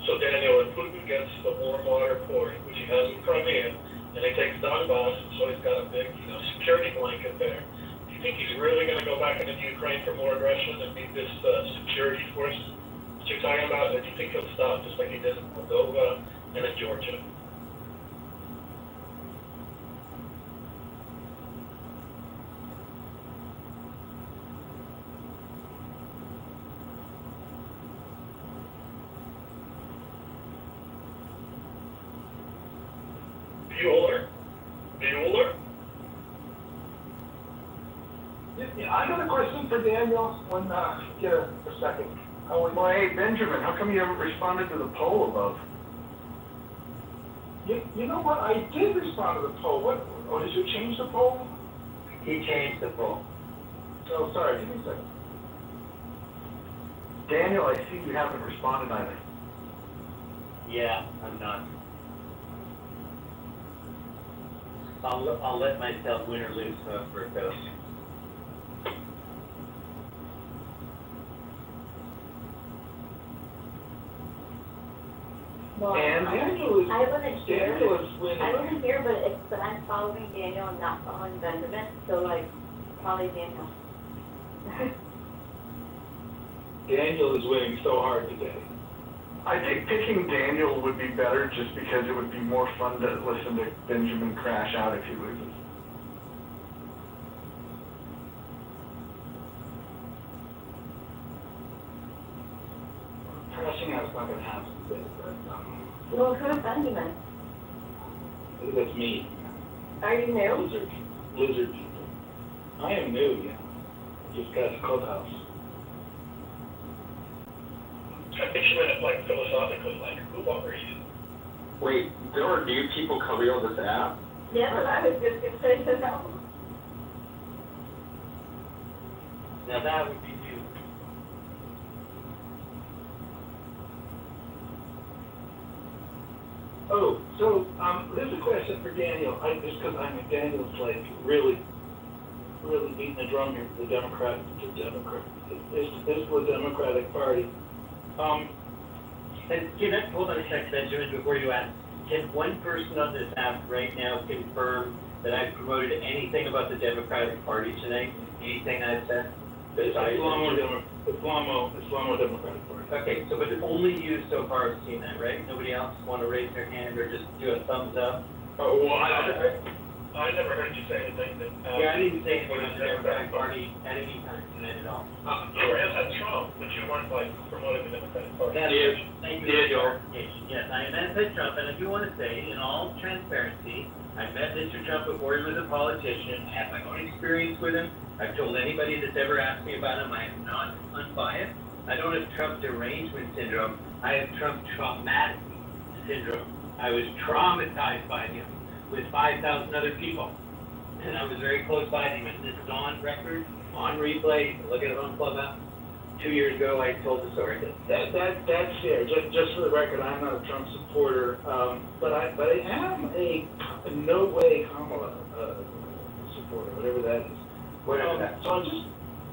So Daniel, when Putin gets the warm water pouring, which he has in Crimea, and he takes Donbass, so he's got a big, security blanket there. Do you think he's really going to go back into Ukraine for more aggression and meet this security force that you're talking about? Or do you think he'll stop just like he did in Moldova and in Georgia? Bueller? Yeah, I got a question for Daniel when, get a second. Well, hey, Benjamin, how come you haven't responded to the poll above? You know what, I did respond to the poll. Did you change the poll? He changed the poll. Oh, sorry, give me a second. Daniel, I see you haven't responded either. Yeah, I'm not. I'll let myself win or lose however it goes. Well, And Daniel is, I wasn't here. Daniel is winning. I wasn't here, but I'm following Daniel and not following Benjamin, so probably Daniel. Daniel is winning so hard today. I think picking Daniel would be better just because it would be more fun to listen to Benjamin crash out if he loses. Crashing out's not gonna happen today, but, Well, who's Benjamin? I think that's me. Are you new? Lizard. I am new, yeah. Just got to Clubhouse. I think she meant it like philosophically, like, who are you? Wait, there are new people coming on this app? Yeah, but I was just gonna say no. Now that would be you. Oh, so, there's a question for Daniel, just because Daniel's like really beating the drum here for the Democrat, this was the Democratic Party. Hold on a second, Benjamin, before you ask. Can one person on this app right now confirm that I've promoted anything about the Democratic Party tonight? Anything I've said? Islamo Democratic Party. Okay, so but only you so far have seen that, right? Nobody else want to raise their hand or just do a thumbs up? Oh, well, I never heard you say anything that. Yeah, I didn't say anything about the Democratic Party at any time tonight at all. You were anti-Trump, but you weren't like promoting the Democratic Party. Thank you for the clarification. Yes, I am anti-Trump, and I do want to say, in all transparency, I've met Mr. Trump before he was a politician. I have my own experience with him. I've told anybody that's ever asked me about him, I am not unbiased. I don't have Trump derangement syndrome. I have Trump traumatic syndrome. I was traumatized by him with 5,000 other people. And I was very close by him, and this is on record, on replay. You can look at it on Clubhouse. 2 years ago, I told the story. That's fair. Just for the record, I'm not a Trump supporter, but I am a no way Kamala supporter, whatever that is. So I'm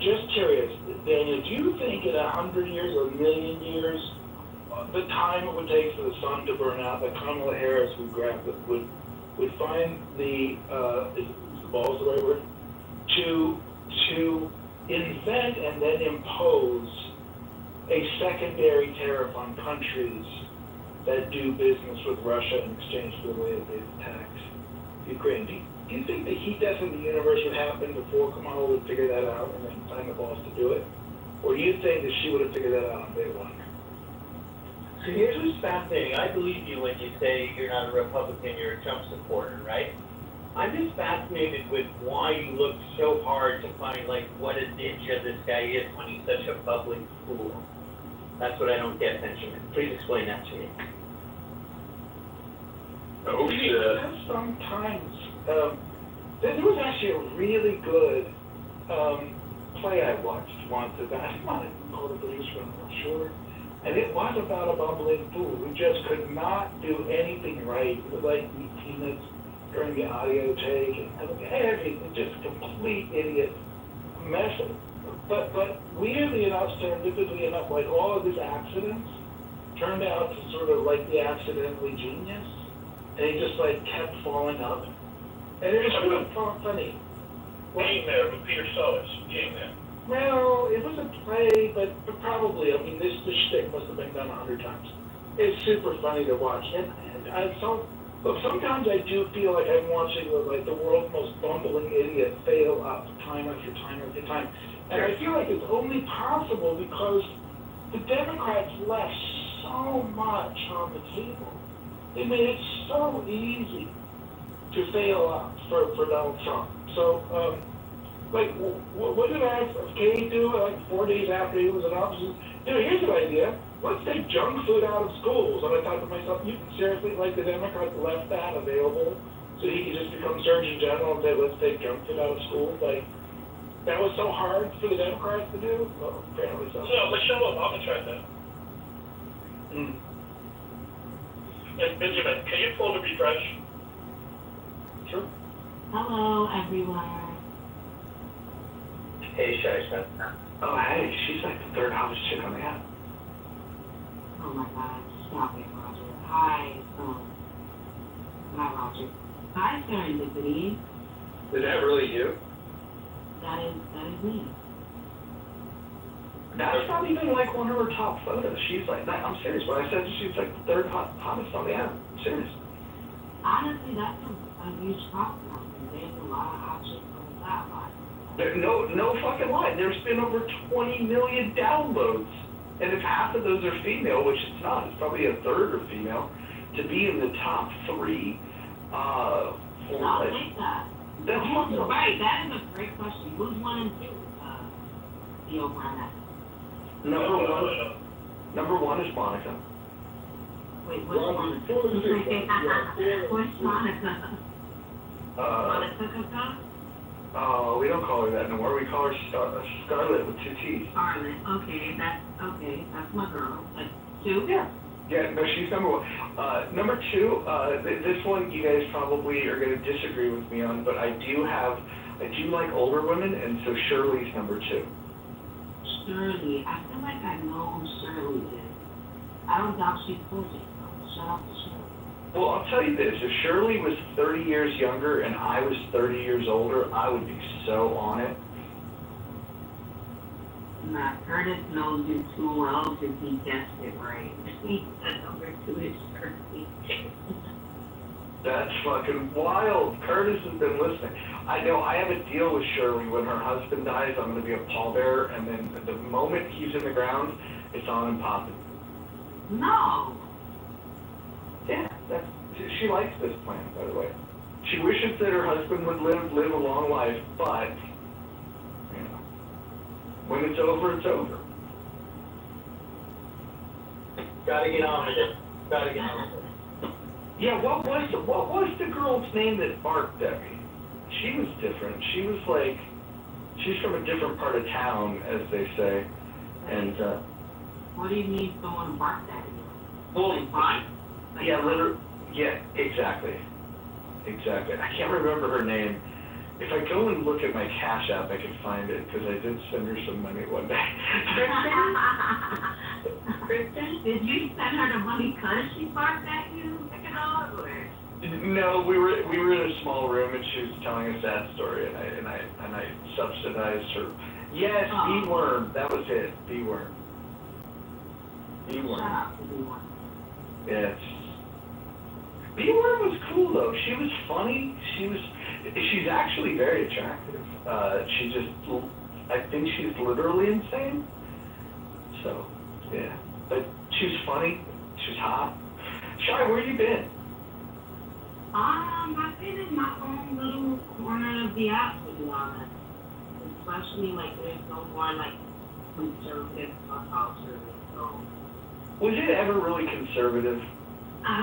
just curious, Daniel, do you think in 100 years or a million years, the time it would take for the sun to burn out, that Kamala Harris would find is the balls the right word, to invent and then impose a secondary tariff on countries that do business with Russia in exchange for the way that they've attacked Ukraine? Do you think the heat death in the universe would happen before Kamala would figure that out and then find the balls to do it? Or do you think that she would have figured that out on day one? So here's what's fascinating. I believe you when you say you're not a Republican, you're a Trump supporter, right? I'm just fascinated with why you look so hard to find, like, what a ninja this guy is when he's such a bubbling fool. That's what I don't get, Benjamin. Please explain that to me. Oh, shit. Sometimes, there was actually a really good play I watched once. I think I know the policeman, I'm not sure. And it was about a bumbling fool who just could not do anything right. It was like eat peanuts during the audio take and everything, just complete idiot mess. But weirdly enough, serendipitously enough, like all of his accidents turned out to sort of like be accidentally genius. And he just like kept falling up. And it was sort of funny. Game there with Peter Sellers, game there. Well, it was a play, but probably, I mean, this shtick must have been done 100 times. It's super funny to watch. And look, sometimes I do feel like I'm watching the world's most bumbling idiot fail up time after time after time. And I feel like it's only possible because the Democrats left so much on the table. They made it so easy to fail up for Donald Trump. So, what did RFK do 4 days after he was in office? Here's an idea. Let's take junk food out of schools. And I thought to myself, you can seriously, the Democrats left that available so he could just become Surgeon General and say, let's take junk food out of schools? That was so hard for the Democrats to do? Well, apparently so. So, Michelle Obama tried that. And Benjamin, can you pull the refresh? Sure. Hello, everyone. Hey, Shaisha. Oh, hey, she's like the third hottest chick on the app. Oh my God, stop it, Roger. Hi, Roger. Hi, Serendipity. Is that really you? That is me. That's not even like one of her top photos. She's like, I'm serious. When I said she's like the third hottest on the app, I'm serious. Honestly, that's a huge compliment. There's a lot of hot chicks on the sideline. No fucking lie. There's been over 20 million downloads. And if half of those are female, which it's not, it's probably a third are female, to be in the top three, I'll take that. That's fucking right. That is a great question. Who's 1 and 2? The over on that. Number one is Monica. Wait, what's Monica? What's Monica? Monica? Oh, we don't call her that no more. We call her Scarlet with 2 T's. Scarlet. Okay, that's my girl. 2? Yeah, no, she's number 1. Number 2, this one you guys probably are going to disagree with me on, but I do like older women, and so Shirley's number 2. Shirley, I feel like I know who Shirley is. I don't doubt she's gorgeous. Shout out to Shirley. Well, I'll tell you this, if Shirley was 30 years younger and I was 30 years older, I would be so on it. Nah, Curtis knows you too well because he guessed it right. He said number 2 is Shirley. That's fucking wild. Curtis has been listening. I know I have a deal with Shirley. When her husband dies, I'm going to be a pallbearer, and then the moment he's in the ground, it's on and popping. No. Yeah, she likes this plan, by the way. She wishes that her husband would live a long life, but, when it's over, it's over. Gotta get on with it. Yeah, what was the girl's name that barked at me? She was different. She was like, she's from a different part of town, as they say, and, What do you mean someone barked at you? Well, yeah, exactly. I can't remember her name. If I go and look at my Cash App, I can find it, because I did send her some money one day. Kristen, did you send her the money because she barked at you? No, we were in a small room, and she was telling a sad story, and I subsidized her. Yes, B-worm, that was it, B-worm. B-worm. Shout out to B-worm. Yes. B-worm was cool though. She was funny. She's actually very attractive. I think she's literally insane. So, yeah. But she's funny. She's hot. Shai, where you been? I've been in my own little corner of the app, to be honest. Especially there's no more conservative culture. So. Was it ever really conservative? That's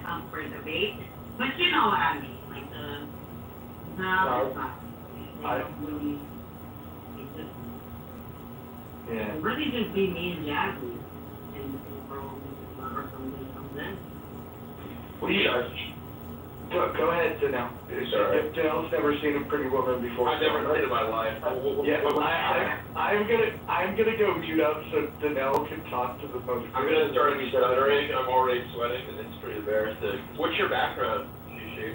up for debate. But you know what I mean. They don't really just, Yeah. it'd really just be me and Jazzy, and whoever somebody comes in. Well, you guys, go ahead, Danelle. Sorry. Danelle's never seen a pretty woman before. I've never seen it in my life. Yeah, I'm gonna go mute up so Danelle can talk to the most. I'm gonna start me stuttering, I'm already sweating, and it's pretty embarrassing. What's your background, Shishi?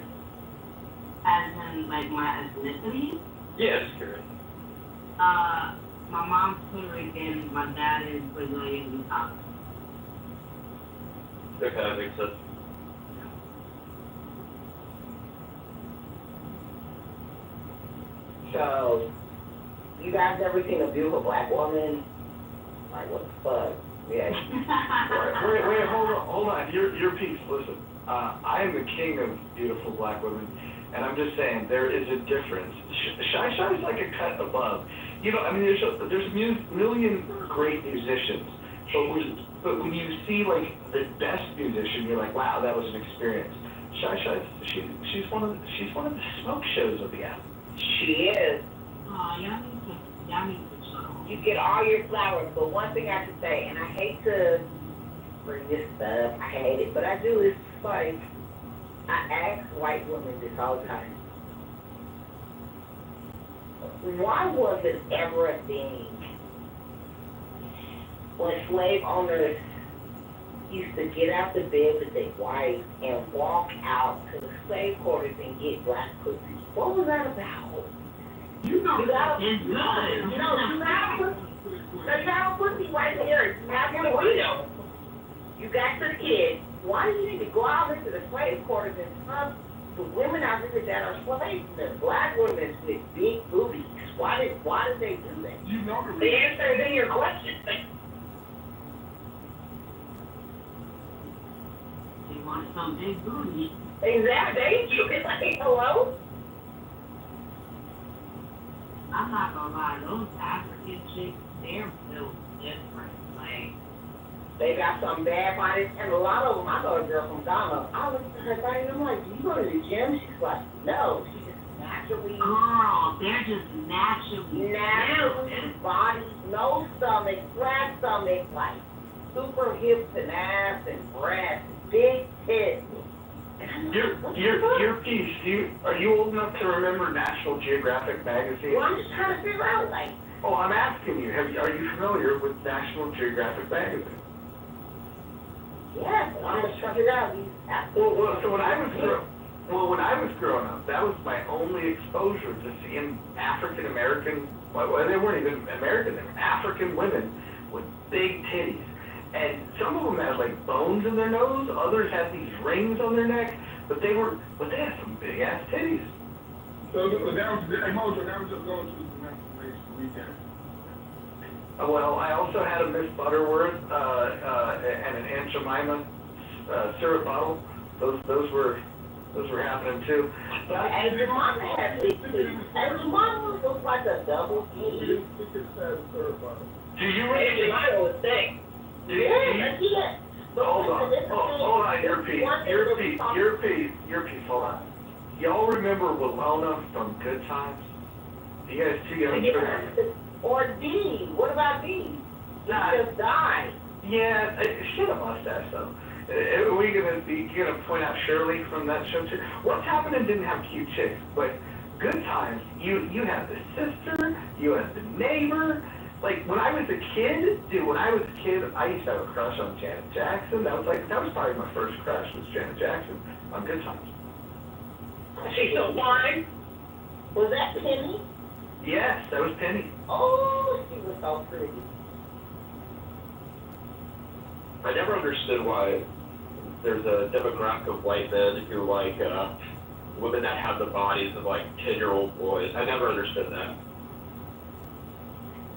As in, like, my ethnicity, Yeah, just curious. my mom's Puerto Rican, my dad is Brazilian and Italian. That kind of makes sense. So, you guys never seen a beautiful black woman? Like, what the fuck? Yeah. Wait, hold on. Your piece, listen. I am the king of beautiful black women, and I'm just saying, there is a difference. Shy Shy is like a cut above. You know, I mean, there's a million great musicians, but when you see, like, the best musician, you're like, wow, that was an experience. Shy Shy, she's one of the smoke shows of the album. She is. Oh, y'all need to show. You get all your flowers, but one thing I have to say, and I hate to bring this stuff, I hate it, but I do, it's like, I ask white women this all the time. Why was it ever a thing when slave owners used to get out the bed with their wives and walk out to the slave quarters and get black pussy? What was that about? You know, You got it's good. you got a pussy right here. You have your window. You got the kid. Why do you need to go out into the slave quarters and fuck the women out there that are slaves? They're black women with big boobies. Why did they do that? You know The answer is in your question. They want some big booty. Exactly. You can like, hello? I'm not gonna lie, those African chicks, they're built different. Like, They got some bad bodies, and a lot of them, I know a girl from Ghana, I look at her body and I'm like, do you go to the gym? She's like, no, she just naturally. girl, they're just naturally built. Body, no stomach, flat stomach, like super hips and ass and breasts, big tits. Your piece, are you old enough to remember National Geographic magazine? Well, I'm just trying to figure out, like. Oh, I'm asking you, are you familiar with National Geographic magazine? Yes, I'm just trying to figure out these. So when I was growing up, that was my only exposure to seeing African American, well, they weren't even American, they were African women with big titties. And some of them had like bones in their nose, others had these rings on their neck, but they had some big ass titties. So that was just going to the next weekend. Well, I also had a Miss Butterworth and an Aunt Jemima syrup bottle. Those were happening too. And your mama had big titties. And your mama looks like a double T. Do you really? Mine was thick. Yeah. Hold on, your piece, hold on. Y'all remember Walona from Good Times? You guys too young for Or Dee. What about Dee? She just died. Yeah, she had a mustache though. Are we gonna point out Shirley from that show too? What's Happening didn't have cute chicks, but Good Times, you had the sister, you had the neighbor. Like, when I was a kid, I used to have a crush on Janet Jackson. That was probably my first crush, was Janet Jackson on Good Times. She's so fine. Was that Penny? Yes, that was Penny. Oh, she was so pretty. I never understood why there's a demographic of white men who like women that have the bodies of like 10-year-old boys. I never understood that.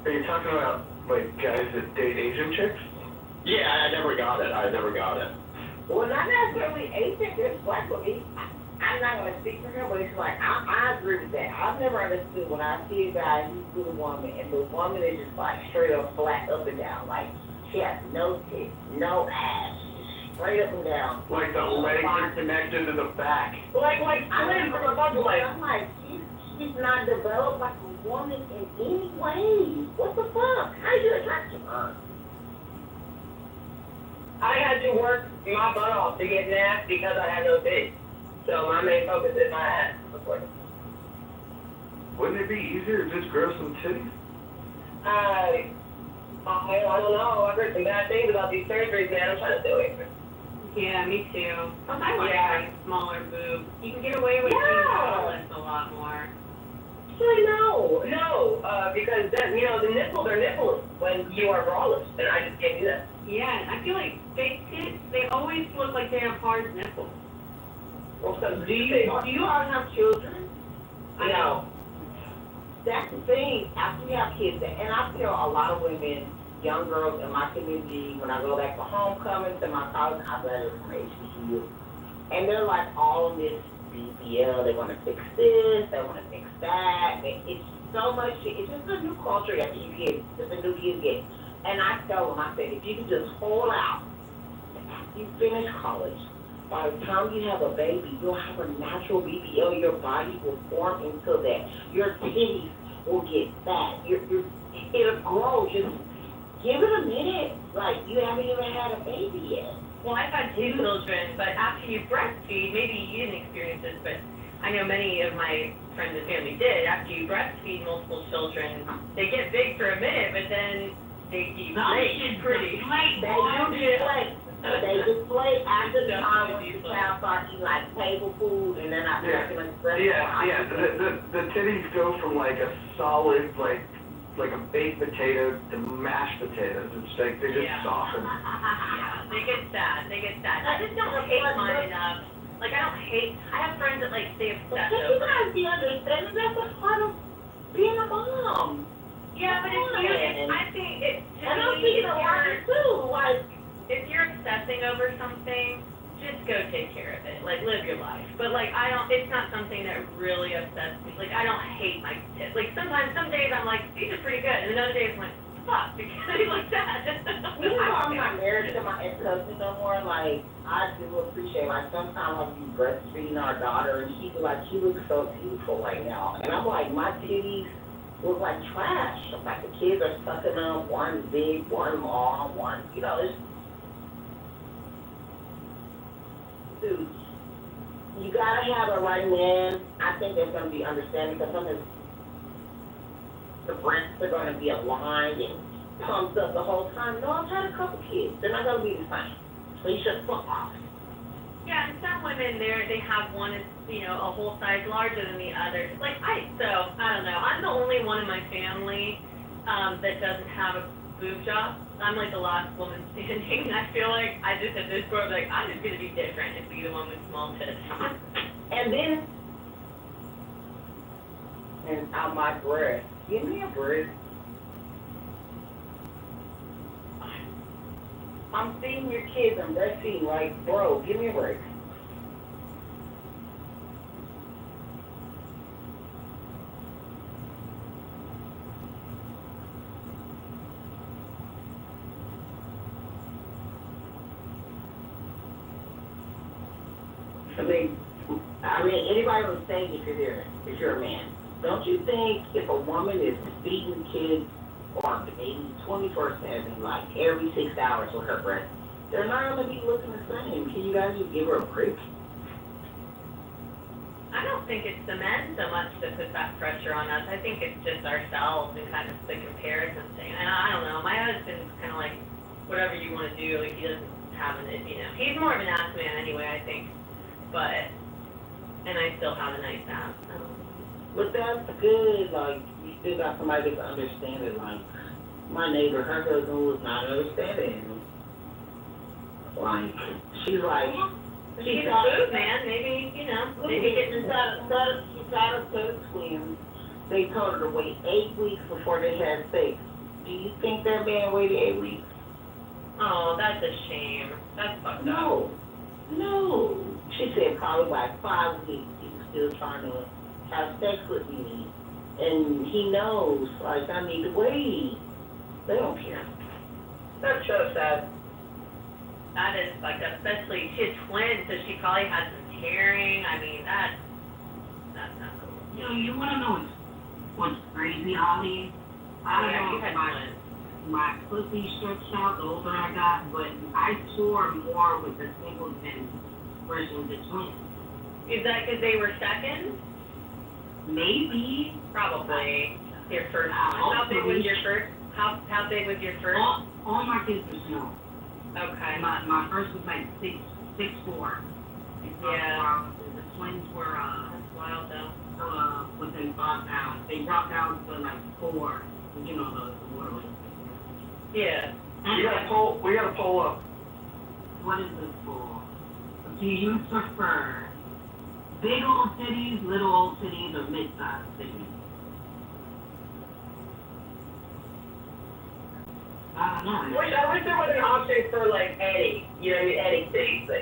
Are you talking about, like, guys that date Asian chicks? Yeah, I never got it. Well, not necessarily Asian, there's black women. I'm not going to speak for him, but it's like, I agree with that. I've never understood when I see a guy who's with a woman, and the woman is just like straight up flat up and down. Like, she has no tits, no ass, just straight up and down. Like the legs are connected to the back. Like, I live from a bunch of like, I'm like, she's not developed like a woman in any way. What the fuck? How you attracted to her? I had to work my butt off to get nasty because I had no titties. So my main focus is my ass. Wouldn't it be easier to just grow some titties? I don't know. I've heard some bad things about these surgeries, man. I'm trying to do it. Yeah, me too. I like Yeah. having smaller boobs. You can get away with being braless a lot more. Actually, no, because then, the nipples are nipples when you are braless, and I just can't do that. Yeah, I feel like fake tits, they always look like they have hard nipples. Well, Do you all have children? No. That's the thing, after you have kids, and I feel a lot of women, young girls in my community, when I go back for homecoming to my college, I graduated from HBCU, and they're like all in this BBL, they want to fix this, they want to fix that, it's so much shit, it's just a new culture after you get, it's a new kids get, and I tell them, I said, if you can just hold out, after you finish college, by the time you have a baby, you'll have a natural BBL. Your body will form into that. Your titties will get fat. It'll grow. Just give it a minute. Like, you haven't even had a baby yet. Well, I've had 2 children, but after you breastfeed, maybe you didn't experience this, but I know many of my friends and family did. After you breastfeed multiple children, they get big for a minute, but then they deflate pretty. They display after the time when the child starts eating like table food and they're not making like breast. Yeah. The titties go from like a solid, like a baked potato to mashed potatoes. It's like they just soften. Yeah, they get sad. I just don't hate mine enough. Like, I have friends that like stay obsessed But you over guys be understanding that's a part of being a mom. Yeah, but I think it, to and I'm me, thinking a lot too, like, if you're obsessing over something, just go take care of it. Like, live your life. But, like, it's not something that really upsets me. Like, I don't hate my tits. Like, sometimes, some days I'm like, these are pretty good. And then other days I'm like, fuck, because they look bad. Even though I'm not married to my ex-husband no more, like, I do appreciate, like, sometimes I'll be breastfeeding our daughter, and she'd be like, she looks so beautiful right now. And I'm like, my titties look like trash. Like, the kids are sucking up, one big, one small, one, it's, dude, you gotta have a right man. I think there's gonna be understanding, because sometimes the breasts are gonna be aligned and pumped up the whole time. No, I've had a couple kids. They're not gonna be the same. So you should fuck off. Yeah, and some women they have one is, a whole size larger than the other. Like, I don't know. I'm the only one in my family that doesn't have a boob job. I'm like the last woman standing. I feel like I just at this point, like, I'm just gonna be different and be the one with small tits. And then, and on my breast, give me a break. I'm feeding your kids, I'm breastfeeding, like, bro, give me a break. I mean, anybody on stage, if you're a man, don't you think if a woman is feeding kids or babies 24/7, like every 6 hours with her breast, they're not gonna be looking the same? Can you guys just give her a break? I don't think it's the men so much that put that pressure on us. I think it's just ourselves and kind of the comparison thing. And I don't know. My husband's kind of like, whatever you want to do, like, he doesn't have he's more of an ass man anyway, I think. But, and I still have a nice ass, so. But that's good, like, you still got somebody that can understand it. Like, my neighbor, her husband was not understanding. Like, she's like, She's a food man, maybe, maybe getting she tried to set twins. They told her to wait 8 weeks before they had sex. Do you think that man waited 8 weeks? Oh, that's a shame. That's fucked up. No. She said probably by 5 weeks he was still trying to have sex with me. And he knows, like, I need to wait. They don't care. That's so sad. That is fucked up, especially she had twins, so she probably had some tearing. I mean, that's not cool. you wanna know what's crazy, Holly? I don't know if my pussy stretched out the older I got, but I tore more with the singleton versus the twins. Is that because they were second? Maybe. Probably. Your first one. How big was your first? How big was your first? All my kids were small. Okay. My first was like 6'4". Yeah. The twins were That's wild though. within 5 pounds. They dropped down to like 4. You know the waterway. Yeah. We gotta pull up. What is this for? Do you prefer big old cities, little old cities, or mid-sized cities? I don't know. I wish there was an option for like any, you know, any city, but.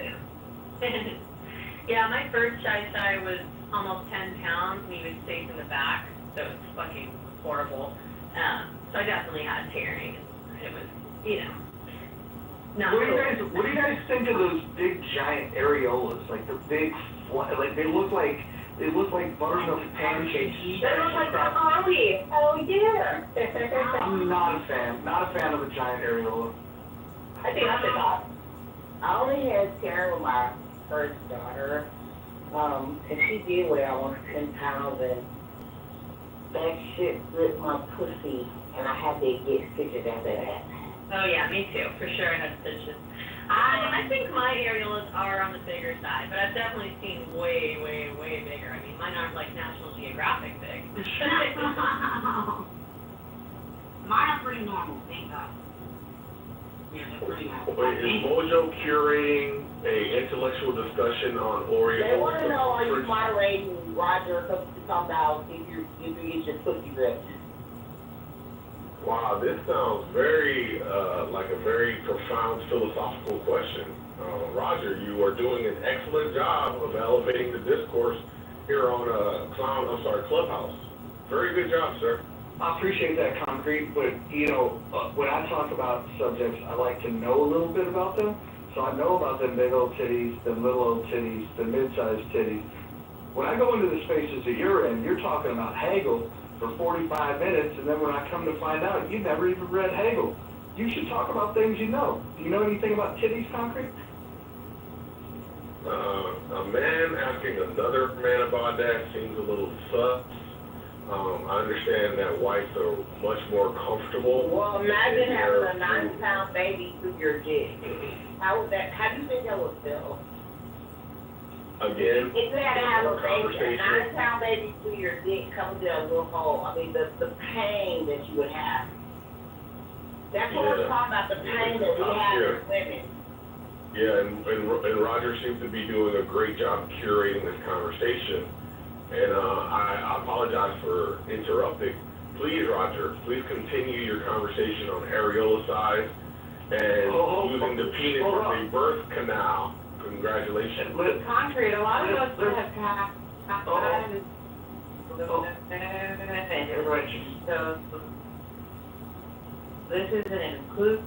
Yeah, my first shy was almost 10 pounds, and he was safe in the back, so it was fucking horrible. So I definitely had tearing. It was, you know, not What do you guys think of those big giant areolas? Like the big, like they look like buttermilk pancakes. They look like macaroni. Oh yeah. I'm not a fan of a giant areola. I think that's a lot. I only had tearing with my first daughter, and she did weigh almost 10 pounds, and that shit ripped my pussy, and I had to get stitches after that. Oh yeah, me too, for sure I had stitches. I think my areolas are on the bigger side, but I've definitely seen way, way, way bigger. I mean, mine aren't like National Geographic big. Mine are pretty normal, thank God. Yeah, they're pretty normal. Wait, is Mojo curating a intellectual discussion on Oreo? They want to know, are you moderating Roger, because you talk about if you get your pussy ripped? Wow, this sounds very, like a very profound philosophical question. Roger, you are doing an excellent job of elevating the discourse here on Clubhouse. Very good job, sir. I appreciate that, Concrete, but, you know, when I talk about subjects, I like to know a little bit about them. So I know about them big old titties, them little old titties, the mid-sized titties. When I go into the spaces that you're in, you're talking about Hegel for 45 minutes, and then when I come to find out, you've never even read Hegel. You should talk about things you know. Do you know anything about titties, Concrete? A man asking another man about that seems a little sus. I understand that whites are much more comfortable. Well, imagine having a 9-pound baby through your dick. How do you think that would feel? Again, If you had to have a baby, a conversation. 9-pound baby through your dick coming to a little hole, I mean, the pain that you would have. That's what we're talking about, the pain that we have as women. Yeah, and Roger seems to be doing a great job curating this conversation. And I apologize for interrupting. Please, Roger, please continue your conversation on areola size and using the penis as a birth canal. Congratulations. Concrete, a lot of us would have So, this is an inclusive.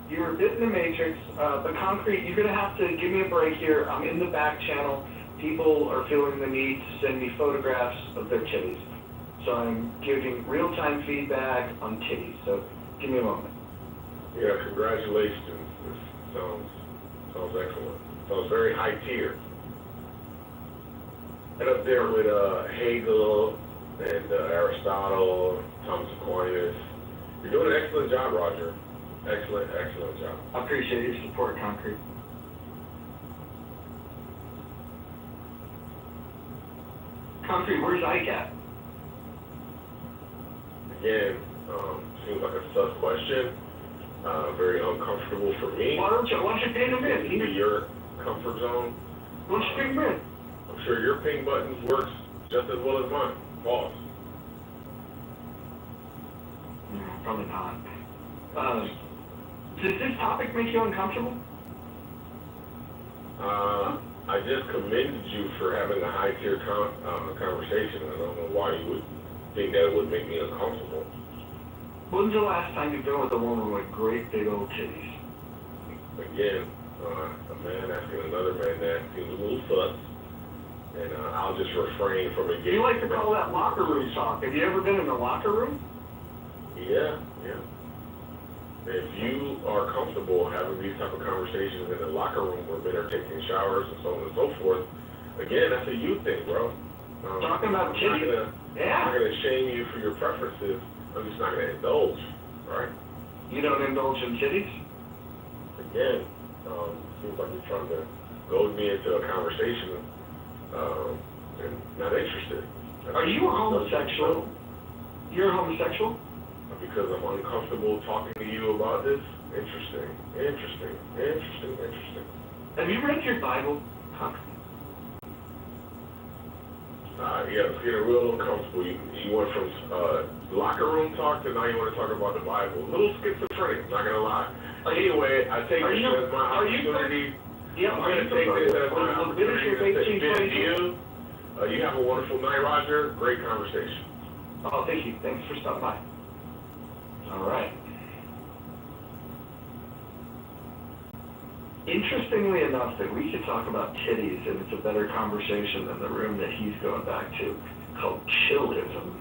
You were a bit in the matrix, but Concrete, you're going to have to give me a break here. I'm in the back channel. People are feeling the need to send me photographs of their titties. So I'm giving real-time feedback on titties. So give me a moment. Yeah, congratulations. This sounds excellent. Sounds very high tier. And up there with Hegel and Aristotle, Thomas Aquinas. You're doing an excellent job, Roger. Excellent job. I appreciate your support, Concrete. Concrete, where's Ike at? Again, seems like a sus question. Very uncomfortable for me. Why don't you ping him in? Into your comfort zone. Why don't you ping him in? I'm sure your ping buttons works just as well as mine. Pause. Probably not. Does this topic make you uncomfortable? I just commended you for having a high tier conversation. I don't know why you would think that it would make me uncomfortable. When's the last time you've been with a woman with great big old titties? Again, a man asking another man that seems a little sus. And I'll just refrain from engaging. You like to call that locker room talk. Have you ever been in the locker room? Yeah. If you are comfortable having these type of conversations in the locker room where men are taking showers and so on and so forth, again, that's a you thing, bro. Talking about kitties? I'm not gonna shame you for your preferences. I'm just not gonna indulge, right? You don't indulge in kitties? Again, seems like you're trying to goad me into a conversation, and not interested. Are you a homosexual? You're a homosexual? Because I'm uncomfortable talking to you about this. Interesting. Have you read your Bible? Yeah, it's getting real uncomfortable. You went from locker room talk to now you want to talk about the Bible. A little schizophrenic, I'm not gonna lie. Anyway, I take this as my opportunity. I'm gonna take this as my opportunity to defend you. You have a wonderful night, Roger. Great conversation. Oh, thank you. Thanks for stopping by. All right. Interestingly enough, that we could talk about titties, and it's a better conversation than the room that he's going back to, called chillism.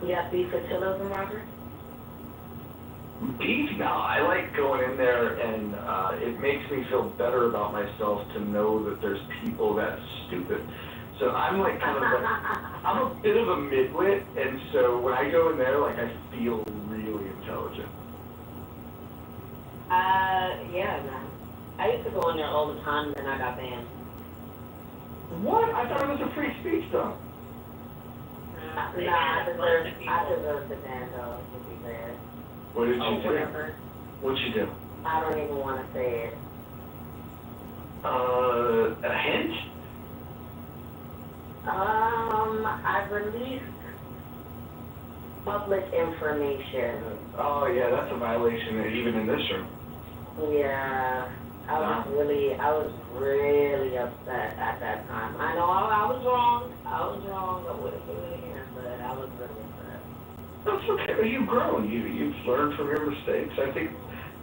Yeah, beef for chillism, Roger? Beef? No, I like going in there, and it makes me feel better about myself to know that there's people that stupid. So I'm like kind of I'm a bit of a midwit, and so when I go in there, like, I feel really intelligent. Yeah, man. I used to go in there all the time, and then I got banned. What? I thought it was a free speech zone. Nah, I deserve the ban, though, to be fair. What did you do? Whatever. What'd you do? I don't even want to say it. A hint? I released public information. Oh, yeah, that's a violation even in this room. Yeah, I was really upset at that time. I know I was wrong. I wouldn't do it again, but I was really upset. That's okay. You've grown. You've learned from your mistakes. I think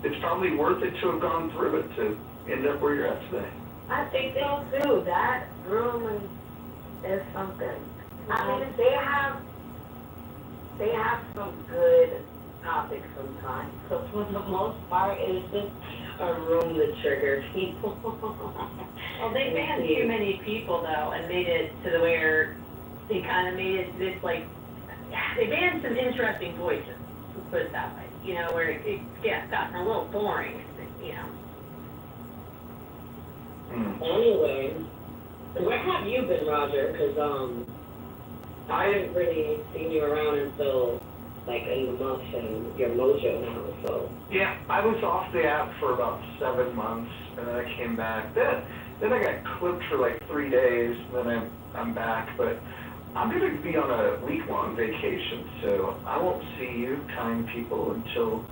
it's probably worth it to have gone through it to end up where you're at today. I think so too. That room is something. I mean, they have some good topics sometimes, but for the most part, it's just a room that triggers people. Well, they banned too many people though, and made it to the where they kind of made it this like, they banned some interesting voices, let's put it that way, you know, where it gets gotten a little boring, you know. Anyway, where have you been, Roger? Because I haven't really seen you around until like in the months and your mojo now, so. Yeah, I was off the app for about 7 months, and then I came back. Then I got clipped for like 3 days, and then I'm back. But I'm going to be on a week-long vacation, so I won't see you kind people until,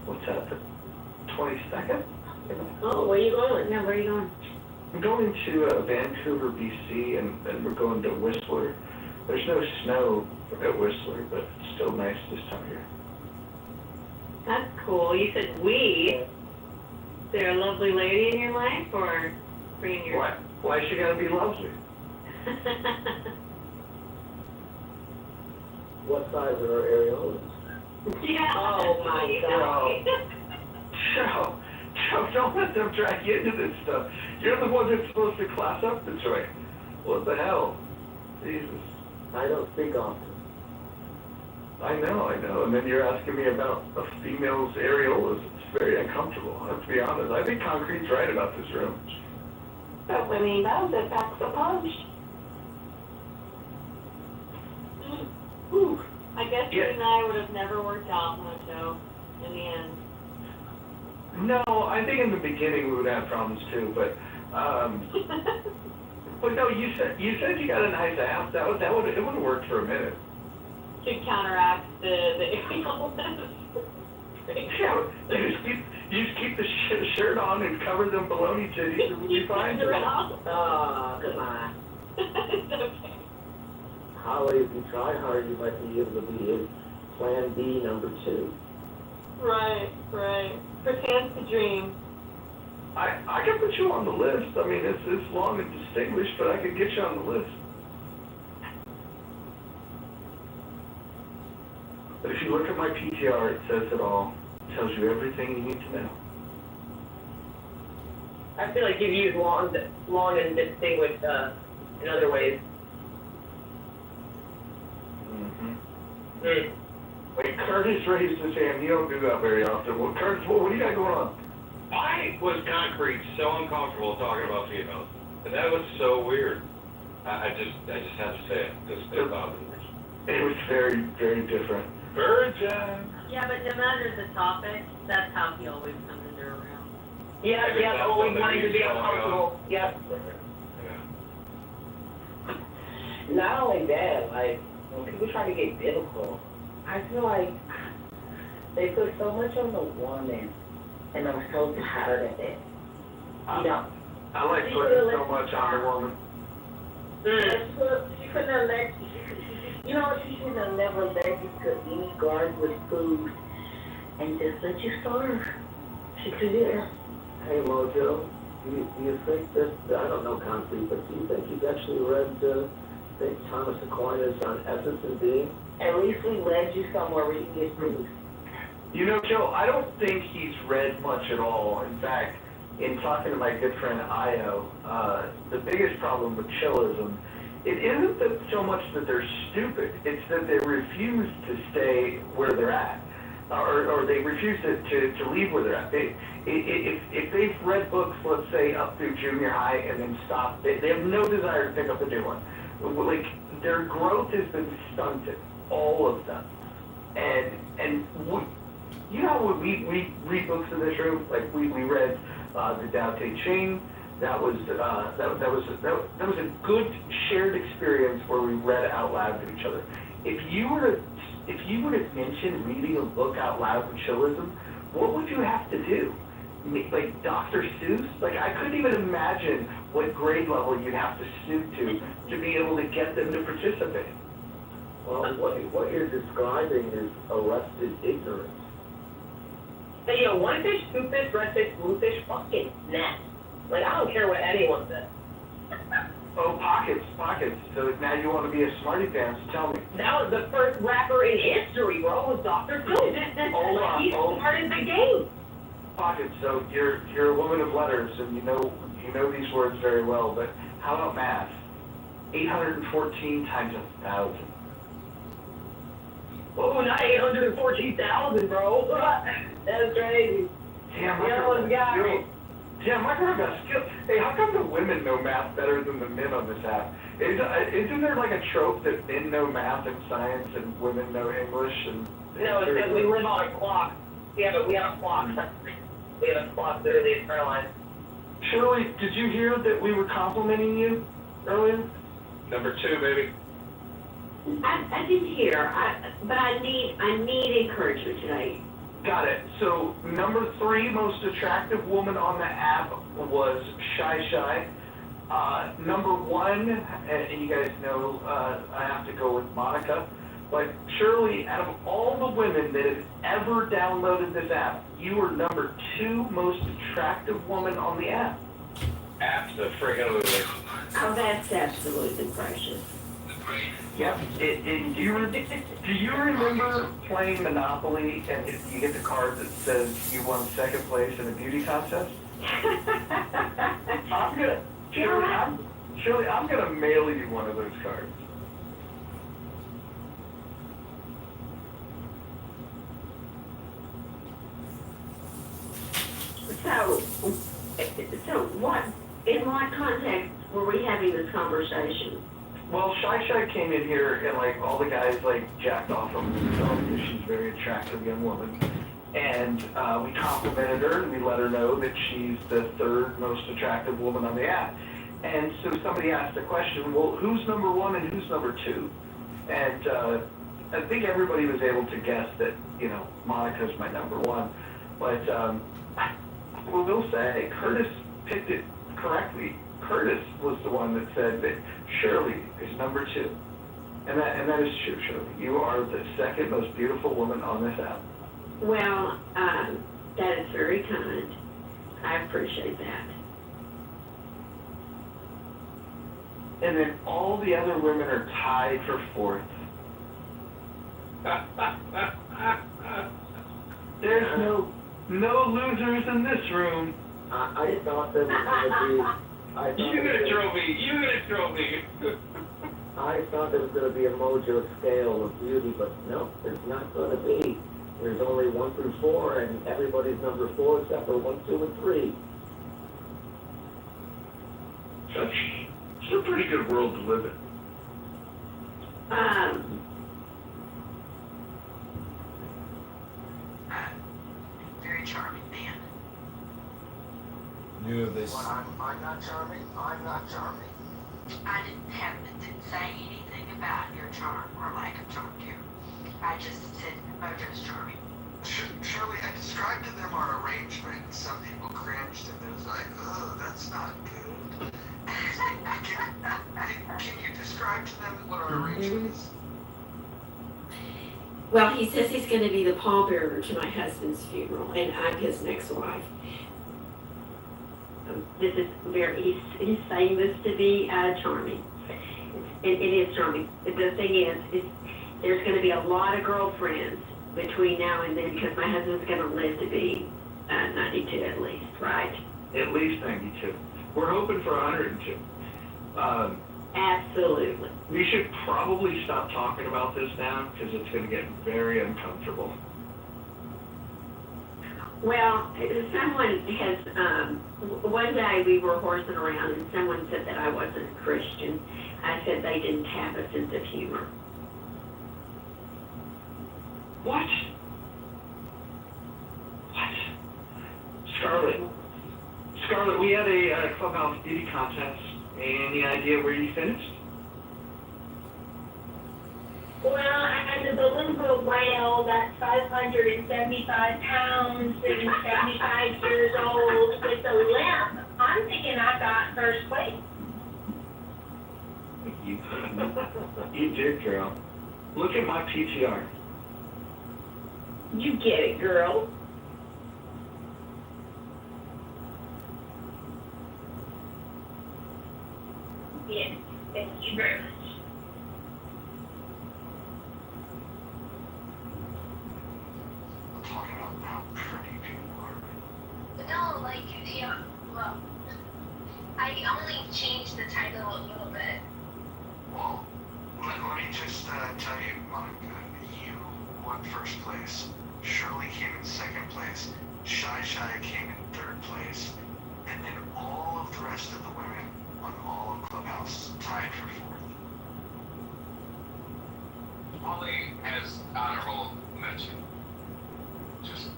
what's that, the 22nd? Oh, where are you going? Yeah, where are you going? I'm going to Vancouver, BC, and we're going to Whistler. There's no snow at Whistler, but it's still nice this time of year. That's cool. You said we. Is there a lovely lady in your life, or bringing your... Why is she gotta be lovely? What size are her areolas? Yeah. Oh my God. Joe, don't let them drag you into this stuff. You're the one that's supposed to class up the joint. What the hell? Jesus. I don't speak often. I know. And then you're asking me about a female's areolas. It's very uncomfortable, I have to be honest. I think Concrete's right about this room. That was a pack the punch. Ooh. I guess you and I would have never worked out much, Joe, in the end. No, I think in the beginning we would have problems too, but but no, you said you got a nice ass. It would have worked for a minute. To counteract the areolas. Yeah, you just keep the shirt on and cover them baloney titties and we'll be fine. Oh, come on. It's okay. Holly, if you try hard, you might be able to be in plan B number 2. Right. Pretend to dream. I I can put you on the list. I mean, it's long and distinguished, but I can get you on the list. But if you look at my PTR, it says it all. It tells you everything you need to know. I feel like you've used long and distinguished, in other ways. Mm-hmm. Wait, Curtis raised his hand. You don't do that very often. Well, Curtis, what do you got going on? Why was Concrete so uncomfortable talking about females? And that was so weird. I just had to say it, because it bothered me. It was very, very different. Virgin! Yeah, but no matter the topic, that's how he always comes into a room. Yeah, always wanting to be uncomfortable. Yep. Not only that, like, when people try to get biblical, I feel like they put so much on the woman, and I'm so tired of it. You know? I like putting so much on the woman. She couldn't have let you know, she should have never let you to any garden with food and just let you starve. She could have. Hey, Mojo, do you think that, I don't know Concrete, but do you think you've actually read St. Thomas Aquinas on Essence and Being? At least we led you somewhere where you can get food. You know, Joe, I don't think he's read much at all. In fact, in talking to my good friend Io, the biggest problem with chillism, it isn't that so much that they're stupid, it's that they refuse to stay where they're at, or they refuse to leave where they're at. If they've read books, let's say, up through junior high and then stop, they have no desire to pick up a new one. Like, their growth has been stunted, all of them. And you know, when we read books in this room, like we read the Tao Te Ching. That was a good shared experience where we read out loud to each other. If you were to mention reading a book out loud with chillism, what would you have to do? Like Dr. Seuss? Like, I couldn't even imagine what grade level you'd have to stoop to be able to get them to participate. Well, what you're describing is arrested ignorance. Hey, you know, one fish, two fish, red fish, blue fish, fucking snap. Like, I don't care what anyone says. Oh, pockets. So now you want to be a smarty pants, tell me. That was the first rapper in history, bro, was Dr. Seuss. He started the game. Pockets, so you're a woman of letters, and you know these words very well, but how about math? 814 times 1,000. Whoa, not 814,000, bro. That's crazy. Damn, my girl got skills. Hey, how come the women know math better than the men on this app? Isn't there like a trope that men know math and science and women know English? And no, it's because we live on a clock. We have a clock. We have a clock literally internalized. Shirley, did you hear that we were complimenting you earlier? Number 2, baby. I didn't hear, but I need encouragement today. Got it. So number 3 most attractive woman on the app was Shy. Number 1, and you guys know I have to go with Monica, but Shirley, out of all the women that have ever downloaded this app, you are number 2 most attractive woman on the app. Absolutely. Oh, that's absolutely precious. Yeah. Do you remember playing Monopoly and you get the card that says you won 2nd place in a beauty contest? Shirley, I'm gonna mail you one of those cards. So what, in what context were we having this conversation? Well, Shy came in here and like all the guys like jacked off of themselves because she's a very attractive young woman. And we complimented her and we let her know that she's the 3rd most attractive woman on the app. And so somebody asked the question, well, who's number 1 and who's number 2? And I think everybody was able to guess that, you know, Monica's my number 1. But I will say, Curtis picked it correctly. Curtis was the one that said that Shirley is number 2. And that is true, Shirley. You are the 2nd most beautiful woman on this app. Well, that is very kind. I appreciate that. and then all the other women are tied for fourth. There's no losers in this room. I thought there was gonna be, You get a trophy, you get a trophy. I thought there was gonna be a mojo scale of beauty, but no, there's not gonna be. There's only 1 through 4, and everybody's number 4 except for 1, 2, and 3. It's a pretty good world to live in. Very charming man. You know this. What, I'm not charming? I'm not charming. I didn't say anything about your charm or lack of charm, dear. I just said Mojo's charming. Shirley, I described to them our arrangement, and some people cringed, and it was like, oh, that's not good. Can you describe to them what our arrangement is? Well, he says he's gonna be the pallbearer to my husband's funeral, and I'm his next wife. This is he's saying this to be charming. It is charming. The thing is there's gonna be a lot of girlfriends between now and then, because my husband's gonna live to be 92 at least, right? At least 92. We're hoping for 102. Absolutely. We should probably stop talking about this now, because it's going to get very uncomfortable. Well, someone has, one day we were horsing around and someone said that I wasn't a Christian. I said they didn't have a sense of humor. What? Scarlett, we had a clubhouse beauty contest. Any idea where you finished? Well, I'm the beluga whale that's 575 pounds and 75 years old with a limp. I'm thinking I got first place. You did, girl. Look at my PTR. You get it, girl. Yes, thank you very much. I'm talking about how pretty people are. No, like, yeah, well, I only changed the title a little bit. Well, let me just tell you, Monica, you won first place. Shirley came in second place. Shy came in third place. And then all of the rest of the women on all of Clubhouse tied for fourth. Molly has honorable mention. Just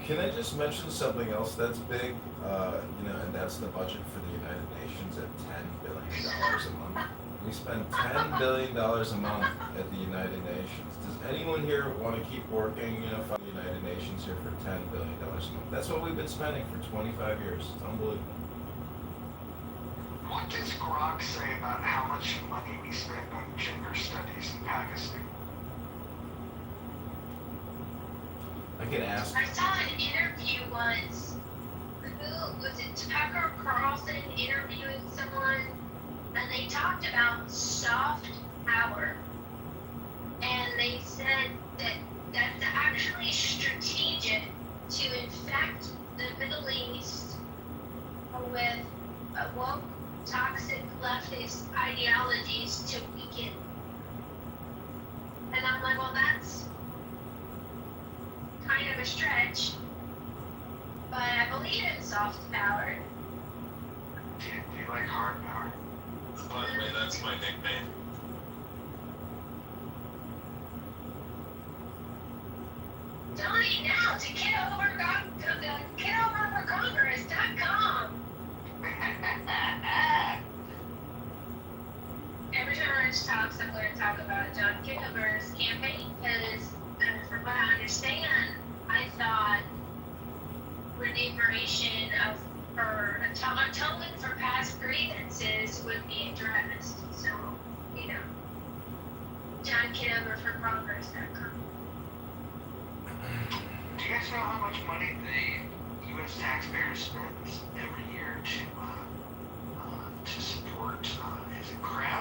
Can I just mention something else that's big? And that's the budget for the United Nations at $10 billion a month. We spend $10 billion a month at the United Nations. Does anyone here want to keep working, for the United Nations here for $10 billion a month? That's what we've been spending for 25 years. It's unbelievable. What does Grok say about how much money we spend on gender studies in Pakistan? I can ask. I saw an interview once. Who was it? Tucker Carlson interviewing someone, and they talked about soft power, and they said that that's actually strategic to infect the Middle East with woke, toxic leftist ideologies to weaken. And I'm like, well, that's kind of a stretch, but I believe in soft power. Do you like hard power? by the way, that's my nickname. Donate now to kitovercongress.com. Every time Rich talks, I'm going to talk about John Kitover's campaign, because from what I understand, I thought remuneration or atonement for past grievances would be addressed. So, John Kitover for Congress.com. Do you guys know how much money the U.S. taxpayer spends every year to support, is it craft?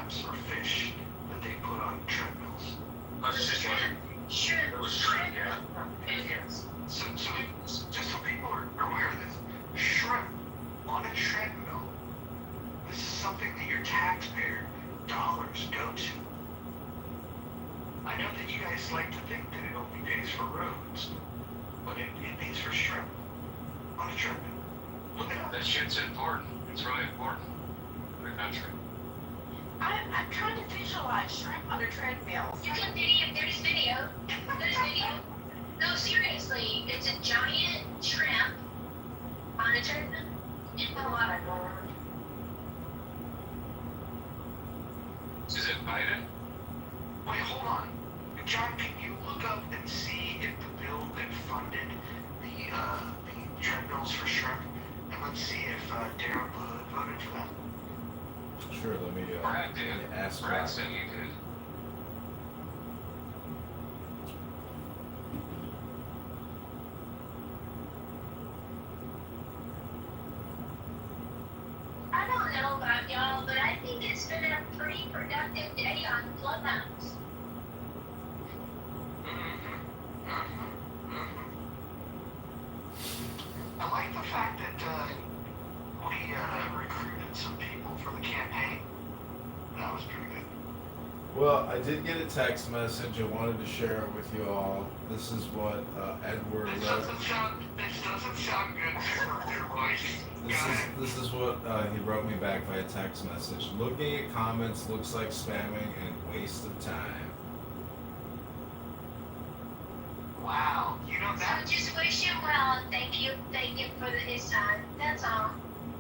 something that your taxpayer dollars go to. I know that you guys like to think that it only pays for roads, but it pays for shrimp on a treadmill. Look it up. That shit's important. It's really important for the country. I'm trying to visualize shrimp on a treadmill. You can video, there's video. There's video. No, seriously, it's a giant shrimp on a treadmill. Oh my God. Is it Biden? Wait, hold on. John, can you look up and see if the bill that funded the treadmills for shrimp, and let's see if Darren Wood voted for that? Sure, let me Brad did. ask Brad Rob. said he did. I don't know about y'all, but I think it's been a pretty productive day on Clubhouse. I like the fact that we recruited some people for the campaign. That was pretty good. Well, I did get a text message. I wanted to share it with you all. This is what Edward This wrote. doesn't sound good for your voice. This is what he wrote me back via text message. Looking at comments looks like spamming and waste of time. Wow, you know So that. just wish him well and thank you for his time. That's all.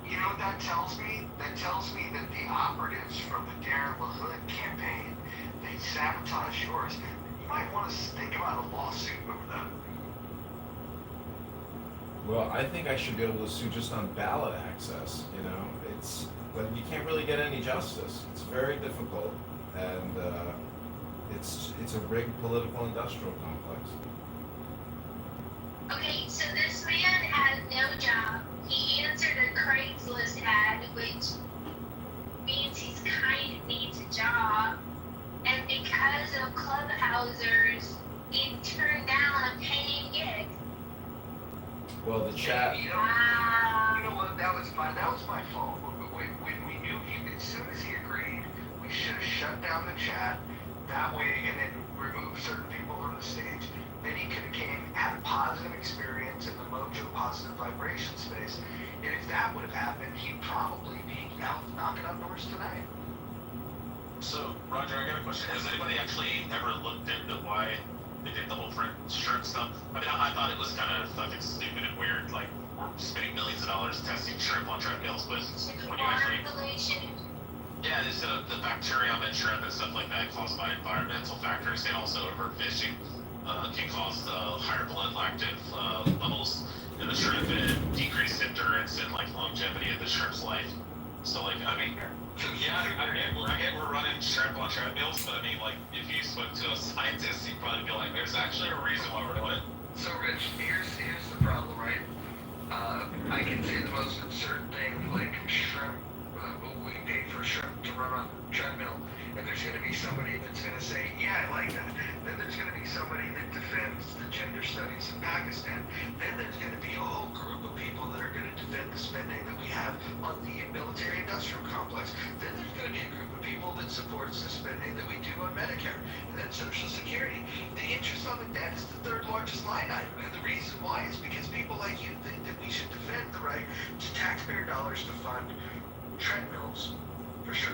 You know what that tells me? That tells me that the operatives from the Darren LaHood campaign, they sabotage yours. You might want to think about a lawsuit over that. Well, I think I should be able to sue just on ballot access. You know, but you can't really get any justice. It's very difficult, and it's a rigged political industrial complex. Okay, so this man has no job. He answered a Craigslist ad, which means he's kind of needs a job. And because of Clubhousers, he turned down a paying gig. Well, the chat. You know, Wow. you know what? That was my fault. When we knew as soon as he agreed, we should have shut down the chat that way, and then removed certain people from the stage. Then he could have came, had a positive experience in the Mojo positive vibration space. And if that would have happened, he'd probably be out knocking on doors tonight. So, Roger, I got a question. Has anybody actually ever looked into why they did the whole shrimp stuff? I mean, I thought it was kind of fucking stupid and weird, like spending millions of dollars testing shrimp on treadmills, but when you Water actually... pollution. Yeah, instead of the bacterium in shrimp and stuff like that caused by environmental factors and also overfishing can cause higher blood lactate levels in the shrimp and decreased endurance and like longevity of the shrimp's life. So like, I mean, yeah, I get we're running shrimp on treadmills, but I mean, like, if you spoke to a scientist, you'd probably be like, there's actually a reason why we're doing it. So, Rich, here's the problem, right? I can say the most absurd thing, like shrimp, we pay for shrimp to run on a treadmill, and there's going to be somebody that's going to say, yeah, I like that. Then there's going to be somebody that defends the gender studies in Pakistan. Then there's going to be a whole group of people that are going to defend the spending that we have on the military-industrial complex. Then there's going to be a group of people that supports the spending that we do on Medicare, and then Social Security. The interest on the debt is the third largest line item, and the reason why is because people like you think that we should defend the right to taxpayer dollars to fund treadmills for sure.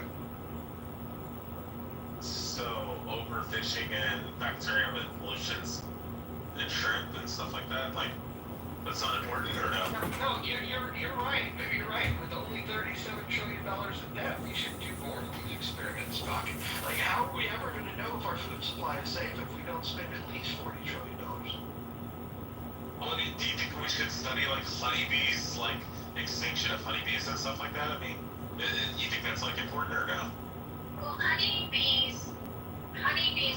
So overfishing and bacterium and pollutions and shrimp and stuff like that, like, that's not important or no? No, you're right. Maybe you're right. With only $37 trillion in debt, we should do more of these experiments, Doc. Like, how are we ever going to know if our food supply is safe if we don't spend at least $40 trillion? Well, I mean, do you think we should study like honeybees, like extinction of honeybees and stuff like that? I mean, you think that's like important or no? Well, honeybees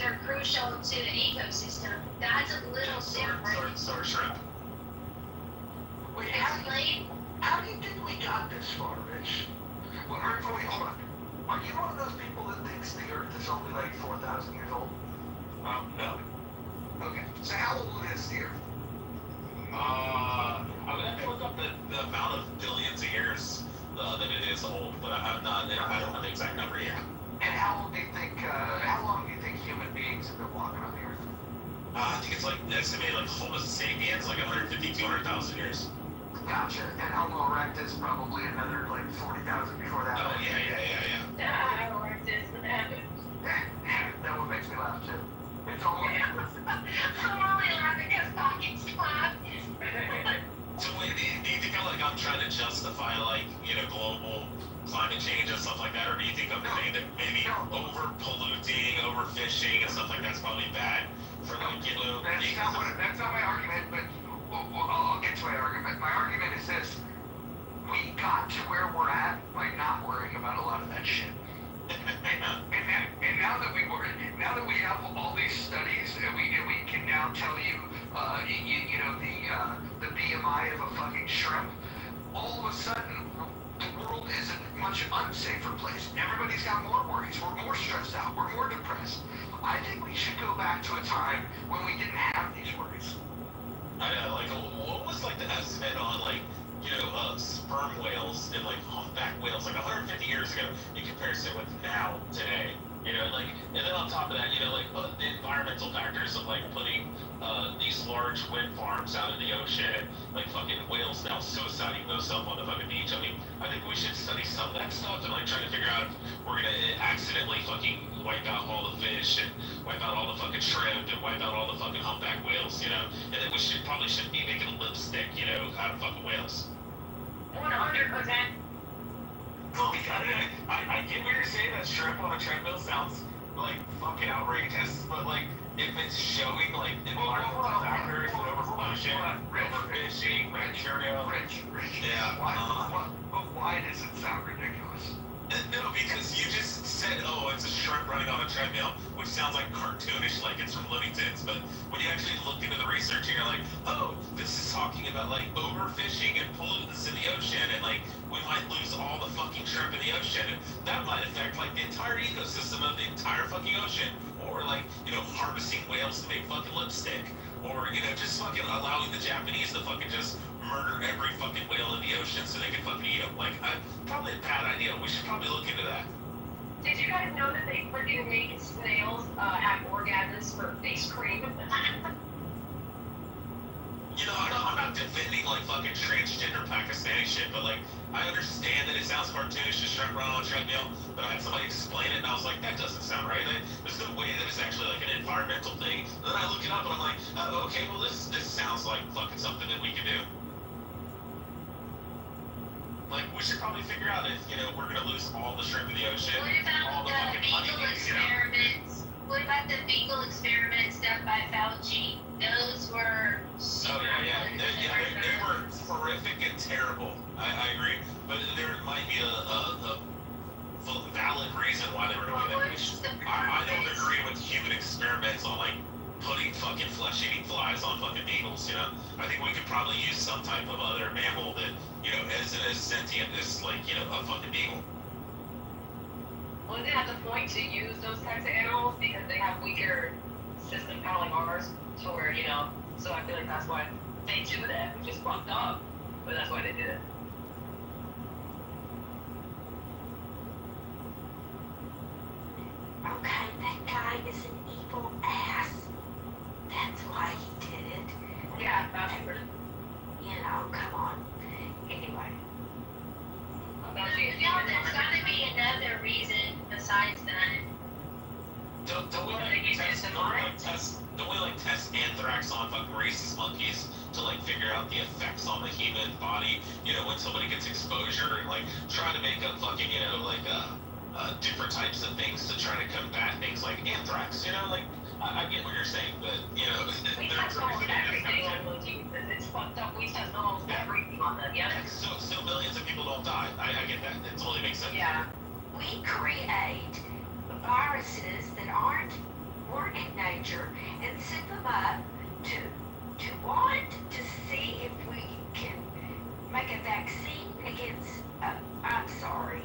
are crucial to the ecosystem. That's a little different. So are shrimp. Wait, how do you think we got this far, Rich? Well, wait, hold on. Are you one of those people that thinks the Earth is only like 4,000 years old? No. Okay, so how old is the Earth? I would have to look up the amount of billions of years that it is years old, but I'm not, I don't have the exact number yet. And how long do you think human beings have been walking on the earth? I think it's like estimated like Homo sapiens, like 150, 200,000 years. Gotcha. And Homo erectus probably another like 40,000 before that. Oh, yeah. Erectus, what happened? That one makes me laugh too. It's only. I'm only laughing because pockets clap. So wait, do you think I'm trying to justify like, global climate change and stuff like that, or do you think I'm saying that maybe over polluting, overfishing and stuff like that's probably bad for like, That's not my argument, but I'll get to my argument. My argument is this: we got to where we're at by not worrying about a lot of that shit. And now that we have all these studies, and we can now tell you, the BMI of a fucking shrimp, all of a sudden the world is a much unsafer place. Everybody's got more worries. We're more stressed out. We're more depressed. I think we should go back to a time when we didn't have these worries. I know, like, what was like the estimate on like, sperm whales and like humpback whales like 150 years ago in comparison with now, today? And then on top of that, the environmental factors of like putting these large wind farms out in the ocean, like fucking whales now suiciding themselves on the fucking beach. I mean, I think we should study some of that stuff and like try to figure out if we're gonna accidentally fucking wipe out all the fish and wipe out all the fucking shrimp and wipe out all the fucking humpback whales, and then we probably shouldn't be making lipstick, out of fucking whales. 100%. I get what you're saying, that shrimp on a treadmill sounds like fucking outrageous, but like if it's showing like environmental factors and overpollution, overfishing, bacteria. Yeah. Why does it sound ridiculous? No, because you just said, oh, it's a shrimp running on a treadmill, which sounds like cartoonish, like it's from Looney Tunes. But when you actually look into the research, and you're like, oh, this is talking about like overfishing and pollutants in the ocean, and like we might lose all the fucking shrimp in the ocean, and that might affect like the entire ecosystem of the entire fucking ocean, or like harvesting whales to make fucking lipstick, or just fucking allowing the Japanese to fucking just murder every fucking whale in the ocean so they can fucking eat them. Like, probably a bad idea. We should probably look into that. Did you guys know that they freaking make snails have orgasms for face cream? I'm not defending like fucking transgender Pakistani shit, but like, I understand that it sounds cartoonish to shrimp run on a treadmill, but I had somebody explain it and I was like, that doesn't sound right. There's no way that it's actually like an environmental thing. And then I look it up and I'm like, oh, okay, well this sounds like fucking something that we can do. Like, we should probably figure out if, we're gonna lose all the shrimp in the ocean, all the fucking honeybees, experiments? What about the beagle experiments done by Fauci? Those were super They were horrific and terrible. I agree, but there might be a valid reason why they were doing that. I don't agree with human experiments on like putting fucking flesh-eating flies on fucking beagles. I think we could probably use some type of other mammal that isn't as sentient as like a fucking beagle. Well, they have the point to use those types of animals because they have weaker system kind of like ours, to where, so I feel like that's why they do that, which is fucked up, but that's why they did it. Okay, that guy is an evil ass. That's why he did it. Yeah, that's true. Come on. Anyway. There's gotta be another reason besides that. Don't we test anthrax on fucking rhesus monkeys to like figure out the effects on the human body? When somebody gets exposure, and like try to make up fucking different types of things to try to combat things like anthrax. I get what you're saying, but we test almost everything on those users. It's fucked up. We test almost everything on them. Yeah. So millions of people don't die. I get that. It totally makes sense. Yeah. We create viruses that weren't in nature and send them up to want to see if we can make a vaccine against, I'm sorry,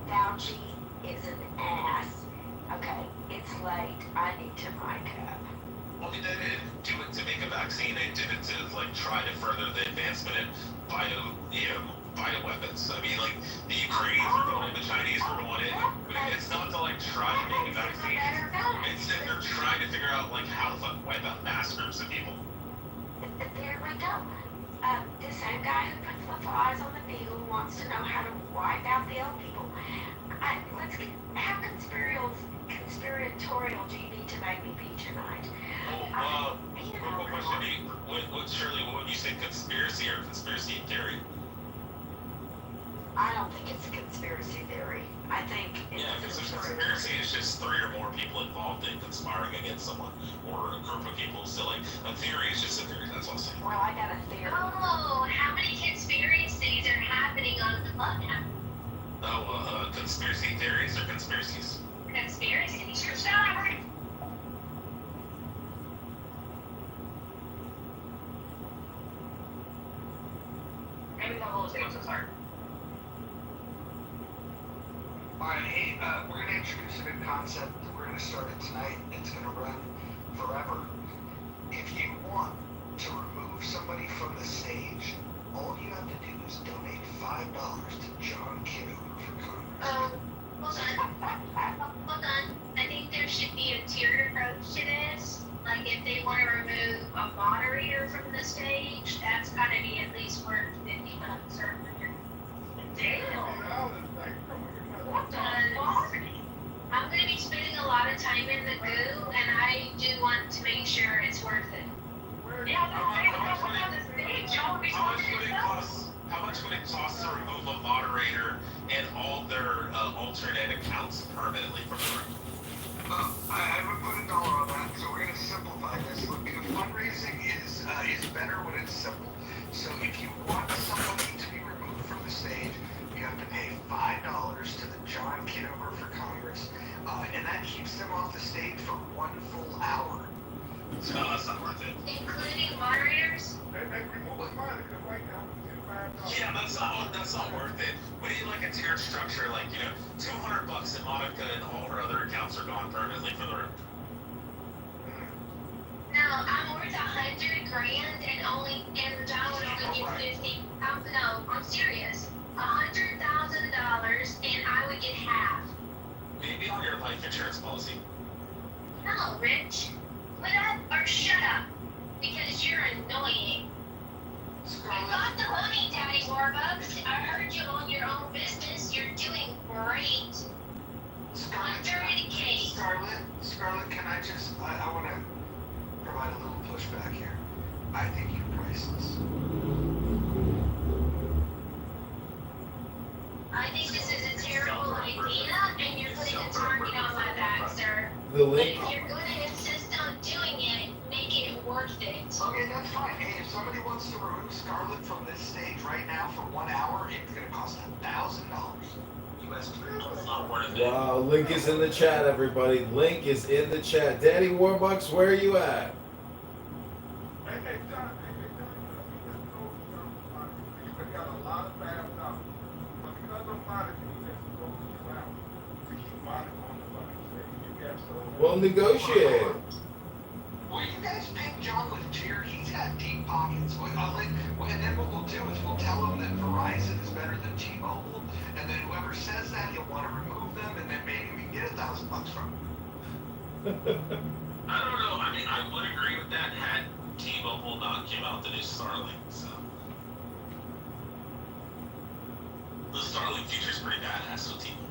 Fauci is an ass. Okay, it's late. I need to mic up. Well, they didn't do it to make a vaccine. They did it to like try to further the advancement in bioweapons. I mean, like the Ukraine trying to make a vaccine. They're trying to figure out, like, how to fucking wipe out mass groups of people. There we go. The same guy who puts the flies on the needle wants to know how to wipe out the old people. How conspiratorial do you need to make me be tonight? Quick question. Shirley, what would you say, conspiracy or conspiracy theory? I don't think it's a conspiracy theory. I think it's because a conspiracy is just 3 or more people involved in conspiring against someone or a group of people. So, like, a theory is just a theory. That's all I'm saying. Well, I got a theory. Oh, how many conspiracies are happening on the club now? Oh, conspiracy theories or conspiracies? Conspiracies. Maybe the whole thing was hard. Alright, hey, we're gonna introduce a new concept. We're gonna start it tonight. It's gonna run forever. If you want to remove somebody from the stage, all you have to do is donate $5 to John Kitover for Congress. Hold on. I think there should be a tiered approach to this. Like, if they want to remove a moderator from the stage, that's got to be at least worth $50 or $100. Damn. I'm going to be spending a lot of time in the goo, and I do want to make sure it's worth it. Yeah, how much would it cost to remove a moderator and all their alternate accounts permanently from the room? I would put $1 on that, so we're going to simplify this. Look, fundraising is better when it's simple. So if you want somebody to be removed from the stage, you have to pay $5 to the John Kitover for Congress, and that keeps them off the stage for 1 full hour. So that's not worth it. Including moderators? Yeah, that's not worth it. We need like a tiered structure, like, you know, $200 and Monica and all her other accounts are gone permanently for the room. No, I'm worth $100,000 and John would only get 50. No, I'm serious. $100,000 and I would get half. Maybe on your life insurance policy. No, Rich. Put up or shut up. Because you're annoying. I got the money, Daddy Warbucks. I heard you own your own business. You're doing great. $100K. Scarlett, can I just, I want to provide a little pushback here. I think you're priceless. I think this is a terrible idea, and you're putting a target on my back, sir. The link. But if you're going to insist on doing it, make it worth it. Okay, that's fine. Hey, if somebody wants to remove Scarlett from this stage right now for 1 hour, it's going to cost $1,000. US It's not worth it. Wow, link is in the chat, everybody. Link is in the chat. Danny Warbucks, where are you at? We'll negotiate. Well, you guys pick John with cheer. He's got deep pockets. And then what we'll do is we'll tell him that Verizon is better than T-Mobile, and then whoever says that, he'll want to remove them, and then maybe we can get $1,000 from him. I don't know. I mean, I would agree with that had T-Mobile not came out the new Starlink. So the Starlink feature's pretty badass with T-Mobile.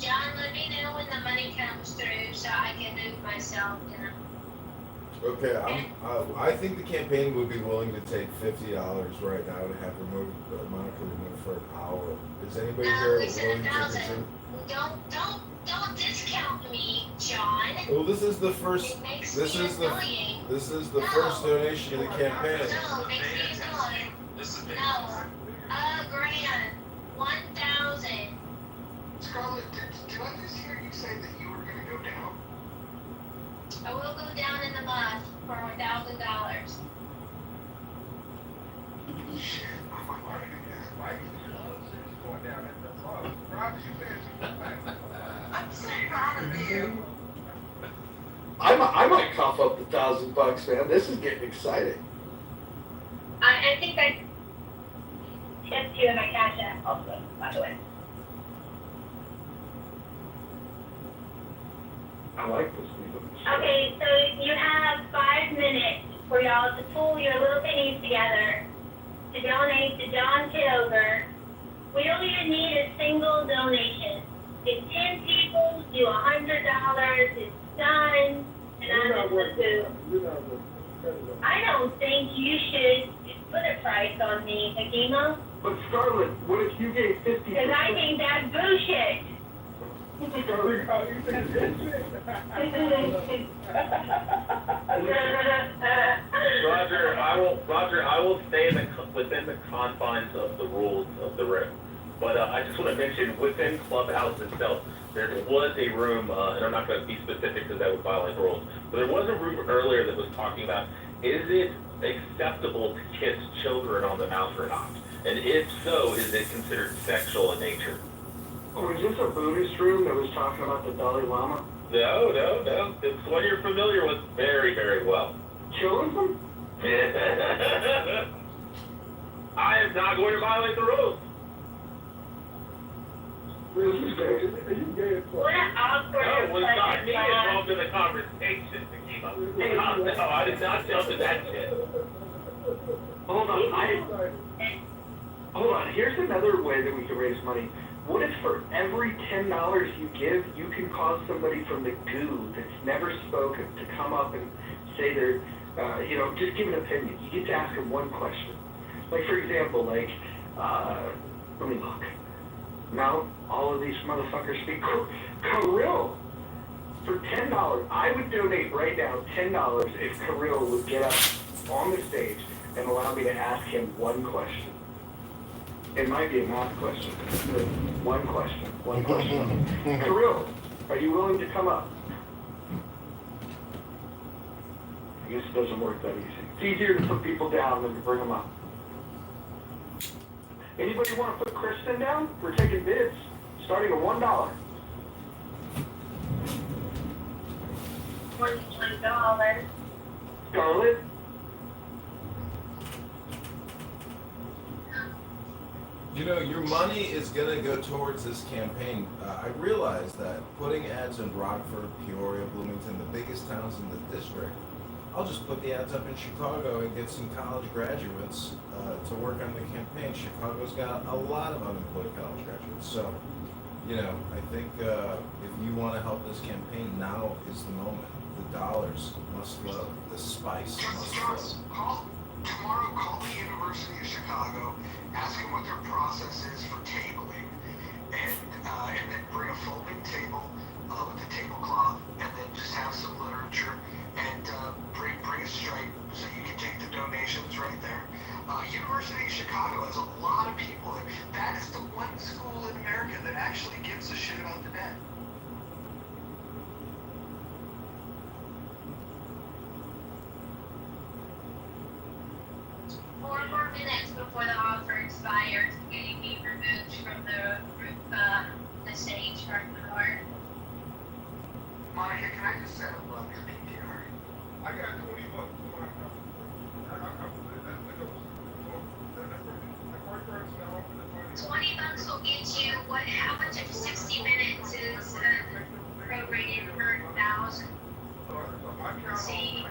John, let me know when the money comes through so I can move myself, you know. Okay, I think the campaign would be willing to take $50 right now to have Monica removed for an hour. Is anybody here we said willing to 1,000. contribute? Don't discount me, John. Well, this is the first. It makes This me is the. annoying. This is the first donation of the campaign. No, it makes me annoying. This is big. No. $1,000. 1,000. Scarlett, did I just hear you say that you were going to go down? I will go down in the mud for $1,000. Shit, I'm not going to I'm so proud of you. I might cough up the $1,000, man. This is getting exciting. I think that if to you in my Cash App also, by the way. I like this legal. Okay, so you have 5 minutes for y'all to pull your little pennies together to donate to John Kitover. We don't even need a single donation. If 10 people do $100, it's done, and I'm just I don't think you should put a price on me, Hakima, But Scarlett, what if you gave 50%? because I think that's bullshit. Scarlett, how you think it's Roger, I will stay within the confines of the rules of the room. But I just want to mention, within Clubhouse itself, there was a room, and I'm not going to be specific because that would violate the rules, but there was a room earlier that was talking about, is it acceptable to kiss children on the mouth or not? And if so, is it considered sexual in nature? Oh, is this a Buddhist room that was talking about the Dalai Lama? No. It's one you're familiar with very, very well. Children? I am not going to violate the rules. What an awkward No, it was not me class. involved in the conversation, Akima. No, I did not jump in that shit. Hold on, here's another way that we can raise money. What if for every $10 you give, you can cause somebody from the goo that's never spoken to come up and say their, just give an opinion. You get to ask them one question. Like, for example, let me look. Now, all of these motherfuckers speak Kirill. For $10, I would donate right now $10 if Kirill would get up on the stage and allow me to ask him one question. It might be a math question. One question. Kirill, are you willing to come up? I guess it doesn't work that easy. It's easier to put people down than to bring them up. Anybody want to put Kristen down? We're taking bids, starting at $1. $1. Scarlett? You know, your money is going to go towards this campaign. I realize that putting ads in Rockford, Peoria, Bloomington, the biggest towns in the district, I'll just put the ads up in Chicago and get some college graduates to work on the campaign. Chicago's got a lot of unemployed college graduates. So, I think if you want to help this campaign, now is the moment. The dollars must flow. The spice must flow. Tomorrow, call the University of Chicago, ask them what their process is for tabling, and then bring a folding table with a tablecloth, and then just have some literature, and bring a stripe so you can take the donations right there. University of Chicago has a lot of people there. That is the one school in America that actually gives a shit about the debt. 4 more minutes before the offer expires, getting me removed from the stage for an hour. Monica, can I just set up your PTR? I got $20 for my $20 will get you how much of 60 minutes is prorated per 1,000? Let's see,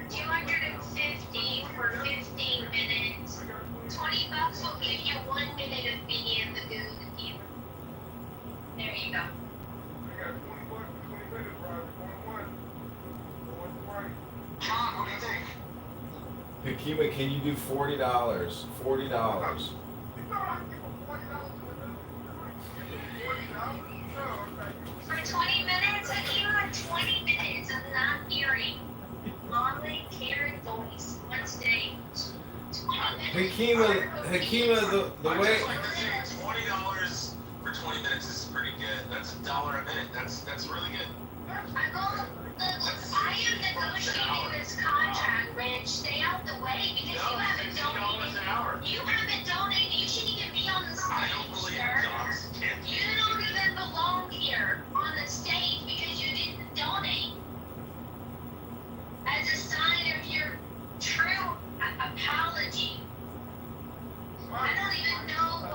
250 for 15 minutes. $20 will give you 1 minute of being in the goo with you. There you go. John, what do you think? Hakima, can you do $40? $40. For 20 minutes, Akima, 20 minutes of not hearing. Lonely, Karen voice, one stage. 20 minutes. Hakima, the way. $20 for 20 minutes is pretty good. That's $1 a minute. That's really good. I am negotiating this contract, Rich. Stay out the way because you haven't donated. You haven't donated. You shouldn't even be on the stage, sir. You don't even belong here on the stage because you didn't donate. As a sign of your true apology. I don't even know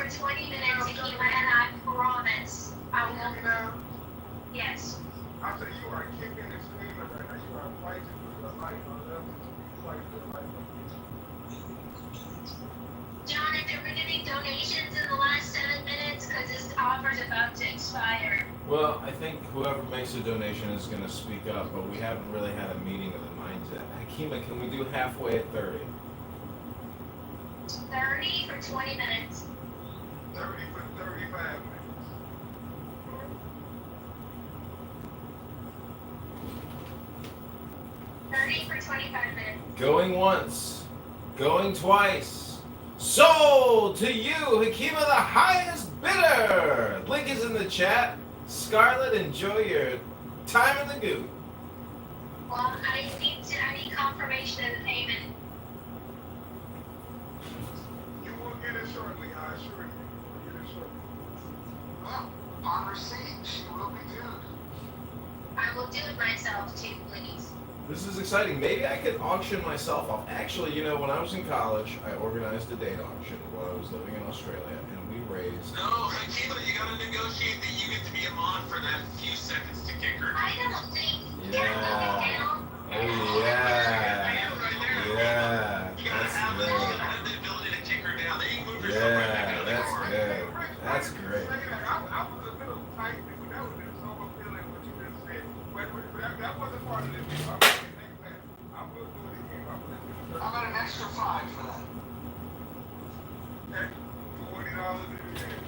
for 20 minutes, Akima, and I promise I won't go. Yes. I said you are kicking and screaming right now. You are fighting for your life. I love you. Fight for your life. John, if there were any donations in the last 7 minutes, because this offer's about to expire. Well, I think whoever makes a donation is going to speak up, but we haven't really had a meeting of the minds yet. Hakima, can we do halfway at 30? 30 for 20 minutes. 30 for 35 minutes. 30 for 25 minutes. Going once, going twice. Sold to you, Hakima, the highest bidder. Link is in the chat. Scarlett, enjoy your time in the goo. Well, I need confirmation of the payment. You will get it shortly, I assure you. You will get it shortly. Well, on receipt, she will be good. I will do it myself too, please. This is exciting. Maybe I could auction myself off. Actually, you know, when I was in college, I organized a date auction while I was living in Australia, and we raised... No, Hakima, you gotta negotiate that you get to be a mod for that few seconds to kick her. I don't think. Yeah. Oh, yeah. Yeah. That's good. Have the ability to kick her down. They can move herself right back Yeah, out of the that's car. good. That's great. I was a little tight, but that was just so fulfilling what you just said. But that wasn't part of the deal. I'm going to next time. I will do it again. How about an extra 5 for that? Okay, $40 in the day.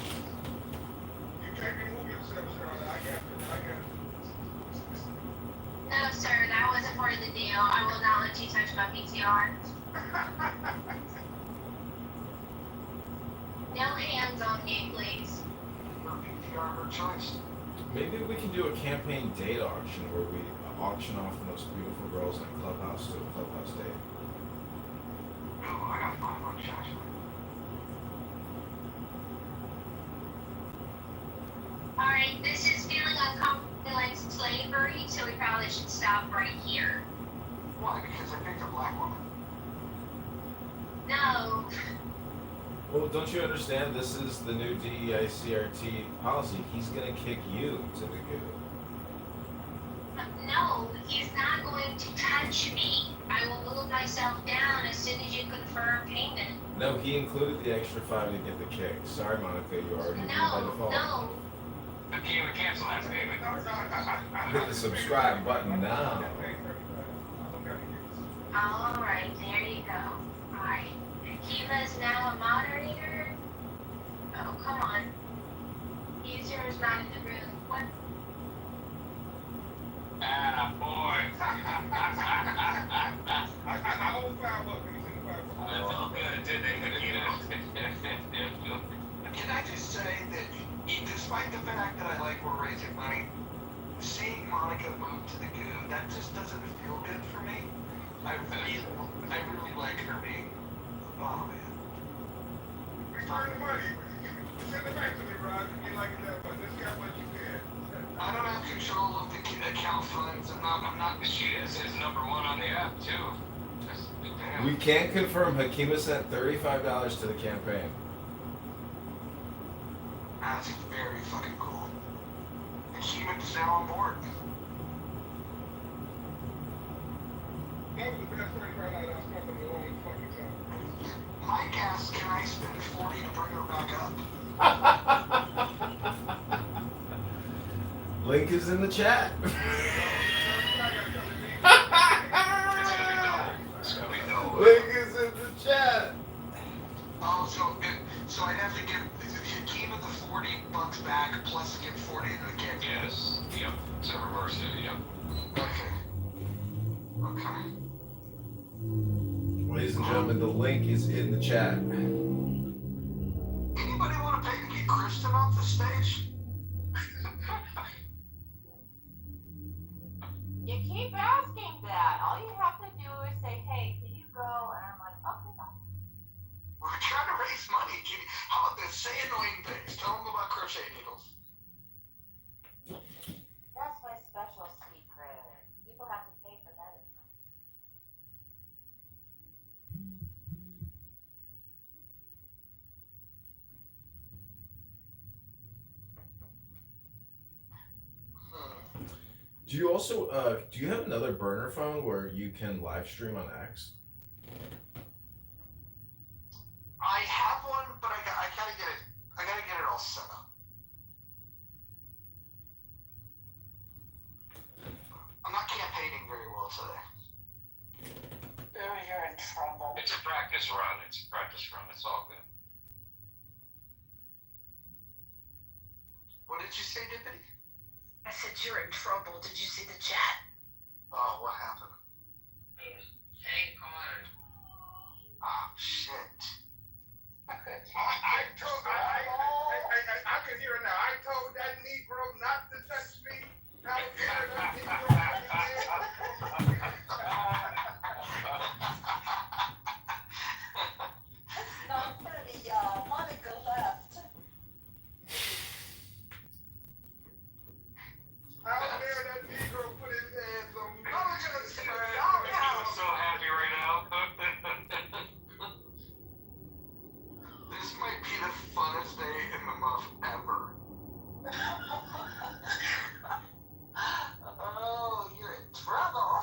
You can't remove yourself, Charlotte. I got it. No, sir, that wasn't part of the deal. I will not let you touch my PTR. No hands on me, please. Your PTR, her choice. Maybe we can do a campaign date auction where we auction off the most beautiful girls in Clubhouse to a Clubhouse date. Oh, I got 5 on Josh. Alright, this is feeling uncomfortable like slavery, so we probably should stop right here. Why? Because I picked a black woman. No. Well, don't you understand? This is the new DEI-CRT policy. He's gonna kick you to the goo. No, he's not going to touch me. I will move myself down as soon as you confirm payment. No, he included the extra 5 to get the kick. Sorry, Monica, you already did by No, default. no. Hakima, cancel that payment. Hit the subscribe button now. Alright, there you go. Alright. Akima's now a moderator. Oh, come on. User's not in the room. What? Ah, boy. I owe $5 when it's in the $5. That felt good, didn't it, Hakima? Can I just say that despite the fact that I like we're raising money, seeing Monica move to the goo, that just doesn't feel good for me. I really like her being, oh man. Return the money. Send it back to me, Rod. You like it that much. This got what you get. I don't have control of the account funds. I'm not. She is number 1 on the app, too. Damn. We can confirm Hakima sent $35 to the campaign. That's very fucking cool. And Human's now on board. That was the best $35 I spent in a long fucking time. My guess, can I spend 40 to bring her back up? Link is in the chat. Link is in the chat. Oh, so I'd have to give Hakima the $40 back plus give 40 to the kid. Yes. Yep. So reverse it, yep. Okay. Ladies and gentlemen, the link is in the chat. Anybody want to pay to get Kristen off the stage? You keep asking that. All you have to do is say, hey, can you go? And I'm like, okay, fine. We're trying to raise money. How about this? Say annoying things. Tell them about crochet needles. That's my special secret. People have to pay for that. Do you also do you have another burner phone where you can live stream on X? I have one, but I gotta get it. I gotta get it all set up. I'm not campaigning very well today. You're in trouble. It's a practice run. It's a practice run. It's all good. What did you say, Deputy? I said you're in trouble. Did you see the chat? Oh, what happened? Hey, Connor. Oh, shit. I can hear it now. I told that Negro not to touch me. That was that Negro. It's not funny, y'all. Monica left. How dare that Negro put his hands on me? I'm so happy right now. This might be the funnest day in the month ever. Oh, you're in trouble.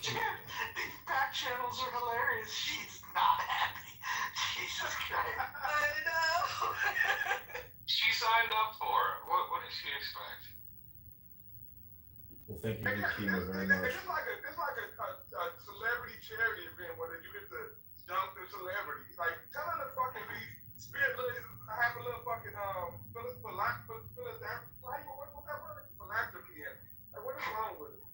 Dude, these back channels are hilarious. She's not happy. Jesus Christ. I know. She signed up for it. What did she expect? Well, thank you, Kima, very much. It's like a celebrity charity event where you get to dunk the celebrity. Like, tell her to fucking have a little fucking philanthropy in it. Like, what is wrong with it?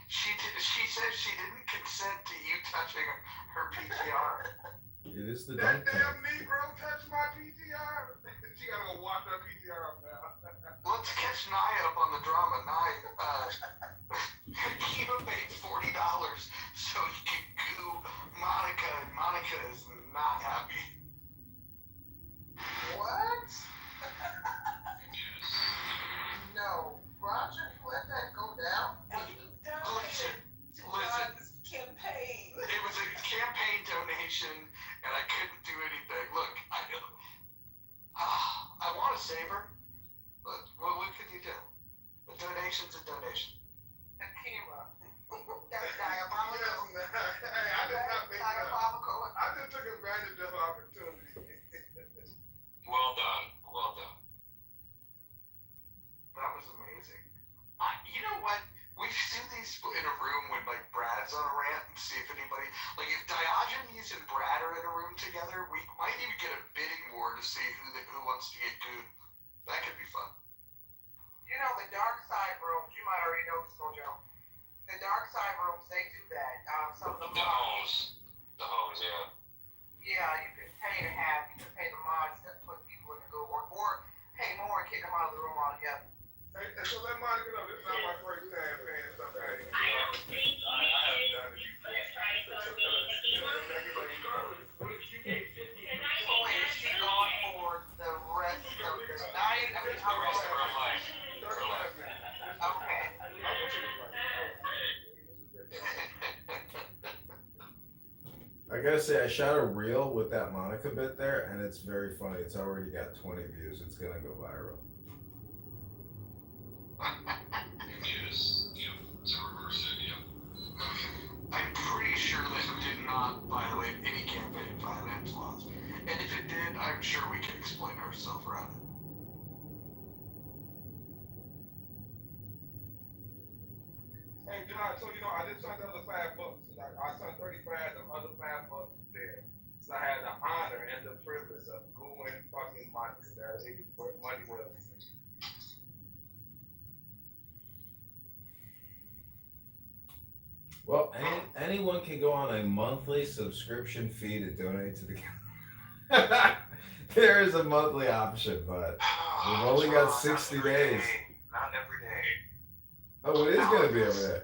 She says she didn't consent to you touching her PTR. It is the That dunk damn tank. Negro touched my PTR. She gotta go wash her PTR up now. Let's catch Nia up on the drama. Nia, Kiva paid $40 so he could goo Monica, and Monica is not happy. What? No, Roger, you let that go down? Listen. Campaign. It was a campaign donation, and I couldn't do anything. Look, I want to save her, but what can you do? A donation's a donation. Akira. That's diabolical. Yes, hey, I did not make that up. Diabolical. I just took advantage of the opportunity. Well done. Well done. That was amazing. You know what? We should do these in a room when like Brad's on a rant and see if anybody like if Diogenes and Brad are in a room together, we might even get a bidding war to see who wants to get good. That could be fun. You know, the dark side rooms, you might already know this, Mojo. The dark side rooms, they do that. Some of the The homes. The homes, yeah. Yeah, you can pay the mods to put people in the group, or pay more and kick them out of the room altogether. Hey, so let Monica know this is not my first time paying something. I don't think you haven't done it should try to go me, So wait, is she gone for the rest of the night? I mean, how The rest of her life. Okay. I gotta say, I shot a reel with that Monica bit there, and it's very funny. It's already got 20 views. It's gonna go viral. To reverse it, yeah. I'm pretty sure that did not violate any campaign finance laws. And if it did, I'm sure we can explain ourselves around it. Hey, John, so you know, I just signed the other 5 books. Like, I signed 35, the other 5 books there. So I had the honor and the privilege of going fucking Monica there. It was money well spent. Well, anyone can go on a monthly subscription fee to donate to the. There is a monthly option, but we've only got 60 days. Not every day. Oh, it is gonna be every day.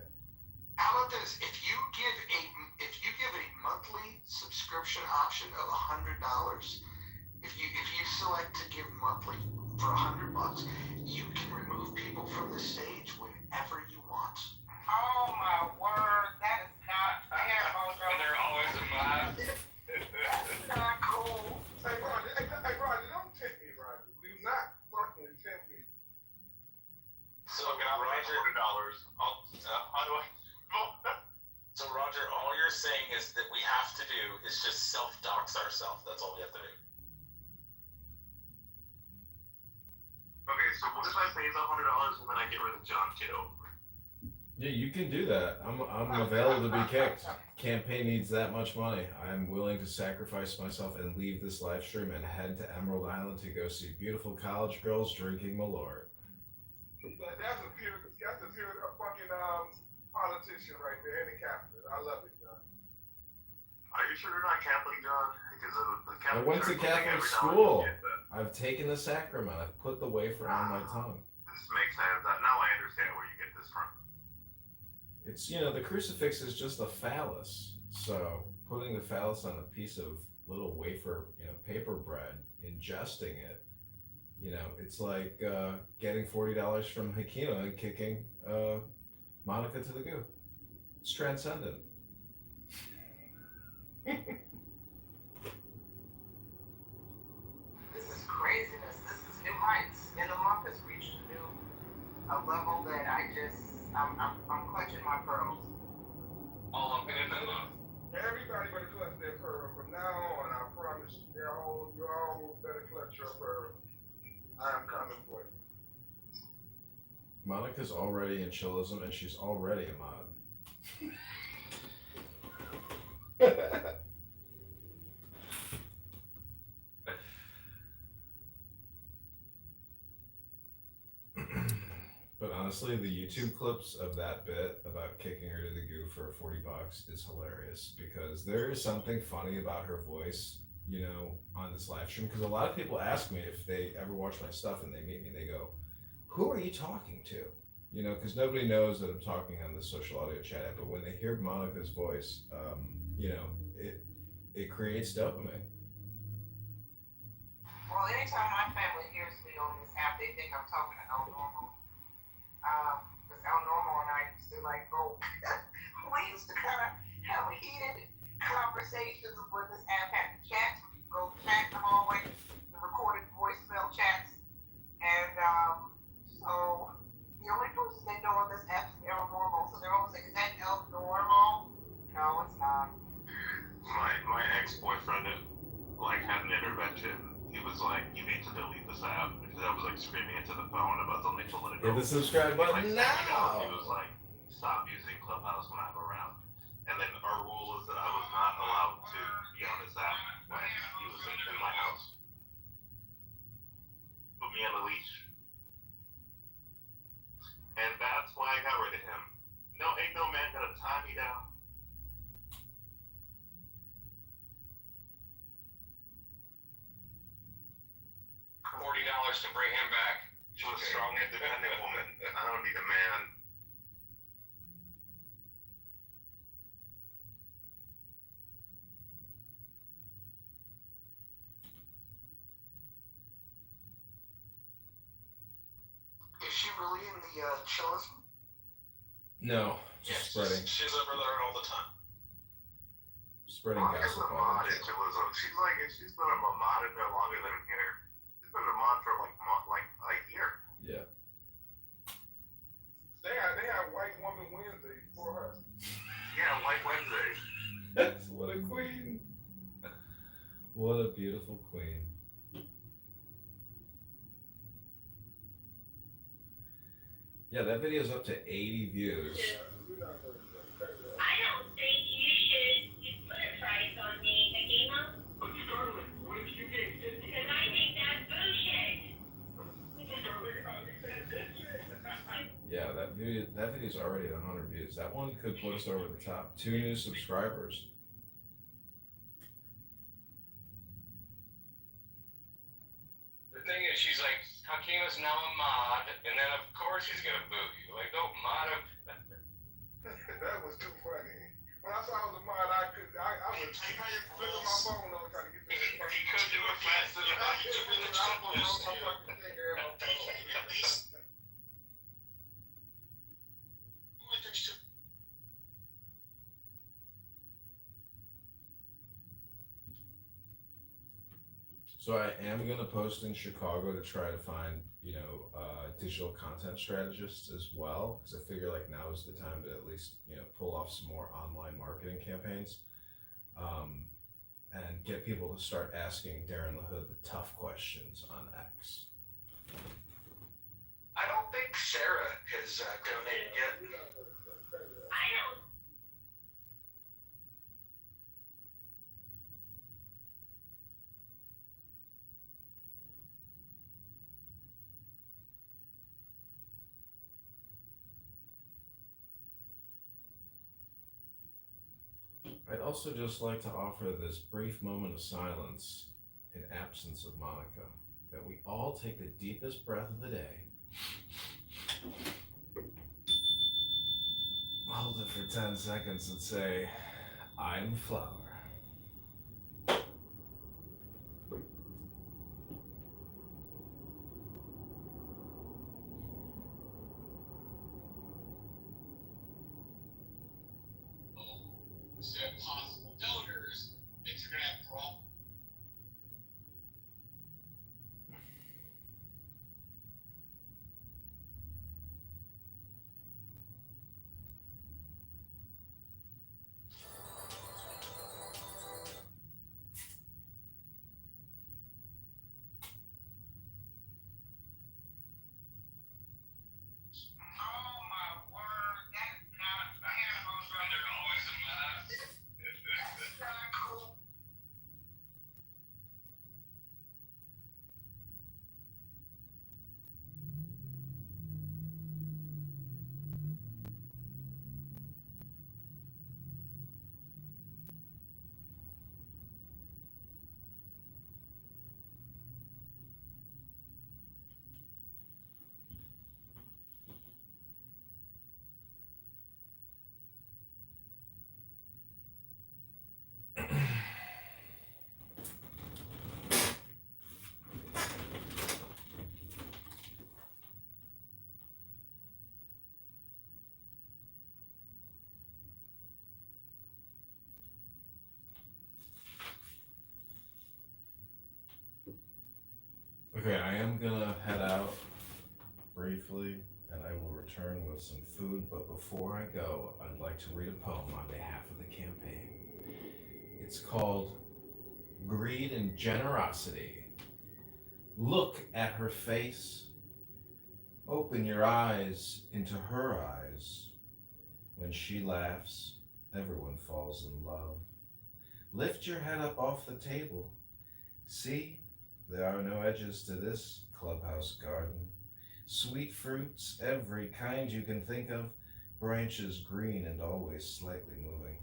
How about this? If you give a monthly subscription option of $100, if you select to give monthly for $100, you can remove people from the stage whenever you want. Oh my word, that is not fair, Mojo. And they're always in mine. That's not cool. Hey, Roger, don't tempt me, Roger. Do not How do I? So Roger, all you're saying is that we have to do is just self-dox ourselves. That's all we have to do. Okay, so what if I pay the $100 and then I get rid of John Kitover? Yeah, you can do that. I'm available to be kicked. Campaign needs that much money. I'm willing to sacrifice myself and leave this live stream and head to Emerald Island to go see beautiful college girls drinking Malort. But that's a pure fucking politician right there, and a Catholic. I love it, John. Are you sure you're not Catholic, John? Because the I Catholic went to Church will take Catholic every dollar school. you get, but I've taken the sacrament. I've put the wafer on my tongue. this makes sense. Now I understand where you get this from. It's, the crucifix is just a phallus. So putting the phallus on a piece of little wafer, paper bread, ingesting it, it's like getting $40 from Hakima and kicking Monica to the goo. It's transcendent. This is craziness. This is new heights. And the month has reached a level that I'm clutching my pearls. All I'm in the month. Everybody better clutch their pearl from now on. I promise you. You all better clutch your pearl. I'm coming for you. Monica's already in chillism and she's already a mod. But honestly, the YouTube clips of that bit about kicking her to the goo for $40 is hilarious because there is something funny about her voice, on this live stream. Because a lot of people ask me if they ever watch my stuff and they meet me, they go, "Who are you talking to?" Because nobody knows that I'm talking on the social audio chat app. But when they hear Monica's voice, it creates dopamine. Well, anytime my family hears me on this app, they think I'm talking to El Normal. Because El Normal and I used to go, we used to kind of have heated conversations when this app had the chats. We could go chat in the hallway, the recorded voicemail chats. And so the only person they know on this app is El Normal. So they're always like, is that El Normal? No, it's not. My ex-boyfriend had an intervention. He was like, "You need to delete this app," because I was screaming into the phone about something to let it go. Hit the subscribe button now. He was like, "Stop using Clubhouse when I'm around." And then our rule is that I was not allowed to be on this app when he was in my house. Put me on the leash. And that's why I got rid of him. No, ain't no man gonna tie me down. $40 to bring him back to a strong, independent woman. I don't need a man. Is she really in the chillism? No, just spreading. She's over there all the time. Spreading Monica's gossip. a mod in chillism. She's been a mod in there longer than here. She's been a mod for a year. Yeah. They have White Woman Wednesdays for her. Yeah, White Wednesdays. That's what a queen. What a beautiful queen. Yeah, that video's up to 80 views. I don't think you should put a price on me, Hakima. But Scarlett, what if you get 50? Because I think that's bullshit. Yeah, that video's already at 100 views. That one could put us over the top. 2 new subscribers. The thing is, she's like, Hakima's now a mod, and then of course he's gonna boo you. Don't mod him. That was too funny. When I saw I was a mod, I was flipping my phone over trying to get this. He could do it fast enough. He took the checklist. So I am gonna post in Chicago to try to find, like digital content strategists as well, because I figure like now is the time to at least, pull off some more online marketing campaigns. Um, and get people to start asking Darren LaHood the tough questions on X. I don't think Sarah has donated yet. I don't. I'd also just like to offer this brief moment of silence in absence of Monica, that we all take the deepest breath of the day, hold it for 10 seconds and say, I'm flower. So possible donors, things are gonna have problems. Oh my word, that is not fair. They're always a mess. That's not cool. Okay, I am gonna head out briefly and I will return with some food, but before I go, I'd like to read a poem on behalf of the campaign. It's called Greed and Generosity. Look at her face. Open your eyes into her eyes. When she laughs, everyone falls in love. Lift your head up off the table. See, there are no edges to this clubhouse garden. Sweet fruits, every kind you can think of, branches green and always slightly moving.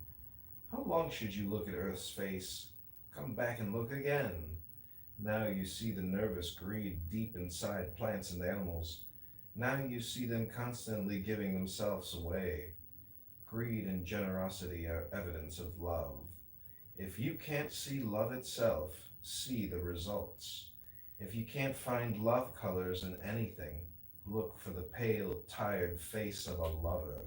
How long should you look at Earth's face? Come back and look again. Now you see the nervous greed deep inside plants and animals. Now you see them constantly giving themselves away. Greed and generosity are evidence of love. If you can't see love itself, see the results. If you can't find love colors in anything, look for the pale, tired face of a lover.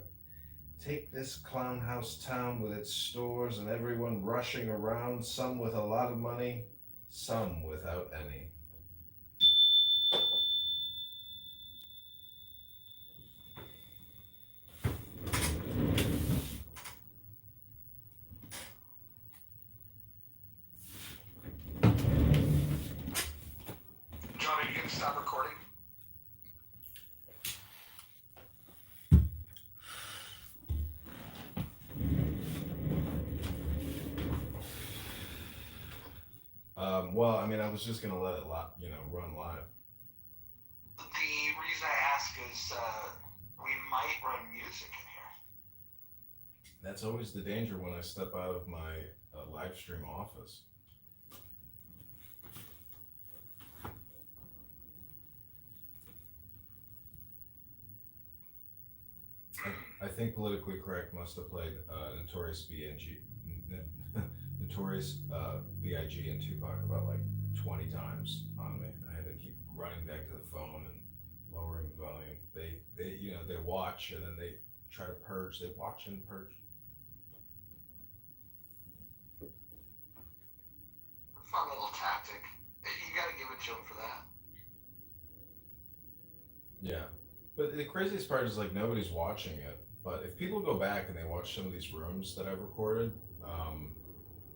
Take this clown house town with its stores and everyone rushing around, some with a lot of money, some without any. Johnny, you can stop recording. Well, I mean, I was just gonna let it, run live. The reason I ask is we might run music in here. That's always the danger when I step out of my live stream office. I think Politically Correct must have played Notorious B.I.G. and Tupac about like 20 times on me. I had to keep running back to the phone and lowering the volume. They watch and then they try to purge. They watch and purge. Fun little tactic. You gotta give it to him for that. Yeah. But the craziest part is like nobody's watching it. But if people go back and they watch some of these rooms that I've recorded,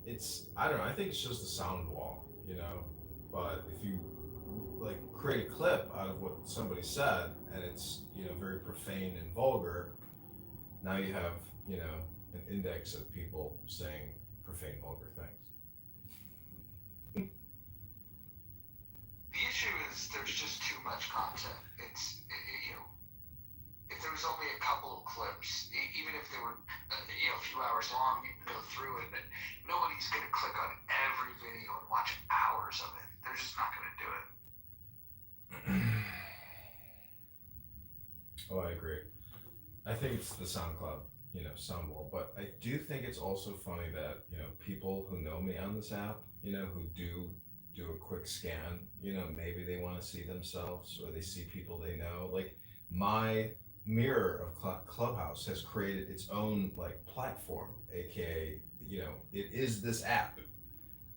it's I don't know. I think it's just a sound wall, you know. But if you like create a clip out of what somebody said and it's very profane and vulgar, now you have an index of people saying profane, vulgar things. The issue is there's just too much content. If there was only a couple of clips, even if they were, a few hours long, you can go through it, but nobody's going to click on every video and watch hours of it. They're just not going to do it. Oh, I agree. I think it's the SoundCloud, sound wall. But I do think it's also funny that, people who know me on this app, who do a quick scan, maybe they want to see themselves or they see people they know. Like my mirror of Clubhouse has created its own like platform, aka, it is this app.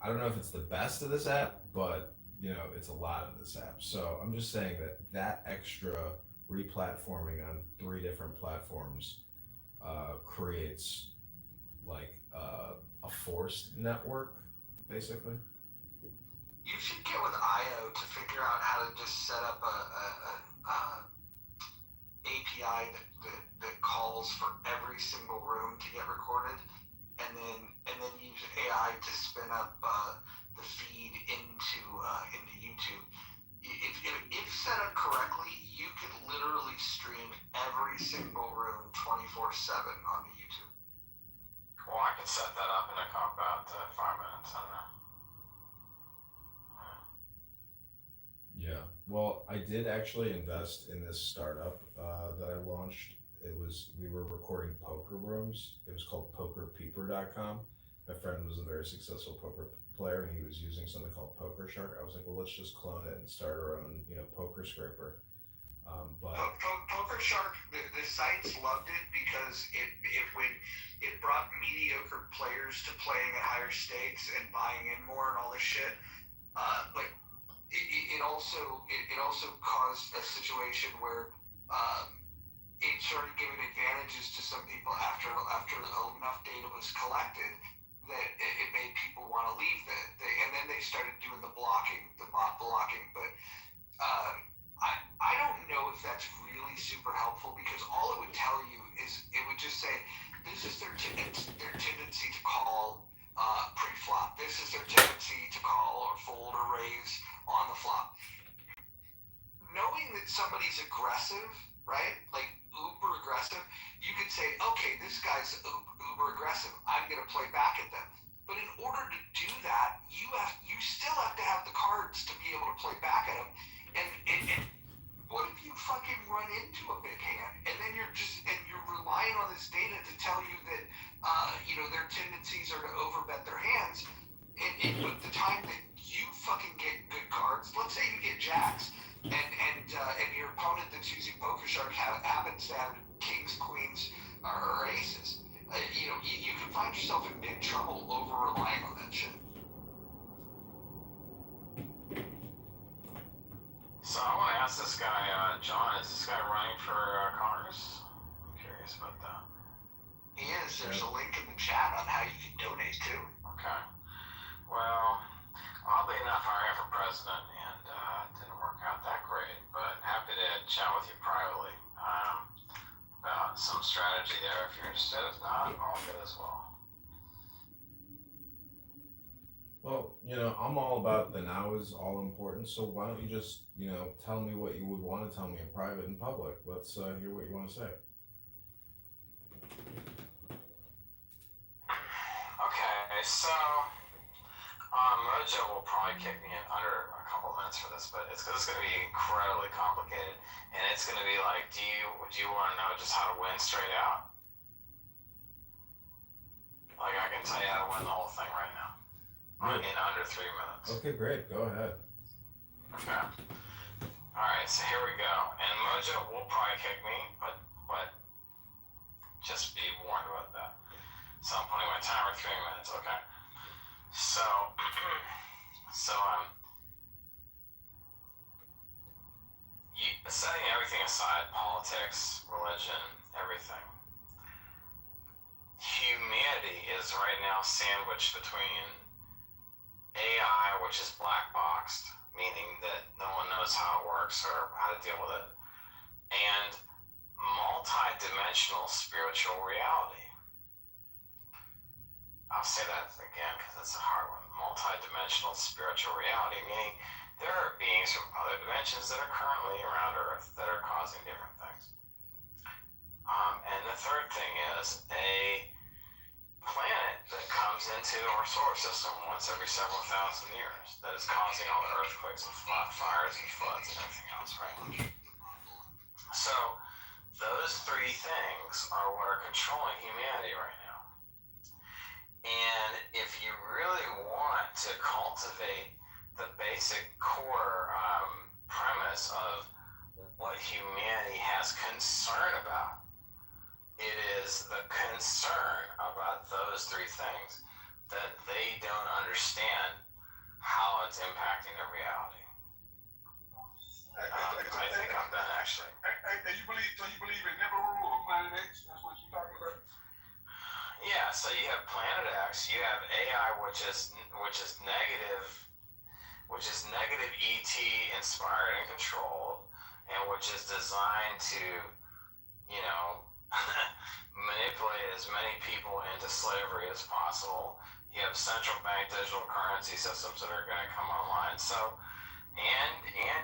I don't know if it's the best of this app, but it's a lot of this app. So I'm just saying that extra replatforming on 3 different platforms creates like a forced network, basically. You should get with IO to figure out how to just set up a API that calls for every single room to get recorded, and then use AI to spin up the feed into YouTube. If set up correctly, you could literally stream every single room 24/7 onto YouTube. Well, I could set that up in about 5 minutes. I don't know. Yeah. Well, I did actually invest in this startup that I launched. We were recording poker rooms. It was called pokerpeeper.com. My friend was a very successful poker player and he was using something called Poker Shark. I was like, well, let's just clone it and start our own, poker scraper. Poker Shark, the sites loved it because it brought mediocre players to playing at higher stakes and buying in more and all this shit. But it also caused a situation where it started giving advantages to some people after enough data was collected that it made people want to leave and then they started doing the bot blocking. But I don't know if that's really super helpful because all it would tell you is it would just say this is their tendency to call pre-flop. This is their tendency to call or fold or raise on the flop. Knowing that somebody's aggressive, right? Like uber aggressive, you could say, okay, this guy's uber aggressive. I'm going to play back at them. But in order to do that, you still have to have the cards to be able to play back at them. And what if you fucking run into a big hand and then you're relying on this data to tell you that their tendencies are to overbet their hands. And with the time that you fucking get good cards, let's say you get jacks, and your opponent that's using Poker Shark happens to have kings, queens, or aces. You can find yourself in big trouble over relying on that shit. So I want to ask this guy, John, is this guy running for Congress? I'm curious about that. He is. There's a link in the chat on how you can donate too. Okay. Well, oddly enough, I ran for president and didn't work out that great, but happy to chat with you privately about some strategy there if you're interested. If not, all good as well. Well, I'm all about the now is all important. So why don't you just, tell me what you would want to tell me in private and public? Let's hear what you want to say. Okay, so Mojo will probably kick me in under a couple minutes for this, but it's going to be incredibly complicated, and it's going to be like, do you want to know just how to win straight out? Like I can tell you how to win the whole thing right now in under 3 minutes. Okay, great. Go ahead. Okay. All right, so here we go. And Mojo will probably kick me, but just be warned about that. So I'm putting my timer 3 minutes. Okay. So setting everything aside, politics, religion, everything, humanity is right now sandwiched between AI, which is black boxed, meaning that no one knows how it works or how to deal with it, and multi-dimensional spiritual reality. I'll say that again because it's a hard one. Multi-dimensional spiritual reality, meaning there are beings from other dimensions that are currently around Earth that are causing different things. And the third thing is a planet that comes into our solar system once every several thousand years that is causing all the earthquakes and fires and floods and everything else, right? So those three things are what are controlling humanity right now. And if you really want to cultivate the basic core premise of what humanity has concern about, it is the concern about those three things that they don't understand how it's impacting their reality. I think I'm done actually. And you believe in Nibiru or Planet X? That's what you're talking about? Yeah, so you have Planet X, you have AI, which is negative, ET inspired and controlled, and which is designed to, manipulate as many people into slavery as possible. You have central bank digital currency systems that are going to come online. So, and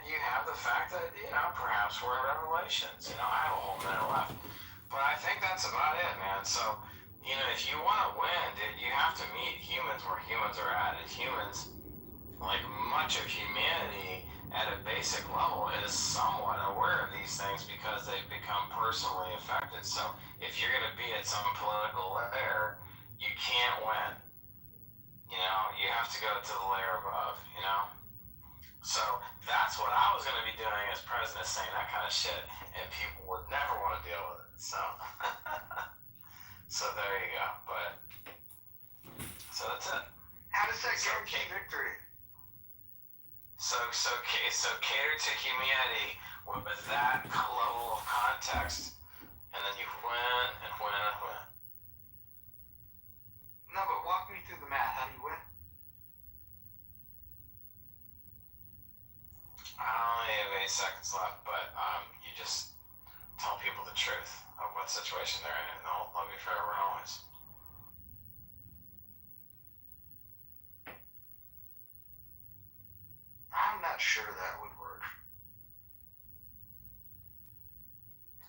you have the fact that, perhaps we're in Revelations. I have a whole minute left. But I think that's about it, man. So, if you want to win, dude, you have to meet humans where humans are at. And humans, like much of humanity at a basic level, is somewhat aware of these things because they've become personally affected. So if you're going to be at some political layer, you can't win. You have to go to the layer above, So that's what I was going to be doing as president, saying that kind of shit, and people would never want to deal with it. So, so there you go. So that's it. How does that guarantee victory? So cater to humanity with that level of context, and then you win and win and win. No, but walk me through the math. How do you win? I only have 8 seconds left, but you just tell people the truth of what situation they're in, and they'll love you forever and always. I'm not sure that would work.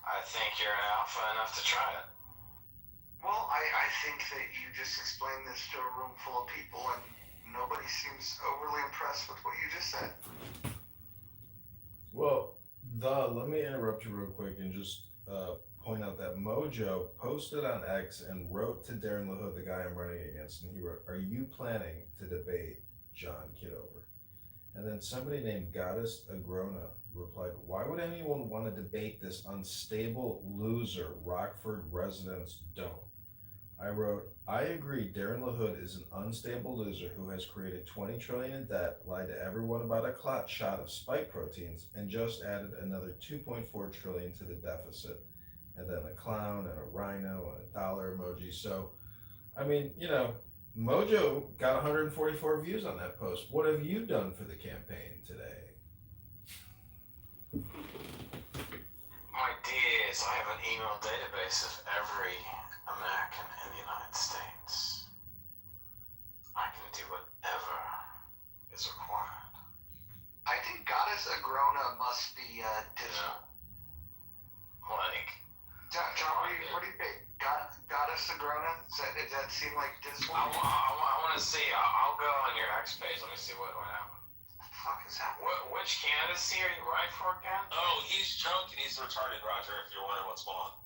I think you're an alpha enough to try it. Well, I think that you just explained this to a room full of people and nobody seems overly impressed with what you just said. Well, let me interrupt you real quick and just point out that Mojo posted on X and wrote to Darren LaHood, the guy I'm running against, and he wrote, "Are you planning to debate John Kitover?" And then somebody named Goddess Agrona replied, "Why would anyone want to debate this unstable loser Rockford residents don't?" I wrote, "I agree Darren LaHood is an unstable loser who has created $20 trillion in debt, lied to everyone about a clot shot of spike proteins, and just added another $2.4 trillion to the deficit. And then a clown and a rhino and a dollar emoji." So, I mean, Mojo got 144 views on that post. What have you done for the campaign today? My dear is I have an email database of every American in the United States. I can do whatever is required. I think Goddess Agrona must be dismal. Like, John, what do you think? Goddess Agrona? Does that seem like dismal? I want to see. I'll go on your X page. Let me see what happened. What the fuck is happening? Which candidacy are you running for again? Oh, he's drunk and he's retarded, Roger, if you're wondering what's going on.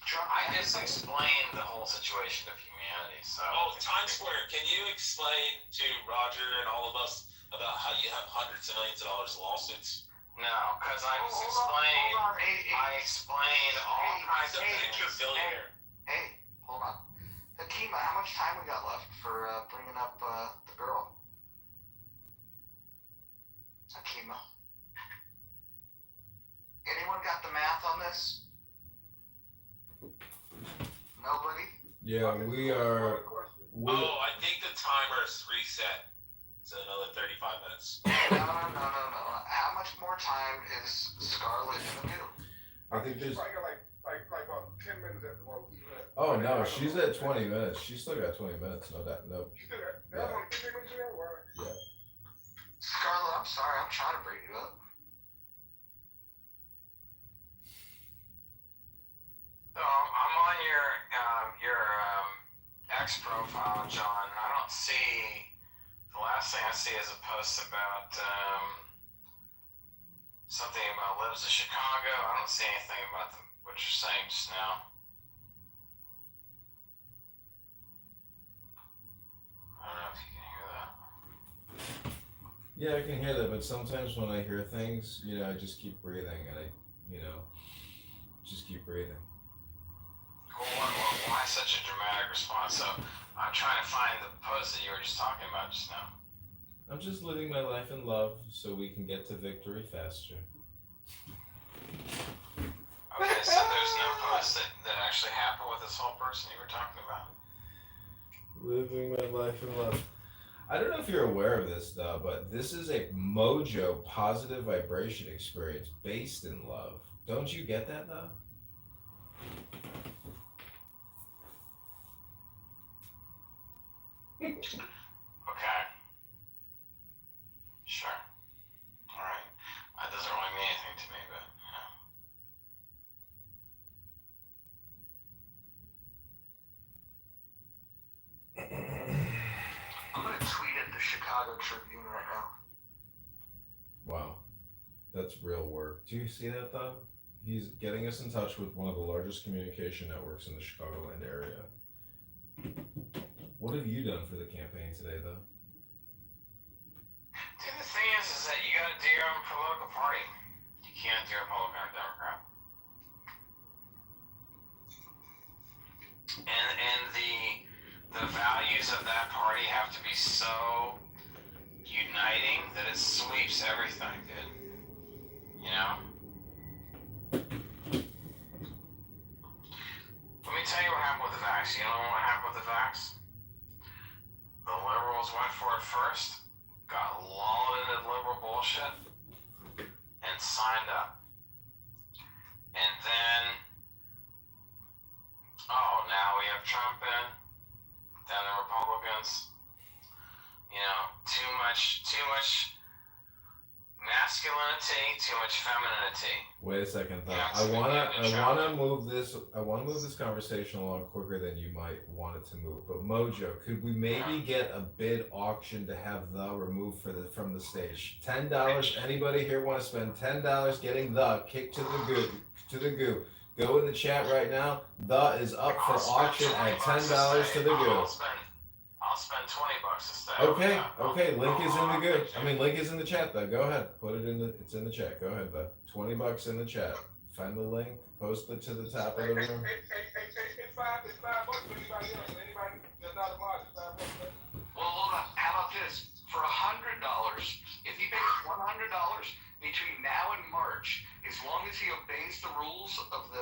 I just explained the whole situation of humanity, so... Oh, Times Square, can you explain to Roger and all of us about how you have hundreds of millions of dollars in lawsuits? No, because I explained all kinds of things. You're a billionaire. Hey, hold on. Hakima, how much time we got left for bringing up the girl? Akima. Anyone got the math on this? Nobody? Yeah, we are. Oh, I think the timer's reset. So another 35 minutes. No. How much more time is Scarlett in the middle? I think there's. Probably got like about 10 minutes at the most. Oh no, she's at 20 minutes. She's still got 20 minutes. No doubt. No. You still got, they're only 15 minutes in there? Or? Yeah. Scarlett, I'm sorry, I'm trying to bring you up. So I'm on your X profile, John, and I don't see, the last thing I see is a post about something about lives in Chicago. I don't see anything about what you're saying just now. I don't know if you can hear that. Yeah, I can hear that, but sometimes when I hear things, I just keep breathing, and I just keep breathing. Why such a dramatic response? So I'm trying to find the post that you were just talking about just now. I'm just living my life in love so we can get to victory faster. Okay, so there's no post that actually happened with this whole person you were talking about? Living my life in love. I don't know if you're aware of this, though, but this is a Mojo positive vibration experience based in love. Don't you get that, though? Okay. Sure. Alright. That doesn't really mean anything to me, but I'm gonna tweet at the Chicago Tribune right now. Wow. That's real work. Do you see that, though? He's getting us in touch with one of the largest communication networks in the Chicagoland area. What have you done for the campaign today, though? Dude, the thing is that you gotta do your own political party. You can't do a Republican or Democrat. And the values of that party have to be so uniting that it sweeps everything, dude. You know? Let me tell you what happened with the vax. You know what happened with the vax? The liberals went for it first, got lulled into liberal bullshit, and signed up. And then, now we have Trump in, then the Republicans. Too much masculinity, too much femininity. Wait a second, though. I wanna move this conversation along quicker than you might want it to move. But Mojo, could we maybe get a bid auction to have the removed from the stage? $10. Anybody here want to spend $10 getting the kicked to the goo? Go in the chat right now. The is up for auction at $10 to the goo. I'll spend $20 instead. Okay. Link is in the good. Link is in the chat though. Go ahead. Put it in the. It's in the chat. Go ahead though. $20 in the chat. Find the link. Post it to the top of the room. It's $5 for anybody else. Anybody that's not a mod, it's $5. Well, hold on. How about this? For $100, if he pays $100 between now and March, as long as he obeys the rules of the